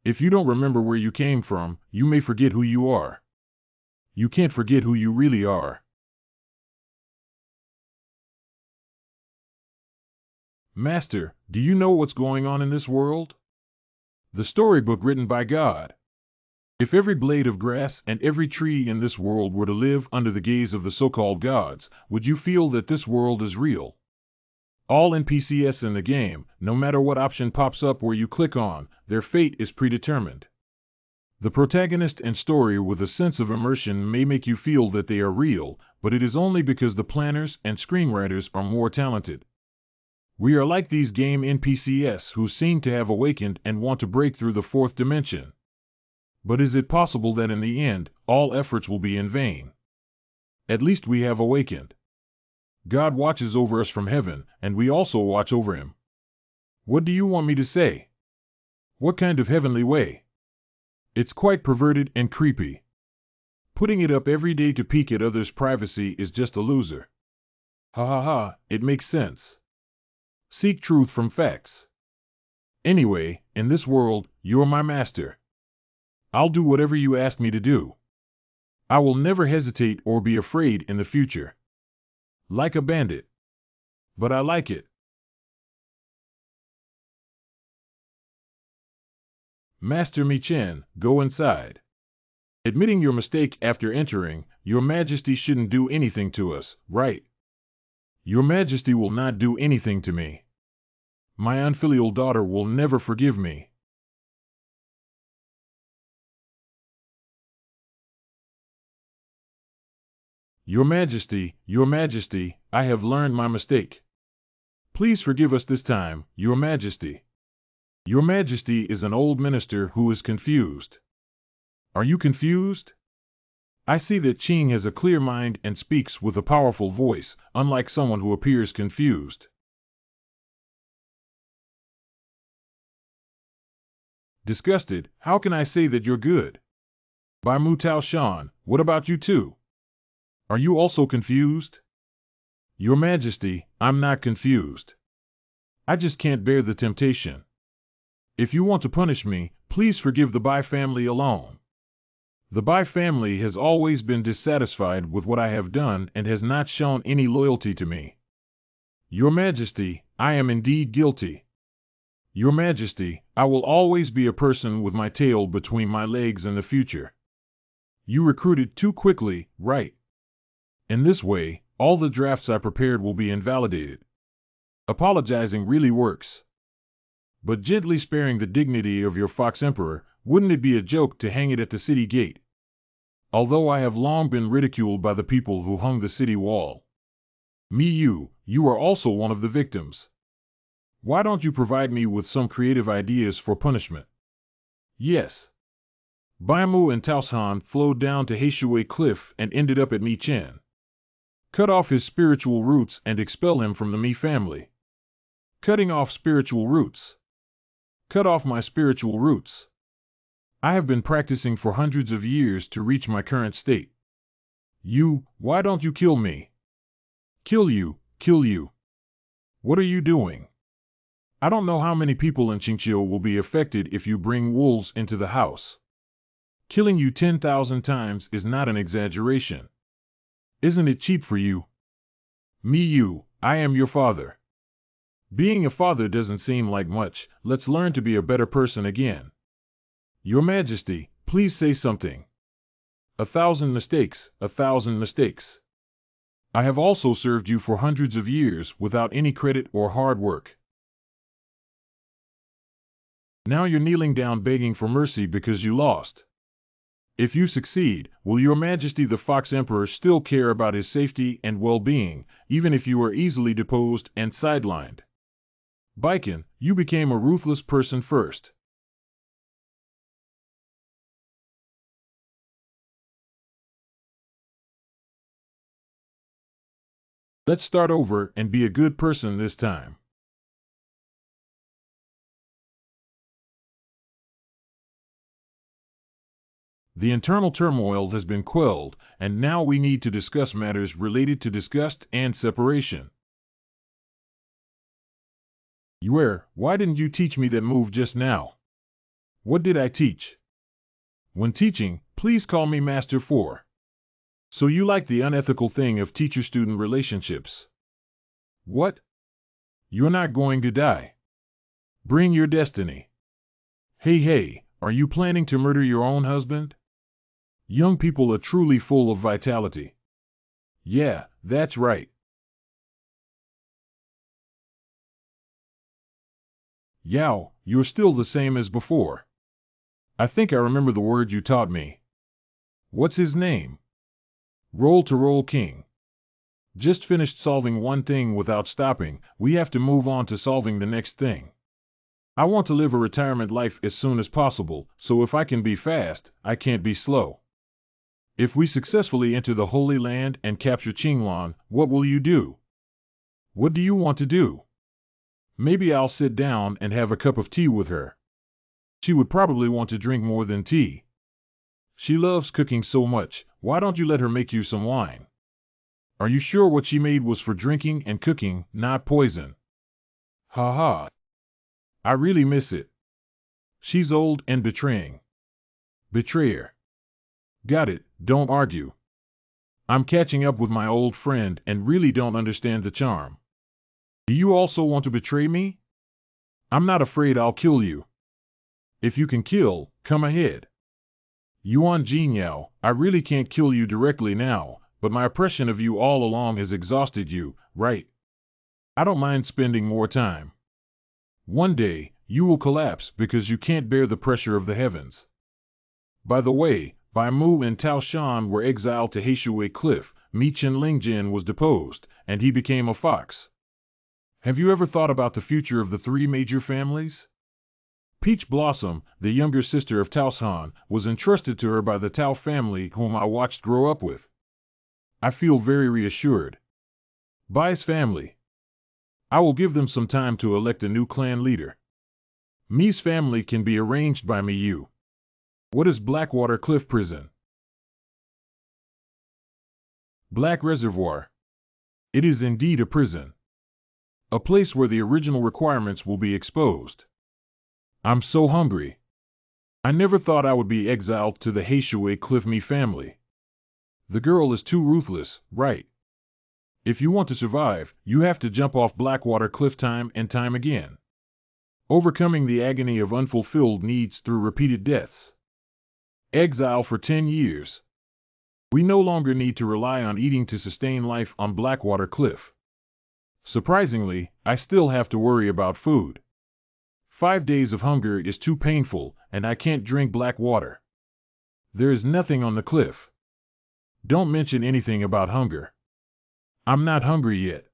If you don't remember where you came from, you may forget who you are. You can't forget who you really are. Master, do you know what's going on in this world? The storybook written by God. If every blade of grass and every tree in this world were to live under the gaze of the so-called gods, would you feel that this world is real? All NPCs in the game, no matter what option pops up where you click on, their fate is predetermined. The protagonist and story with a sense of immersion may make you feel that they are real, but it is only because the planners and screenwriters are more talented. We are like these game NPCs who seem to have awakened and want to break through the fourth dimension. But is it possible that in the end, all efforts will be in vain? At least we have awakened. God watches over us from heaven, and we also watch over him. What do you want me to say? What kind of heavenly way? It's quite perverted and creepy. Putting it up every day to peek at others' privacy is just a loser. Ha ha ha, it makes sense. Seek truth from facts. Anyway, in this world, you're my master. I'll do whatever you ask me to do. I will never hesitate or be afraid in the future. Like a bandit. But I like it. Master Mi-Chen, go inside. Admitting your mistake after entering, Your Majesty shouldn't do anything to us, right? Your Majesty will not do anything to me. My unfilial daughter will never forgive me. Your Majesty, I have learned my mistake. Please forgive us this time, Your Majesty. Your Majesty is an old minister who is confused. Are you confused? I see that Qing has a clear mind and speaks with a powerful voice, unlike someone who appears confused. Disgusted, how can I say that you're good? By Mu Tao Shan, what about you too? Are you also confused? Your Majesty, I'm not confused. I just can't bear the temptation. If you want to punish me, please forgive the Bai family alone. The Bai family has always been dissatisfied with what I have done and has not shown any loyalty to me. Your Majesty, I am indeed guilty. Your Majesty, I will always be a person with my tail between my legs in the future. You recruited too quickly, right? In this way, all the drafts I prepared will be invalidated. Apologizing really works. But gently sparing the dignity of your Fox Emperor, wouldn't it be a joke to hang it at the city gate? Although I have long been ridiculed by the people who hung the city wall. You are also one of the victims. Why don't you provide me with some creative ideas for punishment? Yes. Baimu and Taoshan flowed down to Heishui Cliff and ended up at Mi-Chen. Cut off his spiritual roots and expel him from the Mi family. Cutting off spiritual roots. Cut off my spiritual roots. I have been practicing for hundreds of years to reach my current state. Why don't you kill me? Kill you. What are you doing? I don't know how many people in Qingqiu will be affected if you bring wolves into the house. Killing you 10,000 times is not an exaggeration. Isn't it cheap for you? I am your father. Being a father doesn't seem like much, let's learn to be a better person again. Your Majesty, please say something. 1,000 mistakes, 1,000 mistakes. I have also served you for hundreds of years without any credit or hard work. Now you're kneeling down begging for mercy because you lost. If you succeed, will your Majesty the Fox Emperor still care about his safety and well-being, even if you are easily deposed and sidelined? Baiken, you became a ruthless person first. Let's start over and be a good person this time. The internal turmoil has been quelled, and now we need to discuss matters related to disgust and separation. Why didn't you teach me that move just now? What did I teach? When teaching, please call me Master 4. So you like the unethical thing of teacher-student relationships? What? You're not going to die. Bring your destiny. Hey, are you planning to murder your own husband? Young people are truly full of vitality. Yeah, that's right. Yao, you're still the same as before. I think I remember the word you taught me. What's his name? Roll to roll king. Just finished solving one thing without stopping, we have to move on to solving the next thing. I want to live a retirement life as soon as possible, so if I can be fast, I can't be slow. If we successfully enter the Holy Land and capture Qinglan, what will you do? What do you want to do? Maybe I'll sit down and have a cup of tea with her. She would probably want to drink more than tea. She loves cooking so much, why don't you let her make you some wine? Are you sure what she made was for drinking and cooking, not poison? Ha ha. I really miss it. She's old and betraying. Betrayer. Got it, don't argue. I'm catching up with my old friend and really don't understand the charm. Do you also want to betray me? I'm not afraid I'll kill you. If you can kill, come ahead. Yuan Jinyao, I really can't kill you directly now, but my oppression of you all along has exhausted you, right? I don't mind spending more time. One day, you will collapse because you can't bear the pressure of the heavens. By the way, Bai Mu and Tao Shan were exiled to Heishui Cliff, Mi Chen Lingjin was deposed, and he became a fox. Have you ever thought about the future of the three major families? Peach Blossom, the younger sister of Tao Shan, was entrusted to her by the Tao family whom I watched grow up with. I feel very reassured. Bai's family. I will give them some time to elect a new clan leader. Mi's family can be arranged by Miyu. What is Blackwater Cliff Prison? Black Reservoir. It is indeed a prison. A place where the original requirements will be exposed. I'm so hungry. I never thought I would be exiled to the Heishui Cliff Mi family. The girl is too ruthless, right? If you want to survive, you have to jump off Blackwater Cliff time and time again. Overcoming the agony of unfulfilled needs through repeated deaths. Exile for 10 years. We no longer need to rely on eating to sustain life on Blackwater Cliff. Surprisingly, I still have to worry about food. 5 days of hunger is too painful, and I can't drink black water. There is nothing on the cliff. Don't mention anything about hunger. I'm not hungry yet.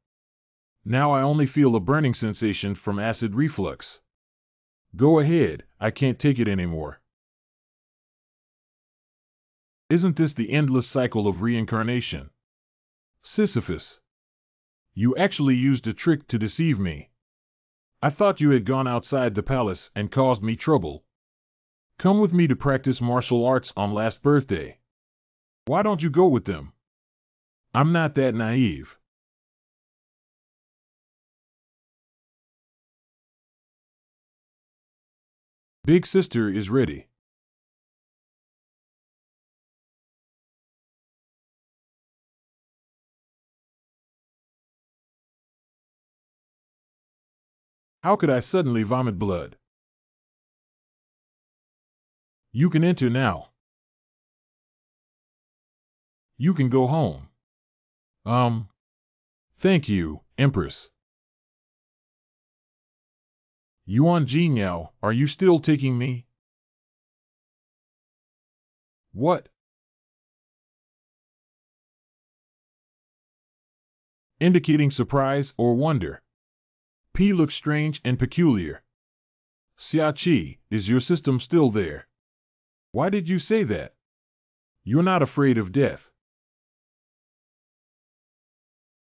Now I only feel a burning sensation from acid reflux. Go ahead, I can't take it anymore. Isn't this the endless cycle of reincarnation? Sisyphus. You actually used a trick to deceive me. I thought you had gone outside the palace and caused me trouble. Come with me to practice martial arts on last birthday. Why don't you go with them? I'm not that naive. Big sister is ready. How could I suddenly vomit blood? You can enter now. You can go home. Thank you, Empress. Yuan Jinyao, are you still taking me? What? Indicating surprise or wonder. P looks strange and peculiar. Siai, is your system still there? Why did you say that? You're not afraid of death.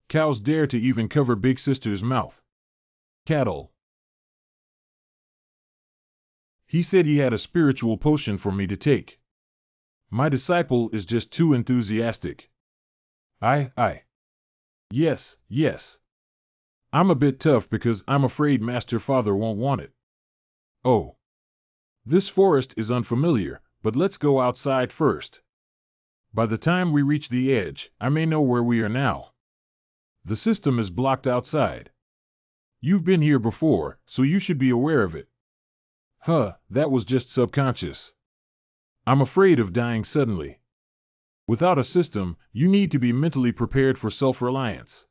Cows dare to even cover Big Sister's mouth. Cattle. He said he had a spiritual potion for me to take. My disciple is just too enthusiastic. I. Yes, yes. I'm a bit tough because I'm afraid Master Father won't want it. Oh. This forest is unfamiliar, but let's go outside first. By the time we reach the edge, I may know where we are now. The system is blocked outside. You've been here before, so you should be aware of it. That was just subconscious. I'm afraid of dying suddenly. Without a system, you need to be mentally prepared for self-reliance.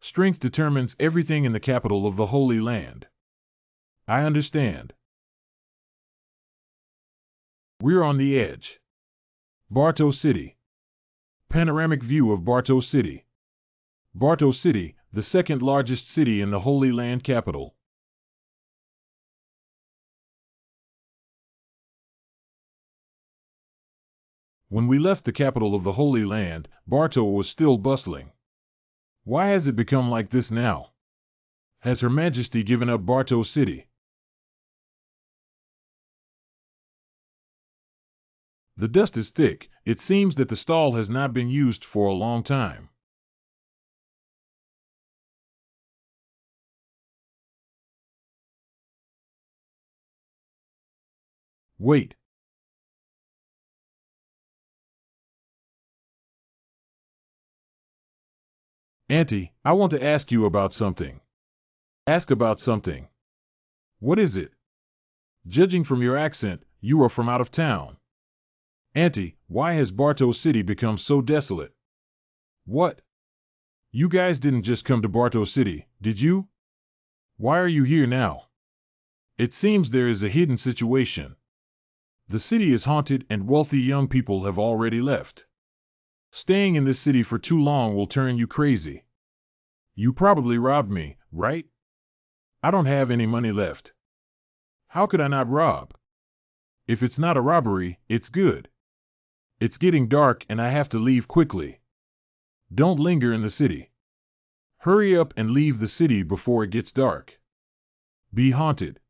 Strength determines everything in the capital of the Holy Land. I understand. We're on the edge. Barto City. Panoramic view of Barto City. Barto City, the second largest city in the Holy Land capital. When we left the capital of the Holy Land, Barto was still bustling. Why has it become like this now? Has Her Majesty given up Barto City? The dust is thick. It seems that the stall has not been used for a long time. Wait. Auntie, I want to ask you about something. Ask about something. What is it? Judging from your accent, you are from out of town. Auntie, why has Barto City become so desolate? What? You guys didn't just come to Barto City, did you? Why are you here now? It seems there is a hidden situation. The city is haunted and wealthy young people have already left. Staying in this city for too long will turn you crazy. You probably robbed me, right? I don't have any money left. How could I not rob? If it's not a robbery, it's good. It's getting dark and I have to leave quickly. Don't linger in the city. Hurry up and leave the city before it gets dark. Be haunted.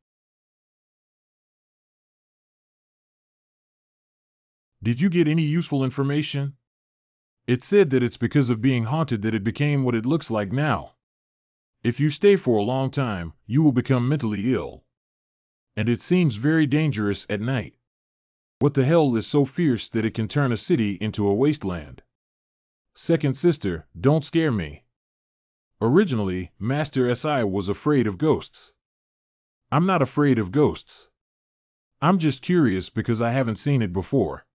Did you get any useful information? It said that it's because of being haunted that it became what it looks like now. If you stay for a long time, you will become mentally ill. And it seems very dangerous at night. What the hell is so fierce that it can turn a city into a wasteland? Second sister, don't scare me. Originally, Master Si was afraid of ghosts. I'm not afraid of ghosts. I'm just curious because I haven't seen it before.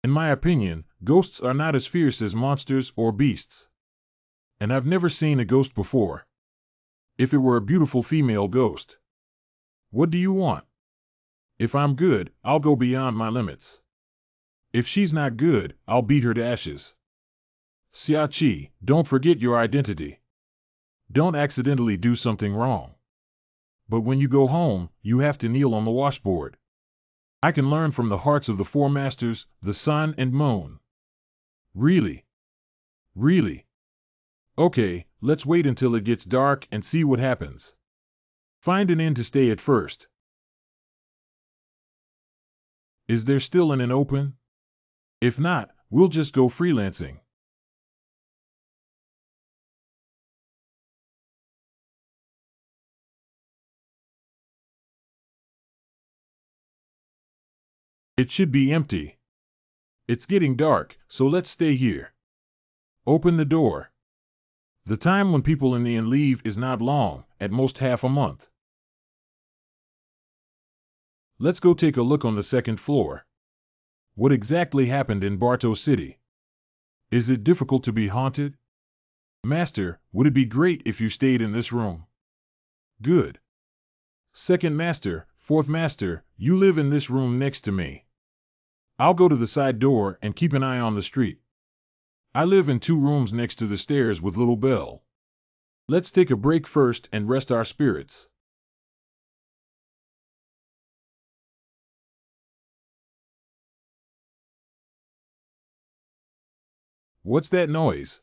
In my opinion, ghosts are not as fierce as monsters or beasts. And I've never seen a ghost before. If it were a beautiful female ghost. What do you want? If I'm good, I'll go beyond my limits. If she's not good, I'll beat her to ashes. Siai, don't forget your identity. Don't accidentally do something wrong. But when you go home, you have to kneel on the washboard. I can learn from the hearts of the four masters, the sun and moon. Really? Really? Okay, let's wait until it gets dark and see what happens. Find an inn to stay at first. Is there still an inn open? If not, we'll just go freelancing. It should be empty. It's getting dark, so let's stay here. Open the door. The time when people in the inn leave is not long, at most half a month. Let's go take a look on the second floor. What exactly happened in Barto City? Is it difficult to be haunted? Master, would it be great if you stayed in this room? Good. Second master, fourth master, you live in this room next to me. I'll go to the side door and keep an eye on the street. I live in 2 rooms next to the stairs with little bell. Let's take a break first and rest our spirits. What's that noise?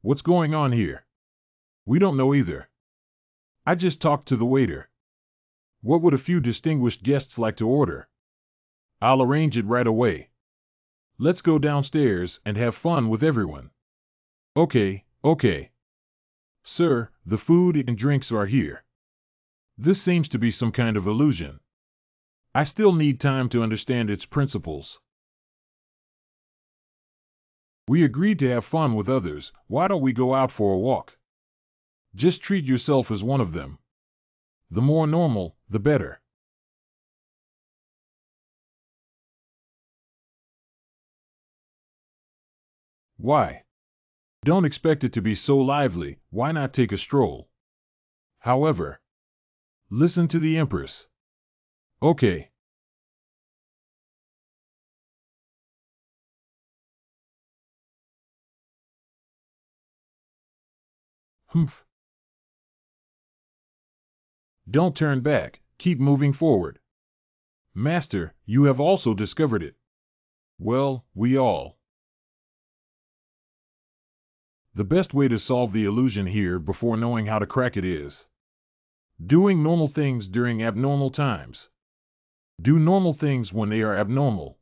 What's going on here? We don't know either. I just talked to the waiter. What would a few distinguished guests like to order? I'll arrange it right away. Let's go downstairs and have fun with everyone. Okay, okay. Sir, the food and drinks are here. This seems to be some kind of illusion. I still need time to understand its principles. We agreed to have fun with others. Why don't we go out for a walk? Just treat yourself as one of them. The more normal, the better. Why? Don't expect it to be so lively. Why not take a stroll? However, listen to the Empress. Okay. Humph. Don't turn back. Keep moving forward. Master, you have also discovered it. Well, we all. The best way to solve the illusion here before knowing how to crack it is doing normal things during abnormal times. Do normal things when they are abnormal.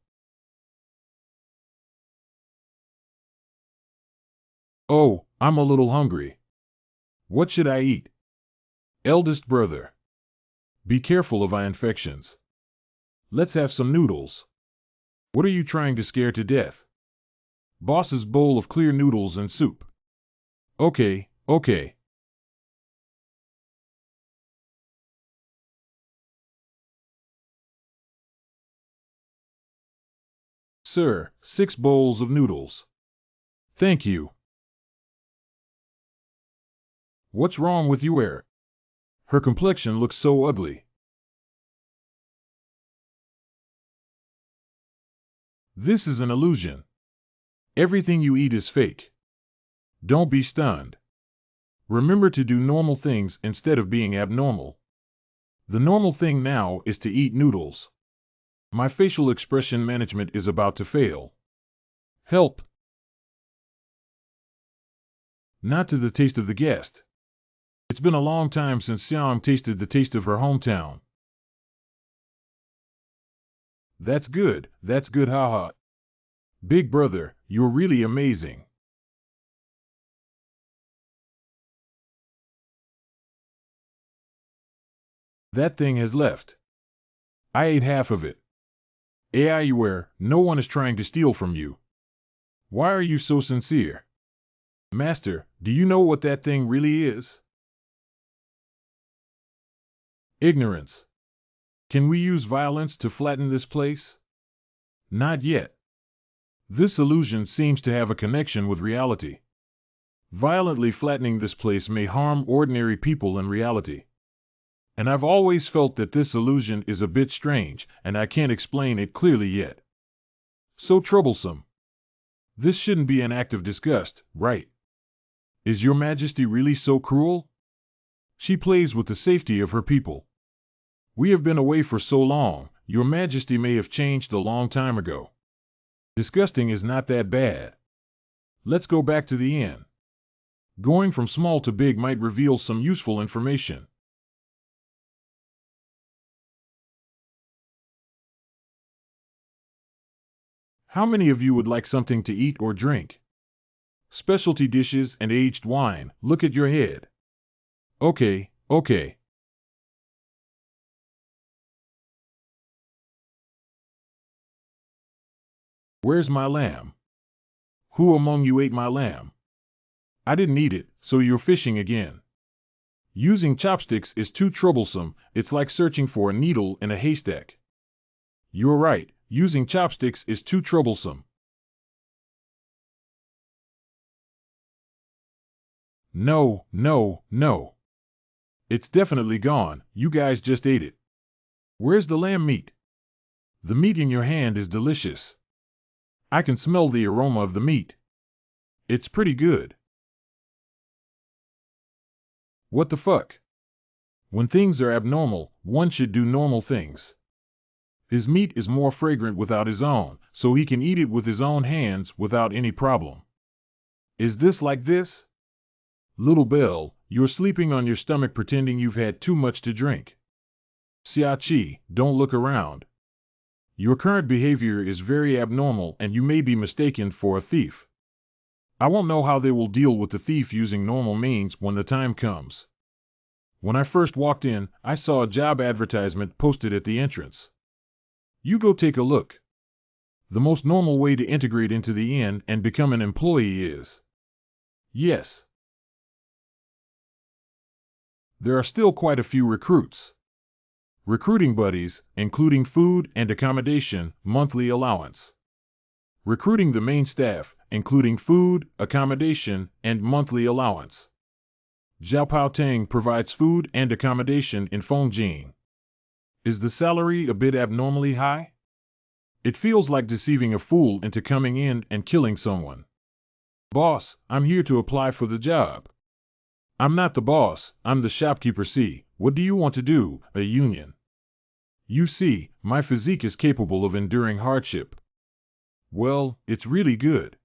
Oh, I'm a little hungry. What should I eat? Eldest brother. Be careful of eye infections. Let's have some noodles. What are you trying to scare to death? Boss's bowl of clear noodles and soup. Okay, okay. Sir, 6 bowls of noodles. Thank you. What's wrong with you, Eric? Her complexion looks so ugly. This is an illusion. Everything you eat is fake. Don't be stunned. Remember to do normal things instead of being abnormal. The normal thing now is to eat noodles. My facial expression management is about to fail. Help! Not to the taste of the guest. It's been a long time since Siam tasted the taste of her hometown. That's good, haha. Big brother, you're really amazing. That thing has left. I ate half of it. Aiware, no one is trying to steal from you. Why are you so sincere? Master, do you know what that thing really is? Ignorance. Can we use violence to flatten this place? Not yet. This illusion seems to have a connection with reality. Violently flattening this place may harm ordinary people in reality. And I've always felt that this illusion is a bit strange, and I can't explain it clearly yet. So troublesome. This shouldn't be an act of disgust, right? Is your Majesty really so cruel? She plays with the safety of her people. We have been away for so long, your Majesty may have changed a long time ago. Disgusting is not that bad. Let's go back to the inn. Going from small to big might reveal some useful information. How many of you would like something to eat or drink? Specialty dishes and aged wine, look at your head. Okay, okay. Where's my lamb? Who among you ate my lamb? I didn't eat it, so you're fishing again. Using chopsticks is too troublesome, it's like searching for a needle in a haystack. You're right, using chopsticks is too troublesome. No, no, no. It's definitely gone. You guys just ate it. Where's the lamb meat? The meat in your hand is delicious. I can smell the aroma of the meat. It's pretty good. What the fuck? When things are abnormal, one should do normal things. His meat is more fragrant without his own, so he can eat it with his own hands without any problem. Is this like this? Little Belle, you're sleeping on your stomach pretending you've had too much to drink. Siai, don't look around. Your current behavior is very abnormal and you may be mistaken for a thief. I won't know how they will deal with the thief using normal means when the time comes. When I first walked in, I saw a job advertisement posted at the entrance. You go take a look. The most normal way to integrate into the inn and become an employee is. Yes. There are still quite a few recruits. Recruiting buddies, including food and accommodation, monthly allowance. Recruiting the main staff, including food, accommodation, and monthly allowance. Zhao Pao Tang provides food and accommodation in Fongjing. Is the salary a bit abnormally high? It feels like deceiving a fool into coming in and killing someone. Boss, I'm here to apply for the job. I'm not the boss, I'm the shopkeeper. See, what do you want to do, a union? You see, my physique is capable of enduring hardship. Well, it's really good.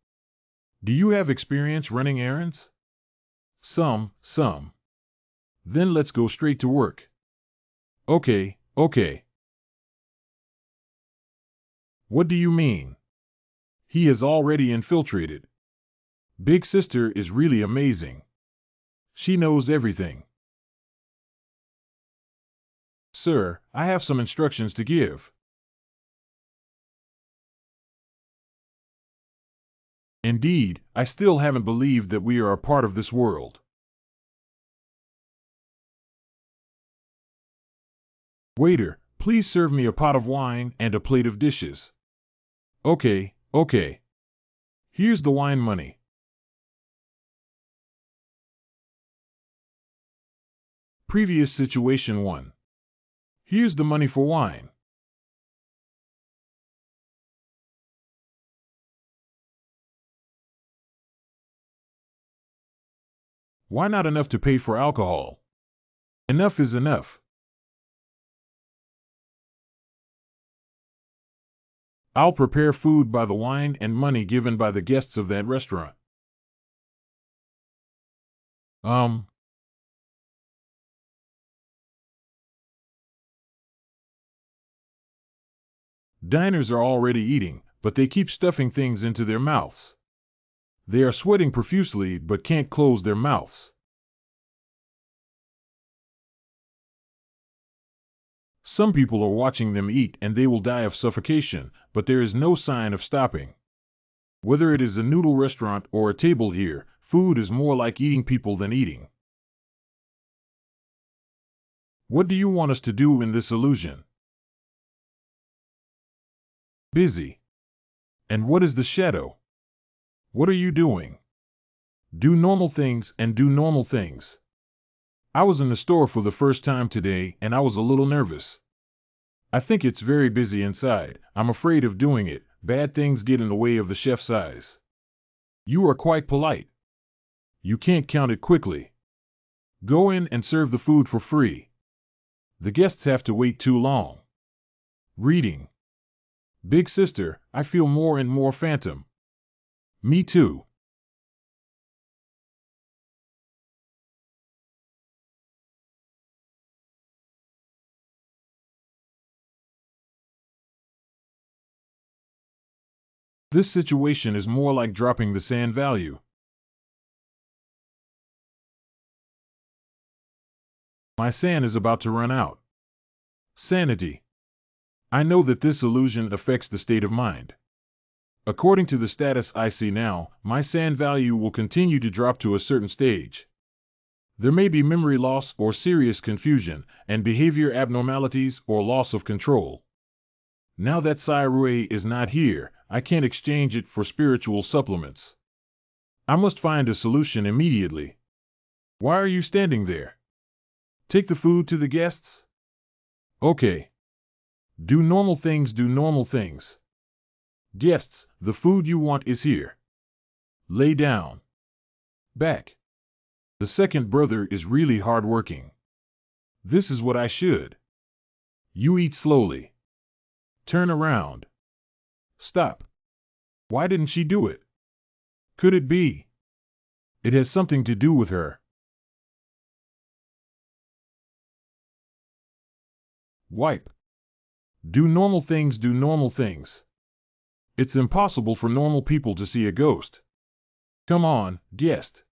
Do you have experience running errands? Some. Then let's go straight to work. Okay. What do you mean? He has already infiltrated. Big Sister is really amazing. She knows everything. Sir, I have some instructions to give. Indeed, I still haven't believed that we are a part of this world. Waiter, please serve me a pot of wine and a plate of dishes. Okay. Here's the wine money. Previous situation 1. Here's the money for wine. Why not enough to pay for alcohol? Enough is enough. I'll prepare food by the wine and money given by the guests of that restaurant. Diners are already eating, but they keep stuffing things into their mouths. They are sweating profusely but can't close their mouths. Some people are watching them eat and they will die of suffocation, but there is no sign of stopping. Whether it is a noodle restaurant or a table here, food is more like eating people than eating. What do you want us to do in this illusion? Busy. And what is the shadow? What are you doing? Do normal things and do normal things. I was in the store for the first time today and I was a little nervous. I think it's very busy inside. I'm afraid of doing it. Bad things get in the way of the chef's eyes. You are quite polite. You can't count it quickly. Go in and serve the food for free. The guests have to wait too long. Reading. Big Sister, I feel more and more phantom. Me too. This situation is more like dropping the sand value. My sand is about to run out. Sanity. I know that this illusion affects the state of mind. According to the status I see now, my sand value will continue to drop to a certain stage. There may be memory loss or serious confusion, and behavior abnormalities or loss of control. Now that Siai is not here, I can't exchange it for spiritual supplements. I must find a solution immediately. Why are you standing there? Take the food to the guests? Okay. Do normal things, do normal things. Guests, the food you want is here. Lay down. Back. The second brother is really hardworking. This is what I should. You eat slowly. Turn around. Stop. Why didn't she do it? Could it be? It has something to do with her. Wipe. Do normal things, do normal things. It's impossible for normal people to see a ghost. Come on, guest.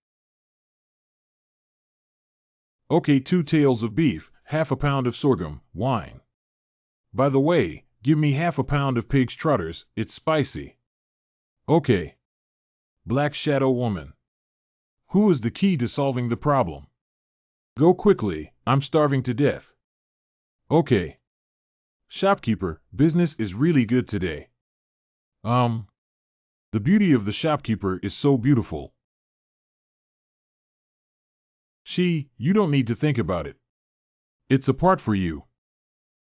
Okay, 2 tails of beef, half a pound of sorghum, wine. By the way, give me half a pound of pig's trotters, it's spicy. Okay. Black Shadow Woman. Who is the key to solving the problem? Go quickly, I'm starving to death. Okay. Shopkeeper, business is really good today. The beauty of the shopkeeper is so beautiful. You don't need to think about it. It's a part for you.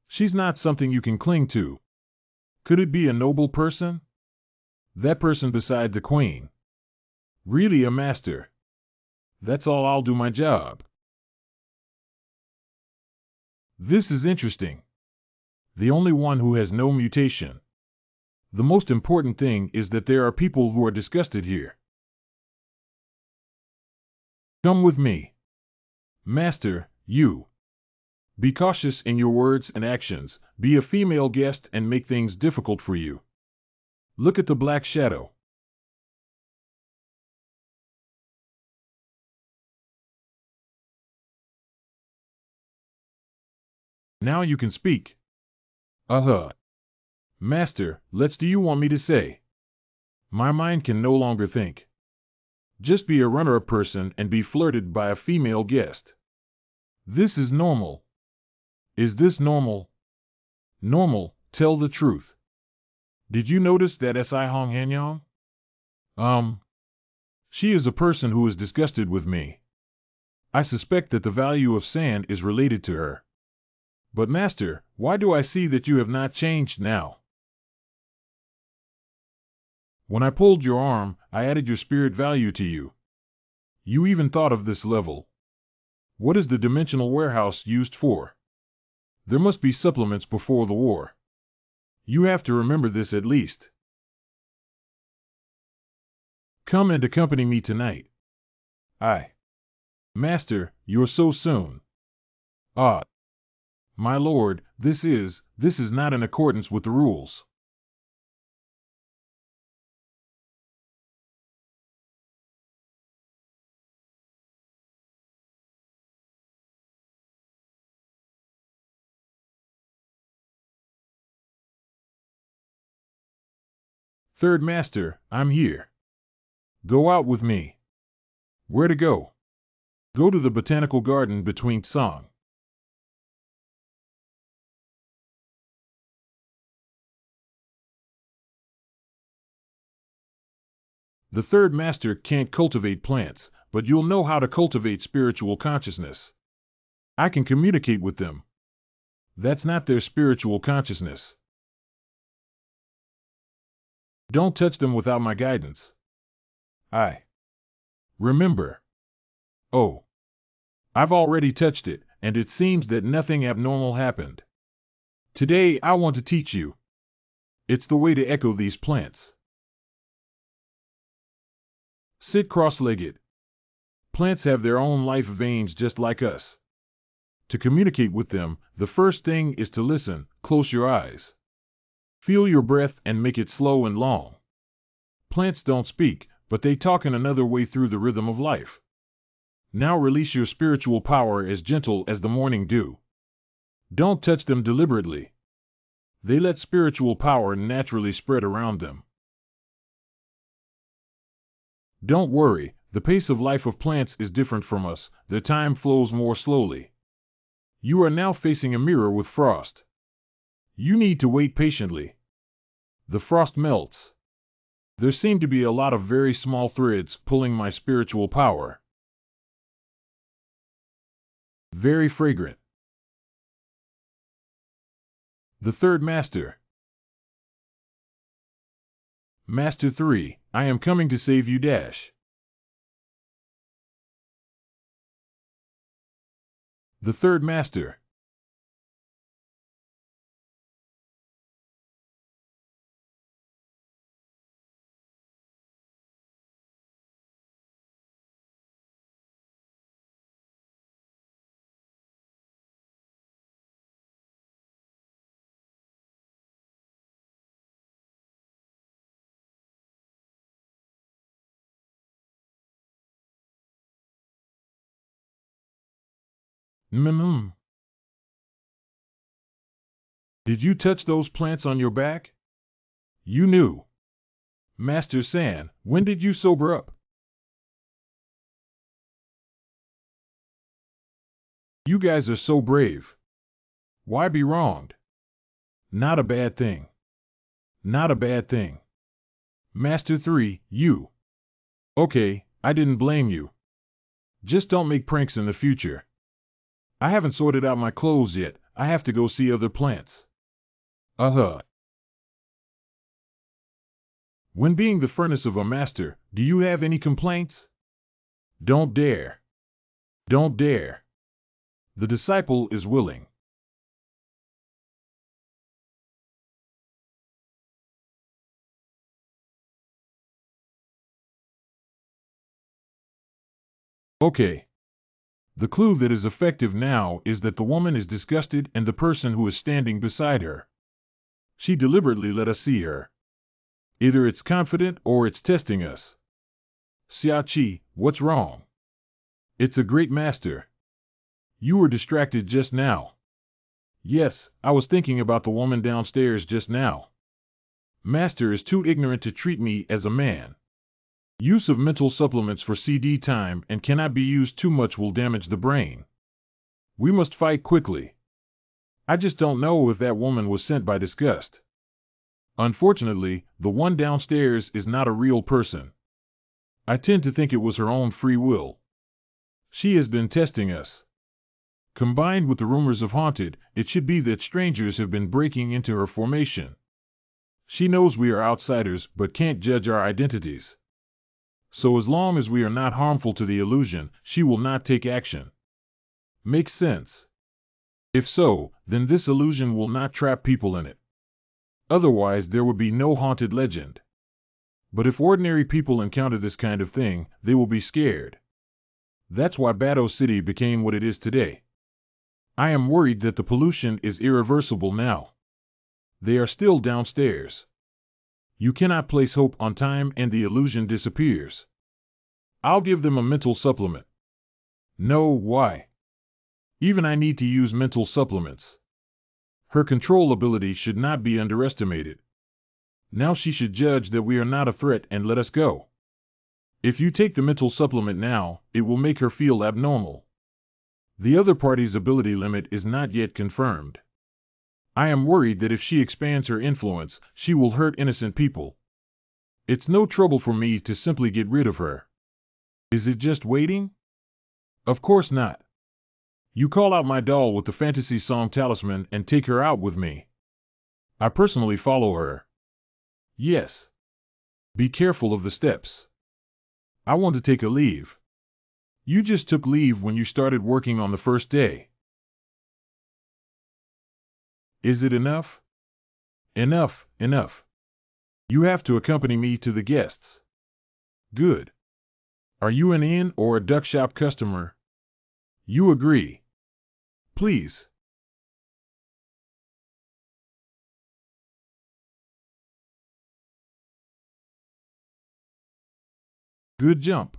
She's not something you can cling to. Could it be a noble person? That person beside the queen. Really a master. That's all, I'll do my job. This is interesting. The only one who has no mutation. The most important thing is that there are people who are disgusted here. Come with me. Master, you. Be cautious in your words and actions, be a female guest and make things difficult for you. Look at the black shadow. Now you can speak. Master, do you want me to say? My mind can no longer think. Just be a runner-up person and be flirted by a female guest. This is normal. Is this normal? Normal, tell the truth. Did you notice that Sai Hong Hanyang? She is a person who is disgusted with me. I suspect that the value of sand is related to her. But master, why do I see that you have not changed now? When I pulled your arm, I added your spirit value to you. You even thought of this level. What is the dimensional warehouse used for? There must be supplements before the war. You have to remember this at least. Come and accompany me tonight. Master, you're so soon. My lord, this is not in accordance with the rules. Third master, I'm here. Go out with me. Where to go? Go to the botanical garden between Song. The third master can't cultivate plants, but you'll know how to cultivate spiritual consciousness. I can communicate with them. That's not their spiritual consciousness. Don't touch them without my guidance. Remember. Oh. I've already touched it, and it seems that nothing abnormal happened. Today I want to teach you. It's the way to echo these plants. Sit cross-legged. Plants have their own life veins just like us. To communicate with them, the first thing is to listen. Close your eyes. Feel your breath and make it slow and long. Plants don't speak, but they talk in another way through the rhythm of life. Now release your spiritual power as gentle as the morning dew. Don't touch them deliberately. They let spiritual power naturally spread around them. Don't worry, the pace of life of plants is different from us, their time flows more slowly. You are now facing a mirror with frost. You need to wait patiently. The frost melts. There seem to be a lot of very small threads pulling my spiritual power. Very fragrant. The third master. Master 3, I am coming to save you dash. The third master. Did you touch those plants on your back? You knew. Master San, when did you sober up? You guys are so brave. Why be wronged? Not a bad thing. Not a bad thing. Master 3, you. Okay, I didn't blame you. Just don't make pranks in the future. I haven't sorted out my clothes yet. I have to go see other plants. When being the furnace of a master, do you have any complaints? Don't dare. Don't dare. The disciple is willing. Okay. The clue that is effective now is that the woman is disgusted and the person who is standing beside her. She deliberately let us see her. Either it's confident or it's testing us. Siai, what's wrong? It's a great master. You were distracted just now. Yes, I was thinking about the woman downstairs just now. Master is too ignorant to treat me as a man. Use of mental supplements for CD time and cannot be used too much will damage the brain. We must fight quickly. I just don't know if that woman was sent by disgust. Unfortunately, the one downstairs is not a real person. I tend to think it was her own free will. She has been testing us. Combined with the rumors of haunted, it should be that strangers have been breaking into her formation. She knows we are outsiders but can't judge our identities. So as long as we are not harmful to the illusion, she will not take action. Makes sense. If so, then this illusion will not trap people in it. Otherwise there would be no haunted legend. But if ordinary people encounter this kind of thing, they will be scared. That's why Barto City became what it is today. I am worried that the pollution is irreversible now. They are still downstairs. You cannot place hope on time and the illusion disappears. I'll give them a mental supplement. No, why? Even I need to use mental supplements. Her control ability should not be underestimated. Now she should judge that we are not a threat and let us go. If you take the mental supplement now, it will make her feel abnormal. The other party's ability limit is not yet confirmed. I am worried that if she expands her influence, she will hurt innocent people. It's no trouble for me to simply get rid of her. Is it just waiting? Of course not. You call out my doll with the fantasy song talisman and take her out with me. I personally follow her. Yes. Be careful of the steps. I want to take a leave. You just took leave when you started working on the first day. Is it enough? Enough, enough. You have to accompany me to the guests. Good. Are you an inn or a duck shop customer? You agree. Please. Good jump.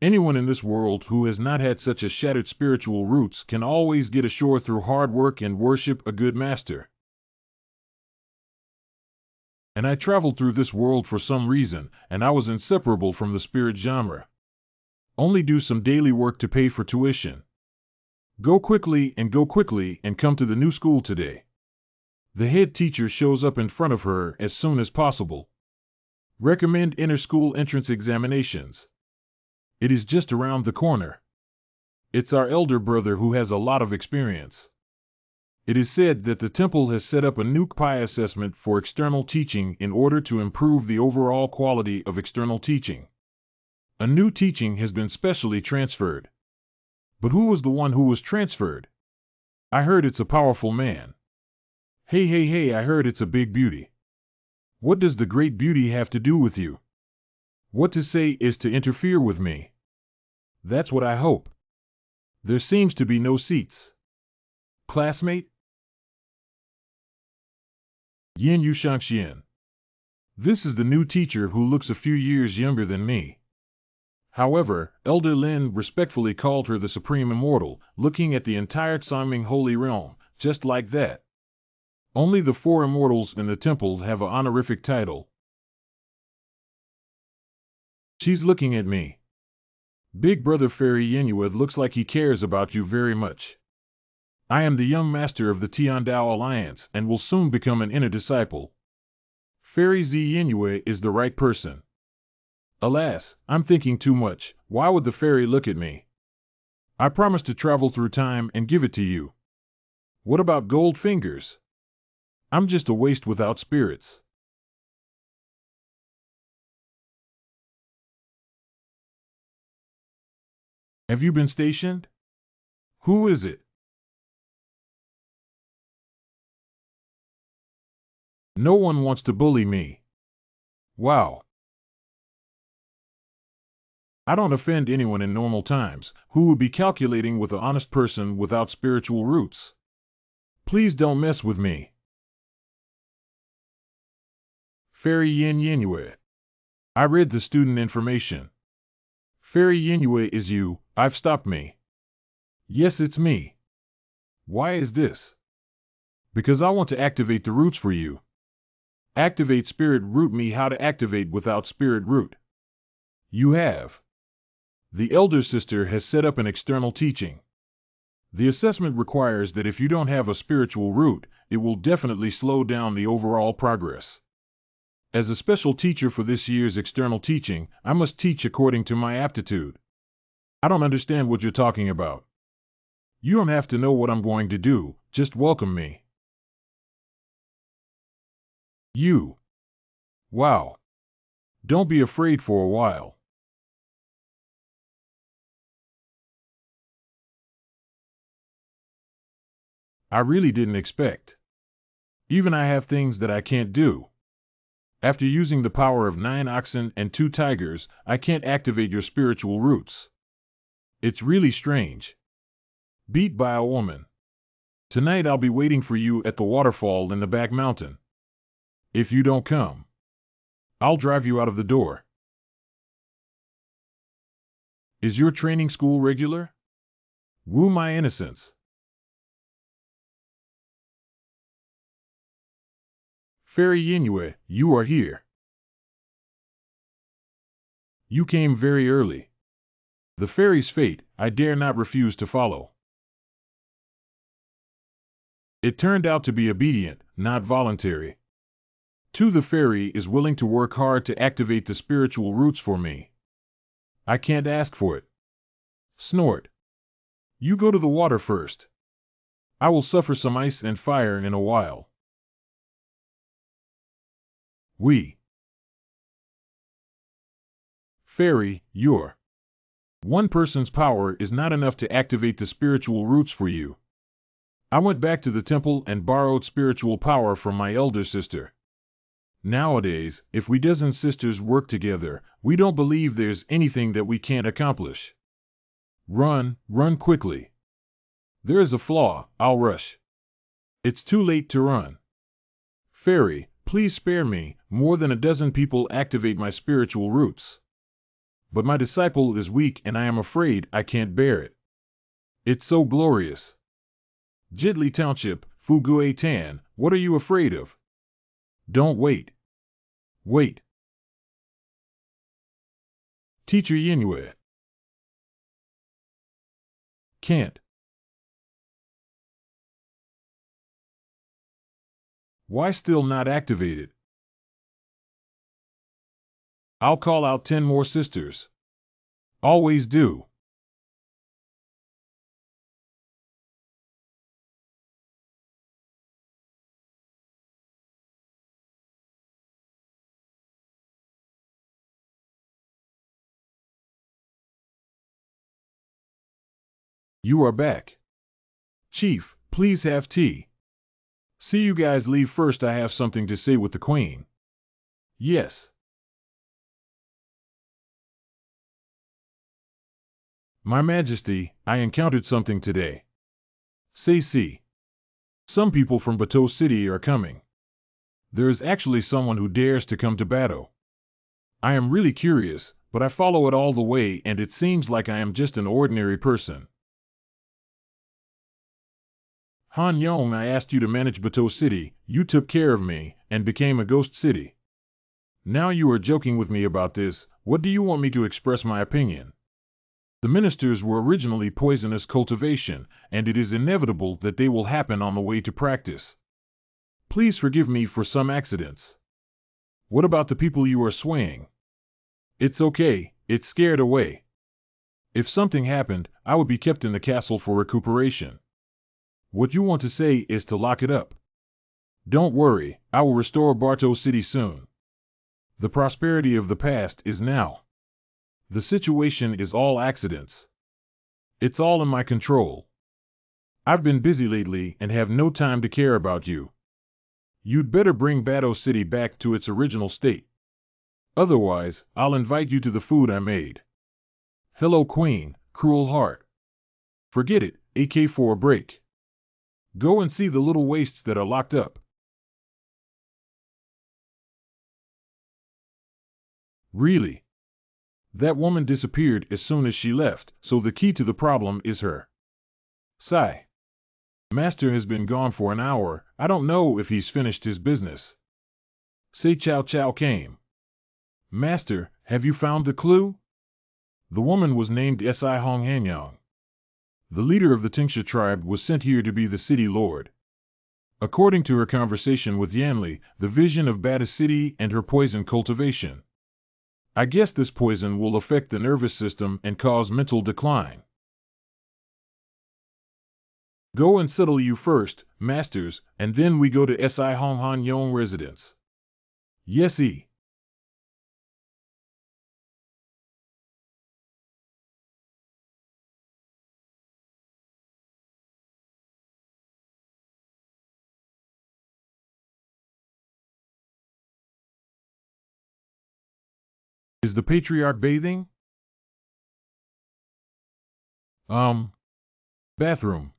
Anyone in this world who has not had such a shattered spiritual roots can always get ashore through hard work and worship a good master. And I traveled through this world for some reason, and I was inseparable from the spirit genre. Only do some daily work to pay for tuition. Go quickly and come to the new school today. The head teacher shows up in front of her as soon as possible. Recommend inter-school entrance examinations. It is just around the corner. It's our elder brother who has a lot of experience. It is said that the temple has set up a new PI assessment for external teaching in order to improve the overall quality of external teaching. A new teaching has been specially transferred. But who was the one who was transferred? I heard it's a powerful man. Hey, I heard it's a big beauty. What does the great beauty have to do with you? What to say is to interfere with me. That's what I hope. There seems to be no seats. Classmate? Yin Yu Shangxian. This is the new teacher who looks a few years younger than me. However, Elder Lin respectfully called her the Supreme Immortal, looking at the entire Tsangming Holy Realm, just like that. Only the 4 immortals in the temple have an honorific title. She's looking at me. Big Brother Fairy Yenyue looks like he cares about you very much. I am the young master of the Tiandao Alliance and will soon become an inner disciple. Fairy Z Yenyue is the right person. Alas, I'm thinking too much. Why would the fairy look at me? I promised to travel through time and give it to you. What about gold fingers? I'm just a waste without spirits. Have you been stationed? Who is it? No one wants to bully me. Wow. I don't offend anyone in normal times who would be calculating with an honest person without spiritual roots. Please don't mess with me. Fairy Yin Yenyue. I read the student information. Fairy Yenyue is you. I've stopped me. Yes, it's me. Why is this? Because I want to activate the roots for you. Activate spirit root me. How to activate without spirit root? You have. The elder sister has set up an external teaching. The assessment requires that if you don't have a spiritual root, it will definitely slow down the overall progress. As a special teacher for this year's external teaching, I must teach according to my aptitude. I don't understand what you're talking about. You don't have to know what I'm going to do, just welcome me. You. Wow. Don't be afraid for a while. I really didn't expect. Even I have things that I can't do. After using the power of 9 oxen and 2 tigers, I can't activate your spiritual roots. It's really strange. Beat by a woman. Tonight I'll be waiting for you at the waterfall in the back mountain. If you don't come, I'll drive you out of the door. Is your training school regular? Woo my innocence. Fairy Yenyue, you are here. You came very early. The fairy's fate, I dare not refuse to follow. It turned out to be obedient, not voluntary. Too, the fairy is willing to work hard to activate the spiritual roots for me. I can't ask for it. Snort. You go to the water first. I will suffer some ice and fire in a while. We. Fairy, your one person's power is not enough to activate the spiritual roots for you. I went back to the temple and borrowed spiritual power from my elder sister. Nowadays, if we dozen sisters work together, we don't believe there's anything that we can't accomplish. Run quickly. There is a flaw, I'll rush. It's too late to run. Fairy, please spare me, more than a dozen people activate my spiritual roots. But my disciple is weak and I am afraid I can't bear it. It's so glorious. Jidley Township, Fugue Tan, what are you afraid of? Don't wait. Wait. Teacher Yenyue. Can't. Why still not activated? I'll call out 10 more sisters. Always do. You are back. Chief, please have tea. See you guys leave first. I have something to say with the Queen. Yes. My Majesty, I encountered something today. See. Some people from Barto City are coming. There is actually someone who dares to come to Barto. I am really curious, but I follow it all the way and it seems like I am just an ordinary person. Han Yong, I asked you to manage Barto City, you took care of me, and became a ghost city. Now you are joking with me about this. What do you want me to express my opinion? The ministers were originally poisonous cultivation, and it is inevitable that they will happen on the way to practice. Please forgive me for some accidents. What about the people you are swaying? It's okay, it's scared away. If something happened, I would be kept in the castle for recuperation. What you want to say is to lock it up. Don't worry, I will restore Barto City soon. The prosperity of the past is now. The situation is all accidents. It's all in my control. I've been busy lately and have no time to care about you. You'd better bring Barto City back to its original state. Otherwise, I'll invite you to the food I made. Hello, Queen, cruel heart. Forget it, AK for a break. Go and see the little wastes that are locked up. Really? That woman disappeared as soon as she left, so the key to the problem is her. Siai. Master has been gone for an hour. I don't know if he's finished his business. Say Chow came. Master, have you found the clue? The woman was named Si Hong Hanyang. The leader of the Tingsha tribe was sent here to be the city lord. According to her conversation with Yanli, the vision of Bata City and her poison cultivation. I guess this poison will affect the nervous system and cause mental decline. Go and settle you first, masters, and then we go to Si Hong Han Yong residence. Yes, E. Is the patriarch bathing? Bathroom.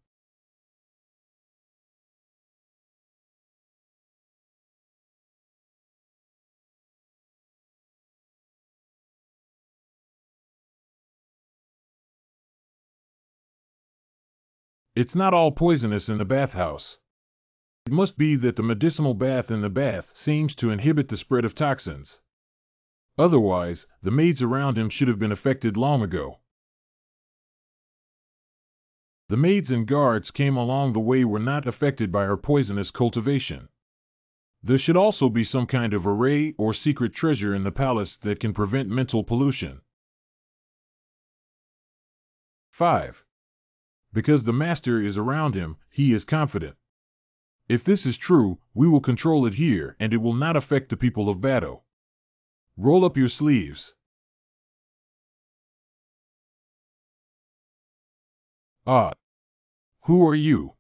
It's not all poisonous in the bathhouse. It must be that the medicinal bath in the bath seems to inhibit the spread of toxins. Otherwise, the maids around him should have been affected long ago. The maids and guards came along the way were not affected by her poisonous cultivation. There should also be some kind of array or secret treasure in the palace that can prevent mental pollution. 5. Because the master is around him, he is confident. If this is true, we will control it here and it will not affect the people of Barto. Roll up your sleeves. Ah. Who are you?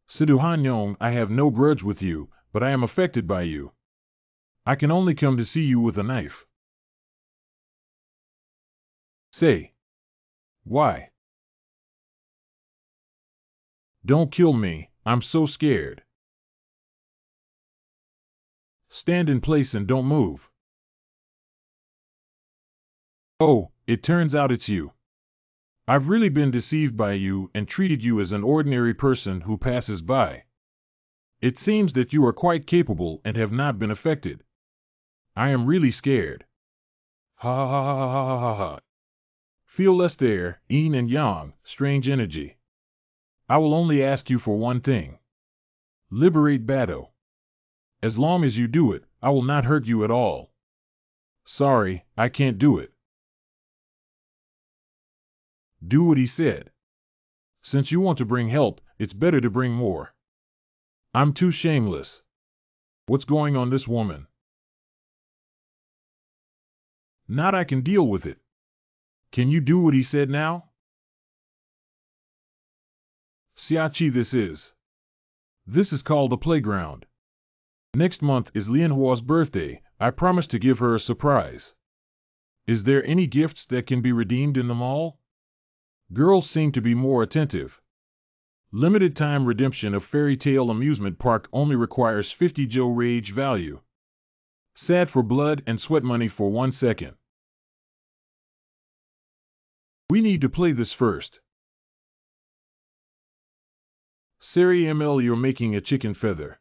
Sidhu Hanyong, I have no grudge with you, but I am affected by you. I can only come to see you with a knife. Say. Why? Don't kill me, I'm so scared. Stand in place and don't move. Oh, it turns out it's you. I've really been deceived by you and treated you as an ordinary person who passes by. It seems that you are quite capable and have not been affected. I am really scared. Ha ha ha ha ha ha ha. Feel less there, yin and yang, strange energy. I will only ask you for one thing. Liberate Barto. As long as you do it, I will not hurt you at all. Sorry, I can't do it. Do what he said. Since you want to bring help, it's better to bring more. I'm too shameless. What's going on this woman? Not I can deal with it. Can you do what he said now? Siai, this is. This is called a playground. Next month is Lianhua's birthday. I promised to give her a surprise. Is there any gifts that can be redeemed in the mall? Girls seem to be more attentive. Limited time redemption of Fairy Tale Amusement Park only requires 50 Joe Rage value. Sad for blood and sweat money for 1 second. We need to play this first. Sari ML, you're making a chicken feather.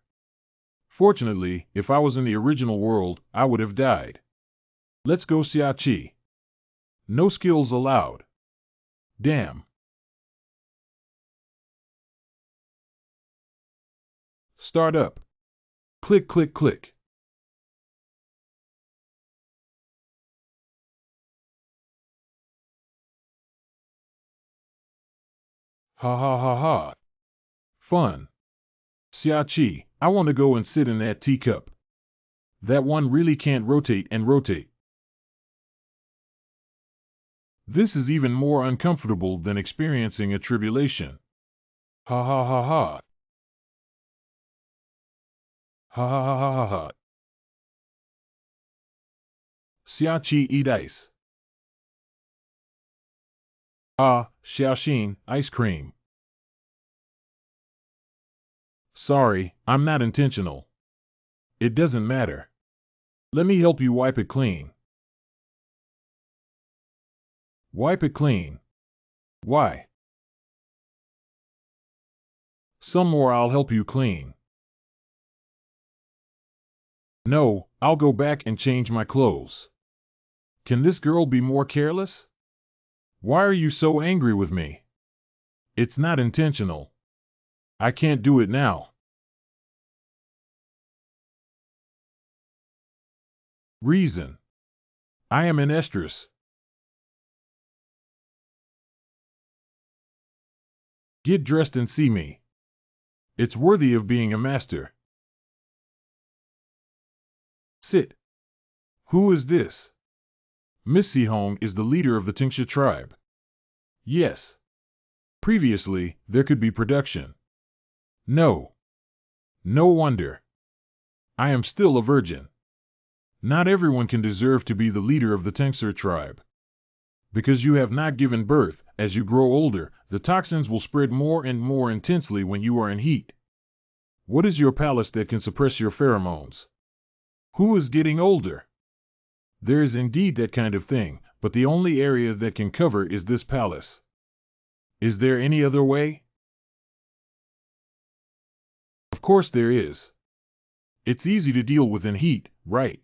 Fortunately, if I was in the original world, I would have died. Let's go, Siai. No skills allowed. Damn. Start up. Click, click, click. Ha ha ha ha. Fun. Siai, I want to go and sit in that teacup. That one really can't rotate and rotate. This is even more uncomfortable than experiencing a tribulation. Ha ha ha ha. Ha ha ha ha ha ha. Siai, eat ice. Ah, Xiaoxin, ice cream. Sorry, I'm not intentional. It doesn't matter. Let me help you wipe it clean. Wipe it clean. Why? Some more, I'll help you clean. No, I'll go back and change my clothes. Can this girl be more careless? Why are you so angry with me? It's not intentional. I can't do it now. Reason. I am an estrus. Get dressed and see me. It's worthy of being a master. Sit. Who is this? Miss Sihong is the leader of the Tingsha tribe. Yes. Previously, there could be production. No. No wonder. I am still a virgin. Not everyone can deserve to be the leader of the Tingsha tribe. Because you have not given birth, as you grow older, the toxins will spread more and more intensely when you are in heat. What is your palace that can suppress your pheromones? Who is getting older? There is indeed that kind of thing, but the only area that can cover is this palace. Is there any other way? Of course there is. It's easy to deal with in heat, right?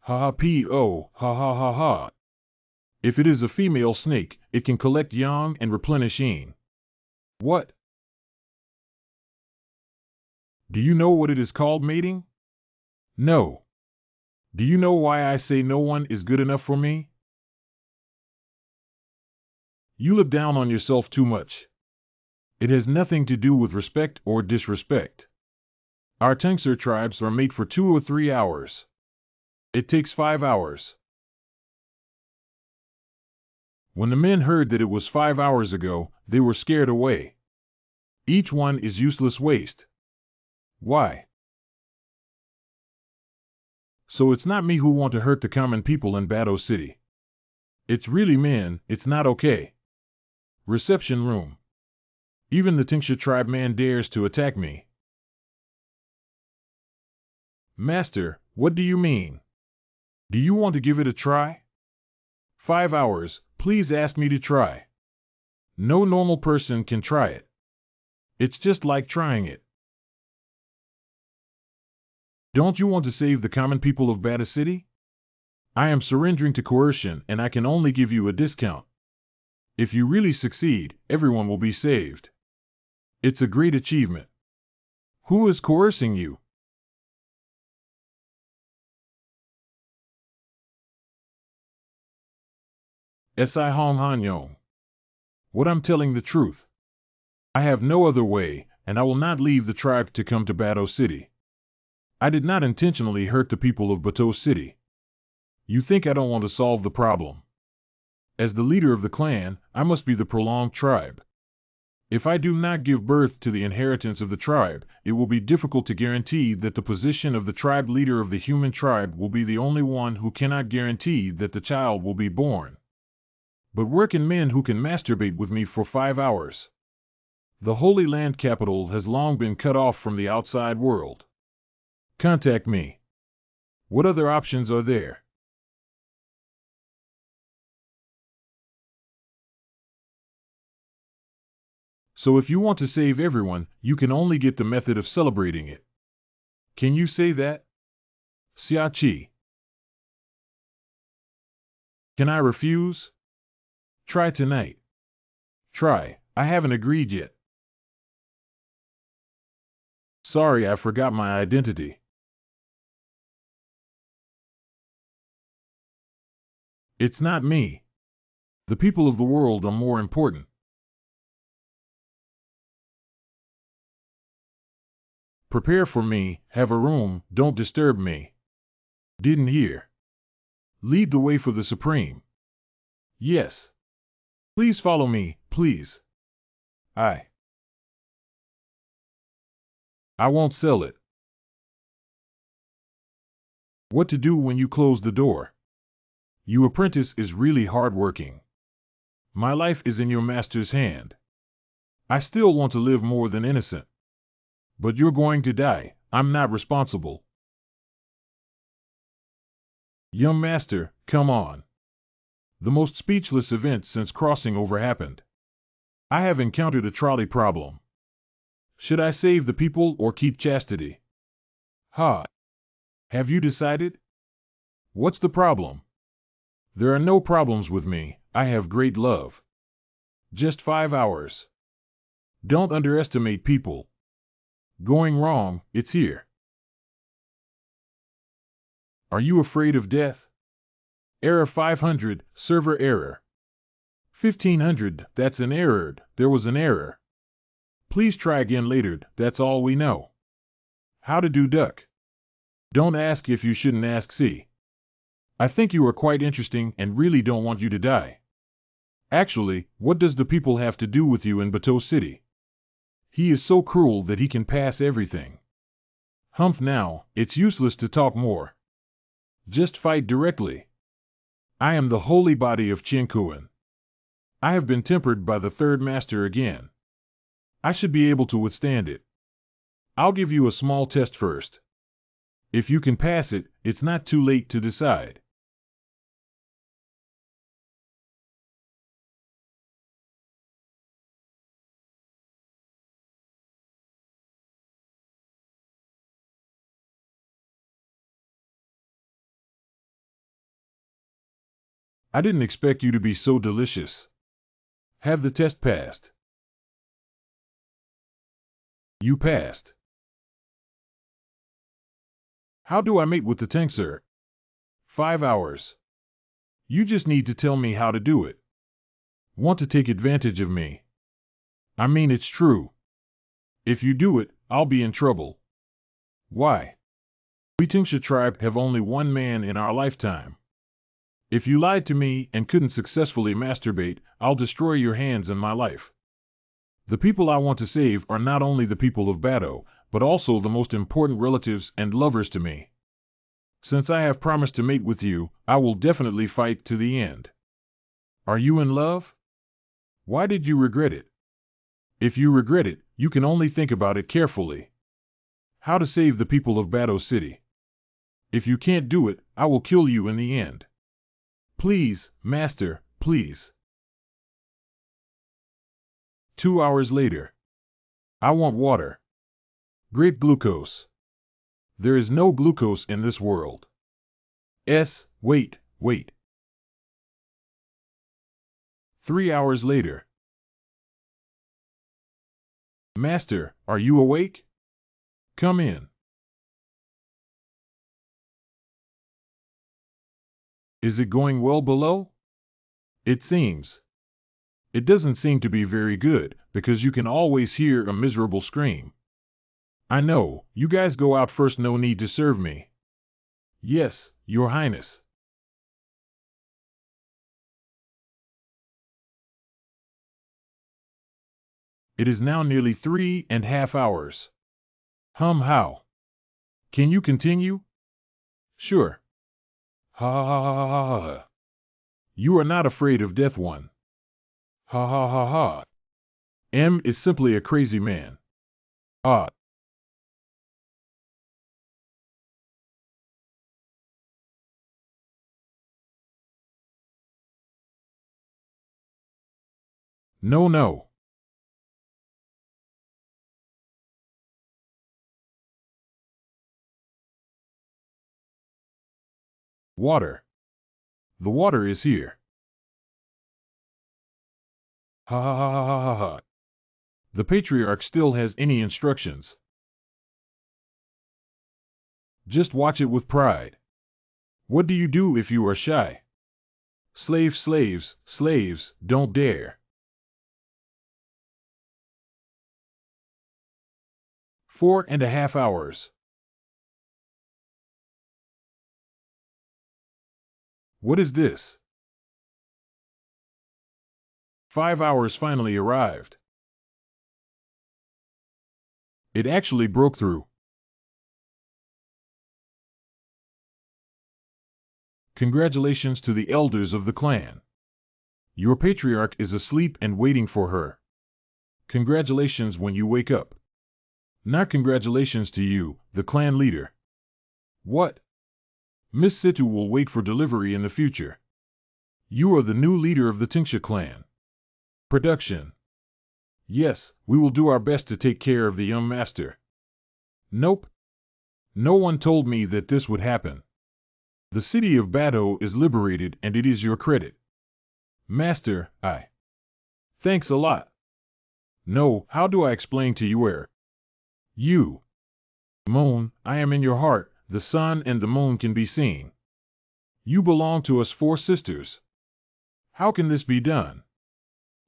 Ha ha po, ha ha ha ha. If it is a female snake, it can collect yang and replenish yin. What? Do you know what it is called, mating? No. Do you know why I say no one is good enough for me? You look down on yourself too much. It has nothing to do with respect or disrespect. Our Tingsha tribes are made for 2 or 3 hours. It takes 5 hours. When the men heard that it was 5 hours ago, they were scared away. Each one is useless waste. Why? So it's not me who want to hurt the common people in Barto City. It's really men, it's not okay. Reception room. Even the Tingsha tribe man dares to attack me. Master, what do you mean? Do you want to give it a try? 5 hours, please ask me to try. No normal person can try it. It's just like trying it. Don't you want to save the common people of Barto City? I am surrendering to coercion and I can only give you a discount. If you really succeed, everyone will be saved. It's a great achievement. Who is coercing you? Si Hong Han Yong. What I'm telling the truth. I have no other way, and I will not leave the tribe to come to Barto City. I did not intentionally hurt the people of Barto City. You think I don't want to solve the problem. As the leader of the clan, I must be the prolonged tribe. If I do not give birth to the inheritance of the tribe, it will be difficult to guarantee that the position of the tribe leader of the human tribe will be the only one who cannot guarantee that the child will be born. But where can men who can masturbate with me for 5 hours? The Holy Land capital has long been cut off from the outside world. Contact me. What other options are there? So if you want to save everyone, you can only get the method of celebrating it. Can you say that? Siai. Can I refuse? Try tonight. Try. I haven't agreed yet. Sorry, I forgot my identity. It's not me. The people of the world are more important. Prepare for me, have a room, don't disturb me. Didn't hear. Lead the way for the Supreme. Yes. Please follow me, please. I won't sell it. What to do when you close the door? You apprentice is really hard-working. My life is in your master's hand. I still want to live more than innocent. But you're going to die. I'm not responsible. Young master, come on. The most speechless event since crossing over happened. I have encountered a trolley problem. Should I save the people or keep chastity? Ha! Have you decided? What's the problem? There are no problems with me. I have great love. Just 5 hours. Don't underestimate people. Going wrong, it's here. Are you afraid of death? Error 500, server error. 1500, that's an error, there was an error. Please try again later, that's all we know. How to do duck? Don't ask if you shouldn't ask C. I think you are quite interesting and really don't want you to die. Actually, what does the people have to do with you in Barto City? He is so cruel that he can pass everything. Humph now, it's useless to talk more. Just fight directly. I am the holy body of Qiankuan. I have been tempered by the third master again. I should be able to withstand it. I'll give you a small test first. If you can pass it, it's not too late to decide. I didn't expect you to be so delicious. Have the test passed. You passed. How do I mate with the tank, sir? 5 hours. You just need to tell me how to do it. Want to take advantage of me? I mean, it's true. If you do it, I'll be in trouble. Why? We Tingsha tribe have only one man in our lifetime. If you lied to me and couldn't successfully masturbate, I'll destroy your hands and my life. The people I want to save are not only the people of Barto, but also the most important relatives and lovers to me. Since I have promised to mate with you, I will definitely fight to the end. Are you in love? Why did you regret it? If you regret it, you can only think about it carefully. How to save the people of Barto City. If you can't do it, I will kill you in the end. Please, master, please. 2 hours later. I want water. Great glucose. There is no glucose in this world. Wait. 3 hours later. Master, are you awake? Come in. Is it going well below? It seems. It doesn't seem to be very good, because you can always hear a miserable scream. I know, you guys go out first, no need to serve me. Yes, Your Highness. It is now nearly 3.5 hours. How? Can you continue? Sure. Ha ha ha ha ha ha. You are not afraid of death, one. Ha ha ha ha. M is simply a crazy man. Ah. No. Water. The water is here. Ha ha ha ha ha ha. The patriarch still has any instructions. Just watch it with pride. What do you do if you are shy? Slaves, don't dare. 4.5 hours. What is this? 5 hours finally arrived. It actually broke through. Congratulations to the elders of the clan. Your patriarch is asleep and waiting for her. Congratulations when you wake up. Not congratulations to you, the clan leader. What? Miss Situ will wait for delivery in the future. You are the new leader of the Tingsha clan. Production. Yes, we will do our best to take care of the young master. Nope. No one told me that this would happen. The city of Barto is liberated and it is your credit. Master, I. Thanks a lot. No, how do I explain to you where? You. Moon, I am in your heart, the sun and the moon can be seen. You belong to us 4 sisters. How can this be done?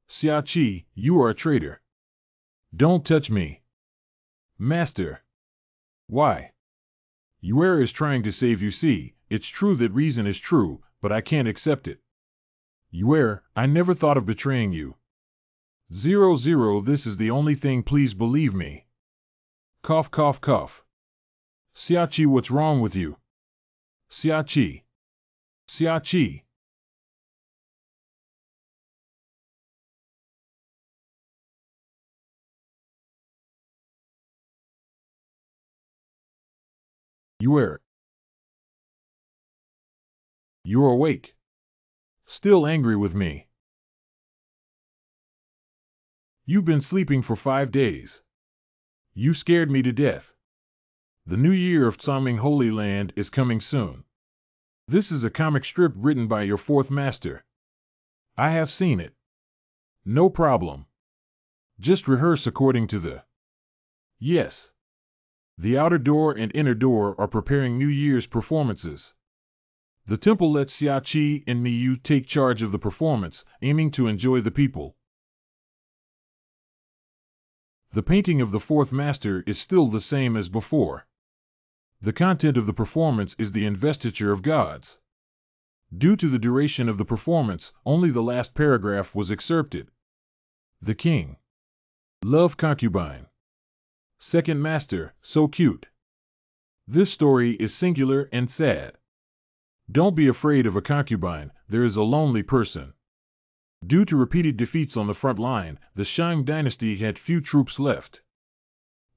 Siai, you are a traitor. Don't touch me. Master. Why? Yuer is trying to save you. See, it's true that reason is true, but I can't accept it. Yuer, I never thought of betraying you. 00, this is the only thing, please believe me. Cough. Siai, what's wrong with you? Siai. Yuer. You're awake. Still angry with me. You've been sleeping for 5 days. You scared me to death. The new year of Tsaming Holy Land is coming soon. This is a comic strip written by your 4th master. I have seen it. No problem. Just rehearse according to the... Yes. The outer door and inner door are preparing New Year's performances. The temple lets Siai and me take charge of the performance, aiming to enjoy the people. The painting of the 4th master is still the same as before. The content of the performance is the investiture of gods. Due to the duration of the performance, only the last paragraph was excerpted. The king. Love concubine. 2nd master, so cute. This story is singular and sad. Don't be afraid of a concubine, there is a lonely person. Due to repeated defeats on the front line, the Shang dynasty had few troops left.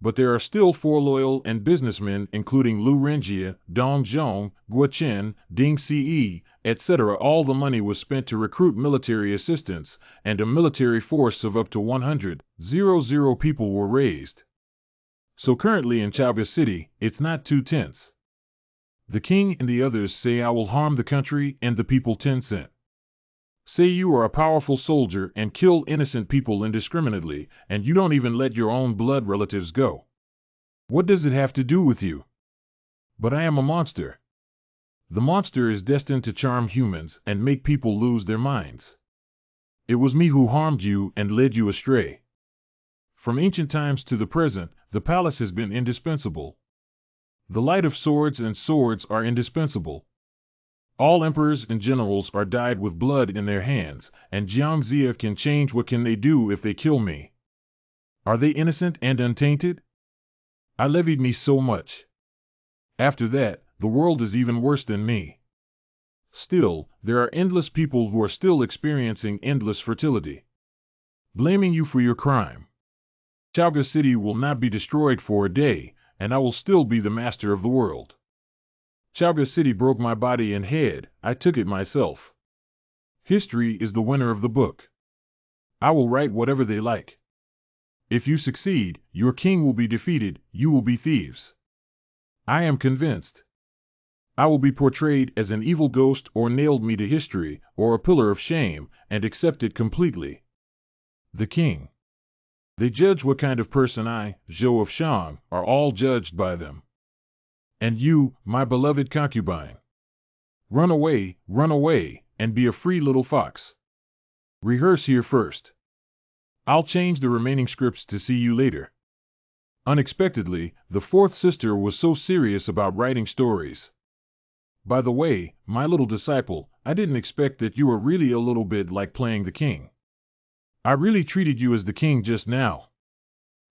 But there are still 4 loyal and businessmen, including Lu Renjia, Dong Zhong, Guo Chen, Ding Ce, etc. All the money was spent to recruit military assistance, and a military force of up to 100,000 people were raised. So currently in Chaoga City, it's not too tense. The king and the others say I will harm the country and the people 10 cent. Say you are a powerful soldier and kill innocent people indiscriminately, and you don't even let your own blood relatives go. What does it have to do with you? But I am a monster. The monster is destined to charm humans and make people lose their minds. It was me who harmed you and led you astray. From ancient times to the present, the palace has been indispensable. The light of swords and swords are indispensable. All emperors and generals are dyed with blood in their hands, and Jiang Ziya can change. What can they do if they kill me? Are they innocent and untainted? I levied me so much. After that, the world is even worse than me. Still, there are endless people who are still experiencing endless fertility. Blaming you for your crime. Chaoga City will not be destroyed for a day, and I will still be the master of the world. Chaoga City broke my body and head, I took it myself. History is the winner of the book. I will write whatever they like. If you succeed, your king will be defeated, you will be thieves. I am convinced. I will be portrayed as an evil ghost or nailed me to history, or a pillar of shame, and accept it completely. The king. They judge what kind of person I, Zhou of Shang, are all judged by them. And you, my beloved concubine. Run away, and be a free little fox. Rehearse here first. I'll change the remaining scripts to see you later. Unexpectedly, the fourth sister was so serious about writing stories. By the way, my little disciple, I didn't expect that you were really a little bit like playing the king. I really treated you as the king just now.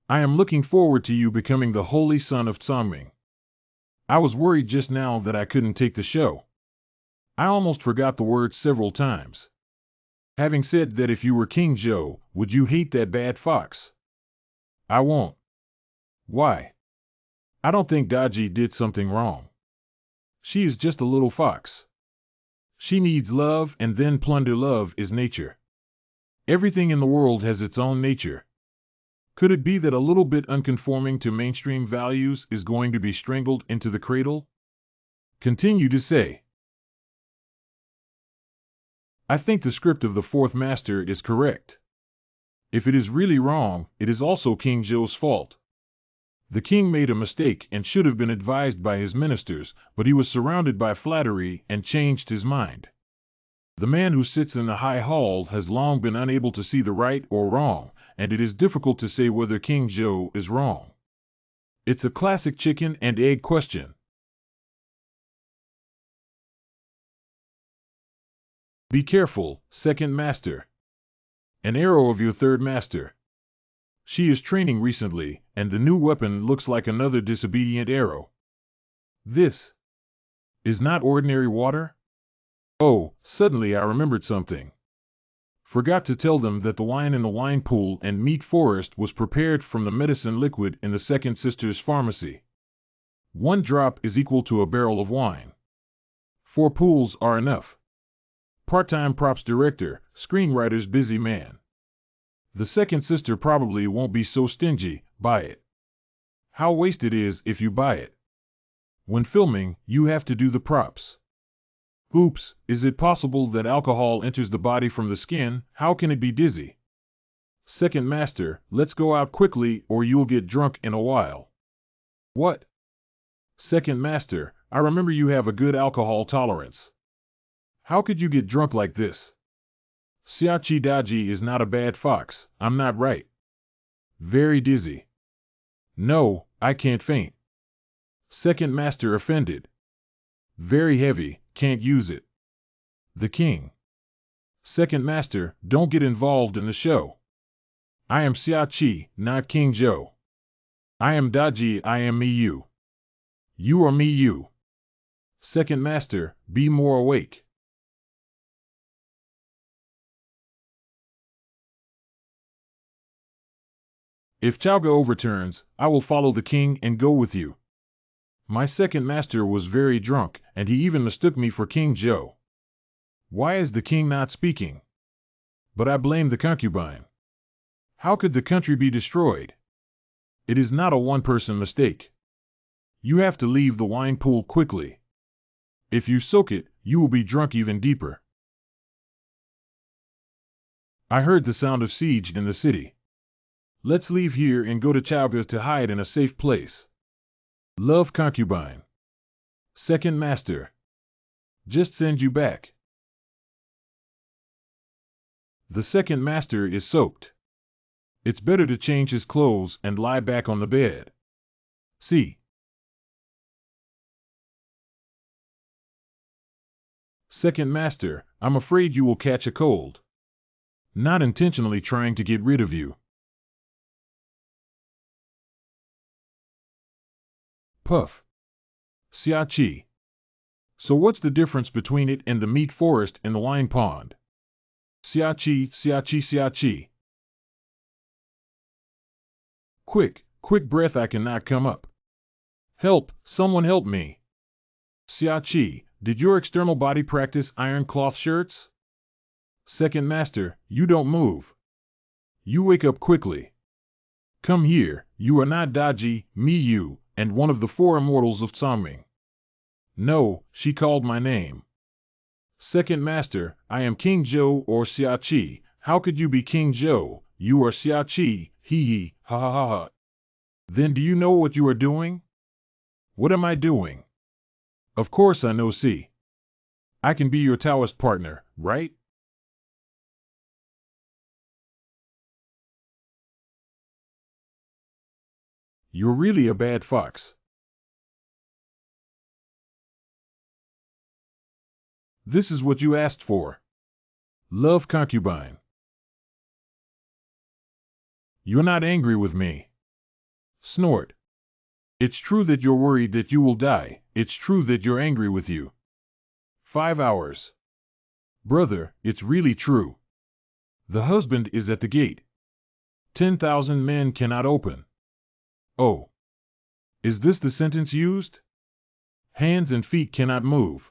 I am looking forward to you becoming the holy son of Tsangming. I was worried just now that I couldn't take the show. I almost forgot the words several times. Having said that, if you were King Zhou, would you hate that bad fox? I won't. Why? I don't think Daji did something wrong. She is just a little fox. She needs love, and then plunder. Love is nature. Everything in the world has its own nature. Could it be that a little bit unconforming to mainstream values is going to be strangled into the cradle? Continue to say. I think the script of the fourth master is correct. If it is really wrong, it is also King Zhou's fault. The king made a mistake and should have been advised by his ministers, but he was surrounded by flattery and changed his mind. The man who sits in the high hall has long been unable to see the right or wrong, and it is difficult to say whether King Zhou is wrong. It's a classic chicken and egg question. Be careful, second master. An arrow of your third master. She is training recently, and the new weapon looks like another disobedient arrow. This is not ordinary water? Oh, suddenly I remembered something. Forgot to tell them that the wine in the wine pool and meat forest was prepared from the medicine liquid in the second sister's pharmacy. 1 drop is equal to a barrel of wine. 4 pools are enough. Part-time props director, screenwriter's busy man. The second sister probably won't be so stingy. Buy it. How wasted it is if you buy it. When filming, you have to do the props. Oops, is it possible that alcohol enters the body from the skin? How can it be dizzy? Second master, let's go out quickly or you'll get drunk in a while. What? Second master, I remember you have a good alcohol tolerance. How could you get drunk like this? Siachi Daji is not a bad fox, I'm not right. Very dizzy. No, I can't faint. Second master offended. Very heavy, can't use it. The king. Second master, don't get involved in the show. I am Siachi, not King Zhou. I am Daji, I am me you. You are me you. Second master, be more awake. If Chaoga overturns, I will follow the king and go with you. My second master was very drunk, and he even mistook me for King Zhou. Why is the king not speaking? But I blame the concubine. How could the country be destroyed? It is not a one-person mistake. You have to leave the wine pool quickly. If you soak it, you will be drunk even deeper. I heard the sound of siege in the city. Let's leave here and go to Chaoga to hide in a safe place. Love, concubine. Second master. Just send you back. The second master is soaked. It's better to change his clothes and lie back on the bed. See. Second master, I'm afraid you will catch a cold. Not intentionally trying to get rid of you. Puff. Siai. So what's the difference between it and the meat forest and the wine pond? Siai. Quick breath, I cannot come up. Help, someone help me. Siai, did your external body practice iron cloth shirts? Second master, you don't move. You wake up quickly. Come here, you are not Daji, me you, and one of the four immortals of Tsangming. No, she called my name. Second master, I am King Zhou or Siai. How could you be King Zhou? You are Siai, hee, ha ha ha ha. Then do you know what you are doing? What am I doing? Of course I know. See. I can be your Taoist partner, right? You're really a bad fox. This is what you asked for. Love, concubine. You're not angry with me. Snort. It's true that you're worried that you will die. It's true that you're angry with you. 5 hours. Brother, it's really true. The husband is at the gate. 10,000 men cannot open. Oh. Is this the sentence used? Hands and feet cannot move.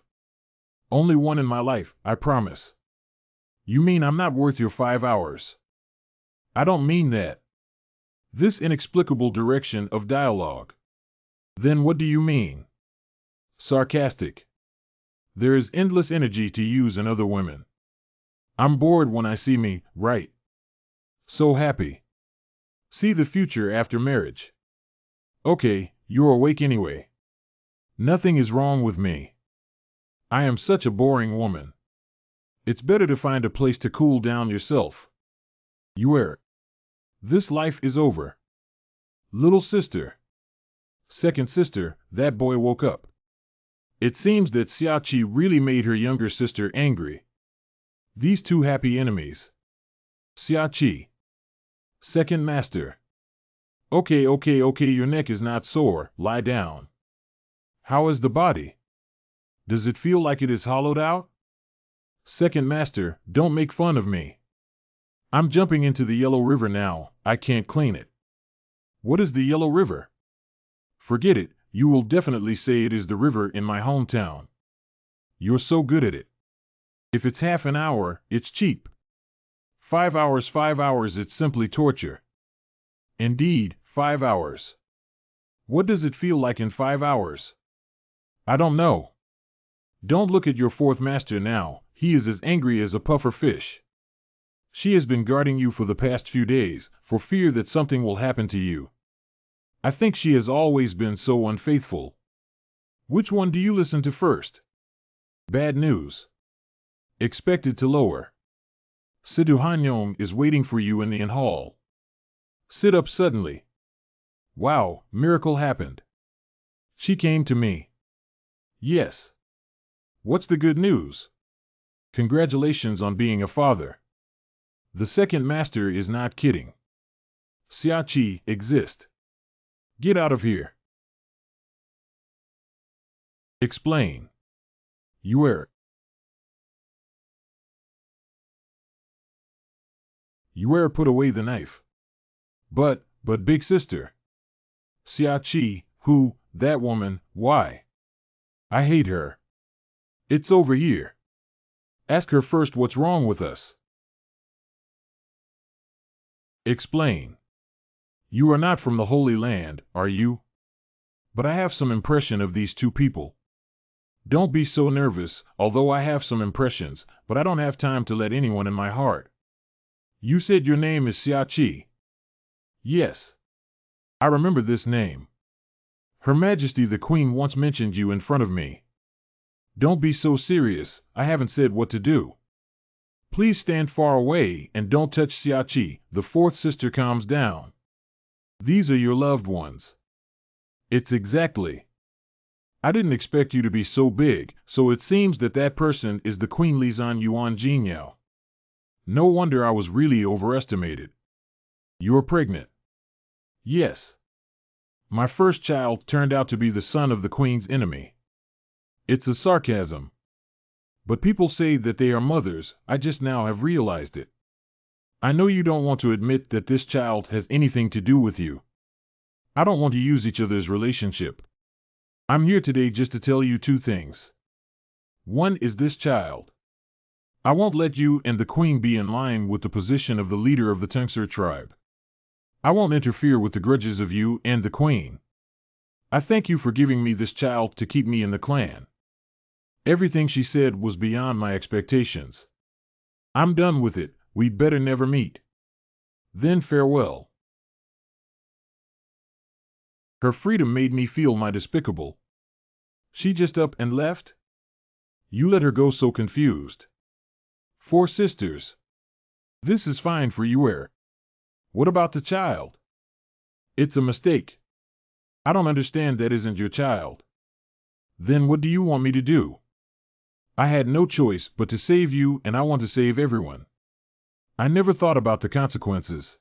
Only one in my life, I promise. You mean I'm not worth your 5 hours? I don't mean that. This inexplicable direction of dialogue. Then what do you mean? Sarcastic. There is endless energy to use in other women. I'm bored when I see me, right? So happy. See the future after marriage. Okay, you're awake anyway. Nothing is wrong with me. I am such a boring woman. It's better to find a place to cool down yourself. You are. This life is over. Little sister. Second sister, that boy woke up. It seems that Siai really made her younger sister angry. These two happy enemies. Siai. Second master. Okay, your neck is not sore, lie down. How is the body? Does it feel like it is hollowed out? Second master, don't make fun of me. I'm jumping into the Yellow River now, I can't clean it. What is the Yellow River? Forget it, you will definitely say it is the river in my hometown. You're so good at it. If it's half an hour, it's cheap. 5 hours, it's simply torture. Indeed, 5 hours. What does it feel like in 5 hours? I don't know. Don't look at your fourth master now, he is as angry as a puffer fish. She has been guarding you for the past few days, for fear that something will happen to you. I think she has always been so unfaithful. Which one do you listen to first? Bad news. Expected to lower. Sidu Hanyong is waiting for you in the inn hall. Sit up suddenly. Wow, miracle happened. She came to me. Yes. What's the good news? Congratulations on being a father. The second master is not kidding. Siai exist. Get out of here. Explain. You are. Put away the knife. But big sister. Siai, who, that woman, why? I hate her. It's over here. Ask her first what's wrong with us. Explain. You are not from the Holy Land, are you? But I have some impression of these two people. Don't be so nervous, although I have some impressions, but I don't have time to let anyone in my heart. You said your name is Siai. Yes, I remember this name. Her Majesty the Queen once mentioned you in front of me. Don't be so serious, I haven't said what to do. Please stand far away and don't touch Siai. The fourth sister calms down. These are your loved ones. It's exactly. I didn't expect you to be so big, so it seems that person is the Queen Lizan Yuan Jinyao. No wonder I was really overestimated. You're pregnant. Yes. My first child turned out to be the son of the Queen's enemy. It's a sarcasm. But people say that they are mothers, I just now have realized it. I know you don't want to admit that this child has anything to do with you. I don't want to use each other's relationship. I'm here today just to tell you two things. One is this child. I won't let you and the Queen be in line with the position of the leader of the Tungsur tribe. I won't interfere with the grudges of you and the Queen. I thank you for giving me this child to keep me in the clan. Everything she said was beyond my expectations. I'm done with it, we'd better never meet. Then farewell. Her freedom made me feel my despicable. She just up and left? You let her go so confused. Four sisters. This is fine for you. What about the child? It's a mistake. I don't understand, that isn't your child. Then what do you want me to do? I had no choice but to save you, and I want to save everyone. I never thought about the consequences.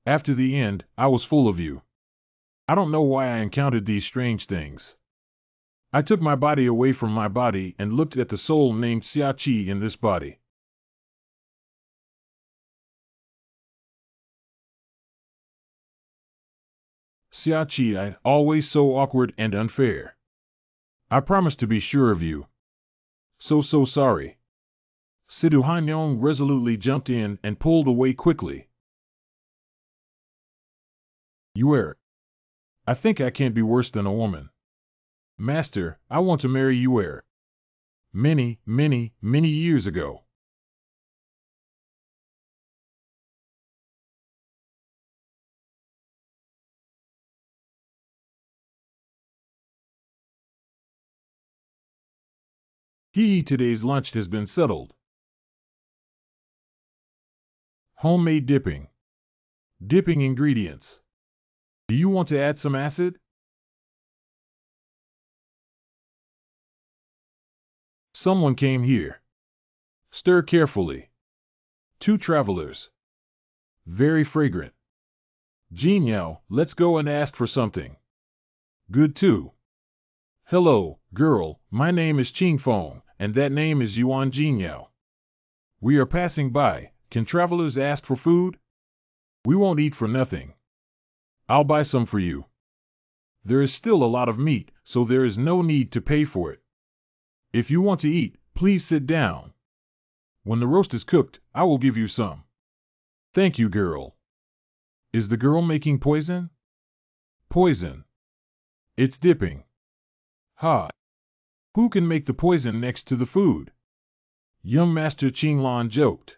After the end, I was full of you. I don't know why I encountered these strange things. I took my body away from my body and looked at the soul named Siai in this body. Siai, always so awkward and unfair. I promised to be sure of you. So sorry. Sidu Hanyong resolutely jumped in and pulled away quickly. I think I can't be worse than a woman. Master, I want to marry you. Many years ago. Today's lunch has been settled. Homemade dipping. Dipping ingredients. Do you want to add some acid? Someone came here. Stir carefully. 2 travelers. Very fragrant. Jinyao, let's go and ask for something. Good too. Hello, girl, my name is Qingfeng, and that name is Yuan Jinyao. We are passing by. Can travelers ask for food? We won't eat for nothing. I'll buy some for you. There is still a lot of meat, so there is no need to pay for it. If you want to eat, please sit down. When the roast is cooked, I will give you some. Thank you, girl. Is the girl making poison? Poison. It's dipping. Ha! Who can make the poison next to the food? Young Master Qinglan joked.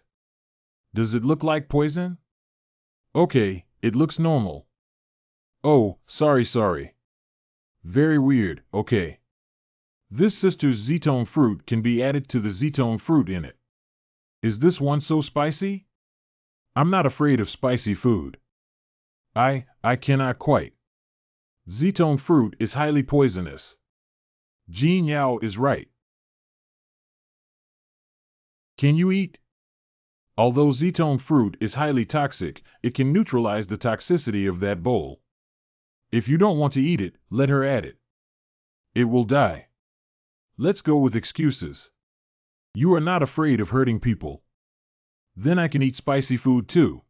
Does it look like poison? Okay, it looks normal. Oh, sorry. Very weird, okay. This sister's zetone fruit can be added to the zetone fruit in it. Is this one so spicy? I'm not afraid of spicy food. I cannot quite. Zetone fruit is highly poisonous. Jin Yao is right. Can you eat? Although zetone fruit is highly toxic, it can neutralize the toxicity of that bowl. If you don't want to eat it, let her add it. It will die. Let's go with excuses. You are not afraid of hurting people. Then I can eat spicy food too.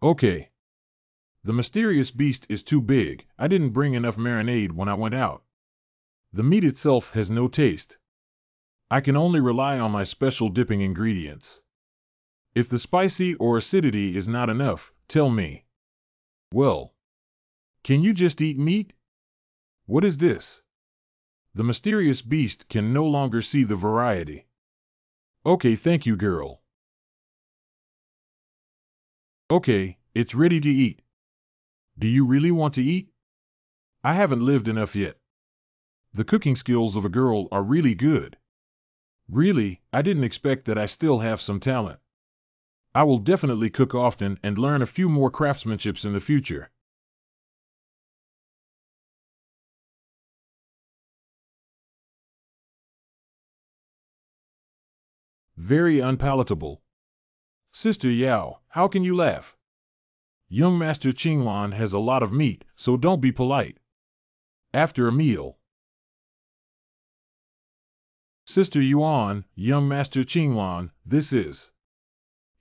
Okay. The mysterious beast is too big. I didn't bring enough marinade when I went out. The meat itself has no taste. I can only rely on my special dipping ingredients. If the spicy or acidity is not enough, tell me. Well, can you just eat meat? What is this? The mysterious beast can no longer see the variety. Okay, thank you, girl. Okay, it's ready to eat. Do you really want to eat? I haven't lived enough yet. The cooking skills of a girl are really good. Really, I didn't expect that I still have some talent. I will definitely cook often and learn a few more craftsmanships in the future. Very unpalatable. Sister Yao, how can you laugh? Young Master Qinglan has a lot of meat, so don't be polite. After a meal. Sister Yuan, young Master Qinglan, this is.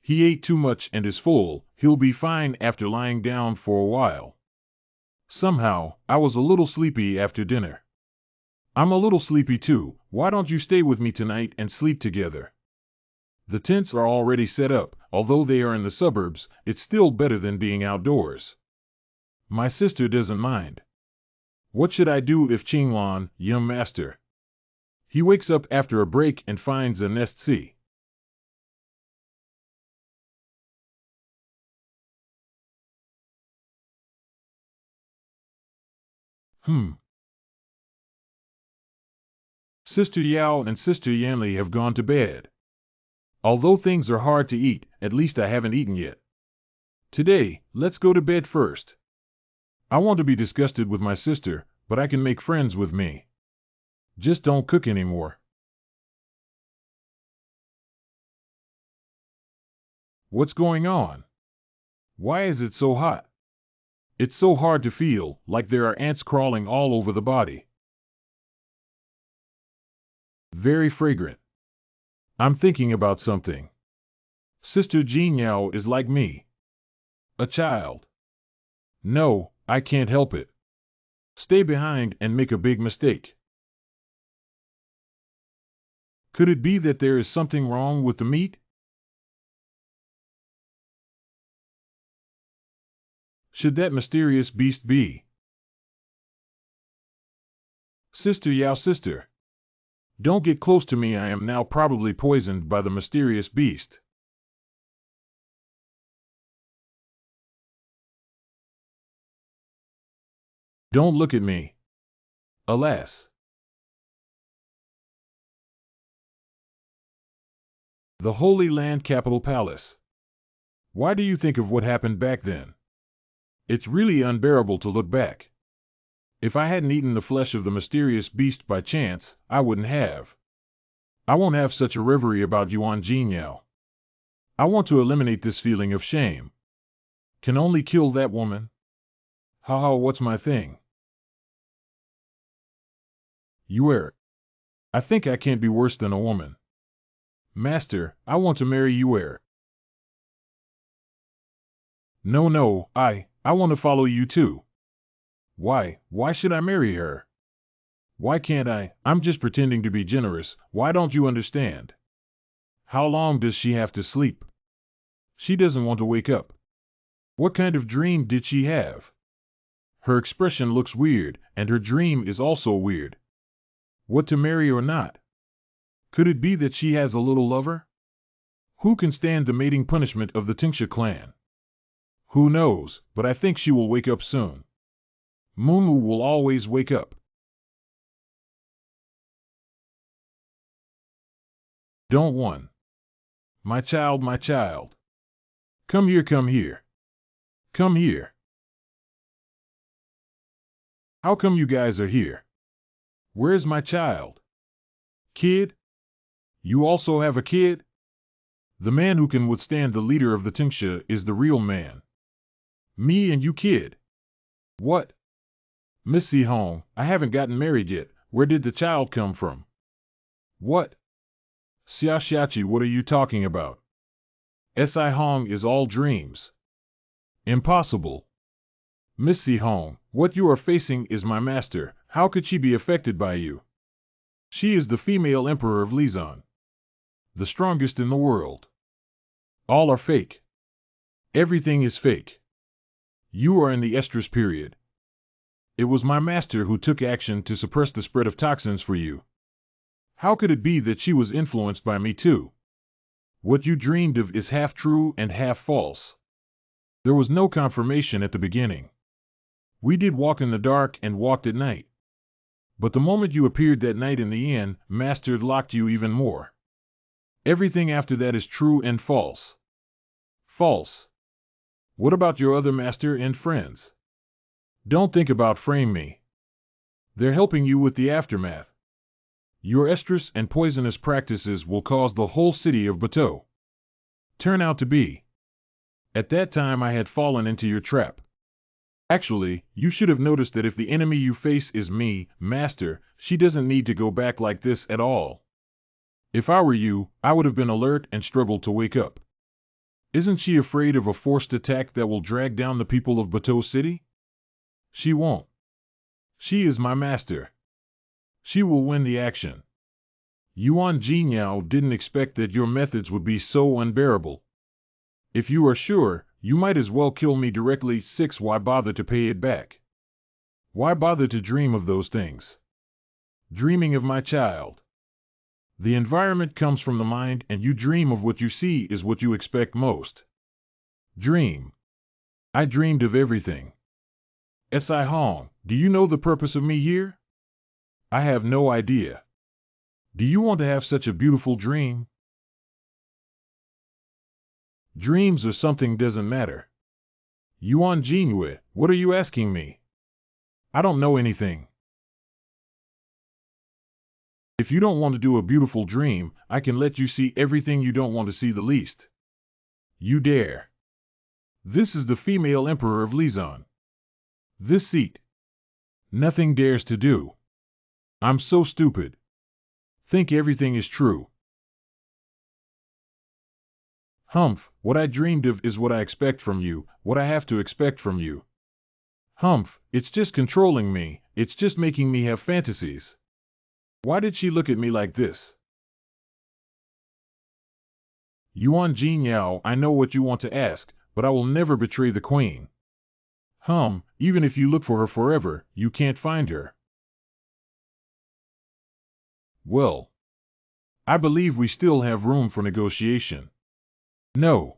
He ate too much and is full, he'll be fine after lying down for a while. Somehow, I was a little sleepy after dinner. I'm a little sleepy too, why don't you stay with me tonight and sleep together? The tents are already set up, although they are in the suburbs, it's still better than being outdoors. My sister doesn't mind. What should I do if Qinglan, young master? He wakes up after a break and finds a nest sea. Hmm. Sister Yao and Sister Yanli have gone to bed. Although things are hard to eat, at least I haven't eaten yet. Today, let's go to bed first. I want to be disgusted with my sister, but I can make friends with me. Just don't cook anymore. What's going on? Why is it so hot? It's so hard to feel, like there are ants crawling all over the body. Very fragrant. I'm thinking about something. Sister Jean Yao is like me. A child. No, I can't help it. Stay behind and make a big mistake. Could it be that there is something wrong with the meat? Should that mysterious beast be? Sister Yao, sister. Don't get close to me, I am now probably poisoned by the mysterious beast. Don't look at me. Alas. The Holy Land Capital Palace. Why do you think of what happened back then? It's really unbearable to look back. If I hadn't eaten the flesh of the mysterious beast by chance, I wouldn't have. I won't have such a reverie about Yuan Jinyao. I want to eliminate this feeling of shame. Can only kill that woman? Haha, what's my thing? You are. I think I can't be worse than a woman. Master, I want to marry you. No, no, I want to follow you too. Why should I marry her? Why can't I? I'm just pretending to be generous, why don't you understand? How long does she have to sleep? She doesn't want to wake up. What kind of dream did she have? Her expression looks weird, and her dream is also weird. What to marry or not? Could it be that she has a little lover? Who can stand the mating punishment of the Tingsha clan? Who knows, but I think she will wake up soon. Mumu will always wake up. Don't one. My child, my child. Come here, come here. Come here. How come you guys are here? Where's my child? Kid? You also have a kid? The man who can withstand the leader of the Tingsha is the real man. Me and you, kid. What? Missy Hong, I haven't gotten married yet. Where did the child come from? What? Xiaxiachi, what are you talking about? Si Hong is all dreams. Impossible. Missy Hong, what you are facing is my master. How could she be affected by you? She is the female emperor of Lizan. The strongest in the world. All are fake. Everything is fake. You are in the estrus period. It was my master who took action to suppress the spread of toxins for you. How could it be that she was influenced by me too? What you dreamed of is half true and half false. There was no confirmation at the beginning. We did walk in the dark and walked at night. But the moment you appeared that night in the inn, Master locked you even more. Everything after that is true and false. False. What about your other master and friends? Don't think about frame me. They're helping you with the aftermath. Your estrus and poisonous practices will cause the whole city of Barto turn out to be. At that time I had fallen into your trap. Actually, you should have noticed that if the enemy you face is me, Master, she doesn't need to go back like this at all. If I were you, I would have been alert and struggled to wake up. Isn't she afraid of a forced attack that will drag down the people of Barto City? She won't. She is my master. She will win the action. Yuan Jinyao didn't expect that your methods would be so unbearable. If you are sure, you might as well kill me directly. 6. Why bother to pay it back? Why bother to dream of those things? Dreaming of my child. The environment comes from the mind, and you dream of what you see is what you expect most. Dream. I dreamed of everything. Si Hong, do you know the purpose of me here? I have no idea. Do you want to have such a beautiful dream? Dreams or something doesn't matter. Yuan Jingyue, what are you asking me? I don't know anything. If you don't want to do a beautiful dream, I can let you see everything you don't want to see the least. You dare. This is the female emperor of Lizon. This seat. Nothing dares to do. I'm so stupid. Think everything is true. Humph, what I dreamed of is what I expect from you, what I have to expect from you. Humph, it's just controlling me, it's just making me have fantasies. Why did she look at me like this? Yuan Jinyao, I know what you want to ask, but I will never betray the queen. Even if you look for her forever, you can't find her. Well, I believe we still have room for negotiation. No.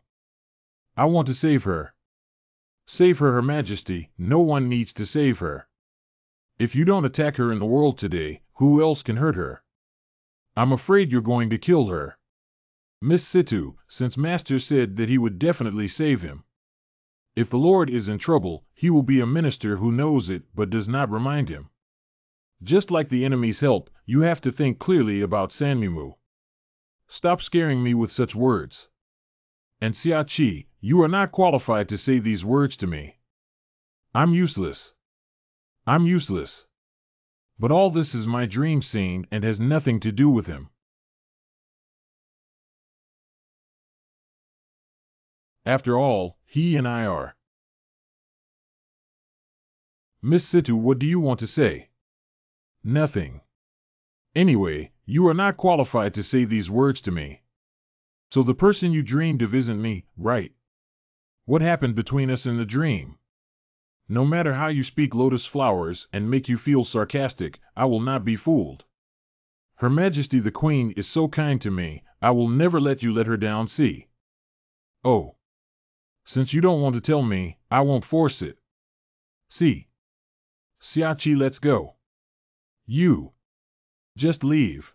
I want to save her. Save her, Her Majesty, no one needs to save her. If you don't attack her in the world today, who else can hurt her? I'm afraid you're going to kill her. Miss Situ, since Master said that he would definitely save him. If the Lord is in trouble, he will be a minister who knows it but does not remind him. Just like the enemy's help, you have to think clearly about Sanmimu. Stop scaring me with such words. And Siai, you are not qualified to say these words to me. I'm useless. I'm useless. But all this is my dream scene and has nothing to do with him. After all, he and I are. Miss Situ, what do you want to say? Nothing. Anyway, you are not qualified to say these words to me. So the person you dreamed of isn't me, right? What happened between us in the dream? No matter how you speak lotus flowers and make you feel sarcastic, I will not be fooled. Her Majesty the Queen is so kind to me, I will never let you let her down. See? Oh. Since you don't want to tell me, I won't force it. See? Siai, let's go. You. Just leave.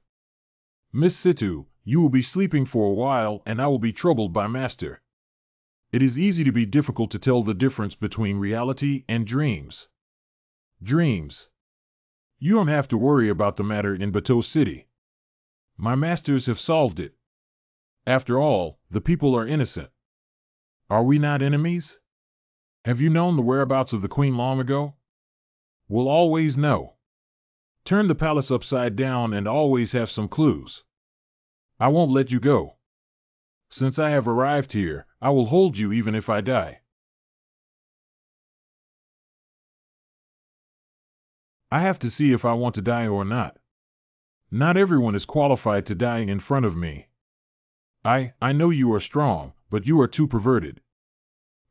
Miss Situ, you will be sleeping for a while and I will be troubled by Master. It is easy to be difficult to tell the difference between reality and dreams. Dreams. You don't have to worry about the matter in Barto City. My masters have solved it. After all, the people are innocent. Are we not enemies? Have you known the whereabouts of the queen long ago? We'll always know. Turn the palace upside down and always have some clues. I won't let you go. Since I have arrived here, I will hold you even if I die. I have to see if I want to die or not. Not everyone is qualified to die in front of me. I know you are strong, but you are too perverted.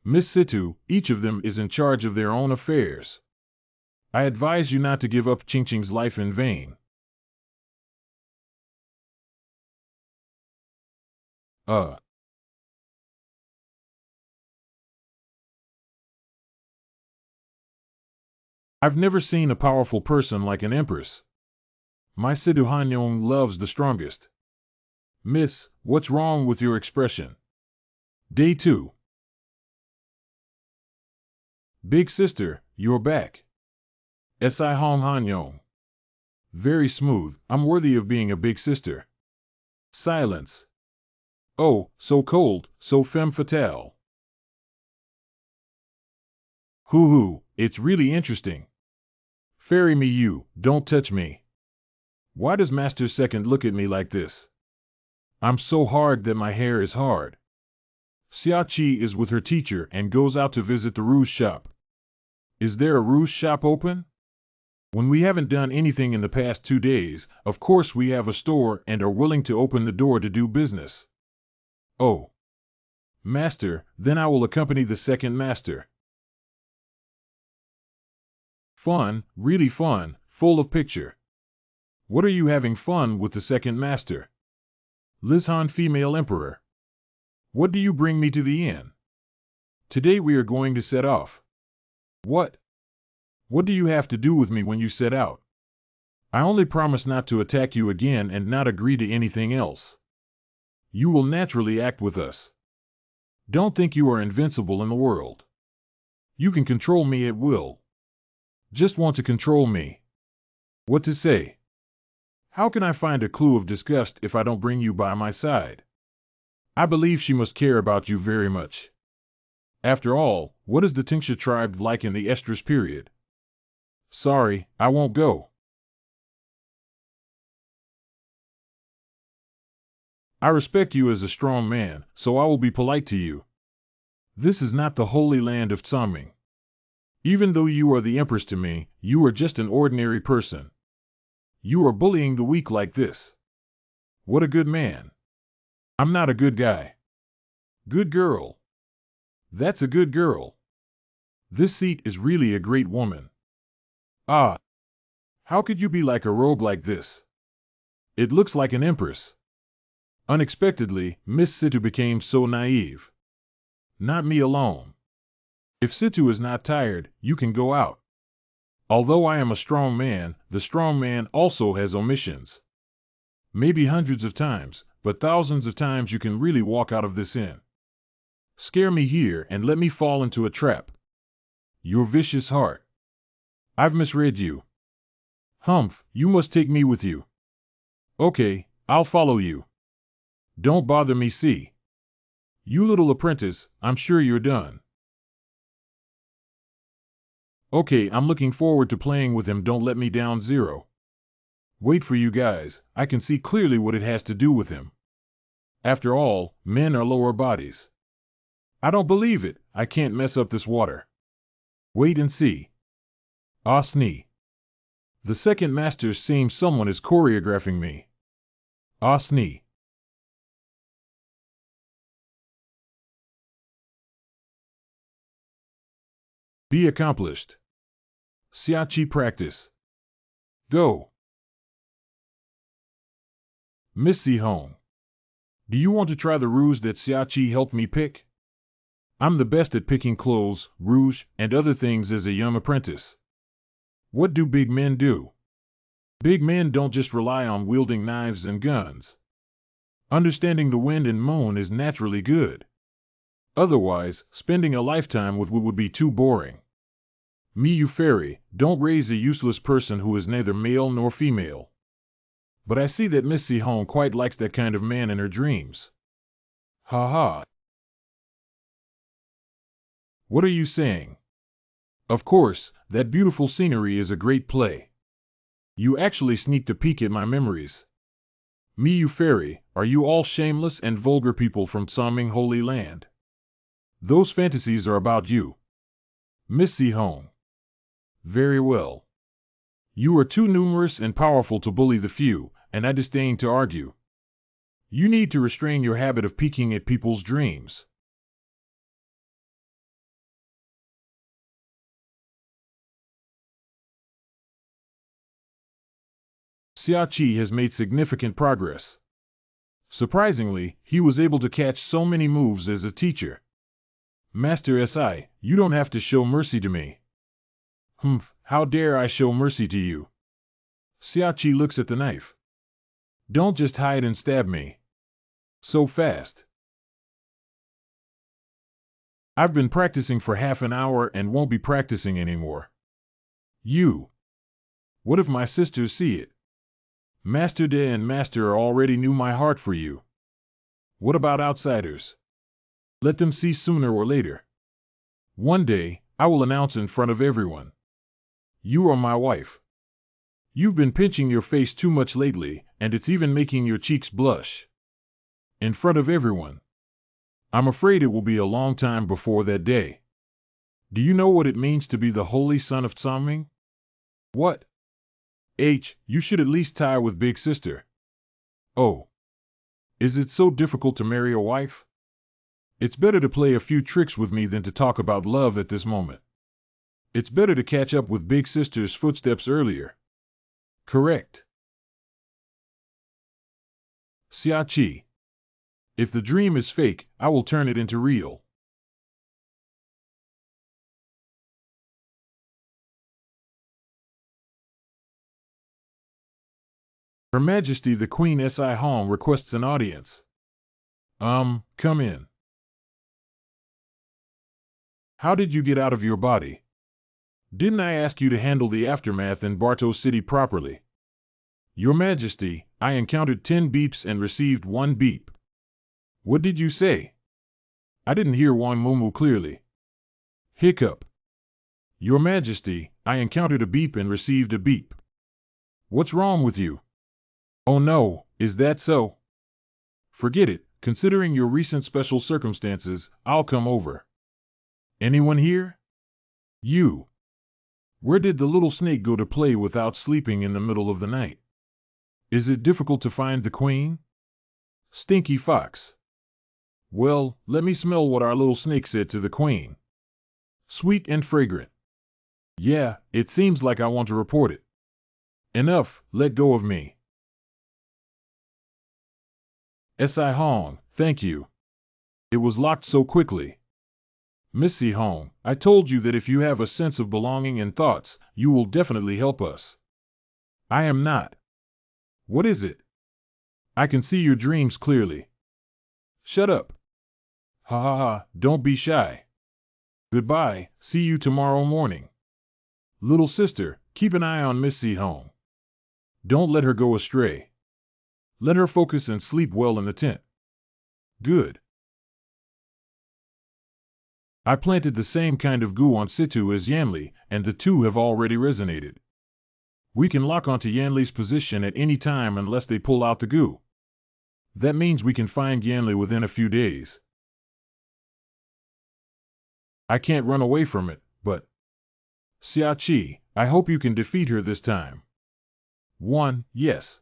Miss Situ, each of them is in charge of their own affairs. I advise you not to give up Chingching's life in vain. I've never seen a powerful person like an empress. My Situ Hanyong loves the strongest. Miss, what's wrong with your expression? Day 2. Big sister, you're back. Sai Hong Hanyong. Very smooth, I'm worthy of being a big sister. Silence. Oh, so cold, so femme fatale. Hoo-hoo, it's really interesting. Ferry me you, don't touch me. Why does Master Second look at me like this? I'm so hard that my hair is hard. Xia Qi is with her teacher and goes out to visit the rouge shop. Is there a rouge shop open? When we haven't done anything in the past 2 days, of course we have a store and are willing to open the door to do business. Oh. Master, then I will accompany the second master. Fun, really fun, full of picture. What are you having fun with the second master? Lizhan female emperor. What do you bring me to the inn? Today we are going to set off. What? What do you have to do with me when you set out? I only promise not to attack you again and not agree to anything else. You will naturally act with us. Don't think you are invincible in the world. You can control me at will. Just want to control me. What to say? How can I find a clue of disgust if I don't bring you by my side? I believe she must care about you very much. After all, what is the Tingsha tribe like in the estrus period? Sorry, I won't go. I respect you as a strong man, so I will be polite to you. This is not the holy land of Tsangming. Even though you are the empress to me, you are just an ordinary person. You are bullying the weak like this. What a good man. I'm not a good guy. Good girl. That's a good girl. This seat is really a great woman. Ah. How could you be like a robe like this? It looks like an empress. Unexpectedly, Miss Situ became so naive. Not me alone. If Situ is not tired, you can go out. Although I am a strong man, the strong man also has omissions. Maybe hundreds of times, but thousands of times you can really walk out of this inn. Scare me here and let me fall into a trap. Your vicious heart. I've misread you. Humph, you must take me with you. Okay, I'll follow you. Don't bother me, see. You little apprentice, I'm sure you're done. Okay, I'm looking forward to playing with him. Don't let me down, Zero. Wait for you guys, I can see clearly what it has to do with him. After all, men are lower bodies. I don't believe it, I can't mess up this water. Wait and see. Ah, snee. The second master seems someone is choreographing me. Ah, snee. Be accomplished. Siachi practice. Go. Miss Si Hong. Do you want to try the rouge that Siachi helped me pick? I'm the best at picking clothes, rouge, and other things as a young apprentice. What do big men do? Big men don't just rely on wielding knives and guns. Understanding the wind and moon is naturally good. Otherwise, spending a lifetime with would be too boring. Me, you fairy, don't raise a useless person who is neither male nor female. But I see that Miss Si Hong quite likes that kind of man in her dreams. Ha ha. What are you saying? Of course, that beautiful scenery is a great play. You actually sneaked a peek at my memories. Me, you fairy, are you all shameless and vulgar people from Tsangming Holy Land? Those fantasies are about you. Miss Si Hong. Very well. You are too numerous and powerful to bully the few, and I disdain to argue. You need to restrain your habit of peeking at people's dreams. Siachi has made significant progress. Surprisingly, he was able to catch so many moves as a teacher. Master Si, you don't have to show mercy to me. Humph, how dare I show mercy to you? Siai looks at the knife. Don't just hide and stab me. So fast. I've been practicing for half an hour and won't be practicing anymore. You. What if my sisters see it? Master De and Master already knew my heart for you. What about outsiders? Let them see sooner or later. One day, I will announce in front of everyone. You are my wife. You've been pinching your face too much lately, and it's even making your cheeks blush. In front of everyone. I'm afraid it will be a long time before that day. Do you know what it means to be the holy son of Tsaming? What? You should at least tie with big sister. Oh. Is it so difficult to marry a wife? It's better to play a few tricks with me than to talk about love at this moment. It's better to catch up with big sister's footsteps earlier. Correct. Siai. If the dream is fake, I will turn it into real. Her Majesty the Queen Si Hong requests an audience. Come in. How did you get out of your body? Didn't I ask you to handle the aftermath in Barto City properly? Your Majesty, I encountered 10 beeps and received 1 beep. What did you say? I didn't hear Gong Mo clearly. Hiccup. Your Majesty, I encountered a beep and received a beep. What's wrong with you? Oh no, is that so? Forget it, considering your recent special circumstances, I'll come over. Anyone here? You. Where did the little snake go to play without sleeping in the middle of the night? Is it difficult to find the queen? Stinky fox. Well, let me smell what our little snake said to the queen. Sweet and fragrant. Yeah, it seems like I want to report it. Enough, let go of me. Si Hong, thank you. It was locked so quickly. Missy Hong, I told you that if you have a sense of belonging and thoughts, you will definitely help us. I am not. What is it? I can see your dreams clearly. Shut up. Ha ha ha, don't be shy. Goodbye, see you tomorrow morning. Little sister, keep an eye on Missy Hong. Don't let her go astray. Let her focus and sleep well in the tent. Good. I planted the same kind of goo on Situ as Yanli, and the two have already resonated. We can lock onto Yanli's position at any time unless they pull out the goo. That means we can find Yanli within a few days. I can't run away from it, but... Siai, I hope you can defeat her this time. 1. Yes.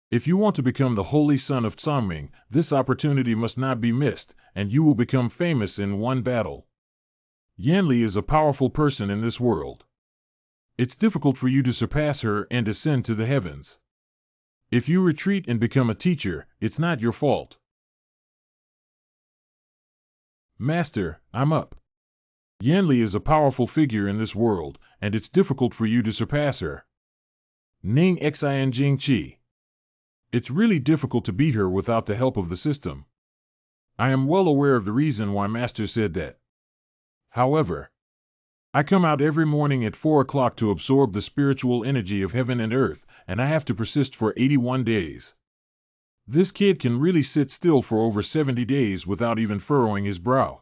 If you want to become the holy son of Tsaming, this opportunity must not be missed, and you will become famous in one battle. Yanli is a powerful person in this world. It's difficult for you to surpass her and ascend to the heavens. If you retreat and become a teacher, it's not your fault. Master, I'm up. Yanli is a powerful figure in this world, and it's difficult for you to surpass her. Ning Xin Jing Qi. It's really difficult to beat her without the help of the system. I am well aware of the reason why Master said that. However, I come out every morning at 4 o'clock to absorb the spiritual energy of heaven and earth, and I have to persist for 81 days. This kid can really sit still for over 70 days without even furrowing his brow.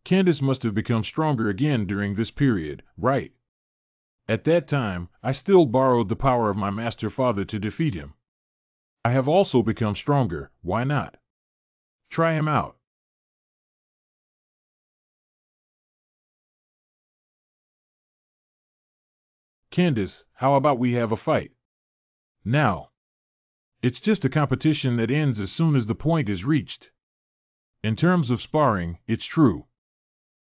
Candace must have become stronger again during this period, right? At that time, I still borrowed the power of my master father to defeat him. I have also become stronger, why not? Try him out. Candace, how about we have a fight? Now. It's just a competition that ends as soon as the point is reached. In terms of sparring, it's true.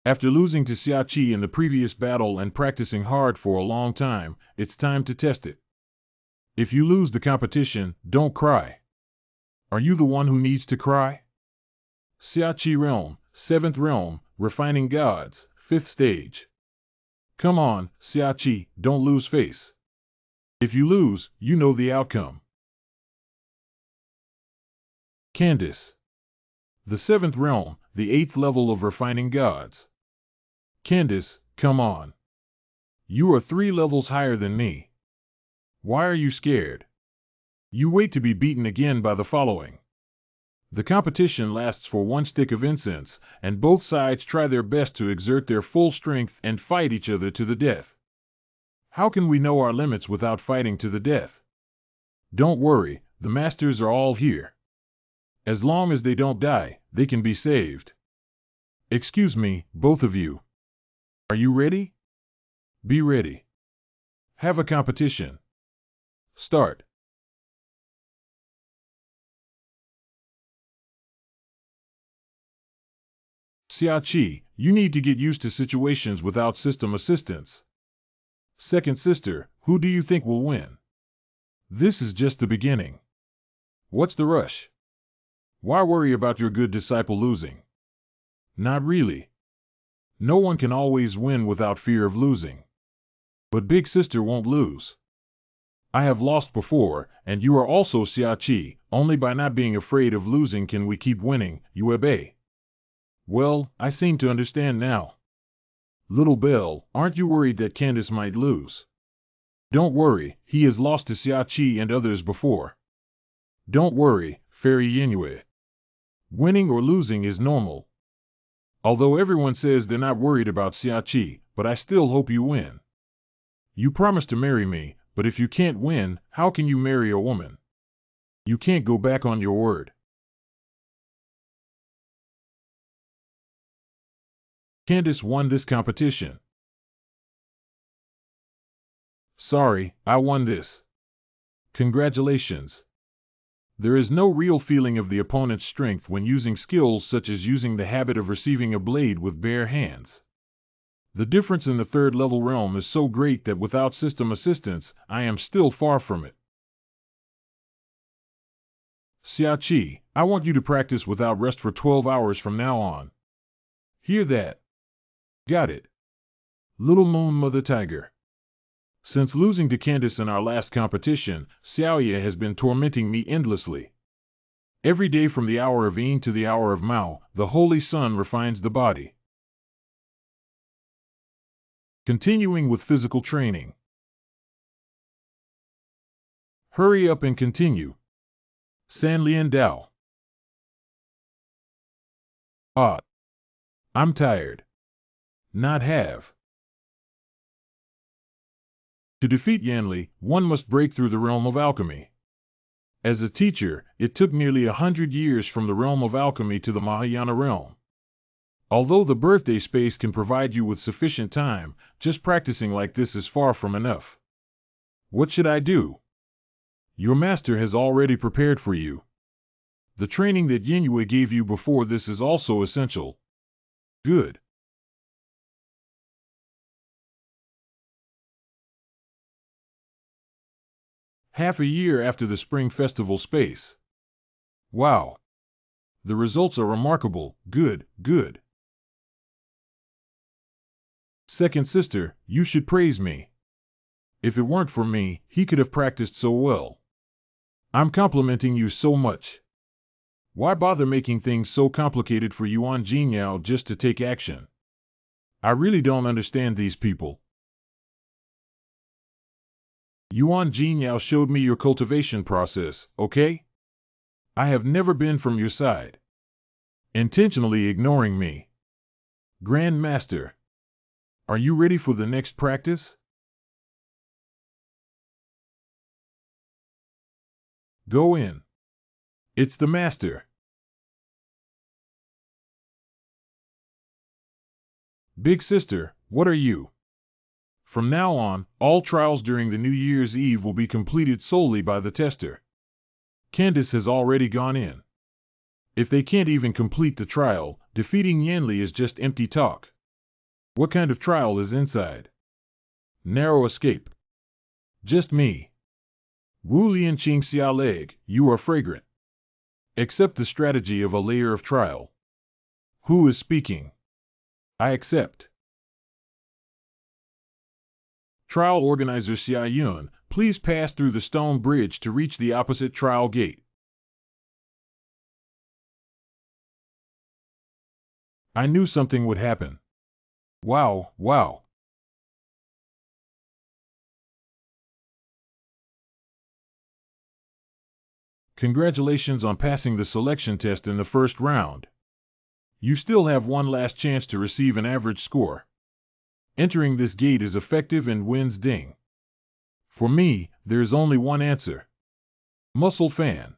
After losing to Siai in the previous battle and practicing hard for a long time, it's time to test it. If you lose the competition, don't cry. Are you the one who needs to cry? Siai realm, 7th realm, refining gods, 5th stage. Come on, Siai, don't lose face. If you lose, you know the outcome. Candace. The 7th realm, the 8th level of refining gods. Candace, come on. You are 3 levels higher than me. Why are you scared? You wait to be beaten again by the following. The competition lasts for 1 stick of incense, and both sides try their best to exert their full strength and fight each other to the death. How can we know our limits without fighting to the death? Don't worry, the masters are all here. As long as they don't die, they can be saved. Excuse me, both of you. Are you ready? Be ready. Have a competition. Start. Siai, you need to get used to situations without system assistance. Second sister, who do you think will win? This is just the beginning. What's the rush? Why worry about your good disciple losing? Not really. No one can always win without fear of losing. But big sister won't lose. I have lost before, and you are also Siai. Only by not being afraid of losing can we keep winning, Uebe. Well, I seem to understand now. Little Belle, aren't you worried that Candace might lose? Don't worry, he has lost to Siai and others before. Don't worry, Fairy Yinue. Winning or losing is normal. Although everyone says they're not worried about Siai, but I still hope you win. You promised to marry me, but if you can't win, how can you marry a woman? You can't go back on your word. Candace won this competition. Sorry, I won this. Congratulations. There is no real feeling of the opponent's strength when using skills such as using the habit of receiving a blade with bare hands. The difference in the 3rd level realm is so great that without system assistance, I am still far from it. Siai, I want you to practice without rest for 12 hours from now on. Hear that? Got it. Little Moon Mother Tiger. Since losing to Candace in our last competition, Siai has been tormenting me endlessly. Every day from the hour of Yin to the hour of Mao, the Holy Sun refines the body. Continuing with physical training. Hurry up and continue. San Lian Dao. Ah. I'm tired. Not have. To defeat Yanli, one must break through the realm of alchemy. As a teacher, it took nearly 100 years from the realm of alchemy to the Mahayana realm. Although the birthday space can provide you with sufficient time, just practicing like this is far from enough. What should I do? Your master has already prepared for you. The training that Yinue gave you before this is also essential. Good. Half a year after the Spring Festival space. Wow. The results are remarkable. Good, good. Second sister, you should praise me. If it weren't for me, he could have practiced so well. I'm complimenting you so much. Why bother making things so complicated for Yuan Jinyao just to take action? I really don't understand these people. Yuan Jinyao showed me your cultivation process, okay? I have never been from your side. Intentionally ignoring me. Grand Master. Are you ready for the next practice? Go in. It's the master. Big sister, what are you? From now on, all trials during the New Year's Eve will be completed solely by the tester. Candace has already gone in. If they can't even complete the trial, defeating Yanli is just empty talk. What kind of trial is inside? Narrow escape. Just me. Wu Lian Qing Xia Leg, you are fragrant. Accept the strategy of a layer of trial. Who is speaking? I accept. Trial Organizer Siai Yun, please pass through the stone bridge to reach the opposite trial gate. I knew something would happen. Wow, wow. Congratulations on passing the selection test in the first round. You still have one last chance to receive an average score. Entering this gate is effective and wins ding. For me, there is only one answer. Muscle fan.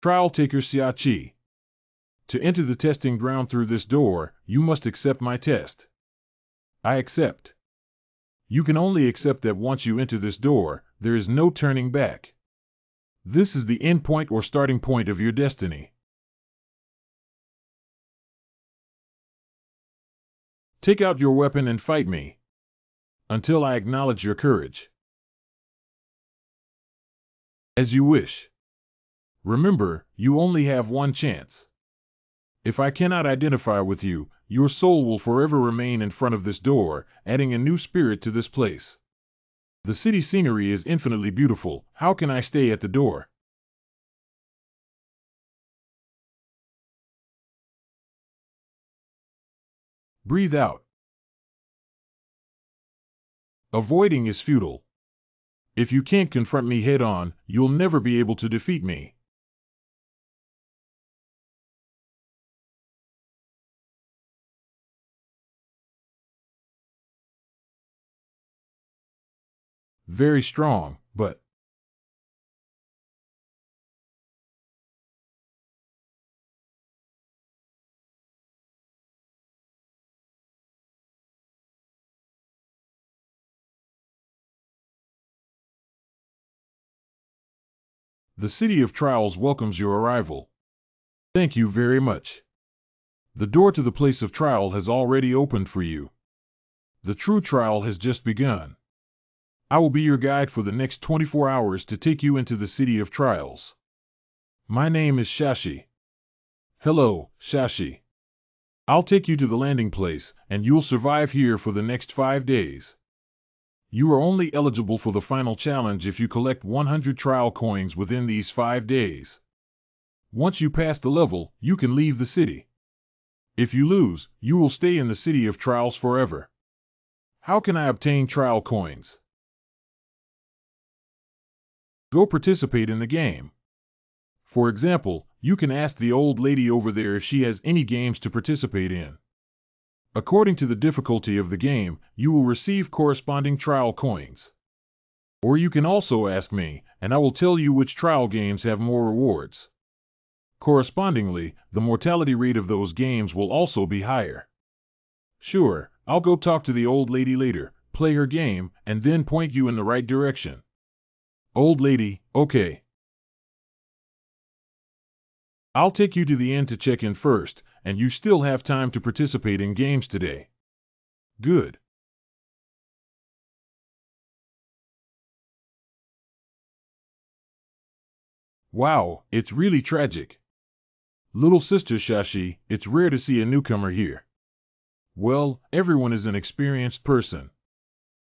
Trial taker Siachi. To enter the testing ground through this door, you must accept my test. I accept. You can only accept that once you enter this door, there is no turning back. This is the end point or starting point of your destiny. Take out your weapon and fight me. Until I acknowledge your courage. As you wish. Remember, you only have one chance. If I cannot identify with you, your soul will forever remain in front of this door, adding a new spirit to this place. The city scenery is infinitely beautiful. How can I stay at the door? Breathe out. Avoiding is futile. If you can't confront me head-on, you'll never be able to defeat me. Very strong, but the City of Trials welcomes your arrival. Thank you very much. The door to the place of trial has already opened for you. The true trial has just begun. I will be your guide for the next 24 hours to take you into the City of Trials. My name is Shashi. Hello, Shashi. I'll take you to the landing place, and you'll survive here for the next 5 days. You are only eligible for the final challenge if you collect 100 trial coins within these 5 days. Once you pass the level, you can leave the city. If you lose, you will stay in the City of Trials forever. How can I obtain trial coins? Go participate in the game. For example, you can ask the old lady over there if she has any games to participate in. According to the difficulty of the game, you will receive corresponding trial coins. Or you can also ask me, and I will tell you which trial games have more rewards. Correspondingly, the mortality rate of those games will also be higher. Sure, I'll go talk to the old lady later, play her game, and then point you in the right direction. Old lady, okay. I'll take you to the inn to check in first, and you still have time to participate in games today. Good. Wow, it's really tragic. Little sister Shashi, it's rare to see a newcomer here. Well, everyone is an experienced person.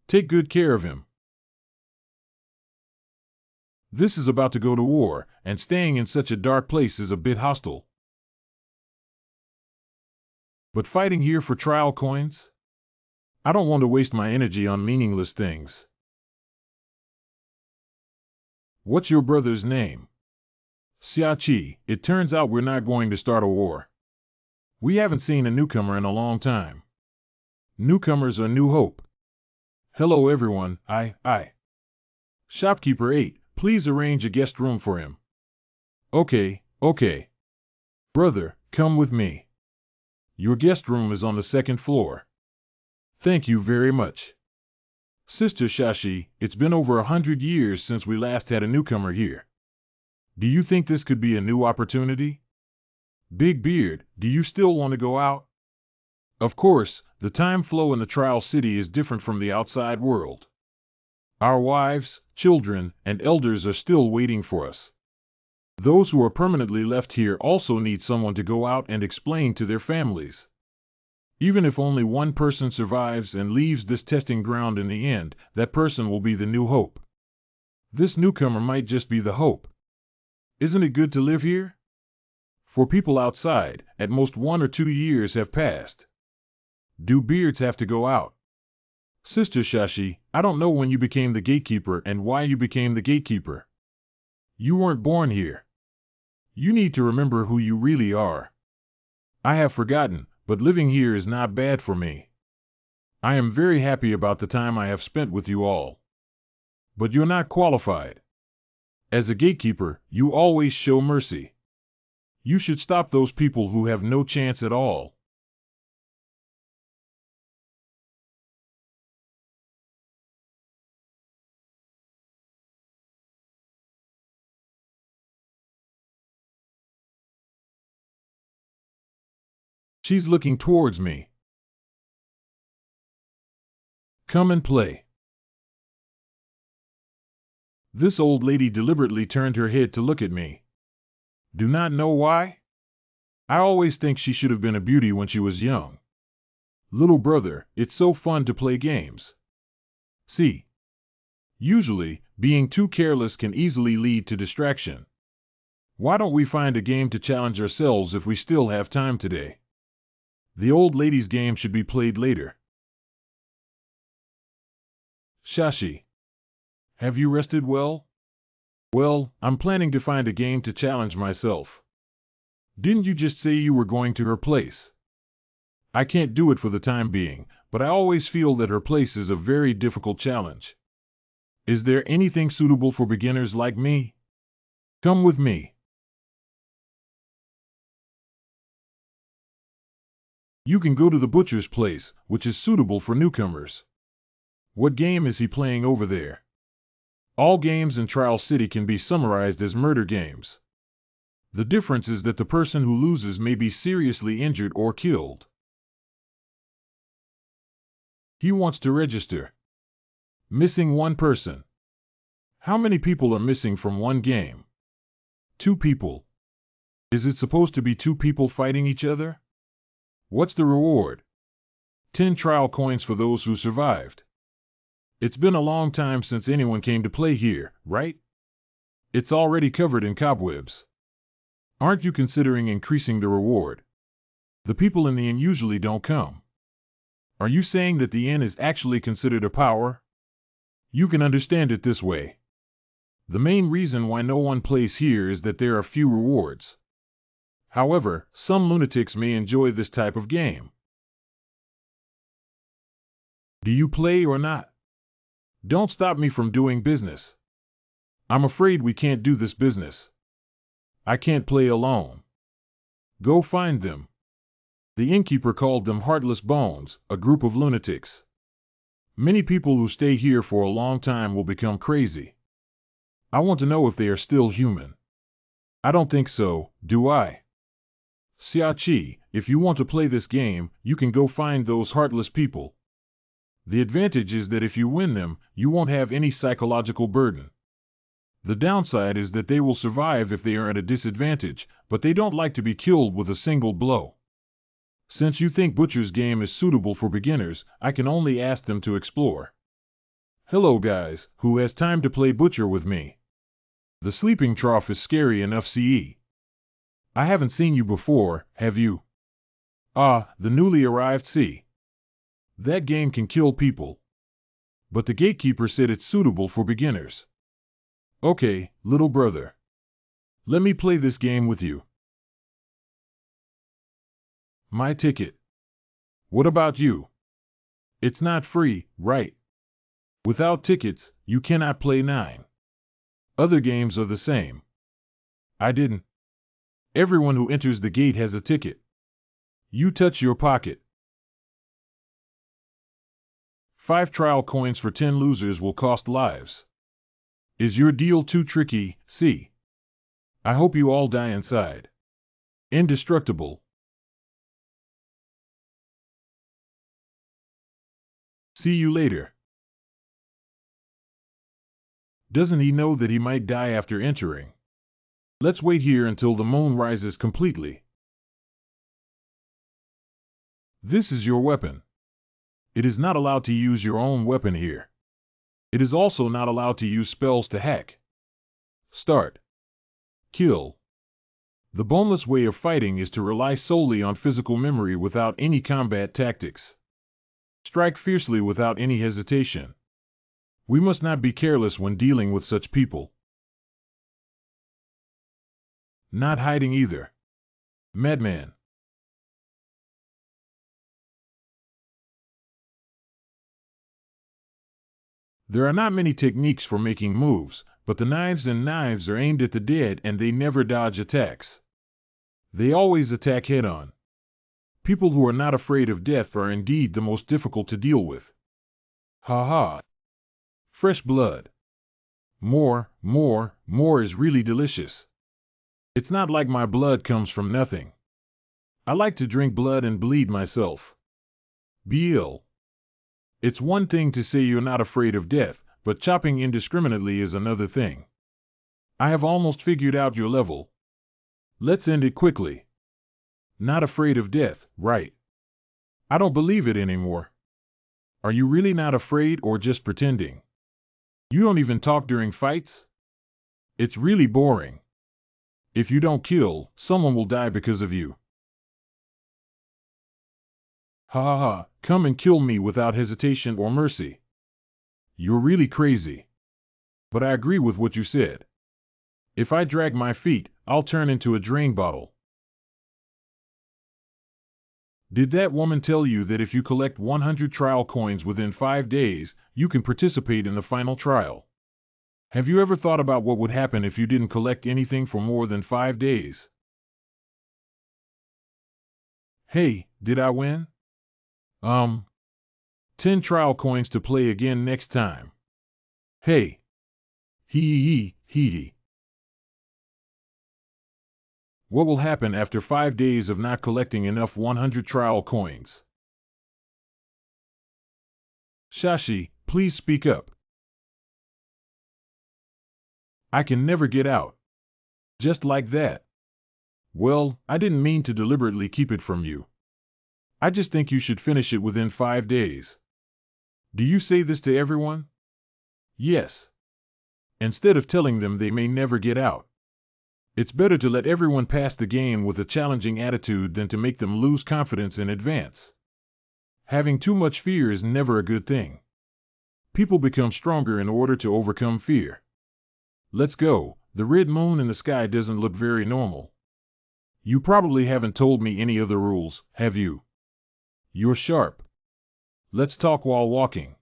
Take good care of him. This is about to go to war, and staying in such a dark place is a bit hostile. But fighting here for trial coins? I don't want to waste my energy on meaningless things. What's your brother's name? Xiachi, it turns out we're not going to start a war. We haven't seen a newcomer in a long time. Newcomers are new hope. Hello everyone, I. Shopkeeper 8, please arrange a guest room for him. Okay. Brother, come with me. Your guest room is on the 2nd floor. Thank you very much. Sister Shashi, it's been over 100 years since we last had a newcomer here. Do you think this could be a new opportunity? Big Beard, do you still want to go out? Of course, The time flow in the trial city is different from the outside world. Our wives, children, and elders are still waiting for us. Those who are permanently left here also need someone to go out and explain to their families. Even if only one person survives and leaves this testing ground in the end, that person will be the new hope. This newcomer might just be the hope. Isn't it good to live here? For people outside, at most 1 or 2 years have passed. Do beards have to go out? Sister Shashi, I don't know when you became the gatekeeper and why you became the gatekeeper. You weren't born here. You need to remember who you really are. I have forgotten, but living here is not bad for me. I am very happy about the time I have spent with you all. But you're not qualified. As a gatekeeper, you always show mercy. You should stop those people who have no chance at all. She's looking towards me. Come and play. This old lady deliberately turned her head to look at me. Do not know why? I always think she should have been a beauty when she was young. Little brother, it's so fun to play games. See. Usually, being too careless can easily lead to distraction. Why don't we find a game to challenge ourselves if we still have time today? The old lady's game should be played later. Shashi. Have you rested well? Well, I'm planning to find a game to challenge myself. Didn't you just say you were going to her place? I can't do it for the time being, but I always feel that her place is a very difficult challenge. Is there anything suitable for beginners like me? Come with me. You can go to the butcher's place, which is suitable for newcomers. What game is he playing over there? All games in Trial City can be summarized as murder games. The difference is that the person who loses may be seriously injured or killed. He wants to register. Missing one person. How many people are missing from one game? 2 people. Is it supposed to be 2 people fighting each other? What's the reward? 10 trial coins for those who survived. It's been a long time since anyone came to play here, right? It's already covered in cobwebs. Aren't you considering increasing the reward? The people in the inn usually don't come. Are you saying that the inn is actually considered a power? You can understand it this way. The main reason why no one plays here is that there are few rewards. However, some lunatics may enjoy this type of game. Do you play or not? Don't stop me from doing business. I'm afraid we can't do this business. I can't play alone. Go find them. The innkeeper called them heartless bones, a group of lunatics. Many people who stay here for a long time will become crazy. I want to know if they are still human. I don't think so, do I? Siai, if you want to play this game, you can go find those heartless people. The advantage is that if you win them, you won't have any psychological burden. The downside is that they will survive if they are at a disadvantage, but they don't like to be killed with a single blow. Since you think Butcher's game is suitable for beginners, I can only ask them to explore. Hello guys, who has time to play Butcher with me? The sleeping trough is scary enough CE. I haven't seen you before, have you? Ah, the newly arrived C. That game can kill people. But the gatekeeper said it's suitable for beginners. Okay, little brother. Let me play this game with you. My ticket. What about you? It's not free, right? Without tickets, you cannot play 9. Other games are the same. I didn't. Everyone who enters the gate has a ticket. You touch your pocket. 5 trial coins for 10 losers will cost lives. Is your deal too tricky, C? I hope you all die inside. Indestructible. See you later. Doesn't he know that he might die after entering? Let's wait here until the moon rises completely. This is your weapon. It is not allowed to use your own weapon here. It is also not allowed to use spells to hack. Start. Kill. The boneless way of fighting is to rely solely on physical memory without any combat tactics. Strike fiercely without any hesitation. We must not be careless when dealing with such people. Not hiding either. Madman. There are not many techniques for making moves, but the knives are aimed at the dead and they never dodge attacks. They always attack head-on. People who are not afraid of death are indeed the most difficult to deal with. Ha ha. Fresh blood. More is really delicious. It's not like my blood comes from nothing. I like to drink blood and bleed myself. Be ill. It's one thing to say you're not afraid of death, but chopping indiscriminately is another thing. I have almost figured out your level. Let's end it quickly. Not afraid of death, right? I don't believe it anymore. Are you really not afraid or just pretending? You don't even talk during fights? It's really boring. If you don't kill, someone will die because of you. Ha ha ha, come and kill me without hesitation or mercy. You're really crazy. But I agree with what you said. If I drag my feet, I'll turn into a drain bottle. Did that woman tell you that if you collect 100 trial coins within 5 days, you can participate in the final trial? Have you ever thought about what would happen if you didn't collect anything for more than 5 days? Hey, did I win? 10 trial coins to play again next time. Hey. Hee. What will happen after 5 days of not collecting enough 100 trial coins? Shashi, please speak up. I can never get out. Just like that. Well, I didn't mean to deliberately keep it from you. I just think you should finish it within 5 days. Do you say this to everyone? Yes. Instead of telling them they may never get out. It's better to let everyone pass the game with a challenging attitude than to make them lose confidence in advance. Having too much fear is never a good thing. People become stronger in order to overcome fear. Let's go. The red moon in the sky doesn't look very normal. You probably haven't told me any other rules, have you? You're sharp. Let's talk while walking.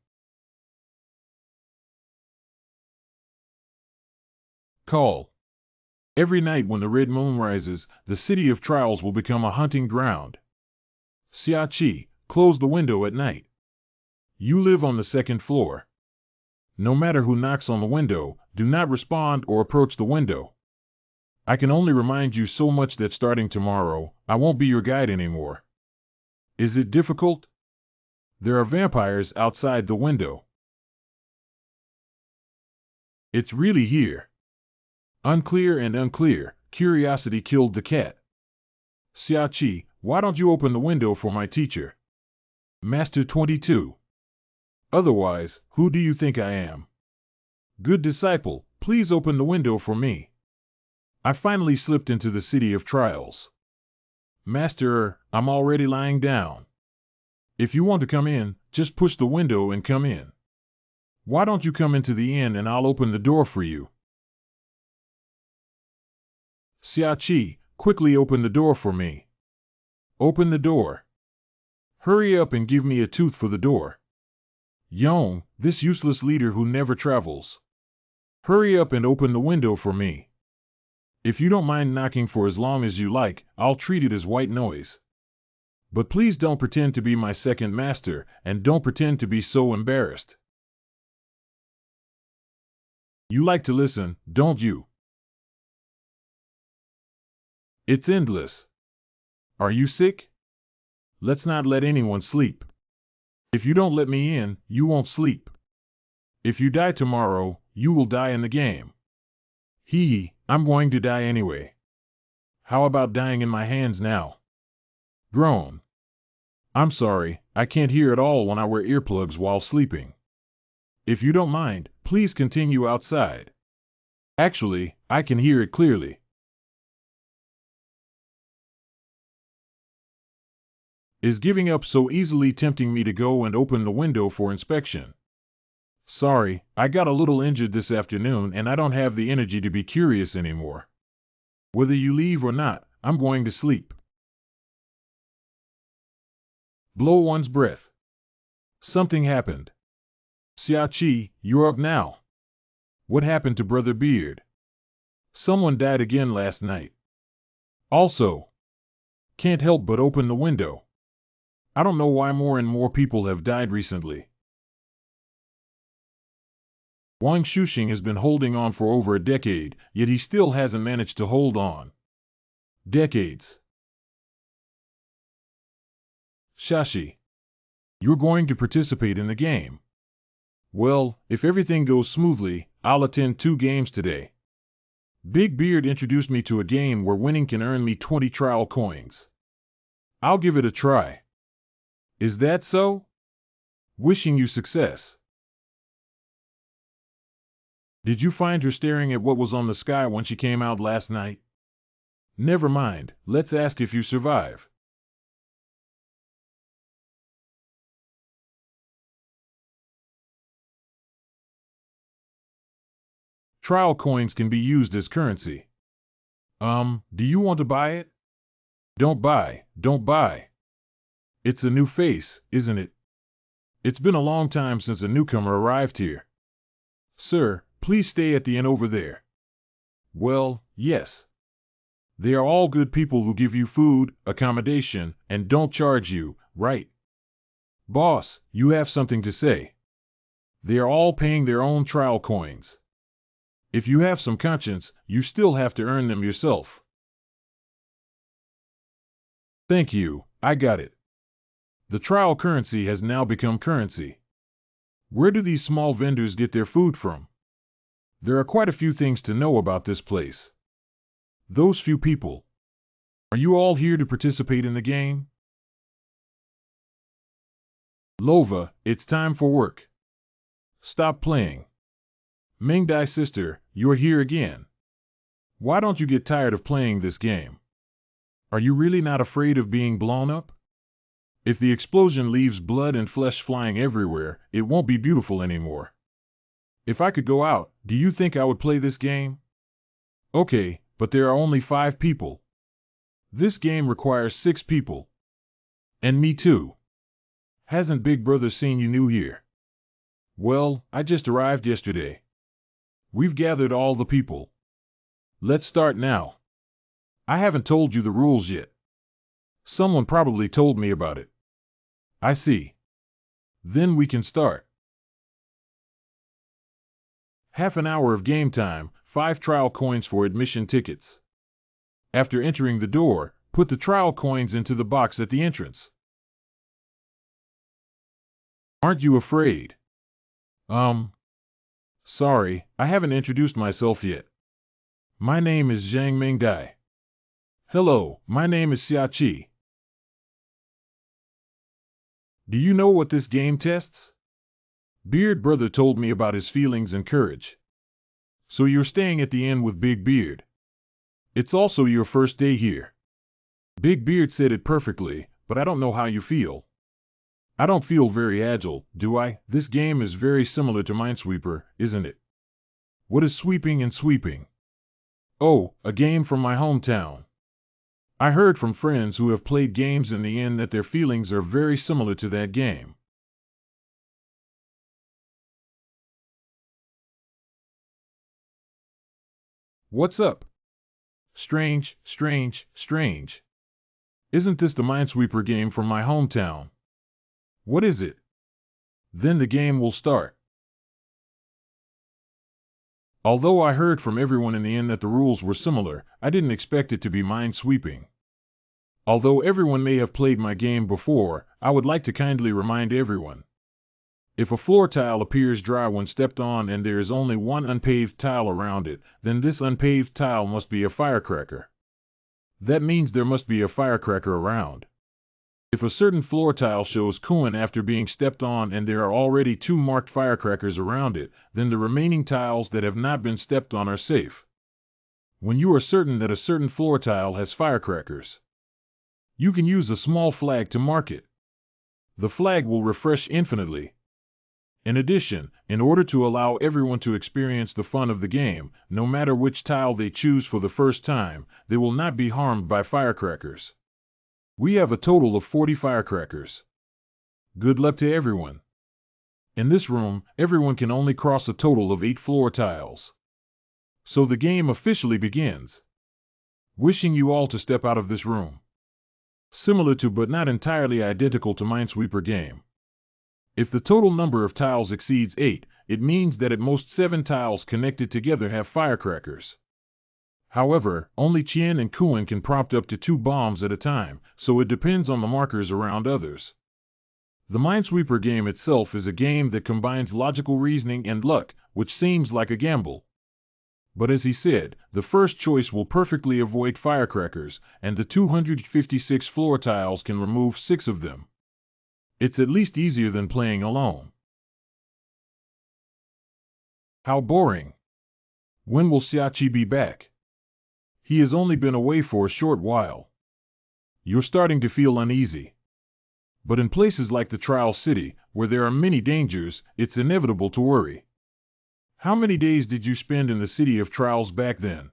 Call. Every night when the red moon rises, the city of trials will become a hunting ground. Siai, close the window at night. You live on the 2nd floor. No matter who knocks on the window, do not respond or approach the window. I can only remind you so much that starting tomorrow, I won't be your guide anymore. Is it difficult? There are vampires outside the window. It's really here. Unclear. Curiosity killed the cat. Siai, why don't you open the window for my teacher? Master 22. Otherwise, who do you think I am? Good disciple, please open the window for me. I finally slipped into the city of trials. Master, I'm already lying down. If you want to come in, just push the window and come in. Why don't you come into the inn and I'll open the door for you? Siai, quickly open the door for me. Open the door. Hurry up and give me a tooth for the door. Yong, this useless leader who never travels. Hurry up and open the window for me. If you don't mind knocking for as long as you like, I'll treat it as white noise. But please don't pretend to be my second master, and don't pretend to be so embarrassed. You like to listen, don't you? It's endless. Are you sick? Let's not let anyone sleep. If you don't let me in, you won't sleep. If you die tomorrow, you will die in the game. I'm going to die anyway. How about dying in my hands now? Groan. I'm sorry, I can't hear at all when I wear earplugs while sleeping. If you don't mind, please continue outside. Actually, I can hear it clearly. Is giving up so easily tempting me to go and open the window for inspection? Sorry, I got a little injured this afternoon and I don't have the energy to be curious anymore. Whether you leave or not, I'm going to sleep. Blow one's breath. Something happened. Siai, you're up now. What happened to Brother Beard? Someone died again last night. Also, can't help but open the window. I don't know why more and more people have died recently. Wang Shuxing has been holding on for over a decade, yet he still hasn't managed to hold on. Decades. Shashi, you're going to participate in the game. Well, if everything goes smoothly, I'll attend 2 games today. Big Beard introduced me to a game where winning can earn me 20 trial coins. I'll give it a try. Is that so? Wishing you success. Did you find her staring at what was on the sky when she came out last night? Never mind, let's ask if you survive. Trial coins can be used as currency. Do you want to buy it? Don't buy. It's a new face, isn't it? It's been a long time since a newcomer arrived here. Sir, please stay at the inn over there. Well, yes. They are all good people who give you food, accommodation, and don't charge you, right? Boss, you have something to say. They are all paying their own trial coins. If you have some conscience, you still have to earn them yourself. Thank you, I got it. The trial currency has now become currency. Where do these small vendors get their food from? There are quite a few things to know about this place. Those few people. Are you all here to participate in the game? Lova, it's time for work. Stop playing. Mingdai sister, you're here again. Why don't you get tired of playing this game? Are you really not afraid of being blown up? If the explosion leaves blood and flesh flying everywhere, it won't be beautiful anymore. If I could go out, do you think I would play this game? Okay, but there are only 5 people. This game requires 6 people. And me too. Hasn't Big Brother seen you new here? Well, I just arrived yesterday. We've gathered all the people. Let's start now. I haven't told you the rules yet. Someone probably told me about it. I see. Then we can start. Half an hour of game time, 5 trial coins for admission tickets. After entering the door, put the trial coins into the box at the entrance. Aren't you afraid? Sorry, I haven't introduced myself yet. My name is Zhang Mingdai. Hello, my name is Siai. Do you know what this game tests? Beard Brother told me about his feelings and courage. So you're staying at the inn with Big Beard. It's also your first day here. Big Beard said it perfectly, but I don't know how you feel. I don't feel very agile, do I? This game is very similar to Minesweeper, isn't it? What is sweeping and sweeping? Oh, a game from my hometown. I heard from friends who have played games in the inn that their feelings are very similar to that game. What's up? Strange. Isn't this the Minesweeper game from my hometown? What is it? Then the game will start. Although I heard from everyone in the inn that the rules were similar, I didn't expect it to be minesweeping. Although everyone may have played my game before, I would like to kindly remind everyone. If a floor tile appears dry when stepped on and there is only one unpaved tile around it, then this unpaved tile must be a firecracker. That means there must be a firecracker around. If a certain floor tile shows Kuan after being stepped on and there are already 2 marked firecrackers around it, then the remaining tiles that have not been stepped on are safe. When you are certain that a certain floor tile has firecrackers, you can use a small flag to mark it. The flag will refresh infinitely. In addition, in order to allow everyone to experience the fun of the game, no matter which tile they choose for the first time, they will not be harmed by firecrackers. We have a total of 40 firecrackers. Good luck to everyone. In this room, everyone can only cross a total of 8 floor tiles. So the game officially begins. Wishing you all to step out of this room. Similar to but not entirely identical to Minesweeper game. If the total number of tiles exceeds 8, it means that at most 7 tiles connected together have firecrackers. However, only Chien and Kuan can prompt up to 2 bombs at a time, so it depends on the markers around others. The Minesweeper game itself is a game that combines logical reasoning and luck, which seems like a gamble. But as he said, the first choice will perfectly avoid firecrackers, and the 256 floor tiles can remove 6 of them. It's at least easier than playing alone. How boring. When will Siai be back? He has only been away for a short while. You're starting to feel uneasy. But in places like the Trial City, where there are many dangers, it's inevitable to worry. How many days did you spend in the City of Trials back then?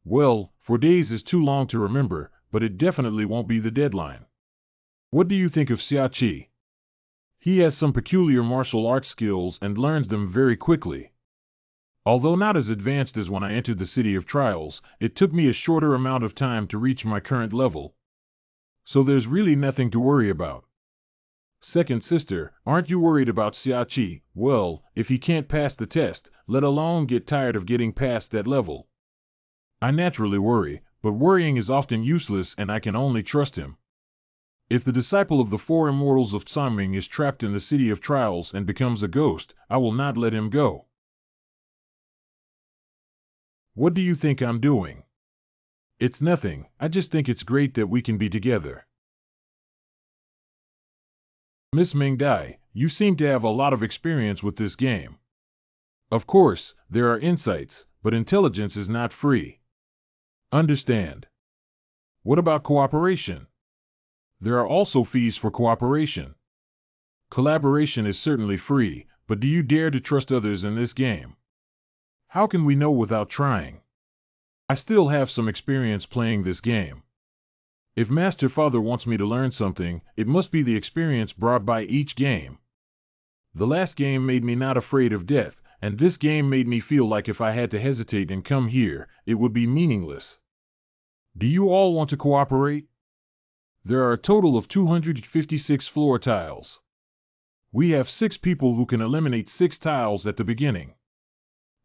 Well, 4 days is too long to remember, but it definitely won't be the deadline. What do you think of Siai? He has some peculiar martial arts skills and learns them very quickly. Although not as advanced as when I entered the City of Trials, it took me a shorter amount of time to reach my current level. So there's really nothing to worry about. Second sister, aren't you worried about Siai? Well, if he can't pass the test, let alone get tired of getting past that level. I naturally worry, but worrying is often useless and I can only trust him. If the disciple of the 4 immortals of Tsaming is trapped in the City of Trials and becomes a ghost, I will not let him go. What do you think I'm doing? It's nothing, I just think it's great that we can be together. Miss Ming Dai, you seem to have a lot of experience with this game. Of course, there are insights, but intelligence is not free. Understand. What about cooperation? There are also fees for cooperation. Collaboration is certainly free, but do you dare to trust others in this game? How can we know without trying? I still have some experience playing this game. If Master Father wants me to learn something, it must be the experience brought by each game. The last game made me not afraid of death, and this game made me feel like if I had to hesitate and come here, it would be meaningless. Do you all want to cooperate? There are a total of 256 floor tiles. We have 6 people who can eliminate 6 tiles at the beginning.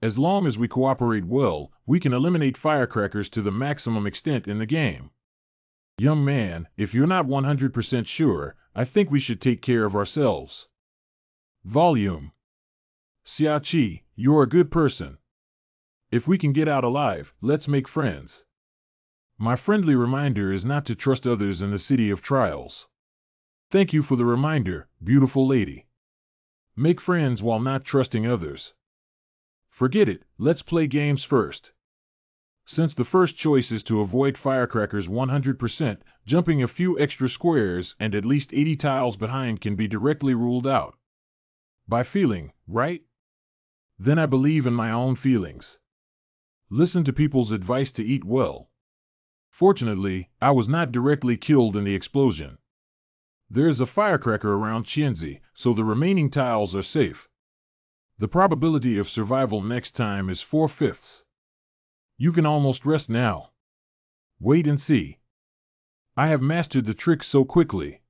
As long as we cooperate well, we can eliminate firecrackers to the maximum extent in the game. Young man, if you're not 100% sure, I think we should take care of ourselves. Volume. Siai, you're a good person. If we can get out alive, let's make friends. My friendly reminder is not to trust others in the City of Trials. Thank you for the reminder, beautiful lady. Make friends while not trusting others. Forget it, let's play games first. Since the first choice is to avoid firecrackers 100%, jumping a few extra squares and at least 80 tiles behind can be directly ruled out. By feeling, right? Then I believe in my own feelings. Listen to people's advice to eat well. Fortunately, I was not directly killed in the explosion. There is a firecracker around Qianzi, so the remaining tiles are safe. The probability of survival next time is 4/5. You can almost rest now. Wait and see. I have mastered the trick so quickly.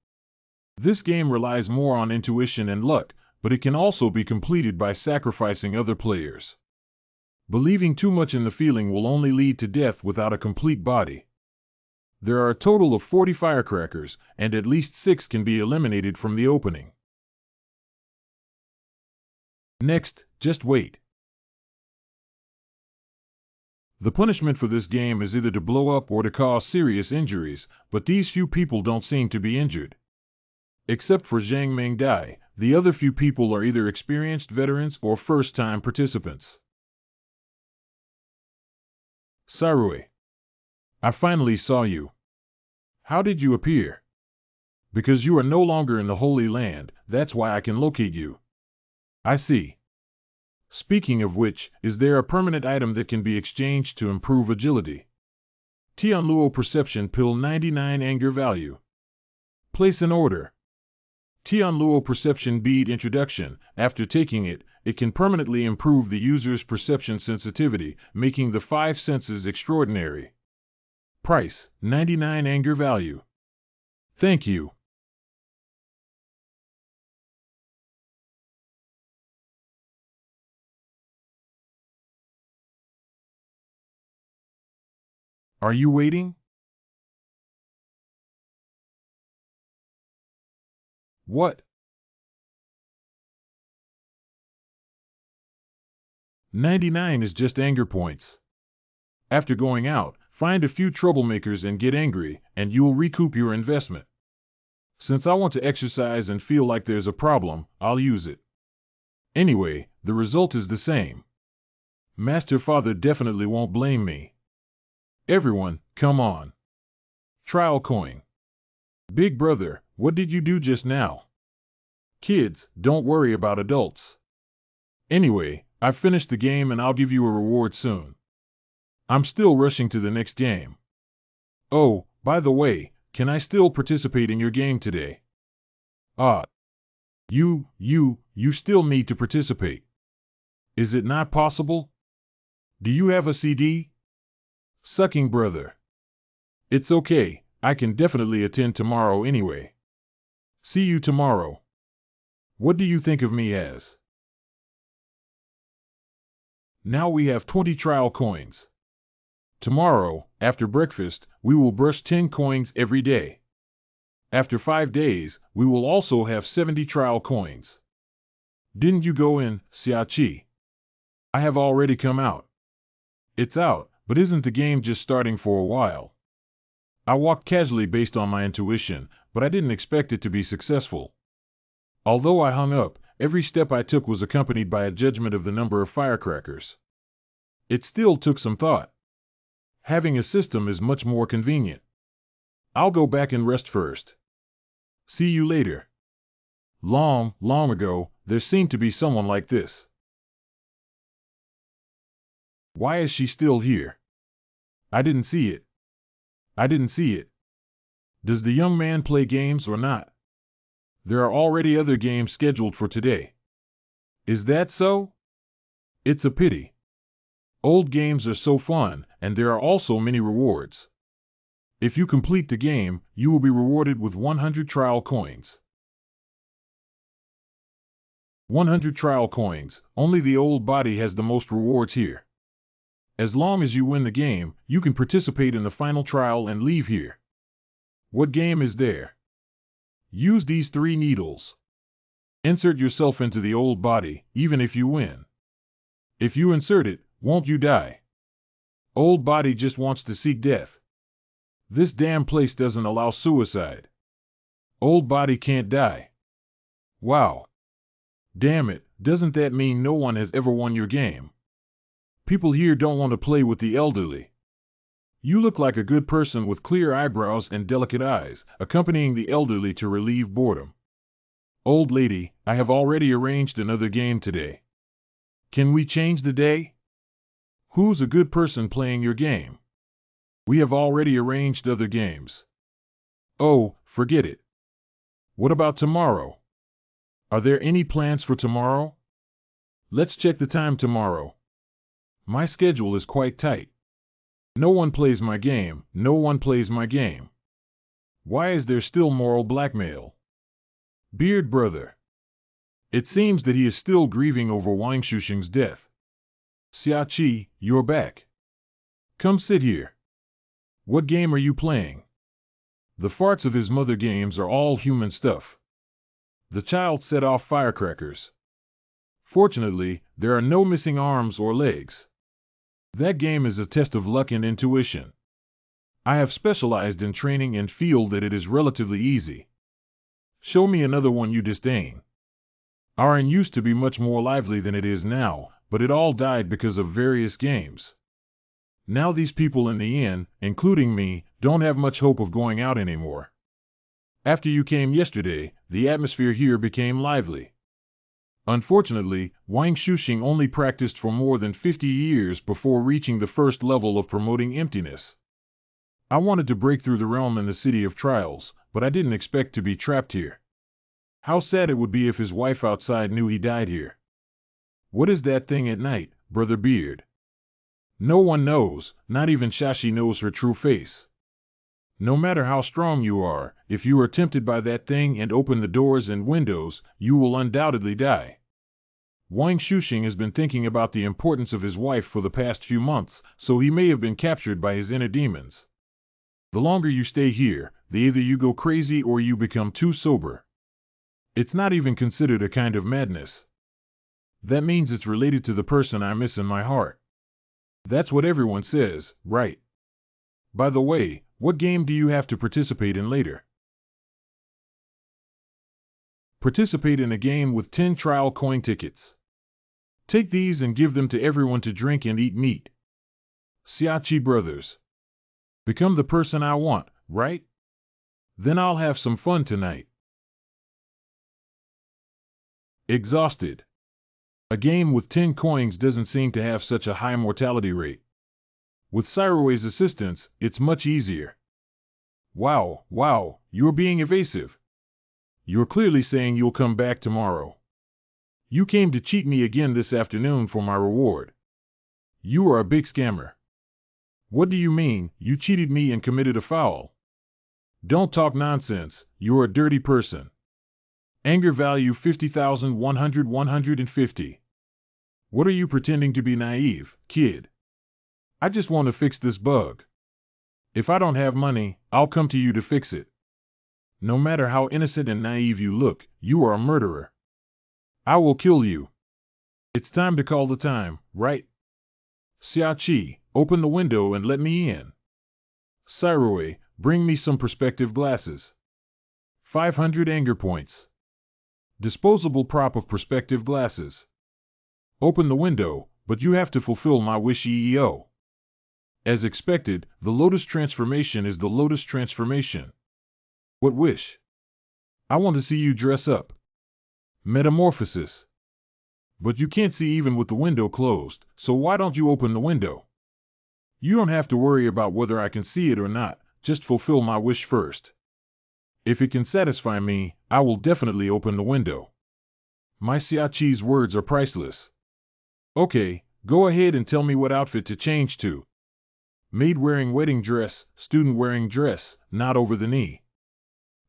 This game relies more on intuition and luck, but it can also be completed by sacrificing other players. Believing too much in the feeling will only lead to death without a complete body. There are a total of 40 firecrackers, and at least 6 can be eliminated from the opening. Next, just wait. The punishment for this game is either to blow up or to cause serious injuries, but these few people don't seem to be injured. Except for Zhang Mengdai, the other few people are either experienced veterans or first-time participants. Sarui, I finally saw you. How did you appear? Because you are no longer in the Holy Land, that's why I can locate you. I see. Speaking of which, is there a permanent item that can be exchanged to improve agility? Tianluo Perception Pill 99 Anger Value. Place an order. Tianluo Perception Bead Introduction. After taking it, it can permanently improve the user's perception sensitivity, making the 5 senses extraordinary. Price, 99 Anger Value. Thank you. Are you waiting? What? 99 is just anger points. After going out, find a few troublemakers and get angry, and you'll recoup your investment. Since I want to exercise and feel like there's a problem, I'll use it. Anyway, the result is the same. Master Father definitely won't blame me. Everyone, come on. Trial coin. Big brother, what did you do just now? Kids, don't worry about adults. Anyway, I've finished the game and I'll give you a reward soon. I'm still rushing to the next game. Oh, by the way, can I still participate in your game today? Ah. You still need to participate. Is it not possible? Do you have a CD? Sucking brother. It's okay, I can definitely attend tomorrow anyway. See you tomorrow. What do you think of me as? Now we have 20 trial coins. Tomorrow, after breakfast, we will brush 10 coins every day. After 5 days, we will also have 70 trial coins. Didn't you go in, Siai? I have already come out. It's out, but isn't the game just starting for a while? I walked casually based on my intuition, but I didn't expect it to be successful. Although I hung up, every step I took was accompanied by a judgment of the number of firecrackers. It still took some thought. Having a system is much more convenient. I'll go back and rest first. See you later. Long ago, there seemed to be someone like this. Why is she still here? I didn't see it. Does the young man play games or not? There are already other games scheduled for today. Is that so? It's a pity. Old games are so fun, and there are also many rewards. If you complete the game, you will be rewarded with 100 trial coins. 100 trial coins, only the old body has the most rewards here. As long as you win the game, you can participate in the final trial and leave here. What game is there? Use these 3 needles. Insert yourself into the old body, even if you win. If you insert it, won't you die? Old body just wants to seek death. This damn place doesn't allow suicide. Old body can't die. Wow. Damn it, doesn't that mean no one has ever won your game? People here don't want to play with the elderly. You look like a good person with clear eyebrows and delicate eyes, accompanying the elderly to relieve boredom. Old lady, I have already arranged another game today. Can we change the day? Who's a good person playing your game? We have already arranged other games. Oh, forget it. What about tomorrow? Are there any plans for tomorrow? Let's check the time tomorrow. My schedule is quite tight. No one plays my game. Why is there still moral blackmail? Beard brother. It seems that he is still grieving over Wang Shusheng's death. Siai, you're back. Come sit here. What game are you playing? The farts of his mother games are all human stuff. The child set off firecrackers. Fortunately, there are no missing arms or legs. That game is a test of luck and intuition. I have specialized in training and feel that it is relatively easy. Show me another one you disdain. RN used to be much more lively than it is now, but it all died because of various games. Now these people in the inn, including me, don't have much hope of going out anymore. After you came yesterday, the atmosphere here became lively. Unfortunately, Wang Shuxing only practiced for more than 50 years before reaching the first level of promoting emptiness. I wanted to break through the realm in the City of Trials, but I didn't expect to be trapped here. How sad it would be if his wife outside knew he died here. What is that thing at night, Brother Beard? No one knows, not even Shashi knows her true face. No matter how strong you are, if you are tempted by that thing and open the doors and windows, you will undoubtedly die. Wang Shuxing has been thinking about the importance of his wife for the past few months, so he may have been captured by his inner demons. The longer you stay here, either you go crazy or you become too sober. It's not even considered a kind of madness. That means it's related to the person I miss in my heart. That's what everyone says, right? By the way, what game do you have to participate in later? Participate in a game with 10 trial coin tickets. Take these and give them to everyone to drink and eat meat. Siai brothers. Become the person I want, right? Then I'll have some fun tonight. Exhausted. A game with 10 coins doesn't seem to have such a high mortality rate. With Sirowe's assistance, it's much easier. Wow, you're being evasive. You're clearly saying you'll come back tomorrow. You came to cheat me again this afternoon for my reward. You are a big scammer. What do you mean, you cheated me and committed a foul? Don't talk nonsense, you're a dirty person. Anger value 50,150. What are you pretending to be naive, kid? I just want to fix this bug. If I don't have money, I'll come to you to fix it. No matter how innocent and naive you look, you are a murderer. I will kill you. It's time to call the time, right? Siai, open the window and let me in. Sirowe, bring me some perspective glasses. 500 anger points. Disposable prop of perspective glasses. Open the window, but you have to fulfill my wish, EEO. As expected, the Lotus transformation is the Lotus transformation. What wish? I want to see you dress up. Metamorphosis. But you can't see even with the window closed, so why don't you open the window? You don't have to worry about whether I can see it or not, just fulfill my wish first. If it can satisfy me, I will definitely open the window. My Siai's words are priceless. Okay, go ahead and tell me what outfit to change to. Maid wearing wedding dress, student wearing dress, not over the knee.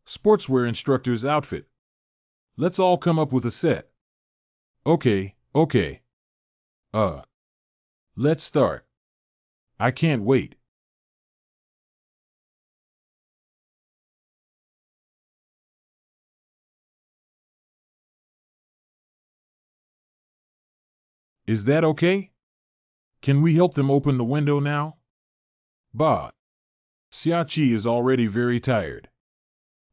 Sportswear instructor's outfit. Let's all come up with a set. Okay. Let's start. I can't wait. Is that okay? Can we help them open the window now? Bah. Siai is already very tired.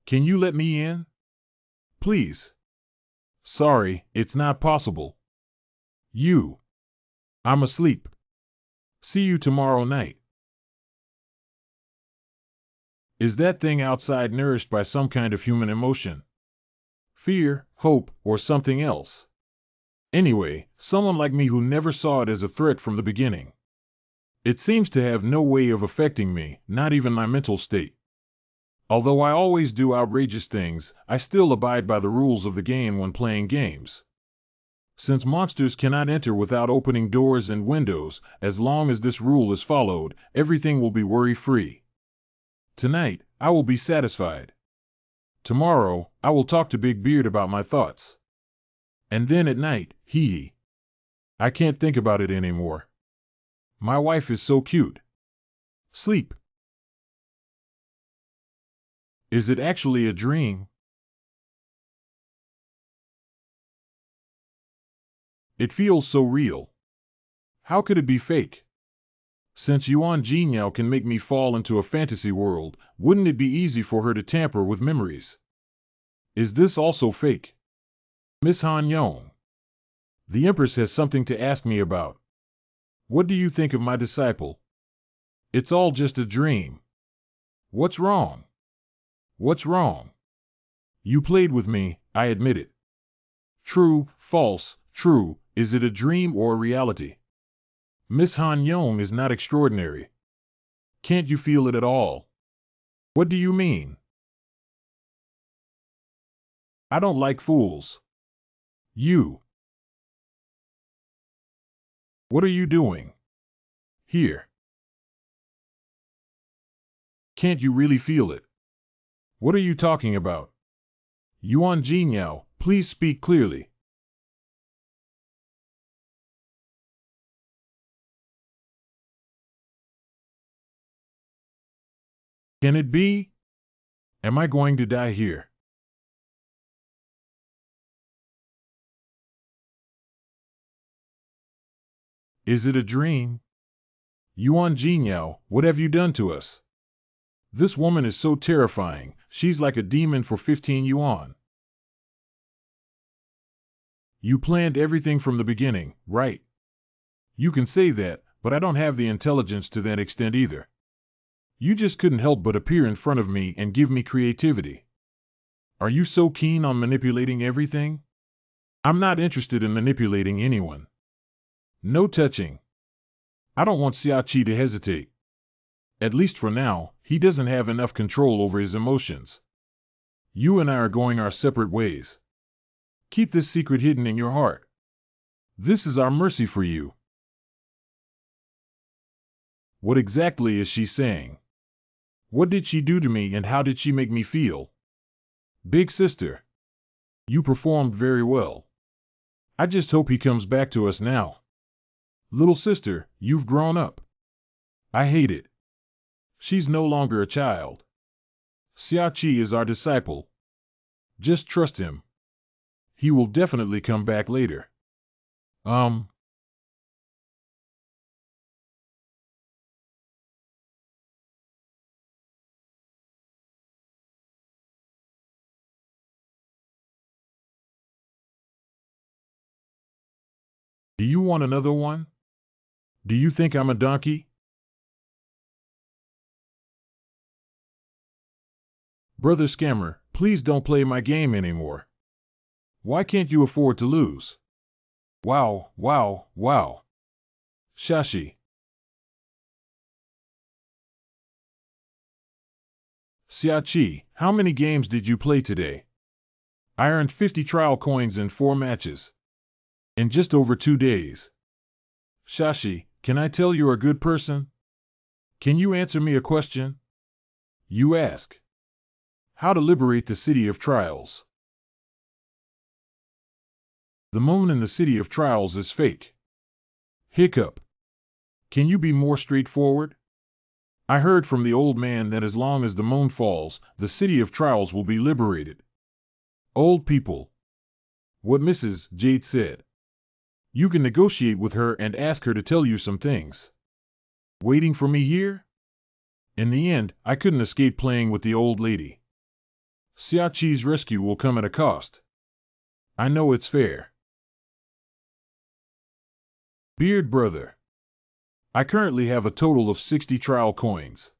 Can you let me in? Please. Sorry, it's not possible. I'm asleep. See you tomorrow night. Is that thing outside nourished by some kind of human emotion? Fear, hope, or something else? Anyway, someone like me who never saw it as a threat from the beginning. It seems to have no way of affecting me, not even my mental state. Although I always do outrageous things, I still abide by the rules of the game when playing games. Since monsters cannot enter without opening doors and windows, as long as this rule is followed, everything will be worry-free. Tonight, I will be satisfied. Tomorrow, I will talk to Big Beard about my thoughts. And then at night, I can't think about it anymore. My wife is so cute. Sleep. Is it actually a dream? It feels so real. How could it be fake? Since Yuan Jinyao can make me fall into a fantasy world, wouldn't it be easy for her to tamper with memories? Is this also fake? Miss Han Yong, the Empress has something to ask me about. What do you think of my disciple? It's all just a dream. What's wrong? What's wrong? You played with me, I admit it. True, false, true, is it a dream or a reality? Miss Han Yong is not extraordinary. Can't you feel it at all? What do you mean? I don't like fools. You. What are you doing? Here. Can't you really feel it? What are you talking about? Yuan Jinyao, please speak clearly. Can it be? Am I going to die here? Is it a dream? Yuan Jinyao, what have you done to us? This woman is so terrifying, she's like a demon for 15 yuan. You planned everything from the beginning, right? You can say that, but I don't have the intelligence to that extent either. You just couldn't help but appear in front of me and give me creativity. Are you so keen on manipulating everything? I'm not interested in manipulating anyone. No touching. I don't want Siai to hesitate. At least for now, he doesn't have enough control over his emotions. You and I are going our separate ways. Keep this secret hidden in your heart. This is our mercy for you. What exactly is she saying? What did she do to me and how did she make me feel? Big sister, you performed very well. I just hope he comes back to us now. Little sister, you've grown up. I hate it. She's no longer a child. Siai is our disciple. Just trust him. He will definitely come back later. Do you want another one? Do you think I'm a donkey? Brother Scammer, please don't play my game anymore. Why can't you afford to lose? Wow, wow, wow. Shashi. Siai, how many games did you play today? I earned 50 trial coins in 4 matches. In just over 2 days. Shashi, can I tell you're a good person? Can you answer me a question? You ask. How to liberate the city of trials. The moon in the city of trials is fake. Hiccup. Can you be more straightforward? I heard from the old man that as long as the moon falls, the city of trials will be liberated. Old people. What Mrs. Jade said. You can negotiate with her and ask her to tell you some things. Waiting for me here? In the end, I couldn't escape playing with the old lady. Siai's rescue will come at a cost. I know it's fair. Beard brother. I currently have a total of 60 trial coins.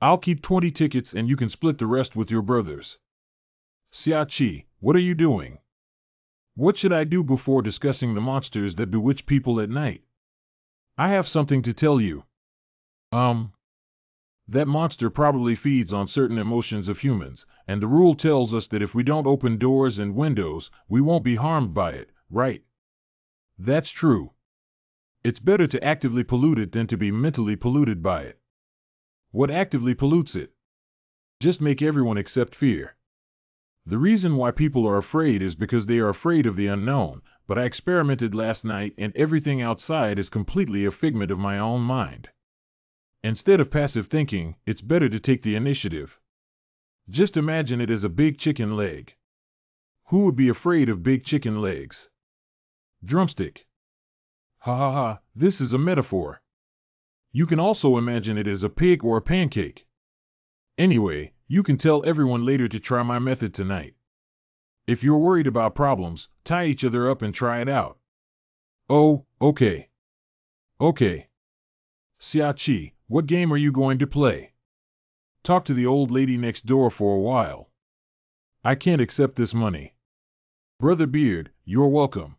I'll keep 20 tickets and you can split the rest with your brothers. Siai, what are you doing? What should I do before discussing the monsters that bewitch people at night? I have something to tell you. That monster probably feeds on certain emotions of humans, and the rule tells us that if we don't open doors and windows, we won't be harmed by it, right? That's true. It's better to actively pollute it than to be mentally polluted by it. What actively pollutes it? Just make everyone accept fear. The reason why people are afraid is because they are afraid of the unknown, but I experimented last night and everything outside is completely a figment of my own mind. Instead of passive thinking, it's better to take the initiative. Just imagine it as a big chicken leg. Who would be afraid of big chicken legs? Drumstick. Ha ha ha, this is a metaphor. You can also imagine it as a pig or a pancake. Anyway, you can tell everyone later to try my method tonight. If you're worried about problems, tie each other up and try it out. Oh, okay. Okay. Siai, what game are you going to play? Talk to the old lady next door for a while. I can't accept this money. Brother Beard, you're welcome.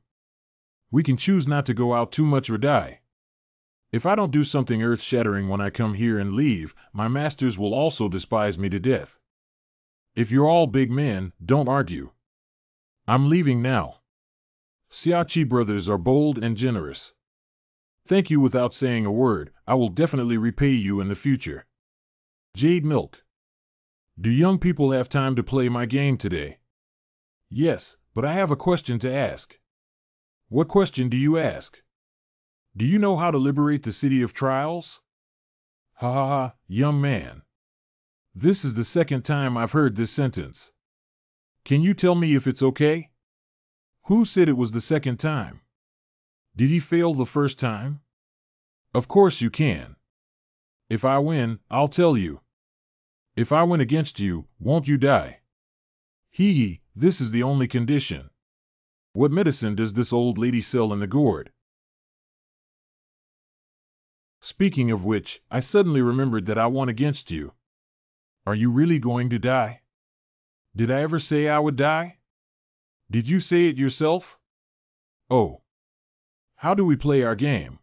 We can choose not to go out too much or die. If I don't do something earth-shattering when I come here and leave, my masters will also despise me to death. If you're all big men, don't argue. I'm leaving now. Siai brothers are bold and generous. Thank you without saying a word. I will definitely repay you in the future. Jade Milk. Do young people have time to play my game today? Yes, but I have a question to ask. What question do you ask? Do you know how to liberate the city of trials? Ha ha ha, young man. This is the second time I've heard this sentence. Can you tell me if it's okay? Who said it was the second time? Did he fail the first time? Of course you can. If I win, I'll tell you. If I win against you, won't you die? Hee, this is the only condition. What medicine does this old lady sell in the gourd? Speaking of which, I suddenly remembered that I won against you. Are you really going to die? Did I ever say I would die? Did you say it yourself? Oh. How do we play our game?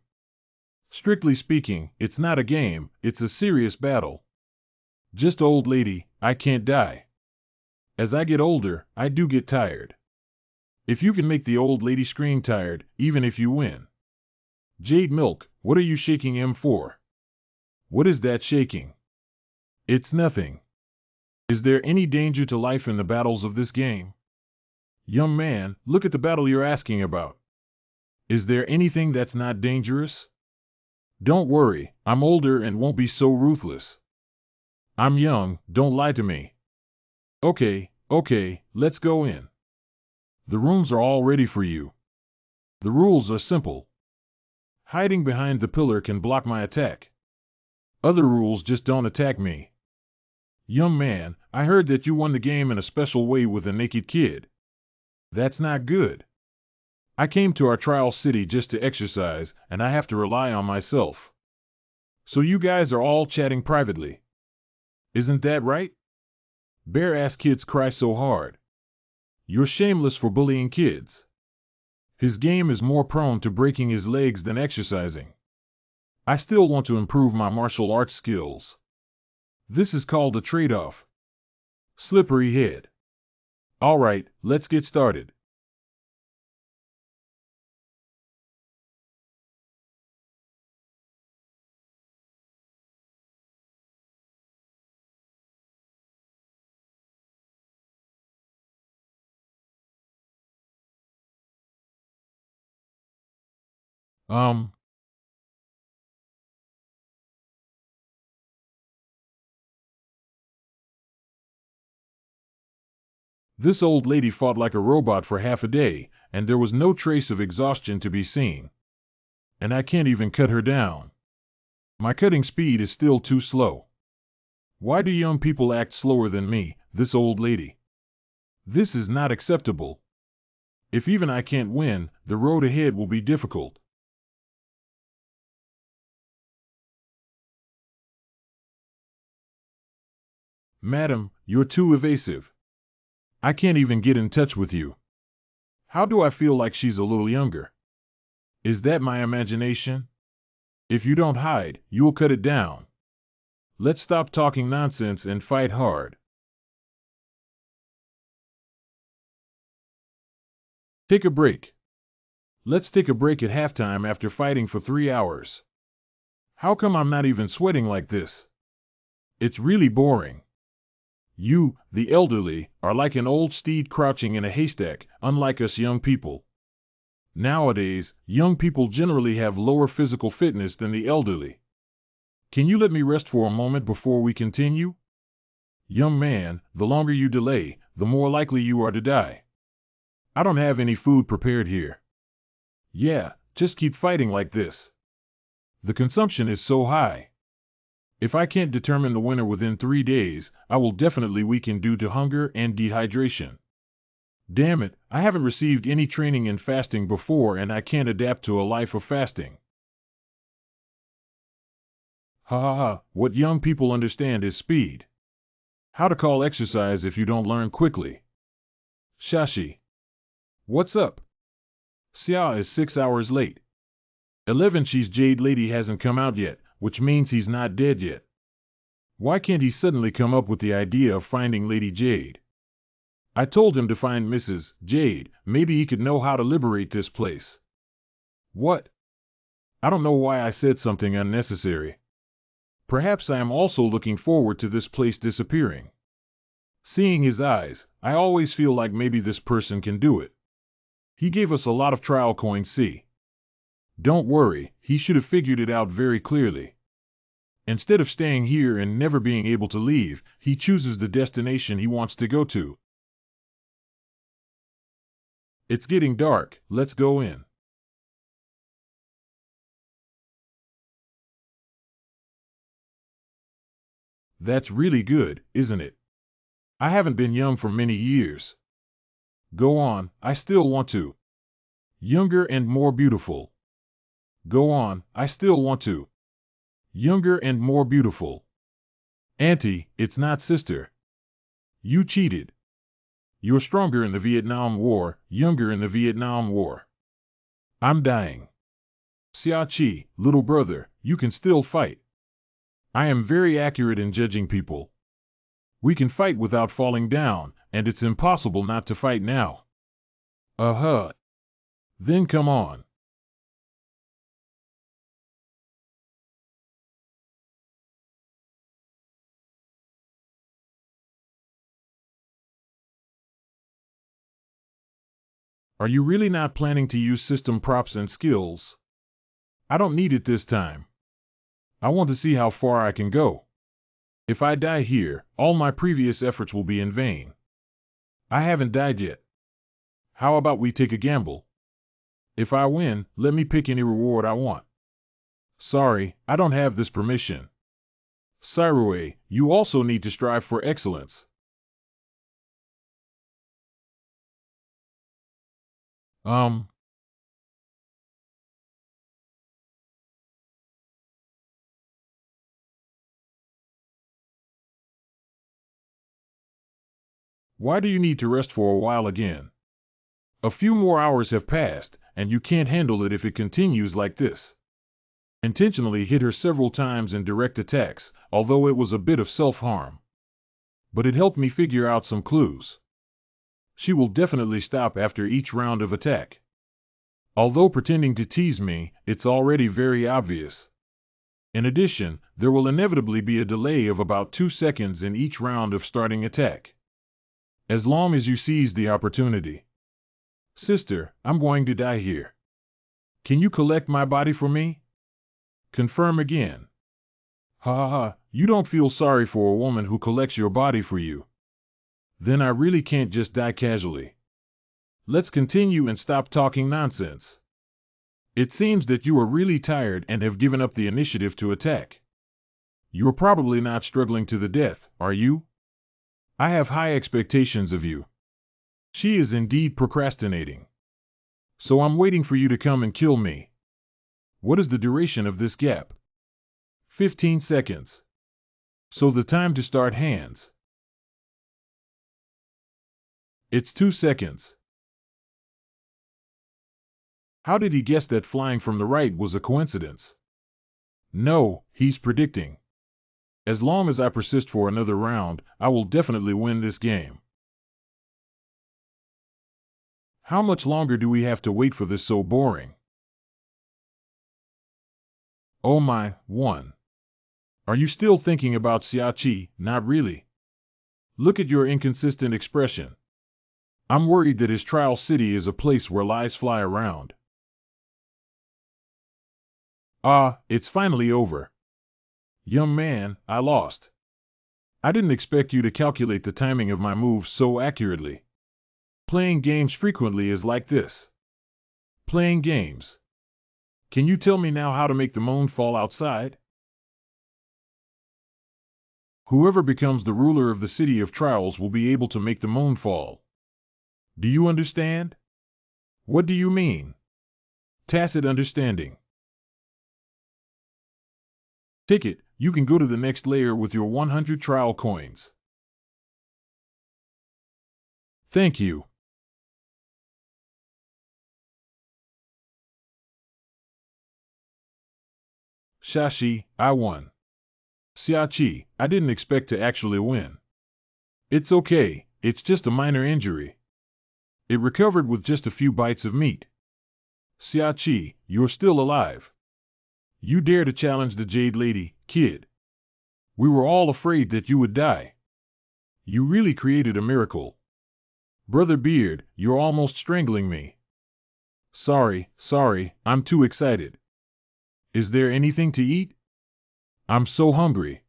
Strictly speaking, it's not a game, it's a serious battle. Just old lady, I can't die. As I get older, I do get tired. If you can make the old lady scream tired, even if you win. Jade Milk, what are you shaking him for? What is that shaking? It's nothing. Is there any danger to life in the battles of this game? Young man, look at the battle you're asking about. Is there anything that's not dangerous? Don't worry, I'm older and won't be so ruthless. I'm young, don't lie to me. Okay, let's go in. The rooms are all ready for you. The rules are simple. Hiding behind the pillar can block my attack. Other rules just don't attack me. Young man, I heard that you won the game in a special way with a naked kid. That's not good. I came to our trial city just to exercise, and I have to rely on myself. So you guys are all chatting privately. Isn't that right? Bare-ass kids cry so hard. You're shameless for bullying kids. His game is more prone to breaking his legs than exercising. I still want to improve my martial arts skills. This is called a trade-off. Slippery head. All right, let's get started. This old lady fought like a robot for half a day, and there was no trace of exhaustion to be seen. And I can't even cut her down. My cutting speed is still too slow. Why do young people act slower than me, this old lady? This is not acceptable. If even I can't win, the road ahead will be difficult. Madam, you're too evasive. I can't even get in touch with you. How do I feel like she's a little younger? Is that my imagination? If you don't hide, you'll cut it down. Let's stop talking nonsense and fight hard. Take a break. Let's take a break at halftime after fighting for 3 hours. How come I'm not even sweating like this? It's really boring. You, the elderly, are like an old steed crouching in a haystack, unlike us young people. Nowadays, young people generally have lower physical fitness than the elderly. Can you let me rest for a moment before we continue? Young man, the longer you delay, the more likely you are to die. I don't have any food prepared here. Yeah, just keep fighting like this. The consumption is so high. If I can't determine the winner within 3 days, I will definitely weaken due to hunger and dehydration. Damn it, I haven't received any training in fasting before and I can't adapt to a life of fasting. Ha ha ha, what young people understand is speed. How to call exercise if you don't learn quickly. Shashi. What's up? Siai is 6 hours late. 11 She's Jade Lady hasn't come out yet, which means he's not dead yet. Why can't he suddenly come up with the idea of finding Lady Jade? I told him to find Mrs. Jade, maybe he could know how to liberate this place. What? I don't know why I said something unnecessary. Perhaps I am also looking forward to this place disappearing. Seeing his eyes, I always feel like maybe this person can do it. He gave us a lot of trial coins, see? Don't worry, he should have figured it out very clearly. Instead of staying here and never being able to leave, he chooses the destination he wants to go to. It's getting dark, let's go in. That's really good, isn't it? I haven't been young for many years. Go on, I still want to. Younger and more beautiful. Go on, I still want to. Younger and more beautiful. Auntie, it's not sister. You cheated. You're stronger in the Vietnam War, younger in the Vietnam War. I'm dying. Siachi, little brother, you can still fight. I am very accurate in judging people. We can fight without falling down, and it's impossible not to fight now. Uh-huh. Then come on. Are you really not planning to use system props and skills? I don't need it this time. I want to see how far I can go. If I die here, all my previous efforts will be in vain. I haven't died yet. How about we take a gamble? If I win, let me pick any reward I want. Sorry, I don't have this permission. Cyrue, you also need to strive for excellence. Why do you need to rest for a while again? A few more hours have passed, and you can't handle it if it continues like this. Intentionally hit her several times in direct attacks, although it was a bit of self-harm. But it helped me figure out some clues. She will definitely stop after each round of attack. Although pretending to tease me, it's already very obvious. In addition, there will inevitably be a delay of about 2 seconds in each round of starting attack. As long as you seize the opportunity. Sister, I'm going to die here. Can you collect my body for me? Confirm again. Ha ha ha, you don't feel sorry for a woman who collects your body for you. Then I really can't just die casually. Let's continue and stop talking nonsense. It seems that you are really tired and have given up the initiative to attack. You're probably not struggling to the death, are you? I have high expectations of you. She is indeed procrastinating. So I'm waiting for you to come and kill me. What is the duration of this gap? 15 seconds. So the time to start hands. It's 2 seconds. How did he guess that flying from the right was a coincidence? No, he's predicting. As long as I persist for another round, I will definitely win this game. How much longer do we have to wait for this so boring? Oh my, 1. Are you still thinking about Xiachi? Not really. Look at your inconsistent expression. I'm worried that his trial city is a place where lies fly around. Ah, it's finally over. Young man, I lost. I didn't expect you to calculate the timing of my moves so accurately. Playing games frequently is like this. Playing games. Can you tell me now how to make the moon fall outside? Whoever becomes the ruler of the city of trials will be able to make the moon fall. Do you understand? What do you mean? Tacit understanding. Ticket, you can go to the next layer with your 100 trial coins. Thank you. Shashi, I won. Siai, I didn't expect to actually win. It's okay, it's just a minor injury. It recovered with just a few bites of meat. Siai, you're still alive. You dare to challenge the Jade Lady, kid. We were all afraid that you would die. You really created a miracle. Brother Beard, you're almost strangling me. Sorry, I'm too excited. Is there anything to eat? I'm so hungry.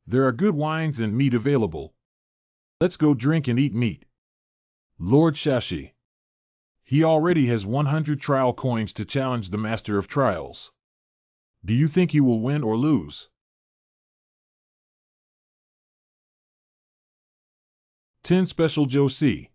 There are good wines and meat available. Let's go drink and eat meat. Lord Shashi. He already has 100 trial coins to challenge the Master of Trials. Do you think he will win or lose? 10 Special Joe C.